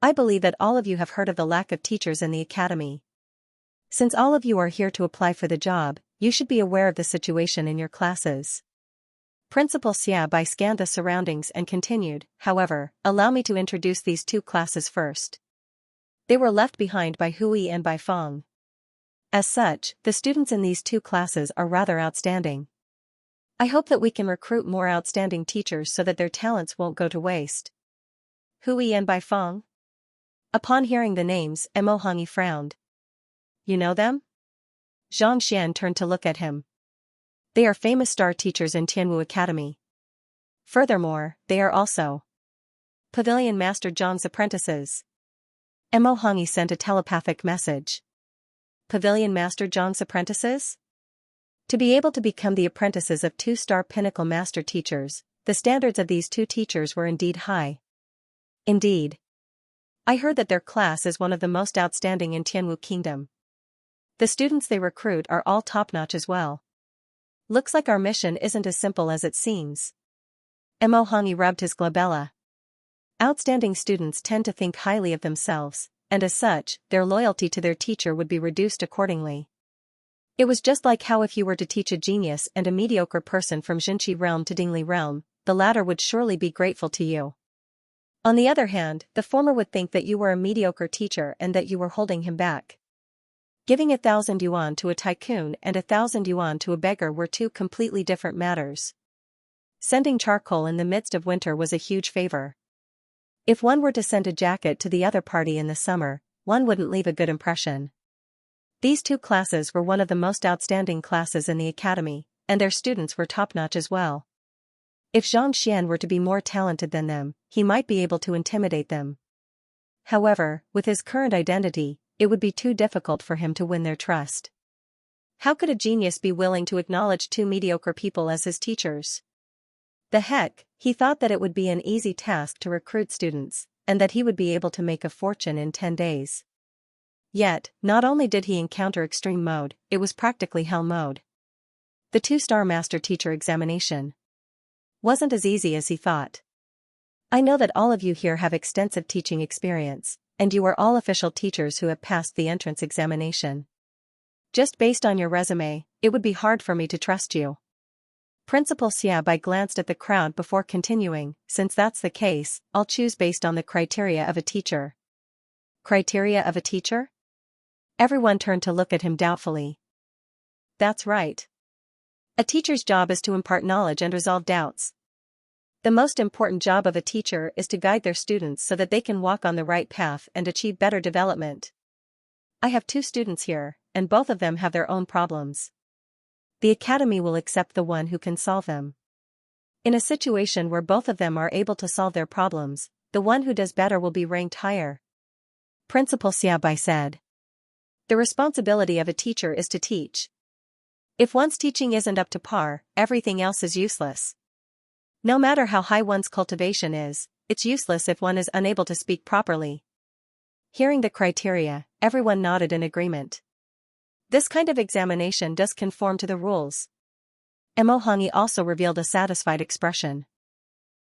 I believe that all of you have heard of the lack of teachers in the academy. Since all of you are here to apply for the job, you should be aware of the situation in your classes. Principal Xiaobai scanned the surroundings and continued, however, allow me to introduce these two classes first. They were left behind by Hui and by Feng. As such, the students in these two classes are rather outstanding. I hope that we can recruit more outstanding teachers so that their talents won't go to waste. Hui and Bai Feng? Upon hearing the names, Mo Hongyi frowned. You know them? Xianxia turned to look at him. They are famous star teachers in Tianwu Academy. Furthermore, they are also Pavilion Master Zhang's apprentices. Mo Hongyi sent a telepathic message. Pavilion Master Zhang's apprentices? To be able to become the apprentices of two-star pinnacle master teachers, the standards of these two teachers were indeed high. Indeed. I heard that their class is one of the most outstanding in Tianwu Kingdom. The students they recruit are all top-notch as well. Looks like our mission isn't as simple as it seems. Mo Hongyi rubbed his glabella. Outstanding students tend to think highly of themselves, and as such, their loyalty to their teacher would be reduced accordingly. It was just like how if you were to teach a genius and a mediocre person from Jinqi realm to Dingli realm, the latter would surely be grateful to you. On the other hand, the former would think that you were a mediocre teacher and that you were holding him back. Giving 1,000 yuan to a tycoon and 1,000 yuan to a beggar were two completely different matters. Sending charcoal in the midst of winter was a huge favor. If one were to send a jacket to the other party in the summer, one wouldn't leave a good impression. These two classes were one of the most outstanding classes in the academy, and their students were top-notch as well. If Zhang Xian were to be more talented than them, he might be able to intimidate them. However, with his current identity, it would be too difficult for him to win their trust. How could a genius be willing to acknowledge two mediocre people as his teachers? The heck, he thought that it would be an easy task to recruit students, and that he would be able to make a fortune in 10 days. Yet, not only did he encounter extreme mode, it was practically hell mode. The two-star master teacher examination wasn't as easy as he thought. I know that all of you here have extensive teaching experience, and you are all official teachers who have passed the entrance examination. Just based on your resume, it would be hard for me to trust you. Principal Xiaobai glanced at the crowd before continuing, since that's the case, I'll choose based on the criteria of a teacher. Criteria of a teacher? Everyone turned to look at him doubtfully. That's right. A teacher's job is to impart knowledge and resolve doubts. The most important job of a teacher is to guide their students so that they can walk on the right path and achieve better development. I have two students here, and both of them have their own problems. The academy will accept the one who can solve them. In a situation where both of them are able to solve their problems, the one who does better will be ranked higher. Principal Xiaobai said. The responsibility of a teacher is to teach. If one's teaching isn't up to par, everything else is useless. No matter how high one's cultivation is, it's useless if one is unable to speak properly. Hearing the criteria, everyone nodded in agreement. This kind of examination does conform to the rules. Mo Hongyi also revealed a satisfied expression.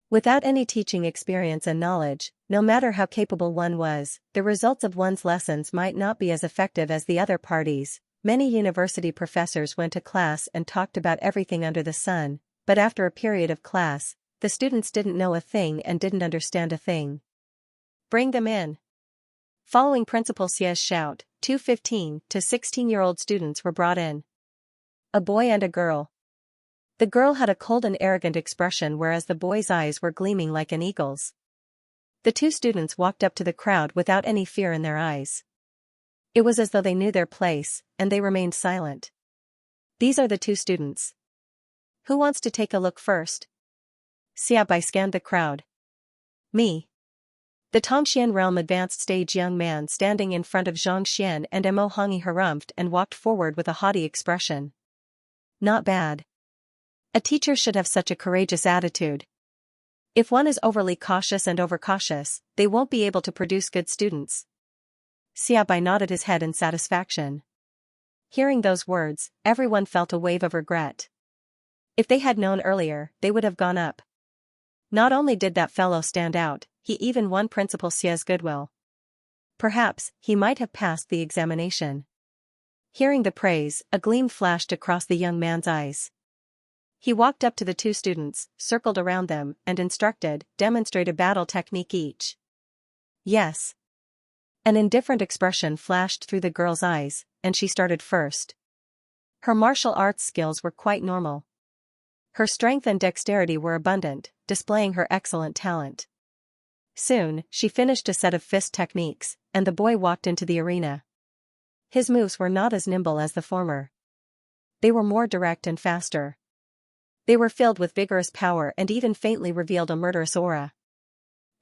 Without any teaching experience and knowledge, no matter how capable one was, the results of one's lessons might not be as effective as the other parties. Many university professors went to class and talked about everything under the sun, but after a period of class, the students didn't know a thing and didn't understand a thing. Bring them in. Following Principal Xia's shout, two 15 to 16-year-old students were brought in. A boy and a girl. The girl had a cold and arrogant expression whereas the boy's eyes were gleaming like an eagle's. The two students walked up to the crowd without any fear in their eyes. It was as though they knew their place, and they remained silent. These are the two students. Who wants to take a look first? Xiaobai scanned the crowd. Me. The Tongxian realm advanced stage young man standing in front of Zhang Xian and Mo Hongyi harumphed and walked forward with a haughty expression. Not bad. A teacher should have such a courageous attitude. If one is overly cautious and overcautious, they won't be able to produce good students. Xiaobai nodded his head in satisfaction. Hearing those words, everyone felt a wave of regret. If they had known earlier, they would have gone up. Not only did that fellow stand out, he even won Principal Xia's goodwill. Perhaps he might have passed the examination. Hearing the praise, a gleam flashed across the young man's eyes. He walked up to the two students, circled around them, and instructed, demonstrate a battle technique each. Yes. An indifferent expression flashed through the girl's eyes, and she started first. Her martial arts skills were quite normal. Her strength and dexterity were abundant, displaying her excellent talent. Soon, she finished a set of fist techniques, and the boy walked into the arena. His moves were not as nimble as the former. They were more direct and faster. They were filled with vigorous power and even faintly revealed a murderous aura.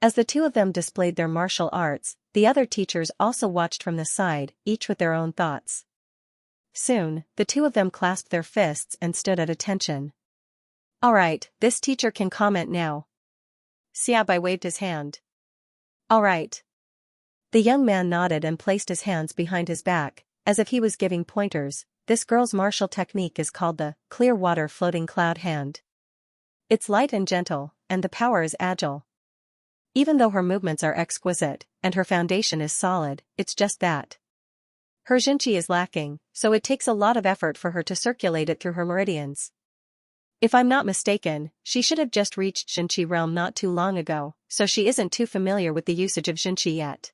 As the two of them displayed their martial arts, the other teachers also watched from the side, each with their own thoughts. Soon, the two of them clasped their fists and stood at attention. All right, this teacher can comment now. Xiabai waved his hand. All right. The young man nodded and placed his hands behind his back, as if he was giving pointers. This girl's martial technique is called the clear water floating cloud hand. It's light and gentle, and the power is agile. Even though her movements are exquisite, and her foundation is solid, it's just that her Xianxia is lacking, so it takes a lot of effort for her to circulate it through her meridians. If I'm not mistaken, she should have just reached Xianxia realm not too long ago, so she isn't too familiar with the usage of Xianxia yet.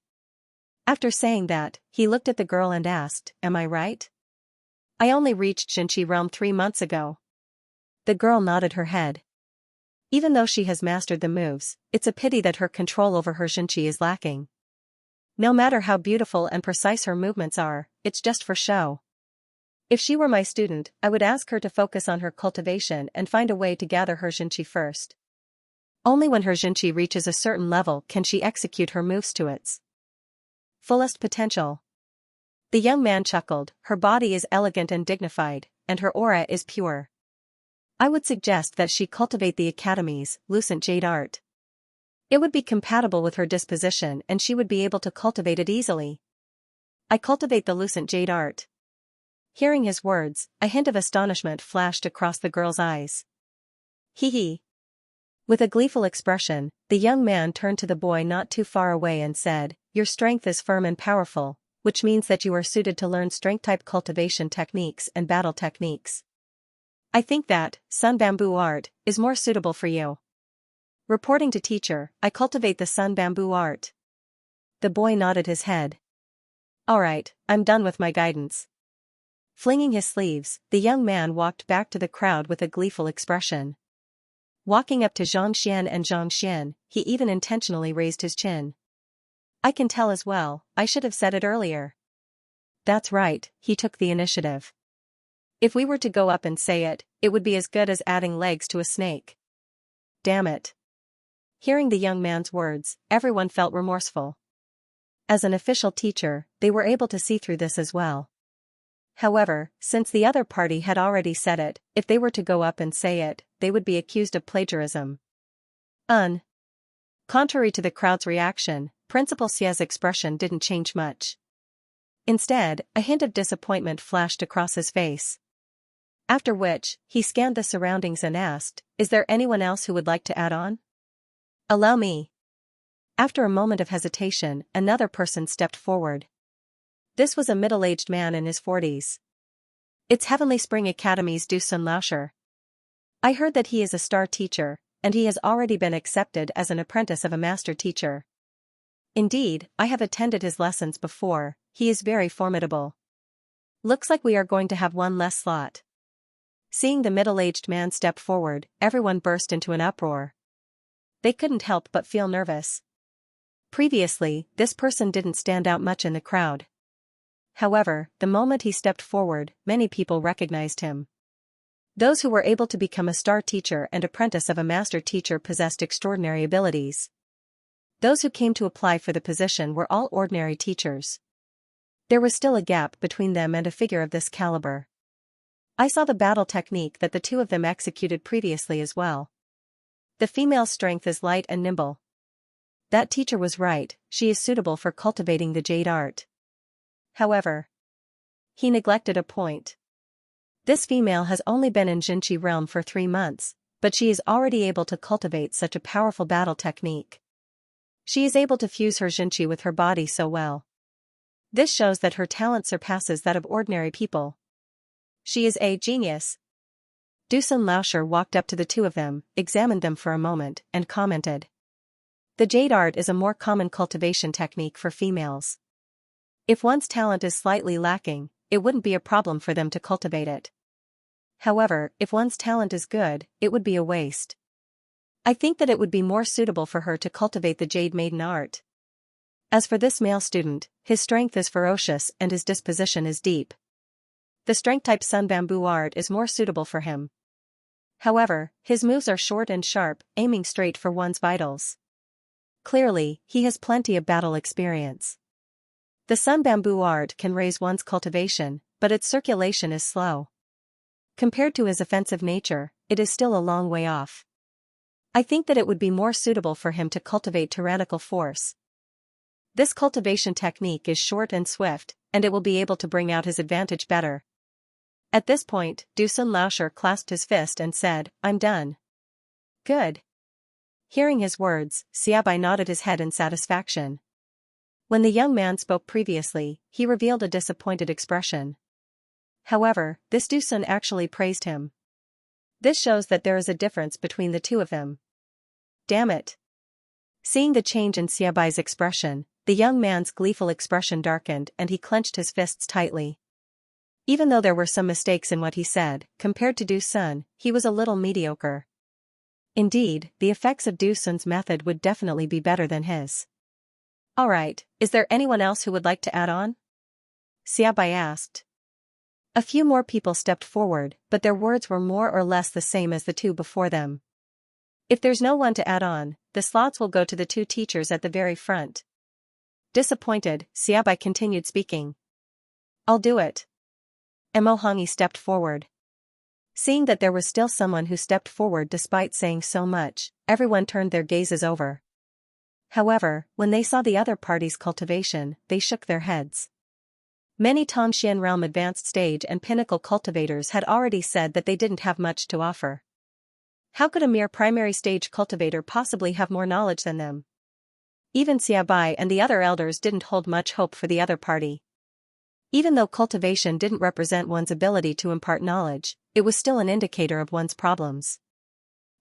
After saying that, he looked at the girl and asked, am I right? I only reached Xianxia realm 3 months ago. The girl nodded her head. Even though she has mastered the moves, it's a pity that her control over her Xianxia is lacking. No matter how beautiful and precise her movements are, it's just for show. If she were my student, I would ask her to focus on her cultivation and find a way to gather her Xianxia first. Only when her Xianxia reaches a certain level can she execute her moves to its fullest potential. The young man chuckled. Her body is elegant and dignified, and her aura is pure. I would suggest that she cultivate the Academy's Lucent Jade art. It would be compatible with her disposition and she would be able to cultivate it easily. I cultivate the Lucent Jade art. Hearing his words, a hint of astonishment flashed across the girl's eyes. Hee hee. With a gleeful expression, the young man turned to the boy not too far away and said, your strength is firm and powerful, which means that you are suited to learn strength-type cultivation techniques and battle techniques. I think that sun bamboo art is more suitable for you. Reporting to teacher, I cultivate the sun bamboo art. The boy nodded his head. All right, I'm done with my guidance. Flinging his sleeves, the young man walked back to the crowd with a gleeful expression. Walking up to Xianxia and Xianxia, he even intentionally raised his chin. I can tell as well, I should have said it earlier. That's right, he took the initiative. If we were to go up and say it, it would be as good as adding legs to a snake. Damn it. Hearing the young man's words, everyone felt remorseful. As an official teacher, they were able to see through this as well. However, since the other party had already said it, if they were to go up and say it, they would be accused of plagiarism. Contrary to the crowd's reaction, Principal Xia's expression didn't change much. Instead, a hint of disappointment flashed across his face. After which, he scanned the surroundings and asked, is there anyone else who would like to add on? Allow me. After a moment of hesitation, another person stepped forward. This was a middle-aged man in his 40s. It's Heavenly Spring Academy's Du Sun Laosher. I heard that he is a star teacher, and he has already been accepted as an apprentice of a master teacher. Indeed, I have attended his lessons before, he is very formidable. Looks like we are going to have one less slot. Seeing the middle-aged man step forward, everyone burst into an uproar. They couldn't help but feel nervous. Previously, this person didn't stand out much in the crowd. However, the moment he stepped forward, many people recognized him. Those who were able to become a star teacher and apprentice of a master teacher possessed extraordinary abilities. Those who came to apply for the position were all ordinary teachers. There was still a gap between them and a figure of this caliber. I saw the battle technique that the two of them executed previously as well. The female's strength is light and nimble. That teacher was right, she is suitable for cultivating the jade art. However, he neglected a point. This female has only been in Xianxia realm for 3 months, but she is already able to cultivate such a powerful battle technique. She is able to fuse her Xianxia with her body so well. This shows that her talent surpasses that of ordinary people. She is a genius. Dusun Lauscher walked up to the two of them, examined them for a moment, and commented. The jade art is a more common cultivation technique for females. If one's talent is slightly lacking, it wouldn't be a problem for them to cultivate it. However, if one's talent is good, it would be a waste. I think that it would be more suitable for her to cultivate the jade maiden art. As for this male student, his strength is ferocious and his disposition is deep. The strength-type sun bamboo art is more suitable for him. However, his moves are short and sharp, aiming straight for one's vitals. Clearly, he has plenty of battle experience. The sun bamboo art can raise one's cultivation, but its circulation is slow. Compared to his offensive nature, it is still a long way off. I think that it would be more suitable for him to cultivate tyrannical force. This cultivation technique is short and swift, and it will be able to bring out his advantage better. At this point, Dusun Lauscher clasped his fist and said, I'm done. Good. Hearing his words, Xiaobai nodded his head in satisfaction. When the young man spoke previously, he revealed a disappointed expression. However, this Dusun actually praised him. This shows that there is a difference between the two of them. Damn it. Seeing the change in Xiaobai's expression, the young man's gleeful expression darkened and he clenched his fists tightly. Even though there were some mistakes in what he said, compared to Dusun, he was a little mediocre. Indeed, the effects of Dusun's method would definitely be better than his. Alright, is there anyone else who would like to add on? Xiaobai asked. A few more people stepped forward, but their words were more or less the same as the two before them. If there's no one to add on, the slots will go to the two teachers at the very front. Disappointed, Xiaobai continued speaking. I'll do it. Emohangi stepped forward. Seeing that there was still someone who stepped forward despite saying so much, everyone turned their gazes over. However, when they saw the other party's cultivation, they shook their heads. Many Tongxian Realm advanced stage and pinnacle cultivators had already said that they didn't have much to offer. How could a mere primary stage cultivator possibly have more knowledge than them? Even Xiaobai and the other elders didn't hold much hope for the other party. Even though cultivation didn't represent one's ability to impart knowledge, it was still an indicator of one's problems.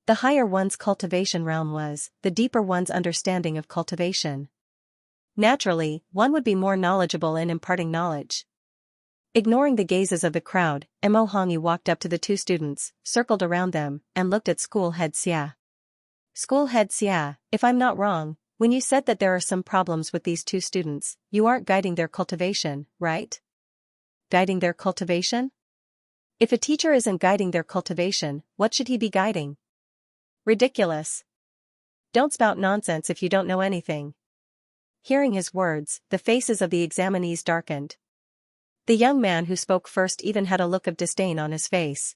The higher one's cultivation realm was, the deeper one's understanding of cultivation. Naturally, one would be more knowledgeable in imparting knowledge. Ignoring the gazes of the crowd, Emohangi walked up to the two students, circled around them, and looked at school head Xia. School head Xia, if I'm not wrong, when you said that there are some problems with these two students, you aren't guiding their cultivation, right? Guiding their cultivation? If a teacher isn't guiding their cultivation, what should he be guiding? Ridiculous. Don't spout nonsense if you don't know anything. Hearing his words, the faces of the examinees darkened. The young man who spoke first even had a look of disdain on his face.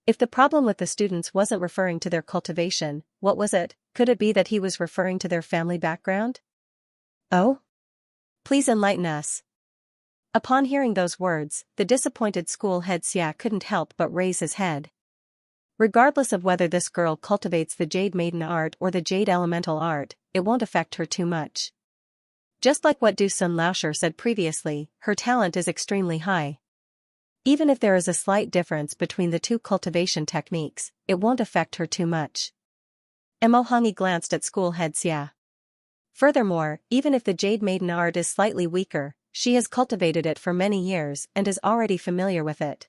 If the problem with the students wasn't referring to their cultivation, what was it? Could it be that he was referring to their family background? Oh? Please enlighten us. Upon hearing those words, the disappointed school head Xia couldn't help but raise his head. Regardless of whether this girl cultivates the jade maiden art or the jade elemental art, it won't affect her too much. Just like what Dusun Lauscher said previously, her talent is extremely high. Even if there is a slight difference between the two cultivation techniques, it won't affect her too much. Emohangi glanced at school head Xia. Furthermore, even if the jade maiden art is slightly weaker, she has cultivated it for many years and is already familiar with it.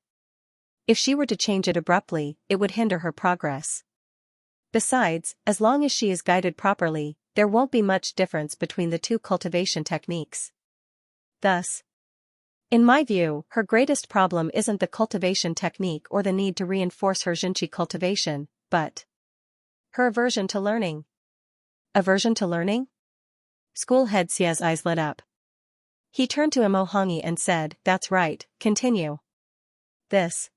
If she were to change it abruptly, it would hinder her progress. Besides, as long as she is guided properly, there won't be much difference between the two cultivation techniques. Thus, in my view, her greatest problem isn't the cultivation technique or the need to reinforce her Xianxia cultivation, but her aversion to learning. Aversion to learning? School head Xia's eyes lit up. He turned to Emohangi and said, "That's right, continue." This.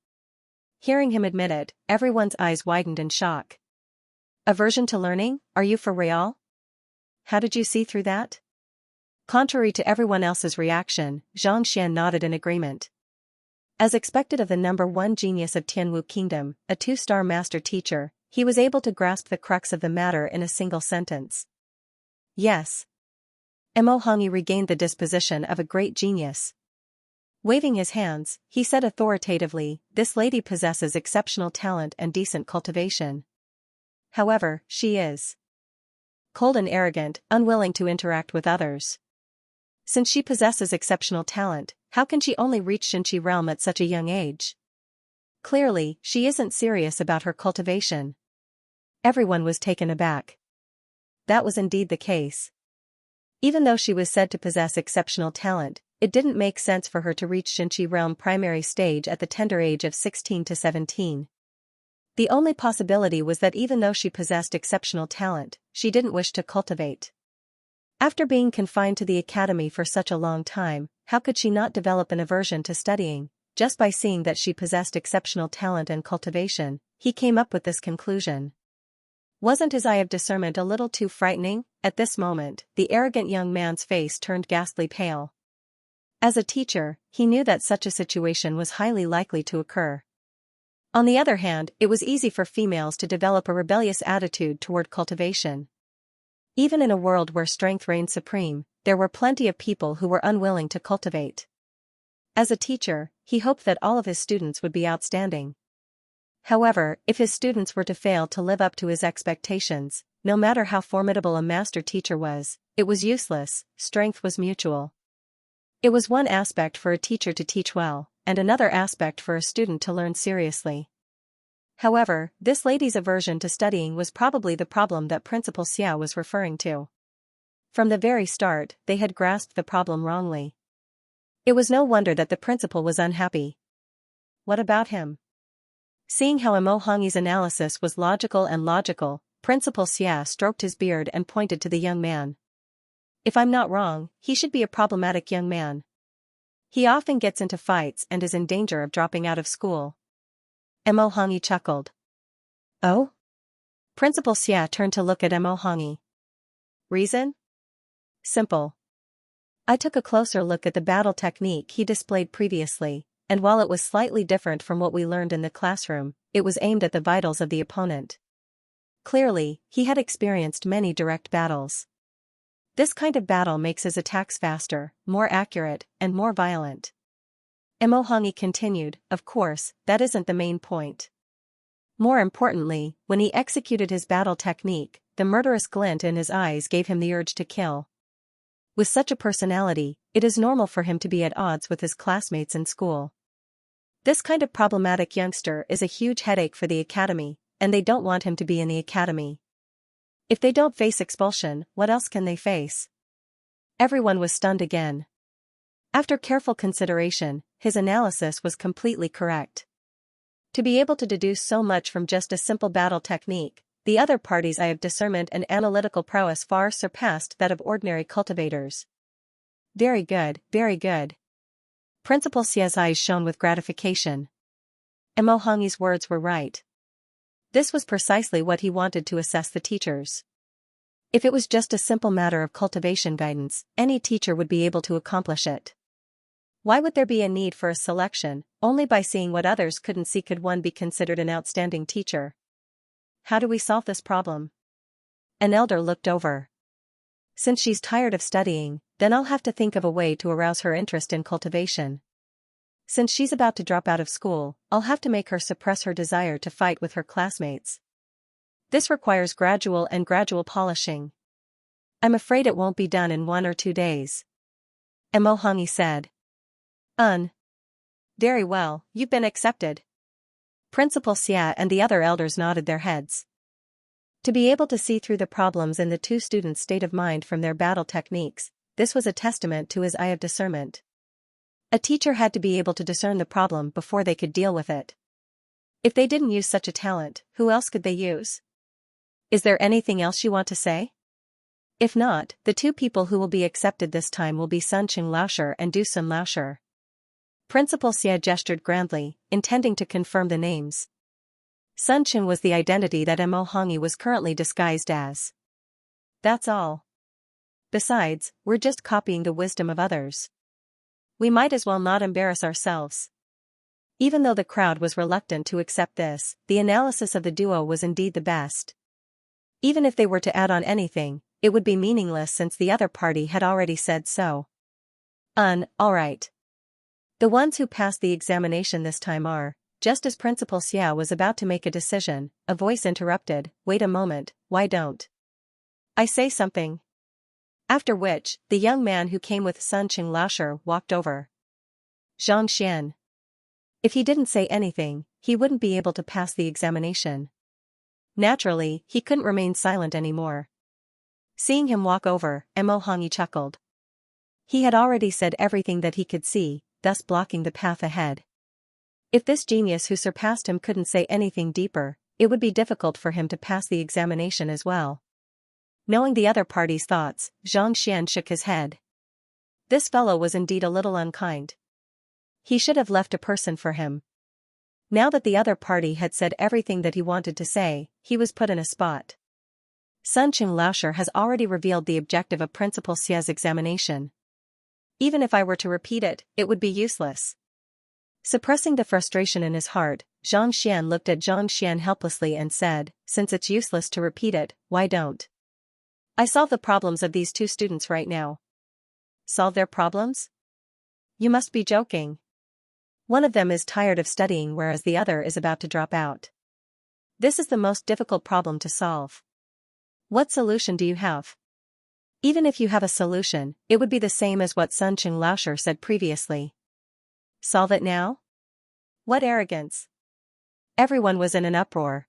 Hearing him admit it, everyone's eyes widened in shock. Aversion to learning? Are you for real? How did you see through that? Contrary to everyone else's reaction, Xianxia nodded in agreement. As expected of the number one genius of Tianwu Kingdom, a two-star master teacher, he was able to grasp the crux of the matter in a single sentence. Yes. Mo Hongyi regained the disposition of a great genius. Waving his hands, he said authoritatively, "This lady possesses exceptional talent and decent cultivation. However, she is cold and arrogant, unwilling to interact with others. Since she possesses exceptional talent, how can she only reach Xianxia realm at such a young age? Clearly, she isn't serious about her cultivation." Everyone was taken aback. That was indeed the case. Even though she was said to possess exceptional talent, it didn't make sense for her to reach Xianxia realm primary stage at the tender age of 16 to 17. The only possibility was that even though she possessed exceptional talent, she didn't wish to cultivate. After being confined to the academy for such a long time, how could she not develop an aversion to studying? Just by seeing that she possessed exceptional talent and cultivation, he came up with this conclusion. Wasn't his eye of discernment a little too frightening? At this moment, the arrogant young man's face turned ghastly pale. As a teacher, he knew that such a situation was highly likely to occur. On the other hand, it was easy for females to develop a rebellious attitude toward cultivation. Even in a world where strength reigned supreme, there were plenty of people who were unwilling to cultivate. As a teacher, he hoped that all of his students would be outstanding. However, if his students were to fail to live up to his expectations, no matter how formidable a master teacher was, it was useless. Strength was mutual. It was one aspect for a teacher to teach well, and another aspect for a student to learn seriously. However, this lady's aversion to studying was probably the problem that Principal Xia was referring to. From the very start, they had grasped the problem wrongly. It was no wonder that the principal was unhappy. What about him? Seeing how Mo Hongyi's analysis was logical, Principal Xia stroked his beard and pointed to the young man. "If I'm not wrong, he should be a problematic young man. He often gets into fights and is in danger of dropping out of school." Mo Hongyi chuckled. "Oh?" Principal Xia turned to look at Mo Hongyi. "Reason? Simple. I took a closer look at the battle technique he displayed previously, and while it was slightly different from what we learned in the classroom, it was aimed at the vitals of the opponent. Clearly, he had experienced many direct battles. This kind of battle makes his attacks faster, more accurate, and more violent." Mo Hongyi continued, "Of course, that isn't the main point. More importantly, when he executed his battle technique, the murderous glint in his eyes gave him the urge to kill. With such a personality, it is normal for him to be at odds with his classmates in school. This kind of problematic youngster is a huge headache for the academy, and they don't want him to be in the academy. If they don't face expulsion, what else can they face?" Everyone was stunned again. After careful consideration, his analysis was completely correct. To be able to deduce so much from just a simple battle technique, the other party's eye of discernment and analytical prowess far surpassed that of ordinary cultivators. Very good, very good." Principal Xia's eyes shone with gratification. Mo Hongyi's words were right. This was precisely what he wanted to assess the teachers. If it was just a simple matter of cultivation guidance, any teacher would be able to accomplish it. Why would there be a need for a selection? Only by seeing what others couldn't see could one be considered an outstanding teacher. How do we solve this problem? An elder looked over. Since she's tired of studying, then I'll have to think of a way to arouse her interest in cultivation. Since she's about to drop out of school, I'll have to make her suppress her desire to fight with her classmates. This requires gradual polishing. I'm afraid it won't be done in 1 or 2 days. Mo Hongyi said. Very well, you've been accepted. Principal Xia and the other elders nodded their heads. To be able to see through the problems in the two students' state of mind from their battle techniques, this was a testament to his eye of discernment. A teacher had to be able to discern the problem before they could deal with it. If they didn't use such a talent, who else could they use? Is there anything else you want to say? If not, the two people who will be accepted this time will be Sunqing Laosher and Du Sun Laosher. Principal Xia gestured grandly, intending to confirm the names. Sunqing was the identity that Mo Hongyi was currently disguised as. That's all. Besides, we're just copying the wisdom of others. We might as well not embarrass ourselves. Even though the crowd was reluctant to accept this, the analysis of the duo was indeed the best. Even if they were to add on anything, it would be meaningless since the other party had already said so. Alright. The ones who passed the examination this time are. Just as Principal Xia was about to make a decision, a voice interrupted, wait a moment, why don't I say something? After which, the young man who came with Sun Qinglaosher walked over. Xianxia. If he didn't say anything, he wouldn't be able to pass the examination. Naturally, he couldn't remain silent anymore. Seeing him walk over, Mo Hongyi chuckled. He had already said everything that he could see, thus blocking the path ahead. If this genius who surpassed him couldn't say anything deeper, it would be difficult for him to pass the examination as well. Knowing the other party's thoughts, Xianxia shook his head. This fellow was indeed a little unkind. He should have left a person for him. Now that the other party had said everything that he wanted to say, he was put in a spot. Sun Qinglaosher has already revealed the objective of Principal Xia's examination. Even if I were to repeat it, it would be useless. Suppressing the frustration in his heart, Xianxia looked at Xianxia helplessly and said, since it's useless to repeat it, why don't I solve the problems of these two students right now? Solve their problems? You must be joking. One of them is tired of studying whereas the other is about to drop out. This is the most difficult problem to solve. What solution do you have? Even if you have a solution, it would be the same as what Sun Qinglaosher said previously. Solve it now? What arrogance! Everyone was in an uproar.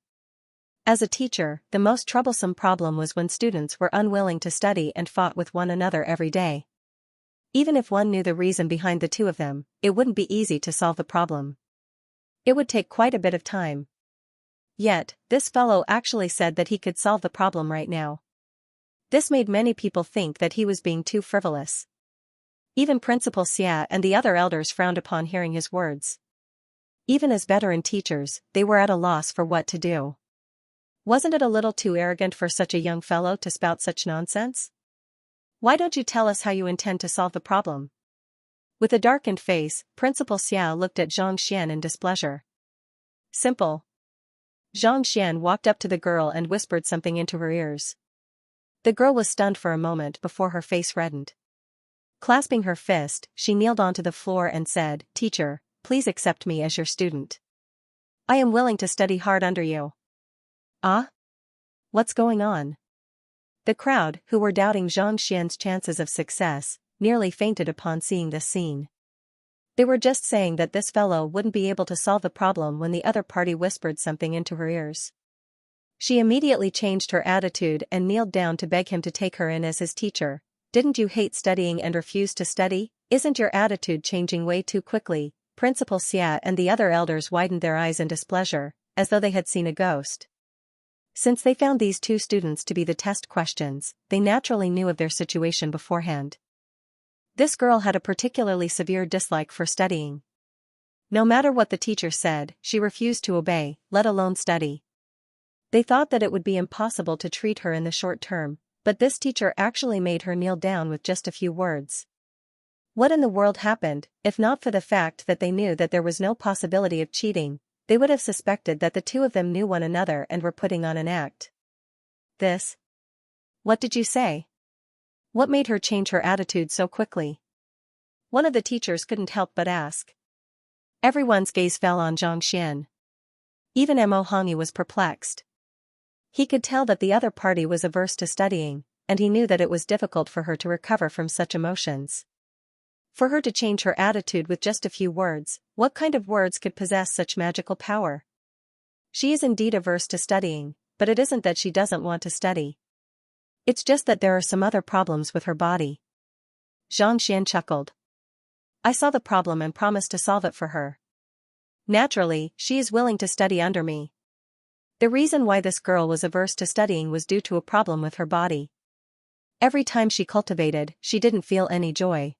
As a teacher, the most troublesome problem was when students were unwilling to study and fought with one another every day. Even if one knew the reason behind the two of them, it wouldn't be easy to solve the problem. It would take quite a bit of time. Yet, this fellow actually said that he could solve the problem right now. This made many people think that he was being too frivolous. Even Principal Xia and the other elders frowned upon hearing his words. Even as veteran teachers, they were at a loss for what to do. Wasn't it a little too arrogant for such a young fellow to spout such nonsense? Why don't you tell us how you intend to solve the problem? With a darkened face, Principal Xia looked at Xianxia in displeasure. Simple. Xianxia walked up to the girl and whispered something into her ears. The girl was stunned for a moment before her face reddened. Clasping her fist, she kneeled onto the floor and said, Teacher, please accept me as your student. I am willing to study hard under you. Ah? What's going on? The crowd, who were doubting Xianxia's chances of success, nearly fainted upon seeing this scene. They were just saying that this fellow wouldn't be able to solve the problem when the other party whispered something into her ears. She immediately changed her attitude and kneeled down to beg him to take her in as his teacher. Didn't you hate studying and refuse to study? Isn't your attitude changing way too quickly? Principal Xia and the other elders widened their eyes in displeasure, as though they had seen a ghost. Since they found these two students to be the test questions, they naturally knew of their situation beforehand. This girl had a particularly severe dislike for studying. No matter what the teacher said, she refused to obey, let alone study. They thought that it would be impossible to treat her in the short term, but this teacher actually made her kneel down with just a few words. What in the world happened? If not for the fact that they knew that there was no possibility of cheating, they would have suspected that the two of them knew one another and were putting on an act. This? What did you say? What made her change her attitude so quickly? One of the teachers couldn't help but ask. Everyone's gaze fell on Xianxia. Even Mo Hongyi was perplexed. He could tell that the other party was averse to studying, and he knew that it was difficult for her to recover from such emotions. For her to change her attitude with just a few words, what kind of words could possess such magical power? She is indeed averse to studying, but it isn't that she doesn't want to study. It's just that there are some other problems with her body. Xianxia chuckled. I saw the problem and promised to solve it for her. Naturally, she is willing to study under me. The reason why this girl was averse to studying was due to a problem with her body. Every time she cultivated, she didn't feel any joy.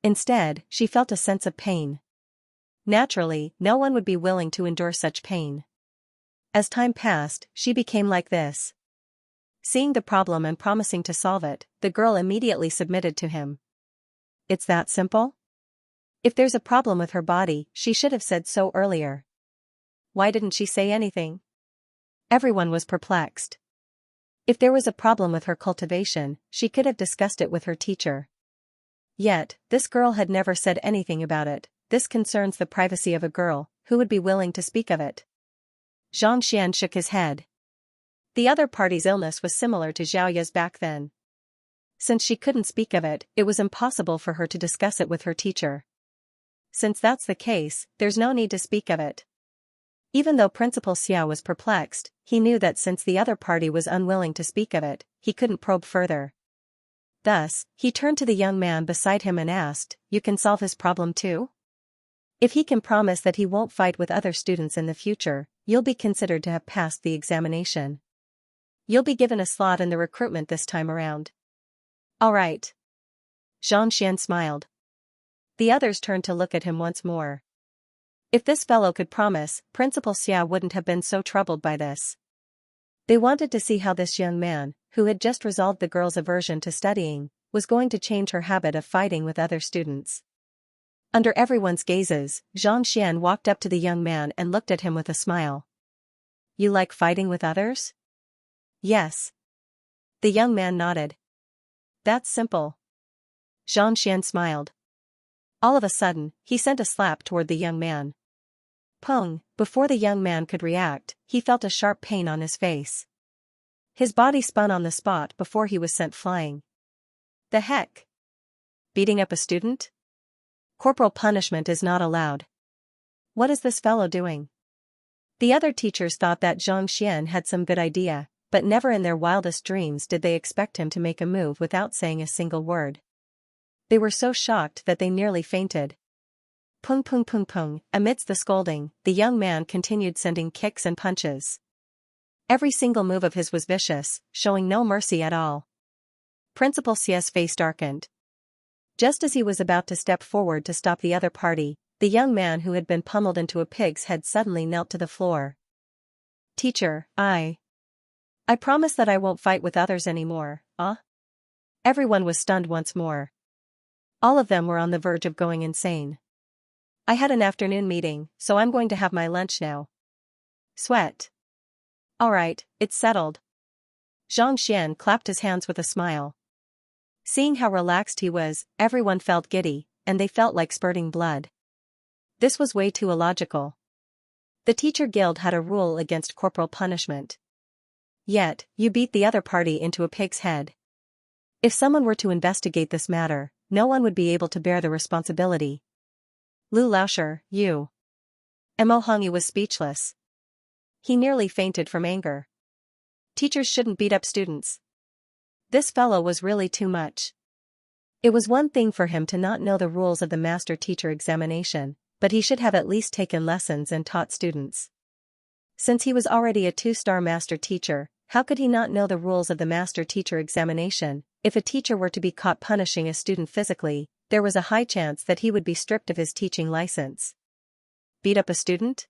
Instead, she felt a sense of pain. Naturally, no one would be willing to endure such pain. As time passed, she became like this. Seeing the problem and promising to solve it, the girl immediately submitted to him. It's that simple? If there's a problem with her body, she should have said so earlier. Why didn't she say anything? Everyone was perplexed. If there was a problem with her cultivation, she could have discussed it with her teacher. Yet, this girl had never said anything about it. This concerns the privacy of a girl, who would be willing to speak of it. Xianxia shook his head. The other party's illness was similar to Xiaoya's back then. Since she couldn't speak of it, it was impossible for her to discuss it with her teacher. Since that's the case, there's no need to speak of it. Even though Principal Xiao was perplexed, he knew that since the other party was unwilling to speak of it, he couldn't probe further. Thus, he turned to the young man beside him and asked, "You can solve his problem too? If he can promise that he won't fight with other students in the future, you'll be considered to have passed the examination. You'll be given a slot in the recruitment this time around." "All right." Xianxia smiled. The others turned to look at him once more. If this fellow could promise, Principal Xia wouldn't have been so troubled by this. They wanted to see how this young man, who had just resolved the girl's aversion to studying, was going to change her habit of fighting with other students. Under everyone's gazes, Xianxia walked up to the young man and looked at him with a smile. "You like fighting with others?" "Yes." The young man nodded. "That's simple." Xianxia smiled. All of a sudden, he sent a slap toward the young man. Pong! Before the young man could react, he felt a sharp pain on his face. His body spun on the spot before he was sent flying. The heck? Beating up a student? Corporal punishment is not allowed. What is this fellow doing? The other teachers thought that Xianxia had some good idea, but never in their wildest dreams did they expect him to make a move without saying a single word. They were so shocked that they nearly fainted. Pung pung pung pung, amidst the scolding, the young man continued sending kicks and punches. Every single move of his was vicious, showing no mercy at all. Principal Xia's face darkened. Just as he was about to step forward to stop the other party, the young man who had been pummeled into a pig's head suddenly knelt to the floor. "Teacher, I promise that I won't fight with others anymore, Everyone was stunned once more. All of them were on the verge of going insane. "I had an afternoon meeting, so I'm going to have my lunch now." Sweat. "All right, it's settled." Xianxia clapped his hands with a smile. Seeing how relaxed he was, everyone felt giddy, and they felt like spurting blood. This was way too illogical. The teacher guild had a rule against corporal punishment. Yet, you beat the other party into a pig's head. If someone were to investigate this matter, no one would be able to bear the responsibility. Lu Laoshi, you. Mo Hongyu was speechless. He nearly fainted from anger. Teachers shouldn't beat up students. This fellow was really too much. It was one thing for him to not know the rules of the master-teacher examination, but he should have at least taken lessons and taught students. Since he was already a 2-star master-teacher, how could he not know the rules of the master-teacher examination? If a teacher were to be caught punishing a student physically, there was a high chance that he would be stripped of his teaching license. Beat up a student?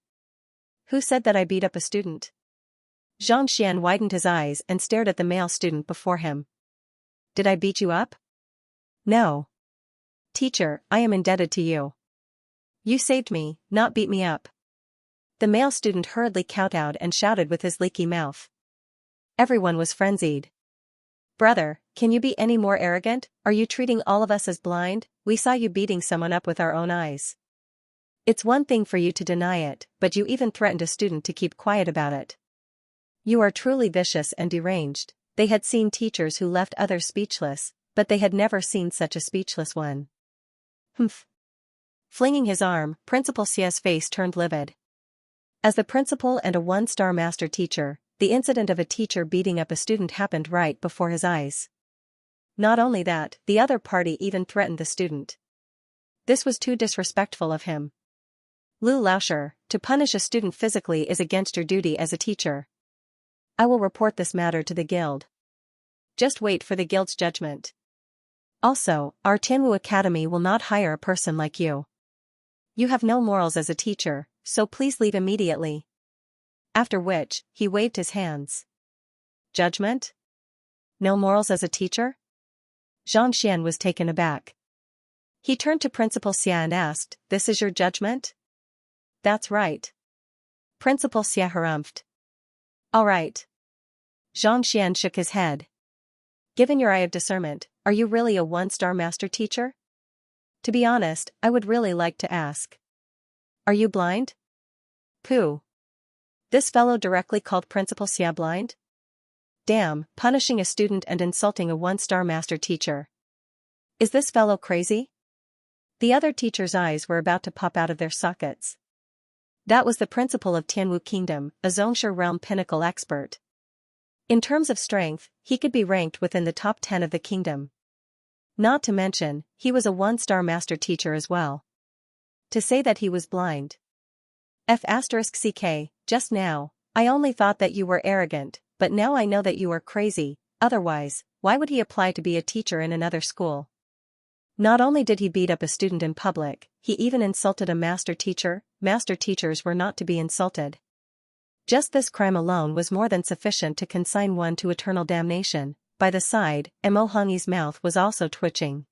Who said that I beat up a student? Xianxia widened his eyes and stared at the male student before him. Did I beat you up? No. Teacher, I am indebted to you. You saved me, not beat me up. The male student hurriedly kowtowed and shouted with his leaky mouth. Everyone was frenzied. Brother, can you be any more arrogant? Are you treating all of us as blind? We saw you beating someone up with our own eyes. It's one thing for you to deny it, but you even threatened a student to keep quiet about it. You are truly vicious and deranged. They had seen teachers who left others speechless, but they had never seen such a speechless one. Humph. Flinging his arm, Principal Xia's face turned livid. As the principal and a 1-star master teacher, the incident of a teacher beating up a student happened right before his eyes. Not only that, the other party even threatened the student. This was too disrespectful of him. Lu Laoshi, to punish a student physically is against your duty as a teacher. I will report this matter to the guild. Just wait for the guild's judgment. Also, our Tianwu Academy will not hire a person like you. You have no morals as a teacher, so please leave immediately. After which, he waved his hands. Judgment? No morals as a teacher? Xianxia was taken aback. He turned to Principal Xia and asked, "This is your judgment?" "That's right." Principal Xia harumphed. "All right. Xianxia shook his head. Given your eye of discernment, are you really a one-star master teacher? To be honest, I would really like to ask. Are you blind? Pooh. This fellow directly called Principal Xia blind? Damn, punishing a student and insulting a one-star master teacher. Is this fellow crazy? The other teacher's eyes were about to pop out of their sockets. That was the principal of Tianwu Kingdom, a Xianxia realm pinnacle expert. In terms of strength, he could be ranked within the top 10 of the kingdom. Not to mention, he was a one-star master teacher as well. To say that he was blind. F***ck, just now, I only thought that you were arrogant, but now I know that you are crazy, otherwise, why would he apply to be a teacher in another school? Not only did he beat up a student in public, he even insulted a master teacher. Master teachers were not to be insulted. Just this crime alone was more than sufficient to consign one to eternal damnation. By the side, Mo Hongyi's mouth was also twitching.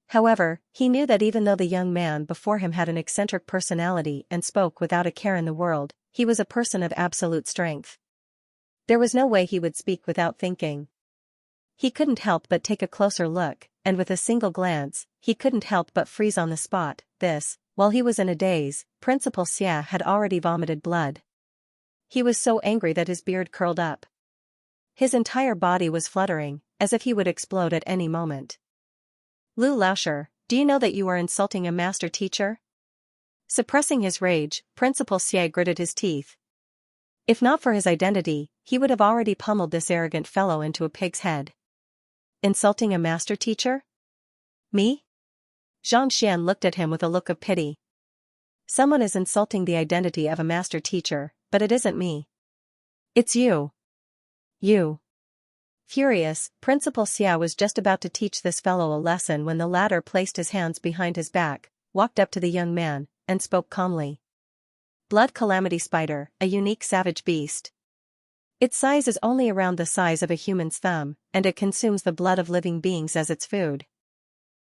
However, he knew that even though the young man before him had an eccentric personality and spoke without a care in the world, he was a person of absolute strength. There was no way he would speak without thinking. He couldn't help but take a closer look, and with a single glance, he couldn't help but freeze on the spot. While he was in a daze, Principal Xia had already vomited blood. He was so angry that his beard curled up. His entire body was fluttering, as if he would explode at any moment. Lu Laosher, do you know that you are insulting a master teacher? Suppressing his rage, Principal Xia gritted his teeth. If not for his identity, he would have already pummeled this arrogant fellow into a pig's head. Insulting a master teacher? Me? Xianxia looked at him with a look of pity. Someone is insulting the identity of a master teacher, but it isn't me. It's you. You. Furious, Principal Xia was just about to teach this fellow a lesson when the latter placed his hands behind his back, walked up to the young man, and spoke calmly. Blood calamity spider, a unique savage beast. Its size is only around the size of a human's thumb, and it consumes the blood of living beings as its food.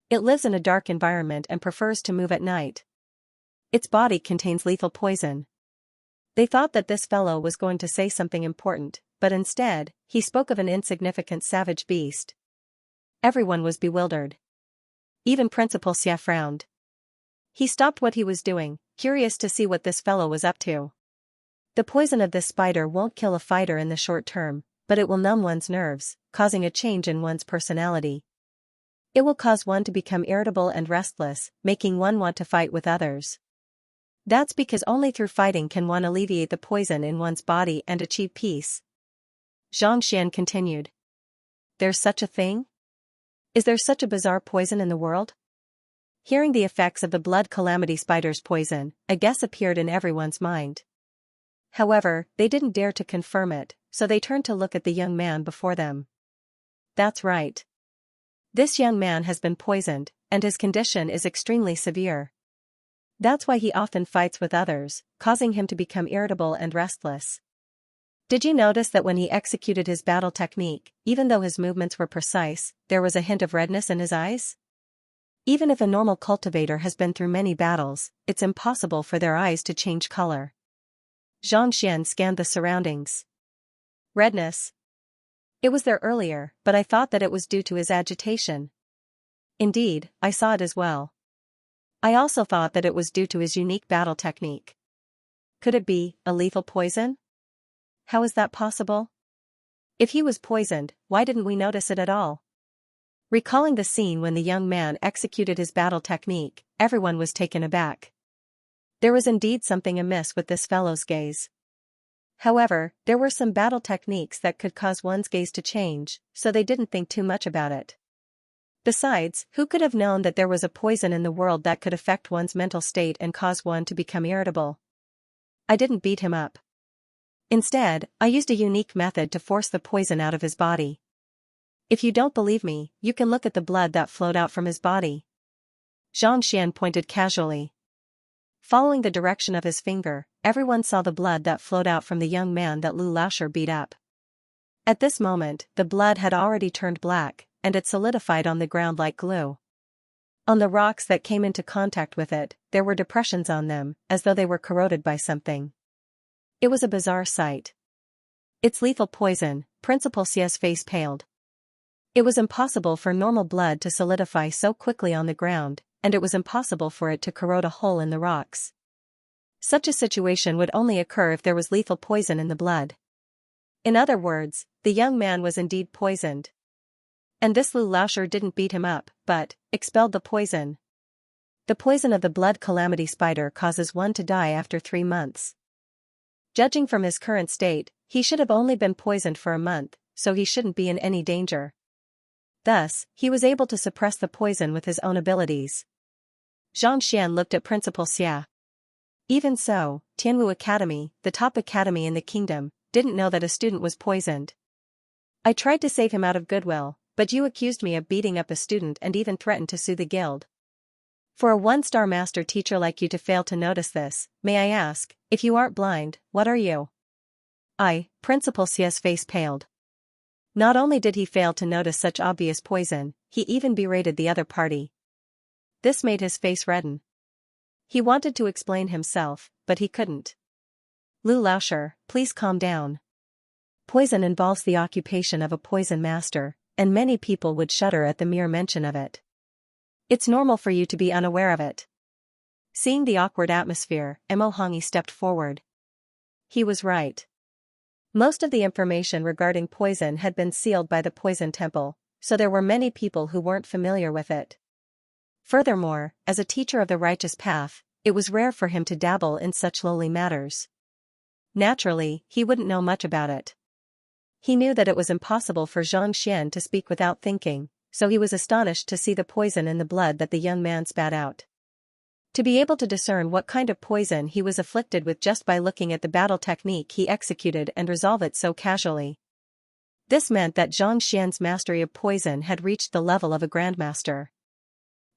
It lives in a dark environment and prefers to move at night. Its body contains lethal poison. They thought that this fellow was going to say something important, but instead, he spoke of an insignificant savage beast. Everyone was bewildered. Even Principal Xia frowned. He stopped what he was doing, curious to see what this fellow was up to. The poison of this spider won't kill a fighter in the short term, but it will numb one's nerves, causing a change in one's personality. It will cause one to become irritable and restless, making one want to fight with others. That's because only through fighting can one alleviate the poison in one's body and achieve peace. Xianxia continued. There's such a thing? Is there such a bizarre poison in the world? Hearing the effects of the blood calamity spider's poison, a guess appeared in everyone's mind. However, they didn't dare to confirm it, so they turned to look at the young man before them. That's right. This young man has been poisoned, and his condition is extremely severe. That's why he often fights with others, causing him to become irritable and restless. Did you notice that when he executed his battle technique, even though his movements were precise, there was a hint of redness in his eyes? Even if a normal cultivator has been through many battles, it's impossible for their eyes to change color. Xianxia scanned the surroundings. Redness. It was there earlier, but I thought that it was due to his agitation. Indeed, I saw it as well. I also thought that it was due to his unique battle technique. Could it be a lethal poison? How is that possible? If he was poisoned, why didn't we notice it at all? Recalling the scene when the young man executed his battle technique, everyone was taken aback. There was indeed something amiss with this fellow's gaze. However, there were some battle techniques that could cause one's gaze to change, so they didn't think too much about it. Besides, who could have known that there was a poison in the world that could affect one's mental state and cause one to become irritable? I didn't beat him up. Instead, I used a unique method to force the poison out of his body. If you don't believe me, you can look at the blood that flowed out from his body. Xianxia pointed casually. Following the direction of his finger, everyone saw the blood that flowed out from the young man that Lu Laosher beat up. At this moment, the blood had already turned black, and it solidified on the ground like glue. On the rocks that came into contact with it, there were depressions on them, as though they were corroded by something. It was a bizarre sight. It's lethal poison, Principal Xia's face paled. It was impossible for normal blood to solidify so quickly on the ground, and it was impossible for it to corrode a hole in the rocks. Such a situation would only occur if there was lethal poison in the blood. In other words, the young man was indeed poisoned. And this Lu Laoshi didn't beat him up, but expelled the poison. The poison of the blood calamity spider causes one to die after 3 months. Judging from his current state, he should have only been poisoned for a month, so he shouldn't be in any danger. Thus, he was able to suppress the poison with his own abilities. Xianxia looked at Principal Xia. Even so, Tianwu Academy, the top academy in the kingdom, didn't know that a student was poisoned. I tried to save him out of goodwill, but you accused me of beating up a student and even threatened to sue the guild. For a 1-star master teacher like you to fail to notice this, may I ask, if you aren't blind, what are you? Principal Xia's face paled. Not only did he fail to notice such obvious poison, he even berated the other party. This made his face redden. He wanted to explain himself, but he couldn't. Lu Laoshi, please calm down. Poison involves the occupation of a poison master, and many people would shudder at the mere mention of it. It's normal for you to be unaware of it. Seeing the awkward atmosphere, Mo Hongyi stepped forward. He was right. Most of the information regarding poison had been sealed by the Poison Temple, so there were many people who weren't familiar with it. Furthermore, as a teacher of the righteous path, it was rare for him to dabble in such lowly matters. Naturally, he wouldn't know much about it. He knew that it was impossible for Xianxia to speak without thinking, so he was astonished to see the poison in the blood that the young man spat out. To be able to discern what kind of poison he was afflicted with just by looking at the battle technique he executed and resolve it so casually. This meant that Xianxia's mastery of poison had reached the level of a grandmaster.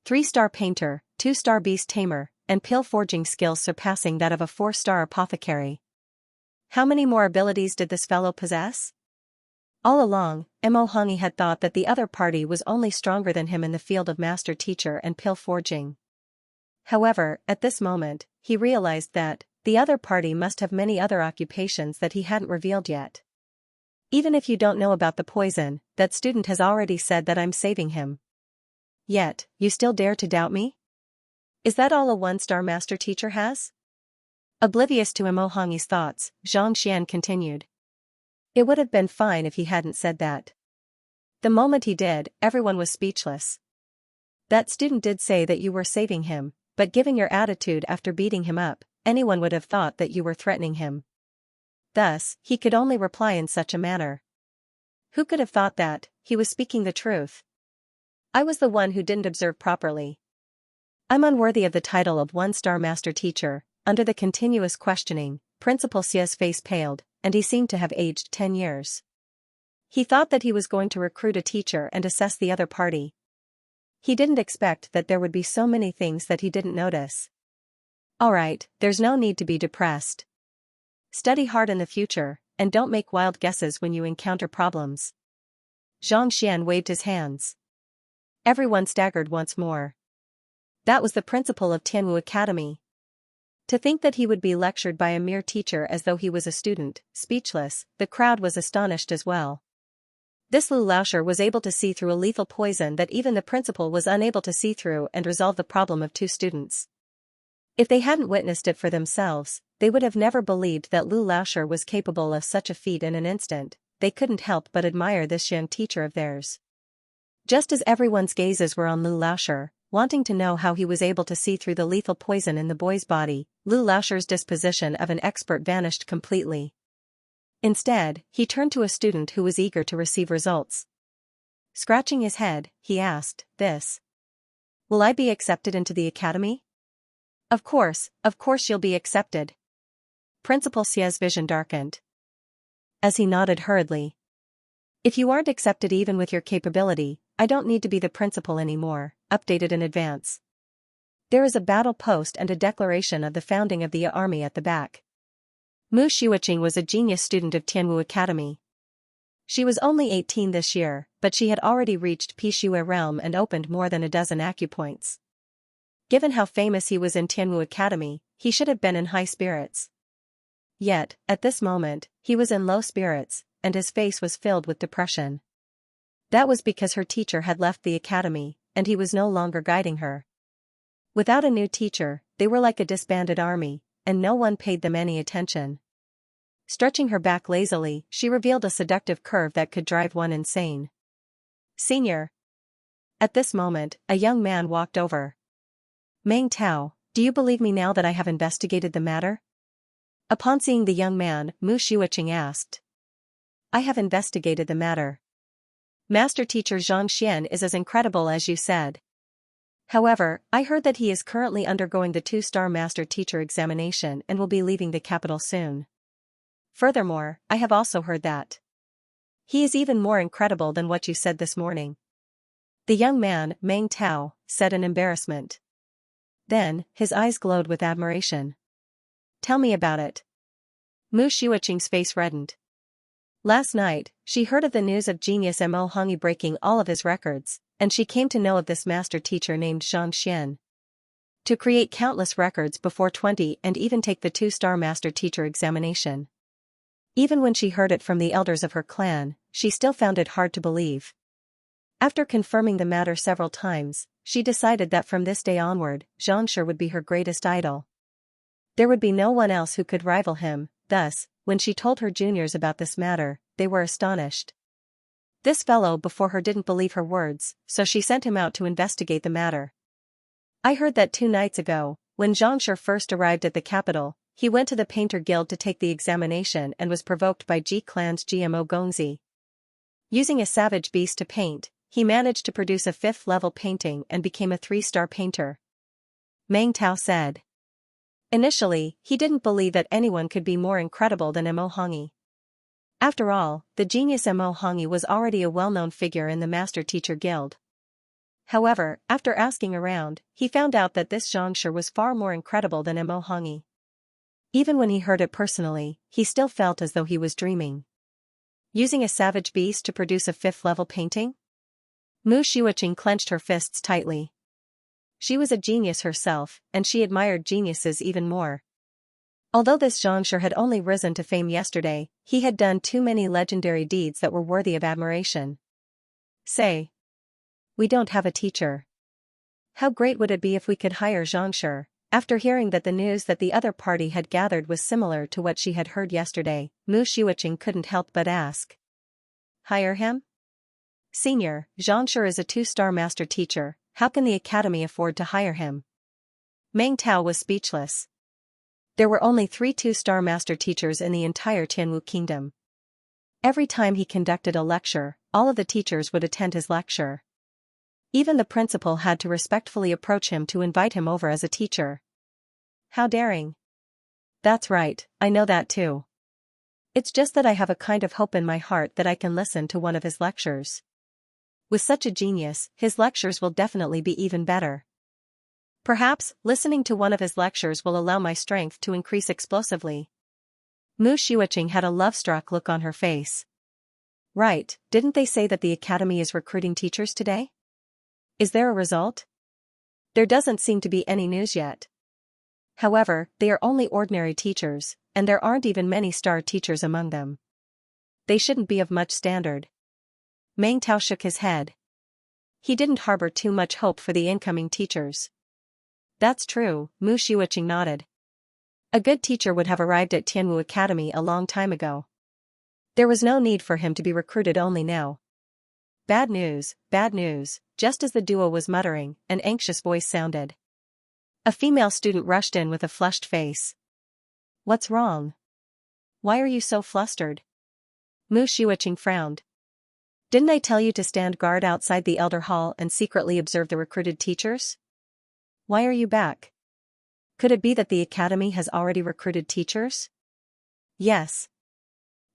3-star painter, 2-star beast tamer, and pill forging skills surpassing that of a 4-star apothecary. How many more abilities did this fellow possess? All along, Mo Hongyi had thought that the other party was only stronger than him in the field of master teacher and pill forging. However, at this moment, he realized that the other party must have many other occupations that he hadn't revealed yet. Even if you don't know about the poison, that student has already said that I'm saving him. Yet, you still dare to doubt me? Is that all a 1-star master teacher has? Oblivious to Mo Hongyi's thoughts, Xianxia continued. It would have been fine if he hadn't said that. The moment he did, everyone was speechless. That student did say that you were saving him, but given your attitude after beating him up, anyone would have thought that you were threatening him. Thus, he could only reply in such a manner. Who could have thought that he was speaking the truth? I was the one who didn't observe properly. I'm unworthy of the title of 1-star master teacher. Under the continuous questioning, Principal Xia's face paled, and he seemed to have aged 10 years. He thought that he was going to recruit a teacher and assess the other party. He didn't expect that there would be so many things that he didn't notice. Alright, there's no need to be depressed. Study hard in the future, and don't make wild guesses when you encounter problems. Xianxia waved his hands. Everyone staggered once more. That was the principal of Tianwu Academy. To think that he would be lectured by a mere teacher as though he was a student, speechless, the crowd was astonished as well. This Lu Laoshi was able to see through a lethal poison that even the principal was unable to see through and resolve the problem of 2 students. If they hadn't witnessed it for themselves, they would have never believed that Lu Laoshi was capable of such a feat in an instant. They couldn't help but admire this young teacher of theirs. Just as everyone's gazes were on Lu Laoshi, wanting to know how he was able to see through the lethal poison in the boy's body, Lu Laoshi's disposition of an expert vanished completely. Instead, he turned to a student who was eager to receive results. Scratching his head, he asked, Will I be accepted into the academy? Of course you'll be accepted. Principal Xia's vision darkened. As he nodded hurriedly. If you aren't accepted even with your capability, I don't need to be the principal anymore, updated in advance. There is a battle post and a declaration of the founding of the army at the back. Mu Xueqing was a genius student of Tianwu Academy. She was only 18 this year, but she had already reached Pixue realm and opened more than a dozen acupoints. Given how famous he was in Tianwu Academy, he should have been in high spirits. Yet, at this moment, he was in low spirits, and his face was filled with depression. That was because her teacher had left the academy, and he was no longer guiding her. Without a new teacher, they were like a disbanded army, and no one paid them any attention. Stretching her back lazily, she revealed a seductive curve that could drive one insane. "Senior." At this moment, a young man walked over. "Meng Tao, do you believe me now that I have investigated the matter?" Upon seeing the young man, Mu Xiuqing asked. "I have investigated the matter. Master Teacher Xianxia is as incredible as you said. However, I heard that he is currently undergoing the 2-star Master Teacher examination and will be leaving the capital soon. Furthermore, I have also heard that he is even more incredible than what you said this morning." The young man, Meng Tao, said in embarrassment. Then, his eyes glowed with admiration. "Tell me about it." Mu Xiuqing's face reddened. Last night, she heard of the news of genius Mo Hongyi breaking all of his records, and she came to know of this master teacher named Xianxia. To create countless records before 20 and even take the 2-star master teacher examination. Even when she heard it from the elders of her clan, she still found it hard to believe. After confirming the matter several times, she decided that from this day onward, Xianxia would be her greatest idol. There would be no one else who could rival him. Thus, when she told her juniors about this matter, they were astonished. This fellow before her didn't believe her words, so she sent him out to investigate the matter. I heard that 2 nights ago, when Xianxia first arrived at the capital, he went to the Painter Guild to take the examination and was provoked by Ji Clan's GMO Gongzi. Using a savage beast to paint, he managed to produce a 5th-level painting and became a 3-star painter. Meng Tao said. Initially, he didn't believe that anyone could be more incredible than Mo Hongyi. After all, the genius Mo Hongyi was already a well-known figure in the Master Teacher Guild. However, after asking around, he found out that this Xianxia was far more incredible than Mo Hongyi. Even when he heard it personally, he still felt as though he was dreaming. Using a savage beast to produce a 5th-level painting? Mu Xiuqing clenched her fists tightly. She was a genius herself, and she admired geniuses even more. Although this Xianxia had only risen to fame yesterday, he had done too many legendary deeds that were worthy of admiration. Say. We don't have a teacher. How great would it be if we could hire Xianxia? After hearing that the news that the other party had gathered was similar to what she had heard yesterday, Mu Xiuqing couldn't help but ask. Hire him? Senior, Xianxia is a 2-star master teacher. How can the academy afford to hire him? Meng Tao was speechless. There were only 3 2-star master teachers in the entire Tianwu kingdom. Every time he conducted a lecture, all of the teachers would attend his lecture. Even the principal had to respectfully approach him to invite him over as a teacher. How daring. That's right, I know that too. It's just that I have a kind of hope in my heart that I can listen to one of his lectures. With such a genius, his lectures will definitely be even better. Perhaps, listening to one of his lectures will allow my strength to increase explosively. Mu Xiuqing had a love-struck look on her face. Right, didn't they say that the academy is recruiting teachers today? Is there a result? There doesn't seem to be any news yet. However, they are only ordinary teachers, and there aren't even many star teachers among them. They shouldn't be of much standard. Meng Tao shook his head. He didn't harbor too much hope for the incoming teachers. That's true, Mu Xiuqing nodded. A good teacher would have arrived at Tianwu Academy a long time ago. There was no need for him to be recruited only now. Bad news, just as the duo was muttering, an anxious voice sounded. A female student rushed in with a flushed face. What's wrong? Why are you so flustered? Mu Xiuqing frowned. Didn't I tell you to stand guard outside the Elder Hall and secretly observe the recruited teachers? Why are you back? Could it be that the academy has already recruited teachers? Yes.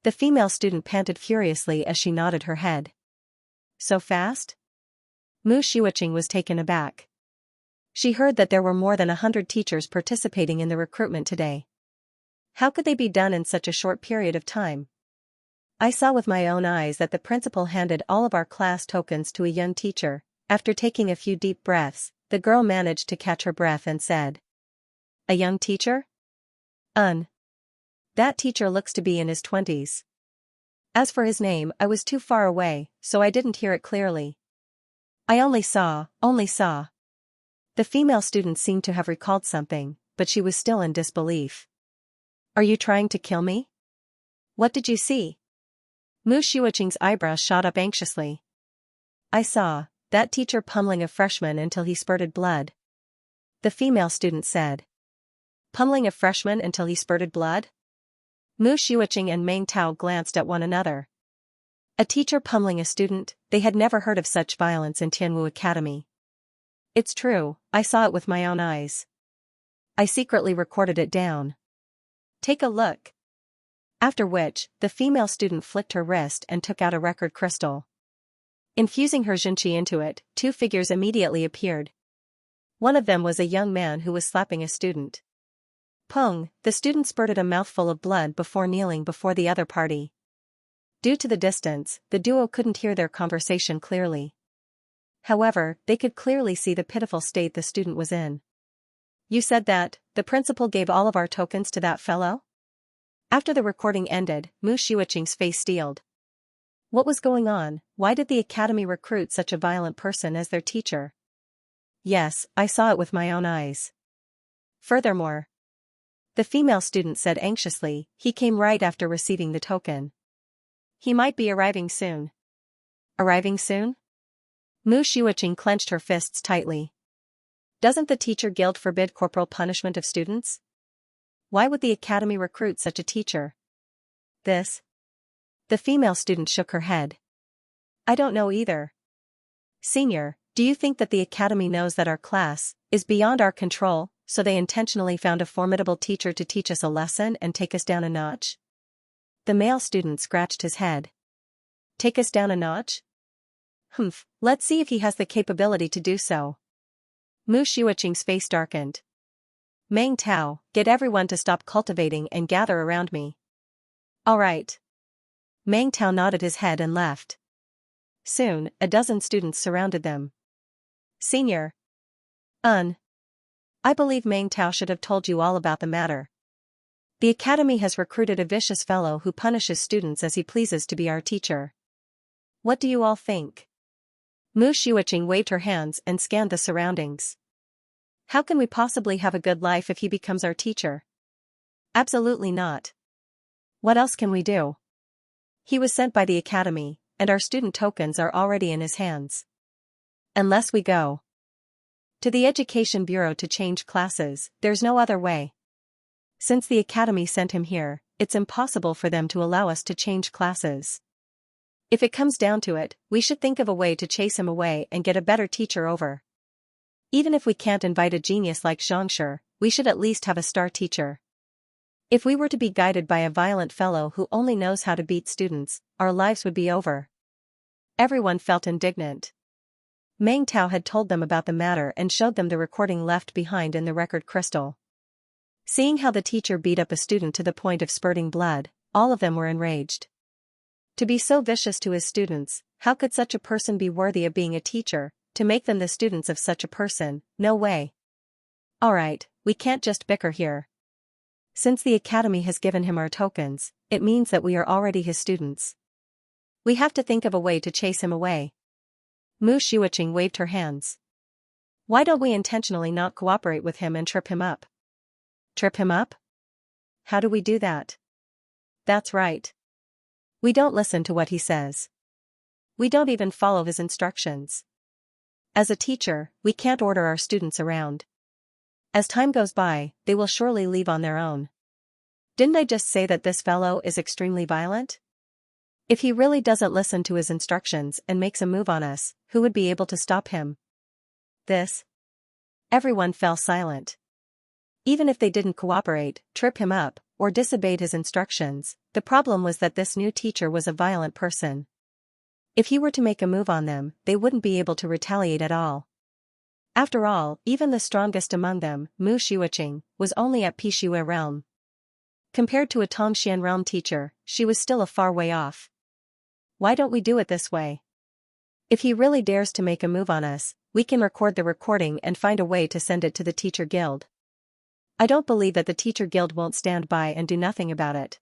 The female student panted furiously as she nodded her head. So fast? Mu Xiuqing was taken aback. She heard that there were more than 100 teachers participating in the recruitment today. How could they be done in such a short period of time? I saw with my own eyes that the principal handed all of our class tokens to a young teacher. After taking a few deep breaths, the girl managed to catch her breath and said. A young teacher? That teacher looks to be in his 20s. As for his name, I was too far away, so I didn't hear it clearly. I only saw. The female student seemed to have recalled something, but she was still in disbelief. Are you trying to kill me? What did you see? Mu Xiuqing's eyebrows shot up anxiously. I saw that teacher pummeling a freshman until he spurted blood. The female student said. Pummeling a freshman until he spurted blood? Mu Xiuqing and Meng Tao glanced at one another. A teacher pummeling a student, they had never heard of such violence in Tianwu Academy. It's true, I saw it with my own eyes. I secretly recorded it down. Take a look. After which, the female student flicked her wrist and took out a record crystal. Infusing her Xianxia into it, two figures immediately appeared. One of them was a young man who was slapping a student. Pung, the student spurted a mouthful of blood before kneeling before the other party. Due to the distance, the duo couldn't hear their conversation clearly. However, they could clearly see the pitiful state the student was in. You said that the principal gave all of our tokens to that fellow? After the recording ended, Mu Xiuqing's face steeled. What was going on? Why did the academy recruit such a violent person as their teacher? Yes, I saw it with my own eyes. Furthermore, the female student said anxiously, he came right after receiving the token. He might be arriving soon. Arriving soon? Mu Xiuqing clenched her fists tightly. Doesn't the teacher guild forbid corporal punishment of students? Why would the academy recruit such a teacher? This? The female student shook her head. I don't know either. Senior, do you think that the academy knows that our class is beyond our control, so they intentionally found a formidable teacher to teach us a lesson and take us down a notch? The male student scratched his head. Take us down a notch? Let's see if he has the capability to do so. Mu Xiuqing's face darkened. Meng Tao, get everyone to stop cultivating and gather around me. All right. Meng Tao nodded his head and left. Soon, a dozen students surrounded them. Senior. I believe Meng Tao should have told you all about the matter. The academy has recruited a vicious fellow who punishes students as he pleases to be our teacher. What do you all think? Mu Xiuqing waved her hands and scanned the surroundings. How can we possibly have a good life if he becomes our teacher? Absolutely not. What else can we do? He was sent by the academy, and our student tokens are already in his hands. Unless we go to the education bureau to change classes, there's no other way. Since the academy sent him here, it's impossible for them to allow us to change classes. If it comes down to it, we should think of a way to chase him away and get a better teacher over. Even if we can't invite a genius like Xianxia, we should at least have a star teacher. If we were to be guided by a violent fellow who only knows how to beat students, our lives would be over. Everyone felt indignant. Meng Tao had told them about the matter and showed them the recording left behind in the record crystal. Seeing how the teacher beat up a student to the point of spurting blood, all of them were enraged. To be so vicious to his students, how could such a person be worthy of being a teacher, to make them the students of such a person? No way. Alright, we can't just bicker here. Since the academy has given him our tokens, it means that we are already his students. We have to think of a way to chase him away. Mu Xiuqing waved her hands. Why don't we intentionally not cooperate with him and trip him up? Trip him up? How do we do that? That's right. We don't listen to what he says. We don't even follow his instructions. As a teacher, we can't order our students around. As time goes by, they will surely leave on their own. Didn't I just say that this fellow is extremely violent? If he really doesn't listen to his instructions and makes a move on us, who would be able to stop him? This? Everyone fell silent. Even if they didn't cooperate, trip him up, or disobeyed his instructions, the problem was that this new teacher was a violent person. If he were to make a move on them, they wouldn't be able to retaliate at all. After all, even the strongest among them, Mu Xiuqing, was only at Pixue realm. Compared to a Tongxian realm teacher, she was still a far way off. Why don't we do it this way? If he really dares to make a move on us, we can record the recording and find a way to send it to the teacher guild. I don't believe that the teacher guild won't stand by and do nothing about it.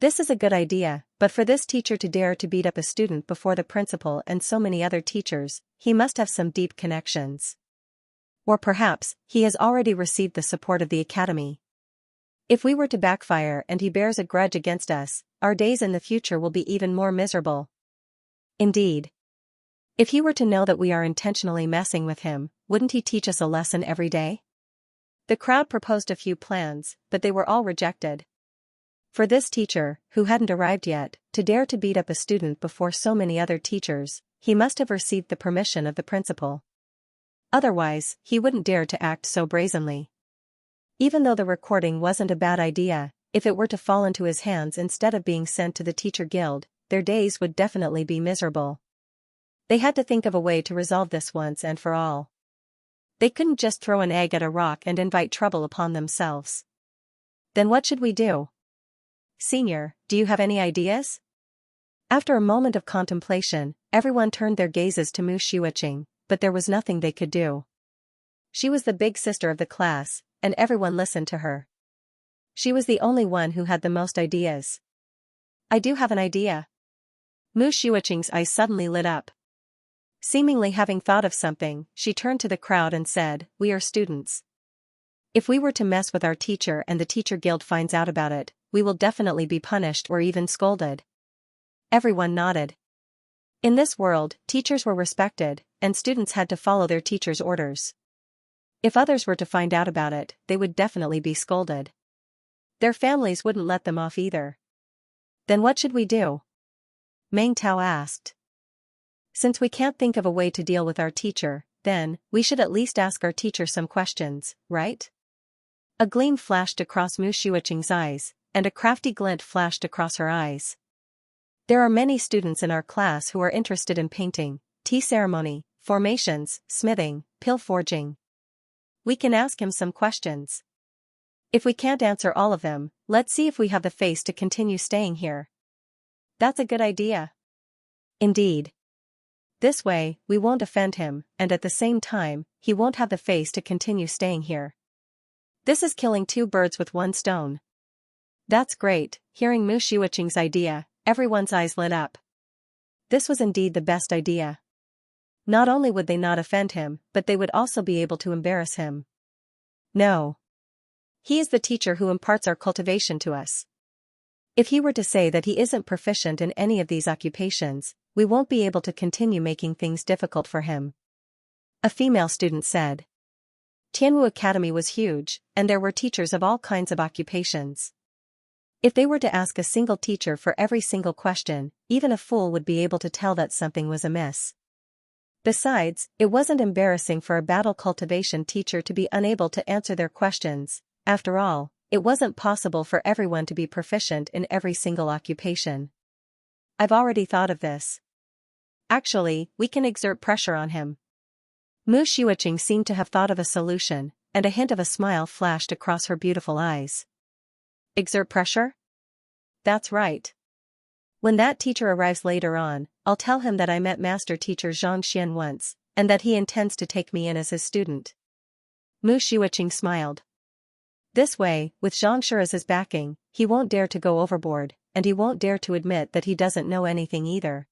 This is a good idea, But for this teacher to dare to beat up a student before the principal and so many other teachers, he must have some deep connections. Or perhaps, he has already received the support of the academy. If we were to backfire and he bears a grudge against us, our days in the future will be even more miserable. Indeed. If he were to know that we are intentionally messing with him, wouldn't he teach us a lesson every day? The crowd proposed a few plans, but they were all rejected. For this teacher, who hadn't arrived yet, to dare to beat up a student before so many other teachers, he must have received the permission of the principal. Otherwise, he wouldn't dare to act so brazenly. Even though the recording wasn't a bad idea, if it were to fall into his hands instead of being sent to the teacher guild, their days would definitely be miserable. They had to think of a way to resolve this once and for all. They couldn't just throw an egg at a rock and invite trouble upon themselves. Then what should we do? Senior, do you have any ideas? After a moment of contemplation, everyone turned their gazes to Mu Xiuqing, but there was nothing they could do. She was the big sister of the class, and everyone listened to her. She was the only one who had the most ideas. I do have an idea. Mu Xiuqing's eyes suddenly lit up. Seemingly having thought of something, she turned to the crowd and said, "We are students. If we were to mess with our teacher and the teacher guild finds out about it, we will definitely be punished or even scolded." Everyone nodded. In this world, teachers were respected, and students had to follow their teacher's orders. If others were to find out about it, they would definitely be scolded. Their families wouldn't let them off either. Then what should we do? Meng Tao asked. Since we can't think of a way to deal with our teacher, then, we should at least ask our teacher some questions, right? A gleam flashed across Mu Xiuqing's eyes, and a crafty glint flashed across her eyes. There are many students in our class who are interested in painting, tea ceremony, formations, smithing, pill forging. We can ask him some questions. If we can't answer all of them, let's see if we have the face to continue staying here. That's a good idea. Indeed. This way, we won't offend him, and at the same time, he won't have the face to continue staying here. This is killing two birds with one stone. That's great. Hearing Mu Xiuqing's idea, everyone's eyes lit up. This was indeed the best idea. Not only would they not offend him, but they would also be able to embarrass him. No. He is the teacher who imparts our cultivation to us. If he were to say that he isn't proficient in any of these occupations, we won't be able to continue making things difficult for him. A female student said. Tianwu Academy was huge, and there were teachers of all kinds of occupations. If they were to ask a single teacher for every single question, even a fool would be able to tell that something was amiss. Besides, it wasn't embarrassing for a battle cultivation teacher to be unable to answer their questions. After all, it wasn't possible for everyone to be proficient in every single occupation. I've already thought of this. Actually, we can exert pressure on him. Mu Xiuqing seemed to have thought of a solution, and a hint of a smile flashed across her beautiful eyes. Exert pressure? That's right. When that teacher arrives later on, I'll tell him that I met Master Teacher Xianxia once, and that he intends to take me in as his student. Mu Xiuqing smiled. This way, with Xianxia as his backing, he won't dare to go overboard, and he won't dare to admit that he doesn't know anything either.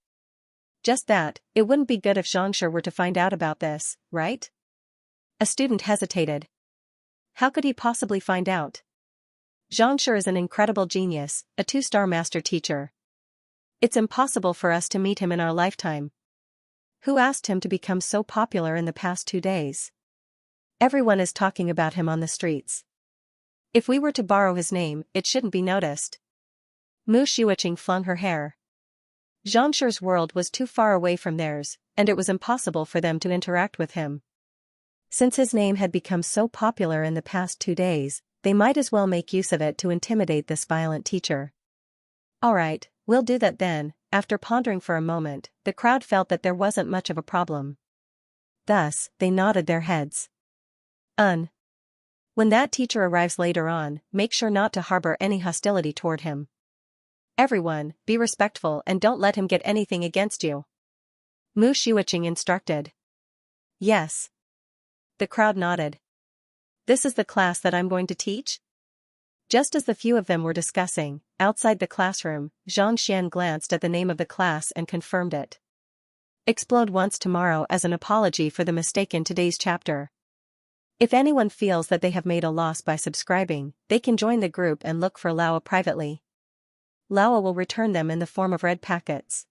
Just that, it wouldn't be good if Xianxia were to find out about this, right? A student hesitated. How could he possibly find out? Xianxia is an incredible genius, a 2-star master teacher. It's impossible for us to meet him in our lifetime. Who asked him to become so popular in the past 2 days? Everyone is talking about him on the streets. If we were to borrow his name, it shouldn't be noticed. Mu Xiuqing flung her hair. Xianxia's world was too far away from theirs, and it was impossible for them to interact with him. Since his name had become so popular in the past 2 days, they might as well make use of it to intimidate this violent teacher. All right, we'll do that then. After pondering for a moment, the crowd felt that there wasn't much of a problem. Thus, they nodded their heads. When that teacher arrives later on, make sure not to harbor any hostility toward him. Everyone, be respectful and don't let him get anything against you. Mu Xiuqing instructed. Yes. The crowd nodded. This is the class that I'm going to teach? Just as the few of them were discussing, outside the classroom, Xianxia glanced at the name of the class and confirmed it. Explode once tomorrow as an apology for the mistake in today's chapter. If anyone feels that they have made a loss by subscribing, they can join the group and look for Laowa privately. Laowa will return them in the form of red packets.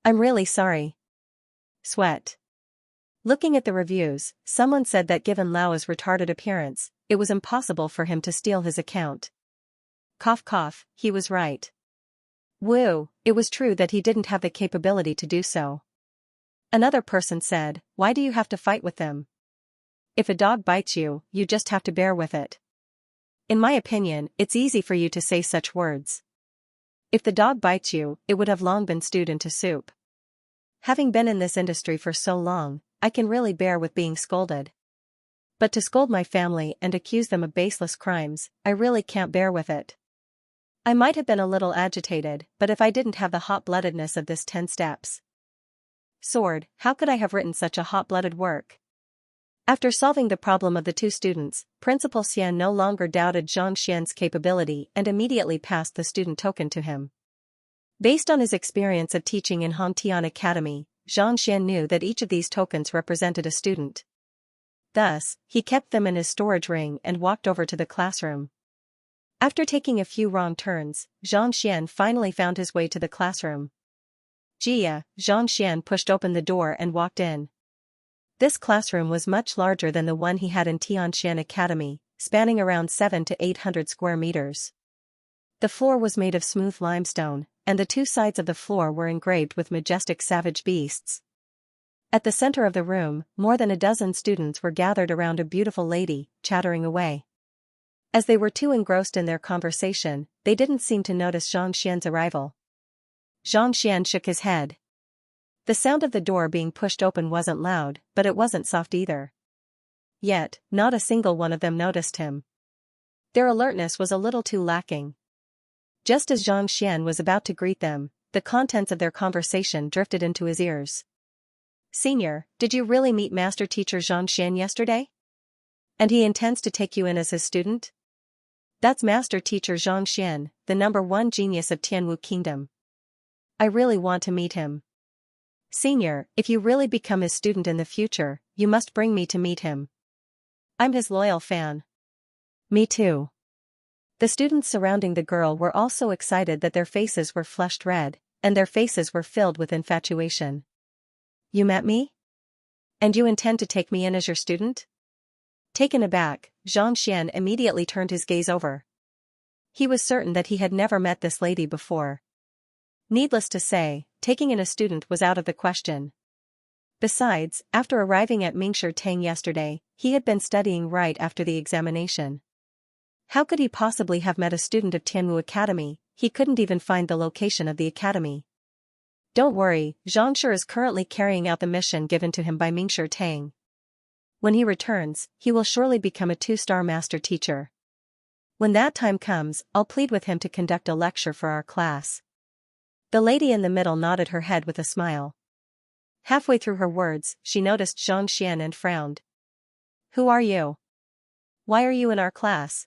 I'm really sorry. Sweat. Looking at the reviews, someone said that given Laowa's retarded appearance, it was impossible for him to steal his account. Cough cough, he was right. Woo, it was true that he didn't have the capability to do so. Another person said, why do you have to fight with them? If a dog bites you, you just have to bear with it. In my opinion, it's easy for you to say such words. If the dog bites you, it would have long been stewed into soup. Having been in this industry for so long, I can really bear with being scolded. But to scold my family and accuse them of baseless crimes, I really can't bear with it. I might have been a little agitated, but if I didn't have the hot-bloodedness of this 10 steps sword, how could I have written such a hot-blooded work? After solving the problem of the two students, Principal Xian no longer doubted Xianxia's capability and immediately passed the student token to him. Based on his experience of teaching in Hongtian Academy, Xianxia knew that each of these tokens represented a student. Thus, he kept them in his storage ring and walked over to the classroom. After taking a few wrong turns, Xianxia finally found his way to the classroom. Xianxia pushed open the door and walked in. This classroom was much larger than the one he had in Tianxian Academy, spanning around 700 to 800 square meters. The floor was made of smooth limestone, and the two sides of the floor were engraved with majestic savage beasts. At the center of the room, more than a dozen students were gathered around a beautiful lady, chattering away. As they were too engrossed in their conversation, they didn't seem to notice Xianxia's arrival. Xianxia shook his head. The sound of the door being pushed open wasn't loud, but it wasn't soft either. Yet, not a single one of them noticed him. Their alertness was a little too lacking. Just as Xianxia was about to greet them, the contents of their conversation drifted into his ears. Senior, did you really meet Master Teacher Xianxia yesterday? And he intends to take you in as his student? That's Master Teacher Xianxia, the #1 genius of Tianwu Kingdom. I really want to meet him. Senior, if you really become his student in the future, you must bring me to meet him. I'm his loyal fan. Me too. The students surrounding the girl were all so excited that their faces were flushed red, and their faces were filled with infatuation. You met me? And you intend to take me in as your student? Taken aback, Xianxia immediately turned his gaze over. He was certain that he had never met this lady before. Needless to say, taking in a student was out of the question. Besides, after arriving at Mingshi Tang yesterday, he had been studying right after the examination. How could he possibly have met a student of Tianwu Academy? He couldn't even find the location of the academy. Don't worry, Xianxia is currently carrying out the mission given to him by Mingshi Tang. When he returns, he will surely become a 2-star master teacher. When that time comes, I'll plead with him to conduct a lecture for our class. The lady in the middle nodded her head with a smile. Halfway through her words, she noticed Xianxia and frowned. Who are you? Why are you in our class?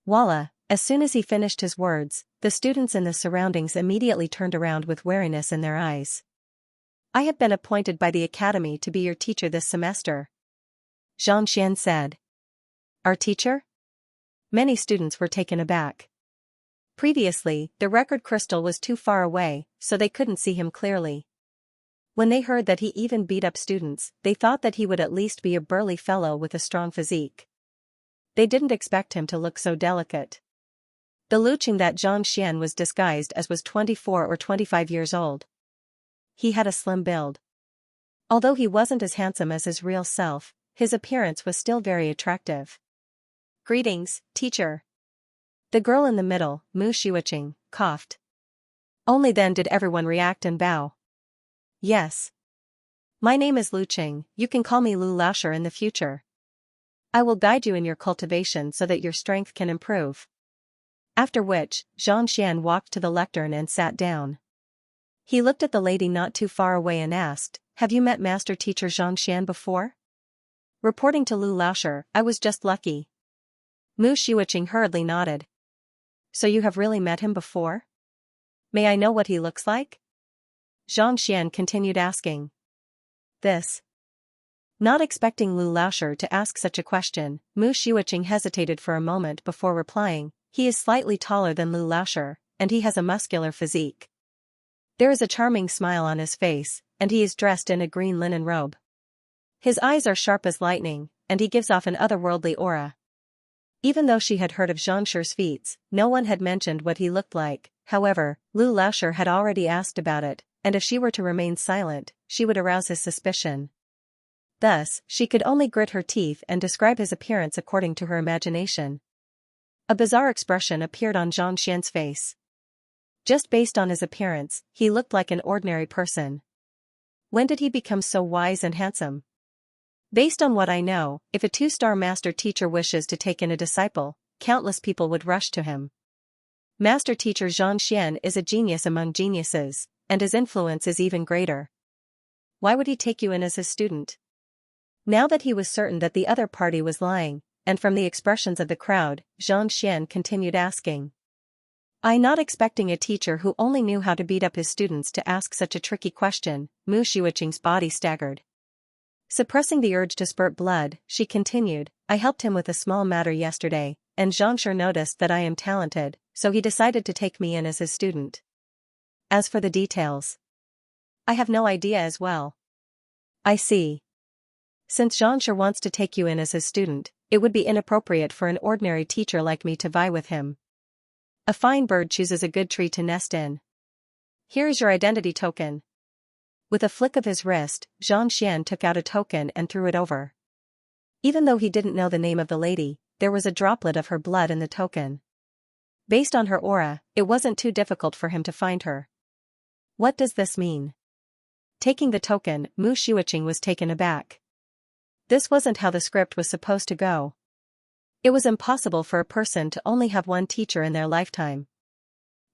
Voila, as soon as he finished his words, the students in the surroundings immediately turned around with wariness in their eyes. I have been appointed by the academy to be your teacher this semester. Xianxia said. Our teacher? Many students were taken aback. Previously, the record crystal was too far away, so they couldn't see him clearly. When they heard that he even beat up students, they thought that he would at least be a burly fellow with a strong physique. They didn't expect him to look so delicate. The Luqing that Xianxia was disguised as was 24 or 25 years old. He had a slim build. Although he wasn't as handsome as his real self, his appearance was still very attractive. Greetings, teacher. The girl in the middle, Mu Xiuqing, coughed. Only then did everyone react and bow. Yes. My name is Luqing, you can call me Lu Laoshi in the future. I will guide you in your cultivation so that your strength can improve. After which, Xianxia walked to the lectern and sat down. He looked at the lady not too far away and asked, have you met Master Teacher Xianxia before? Reporting to Lu Laoshi, I was just lucky. Mu Shiuqing hurriedly nodded. So you have really met him before? May I know what he looks like? Xianxia continued asking. This. Not expecting Lu Laoshi to ask such a question, Mu Shiuqing hesitated for a moment before replying. He is slightly taller than Lu Laoshi, and he has a muscular physique. There is a charming smile on his face, and he is dressed in a green linen robe. His eyes are sharp as lightning, and he gives off an otherworldly aura. Even though she had heard of Xianxia's feats, no one had mentioned what he looked like. However, Lu Laoshi had already asked about it, and if she were to remain silent, she would arouse his suspicion. Thus, she could only grit her teeth and describe his appearance according to her imagination. A bizarre expression appeared on Xianxia's face. Just based on his appearance, he looked like an ordinary person. When did he become so wise and handsome? Based on what I know, if a 2-star master teacher wishes to take in a disciple, countless people would rush to him. Master teacher Xianxia is a genius among geniuses, and his influence is even greater. Why would he take you in as his student? Now that he was certain that the other party was lying, and from the expressions of the crowd, Xianxia continued asking. I not expecting a teacher who only knew how to beat up his students to ask such a tricky question. Mu Shiuqing's body staggered. Suppressing the urge to spurt blood, she continued, I helped him with a small matter yesterday, and Xianxia noticed that I am talented, so he decided to take me in as his student. As for the details, I have no idea as well. I see. Since Xianxia wants to take you in as his student, it would be inappropriate for an ordinary teacher like me to vie with him. A fine bird chooses a good tree to nest in. Here is your identity token. With a flick of his wrist, Xianxia took out a token and threw it over. Even though he didn't know the name of the lady, there was a droplet of her blood in the token. Based on her aura, it wasn't too difficult for him to find her. What does this mean? Taking the token, Mu Shiuqing was taken aback. This wasn't how the script was supposed to go. It was impossible for a person to only have one teacher in their lifetime.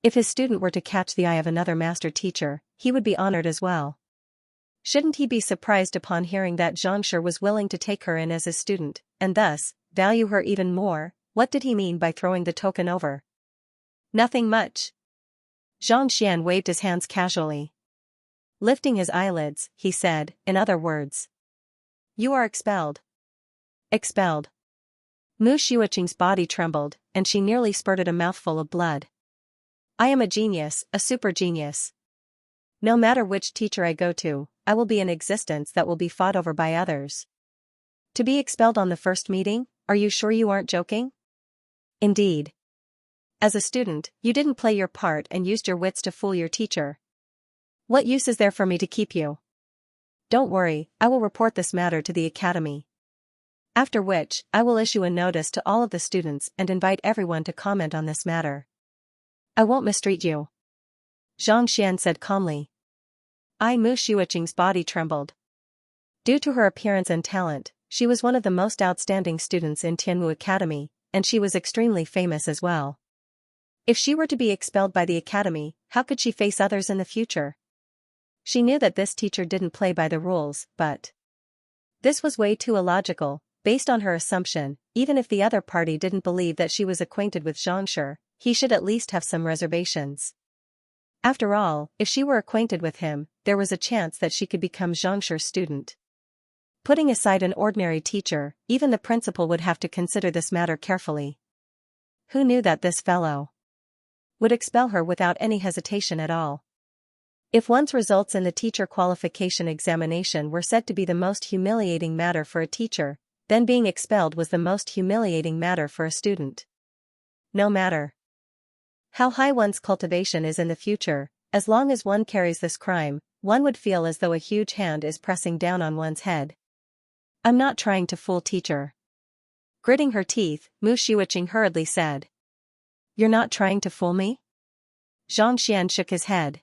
If his student were to catch the eye of another master teacher, he would be honored as well. Shouldn't he be surprised upon hearing that Xianxia was willing to take her in as his student, and thus, value her even more? What did he mean by throwing the token over? Nothing much. Xianxia waved his hands casually. Lifting his eyelids, he said, in other words. You are expelled. Expelled. Mu Shiuqing's body trembled, and she nearly spurted a mouthful of blood. I am a genius, a super genius. No matter which teacher I go to, I will be in existence that will be fought over by others. To be expelled on the first meeting? Are you sure you aren't joking? Indeed. As a student, you didn't play your part and used your wits to fool your teacher. What use is there for me to keep you? Don't worry, I will report this matter to the academy. After which, I will issue a notice to all of the students and invite everyone to comment on this matter. I won't mistreat you. Xianxia said calmly. Mu Shiuqing's body trembled. Due to her appearance and talent, she was one of the most outstanding students in Tianwu Academy, and she was extremely famous as well. If she were to be expelled by the academy, how could she face others in the future? She knew that this teacher didn't play by the rules, but this was way too illogical. Based on her assumption, even if the other party didn't believe that she was acquainted with Xianxia, he should at least have some reservations. After all, if she were acquainted with him, there was a chance that she could become Xianxia's student. Putting aside an ordinary teacher, even the principal would have to consider this matter carefully. Who knew that this fellow would expel her without any hesitation at all? If one's results in the teacher qualification examination were said to be the most humiliating matter for a teacher, then being expelled was the most humiliating matter for a student. No matter how high one's cultivation is in the future, as long as one carries this crime, one would feel as though a huge hand is pressing down on one's head. I'm not trying to fool teacher. Gritting her teeth, Mu Shiuqing hurriedly said. You're not trying to fool me? Xianxia shook his head.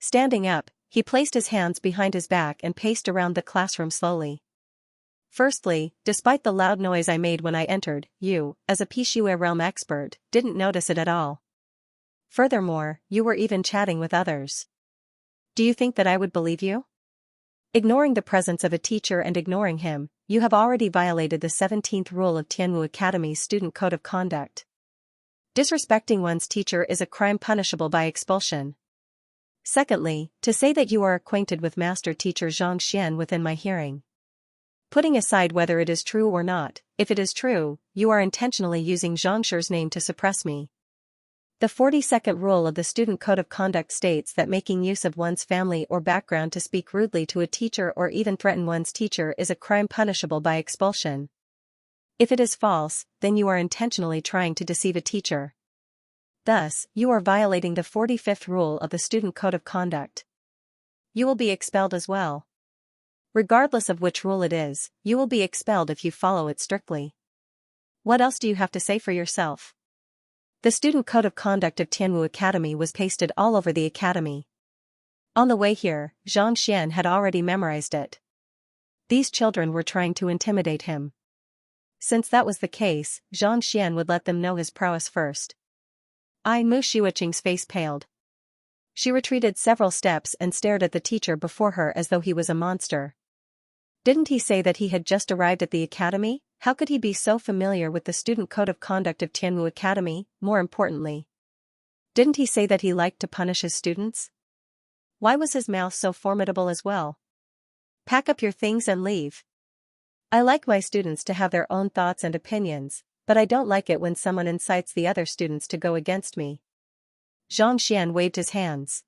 Standing up, he placed his hands behind his back and paced around the classroom slowly. Firstly, despite the loud noise I made when I entered, you, as a Pixue realm expert, didn't notice it at all. Furthermore, you were even chatting with others. Do you think that I would believe you? Ignoring the presence of a teacher and ignoring him, you have already violated the 17th rule of Tianwu Academy's student code of conduct. Disrespecting one's teacher is a crime punishable by expulsion. Secondly, to say that you are acquainted with Master Teacher Xianxia within my hearing. Putting aside whether it is true or not, if it is true, you are intentionally using Xianxia's name to suppress me. The 42nd rule of the Student Code of Conduct states that making use of one's family or background to speak rudely to a teacher or even threaten one's teacher is a crime punishable by expulsion. If it is false, then you are intentionally trying to deceive a teacher. Thus, you are violating the 45th rule of the Student Code of Conduct. You will be expelled as well. Regardless of which rule it is, you will be expelled if you follow it strictly. What else do you have to say for yourself? The Student Code of Conduct of Tianwu Academy was pasted all over the academy. On the way here, Xianxia had already memorized it. These children were trying to intimidate him. Since that was the case, Xianxia would let them know his prowess first. Mu Xiuqing's face paled. She retreated several steps and stared at the teacher before her as though he was a monster. Didn't he say that he had just arrived at the academy? How could he be so familiar with the Student Code of Conduct of Tianwu Academy? More importantly, didn't he say that he liked to punish his students? Why was his mouth so formidable as well? Pack up your things and leave. I like my students to have their own thoughts and opinions, but I don't like it when someone incites the other students to go against me. Xianxia waved his hands.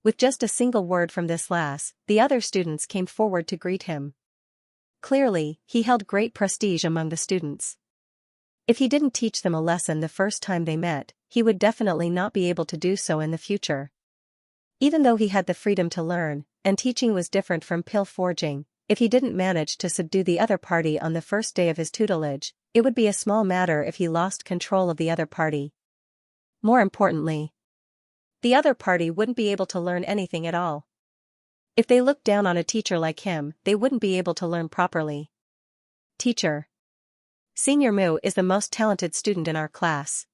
With just a single word from this lass, the other students came forward to greet him. Clearly, he held great prestige among the students. If he didn't teach them a lesson the first time they met, he would definitely not be able to do so in the future. Even though he had the freedom to learn, and teaching was different from pill forging, if he didn't manage to subdue the other party on the first day of his tutelage, it would be a small matter if he lost control of the other party. More importantly, the other party wouldn't be able to learn anything at all. If they looked down on a teacher like him, they wouldn't be able to learn properly. Teacher. Senior Mu is the most talented student in our class.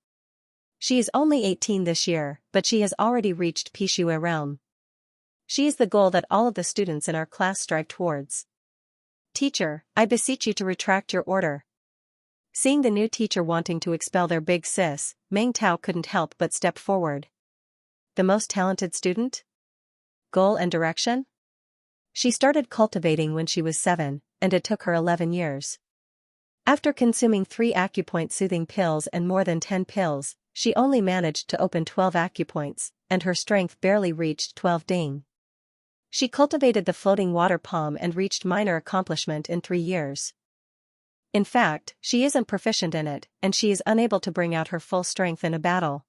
She is only 18 this year, but she has already reached Pishue realm. She is the goal that all of the students in our class strive towards. Teacher, I beseech you to retract your order. Seeing the new teacher wanting to expel their big sis, Meng Tao couldn't help but step forward. The most talented student? Goal and direction? She started cultivating when she was 7, and it took her 11 years. After consuming 3 acupoint soothing pills and more than 10 pills, she only managed to open 12 acupoints, and her strength barely reached 12 ding. She cultivated the floating water palm and reached minor accomplishment in 3 years. In fact, she isn't proficient in it, and she is unable to bring out her full strength in a battle.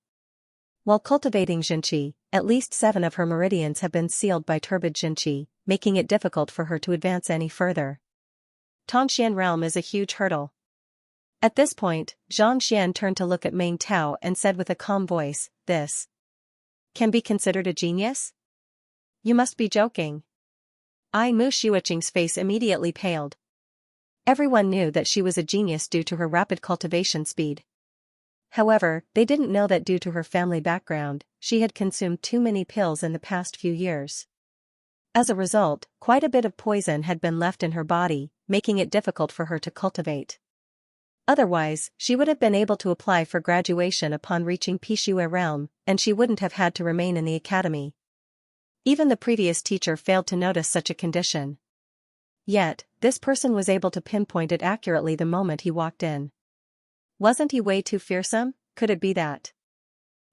While cultivating Xianxia, at least 7 of her meridians have been sealed by turbid Xianxia, making it difficult for her to advance any further. Tongxian realm is a huge hurdle. At this point, Xianxia turned to look at Meng Tao and said with a calm voice, "This can be considered a genius? You must be joking." Mu Xiuqing's face immediately paled. Everyone knew that she was a genius due to her rapid cultivation speed. However, they didn't know that due to her family background, she had consumed too many pills in the past few years. As a result, quite a bit of poison had been left in her body, making it difficult for her to cultivate. Otherwise, she would have been able to apply for graduation upon reaching Pishue realm, and she wouldn't have had to remain in the academy. Even the previous teacher failed to notice such a condition. Yet, this person was able to pinpoint it accurately the moment he walked in. Wasn't he way too fearsome? Could it be that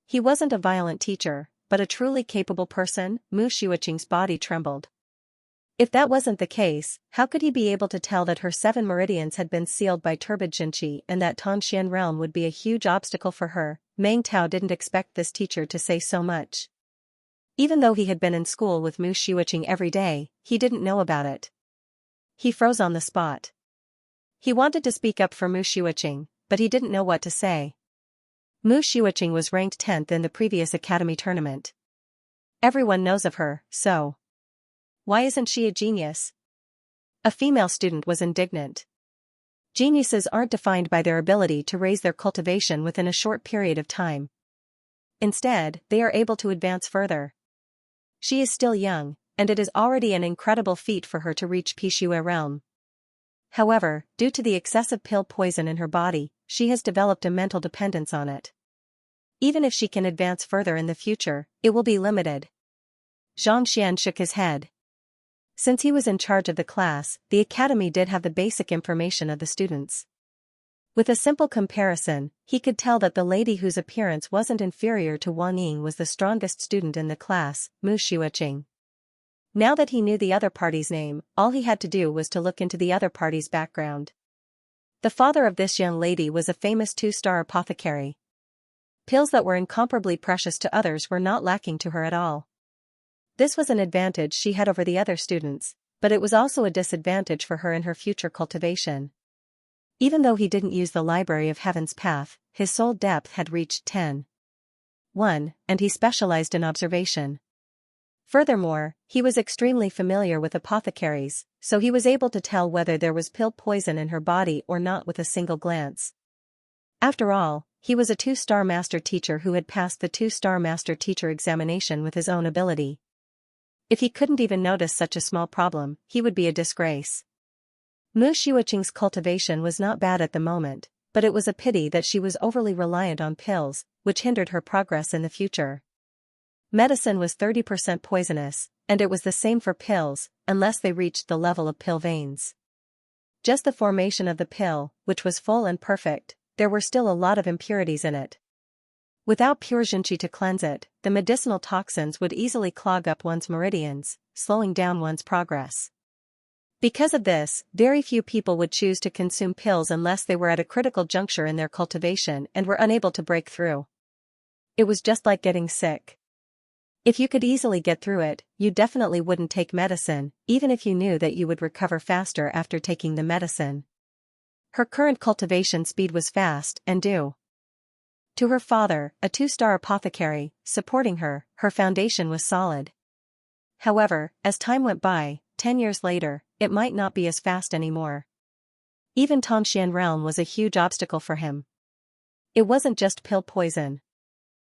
he wasn't a violent teacher, but a truly capable person? Mu Xiuqing's body trembled. If that wasn't the case, how could he be able to tell that her 7 meridians had been sealed by turbid Xianxia and that Tongxian realm would be a huge obstacle for her? Meng Tao didn't expect this teacher to say so much. Even though he had been in school with Mu Xiuqing every day, he didn't know about it. He froze on the spot. He wanted to speak up for Mu Xiuqing, but he didn't know what to say. Mu Xiuqing was ranked 10th in the previous academy tournament. Everyone knows of her, so why isn't she a genius? A female student was indignant. Geniuses aren't defined by their ability to raise their cultivation within a short period of time. Instead, they are able to advance further. She is still young, and it is already an incredible feat for her to reach Pishue realm. However, due to the excessive pill poison in her body, she has developed a mental dependence on it. Even if she can advance further in the future, it will be limited. Xianxia shook his head. Since he was in charge of the class, the academy did have the basic information of the students. With a simple comparison, he could tell that the lady whose appearance wasn't inferior to Wang Ying was the strongest student in the class, Mu Xiuqing. Now that he knew the other party's name, all he had to do was to look into the other party's background. The father of this young lady was a famous 2-star apothecary. Pills that were incomparably precious to others were not lacking to her at all. This was an advantage she had over the other students, but it was also a disadvantage for her in her future cultivation. Even though he didn't use the Library of Heaven's Path, his soul depth had reached 10.1, and he specialized in observation. Furthermore, he was extremely familiar with apothecaries, so he was able to tell whether there was pill poison in her body or not with a single glance. After all, he was a 2-star master teacher who had passed the 2-star master teacher examination with his own ability. If he couldn't even notice such a small problem, he would be a disgrace. Mu Xiuqing's cultivation was not bad at the moment, but it was a pity that she was overly reliant on pills, which hindered her progress in the future. Medicine was 30% poisonous, and it was the same for pills, unless they reached the level of pill veins. Just the formation of the pill, which was full and perfect, there were still a lot of impurities in it. Without pure Xianxia to cleanse it, the medicinal toxins would easily clog up one's meridians, slowing down one's progress. Because of this, very few people would choose to consume pills unless they were at a critical juncture in their cultivation and were unable to break through. It was just like getting sick. If you could easily get through it, you definitely wouldn't take medicine, even if you knew that you would recover faster after taking the medicine. Her current cultivation speed was fast and due to her father, a 2-star apothecary, supporting her, her foundation was solid. However, as time went by, 10 years later, it might not be as fast anymore. Even Tongxian realm was a huge obstacle for him. It wasn't just pill poison.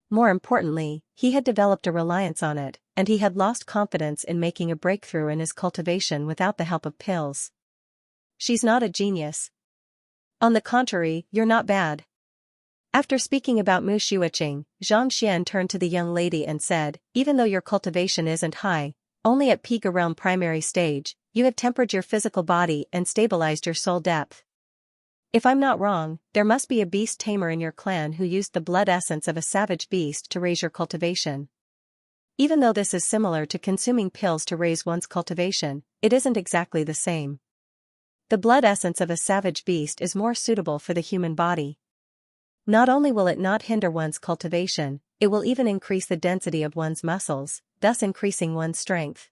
More importantly, he had developed a reliance on it, and he had lost confidence in making a breakthrough in his cultivation without the help of pills. She's not a genius. On the contrary, you're not bad. After speaking about Mu Xiuqing, Xianxia turned to the young lady and said, even though your cultivation isn't high, only at Piga realm primary stage, you have tempered your physical body and stabilized your soul depth. If I'm not wrong, there must be a beast tamer in your clan who used the blood essence of a savage beast to raise your cultivation. Even though this is similar to consuming pills to raise one's cultivation, it isn't exactly the same. The blood essence of a savage beast is more suitable for the human body. Not only will it not hinder one's cultivation, it will even increase the density of one's muscles, thus increasing one's strength.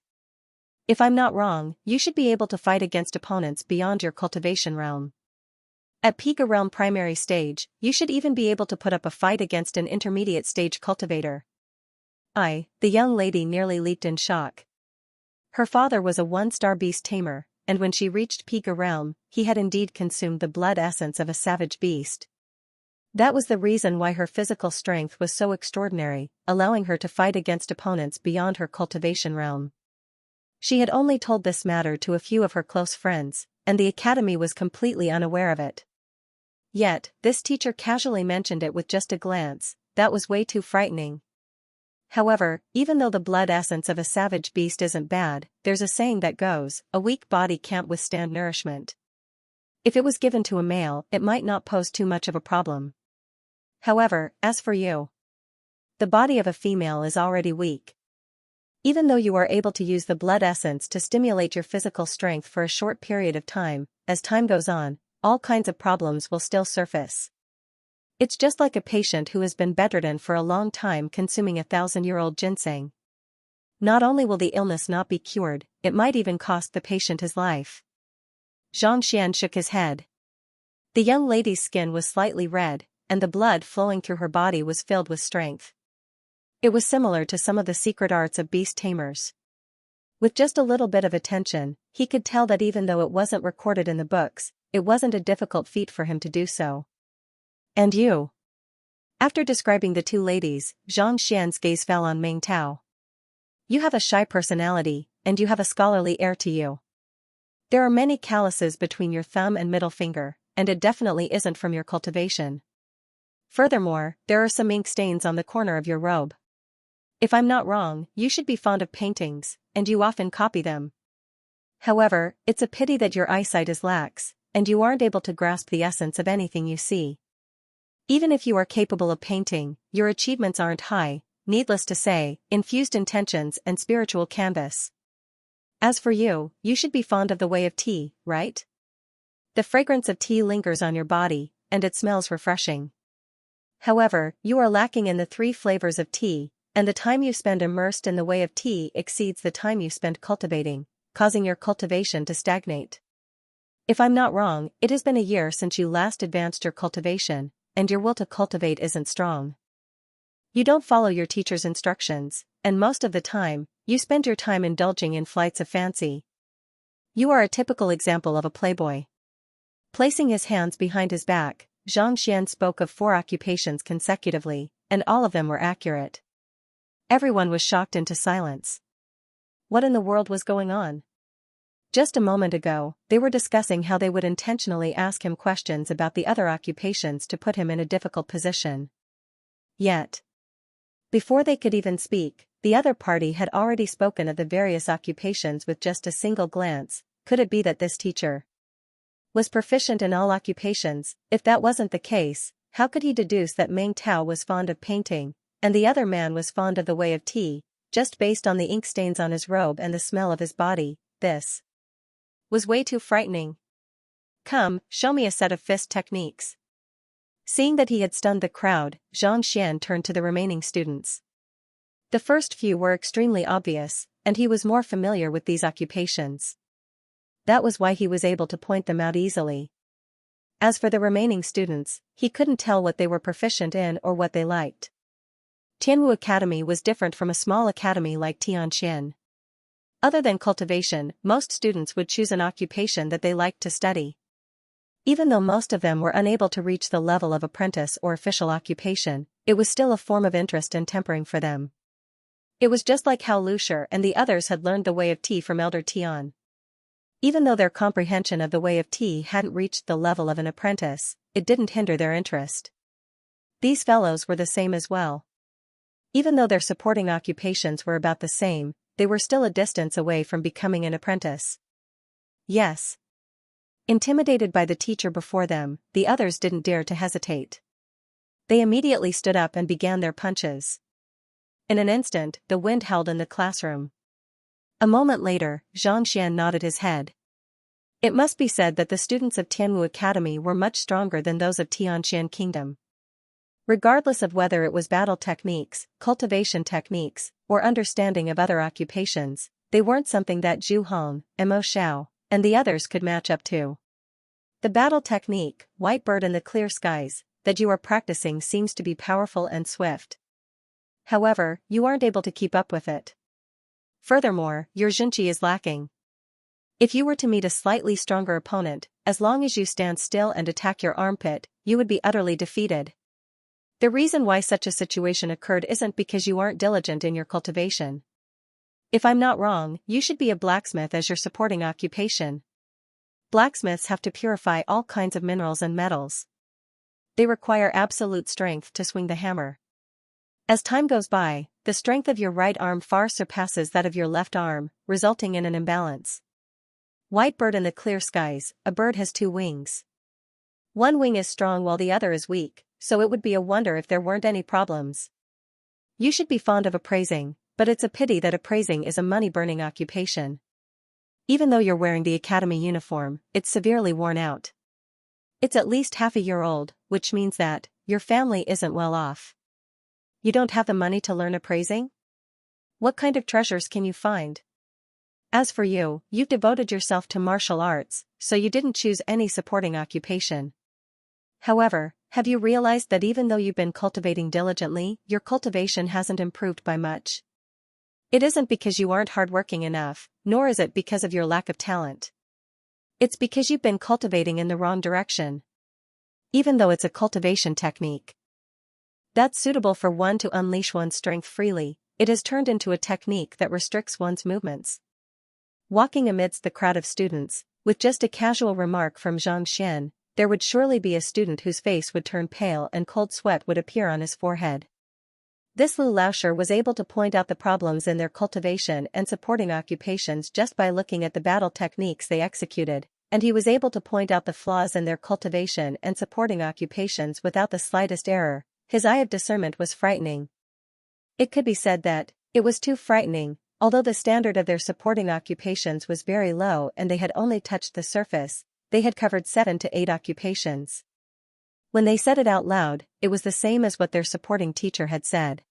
If I'm not wrong, you should be able to fight against opponents beyond your cultivation realm. At Piga realm primary stage, you should even be able to put up a fight against an intermediate stage cultivator. The young lady nearly leaped in shock. Her father was a 1-star beast tamer, and when she reached Piga realm, he had indeed consumed the blood essence of a savage beast. That was the reason why her physical strength was so extraordinary, allowing her to fight against opponents beyond her cultivation realm. She had only told this matter to a few of her close friends, and the academy was completely unaware of it. Yet, this teacher casually mentioned it with just a glance. That was way too frightening. However, even though the blood essence of a savage beast isn't bad, there's a saying that goes, a weak body can't withstand nourishment. If it was given to a male, it might not pose too much of a problem. However, as for you, the body of a female is already weak. Even though you are able to use the blood essence to stimulate your physical strength for a short period of time, as time goes on, all kinds of problems will still surface. It's just like a patient who has been bedridden for a long time consuming 1,000-year-old ginseng. Not only will the illness not be cured, it might even cost the patient his life. Xianxia shook his head. The young lady's skin was slightly red, and the blood flowing through her body was filled with strength. It was similar to some of the secret arts of beast tamers. With just a little bit of attention, he could tell that even though it wasn't recorded in the books, it wasn't a difficult feat for him to do so. And you? After describing the 2 ladies, Zhang Xian's gaze fell on Meng Tao. You have a shy personality, and you have a scholarly air to you. There are many calluses between your thumb and middle finger, and it definitely isn't from your cultivation. Furthermore, there are some ink stains on the corner of your robe. If I'm not wrong, you should be fond of paintings, and you often copy them. However, it's a pity that your eyesight is lax, and you aren't able to grasp the essence of anything you see. Even if you are capable of painting, your achievements aren't high, needless to say, infused intentions and spiritual canvas. As for you, you should be fond of the way of tea, right? The fragrance of tea lingers on your body, and it smells refreshing. However, you are lacking in the 3 flavors of tea, and the time you spend immersed in the way of tea exceeds the time you spend cultivating, causing your cultivation to stagnate. If I'm not wrong, it has been a year since you last advanced your cultivation, and your will to cultivate isn't strong. You don't follow your teacher's instructions, and most of the time, you spend your time indulging in flights of fancy. You are a typical example of a playboy. Placing his hands behind his back, Xianxia spoke of 4 occupations consecutively, and all of them were accurate. Everyone was shocked into silence. What in the world was going on? Just a moment ago, they were discussing how they would intentionally ask him questions about the other occupations to put him in a difficult position. Yet, before they could even speak, the other party had already spoken of the various occupations with just a single glance. Could it be that this teacher was proficient in all occupations? If that wasn't the case, how could he deduce that Meng Tao was fond of painting, and the other man was fond of the way of tea, just based on the ink stains on his robe and the smell of his body? This was way too frightening. Come, show me a set of fist techniques. Seeing that he had stunned the crowd, Xianxia turned to the remaining students. The first few were extremely obvious, and he was more familiar with these occupations. That was why he was able to point them out easily. As for the remaining students, he couldn't tell what they were proficient in or what they liked. Tianwu Academy was different from a small academy like Tianxin. Other than cultivation, most students would choose an occupation that they liked to study. Even though most of them were unable to reach the level of apprentice or official occupation, it was still a form of interest and tempering for them. It was just like how Lucier and the others had learned the way of tea from Elder Tian. Even though their comprehension of the way of tea hadn't reached the level of an apprentice, it didn't hinder their interest. These fellows were the same as well. Even though their supporting occupations were about the same, they were still a distance away from becoming an apprentice. Yes. Intimidated by the teacher before them, the others didn't dare to hesitate. They immediately stood up and began their punches. In an instant, the wind howled in the classroom. A moment later, Xianxia nodded his head. It must be said that the students of Tianwu Academy were much stronger than those of Tianxin Kingdom. Regardless of whether it was battle techniques, cultivation techniques, or understanding of other occupations, they weren't something that Zhu Hong, Mo Xiao, and the others could match up to. The battle technique, White Bird in the Clear Skies, that you are practicing seems to be powerful and swift. However, you aren't able to keep up with it. Furthermore, your Xinqi is lacking. If you were to meet a slightly stronger opponent, as long as you stand still and attack your armpit, you would be utterly defeated. The reason why such a situation occurred isn't because you aren't diligent in your cultivation. If I'm not wrong, you should be a blacksmith as your supporting occupation. Blacksmiths have to purify all kinds of minerals and metals. They require absolute strength to swing the hammer. As time goes by, the strength of your right arm far surpasses that of your left arm, resulting in an imbalance. White Bird in the Clear Skies, a bird has 2 wings. One wing is strong while the other is weak, so it would be a wonder if there weren't any problems. You should be fond of appraising, but it's a pity that appraising is a money-burning occupation. Even though you're wearing the academy uniform, it's severely worn out. It's at least half a year old, which means that your family isn't well off. You don't have the money to learn appraising? What kind of treasures can you find? As for you, you've devoted yourself to martial arts, so you didn't choose any supporting occupation. However, have you realized that even though you've been cultivating diligently, your cultivation hasn't improved by much? It isn't because you aren't hardworking enough, nor is it because of your lack of talent. It's because you've been cultivating in the wrong direction. Even though it's a cultivation technique that's suitable for one to unleash one's strength freely, it has turned into a technique that restricts one's movements. Walking amidst the crowd of students, with just a casual remark from Xianxia, there would surely be a student whose face would turn pale and cold sweat would appear on his forehead. This Lu Laoshi was able to point out the problems in their cultivation and supporting occupations just by looking at the battle techniques they executed, and he was able to point out the flaws in their cultivation and supporting occupations without the slightest error. His eye of discernment was frightening. It could be said that it was too frightening, although the standard of their supporting occupations was very low and they had only touched the surface. They had covered 7 to 8 occupations. When they said it out loud, it was the same as what their supporting teacher had said.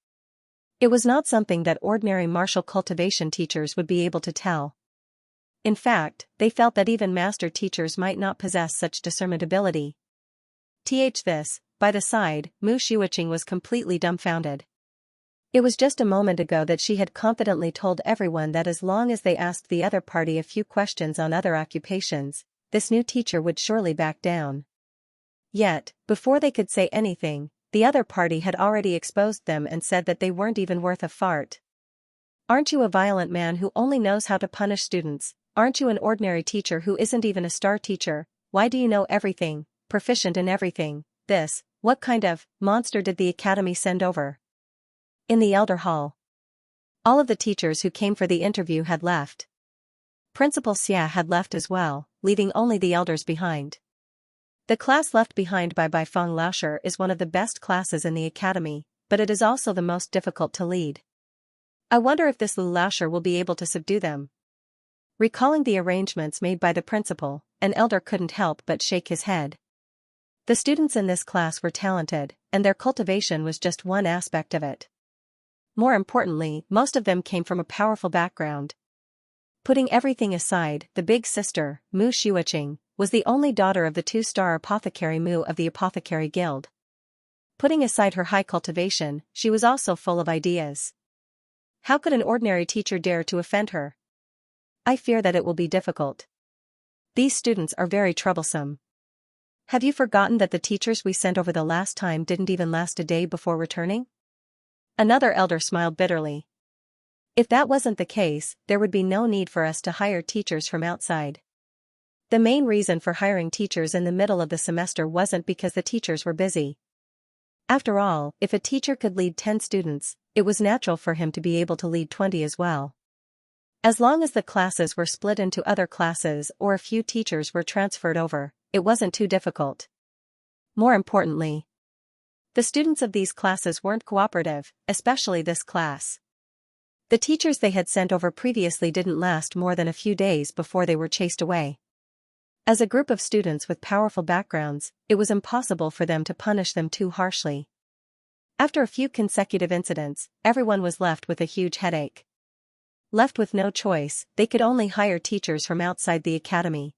It was not something that ordinary martial cultivation teachers would be able to tell. In fact, they felt that even master teachers might not possess such discernment ability. This, by the side, Mu Xiuqing was completely dumbfounded. It was just a moment ago that she had confidently told everyone that as long as they asked the other party a few questions on other occupations, this new teacher would surely back down. Yet, before they could say anything, the other party had already exposed them and said that they weren't even worth a fart. Aren't you a violent man who only knows how to punish students? Aren't you an ordinary teacher who isn't even a star teacher? Why do you know everything, proficient in everything? What kind of monster did the academy send over? In the elder hall, all of the teachers who came for the interview had left. Principal Xia had left as well, leaving only the elders behind. The class left behind by Feng Laoshi is one of the best classes in the academy, but it is also the most difficult to lead. I wonder if this Lu Laoshi will be able to subdue them. Recalling the arrangements made by the principal, an elder couldn't help but shake his head. The students in this class were talented, and their cultivation was just one aspect of it. More importantly, most of them came from a powerful background. Putting everything aside, the big sister, Mu Xiuqing, was the only daughter of the 2-star apothecary Mu of the Apothecary Guild. Putting aside her high cultivation, she was also full of ideas. How could an ordinary teacher dare to offend her? I fear that it will be difficult. These students are very troublesome. Have you forgotten that the teachers we sent over the last time didn't even last a day before returning? Another elder smiled bitterly. If that wasn't the case, there would be no need for us to hire teachers from outside. The main reason for hiring teachers in the middle of the semester wasn't because the teachers were busy. After all, if a teacher could lead 10 students, it was natural for him to be able to lead 20 as well. As long as the classes were split into other classes or a few teachers were transferred over, it wasn't too difficult. More importantly, the students of these classes weren't cooperative, especially this class. The teachers they had sent over previously didn't last more than a few days before they were chased away. As a group of students with powerful backgrounds, it was impossible for them to punish them too harshly. After a few consecutive incidents, everyone was left with a huge headache. Left with no choice, they could only hire teachers from outside the academy.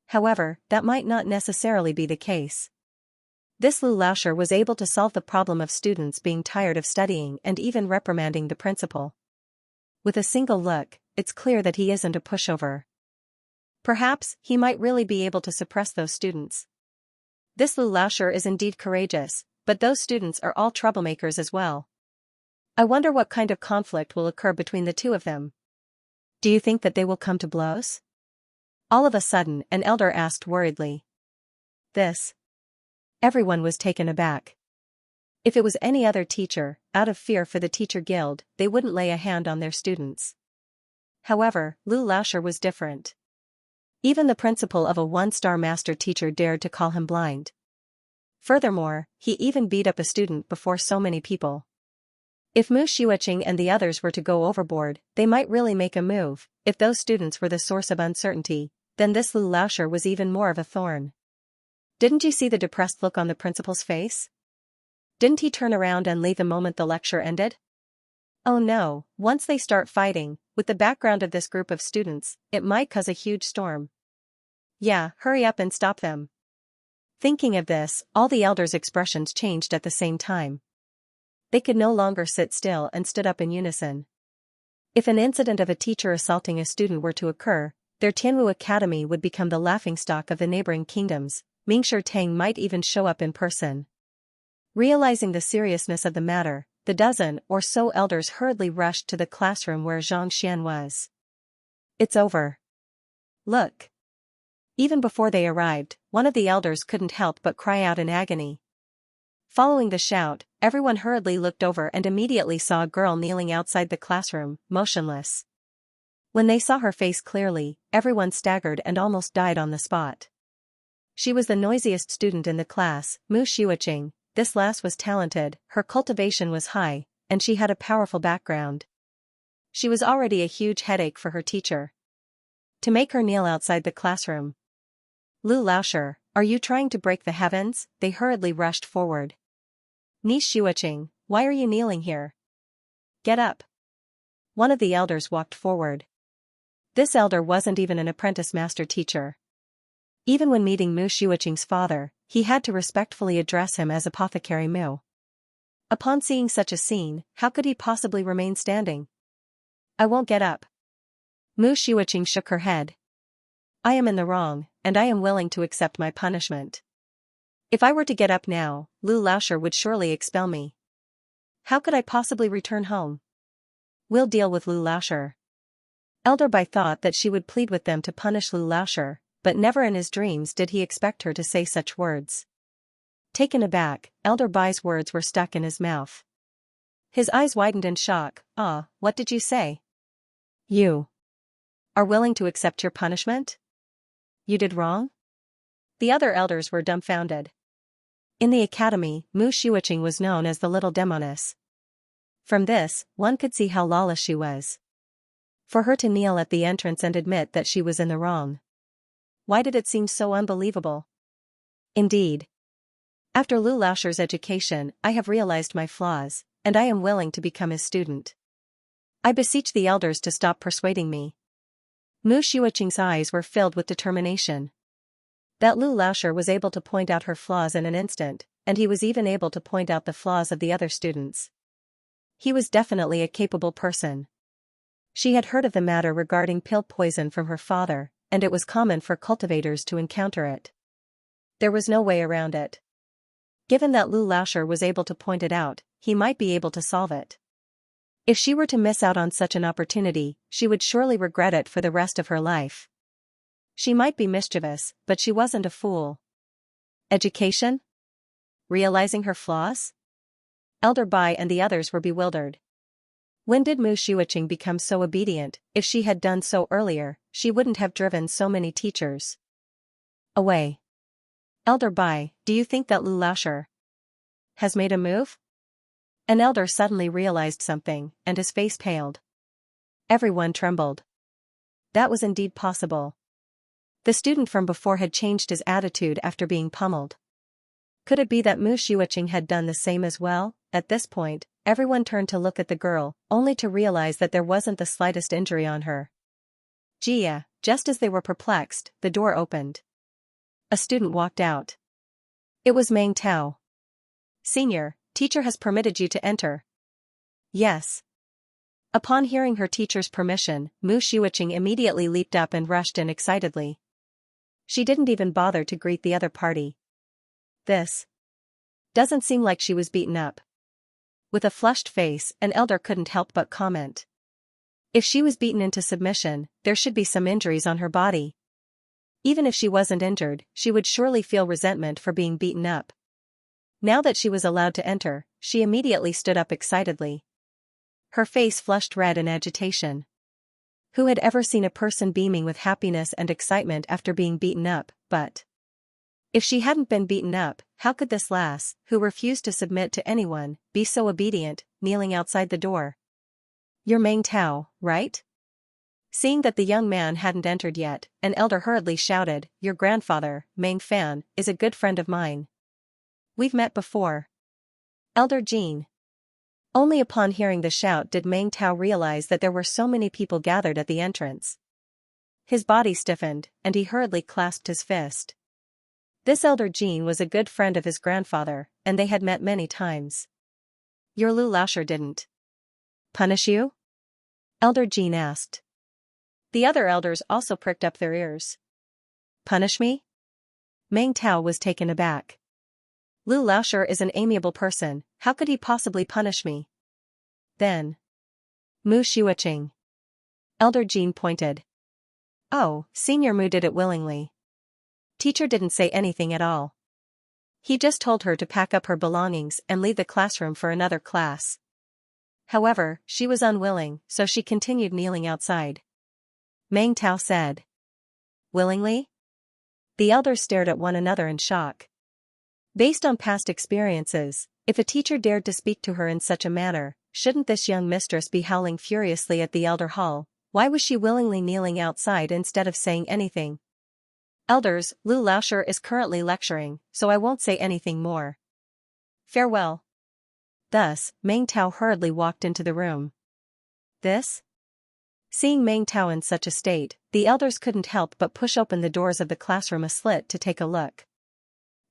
However, that might not necessarily be the case. This Lu Laoshi was able to solve the problem of students being tired of studying and even reprimanding the principal. With a single look, it's clear that he isn't a pushover. Perhaps, he might really be able to suppress those students. This Lu Laoshi is indeed courageous, but those students are all troublemakers as well. I wonder what kind of conflict will occur between the two of them. Do you think that they will come to blows? All of a sudden, an elder asked worriedly. Everyone was taken aback. If it was any other teacher, out of fear for the teacher guild, they wouldn't lay a hand on their students. However, Lu Laoshi was different. Even the principal of a 1-star master teacher dared to call him blind. Furthermore, he even beat up a student before so many people. If Mu Xiuqing and the others were to go overboard, they might really make a move. If those students were the source of uncertainty, then this Lu Laoshi was even more of a thorn. Didn't you see the depressed look on the principal's face? Didn't he turn around and leave the moment the lecture ended? Oh no, once they start fighting, with the background of this group of students, it might cause a huge storm. Yeah, hurry up and stop them. Thinking of this, all the elders' expressions changed at the same time. They could no longer sit still and stood up in unison. If an incident of a teacher assaulting a student were to occur, their Tianwu Academy would become the laughingstock of the neighboring kingdoms. Mingshi Tang might even show up in person. Realizing the seriousness of the matter, the dozen or so elders hurriedly rushed to the classroom where Xianxia was. It's over. Look. Even before they arrived, one of the elders couldn't help but cry out in agony. Following the shout, everyone hurriedly looked over and immediately saw a girl kneeling outside the classroom, motionless. When they saw her face clearly, everyone staggered and almost died on the spot. She was the noisiest student in the class, Mu Xiuqing. This lass was talented, her cultivation was high, and she had a powerful background. She was already a huge headache for her teacher. To make her kneel outside the classroom. Lu Laoshi, are you trying to break the heavens? They hurriedly rushed forward. Ni Xiuqing, why are you kneeling here? Get up. One of the elders walked forward. This elder wasn't even an apprentice master teacher. Even when meeting Mu Xiuqing's father, he had to respectfully address him as Apothecary Mu. Upon seeing such a scene, how could he possibly remain standing? I won't get up. Mu Xiuqing shook her head. I am in the wrong, and I am willing to accept my punishment. If I were to get up now, Lu Laoshi would surely expel me. How could I possibly return home? We'll deal with Lu Laoshi. Elder Bai thought that she would plead with them to punish Lu Laoshi, but never in his dreams did he expect her to say such words. Taken aback, Elder Bai's words were stuck in his mouth. His eyes widened in shock. Ah, what did you say? You are willing to accept your punishment? You did wrong? The other elders were dumbfounded. In the academy, Mu Xiuqing was known as the little demoness. From this, one could see how lawless she was. For her to kneel at the entrance and admit that she was in the wrong. Why did it seem so unbelievable? Indeed. After Lu Laoshi's education, I have realized my flaws, and I am willing to become his student. I beseech the elders to stop persuading me. Mu Xiuqing's eyes were filled with determination. That Lu Laoshi was able to point out her flaws in an instant, and he was even able to point out the flaws of the other students. He was definitely a capable person. She had heard of the matter regarding pill poison from her father, and it was common for cultivators to encounter it. There was no way around it. Given that Lu Laoshi was able to point it out, he might be able to solve it. If she were to miss out on such an opportunity, she would surely regret it for the rest of her life. She might be mischievous, but she wasn't a fool. Education? Realizing her flaws? Elder Bai and the others were bewildered. When did Mu Xiuqing become so obedient? If she had done so earlier, she wouldn't have driven so many teachers away. Elder Bai, do you think that Lu Laoshi has made a move? An elder suddenly realized something, and his face paled. Everyone trembled. That was indeed possible. The student from before had changed his attitude after being pummeled. Could it be that Mu Xiuqing had done the same as well? At this point, everyone turned to look at the girl, only to realize that there wasn't the slightest injury on her. Jia, just as they were perplexed, the door opened. A student walked out. It was Meng Tao. Senior, teacher has permitted you to enter. Yes. Upon hearing her teacher's permission, Mu Xiuqing immediately leaped up and rushed in excitedly. She didn't even bother to greet the other party. This doesn't seem like she was beaten up. With a flushed face, an elder couldn't help but comment. If she was beaten into submission, there should be some injuries on her body. Even if she wasn't injured, she would surely feel resentment for being beaten up. Now that she was allowed to enter, she immediately stood up excitedly. Her face flushed red in agitation. Who had ever seen a person beaming with happiness and excitement after being beaten up? But if she hadn't been beaten up, how could this lass, who refused to submit to anyone, be so obedient, kneeling outside the door? You're Meng Tao, right? Seeing that the young man hadn't entered yet, an elder hurriedly shouted, Your grandfather, Meng Fan, is a good friend of mine. We've met before. Elder Jean. Only upon hearing the shout did Meng Tao realize that there were so many people gathered at the entrance. His body stiffened, and he hurriedly clasped his fist. This elder Jean was a good friend of his grandfather, and they had met many times. Your Lu Laoshi didn't punish you? Elder Jean asked. The other elders also pricked up their ears. Punish me? Meng Tao was taken aback. Lu Laoshi is an amiable person, how could he possibly punish me? Then Mu Xiuqing. Elder Jean pointed. Oh, Senior Mu did it willingly. Teacher didn't say anything at all. He just told her to pack up her belongings and leave the classroom for another class. However, she was unwilling, so she continued kneeling outside. Meng Tao said. Willingly? The elders stared at one another in shock. Based on past experiences, if a teacher dared to speak to her in such a manner, shouldn't this young mistress be howling furiously at the elder hall? Why was she willingly kneeling outside instead of saying anything? Elders, Lu Laoshi is currently lecturing, so I won't say anything more. Farewell. Thus, Meng Tao hurriedly walked into the room. This? Seeing Meng Tao in such a state, the elders couldn't help but push open the doors of the classroom a slit to take a look.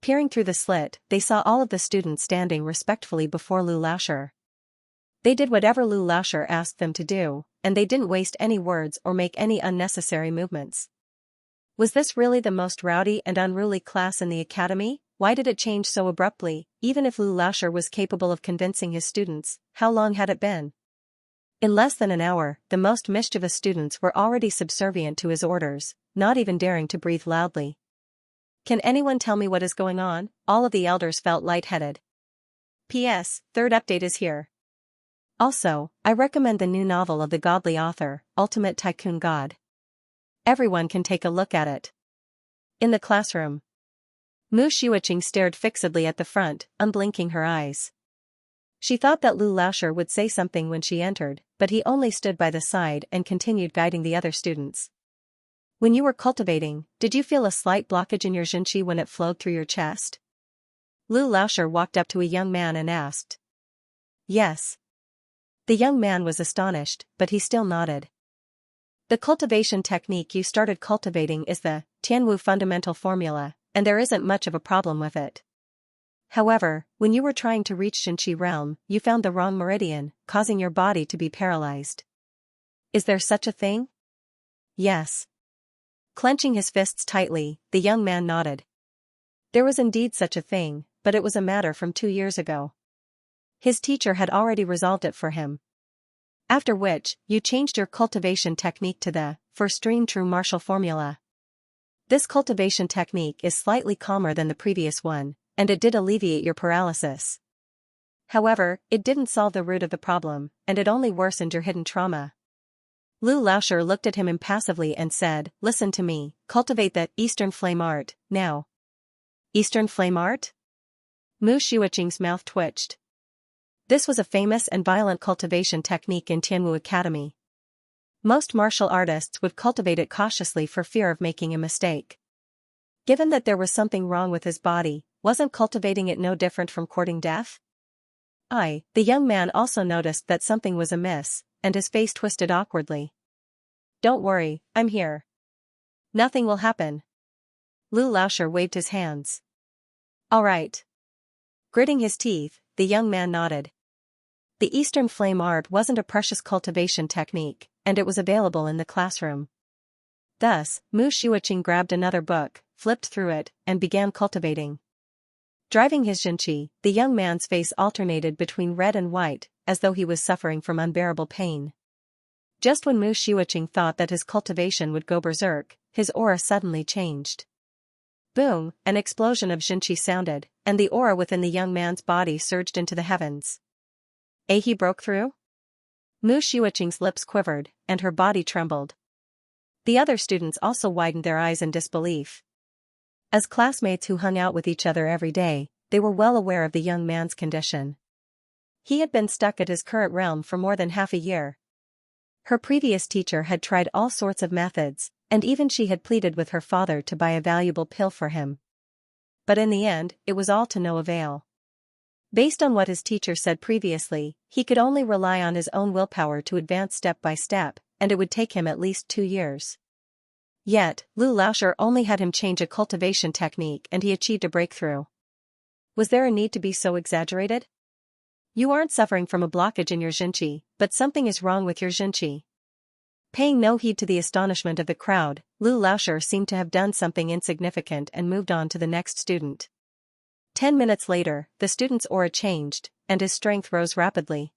Peering through the slit, they saw all of the students standing respectfully before Lu Laoshi. They did whatever Lu Laoshi asked them to do, and they didn't waste any words or make any unnecessary movements. Was this really the most rowdy and unruly class in the academy? Why did it change so abruptly? Even if Lu Laoshi was capable of convincing his students, how long had it been? In less than an hour, the most mischievous students were already subservient to his orders, not even daring to breathe loudly. Can anyone tell me what is going on? All of the elders felt lightheaded. P.S. Third update is here. Also, I recommend the new novel of the godly author, Ultimate Tycoon God. Everyone can take a look at it. In the classroom, Mu Xiuqing stared fixedly at the front, unblinking her eyes. She thought that Lu Laoshi would say something when she entered, but he only stood by the side and continued guiding the other students. When you were cultivating, did you feel a slight blockage in your Xianxia when it flowed through your chest? Lu Laoshi walked up to a young man and asked. Yes. The young man was astonished, but he still nodded. The cultivation technique you started cultivating is the Tianwu fundamental formula, and there isn't much of a problem with it. However, when you were trying to reach Xianxia realm, you found the wrong meridian, causing your body to be paralyzed. Is there such a thing? Yes. Clenching his fists tightly, the young man nodded. There was indeed such a thing, but it was a matter from 2 years ago. His teacher had already resolved it for him. After which, you changed your cultivation technique to the first stream true martial formula. This cultivation technique is slightly calmer than the previous one, and it did alleviate your paralysis. However, it didn't solve the root of the problem, and it only worsened your hidden trauma. Lu Laoshi looked at him impassively and said, Listen to me, cultivate the Eastern Flame Art, now. Eastern Flame Art? Mu Xiuqing's mouth twitched. This was a famous and violent cultivation technique in Tianwu Academy. Most martial artists would cultivate it cautiously for fear of making a mistake. Given that there was something wrong with his body, wasn't cultivating it no different from courting death? The young man also noticed that something was amiss, and his face twisted awkwardly. Don't worry, I'm here. Nothing will happen. Lu Laoshi waved his hands. All right. Gritting his teeth, the young man nodded. The Eastern Flame Art wasn't a precious cultivation technique, and it was available in the classroom. Thus, Mu Xiuqing grabbed another book, flipped through it, and began cultivating. Driving his Xianxia, the young man's face alternated between red and white, as though he was suffering from unbearable pain. Just when Mu Xiuqing thought that his cultivation would go berserk, his aura suddenly changed. Boom, an explosion of Xianxia sounded, and the aura within the young man's body surged into the heavens. He broke through? Mu Xiuqing's lips quivered, and her body trembled. The other students also widened their eyes in disbelief. As classmates who hung out with each other every day, they were well aware of the young man's condition. He had been stuck at his current realm for more than half a year. Her previous teacher had tried all sorts of methods, and even she had pleaded with her father to buy a valuable pill for him. But in the end, it was all to no avail. Based on what his teacher said previously, he could only rely on his own willpower to advance step by step, and it would take him at least 2 years. Yet, Lu Laoshi only had him change a cultivation technique and he achieved a breakthrough. Was there a need to be so exaggerated? You aren't suffering from a blockage in your Xianxia, but something is wrong with your Xianxia. Paying no heed to the astonishment of the crowd, Lu Laoshi seemed to have done something insignificant and moved on to the next student. 10 minutes later, the student's aura changed, and his strength rose rapidly.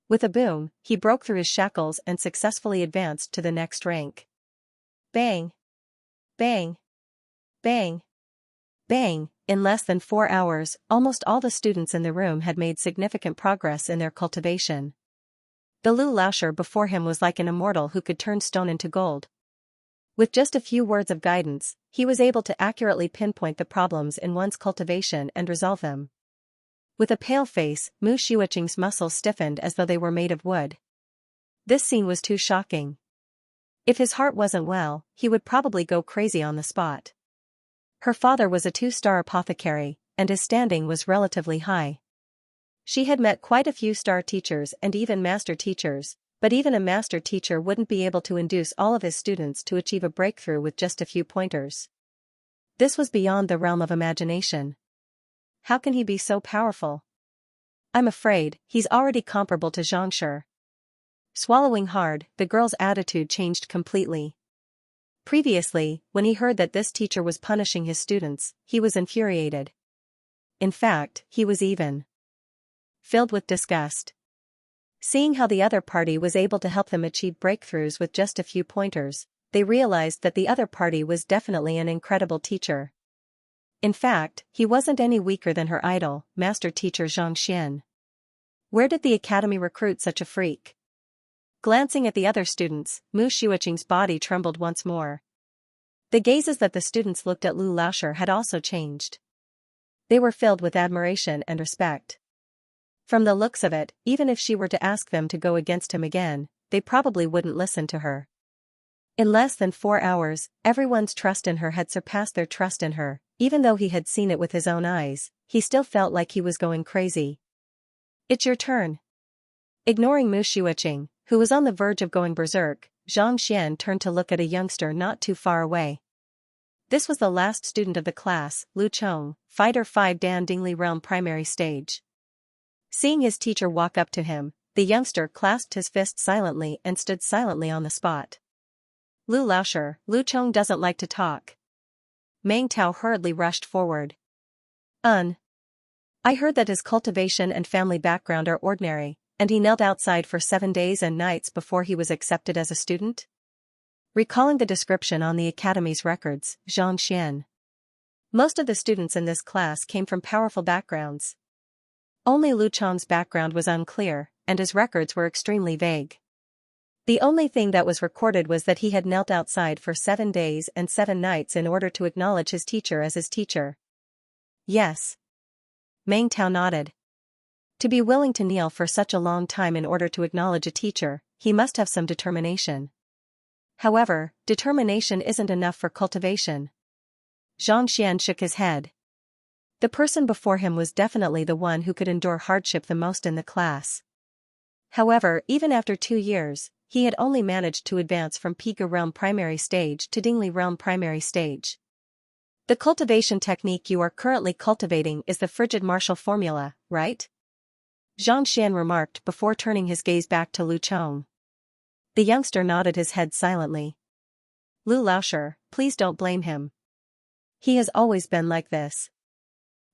With a boom, he broke through his shackles and successfully advanced to the next rank. Bang! Bang! Bang! Bang! In less than 4 hours, almost all the students in the room had made significant progress in their cultivation. The Lu Laosher before him was like an immortal who could turn stone into gold. With just a few words of guidance, he was able to accurately pinpoint the problems in one's cultivation and resolve them. With a pale face, Mu Xiuqing's muscles stiffened as though they were made of wood. This scene was too shocking. If his heart wasn't well, he would probably go crazy on the spot. Her father was a 2-star apothecary, and his standing was relatively high. She had met quite a few star teachers and even master teachers, but even a master teacher wouldn't be able to induce all of his students to achieve a breakthrough with just a few pointers. This was beyond the realm of imagination. How can he be so powerful? I'm afraid he's already comparable to Xianxia. Swallowing hard, the girl's attitude changed completely. Previously, when he heard that this teacher was punishing his students, he was infuriated. In fact, he was even filled with disgust. Seeing how the other party was able to help them achieve breakthroughs with just a few pointers, they realized that the other party was definitely an incredible teacher. In fact, he wasn't any weaker than her idol, master teacher Xianxia. Where did the academy recruit such a freak? Glancing at the other students, Mu Xiuqing's body trembled once more. The gazes that the students looked at Lu Laosher had also changed. They were filled with admiration and respect. From the looks of it, even if she were to ask them to go against him again, they probably wouldn't listen to her. In less than 4 hours, everyone's trust in her had surpassed their trust in her. Even though he had seen it with his own eyes, he still felt like he was going crazy. It's your turn. Ignoring Mu Xiuqing, who was on the verge of going berserk, Xianxia turned to look at a youngster not too far away. This was the last student of the class, Lu Chong, Fighter 5 Dan Dingli Realm Primary Stage. Seeing his teacher walk up to him, the youngster clasped his fist silently and stood silently on the spot. Lu Laosher, Lu Chong doesn't like to talk. Meng Tao hurriedly rushed forward. I heard that his cultivation and family background are ordinary, and he knelt outside for 7 days and nights before he was accepted as a student? Recalling the description on the academy's records, Xianxia. Most of the students in this class came from powerful backgrounds. Only Lu Chong's background was unclear, and his records were extremely vague. The only thing that was recorded was that he had knelt outside for 7 days and 7 nights in order to acknowledge his teacher as his teacher. Yes. Meng Tao nodded. To be willing to kneel for such a long time in order to acknowledge a teacher, he must have some determination. However, determination isn't enough for cultivation. Xianxia shook his head. The person before him was definitely the one who could endure hardship the most in the class. However, even after 2 years, he had only managed to advance from Piga Realm Primary Stage to Dingli Realm Primary Stage. The cultivation technique you are currently cultivating is the frigid martial formula, right? Xianxia remarked before turning his gaze back to Lu Chong. The youngster nodded his head silently. Lu Laosher, please don't blame him. He has always been like this.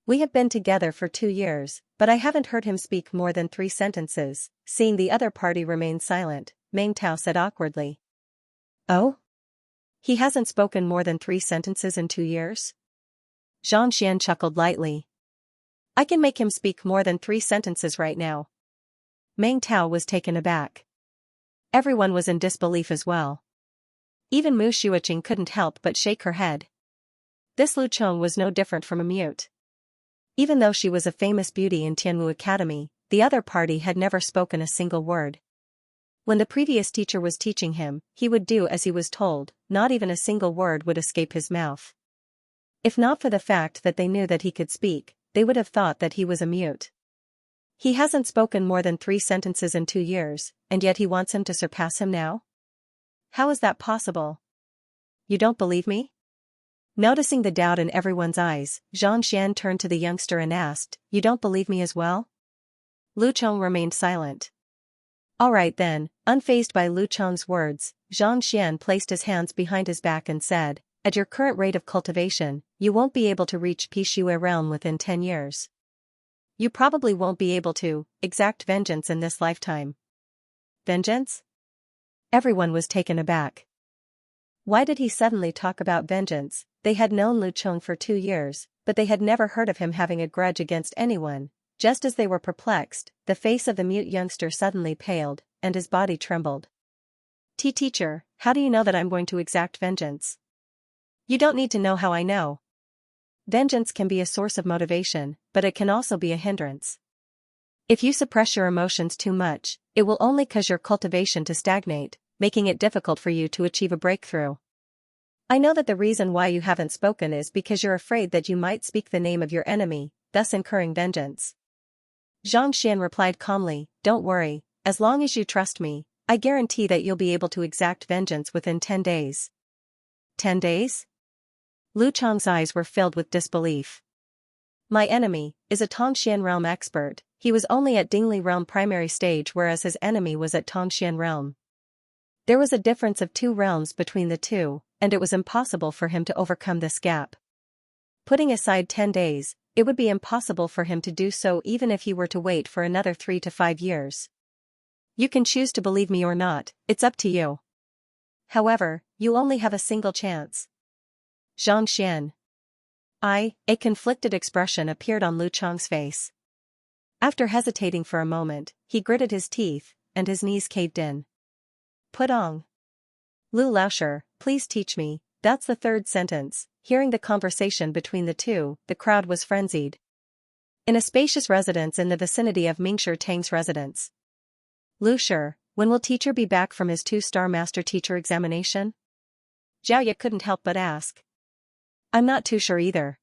We have been together for 2 years, but I haven't heard him speak more than 3 sentences. Seeing the other party remain silent, Meng Tao said awkwardly. Oh? He hasn't spoken more than 3 sentences in 2 years? Xianxia chuckled lightly. I can make him speak more than 3 sentences right now. Meng Tao was taken aback. Everyone was in disbelief as well. Even Mu Xiuqing couldn't help but shake her head. This Lu Chong was no different from a mute. Even though she was a famous beauty in Tianwu Academy, the other party had never spoken a single word. When the previous teacher was teaching him, he would do as he was told, not even a single word would escape his mouth. If not for the fact that they knew that he could speak, they would have thought that he was a mute. He hasn't spoken more than 3 sentences in 2 years, and yet he wants him to surpass him now? How is that possible? You don't believe me? Noticing the doubt in everyone's eyes, Xianxia turned to the youngster and asked, You don't believe me as well? Lu Chong remained silent. Alright then, unfazed by Lu Chong's words, Xianxia placed his hands behind his back and said, At your current rate of cultivation, you won't be able to reach Pishui realm within 10 years. You probably won't be able to exact vengeance in this lifetime. Vengeance? Everyone was taken aback. Why did he suddenly talk about vengeance? They had known Lu Chong for 2 years, but they had never heard of him having a grudge against anyone. Just as they were perplexed, the face of the mute youngster suddenly paled, and his body trembled. Teacher, how do you know that I'm going to exact vengeance? You don't need to know how I know. Vengeance can be a source of motivation, but it can also be a hindrance. If you suppress your emotions too much, it will only cause your cultivation to stagnate, making it difficult for you to achieve a breakthrough. I know that the reason why you haven't spoken is because you're afraid that you might speak the name of your enemy, thus incurring vengeance. Xianxia replied calmly, don't worry, as long as you trust me, I guarantee that you'll be able to exact vengeance within 10 days. 10 days? Lu Chong's eyes were filled with disbelief. My enemy is a Tongxian realm expert. He was only at Dingli realm primary stage whereas his enemy was at Tongxian realm. There was a difference of 2 realms between the two, and it was impossible for him to overcome this gap. Putting aside 10 days, it would be impossible for him to do so even if he were to wait for another 3 to 5 years. You can choose to believe me or not, it's up to you. However, you only have a single chance. Xianxia. A conflicted expression appeared on Lu Chong's face. After hesitating for a moment, he gritted his teeth, and his knees caved in. Putong. Lu Laosher, please teach me, that's the 3rd sentence. Hearing the conversation between the two, the crowd was frenzied. In a spacious residence in the vicinity of Mingshi Tang's residence. Lu Shi, when will teacher be back from his 2-star master teacher examination? Xiaoya couldn't help but ask. I'm not too sure either.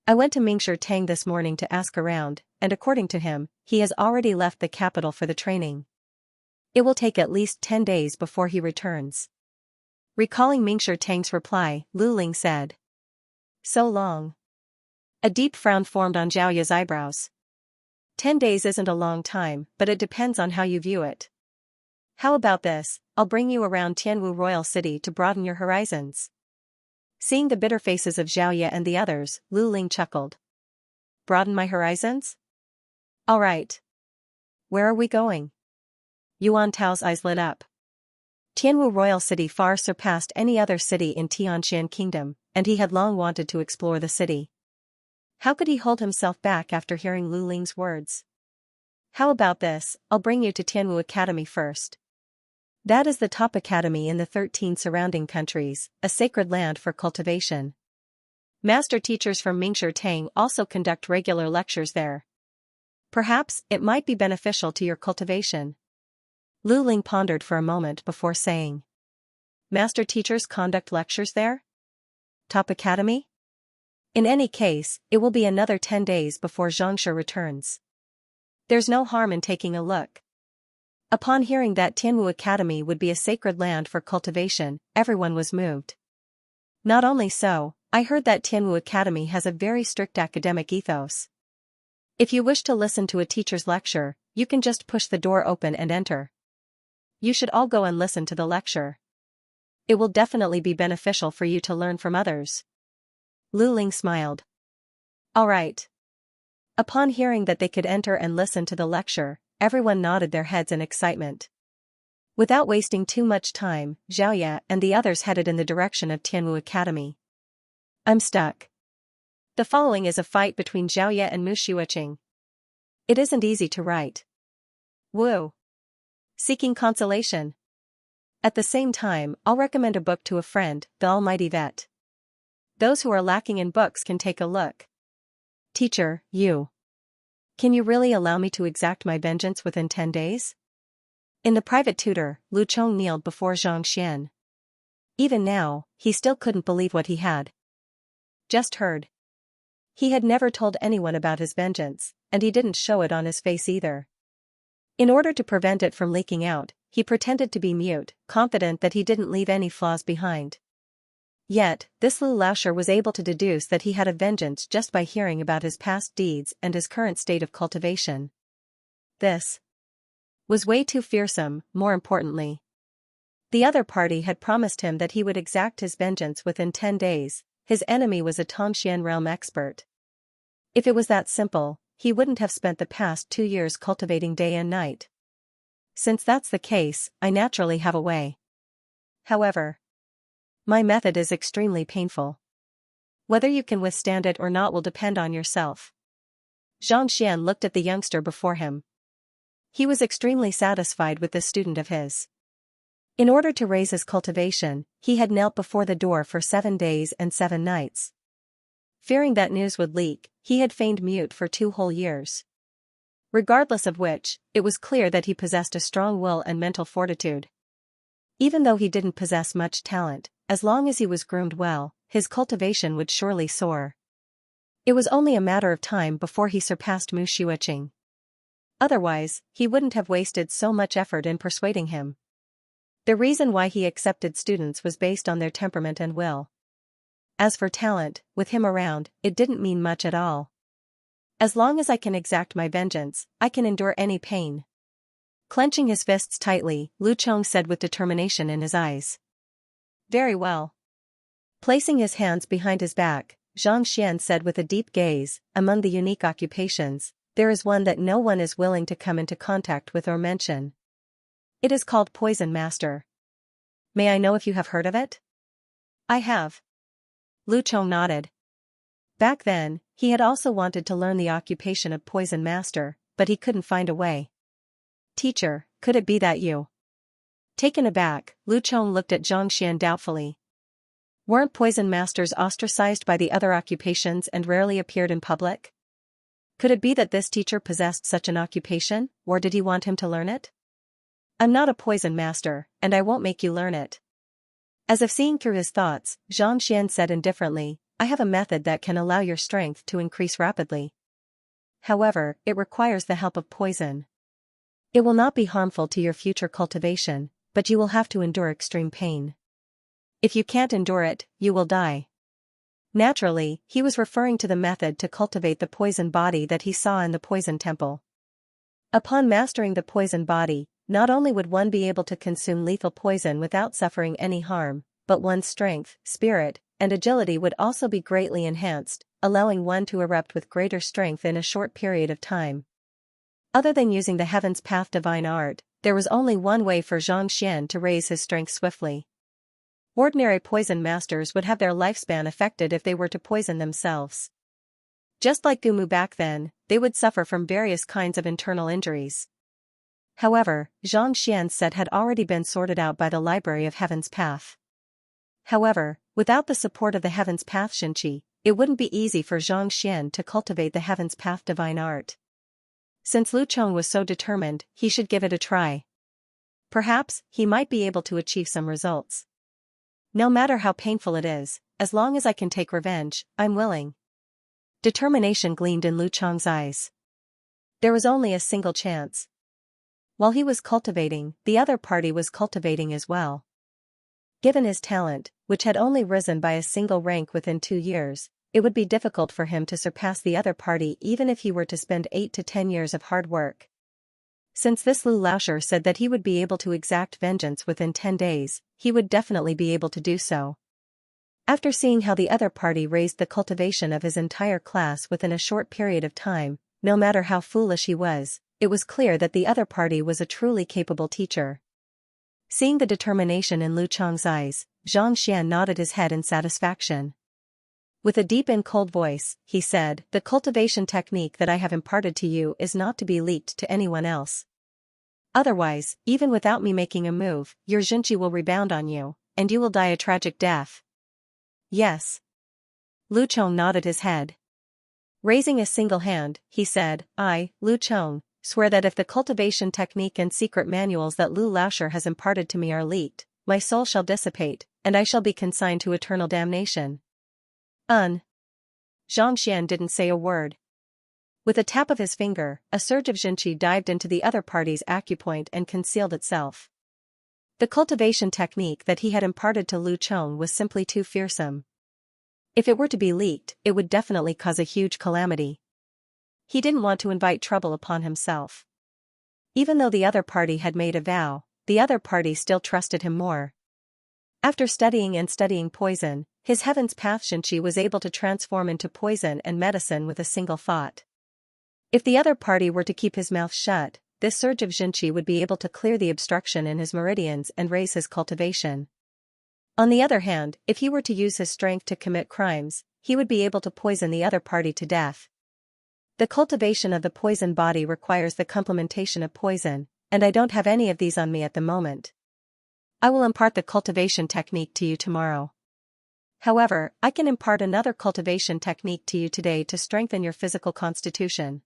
I went to Mingshi Tang this morning to ask around, and according to him, he has already left the capital for the training. It will take at least 10 days before he returns. Recalling Mingshi Tang's reply, Lu Ling said. So long. A deep frown formed on Xiaoya's eyebrows. 10 days isn't a long time, but it depends on how you view it. How about this, I'll bring you around Tianwu Royal City to broaden your horizons. Seeing the bitter faces of Xiaoya and the others, Lu Ling chuckled. Broaden my horizons? All right. Where are we going? Yuan Tao's eyes lit up. Tianwu Royal City far surpassed any other city in Tianxian Kingdom, and he had long wanted to explore the city. How could he hold himself back after hearing Lu Ling's words? How about this, I'll bring you to Tianwu Academy first. That is the top academy in the 13 surrounding countries, a sacred land for cultivation. Master teachers from Mingshi Tang also conduct regular lectures there. Perhaps it might be beneficial to your cultivation. Lu Ling pondered for a moment before saying. Master teachers conduct lectures there? Top academy? In any case, it will be another 10 days before Xianxia returns. There's no harm in taking a look. Upon hearing that Tianwu Academy would be a sacred land for cultivation, everyone was moved. Not only so, I heard that Tianwu Academy has a very strict academic ethos. If you wish to listen to a teacher's lecture, you can just push the door open and enter. You should all go and listen to the lecture. It will definitely be beneficial for you to learn from others. Lu Ling smiled. All right. Upon hearing that they could enter and listen to the lecture, everyone nodded their heads in excitement. Without wasting too much time, Xiaoya and the others headed in the direction of Tianwu Academy. I'm stuck. The following is a fight between Xiaoya and Mu Xueqing. It isn't easy to write. Woo. Seeking consolation. At the same time, I'll recommend a book to a friend, The Almighty Vet. Those who are lacking in books can take a look. Teacher, you. Can you really allow me to exact my vengeance within 10 days? In the private tutor, Lu Chong kneeled before Xianxia. Even now, he still couldn't believe what he had just heard. He had never told anyone about his vengeance, and he didn't show it on his face either. In order to prevent it from leaking out, he pretended to be mute, confident that he didn't leave any flaws behind. Yet, this Lu Laosher was able to deduce that he had a vengeance just by hearing about his past deeds and his current state of cultivation. This was way too fearsome, more importantly. The other party had promised him that he would exact his vengeance within 10 days, his enemy was a Tongxian realm expert. If it was that simple, he wouldn't have spent the past 2 years cultivating day and night. Since that's the case, I naturally have a way. However, My method is extremely painful. Whether you can withstand it or not will depend on yourself. Xianxia looked at the youngster before him. He was extremely satisfied with this student of his. In order to raise his cultivation, he had knelt before the door for 7 days and 7 nights. Fearing that news would leak, he had feigned mute for 2 whole years. Regardless of which, it was clear that he possessed a strong will and mental fortitude. Even though he didn't possess much talent, as long as he was groomed well, his cultivation would surely soar. It was only a matter of time before he surpassed Mu Xueqing. Otherwise, he wouldn't have wasted so much effort in persuading him. The reason why he accepted students was based on their temperament and will. As for talent, with him around, it didn't mean much at all. As long as I can exact my vengeance, I can endure any pain. Clenching his fists tightly, Lu Chong said with determination in his eyes. Very well. Placing his hands behind his back, Xianxia said with a deep gaze, among the unique occupations, there is one that no one is willing to come into contact with or mention. It is called Poison Master. May I know if you have heard of it? I have. Lu Chong nodded. Back then, he had also wanted to learn the occupation of Poison Master, but he couldn't find a way. Teacher, could it be that you? Taken aback, Lu Chong looked at Xianxia doubtfully. Weren't Poison Masters ostracized by the other occupations and rarely appeared in public? Could it be that this teacher possessed such an occupation, or did he want him to learn it? I'm not a Poison Master, and I won't make you learn it. As if seeing through his thoughts, Xianxia said indifferently, I have a method that can allow your strength to increase rapidly. However, it requires the help of poison. It will not be harmful to your future cultivation, but you will have to endure extreme pain. If you can't endure it, you will die. Naturally, he was referring to the method to cultivate the poison body that he saw in the poison temple. Upon mastering the poison body, not only would one be able to consume lethal poison without suffering any harm, but one's strength, spirit, and agility would also be greatly enhanced, allowing one to erupt with greater strength in a short period of time. Other than using the Heaven's Path divine art, there was only one way for Xianxia to raise his strength swiftly. Ordinary poison masters would have their lifespan affected if they were to poison themselves. Just like Gumu back then, they would suffer from various kinds of internal injuries. However, Xianxian's set had already been sorted out by the Library of Heaven's Path. However, without the support of the Heaven's Path Xinqi, it wouldn't be easy for Xianxia to cultivate the Heaven's Path divine art. Since Lu Chong was so determined, he should give it a try. Perhaps, he might be able to achieve some results. No matter how painful it is, as long as I can take revenge, I'm willing. Determination gleamed in Lu Chong's eyes. There was only a single chance. While he was cultivating, the other party was cultivating as well. Given his talent, which had only risen by a single rank within 2 years, it would be difficult for him to surpass the other party even if he were to spend 8 to 10 years of hard work. Since this Lu Laosher said that he would be able to exact vengeance within 10 days, he would definitely be able to do so. After seeing how the other party raised the cultivation of his entire class within a short period of time, no matter how foolish he was, it was clear that the other party was a truly capable teacher. Seeing the determination in Lu Chong's eyes, Xianxia nodded his head in satisfaction. With a deep and cold voice, he said, the cultivation technique that I have imparted to you is not to be leaked to anyone else. Otherwise, even without me making a move, your Xinqi will rebound on you, and you will die a tragic death. Yes. Lu Chong nodded his head. Raising a single hand, he said, I, Lu Chong, swear that if the cultivation technique and secret manuals that Lu Laosher has imparted to me are leaked, my soul shall dissipate, and I shall be consigned to eternal damnation. Xianxia didn't say a word. With a tap of his finger, a surge of Xinqi dived into the other party's acupoint and concealed itself. The cultivation technique that he had imparted to Lu Chong was simply too fearsome. If it were to be leaked, it would definitely cause a huge calamity. He didn't want to invite trouble upon himself. Even though the other party had made a vow, the other party still trusted him more. After studying and studying poison, his Heaven's Path Xinqi was able to transform into poison and medicine with a single thought. If the other party were to keep his mouth shut, this surge of Xinqi would be able to clear the obstruction in his meridians and raise his cultivation. On the other hand, if he were to use his strength to commit crimes, he would be able to poison the other party to death. The cultivation of the poison body requires the complementation of poison, and I don't have any of these on me at the moment. I will impart the cultivation technique to you tomorrow. However, I can impart another cultivation technique to you today to strengthen your physical constitution.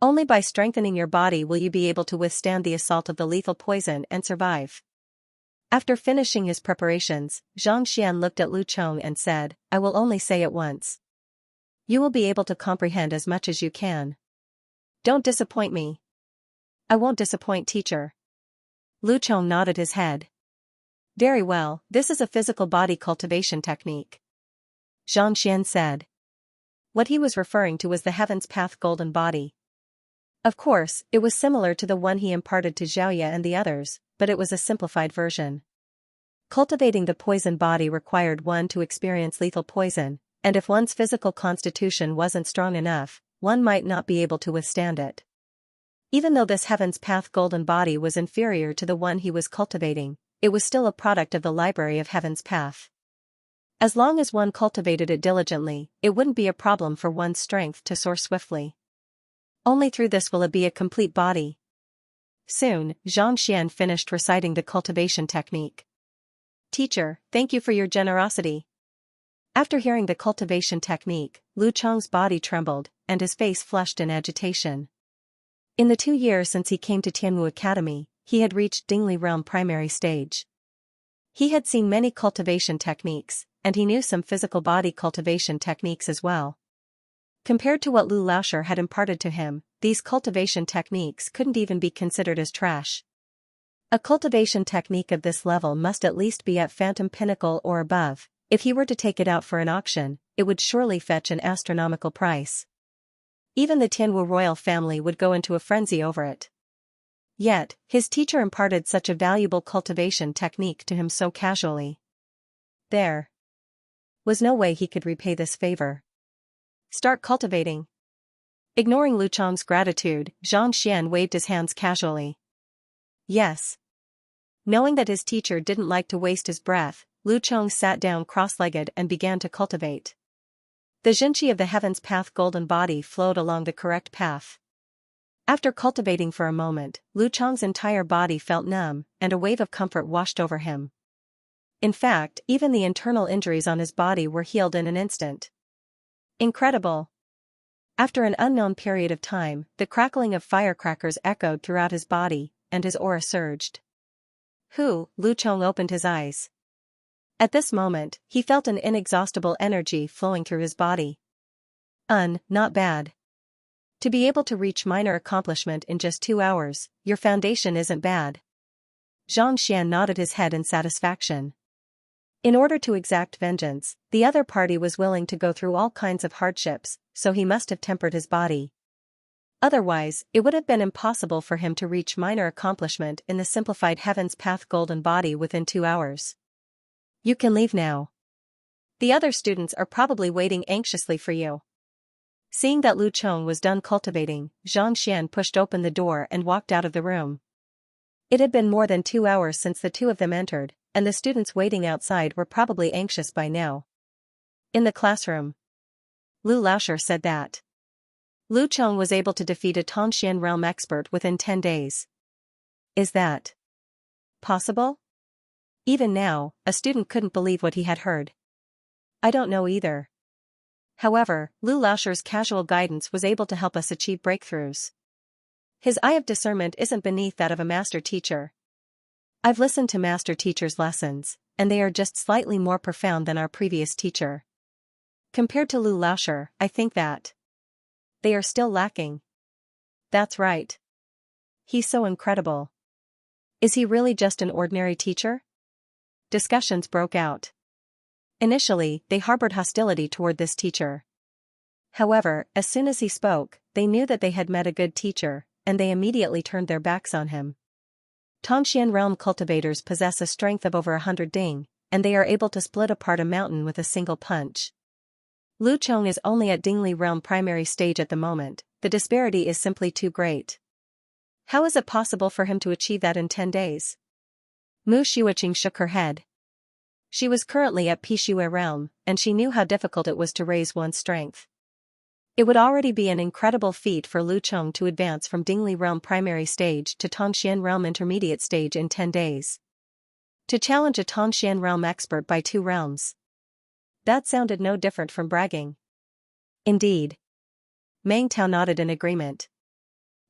Only by strengthening your body will you be able to withstand the assault of the lethal poison and survive. After finishing his preparations, Xianxia looked at Lu Chong and said, I will only say it once. You will be able to comprehend as much as you can. Don't disappoint me. I won't disappoint, teacher. Lu Chong nodded his head. Very well, this is a physical body cultivation technique. Xianxia said. What he was referring to was the Heaven's Path golden body. Of course, it was similar to the one he imparted to Xiaoya and the others, but it was a simplified version. Cultivating the poison body required one to experience lethal poison, and if one's physical constitution wasn't strong enough, one might not be able to withstand it. Even though this Heaven's Path golden body was inferior to the one he was cultivating, it was still a product of the library of Heaven's Path. As long as one cultivated it diligently, it wouldn't be a problem for one's strength to soar swiftly. Only through this will it be a complete body. Soon, Xianxia finished reciting the cultivation technique. Teacher, thank you for your generosity. After hearing the cultivation technique, Lu Chong's body trembled, and his face flushed in agitation. In the 2 years since he came to Tianwu Academy, he had reached Dingli Realm primary stage. He had seen many cultivation techniques, and he knew some physical body cultivation techniques as well. Compared to what Lu Laoshi had imparted to him, these cultivation techniques couldn't even be considered as trash. A cultivation technique of this level must at least be at Phantom Pinnacle or above. If he were to take it out for an auction, it would surely fetch an astronomical price. Even the Tianwu royal family would go into a frenzy over it. Yet, his teacher imparted such a valuable cultivation technique to him so casually. There was no way he could repay this favor. Start cultivating. Ignoring Lu Chong's gratitude, Xianxia waved his hands casually. Yes. Knowing that his teacher didn't like to waste his breath, Lu Chong sat down cross-legged and began to cultivate. The Jinqi of the Heaven's Path golden body flowed along the correct path. After cultivating for a moment, Lu Chong's entire body felt numb, and a wave of comfort washed over him. In fact, even the internal injuries on his body were healed in an instant. Incredible. After an unknown period of time, the crackling of firecrackers echoed throughout his body, and his aura surged. Lu Chong opened his eyes. At this moment, he felt an inexhaustible energy flowing through his body. Not bad. To be able to reach minor accomplishment in just 2 hours, your foundation isn't bad. Xianxia nodded his head in satisfaction. In order to exact vengeance, the other party was willing to go through all kinds of hardships, so he must have tempered his body. Otherwise, it would have been impossible for him to reach minor accomplishment in the simplified Heaven's Path golden body within 2 hours. You can leave now. The other students are probably waiting anxiously for you. Seeing that Lu Chong was done cultivating, Xianxia pushed open the door and walked out of the room. It had been more than 2 hours since the two of them entered, and the students waiting outside were probably anxious by now. In the classroom, Lu Laoshi said that Lu Chong was able to defeat a Tongxian realm expert within 10 days. Is that possible? Even now, a student couldn't believe what he had heard. I don't know either. However, Lu Laoshi's casual guidance was able to help us achieve breakthroughs. His eye of discernment isn't beneath that of a master teacher. I've listened to master teachers' lessons, and they are just slightly more profound than our previous teacher. Compared to Lu Laoshi, I think that they are still lacking. That's right. He's so incredible. Is he really just an ordinary teacher? Discussions broke out. Initially, they harbored hostility toward this teacher. However, as soon as he spoke, they knew that they had met a good teacher, and they immediately turned their backs on him. Tongxian realm cultivators possess a strength of over 100 ding, and they are able to split apart a mountain with a single punch. Lu Chong is only at Dingli realm primary stage at the moment. The disparity is simply too great. How is it possible for him to achieve that in 10 days? Mu Xueqing shook her head. She was currently at Pishui realm, and she knew how difficult it was to raise one's strength. It would already be an incredible feat for Lu Cheng to advance from Dingli realm primary stage to Tongxian realm intermediate stage in 10 days. To challenge a Tongxian realm expert by 2 realms. That sounded no different from bragging. Indeed. Meng Tao nodded in agreement.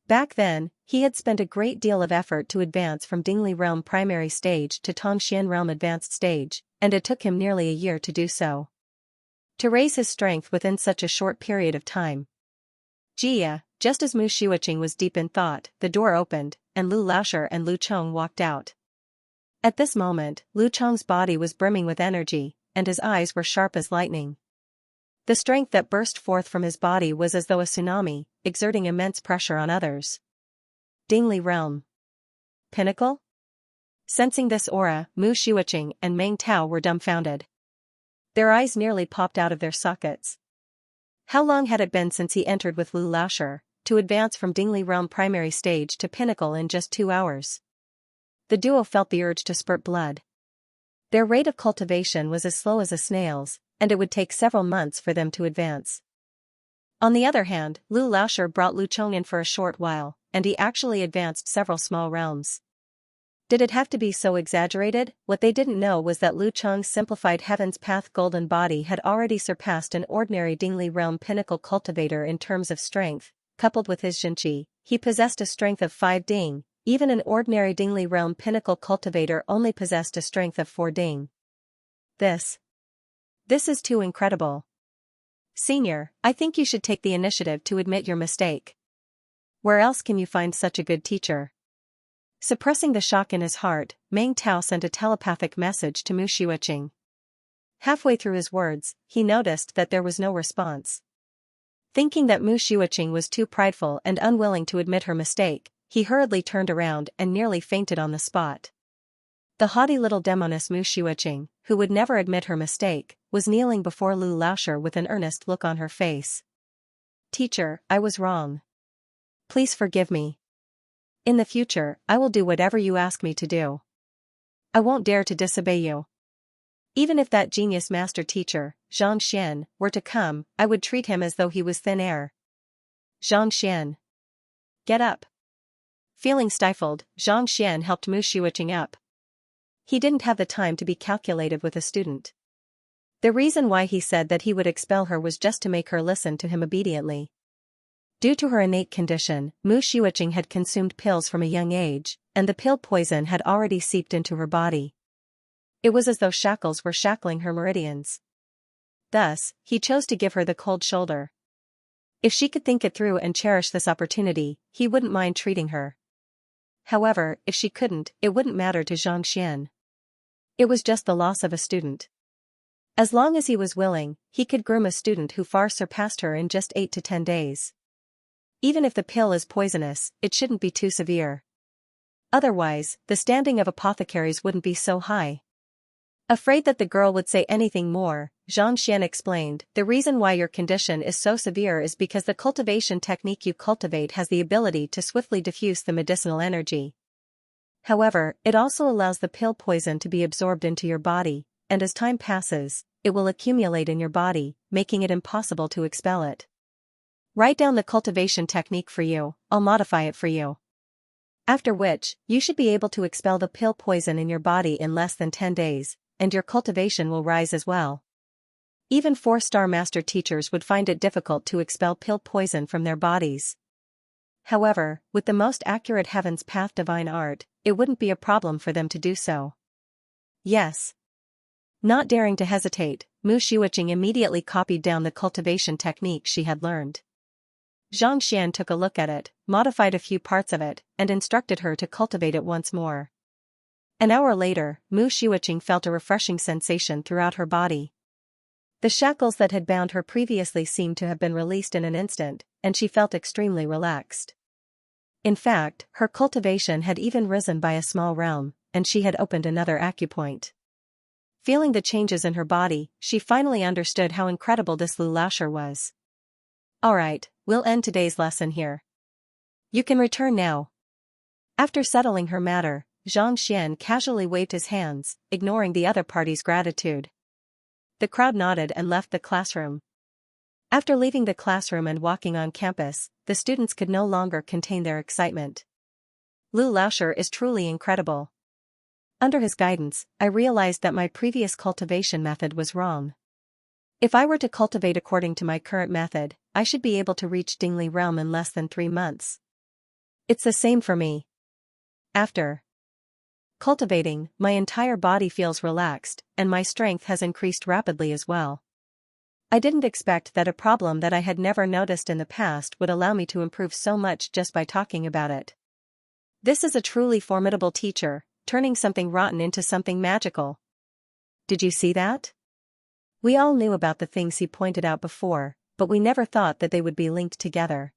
Back then, he had spent a great deal of effort to advance from Dingli realm primary stage to Tongxian realm advanced stage, and it took him nearly a year to do so. To raise his strength within such a short period of time. Jia, just as Mu Shuiqing was deep in thought, the door opened, and Lu Laoshi and Lu Cheng walked out. At this moment, Lu Cheng's body was brimming with energy, and his eyes were sharp as lightning. The strength that burst forth from his body was as though a tsunami, exerting immense pressure on others. Dingli realm. Pinnacle? Sensing this aura, Mu Shuiqing and Meng Tao were dumbfounded. Their eyes nearly popped out of their sockets. How long had it been since he entered with Lu Laoshi, to advance from Dingli realm primary stage to pinnacle in just 2 hours? The duo felt the urge to spurt blood. Their rate of cultivation was as slow as a snail's, and it would take several months for them to advance. On the other hand, Lu Laoshi brought Lu Cheng in for a short while, and he actually advanced several small realms. Did it have to be so exaggerated? What they didn't know was that Lu Cheng's simplified Heaven's Path golden body had already surpassed an ordinary Dingli realm pinnacle cultivator in terms of strength. Coupled with his Xianxia, he possessed a strength of 5 ding. Even an ordinary Dingli realm pinnacle cultivator only possessed a strength of 4 ding. This is too incredible. Senior, I think you should take the initiative to admit your mistake. Where else can you find such a good teacher? Suppressing the shock in his heart, Meng Tao sent a telepathic message to Mu Shuiqing. Halfway through his words, he noticed that there was no response. Thinking that Mu Shuiqing was too prideful and unwilling to admit her mistake, he hurriedly turned around and nearly fainted on the spot. The haughty little demoness Mu Shuiqing, who would never admit her mistake, was kneeling before Lu Laoshi with an earnest look on her face. Teacher, I was wrong. Please forgive me. In the future, I will do whatever you ask me to do. I won't dare to disobey you. Even if that genius master teacher, Xianxia, were to come, I would treat him as though he was thin air. Xianxia. Get up. Feeling stifled, Xianxia helped Mu Shuiqing up. He didn't have the time to be calculative with a student. The reason why he said that he would expel her was just to make her listen to him obediently. Due to her innate condition, Mu Shuiqing had consumed pills from a young age, and the pill poison had already seeped into her body. It was as though shackles were shackling her meridians. Thus, he chose to give her the cold shoulder. If she could think it through and cherish this opportunity, he wouldn't mind treating her. However, if she couldn't, it wouldn't matter to Xianxia. It was just the loss of a student. As long as he was willing, he could groom a student who far surpassed her in just 8 to 10 days. Even if the pill is poisonous, it shouldn't be too severe. Otherwise, the standing of apothecaries wouldn't be so high. Afraid that the girl would say anything more, Xianxia explained, the reason why your condition is so severe is because the cultivation technique you cultivate has the ability to swiftly diffuse the medicinal energy. However, it also allows the pill poison to be absorbed into your body, and as time passes, it will accumulate in your body, making it impossible to expel it. Write down the cultivation technique for you, I'll modify it for you. After which, you should be able to expel the pill poison in your body in less than 10 days, and your cultivation will rise as well. Even 4-star master teachers would find it difficult to expel pill poison from their bodies. However, with the most accurate Heaven's Path divine art, it wouldn't be a problem for them to do so. Yes. Not daring to hesitate, Mu Shuiqing immediately copied down the cultivation technique she had learned. Xianxia took a look at it, modified a few parts of it, and instructed her to cultivate it once more. An hour later, Mu Shuiqing felt a refreshing sensation throughout her body. The shackles that had bound her previously seemed to have been released in an instant, and she felt extremely relaxed. In fact, her cultivation had even risen by a small realm, and she had opened another acupoint. Feeling the changes in her body, she finally understood how incredible this Lu Laoshi was. Alright, we'll end today's lesson here. You can return now. After settling her matter, Xianxia casually waved his hands, ignoring the other party's gratitude. The crowd nodded and left the classroom. After leaving the classroom and walking on campus, the students could no longer contain their excitement. Lu Laoshi is truly incredible. Under his guidance, I realized that my previous cultivation method was wrong. If I were to cultivate according to my current method, I should be able to reach Dingli realm in less than 3 months. It's the same for me. After cultivating, my entire body feels relaxed, and my strength has increased rapidly as well. I didn't expect that a problem that I had never noticed in the past would allow me to improve so much just by talking about it. This is a truly formidable teacher, turning something rotten into something magical. Did you see that? We all knew about the things he pointed out before, but we never thought that they would be linked together.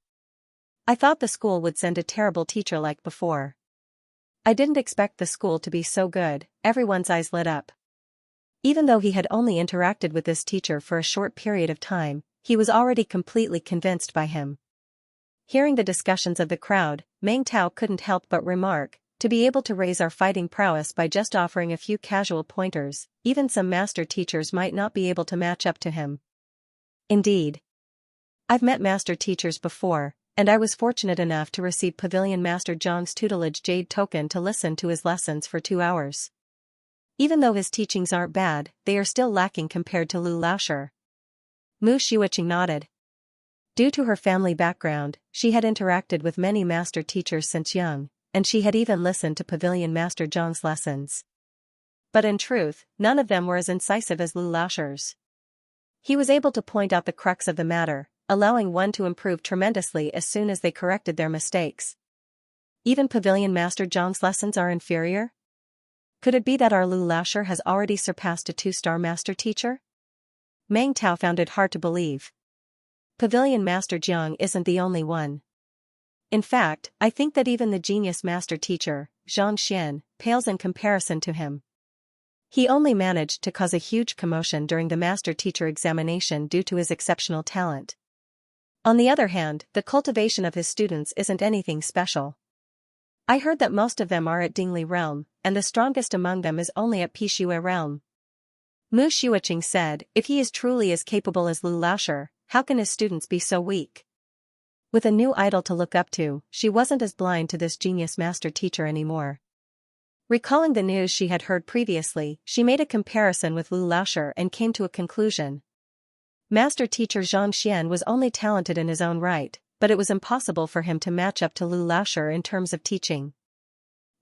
I thought the school would send a terrible teacher like before. I didn't expect the school to be so good. Everyone's eyes lit up. Even though he had only interacted with this teacher for a short period of time, he was already completely convinced by him. Hearing the discussions of the crowd, Meng Tao couldn't help but remark, to be able to raise our fighting prowess by just offering a few casual pointers, even some master teachers might not be able to match up to him. Indeed. I've met master teachers before, and I was fortunate enough to receive Pavilion Master Zhang's tutelage jade token to listen to his lessons for 2 hours. Even though his teachings aren't bad, they are still lacking compared to Lu Laoshi. Mu Xiuqing nodded. Due to her family background, she had interacted with many master teachers since young, and she had even listened to Pavilion Master Zhang's lessons. But in truth, none of them were as incisive as Lu Laoshi's. He was able to point out the crux of the matter, allowing one to improve tremendously as soon as they corrected their mistakes. Even Pavilion Master Zhang's lessons are inferior? Could it be that our Lu Laoshi has already surpassed a 2-star master teacher? Meng Tao found it hard to believe. Pavilion Master Zhang isn't the only one. In fact, I think that even the genius master teacher, Xianxia, pales in comparison to him. He only managed to cause a huge commotion during the master teacher examination due to his exceptional talent. On the other hand, the cultivation of his students isn't anything special. I heard that most of them are at Dingli realm, and the strongest among them is only at Pixue realm. Mu Xiuqing said, if he is truly as capable as Lu Laoshi, how can his students be so weak? With a new idol to look up to, she wasn't as blind to this genius master teacher anymore. Recalling the news she had heard previously, she made a comparison with Lu Laoshi and came to a conclusion. Master teacher Xianxia was only talented in his own right, but it was impossible for him to match up to Lu Laoshi in terms of teaching.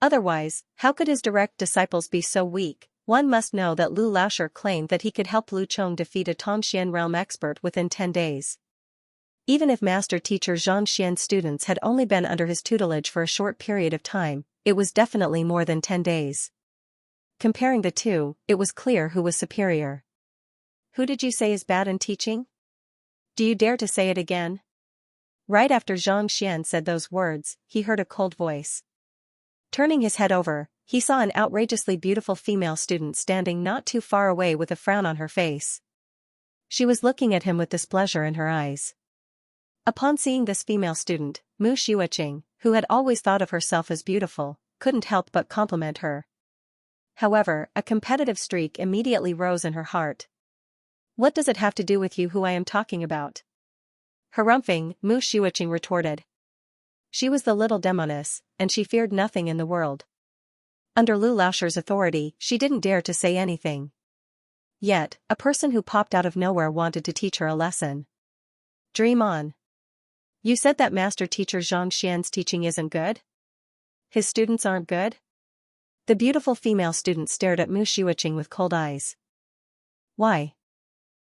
Otherwise, how could his direct disciples be so weak? One must know that Lu Laoshi claimed that he could help Lu Chong defeat a Tongxian realm expert within 10 days. Even if master teacher Xianxian's students had only been under his tutelage for a short period of time, it was definitely more than 10 days. Comparing the two, it was clear who was superior. Who did you say is bad in teaching? Do you dare to say it again? Right after Xianxia said those words, he heard a cold voice. Turning his head over, he saw an outrageously beautiful female student standing not too far away with a frown on her face. She was looking at him with displeasure in her eyes. Upon seeing this female student, Mu Xiuqing, who had always thought of herself as beautiful, couldn't help but compliment her. However, a competitive streak immediately rose in her heart. What does it have to do with you who I am talking about? Harumphing, Mu Xiuqing retorted. She was the little demoness, and she feared nothing in the world. Under Lu Laoshi's authority, she didn't dare to say anything. Yet, a person who popped out of nowhere wanted to teach her a lesson. Dream on. You said that master teacher Xianxia's teaching isn't good? His students aren't good? The beautiful female student stared at Mu Xiuqing with cold eyes. Why?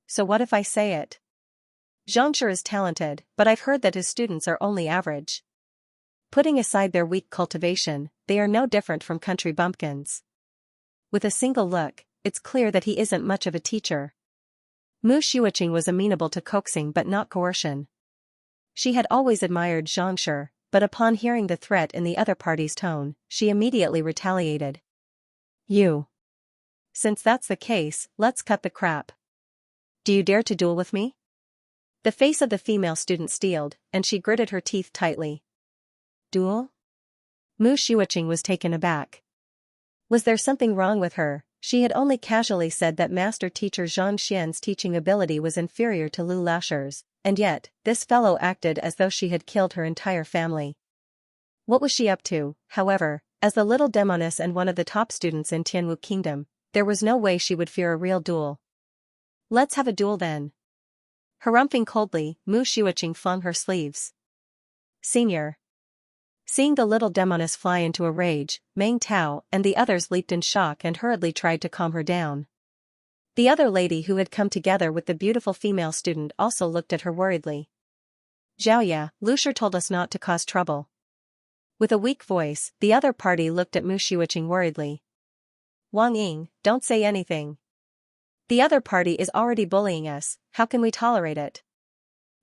So what if I say it? Xianxia is talented, but I've heard that his students are only average. Putting aside their weak cultivation, they are no different from country bumpkins. With a single look, it's clear that he isn't much of a teacher. Mu Xiuqing was amenable to coaxing but not coercion. She had always admired Xianxia, but upon hearing the threat in the other party's tone, she immediately retaliated. You. Since that's the case, let's cut the crap. Do you dare to duel with me? The face of the female student steeled, and she gritted her teeth tightly. Duel? Mu Xiuqing was taken aback. Was there something wrong with her? She had only casually said that master teacher Xianxia's teaching ability was inferior to Lu Laoshir's, and yet, this fellow acted as though she had killed her entire family. What was she up to, however? As the little demoness and one of the top students in Tianwu Kingdom, there was no way she would fear a real duel. Let's have a duel then. Harumphing coldly, Mu Xiuqing flung her sleeves. Senior. Seeing the little demoness fly into a rage, Meng Tao and the others leaped in shock and hurriedly tried to calm her down. The other lady who had come together with the beautiful female student also looked at her worriedly. Xiaoya, Lushir told us not to cause trouble. With a weak voice, the other party looked at Mu Xiuqing worriedly. Wang Ying, don't say anything. The other party is already bullying us, how can we tolerate it?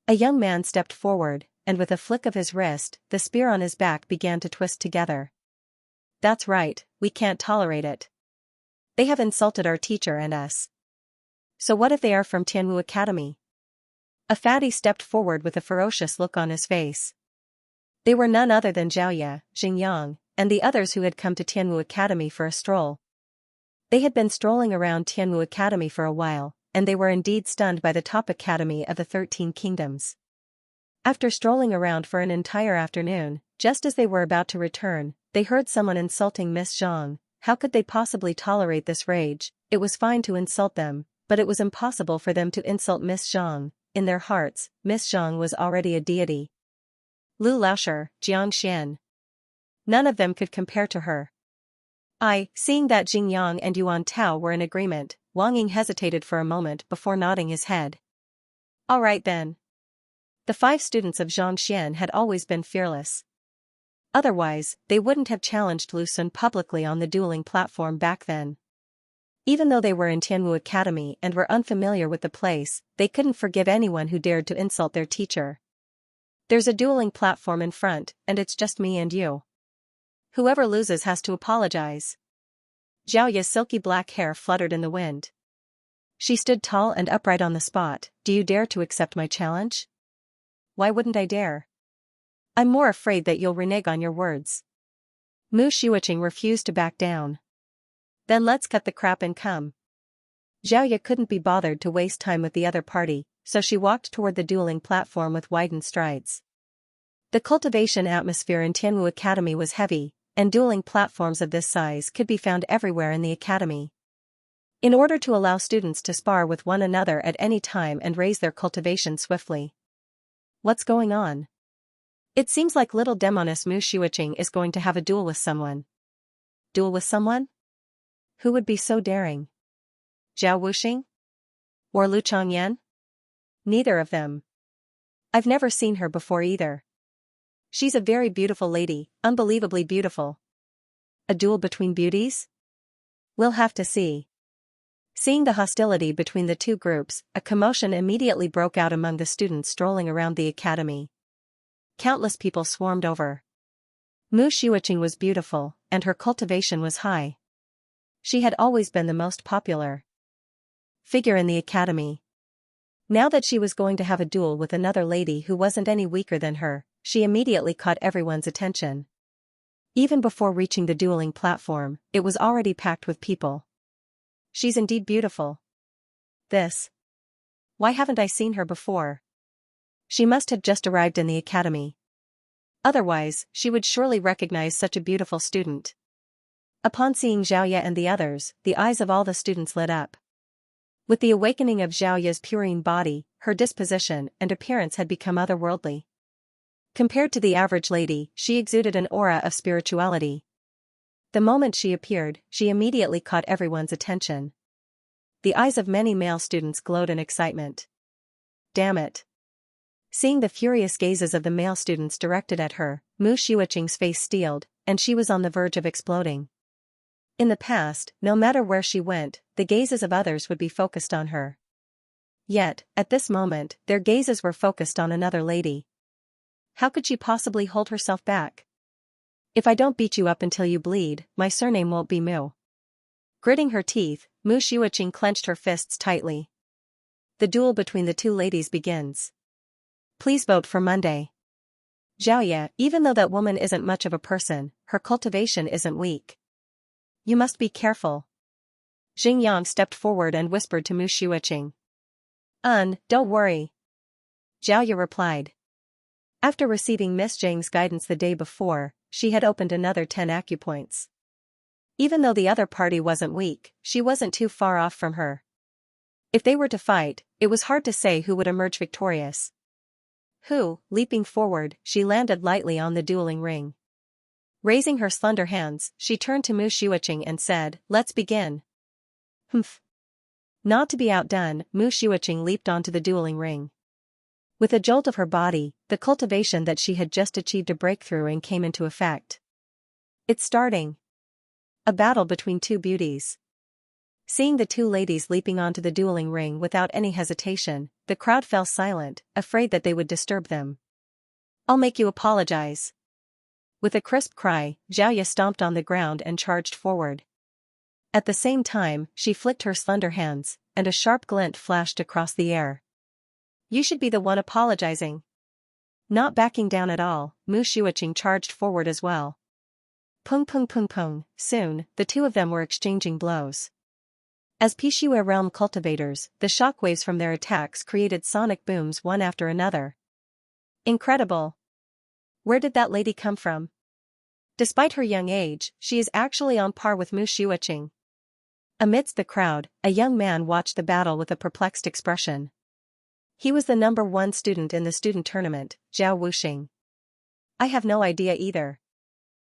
A young man stepped forward, and with a flick of his wrist, the spear on his back began to twist together. That's right, we can't tolerate it. They have insulted our teacher and us. So what if they are from Tianwu Academy? A fatty stepped forward with a ferocious look on his face. They were none other than Zhaoye, Xingyang, and the others who had come to Tianwu Academy for a stroll. They had been strolling around Tianwu Academy for a while, and they were indeed stunned by the top academy of the 13 kingdoms. After strolling around for an entire afternoon, just as they were about to return, they heard someone insulting Miss Zhang. How could they possibly tolerate this rage? It was fine to insult them, but it was impossible for them to insult Miss Zhang. In their hearts, Miss Zhang was already a deity. Lu Laoshir, Jiang Xian. None of them could compare to her. Seeing that Jing Yang and Yuan Tao were in agreement, Wang Ying hesitated for a moment before nodding his head. All right then. The 5 students of Xianxia had always been fearless. Otherwise, they wouldn't have challenged Lu Sun publicly on the dueling platform back then. Even though they were in Tianwu Academy and were unfamiliar with the place, they couldn't forgive anyone who dared to insult their teacher. There's a dueling platform in front, and it's just me and you. Whoever loses has to apologize. Zhaoye's silky black hair fluttered in the wind. She stood tall and upright on the spot. Do you dare to accept my challenge? Why wouldn't I dare? I'm more afraid that you'll renege on your words. Mu Xiuqing refused to back down. Then let's cut the crap and come. Zhaoye couldn't be bothered to waste time with the other party, so she walked toward the dueling platform with widened strides. The cultivation atmosphere in Tianwu Academy was heavy, and dueling platforms of this size could be found everywhere in the academy. In order to allow students to spar with one another at any time and raise their cultivation swiftly. What's going on? It seems like little demoness Mu Xiuqing is going to have a duel with someone. Duel with someone? Who would be so daring? Zhao Wuxing? Or Lu Changyan? Neither of them. I've never seen her before either. She's a very beautiful lady, unbelievably beautiful. A duel between beauties? We'll have to see. Seeing the hostility between the two groups, a commotion immediately broke out among the students strolling around the academy. Countless people swarmed over. Mu Xiuqing was beautiful, and her cultivation was high. She had always been the most popular figure in the academy. Now that she was going to have a duel with another lady who wasn't any weaker than her, she immediately caught everyone's attention. Even before reaching the dueling platform, it was already packed with people. She's indeed beautiful. Why haven't I seen her before? She must have just arrived in the academy. Otherwise, she would surely recognize such a beautiful student. Upon seeing Zhaoye and the others, the eyes of all the students lit up. With the awakening of Zhaoye's purine body, her disposition and appearance had become otherworldly. Compared to the average lady, she exuded an aura of spirituality. The moment she appeared, she immediately caught everyone's attention. The eyes of many male students glowed in excitement. Damn it. Seeing the furious gazes of the male students directed at her, Mu Xiuqing's face steeled, and she was on the verge of exploding. In the past, no matter where she went, the gazes of others would be focused on her. Yet, at this moment, their gazes were focused on another lady. How could she possibly hold herself back? If I don't beat you up until you bleed, my surname won't be Mu. Gritting her teeth, Mu Xiuqing clenched her fists tightly. The duel between the two ladies begins. Please vote for Monday. Zhaoye, even though that woman isn't much of a person, her cultivation isn't weak. You must be careful. Xingyang stepped forward and whispered to Mu Xueqing. Don't worry. Xiaoya replied. After receiving Miss Zhang's guidance the day before, she had opened another 10 acupoints. Even though the other party wasn't weak, she wasn't too far off from her. If they were to fight, it was hard to say who would emerge victorious. Leaping forward, she landed lightly on the dueling ring. Raising her slender hands, she turned to Mu Xueqing and said, "Let's begin." Humph. Not to be outdone, Mu Xueqing leaped onto the dueling ring. With a jolt of her body, the cultivation that she had just achieved a breakthrough in came into effect. It's starting. A battle between two beauties. Seeing the two ladies leaping onto the dueling ring without any hesitation, the crowd fell silent, afraid that they would disturb them. "I'll make you apologize." With a crisp cry, Xiaoya stomped on the ground and charged forward. At the same time, she flicked her slender hands, and a sharp glint flashed across the air. "You should be the one apologizing." Not backing down at all, Mu Xueqing charged forward as well. Pung pung pung pung, soon, the two of them were exchanging blows. As Pixue realm cultivators, the shockwaves from their attacks created sonic booms one after another. Incredible! Where did that lady come from? Despite her young age, she is actually on par with Mu Xueqing. Amidst the crowd, a young man watched the battle with a perplexed expression. He was the number 1 student in the student tournament, Zhao Wuxing. "I have no idea either.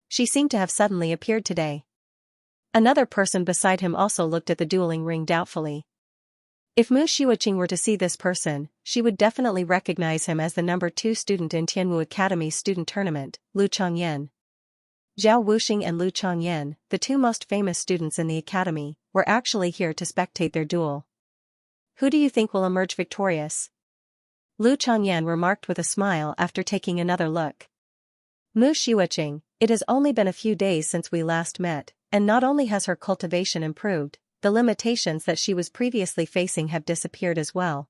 She seemed to have suddenly appeared today." Another person beside him also looked at the dueling ring doubtfully. If Mu Xueqing were to see this person, she would definitely recognize him as the number 2 student in Tianwu Academy's student tournament, Lu Changyan. Zhao Wuxing and Lu Changyan, the 2 most famous students in the academy, were actually here to spectate their duel. "Who do you think will emerge victorious?" Lu Changyan remarked with a smile after taking another look. "Mu Xueqing, it has only been a few days since we last met, and not only has her cultivation improved, the limitations that she was previously facing have disappeared as well.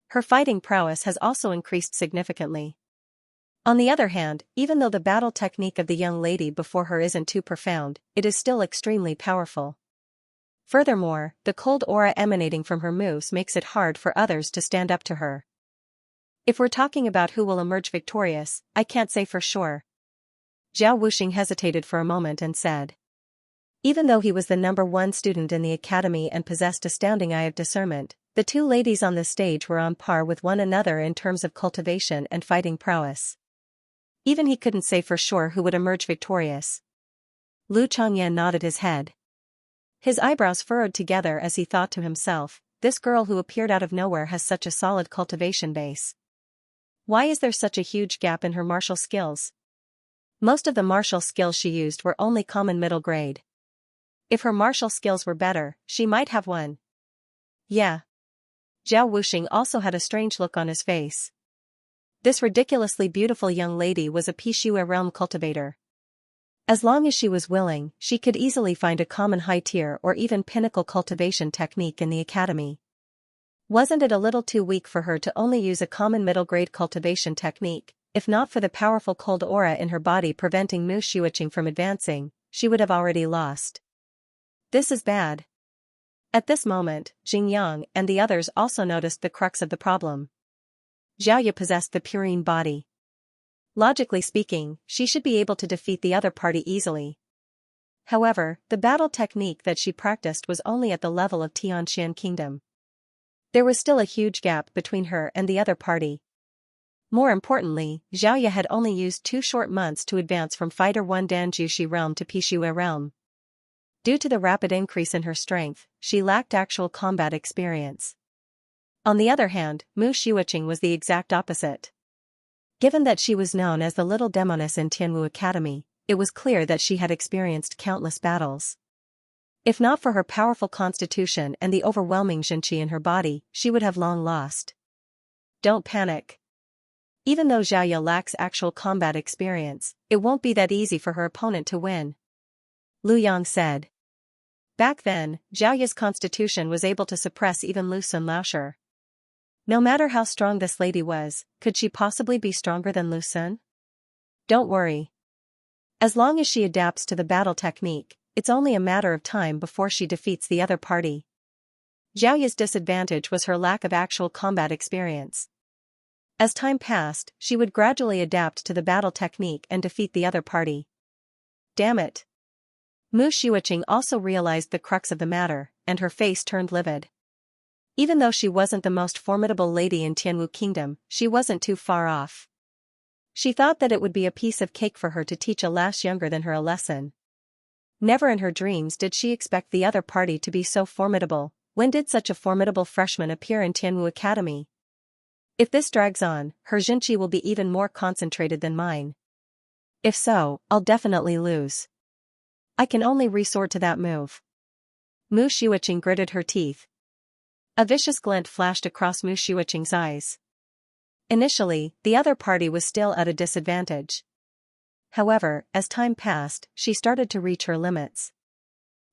Her fighting prowess has also increased significantly. On the other hand, even though the battle technique of the young lady before her isn't too profound, it is still extremely powerful. Furthermore, the cold aura emanating from her moves makes it hard for others to stand up to her. If we're talking about who will emerge victorious, I can't say for sure." Zhao Wuxing hesitated for a moment and said. Even though he was the number 1 student in the academy and possessed astounding eye of discernment, the 2 ladies on the stage were on par with one another in terms of cultivation and fighting prowess. Even he couldn't say for sure who would emerge victorious. Lu Changyan nodded his head. His eyebrows furrowed together as he thought to himself, this girl who appeared out of nowhere has such a solid cultivation base. Why is there such a huge gap in her martial skills? Most of the martial skills she used were only common middle grade. If her martial skills were better, she might have won. Yeah. Zhao Wuxing also had a strange look on his face. This ridiculously beautiful young lady was a Pixue realm cultivator. As long as she was willing, she could easily find a common high-tier or even pinnacle cultivation technique in the academy. Wasn't it a little too weak for her to only use a common middle-grade cultivation technique? If not for the powerful cold aura in her body preventing Mu Xueqing from advancing, she would have already lost. This is bad. At this moment, Xingyang and the others also noticed the crux of the problem. Xiaoya possessed the purine body. Logically speaking, she should be able to defeat the other party easily. However, the battle technique that she practiced was only at the level of Tianxian Kingdom. There was still a huge gap between her and the other party. More importantly, Xiaoya had only used 2 short months to advance from Fighter 1 Danjushi realm to Pixue realm. Due to the rapid increase in her strength, she lacked actual combat experience. On the other hand, Mu Xueqing was the exact opposite. Given that she was known as the Little Demoness in Tianwu Academy, it was clear that she had experienced countless battles. If not for her powerful constitution and the overwhelming Xianxia in her body, she would have long lost. Don't panic. Even though Xiaoya lacks actual combat experience, it won't be that easy for her opponent to win. Lu Yang said. Back then, Xiaoya's constitution was able to suppress even Lu Sun Laosher. No matter how strong this lady was, could she possibly be stronger than Lu Sun? Don't worry. As long as she adapts to the battle technique, it's only a matter of time before she defeats the other party. Xiaoya's disadvantage was her lack of actual combat experience. As time passed, she would gradually adapt to the battle technique and defeat the other party. Damn it. Mu Xiuqing also realized the crux of the matter, and her face turned livid. Even though she wasn't the most formidable lady in Tianwu Kingdom, she wasn't too far off. She thought that it would be a piece of cake for her to teach a lass younger than her a lesson. Never in her dreams did she expect the other party to be so formidable. When did such a formidable freshman appear in Tianwu Academy? If this drags on, her Xinqi will be even more concentrated than mine. If so, I'll definitely lose. I can only resort to that move. Mu Xiuqing gritted her teeth. A vicious glint flashed across Mu Xiuqing's eyes. Initially, the other party was still at a disadvantage. However, as time passed, she started to reach her limits.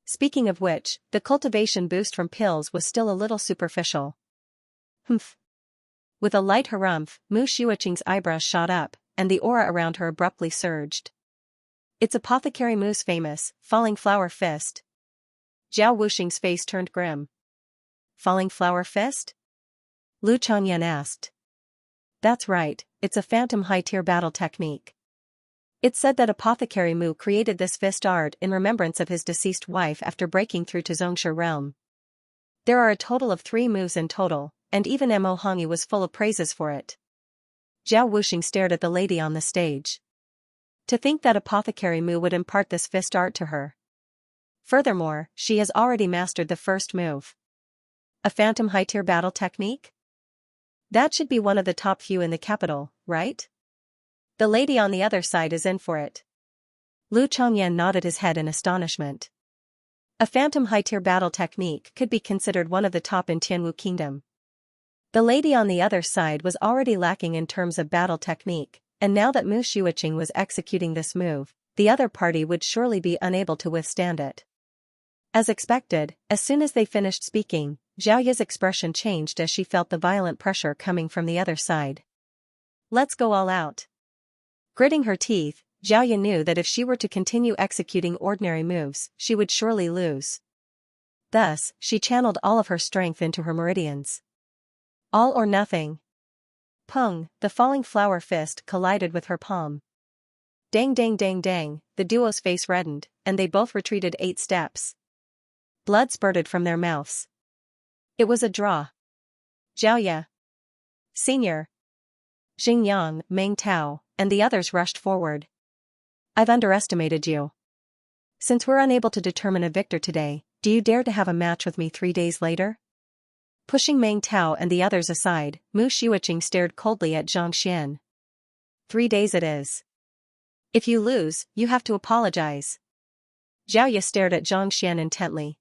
Speaking of which, the cultivation boost from pills was still a little superficial. Humph. With a light harumph, Mu Xiuqing's eyebrows shot up, and the aura around her abruptly surged. It's Apothecary Mu's famous, Falling Flower Fist. Zhao Wuxing's face turned grim. Falling Flower Fist? Lu Changyan asked. That's right, it's a phantom high-tier battle technique. It's said that Apothecary Mu created this fist art in remembrance of his deceased wife after breaking through to Xianxia realm. There are a total of 3 moves in total, and even Mo Hongyu was full of praises for it. Zhao Wuxing stared at the lady on the stage. To think that Apothecary Mu would impart this fist art to her. Furthermore, she has already mastered the first move. A phantom high-tier battle technique? That should be one of the top few in the capital, right? The lady on the other side is in for it. Lu Changyan nodded his head in astonishment. A phantom high-tier battle technique could be considered one of the top in Tianwu Kingdom. The lady on the other side was already lacking in terms of battle technique, and now that Mu Xiuqing was executing this move, the other party would surely be unable to withstand it. As expected, as soon as they finished speaking, Xiaoya's expression changed as she felt the violent pressure coming from the other side. Let's go all out. Gritting her teeth, Xiaoya knew that if she were to continue executing ordinary moves, she would surely lose. Thus, she channeled all of her strength into her meridians. All or nothing. Pung, the falling flower fist collided with her palm. Dang dang dang dang, the duo's face reddened, and they both retreated 8 steps. Blood spurted from their mouths. It was a draw. Xiaoya, Senior, Xingyang, Meng Tao, and the others rushed forward. I've underestimated you. Since we're unable to determine a victor today, do you dare to have a match with me 3 days later? Pushing Meng Tao and the others aside, Mu Xiuqing stared coldly at Zhang Xian. 3 days it is. If you lose, you have to apologize. Xiaoya stared at Zhang Xian intently.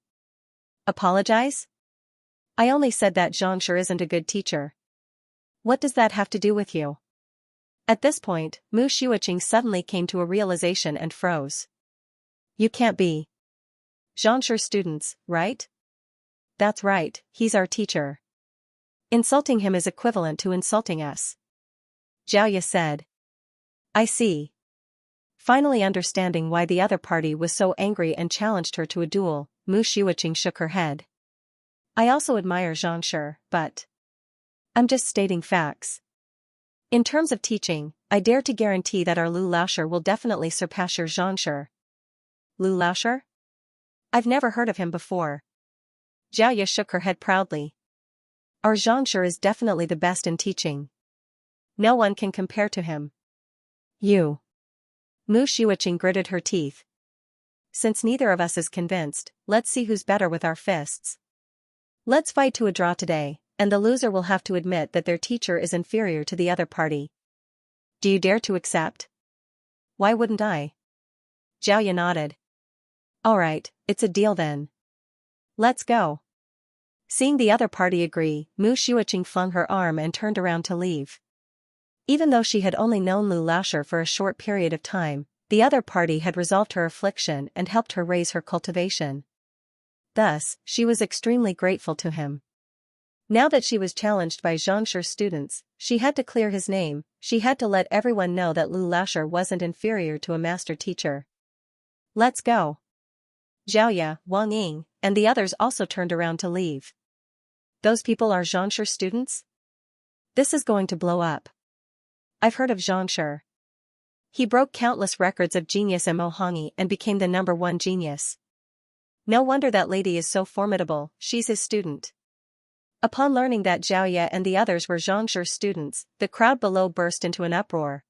Apologize? I only said that Xianxia isn't a good teacher. What does that have to do with you? At this point, Mu Xiuqing suddenly came to a realization and froze. You can't be Xianxia's students, right? That's right, he's our teacher. Insulting him is equivalent to insulting us. Xiaoya said. I see. Finally understanding why the other party was so angry and challenged her to a duel, Mu Xiuqing shook her head. I also admire Xianxia, but I'm just stating facts. In terms of teaching, I dare to guarantee that our Lu Laoshi will definitely surpass your Xianxia. Lu Laoshi? I've never heard of him before. Xiaoya shook her head proudly. Our Xianxia is definitely the best in teaching. No one can compare to him. You. Mu Xiuqing gritted her teeth. Since neither of us is convinced, let's see who's better with our fists. Let's fight to a draw today, and the loser will have to admit that their teacher is inferior to the other party. Do you dare to accept? Why wouldn't I? Xiaoya nodded. Alright, it's a deal then. Let's go. Seeing the other party agree, Mu Xiuqing flung her arm and turned around to leave. Even though she had only known Lu Laoshi for a short period of time, the other party had resolved her affliction and helped her raise her cultivation. Thus, she was extremely grateful to him. Now that she was challenged by Xianxia's students, she had to clear his name, she had to let everyone know that Lu Laoshi wasn't inferior to a master teacher. Let's go. Xiaoya, Wang Ying, and the others also turned around to leave. Those people are Xianxia students? This is going to blow up. I've heard of Xianxia. He broke countless records of genius in Mohangi and became the #1 genius. No wonder that lady is so formidable, she's his student. Upon learning that Xiaoya and the others were Xianxia's students, the crowd below burst into an uproar.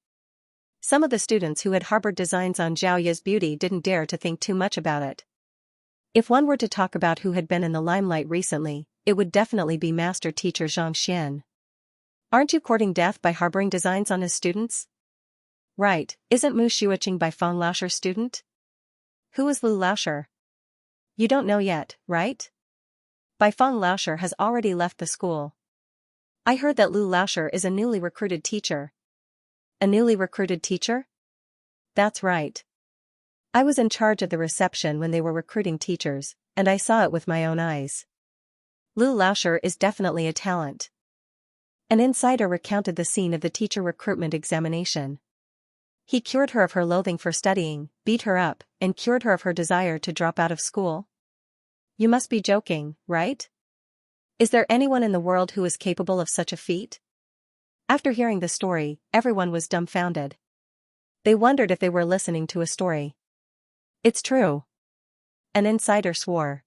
Some of the students who had harbored designs on Xiaoya's beauty didn't dare to think too much about it. If one were to talk about who had been in the limelight recently, it would definitely be master teacher Xianxia. Aren't you courting death by harboring designs on his students? Right, isn't Mu Xueqing by Fang Laoshir's student? Who is Lu Laoshir? You don't know yet, right? Bai Fang Laoshir has already left the school. I heard that Lu Laoshir is a newly recruited teacher. A newly recruited teacher? That's right. I was in charge of the reception when they were recruiting teachers, and I saw it with my own eyes. Lu Laoshir is definitely a talent. An insider recounted the scene of the teacher recruitment examination. He cured her of her loathing for studying, beat her up, and cured her of her desire to drop out of school. You must be joking, right? Is there anyone in the world who is capable of such a feat? After hearing the story, everyone was dumbfounded. They wondered if they were listening to a story. It's true. An insider swore.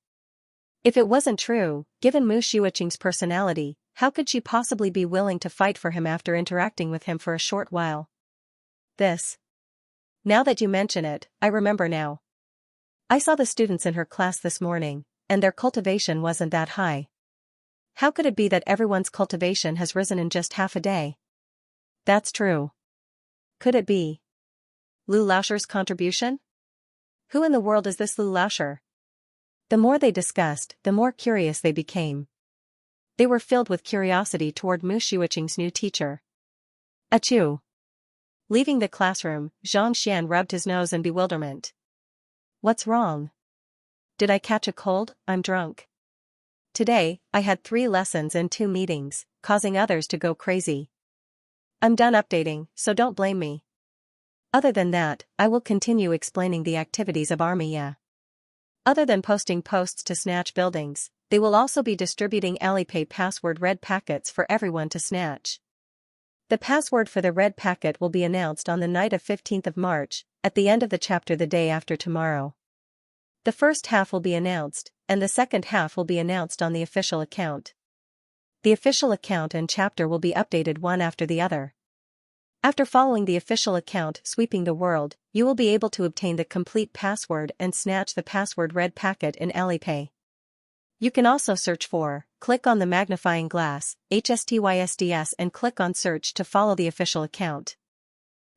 If it wasn't true, given Mu Xueqing's personality, how could she possibly be willing to fight for him after interacting with him for a short while? Now that you mention it, I remember now. I saw the students in her class this morning, and their cultivation wasn't that high. How could it be that everyone's cultivation has risen in just half a day? That's true. Could it be Lu Laoshir's contribution? Who in the world is this Lu Laoshir? The more they discussed, the more curious they became. They were filled with curiosity toward Mu Xueqing's new teacher. Achoo! Leaving the classroom, Xianxia rubbed his nose in bewilderment. What's wrong? Did I catch a cold? I'm drunk. Today, I had 3 lessons and 2 meetings, causing others to go crazy. I'm done updating, so don't blame me. Other than that, I will continue explaining the activities of Armia. Other than posting posts to snatch buildings, they will also be distributing Alipay password red packets for everyone to snatch. The password for the red packet will be announced on the night of 15th of March, at the end of the chapter the day after tomorrow. The first half will be announced, and the second half will be announced on the official account. The official account and chapter will be updated one after the other. After following the official account sweeping the world, you will be able to obtain the complete password and snatch the password red packet in Alipay. You can also search for, click on the magnifying glass, HSTYSDS and click on search to follow the official account.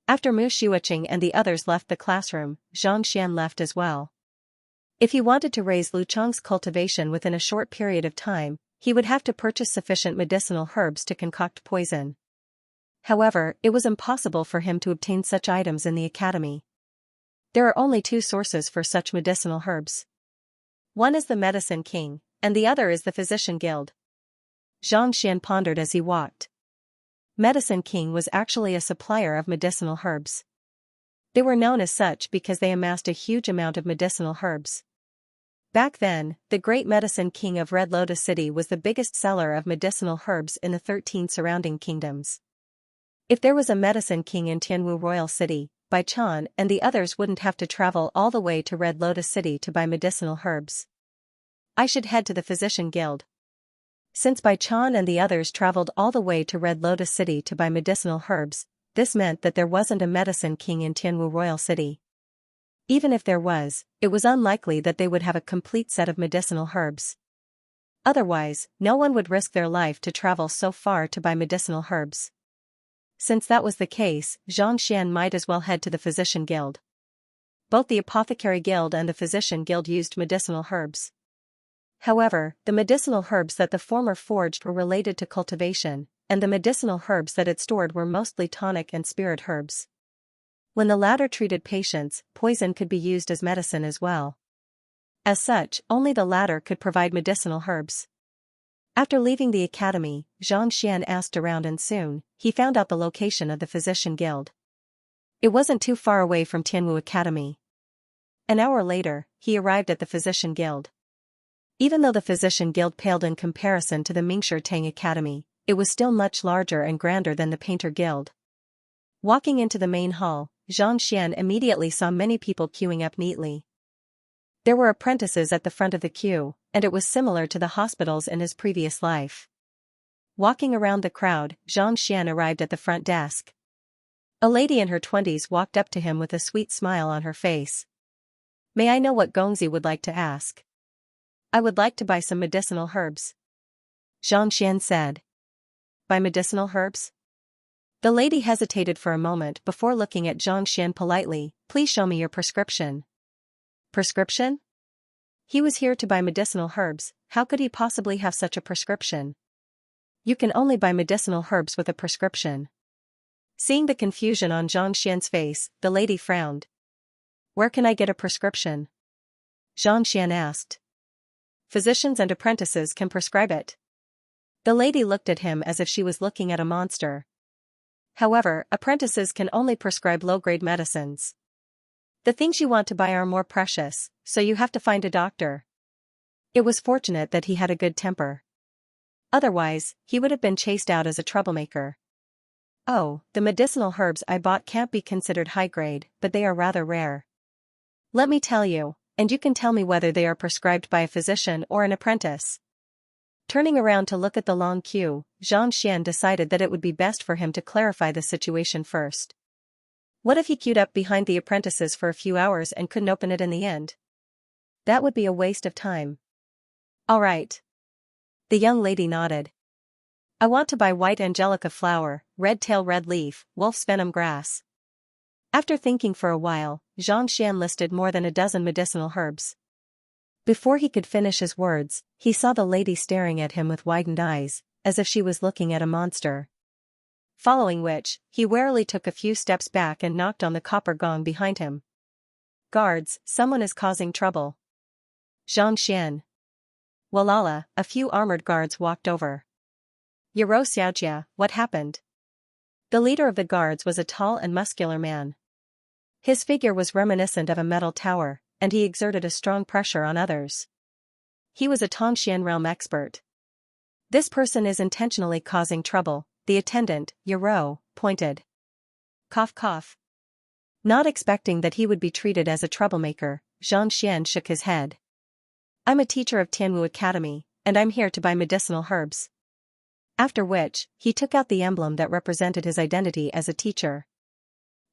After Mu Xueqing and the others left the classroom, Xianxia left as well. If he wanted to raise Lu Cheng's cultivation within a short period of time, he would have to purchase sufficient medicinal herbs to concoct poison. However, it was impossible for him to obtain such items in the academy. There are only 2 sources for such medicinal herbs. One is the Medicine King, and the other is the Physician Guild. Xianxia pondered as he walked. Medicine King was actually a supplier of medicinal herbs. They were known as such because they amassed a huge amount of medicinal herbs. Back then, the great Medicine King of Red Lotus City was the biggest seller of medicinal herbs in the 13 surrounding kingdoms. If there was a Medicine King in Tianwu Royal City, Bai Chan and the others wouldn't have to travel all the way to Red Lotus City to buy medicinal herbs. I should head to the Physician Guild. Since Bai Chan and the others traveled all the way to Red Lotus City to buy medicinal herbs, this meant that there wasn't a Medicine King in Tianwu Royal City. Even if there was, it was unlikely that they would have a complete set of medicinal herbs. Otherwise, no one would risk their life to travel so far to buy medicinal herbs. Since that was the case, Xianxia might as well head to the Physician Guild. Both the Apothecary Guild and the Physician Guild used medicinal herbs. However, the medicinal herbs that the former forged were related to cultivation, and the medicinal herbs that it stored were mostly tonic and spirit herbs. When the latter treated patients, poison could be used as medicine as well. As such, only the latter could provide medicinal herbs. After leaving the academy, Xianxia asked around and soon, he found out the location of the Physician Guild. It wasn't too far away from Tianwu Academy. An hour later, he arrived at the Physician Guild. Even though the Physician Guild paled in comparison to the Mingshi Tang Academy, it was still much larger and grander than the Painter Guild. Walking into the main hall, Xianxia immediately saw many people queuing up neatly. There were apprentices at the front of the queue, and it was similar to the hospitals in his previous life. Walking around the crowd, Xianxia arrived at the front desk. A lady in her 20s walked up to him with a sweet smile on her face. "May I know what Gongzi would like to ask?" "I would like to buy some medicinal herbs," Xianxia said. "Buy medicinal herbs?" The lady hesitated for a moment before looking at Xianxia politely. "Please show me your prescription." Prescription? He was here to buy medicinal herbs, how could he possibly have such a prescription? You can only buy medicinal herbs with a prescription. Seeing the confusion on Xianxia's face, the lady frowned. "Where can I get a prescription?" Xianxia asked. "Physicians and apprentices can prescribe it." The lady looked at him as if she was looking at a monster. "However, apprentices can only prescribe low-grade medicines. The things you want to buy are more precious, so you have to find a doctor." It was fortunate that he had a good temper. Otherwise, he would have been chased out as a troublemaker. "Oh, the medicinal herbs I bought can't be considered high-grade, but they are rather rare. Let me tell you, and you can tell me whether they are prescribed by a physician or an apprentice." Turning around to look at the long queue, Xianxia decided that it would be best for him to clarify the situation first. What if he queued up behind the apprentices for a few hours and couldn't open it in the end? That would be a waste of time. "All right." The young lady nodded. "I want to buy white angelica flower, red tail red leaf, wolf's venom grass." After thinking for a while, Xianxia listed more than a dozen medicinal herbs. Before he could finish his words, he saw the lady staring at him with widened eyes, as if she was looking at a monster. Following which, he warily took a few steps back and knocked on the copper gong behind him. "Guards, someone is causing trouble." Xianxia. Walala, a few armored guards walked over. Xianxia, what happened?" The leader of the guards was a tall and muscular man. His figure was reminiscent of a metal tower, and he exerted a strong pressure on others. He was a Tongxian realm expert. "This person is intentionally causing trouble," the attendant, Yaro, pointed. Cough cough. Not expecting that he would be treated as a troublemaker, Xianxia shook his head. "I'm a teacher of Tianwu Academy, and I'm here to buy medicinal herbs." After which, he took out the emblem that represented his identity as a teacher.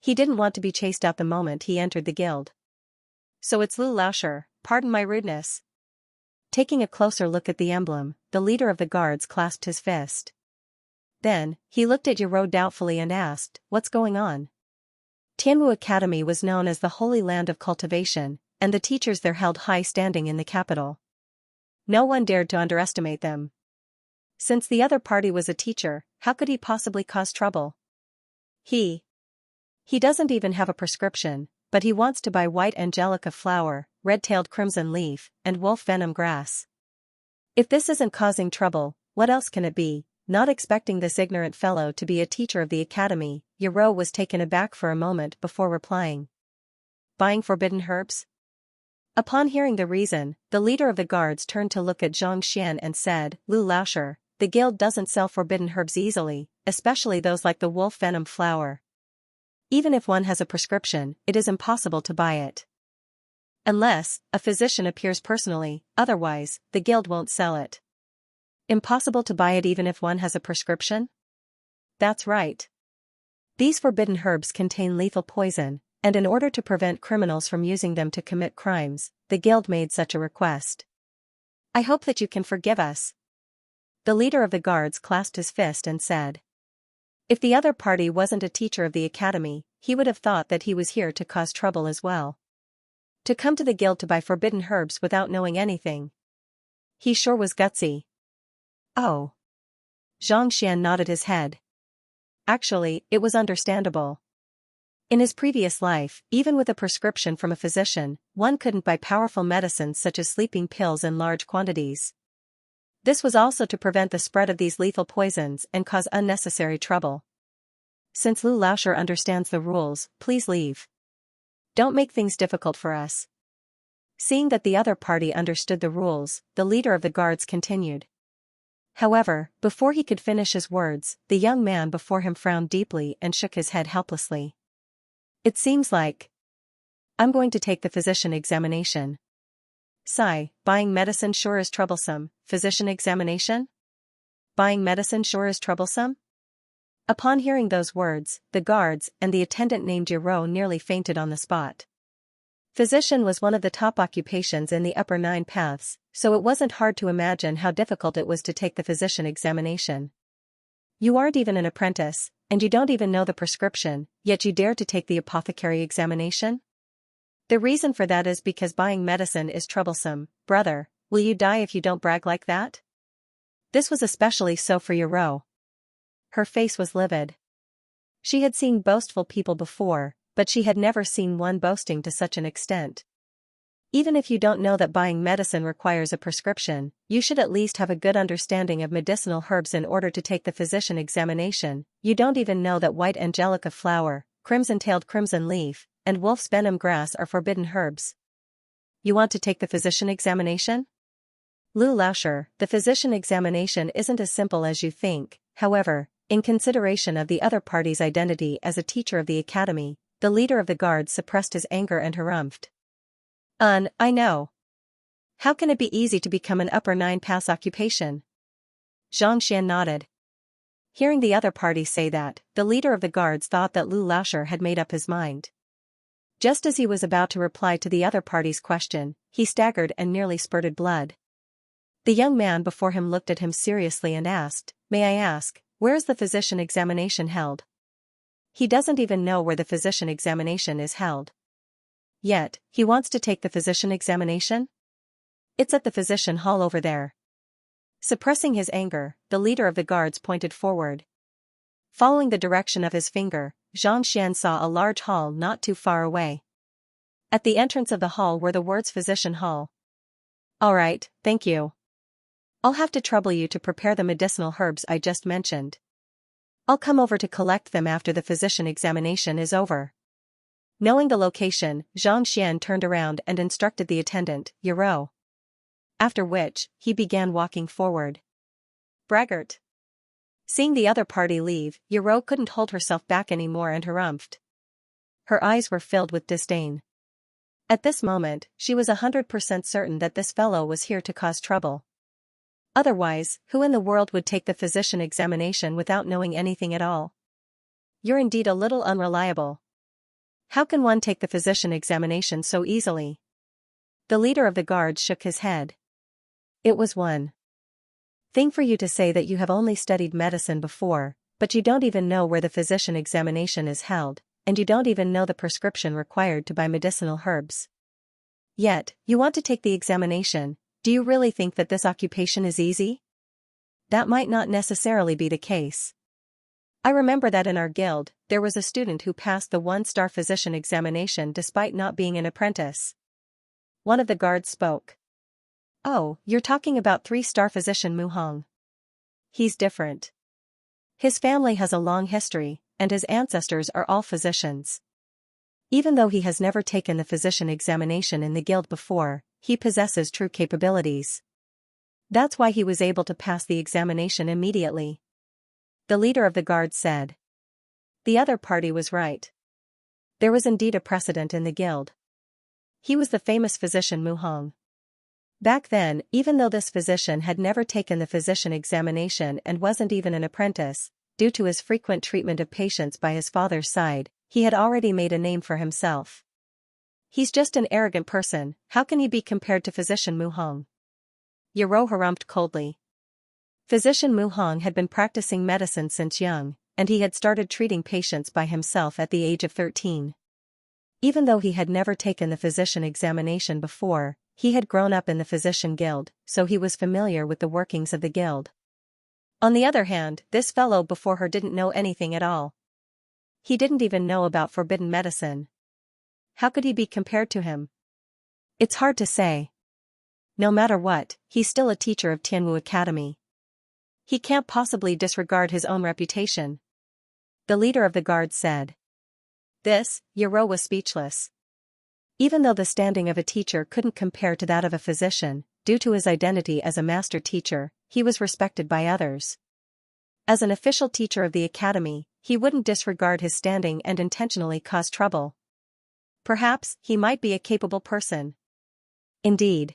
He didn't want to be chased out the moment he entered the guild. "So it's Lu Laoshi, pardon my rudeness." Taking a closer look at the emblem, the leader of the guards clasped his fist. Then, he looked at Yaro doubtfully and asked, "What's going on?" Tianwu Academy was known as the Holy Land of Cultivation, and the teachers there held high standing in the capital. No one dared to underestimate them. Since the other party was a teacher, how could he possibly cause trouble? He doesn't even have a prescription, but he wants to buy white angelica flower, red-tailed crimson leaf, and wolf venom grass. If this isn't causing trouble, what else can it be? Not expecting this ignorant fellow to be a teacher of the academy, Yaro was taken aback for a moment before replying. "Buying forbidden herbs?" Upon hearing the reason, the leader of the guards turned to look at Xianxia and said, "Lu Laoshi, the guild doesn't sell forbidden herbs easily, especially those like the wolf venom flower. Even if one has a prescription, it is impossible to buy it. Unless a physician appears personally, otherwise, the guild won't sell it." Impossible to buy it even if one has a prescription? That's right. These forbidden herbs contain lethal poison, and in order to prevent criminals from using them to commit crimes, the guild made such a request. "I hope that you can forgive us." The leader of the guards clasped his fist and said. If the other party wasn't a teacher of the academy, he would have thought that he was here to cause trouble as well. To come to the guild to buy forbidden herbs without knowing anything. He sure was gutsy. "Oh." Xianxia nodded his head. Actually, it was understandable. In his previous life, even with a prescription from a physician, one couldn't buy powerful medicines such as sleeping pills in large quantities. This was also to prevent the spread of these lethal poisons and cause unnecessary trouble. "Since Lu Laoshi understands the rules, please leave. Don't make things difficult for us." Seeing that the other party understood the rules, the leader of the guards continued. However, before he could finish his words, the young man before him frowned deeply and shook his head helplessly. It seems like I'm going to take the physician examination. Sigh, buying medicine sure is troublesome. Physician examination? Buying medicine sure is troublesome? Upon hearing those words, the guards and the attendant named Giro nearly fainted on the spot. Physician was one of the top occupations in the upper 9 paths, so it wasn't hard to imagine how difficult it was to take the physician examination. You aren't even an apprentice, and you don't even know the prescription, yet you dare to take the apothecary examination? The reason for that is because buying medicine is troublesome. Brother, will you die if you don't brag like that? This was especially so for Giro. Her face was livid. She had seen boastful people before, but she had never seen one boasting to such an extent. Even if you don't know that buying medicine requires a prescription, you should at least have a good understanding of medicinal herbs in order to take the physician examination. You don't even know that white angelica flower, crimson-tailed crimson leaf, and wolf's venom grass are forbidden herbs. You want to take the physician examination? Lu Lauscher, the physician examination isn't as simple as you think. However, in consideration of the other party's identity as a teacher of the academy, the leader of the guards suppressed his anger and harumphed. I know. How can it be easy to become an upper 9 pass occupation? Xianxia nodded. Hearing the other party say that, the leader of the guards thought that Lu Lauscher had made up his mind. Just as he was about to reply to the other party's question, he staggered and nearly spurted blood. The young man before him looked at him seriously and asked, "May I ask, where is the physician examination held?" He doesn't even know where the physician examination is held. Yet, he wants to take the physician examination? It's at the physician hall over there. Suppressing his anger, the leader of the guards pointed forward. Following the direction of his finger, Xianxia saw a large hall not too far away. At the entrance of the hall were the words physician hall. All right, thank you. I'll have to trouble you to prepare the medicinal herbs I just mentioned. I'll come over to collect them after the physician examination is over. Knowing the location, Xianxia turned around and instructed the attendant, Giro. After which, he began walking forward. Braggart. Seeing the other party leave, Giro couldn't hold herself back anymore and harumphed. Her eyes were filled with disdain. At this moment, she was 100% certain that this fellow was here to cause trouble. Otherwise, who in the world would take the physician examination without knowing anything at all? You're indeed a little unreliable. How can one take the physician examination so easily? The leader of the guards shook his head. It was one thing for you to say that you have only studied medicine before, but you don't even know where the physician examination is held, and you don't even know the prescription required to buy medicinal herbs. Yet, you want to take the examination. Do you really think that this occupation is easy? That might not necessarily be the case. I remember that in our guild, there was a student who passed the 1-star physician examination despite not being an apprentice. One of the guards spoke. Oh, you're talking about 3-star physician Mu Hong. He's different. His family has a long history, and his ancestors are all physicians. Even though he has never taken the physician examination in the guild before, he possesses true capabilities. That's why he was able to pass the examination immediately. The leader of the guards said. The other party was right. There was indeed a precedent in the guild. He was the famous physician Mu Hong. Back then, even though this physician had never taken the physician examination and wasn't even an apprentice, due to his frequent treatment of patients by his father's side, he had already made a name for himself. He's just an arrogant person. How can he be compared to physician Mu Hong? Giro harumphed coldly. Physician Mu Hong had been practicing medicine since young, and he had started treating patients by himself at the age of 13. Even though he had never taken the physician examination before, he had grown up in the physician guild, so he was familiar with the workings of the guild. On the other hand, this fellow before her didn't know anything at all. He didn't even know about forbidden medicine. How could he be compared to him? It's hard to say. No matter what, he's still a teacher of Tianwu Academy. He can't possibly disregard his own reputation. The leader of the guards said. Giro was speechless. Even though the standing of a teacher couldn't compare to that of a physician, due to his identity as a master teacher, he was respected by others. As an official teacher of the academy, he wouldn't disregard his standing and intentionally cause trouble. Perhaps he might be a capable person. Indeed.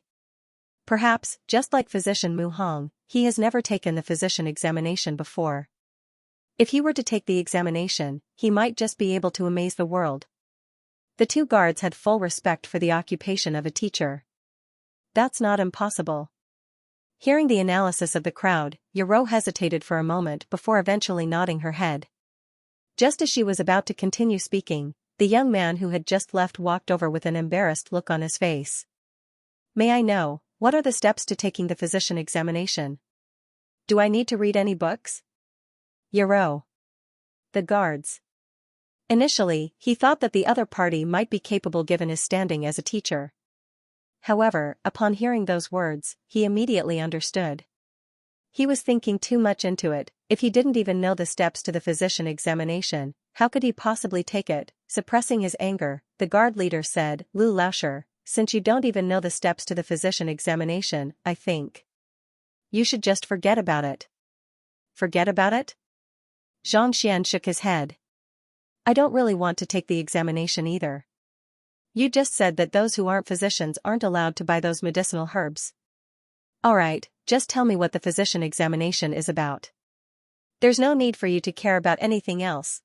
Perhaps, just like physician Mu Hong, he has never taken the physician examination before. If he were to take the examination, he might just be able to amaze the world. The two guards had full respect for the occupation of a teacher. That's not impossible. Hearing the analysis of the crowd, Yero hesitated for a moment before eventually nodding her head. Just as she was about to continue speaking, the young man who had just left walked over with an embarrassed look on his face. May I know, what are the steps to taking the physician examination? Do I need to read any books? Yero. The guards. Initially, he thought that the other party might be capable given his standing as a teacher. However, upon hearing those words, he immediately understood. He was thinking too much into it. If he didn't even know the steps to the physician examination, how could he possibly take it? Suppressing his anger, the guard leader said, Lu Laosher, since you don't even know the steps to the physician examination, I think you should just forget about it. Forget about it? Xianxia shook his head. I don't really want to take the examination either. You just said that those who aren't physicians aren't allowed to buy those medicinal herbs. Alright, just tell me what the physician examination is about. There's no need for you to care about anything else.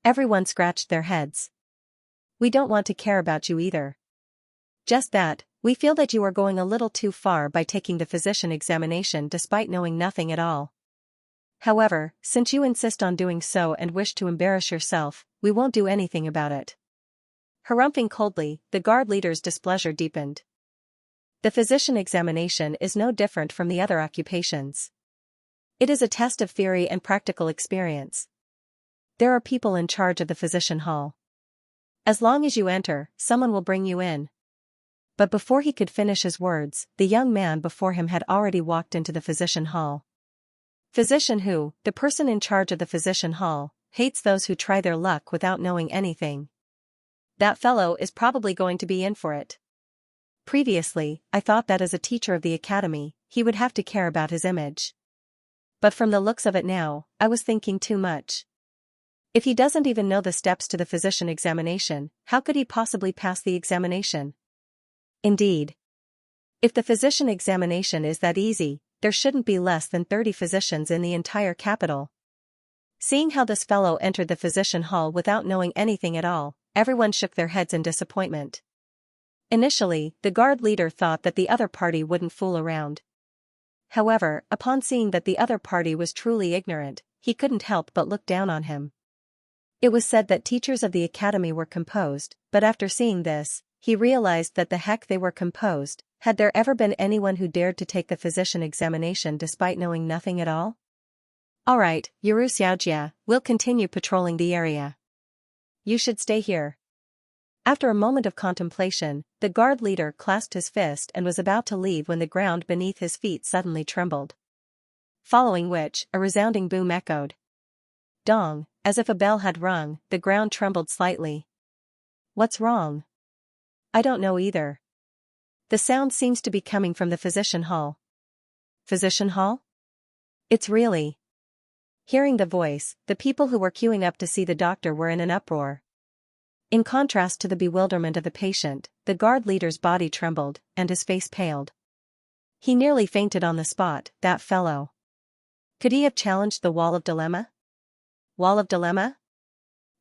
Everyone scratched their heads. We don't want to care about you either. Just that, we feel that you are going a little too far by taking the physician examination despite knowing nothing at all. However, since you insist on doing so and wish to embarrass yourself, we won't do anything about it. Harumphing coldly, the guard leader's displeasure deepened. The physician examination is no different from the other occupations. It is a test of theory and practical experience. There are people in charge of the physician hall. As long as you enter, someone will bring you in. But before he could finish his words, the young man before him had already walked into the physician hall. Physician who, the person in charge of the physician hall, hates those who try their luck without knowing anything. That fellow is probably going to be in for it. Previously, I thought that as a teacher of the academy, he would have to care about his image. But from the looks of it now, I was thinking too much. If he doesn't even know the steps to the physician examination, how could he possibly pass the examination? Indeed. If the physician examination is that easy, there shouldn't be less than 30 physicians in the entire capital. Seeing how this fellow entered the physician hall without knowing anything at all, everyone shook their heads in disappointment. Initially, the guard leader thought that the other party wouldn't fool around. However, upon seeing that the other party was truly ignorant, he couldn't help but look down on him. It was said that teachers of the academy were composed, but after seeing this, he realized that the heck they were composed. Had there ever been anyone who dared to take the physician examination despite knowing nothing at all? Alright, Xianxia, we'll continue patrolling the area. You should stay here. After a moment of contemplation, the guard leader clasped his fist and was about to leave when the ground beneath his feet suddenly trembled. Following which, a resounding boom echoed. Dong, as if a bell had rung, the ground trembled slightly. What's wrong? I don't know either. The sound seems to be coming from the physician hall. Physician hall? It's really. Hearing the voice, the people who were queuing up to see the doctor were in an uproar. In contrast to the bewilderment of the patient, the guard leader's body trembled, and his face paled. He nearly fainted on the spot, that fellow. Could he have challenged the wall of dilemma? Wall of dilemma?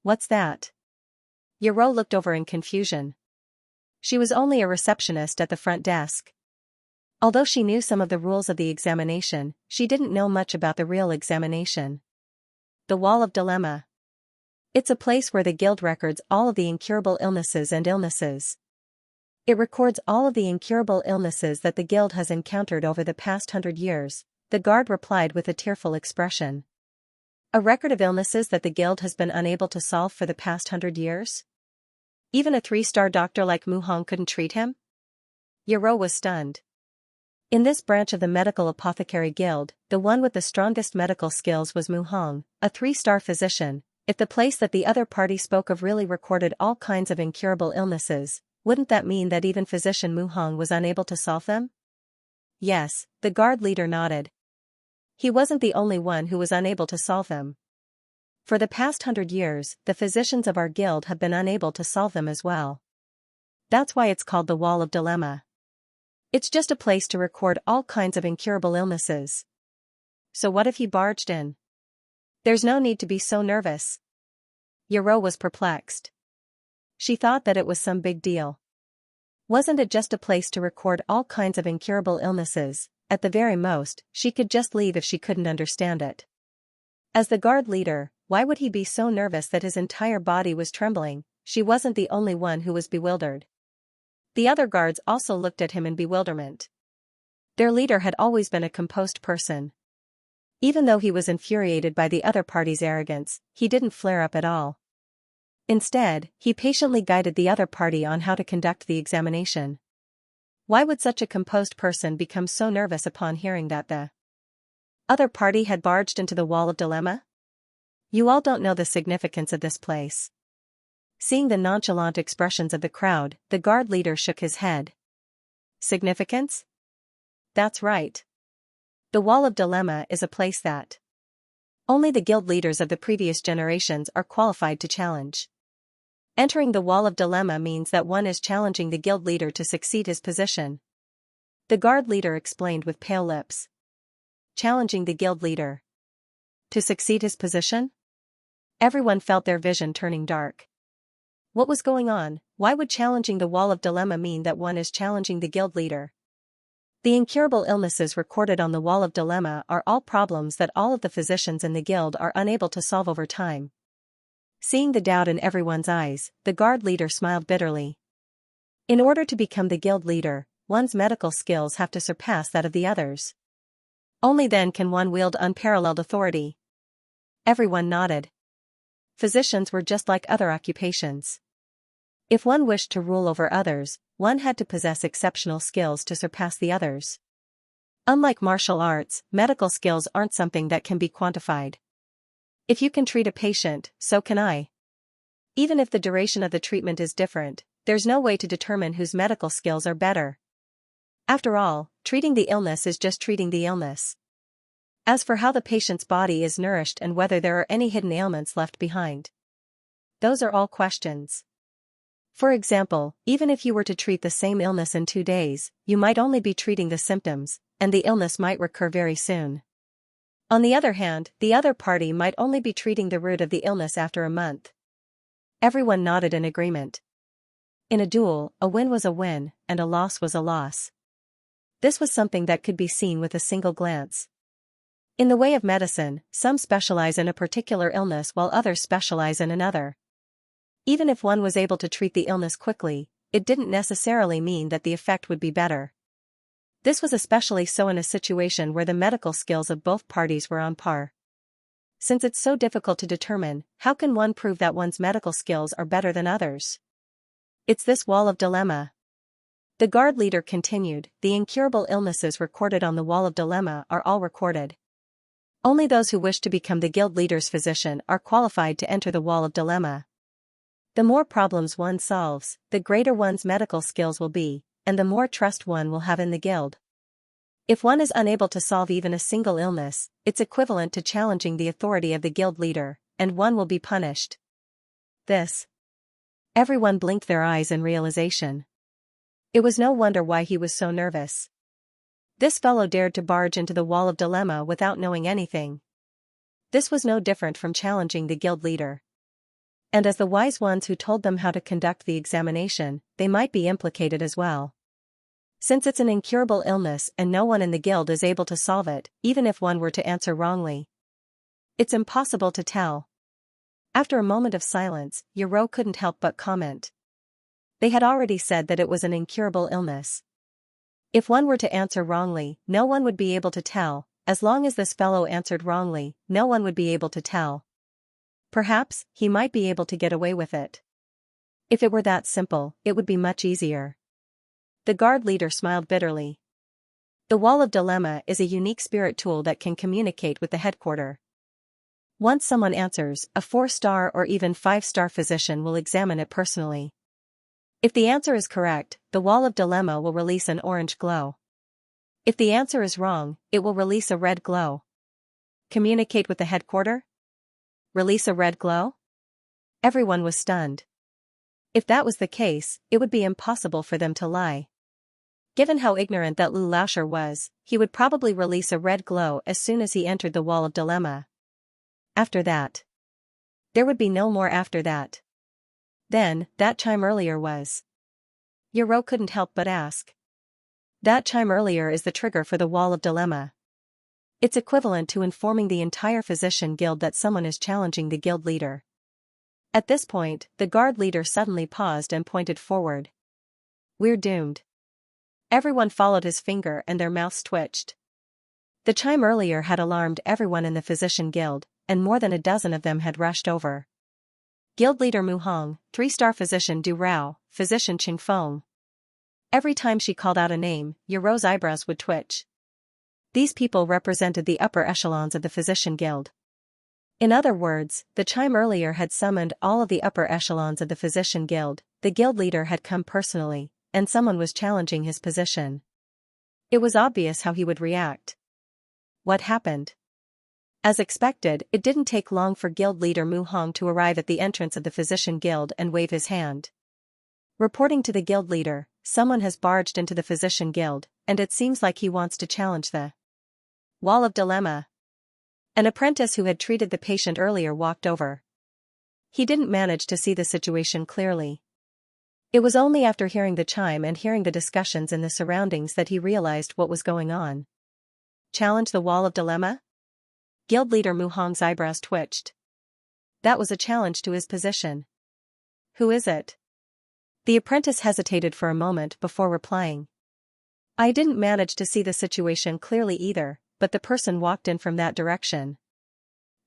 What's that? Yero looked over in confusion. She was only a receptionist at the front desk. Although she knew some of the rules of the examination, she didn't know much about the real examination. The Wall of Dilemma. It's a place where the guild records all of the incurable illnesses and illnesses. It records all of the incurable illnesses that the guild has encountered over the past 100 years, the guard replied with a tearful expression. A record of illnesses that the guild has been unable to solve for the past 100 years? Even a 3-star doctor like Mu Hong couldn't treat him? Yero was stunned. In this branch of the medical apothecary guild, the one with the strongest medical skills was Mu Hong, a 3-star physician. If the place that the other party spoke of really recorded all kinds of incurable illnesses, Wouldn't that mean that even physician Mu Hong was unable to solve them? Yes, the guard leader nodded. He wasn't the only one who was unable to solve them. For the past 100 years, the physicians of our guild have been unable to solve them as well. That's why it's called the Wall of Dilemma. It's just a place to record all kinds of incurable illnesses. So what if he barged in? There's no need to be so nervous. Yaro was perplexed. She thought that it was some big deal. Wasn't it just a place to record all kinds of incurable illnesses? At the very most, she could just leave if she couldn't understand it. As the guard leader, why would he be so nervous that his entire body was trembling? She wasn't the only one who was bewildered. The other guards also looked at him in bewilderment. Their leader had always been a composed person. Even though he was infuriated by the other party's arrogance, he didn't flare up at all. Instead, he patiently guided the other party on how to conduct the examination. Why would such a composed person become so nervous upon hearing that the other party had barged into the Wall of Dilemma? You all don't know the significance of this place. Seeing the nonchalant expressions of the crowd, the guard leader shook his head. Significance? That's right. The Wall of Dilemma is a place that only the guild leaders of the previous generations are qualified to challenge. Entering the Wall of Dilemma means that one is challenging the guild leader to succeed his position. The guard leader explained with pale lips. Challenging the guild leader to succeed his position? Everyone felt their vision turning dark. What was going on? Why would challenging the Wall of Dilemma mean that one is challenging the guild leader? The incurable illnesses recorded on the Wall of Dilemma are all problems that all of the physicians in the guild are unable to solve over time. Seeing the doubt in everyone's eyes, the guard leader smiled bitterly. In order to become the guild leader, one's medical skills have to surpass that of the others. Only then can one wield unparalleled authority. Everyone nodded. Physicians were just like other occupations. If one wished to rule over others, one had to possess exceptional skills to surpass the others. Unlike martial arts, medical skills aren't something that can be quantified. If you can treat a patient, so can I. Even if the duration of the treatment is different, there's no way to determine whose medical skills are better. After all, treating the illness is just treating the illness. As for how the patient's body is nourished and whether there are any hidden ailments left behind, those are all questions. For example, even if you were to treat the same illness in 2 days, you might only be treating the symptoms, and the illness might recur very soon. On the other hand, the other party might only be treating the root of the illness after a month. Everyone nodded in agreement. In a duel, a win was a win, and a loss was a loss. This was something that could be seen with a single glance. In the way of medicine, some specialize in a particular illness while others specialize in another. Even if one was able to treat the illness quickly, it didn't necessarily mean that the effect would be better. This was especially so in a situation where the medical skills of both parties were on par. Since it's so difficult to determine, how can one prove that one's medical skills are better than others? It's this Wall of Dilemma. The guard leader continued, the incurable illnesses recorded on the Wall of Dilemma are all recorded. Only those who wish to become the guild leader's physician are qualified to enter the Wall of Dilemma. The more problems one solves, the greater one's medical skills will be, and the more trust one will have in the guild. If one is unable to solve even a single illness, it's equivalent to challenging the authority of the guild leader, and one will be punished. This. Everyone blinked their eyes in realization. It was no wonder why he was so nervous. This fellow dared to barge into the Wall of Dilemma without knowing anything. This was no different from challenging the guild leader. And as the wise ones who told them how to conduct the examination, they might be implicated as well. Since it's an incurable illness and no one in the guild is able to solve it, even if one were to answer wrongly, it's impossible to tell. After a moment of silence, Yaro couldn't help but comment. They had already said that it was an incurable illness. If one were to answer wrongly, no one would be able to tell. As long as this fellow answered wrongly, no one would be able to tell. Perhaps, he might be able to get away with it. If it were that simple, it would be much easier. The guard leader smiled bitterly. The Wall of Dilemma is a unique spirit tool that can communicate with the headquarters. Once someone answers, a 4-star or even 5-star physician will examine it personally. If the answer is correct, the wall of dilemma will release an orange glow. If the answer is wrong, it will release a red glow. Communicate with the headquarters? Release a red glow? Everyone was stunned. If that was the case, it would be impossible for them to lie. Given how ignorant that Lu Laoshi was, he would probably release a red glow as soon as he entered the wall of dilemma. After that. There would be no more after that. Then, that chime earlier was. Yoro couldn't help but ask. That chime earlier is the trigger for the wall of dilemma. It's equivalent to informing the entire physician guild that someone is challenging the guild leader. At this point, the guard leader suddenly paused and pointed forward. We're doomed. Everyone followed his finger and their mouths twitched. The chime earlier had alarmed everyone in the physician guild, and more than a dozen of them had rushed over. Guild leader Mu Hong, 3-star physician Du Rao, physician Qing Feng. Every time she called out a name, Yoro's eyebrows would twitch. These people represented the upper echelons of the physician guild. In other words, the chime earlier had summoned all of the upper echelons of the physician guild, the guild leader had come personally, and someone was challenging his position. It was obvious how he would react. What happened? As expected, it didn't take long for guild leader Mu Hong to arrive at the entrance of the physician guild and wave his hand. Reporting to the guild leader, someone has barged into the physician guild, and it seems like he wants to challenge the wall of dilemma. An apprentice who had treated the patient earlier walked over. He didn't manage to see the situation clearly. It was only after hearing the chime and hearing the discussions in the surroundings that he realized what was going on. Challenge the wall of dilemma? Guild leader Mu Hong's eyebrows twitched. That was a challenge to his position. Who is it? The apprentice hesitated for a moment before replying. I didn't manage to see the situation clearly either, but the person walked in from that direction.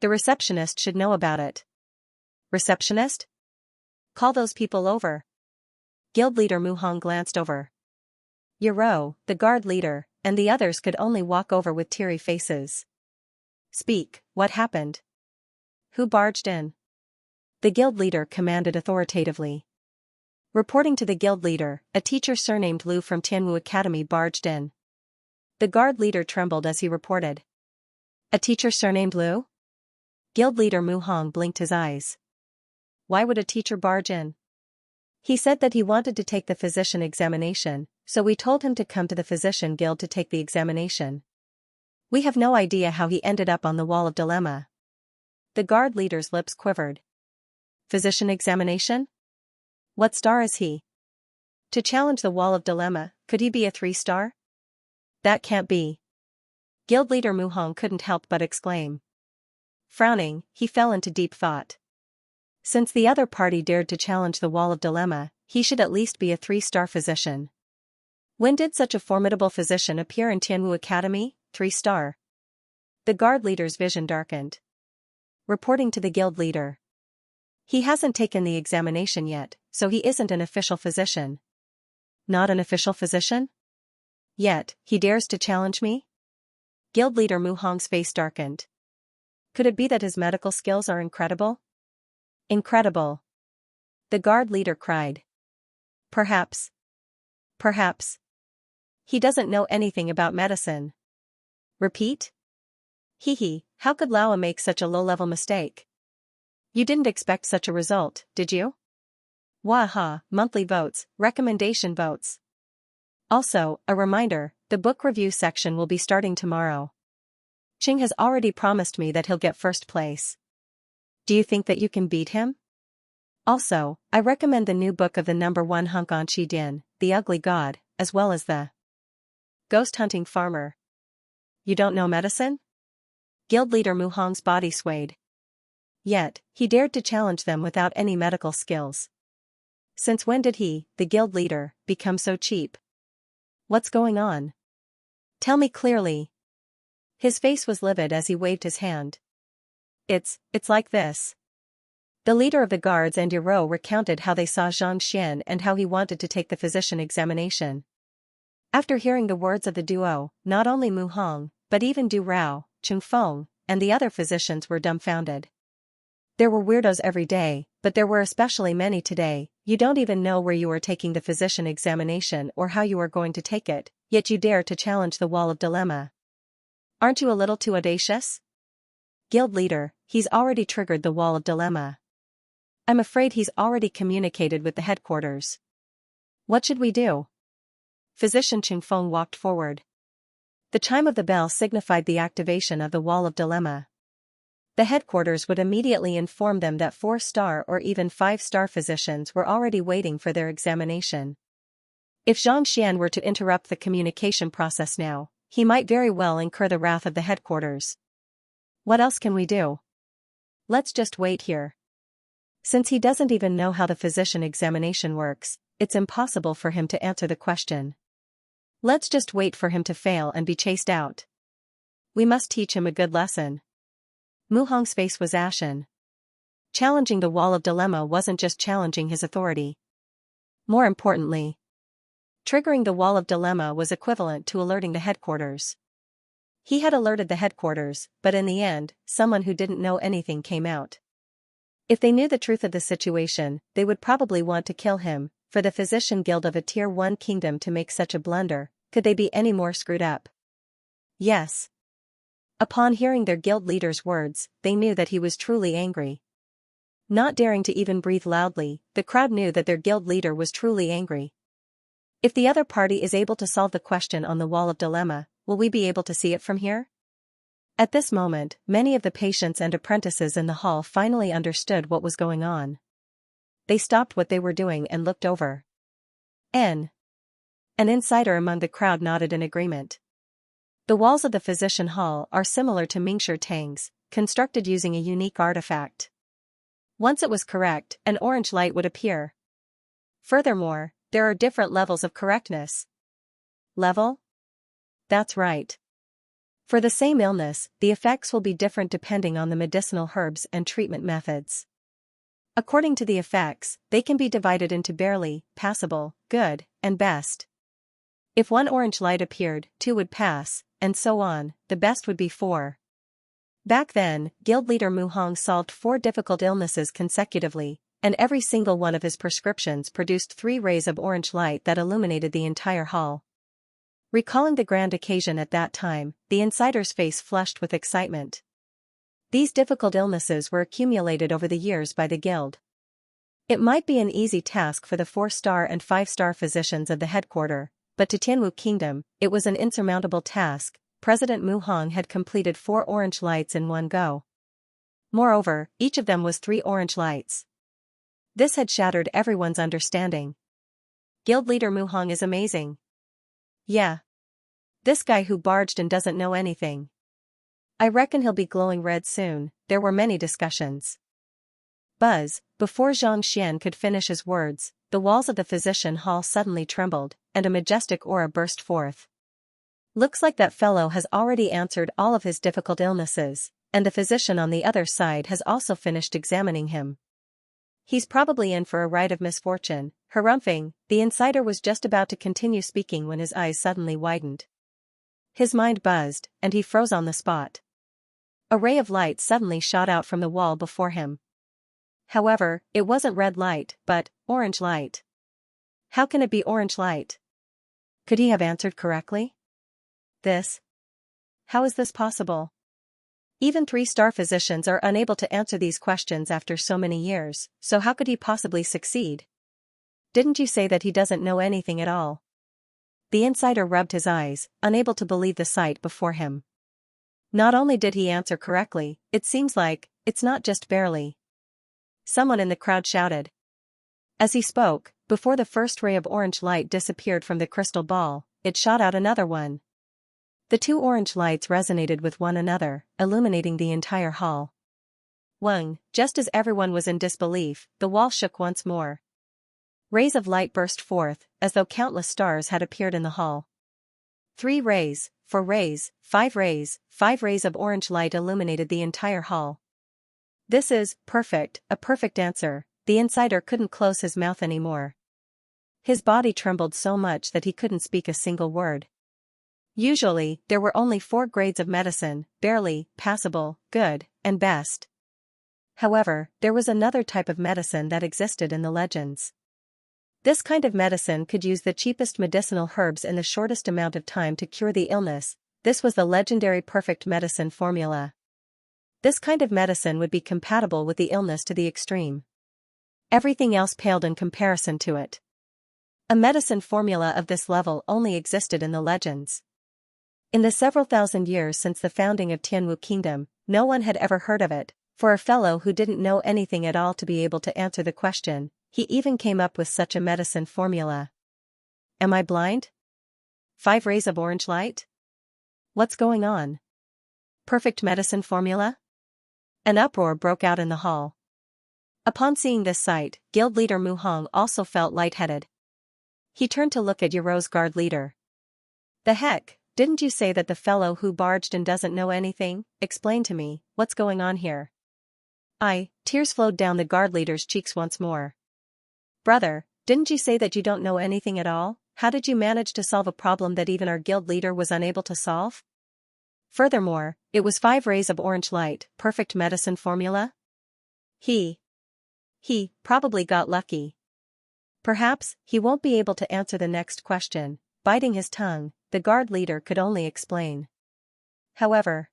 The receptionist should know about it. Receptionist? Call those people over. Guild leader Mu Hong glanced over. Yoro, the guard leader, and the others could only walk over with teary faces. Speak, what happened? Who barged in? The guild leader commanded authoritatively. Reporting to the guild leader, a teacher surnamed Lu from Tianwu Academy barged in. The guard leader trembled as he reported. A teacher surnamed Lu? Guild leader Mu Hong blinked his eyes. Why would a teacher barge in? He said that he wanted to take the physician examination, so we told him to come to the physician guild to take the examination. We have no idea how he ended up on the wall of dilemma. The guard leader's lips quivered. Physician examination? What star is he? To challenge the wall of dilemma, could he be a 3-star? That can't be. Guild leader Mu Hong couldn't help but exclaim. Frowning, he fell into deep thought. Since the other party dared to challenge the wall of dilemma, he should at least be a 3-star physician. When did such a formidable physician appear in Tianwu Academy? 3-star. The guard leader's vision darkened. Reporting to the guild leader. He hasn't taken the examination yet, so he isn't an official physician. Not an official physician? Yet, he dares to challenge me? Guild leader Mu Hong's face darkened. Could it be that his medical skills are incredible? Incredible. The guard leader cried. Perhaps. Perhaps. He doesn't know anything about medicine. Repeat? Hee, how could Laowa make such a low-level mistake? You didn't expect such a result, did you? Waha, monthly votes, recommendation votes. Also, a reminder, the book review section will be starting tomorrow. Qing has already promised me that he'll get first place. Do you think that you can beat him? Also, I recommend the new book of the #1 Hongkong Qidin, The Ugly God, as well as the Ghost Hunting Farmer. You don't know medicine? Guild leader Mu Hong's body swayed. Yet, he dared to challenge them without any medical skills. Since when did he, the guild leader, become so cheap? What's going on? Tell me clearly. His face was livid as he waved his hand. It's like this. The leader of the guards and Yoro recounted how they saw Xianxia and how he wanted to take the physician examination. After hearing the words of the duo, not only Mu Hong, but even Du Rao, Qing Feng, and the other physicians were dumbfounded. There were weirdos every day, but there were especially many today. You don't even know where you are taking the physician examination or how you are going to take it, yet you dare to challenge the wall of dilemma. Aren't you a little too audacious? Guild leader, he's already triggered the wall of dilemma. I'm afraid he's already communicated with the headquarters. What should we do? Physician Qingfeng walked forward. The chime of the bell signified the activation of the wall of dilemma. The headquarters would immediately inform them that 4-star or even 5-star physicians were already waiting for their examination. If Xianxia were to interrupt the communication process now, he might very well incur the wrath of the headquarters. What else can we do? Let's just wait here. Since he doesn't even know how the physician examination works, it's impossible for him to answer the question. Let's just wait for him to fail and be chased out. We must teach him a good lesson. Mu Hong's face was ashen. Challenging the wall of dilemma wasn't just challenging his authority. More importantly, triggering the wall of dilemma was equivalent to alerting the headquarters. He had alerted the headquarters, but in the end, someone who didn't know anything came out. If they knew the truth of the situation, they would probably want to kill him. For the physician guild of a tier 1 kingdom to make such a blunder, could they be any more screwed up? Yes. Upon hearing their guild leader's words, they knew that he was truly angry. Not daring to even breathe loudly, the crowd knew that their guild leader was truly angry. If the other party is able to solve the question on the wall of dilemma, will we be able to see it from here? At this moment, many of the patients and apprentices in the hall finally understood what was going on. They stopped what they were doing and looked over. An insider among the crowd nodded in agreement. The walls of the physician hall are similar to Mingshi Tang's, constructed using a unique artifact. Once it was correct, an orange light would appear. Furthermore, there are different levels of correctness. Level? That's right. For the same illness, the effects will be different depending on the medicinal herbs and treatment methods. According to the effects, they can be divided into barely, passable, good, and best. If one orange light appeared, 2 would pass, and so on. The best would be 4. Back then, guild leader Mu Hong solved 4 difficult illnesses consecutively, and every single one of his prescriptions produced 3 rays of orange light that illuminated the entire hall. Recalling the grand occasion at that time, the insider's face flushed with excitement. These difficult illnesses were accumulated over the years by the guild. It might be an easy task for the 4-star and 5-star physicians of the headquarters, but to Tianwu Kingdom, it was an insurmountable task. President Mu Hong had completed 4 orange lights in one go. Moreover, each of them was 3 orange lights. This had shattered everyone's understanding. Guild leader Mu Hong is amazing. Yeah. This guy who barged in doesn't know anything. I reckon he'll be glowing red soon. There were many discussions. Buzz, before Xianxia could finish his words, the walls of the physician hall suddenly trembled, and a majestic aura burst forth. Looks like that fellow has already answered all of his difficult illnesses, and the physician on the other side has also finished examining him. He's probably in for a ride of misfortune. Harumphing, the insider was just about to continue speaking when his eyes suddenly widened. His mind buzzed, and he froze on the spot. A ray of light suddenly shot out from the wall before him. However, it wasn't red light, but orange light. How can it be orange light? Could he have answered correctly? How is this possible? Even 3-star physicians are unable to answer these questions after so many years, so how could he possibly succeed? Didn't you say that he doesn't know anything at all? The insider rubbed his eyes, unable to believe the sight before him. Not only did he answer correctly, it seems like, it's not just barely. Someone in the crowd shouted. As he spoke, before the first ray of orange light disappeared from the crystal ball, it shot out another one. The 2 orange lights resonated with one another, illuminating the entire hall. Wang, just as everyone was in disbelief, the wall shook once more. Rays of light burst forth, as though countless stars had appeared in the hall. 3 rays, 4 rays, 5 rays, 5 rays of orange light illuminated the entire hall. This is perfect, a perfect answer. The insider couldn't close his mouth anymore. His body trembled so much that he couldn't speak a single word. Usually, there were only 4 grades of medicine: barely, passable, good, and best. However, there was another type of medicine that existed in the legends. This kind of medicine could use the cheapest medicinal herbs in the shortest amount of time to cure the illness. This was the legendary perfect medicine formula. This kind of medicine would be compatible with the illness to the extreme. Everything else paled in comparison to it. A medicine formula of this level only existed in the legends. In the several thousand years since the founding of Tianwu Kingdom, no one had ever heard of it. For a fellow who didn't know anything at all to be able to answer the question, he even came up with such a medicine formula. Am I blind? 5 rays of orange light? What's going on? Perfect medicine formula? An uproar broke out in the hall. Upon seeing this sight, guild leader Mu Hong also felt lightheaded. He turned to look at Yero's guard leader. The heck, didn't you say that the fellow who barged in doesn't know anything? Explain to me, what's going on here? Tears flowed down the guard leader's cheeks once more. Brother, didn't you say that you don't know anything at all? How did you manage to solve a problem that even our guild leader was unable to solve? Furthermore, it was 5 rays of orange light, perfect medicine formula? He probably got lucky. Perhaps, he won't be able to answer the next question. Biting his tongue, the guard leader could only explain. However,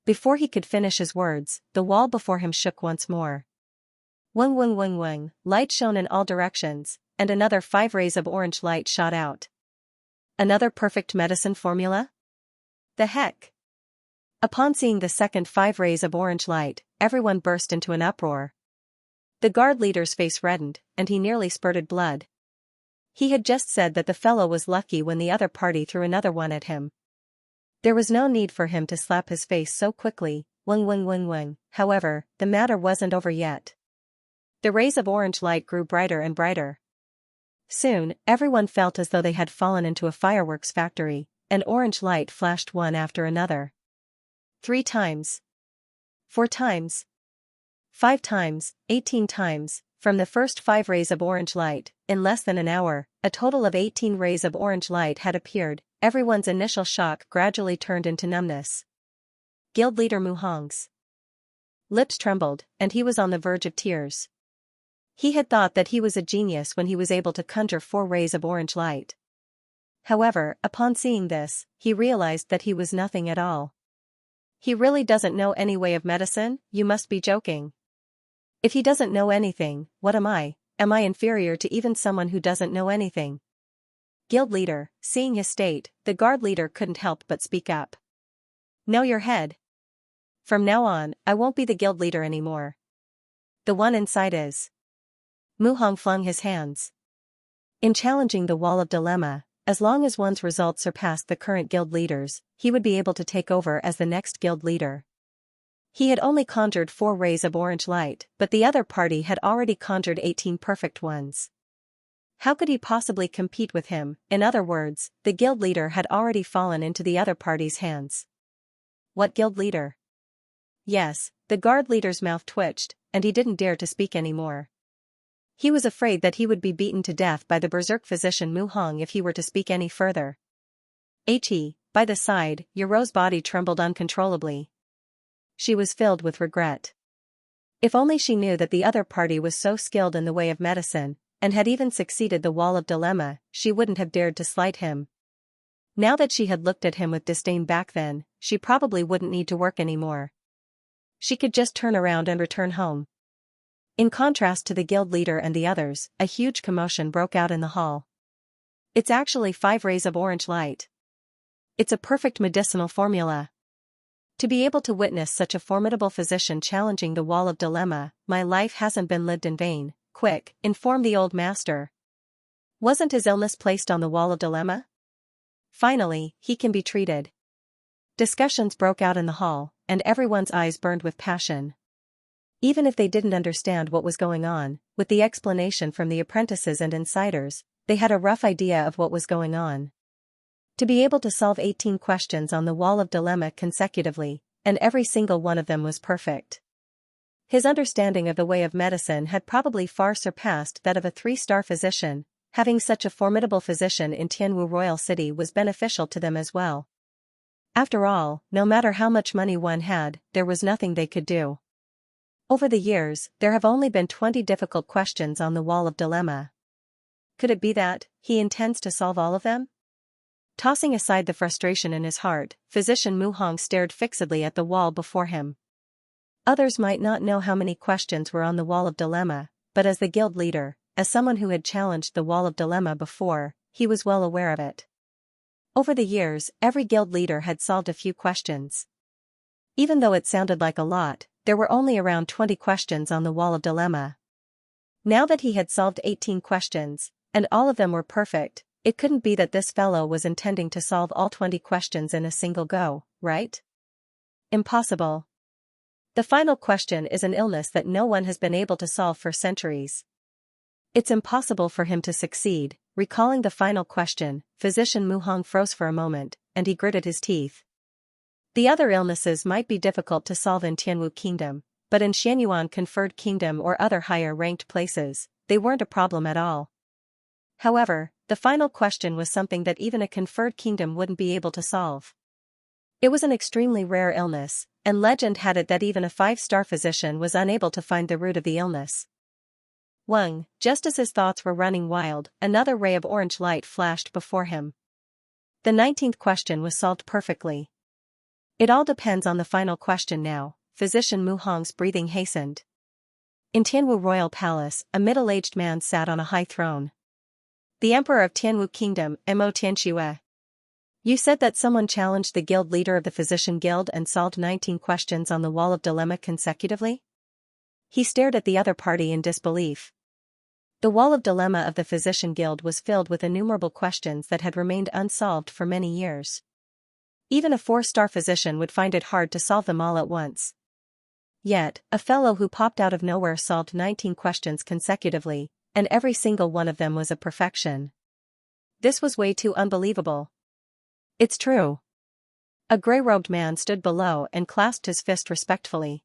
before he could finish his words, the wall before him shook once more. Wing wing wing wing, light shone in all directions, and another 5 rays of orange light shot out. Another perfect medicine formula? The heck? Upon seeing the second 5 rays of orange light, everyone burst into an uproar. The guard leader's face reddened, and he nearly spurted blood. He had just said that the fellow was lucky when the other party threw another one at him. There was no need for him to slap his face so quickly. Wing wing wing wing. However, the matter wasn't over yet. The rays of orange light grew brighter and brighter. Soon, everyone felt as though they had fallen into a fireworks factory, and orange light flashed one after another. 3 times. 4 times. 5 times, 18 times, from the first 5 rays of orange light, in less than an hour, a total of 18 rays of orange light had appeared. Everyone's initial shock gradually turned into numbness. Guild leader Mu Hong's lips trembled, and he was on the verge of tears. He had thought that he was a genius when he was able to conjure 4 rays of orange light. However, upon seeing this, he realized that he was nothing at all. He really doesn't know any way of medicine? You must be joking. If he doesn't know anything, what am I? Am I inferior to even someone who doesn't know anything? Guild leader, seeing his state, the guard leader couldn't help but speak up. Know your head. From now on, I won't be the guild leader anymore. The one inside is. Mu Hong flung his hands. In challenging the wall of dilemma, as long as one's results surpassed the current guild leaders, he would be able to take over as the next guild leader. He had only conjured 4 rays of orange light, but the other party had already conjured 18 perfect ones. How could he possibly compete with him? In other words, the guild leader had already fallen into the other party's hands. What guild leader? Yes, the guard leader's mouth twitched, and he didn't dare to speak anymore. He was afraid that he would be beaten to death by the berserk physician Mu Hong if he were to speak any further. By the side, Yero's body trembled uncontrollably. She was filled with regret. If only she knew that the other party was so skilled in the way of medicine, and had even succeeded the wall of dilemma, she wouldn't have dared to slight him. Now that she had looked at him with disdain back then, she probably wouldn't need to work anymore. She could just turn around and return home. In contrast to the guild leader and the others, a huge commotion broke out in the hall. It's actually 5 rays of orange light. It's a perfect medicinal formula. To be able to witness such a formidable physician challenging the wall of dilemma, my life hasn't been lived in vain. Quick, inform the old master. Wasn't his illness placed on the wall of dilemma? Finally, he can be treated. Discussions broke out in the hall, and everyone's eyes burned with passion. Even if they didn't understand what was going on, with the explanation from the apprentices and insiders, they had a rough idea of what was going on. To be able to solve 18 questions on the wall of dilemma consecutively, and every single one of them was perfect. His understanding of the way of medicine had probably far surpassed that of a 3-star physician. Having such a formidable physician in Tianwu Royal City was beneficial to them as well. After all, no matter how much money one had, there was nothing they could do. Over the years, there have only been 20 difficult questions on the wall of dilemma. Could it be that he intends to solve all of them? Tossing aside the frustration in his heart, Physician Mu Hong stared fixedly at the wall before him. Others might not know how many questions were on the wall of dilemma, but as the guild leader, as someone who had challenged the wall of dilemma before, he was well aware of it. Over the years, every guild leader had solved a few questions. Even though it sounded like a lot, there were only around 20 questions on the wall of dilemma. Now that he had solved 18 questions, and all of them were perfect, it couldn't be that this fellow was intending to solve all 20 questions in a single go, right? Impossible. The final question is an illness that no one has been able to solve for centuries. It's impossible for him to succeed. Recalling the final question, Physician Mu Hong froze for a moment, and he gritted his teeth. The other illnesses might be difficult to solve in Tianwu Kingdom, but in Xianyuan Conferred Kingdom or other higher-ranked places, they weren't a problem at all. However, the final question was something that even a conferred kingdom wouldn't be able to solve. It was an extremely rare illness, and legend had it that even a 5-star physician was unable to find the root of the illness. Wang, just as his thoughts were running wild, another ray of orange light flashed before him. The 19th question was solved perfectly. It all depends on the final question now. Physician Mu Hong's breathing hastened. In Tianwu Royal Palace, a middle-aged man sat on a high throne. The Emperor of Tianwu Kingdom, Mo Tianxia. You said that someone challenged the guild leader of the Physician Guild and solved 19 questions on the wall of dilemma consecutively? He stared at the other party in disbelief. The wall of dilemma of the Physician Guild was filled with innumerable questions that had remained unsolved for many years. Even a 4-star physician would find it hard to solve them all at once. Yet, a fellow who popped out of nowhere solved 19 questions consecutively, and every single one of them was a perfection. This was way too unbelievable. It's true. A gray-robed man stood below and clasped his fist respectfully.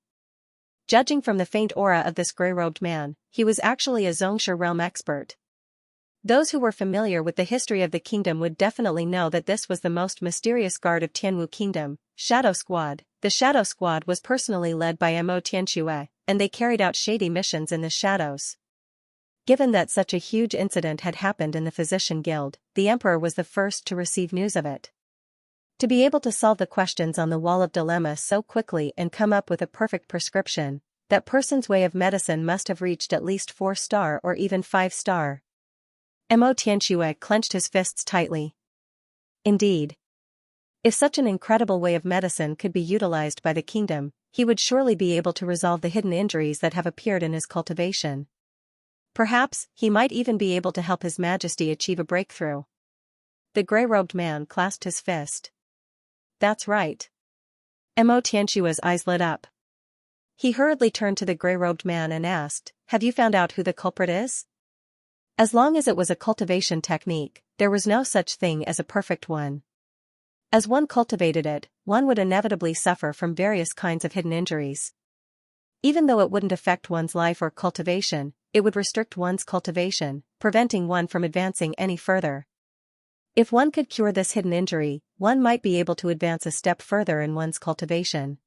Judging from the faint aura of this gray-robed man, he was actually a Zhongshe realm expert. Those who were familiar with the history of the kingdom would definitely know that this was the most mysterious guard of Tianwu Kingdom, Shadow Squad. The Shadow Squad was personally led by Mo Tianxue, and they carried out shady missions in the shadows. Given that such a huge incident had happened in the Physician Guild, the Emperor was the first to receive news of it. To be able to solve the questions on the wall of dilemma so quickly and come up with a perfect prescription, that person's way of medicine must have reached at least 4-star or even 5-star. Mo Tianxue clenched his fists tightly. Indeed. If such an incredible way of medicine could be utilized by the kingdom, he would surely be able to resolve the hidden injuries that have appeared in his cultivation. Perhaps, he might even be able to help His Majesty achieve a breakthrough. The gray-robed man clasped his fist. That's right. Mo Tianxue's eyes lit up. He hurriedly turned to the gray-robed man and asked, "Have you found out who the culprit is?" As long as it was a cultivation technique, there was no such thing as a perfect one. As one cultivated it, one would inevitably suffer from various kinds of hidden injuries. Even though it wouldn't affect one's life or cultivation, it would restrict one's cultivation, preventing one from advancing any further. If one could cure this hidden injury, one might be able to advance a step further in one's cultivation.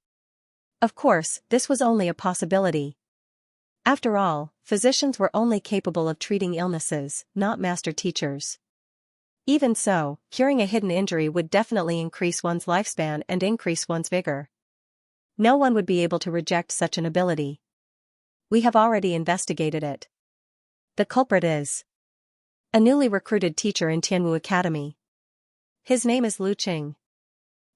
Of course, this was only a possibility. After all, physicians were only capable of treating illnesses, not master teachers. Even so, curing a hidden injury would definitely increase one's lifespan and increase one's vigor. No one would be able to reject such an ability. We have already investigated it. The culprit is a newly recruited teacher in Tianwu Academy. His name is Lu Qing.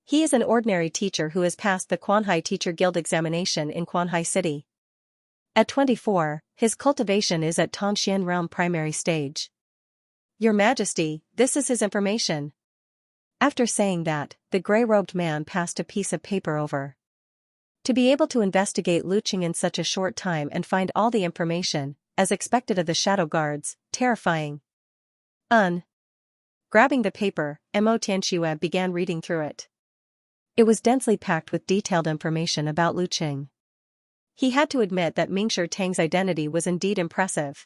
He is an ordinary teacher who has passed the Quanhai Teacher Guild examination in Quanhai City. At 24, his cultivation is at Tongxian Realm primary stage. Your Majesty, this is his information. After saying that, the gray-robed man passed a piece of paper over. To be able to investigate Lu Qing in such a short time and find all the information, as expected of the shadow guards, terrifying. Grabbing the paper, Mo Tianxue began reading through it. It was densely packed with detailed information about Lu Qing. He had to admit that Mingshi Tang's identity was indeed impressive.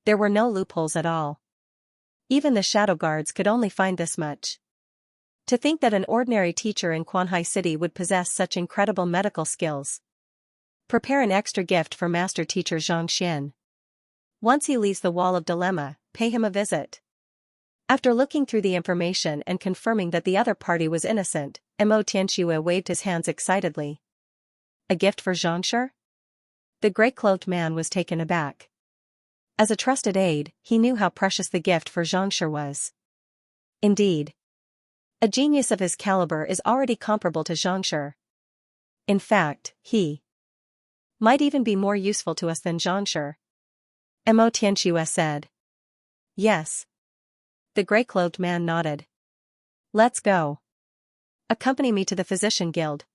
There were no loopholes at all. Even the shadow guards could only find this much. To think that an ordinary teacher in Quanhai City would possess such incredible medical skills. Prepare an extra gift for Master Teacher Xianxia. Once he leaves the Wall of Dilemma, pay him a visit. After looking through the information and confirming that the other party was innocent, Mo Tianxue waved his hands excitedly. A gift for Xianxia? The gray-clothed man was taken aback. As a trusted aide, he knew how precious the gift for Xianxia was. Indeed. A genius of his caliber is already comparable to Xianxia. In fact, he might even be more useful to us than Xianxia. Mo Tianxue said. Yes. The gray-clothed man nodded. Let's go. Accompany me to the Physician Guild.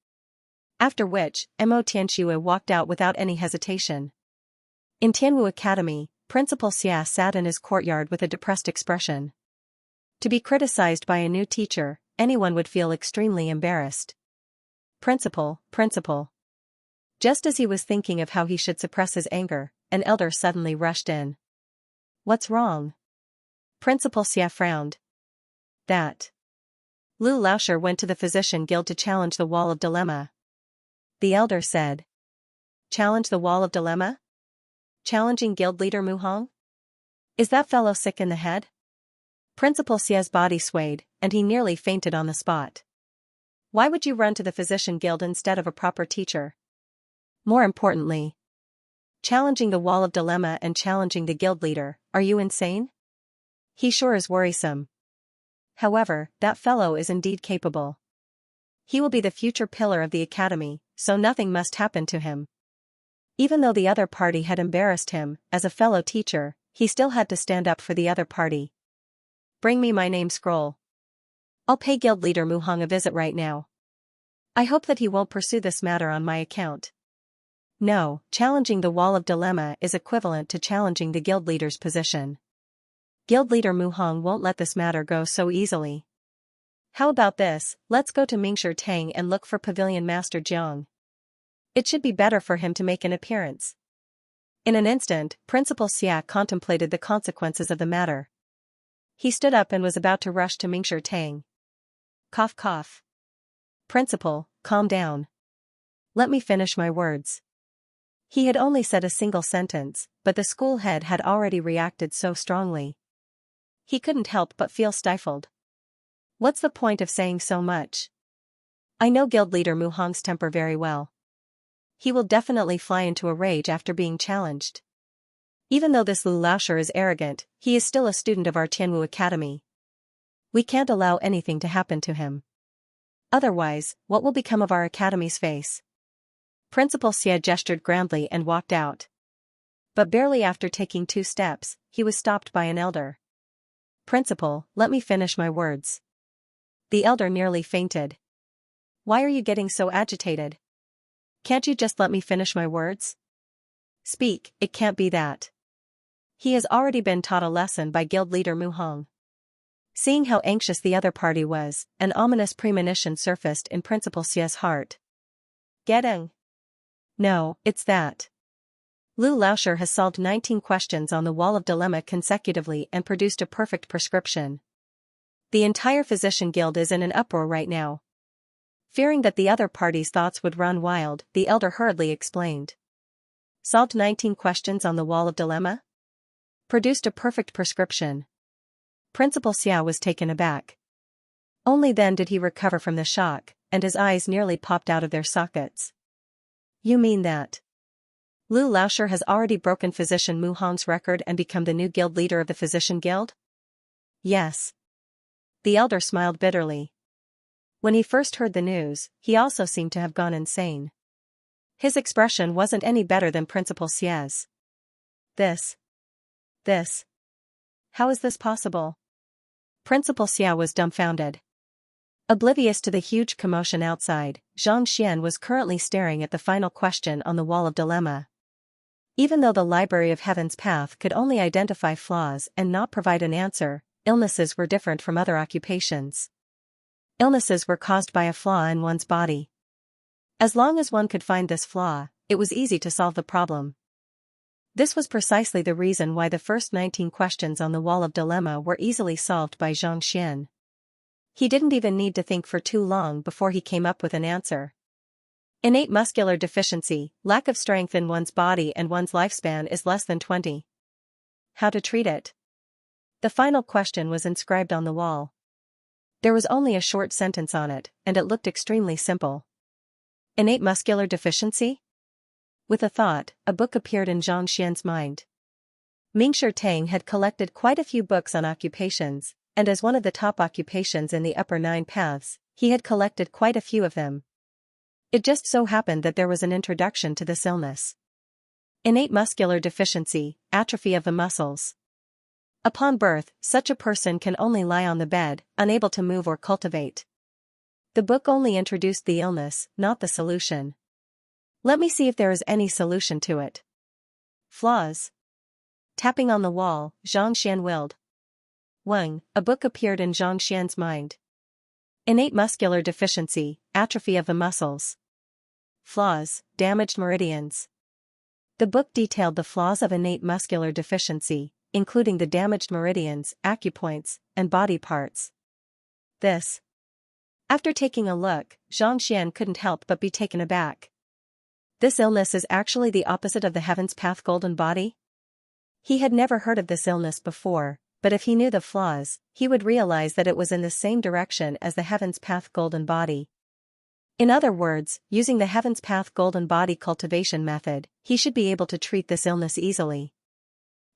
After which, Mo Tianxue walked out without any hesitation. In Tianwu Academy, Principal Xia sat in his courtyard with a depressed expression. To be criticized by a new teacher, anyone would feel extremely embarrassed. Principal. Just as he was thinking of how he should suppress his anger, an elder suddenly rushed in. What's wrong? Principal Xia frowned. That. Lu Laoshi went to the Physician Guild to challenge the Wall of Dilemma. The elder said. Challenge the Wall of Dilemma? Challenging guild leader Mu Hong? Is that fellow sick in the head? Principal Xia's body swayed, and he nearly fainted on the spot. Why would you run to the Physician Guild instead of a proper teacher? More importantly, challenging the Wall of Dilemma and challenging the guild leader, are you insane? He sure is worrisome. However, that fellow is indeed capable. He will be the future pillar of the academy, so nothing must happen to him. Even though the other party had embarrassed him, as a fellow teacher, he still had to stand up for the other party. Bring me my name scroll. I'll pay guild leader Mu Hong a visit right now. I hope that he won't pursue this matter on my account. No, challenging the Wall of Dilemma is equivalent to challenging the guild leader's position. Guild leader Mu Hong won't let this matter go so easily. How about this, let's go to Mingshi Tang and look for Pavilion Master Jiang. It should be better for him to make an appearance. In an instant, Principal Xia contemplated the consequences of the matter. He stood up and was about to rush to Mingshi Tang. Cough cough. Principal, calm down. Let me finish my words. He had only said a single sentence, but the school head had already reacted so strongly. He couldn't help but feel stifled. What's the point of saying so much? I know guild leader Mu Hong's temper very well. He will definitely fly into a rage after being challenged. Even though this Lu Laoshi is arrogant, he is still a student of our Tianwu Academy. We can't allow anything to happen to him. Otherwise, what will become of our academy's face? Principal Xia gestured grandly and walked out. But barely after taking 2 steps, he was stopped by an elder. Principal, let me finish my words. The elder nearly fainted. Why are you getting so agitated? Can't you just let me finish my words? Speak, it can't be that. He has already been taught a lesson by guild leader Mu Hong. Seeing how anxious the other party was, an ominous premonition surfaced in Principal Xia's heart. Getting? No, it's that. Lu Laoshi has solved 19 questions on the Wall of Dilemma consecutively and produced a perfect prescription. The entire Physician Guild is in an uproar right now. Fearing that the other party's thoughts would run wild, the elder hurriedly explained. Solved 19 questions on the Wall of Dilemma? Produced a perfect prescription. Principal Xia was taken aback. Only then did he recover from the shock, and his eyes nearly popped out of their sockets. You mean that Lu Laoshi has already broken Physician Mu Hong's record and become the new guild leader of the Physician Guild? Yes. The elder smiled bitterly. When he first heard the news, he also seemed to have gone insane. His expression wasn't any better than Principal Xia's. This. How is this possible? Principal Xia was dumbfounded. Oblivious to the huge commotion outside, Xianxia was currently staring at the final question on the Wall of Dilemma. Even though the Library of Heaven's Path could only identify flaws and not provide an answer, illnesses were different from other occupations. Illnesses were caused by a flaw in one's body. As long as one could find this flaw, it was easy to solve the problem. This was precisely the reason why the first 19 questions on the Wall of Dilemma were easily solved by Xianxia. He didn't even need to think for too long before he came up with an answer. Innate muscular deficiency, lack of strength in one's body and one's lifespan is less than 20. How to treat it? The final question was inscribed on the wall. There was only a short sentence on it, and it looked extremely simple. Innate muscular deficiency? With a thought, a book appeared in Xianxia's mind. Mingshi Tang had collected quite a few books on occupations, and as one of the top occupations in the upper 9 paths, he had collected quite a few of them. It just so happened that there was an introduction to this illness. Innate muscular deficiency, atrophy of the muscles. Upon birth, such a person can only lie on the bed, unable to move or cultivate. The book only introduced the illness, not the solution. Let me see if there is any solution to it. Flaws. Tapping on the wall, Xianxia willed. Wang, a book appeared in Xianxia's mind. Innate muscular deficiency, atrophy of the muscles. Flaws, damaged meridians. The book detailed the flaws of innate muscular deficiency, including the damaged meridians, acupoints, and body parts. This. After taking a look, Xianxia couldn't help but be taken aback. This illness is actually the opposite of the Heaven's Path Golden Body? He had never heard of this illness before, but if he knew the flaws, he would realize that it was in the same direction as the Heaven's Path Golden Body. In other words, using the Heaven's Path Golden Body cultivation method, he should be able to treat this illness easily.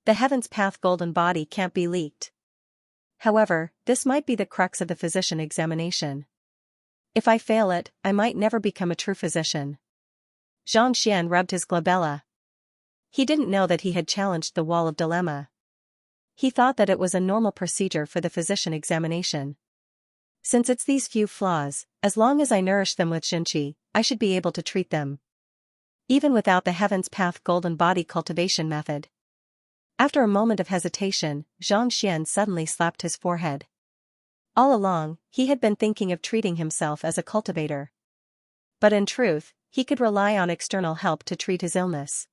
The Heaven's Path Golden Body can't be leaked. However, this might be the crux of the physician examination. If I fail it, I might never become a true physician. Xianxia rubbed his glabella. He didn't know that he had challenged the wall of dilemma. He thought that it was a normal procedure for the physician examination. Since it's these few flaws, as long as I nourish them with Xianxia, I should be able to treat them. Even without the Heaven's Path Golden Body cultivation method. After a moment of hesitation, Xianxia suddenly slapped his forehead. All along, he had been thinking of treating himself as a cultivator. But in truth, he could rely on external help to treat his illness.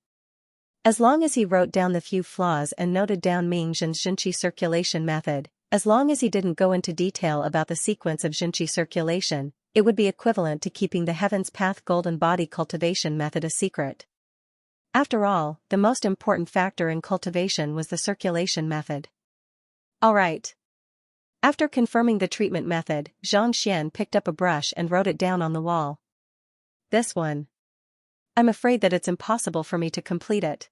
As long as he wrote down the few flaws and noted down Mingxi's Xianxia circulation method, as long as he didn't go into detail about the sequence of Xianxia circulation, it would be equivalent to keeping the Heaven's Path Golden Body cultivation method a secret. After all, the most important factor in cultivation was the circulation method. All right. After confirming the treatment method, Xianxia picked up a brush and wrote it down on the wall. This one. I'm afraid that it's impossible for me to complete it.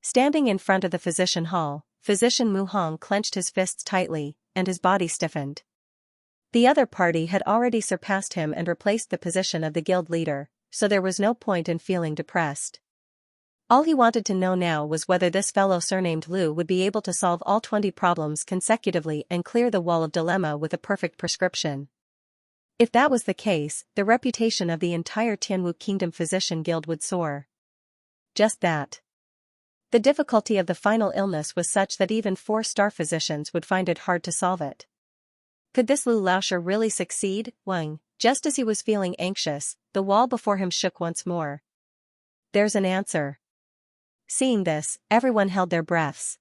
Standing in front of the physician hall, Physician Mu Hong clenched his fists tightly, and his body stiffened. The other party had already surpassed him and replaced the position of the guild leader, so there was no point in feeling depressed. All he wanted to know now was whether this fellow surnamed Lu would be able to solve all 20 problems consecutively and clear the wall of dilemma with a perfect prescription. If that was the case, the reputation of the entire Tianwu Kingdom Physician Guild would soar. Just that. The difficulty of the final illness was such that even 4-star physicians would find it hard to solve it. Could this Lu Laoshe really succeed? Wang, just as he was feeling anxious, the wall before him shook once more. There's an answer. Seeing this, everyone held their breaths.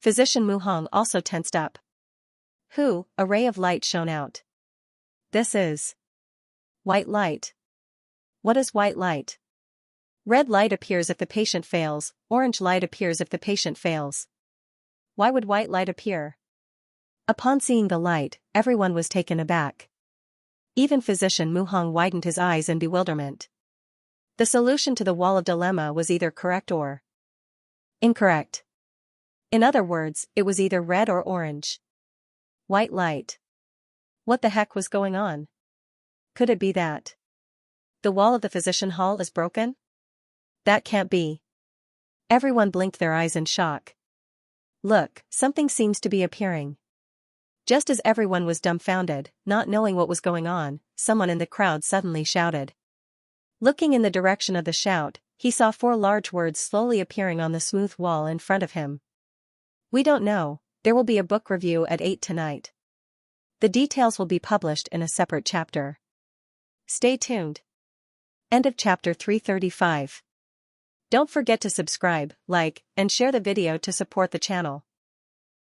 Physician Mu Hong also tensed up. A ray of light shone out. This is white light. What is white light? Red light appears if the patient fails, orange light appears if the patient fails. Why would white light appear? Upon seeing the light, everyone was taken aback. Even Physician Mu Hong widened his eyes in bewilderment. The solution to the wall of dilemma was either correct or incorrect. In other words, it was either red or orange. White light. What the heck was going on? Could it be that the wall of the physician hall is broken? That can't be. Everyone blinked their eyes in shock. Look, something seems to be appearing. Just as everyone was dumbfounded, not knowing what was going on, someone in the crowd suddenly shouted. Looking in the direction of the shout, he saw 4 large words slowly appearing on the smooth wall in front of him. We don't know, there will be a book review at 8 tonight. The details will be published in a separate chapter. Stay tuned. End of chapter 335. Don't forget to subscribe, like, and share the video to support the channel.